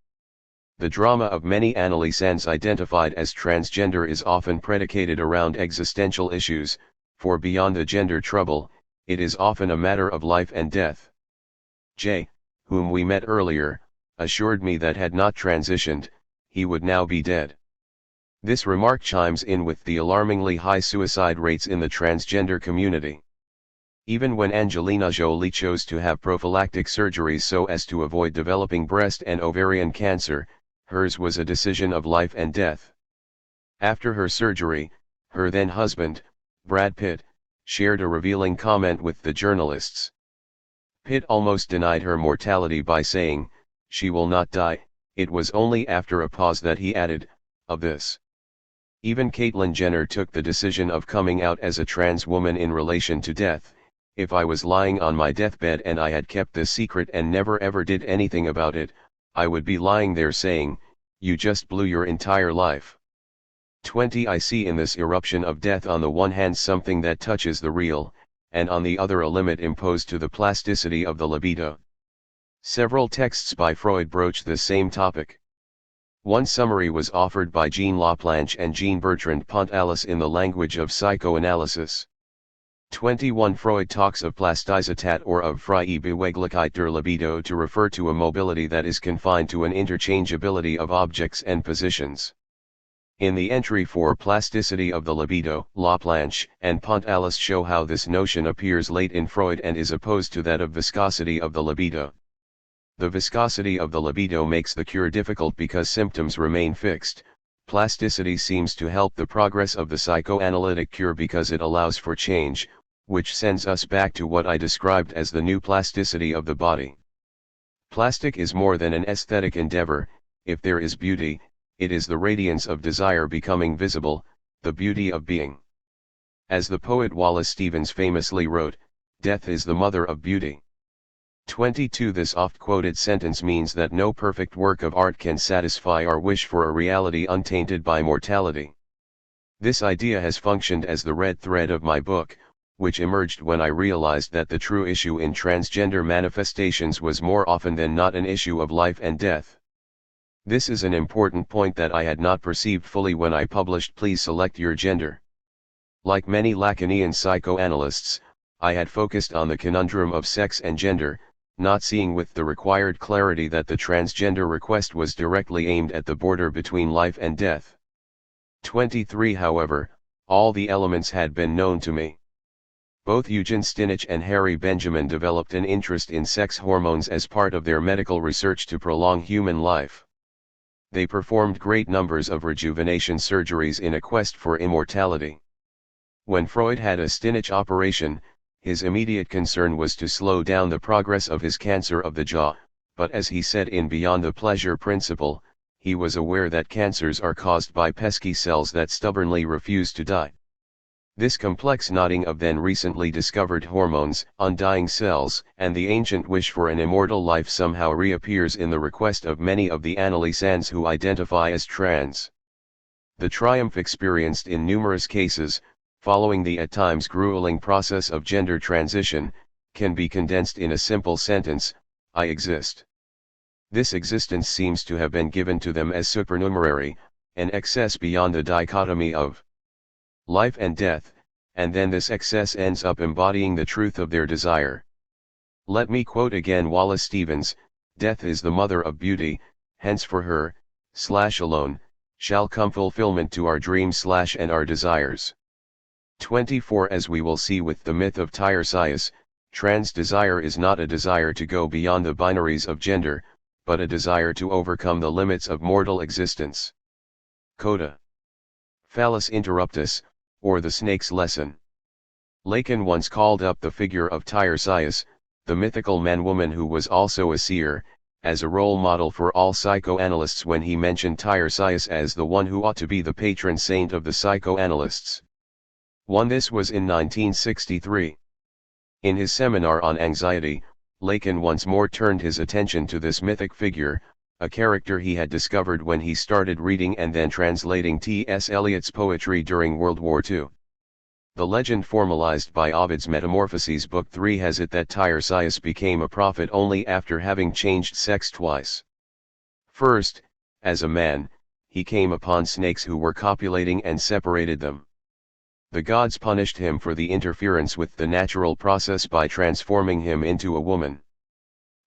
The drama of many adolescents identified as transgender is often predicated around existential issues, for beyond the gender trouble, it is often a matter of life and death. J, whom we met earlier, assured me that had not transitioned, he would now be dead. This remark chimes in with the alarmingly high suicide rates in the transgender community. Even when Angelina Jolie chose to have prophylactic surgeries so as to avoid developing breast and ovarian cancer, hers was a decision of life and death. After her surgery, her then husband, Brad Pitt, shared a revealing comment with the journalists. Pitt almost denied her mortality by saying, "She will not die." It was only after a pause that he added, "Of this." Even Caitlyn Jenner took the decision of coming out as a trans woman in relation to death. "If I was lying on my deathbed and I had kept this secret and never ever did anything about it, I would be lying there saying, 'You just blew your entire life.'" 20. I see in this eruption of death on the one hand something that touches the real, and on the other a limit imposed to the plasticity of the libido. Several texts by Freud broach this same topic. One summary was offered by Jean Laplanche and Jean-Bertrand Pontalis in the language of psychoanalysis. 21. Freud talks of Plastizität or of freie Beweglichkeit der Libido to refer to a mobility that is confined to an interchangeability of objects and positions. In the entry for Plasticity of the Libido, Laplanche and Pontalis show how this notion appears late in Freud and is opposed to that of viscosity of the libido. The viscosity of the libido makes the cure difficult because symptoms remain fixed. Plasticity seems to help the progress of the psychoanalytic cure because it allows for change, which sends us back to what I described as the new plasticity of the body. Plastic is more than an aesthetic endeavor. If there is beauty, it is the radiance of desire becoming visible, the beauty of being. As the poet Wallace Stevens famously wrote, "Death is the mother of beauty." 22. This oft-quoted sentence means that no perfect work of art can satisfy our wish for a reality untainted by mortality. This idea has functioned as the red thread of my book, which emerged when I realized that the true issue in transgender manifestations was more often than not an issue of life and death. This is an important point that I had not perceived fully when I published Please Select Your Gender. Like many Lacanian psychoanalysts, I had focused on the conundrum of sex and gender, not seeing with the required clarity that the transgender request was directly aimed at the border between life and death. 23. However, all the elements had been known to me. Both Eugen Stinich and Harry Benjamin developed an interest in sex hormones as part of their medical research to prolong human life. They performed great numbers of rejuvenation surgeries in a quest for immortality. When Freud had a Stinich operation, his immediate concern was to slow down the progress of his cancer of the jaw, but as he said in Beyond the Pleasure Principle, he was aware that cancers are caused by pesky cells that stubbornly refuse to die. This complex knotting of then recently discovered hormones, undying cells, and the ancient wish for an immortal life somehow reappears in the request of many of the analysans who identify as trans. The triumph experienced in numerous cases, following the at times grueling process of gender transition, can be condensed in a simple sentence: I exist. This existence seems to have been given to them as supernumerary, an excess beyond the dichotomy of life and death, and then this excess ends up embodying the truth of their desire. Let me quote again Wallace Stevens: "Death is the mother of beauty, hence for her, alone, shall come fulfillment to our dreams and our desires." 24 As we will see with the myth of Tiresias, trans desire is not a desire to go beyond the binaries of gender, but a desire to overcome the limits of mortal existence. Coda. Phallus interruptus, or the snake's lesson. Lacan once called up the figure of Tiresias, the mythical man-woman who was also a seer, as a role model for all psychoanalysts when he mentioned Tiresias as the one who ought to be the patron saint of the psychoanalysts. This was in 1963. In his seminar on anxiety, Lacan once more turned his attention to this mythic figure, a character he had discovered when he started reading and then translating T.S. Eliot's poetry during World War II. The legend formalized by Ovid's Metamorphoses Book 3 has it that Tiresias became a prophet only after having changed sex twice. First, as a man, he came upon snakes who were copulating and separated them. The gods punished him for the interference with the natural process by transforming him into a woman.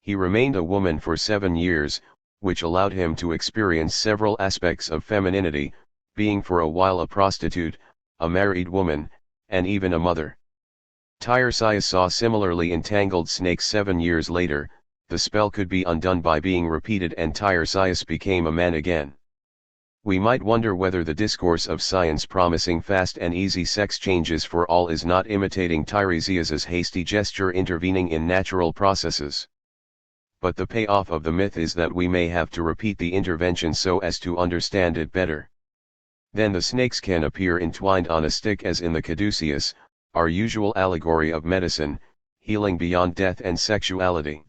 He remained a woman for 7 years, which allowed him to experience several aspects of femininity, being for a while a prostitute, a married woman, and even a mother. Tiresias saw similarly entangled snakes 7 years later. The spell could be undone by being repeated and Tiresias became a man again. We might wonder whether the discourse of science promising fast and easy sex changes for all is not imitating Tiresias's hasty gesture intervening in natural processes. But the payoff of the myth is that we may have to repeat the intervention so as to understand it better. Then the snakes can appear entwined on a stick as in the caduceus, our usual allegory of medicine, healing beyond death and sexuality.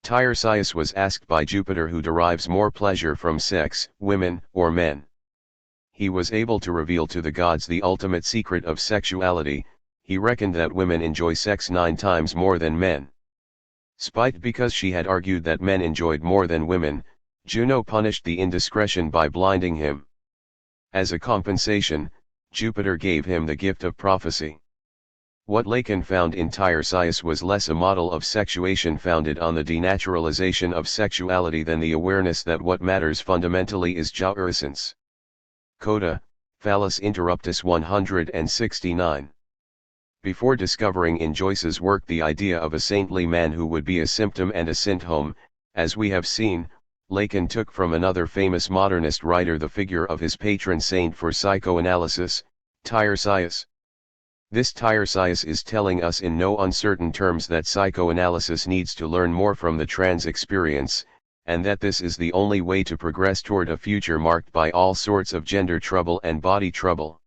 Tiresias was asked by Jupiter who derives more pleasure from sex, women or men. He was able to reveal to the gods the ultimate secret of sexuality. He reckoned that women enjoy sex 9 times more than men. Spite because she had argued that men enjoyed more than women, Juno punished the indiscretion by blinding him. As a compensation, Jupiter gave him the gift of prophecy. What Lacan found in Tiresias was less a model of sexuation founded on the denaturalization of sexuality than the awareness that what matters fundamentally is jouissance. Coda, Phallus interruptus 169. Before discovering in Joyce's work the idea of a saintly man who would be a symptom and a symptom, as we have seen, Lacan took from another famous modernist writer the figure of his patron saint for psychoanalysis, Tiresias. This Tiresias is telling us in no uncertain terms that psychoanalysis needs to learn more from the trans experience, and that this is the only way to progress toward a future marked by all sorts of gender trouble and body trouble.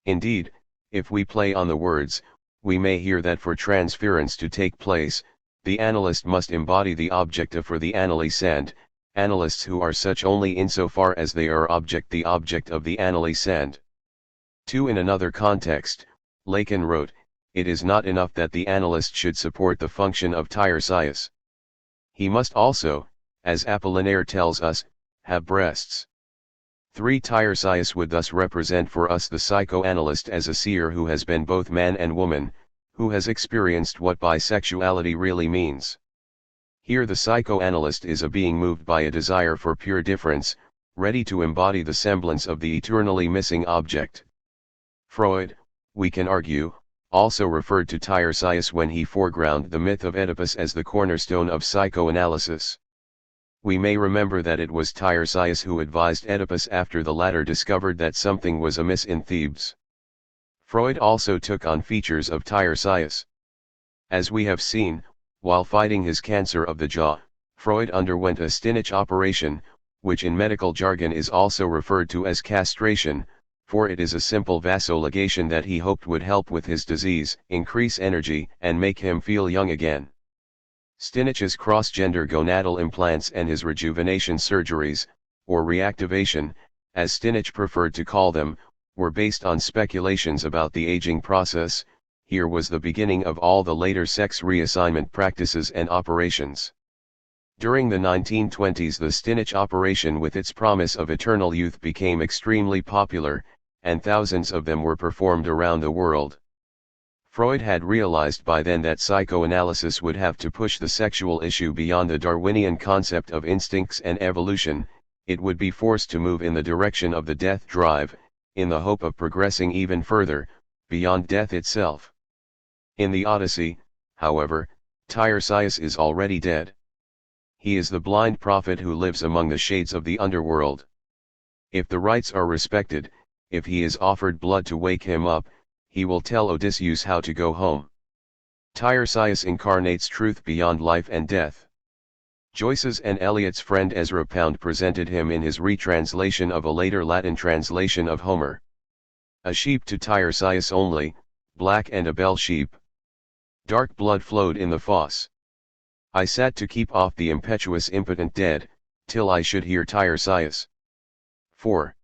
Indeed, if we play on the words, we may hear that for transference to take place, the analyst must embody the objective for the analysand, analysts who are such only insofar as they are the object of the analysand. 2. In another context, Lacan wrote, "It is not enough that the analyst should support the function of Tiresias. He must also, as Apollinaire tells us, have breasts." 3. Tiresias would thus represent for us the psychoanalyst as a seer who has been both man and woman, who has experienced what bisexuality really means. Here the psychoanalyst is a being moved by a desire for pure difference, ready to embody the semblance of the eternally missing object. Freud, we can argue, also referred to Tiresias when he foregrounded the myth of Oedipus as the cornerstone of psychoanalysis. We may remember that it was Tiresias who advised Oedipus after the latter discovered that something was amiss in Thebes. Freud also took on features of Tiresias. As we have seen, while fighting his cancer of the jaw, Freud underwent a Stinich operation, which in medical jargon is also referred to as castration, for it is a simple vasoligation that he hoped would help with his disease, increase energy, and make him feel young again. Stinich's cross-gender gonadal implants and his rejuvenation surgeries, or reactivation, as Stinich preferred to call them, were based on speculations about the aging process. Here was the beginning of all the later sex reassignment practices and operations. During the 1920s, the Stinich operation with its promise of eternal youth became extremely popular, and thousands of them were performed around the world. Freud had realized by then that psychoanalysis would have to push the sexual issue beyond the Darwinian concept of instincts and evolution. It would be forced to move in the direction of the death drive, in the hope of progressing even further, beyond death itself. In the Odyssey, however, Tiresias is already dead. He is the blind prophet who lives among the shades of the underworld. If the rites are respected, if he is offered blood to wake him up, he will tell Odysseus how to go home. Tiresias incarnates truth beyond life and death. Joyce's and Eliot's friend Ezra Pound presented him in his retranslation of a later Latin translation of Homer. A sheep to Tiresias only, black and a bell sheep. Dark blood flowed in the fosse. I sat to keep off the impetuous impotent dead, till I should hear Tiresias. 4.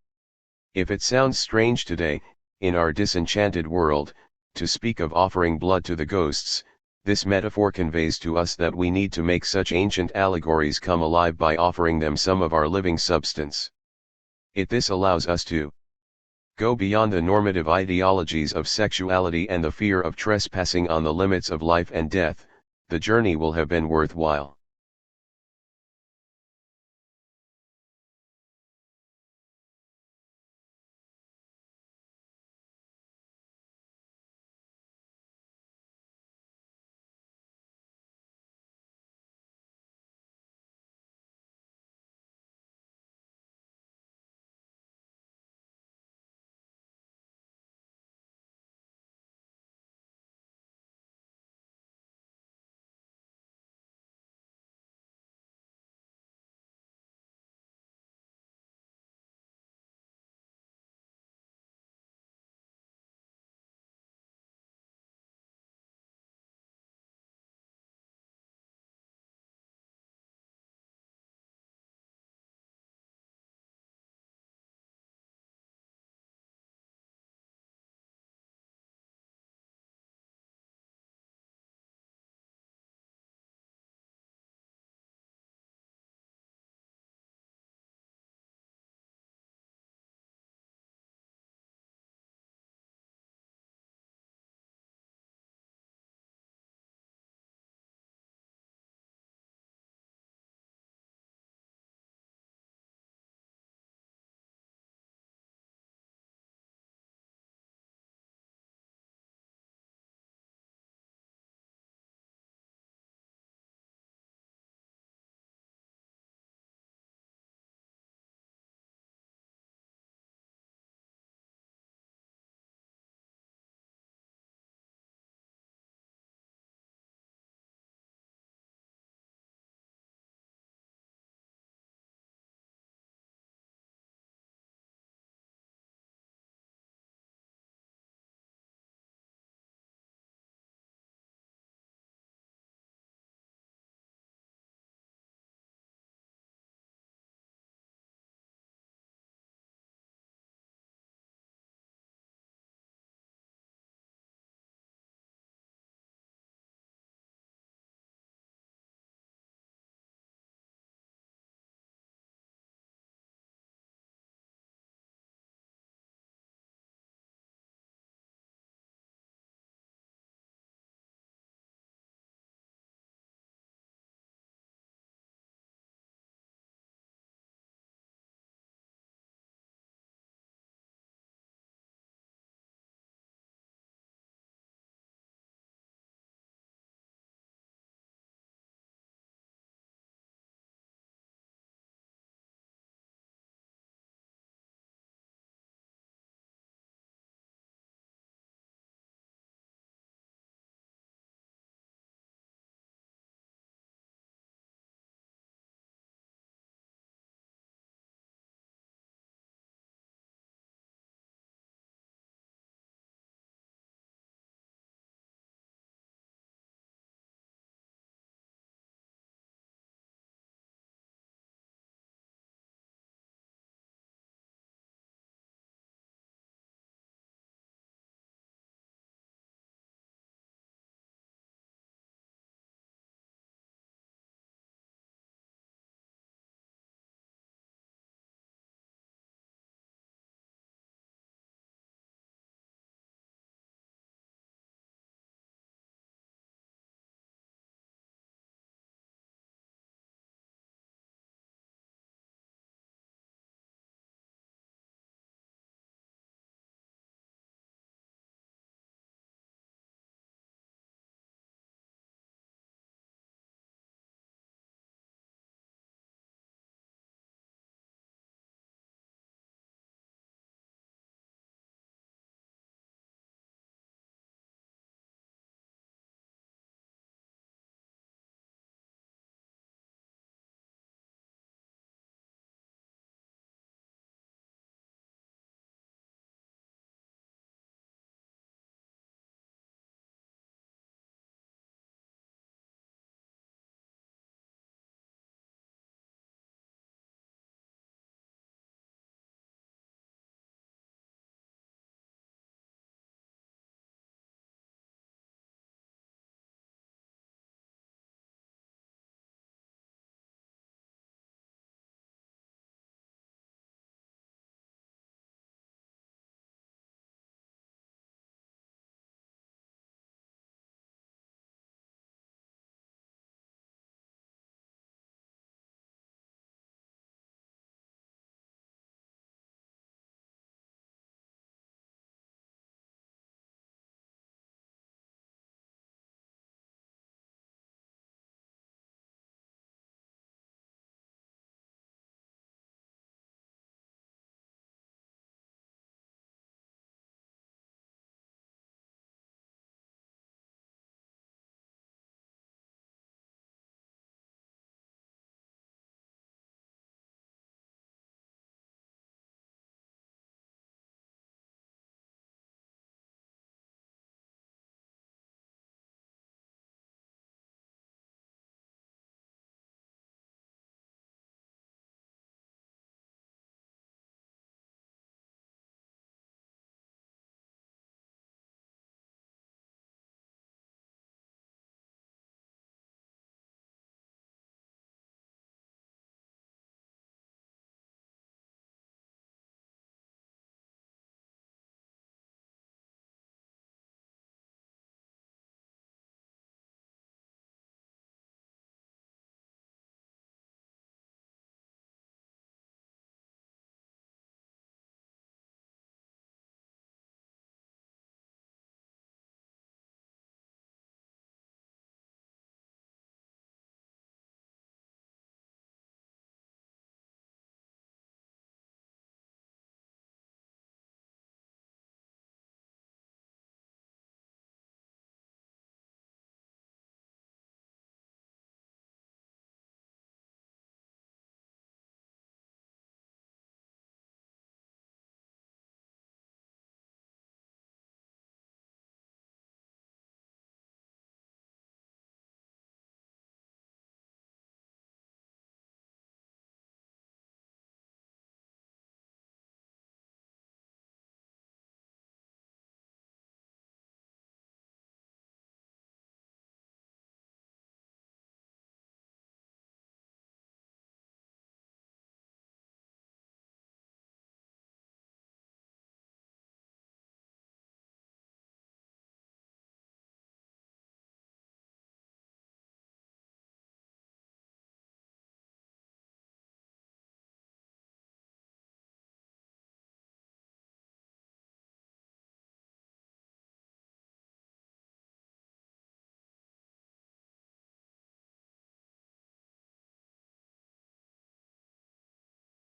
If it sounds strange today, in our disenchanted world, to speak of offering blood to the ghosts, this metaphor conveys to us that we need to make such ancient allegories come alive by offering them some of our living substance. This allows us to go beyond the normative ideologies of sexuality and the fear of trespassing on the limits of life and death. The journey will have been worthwhile.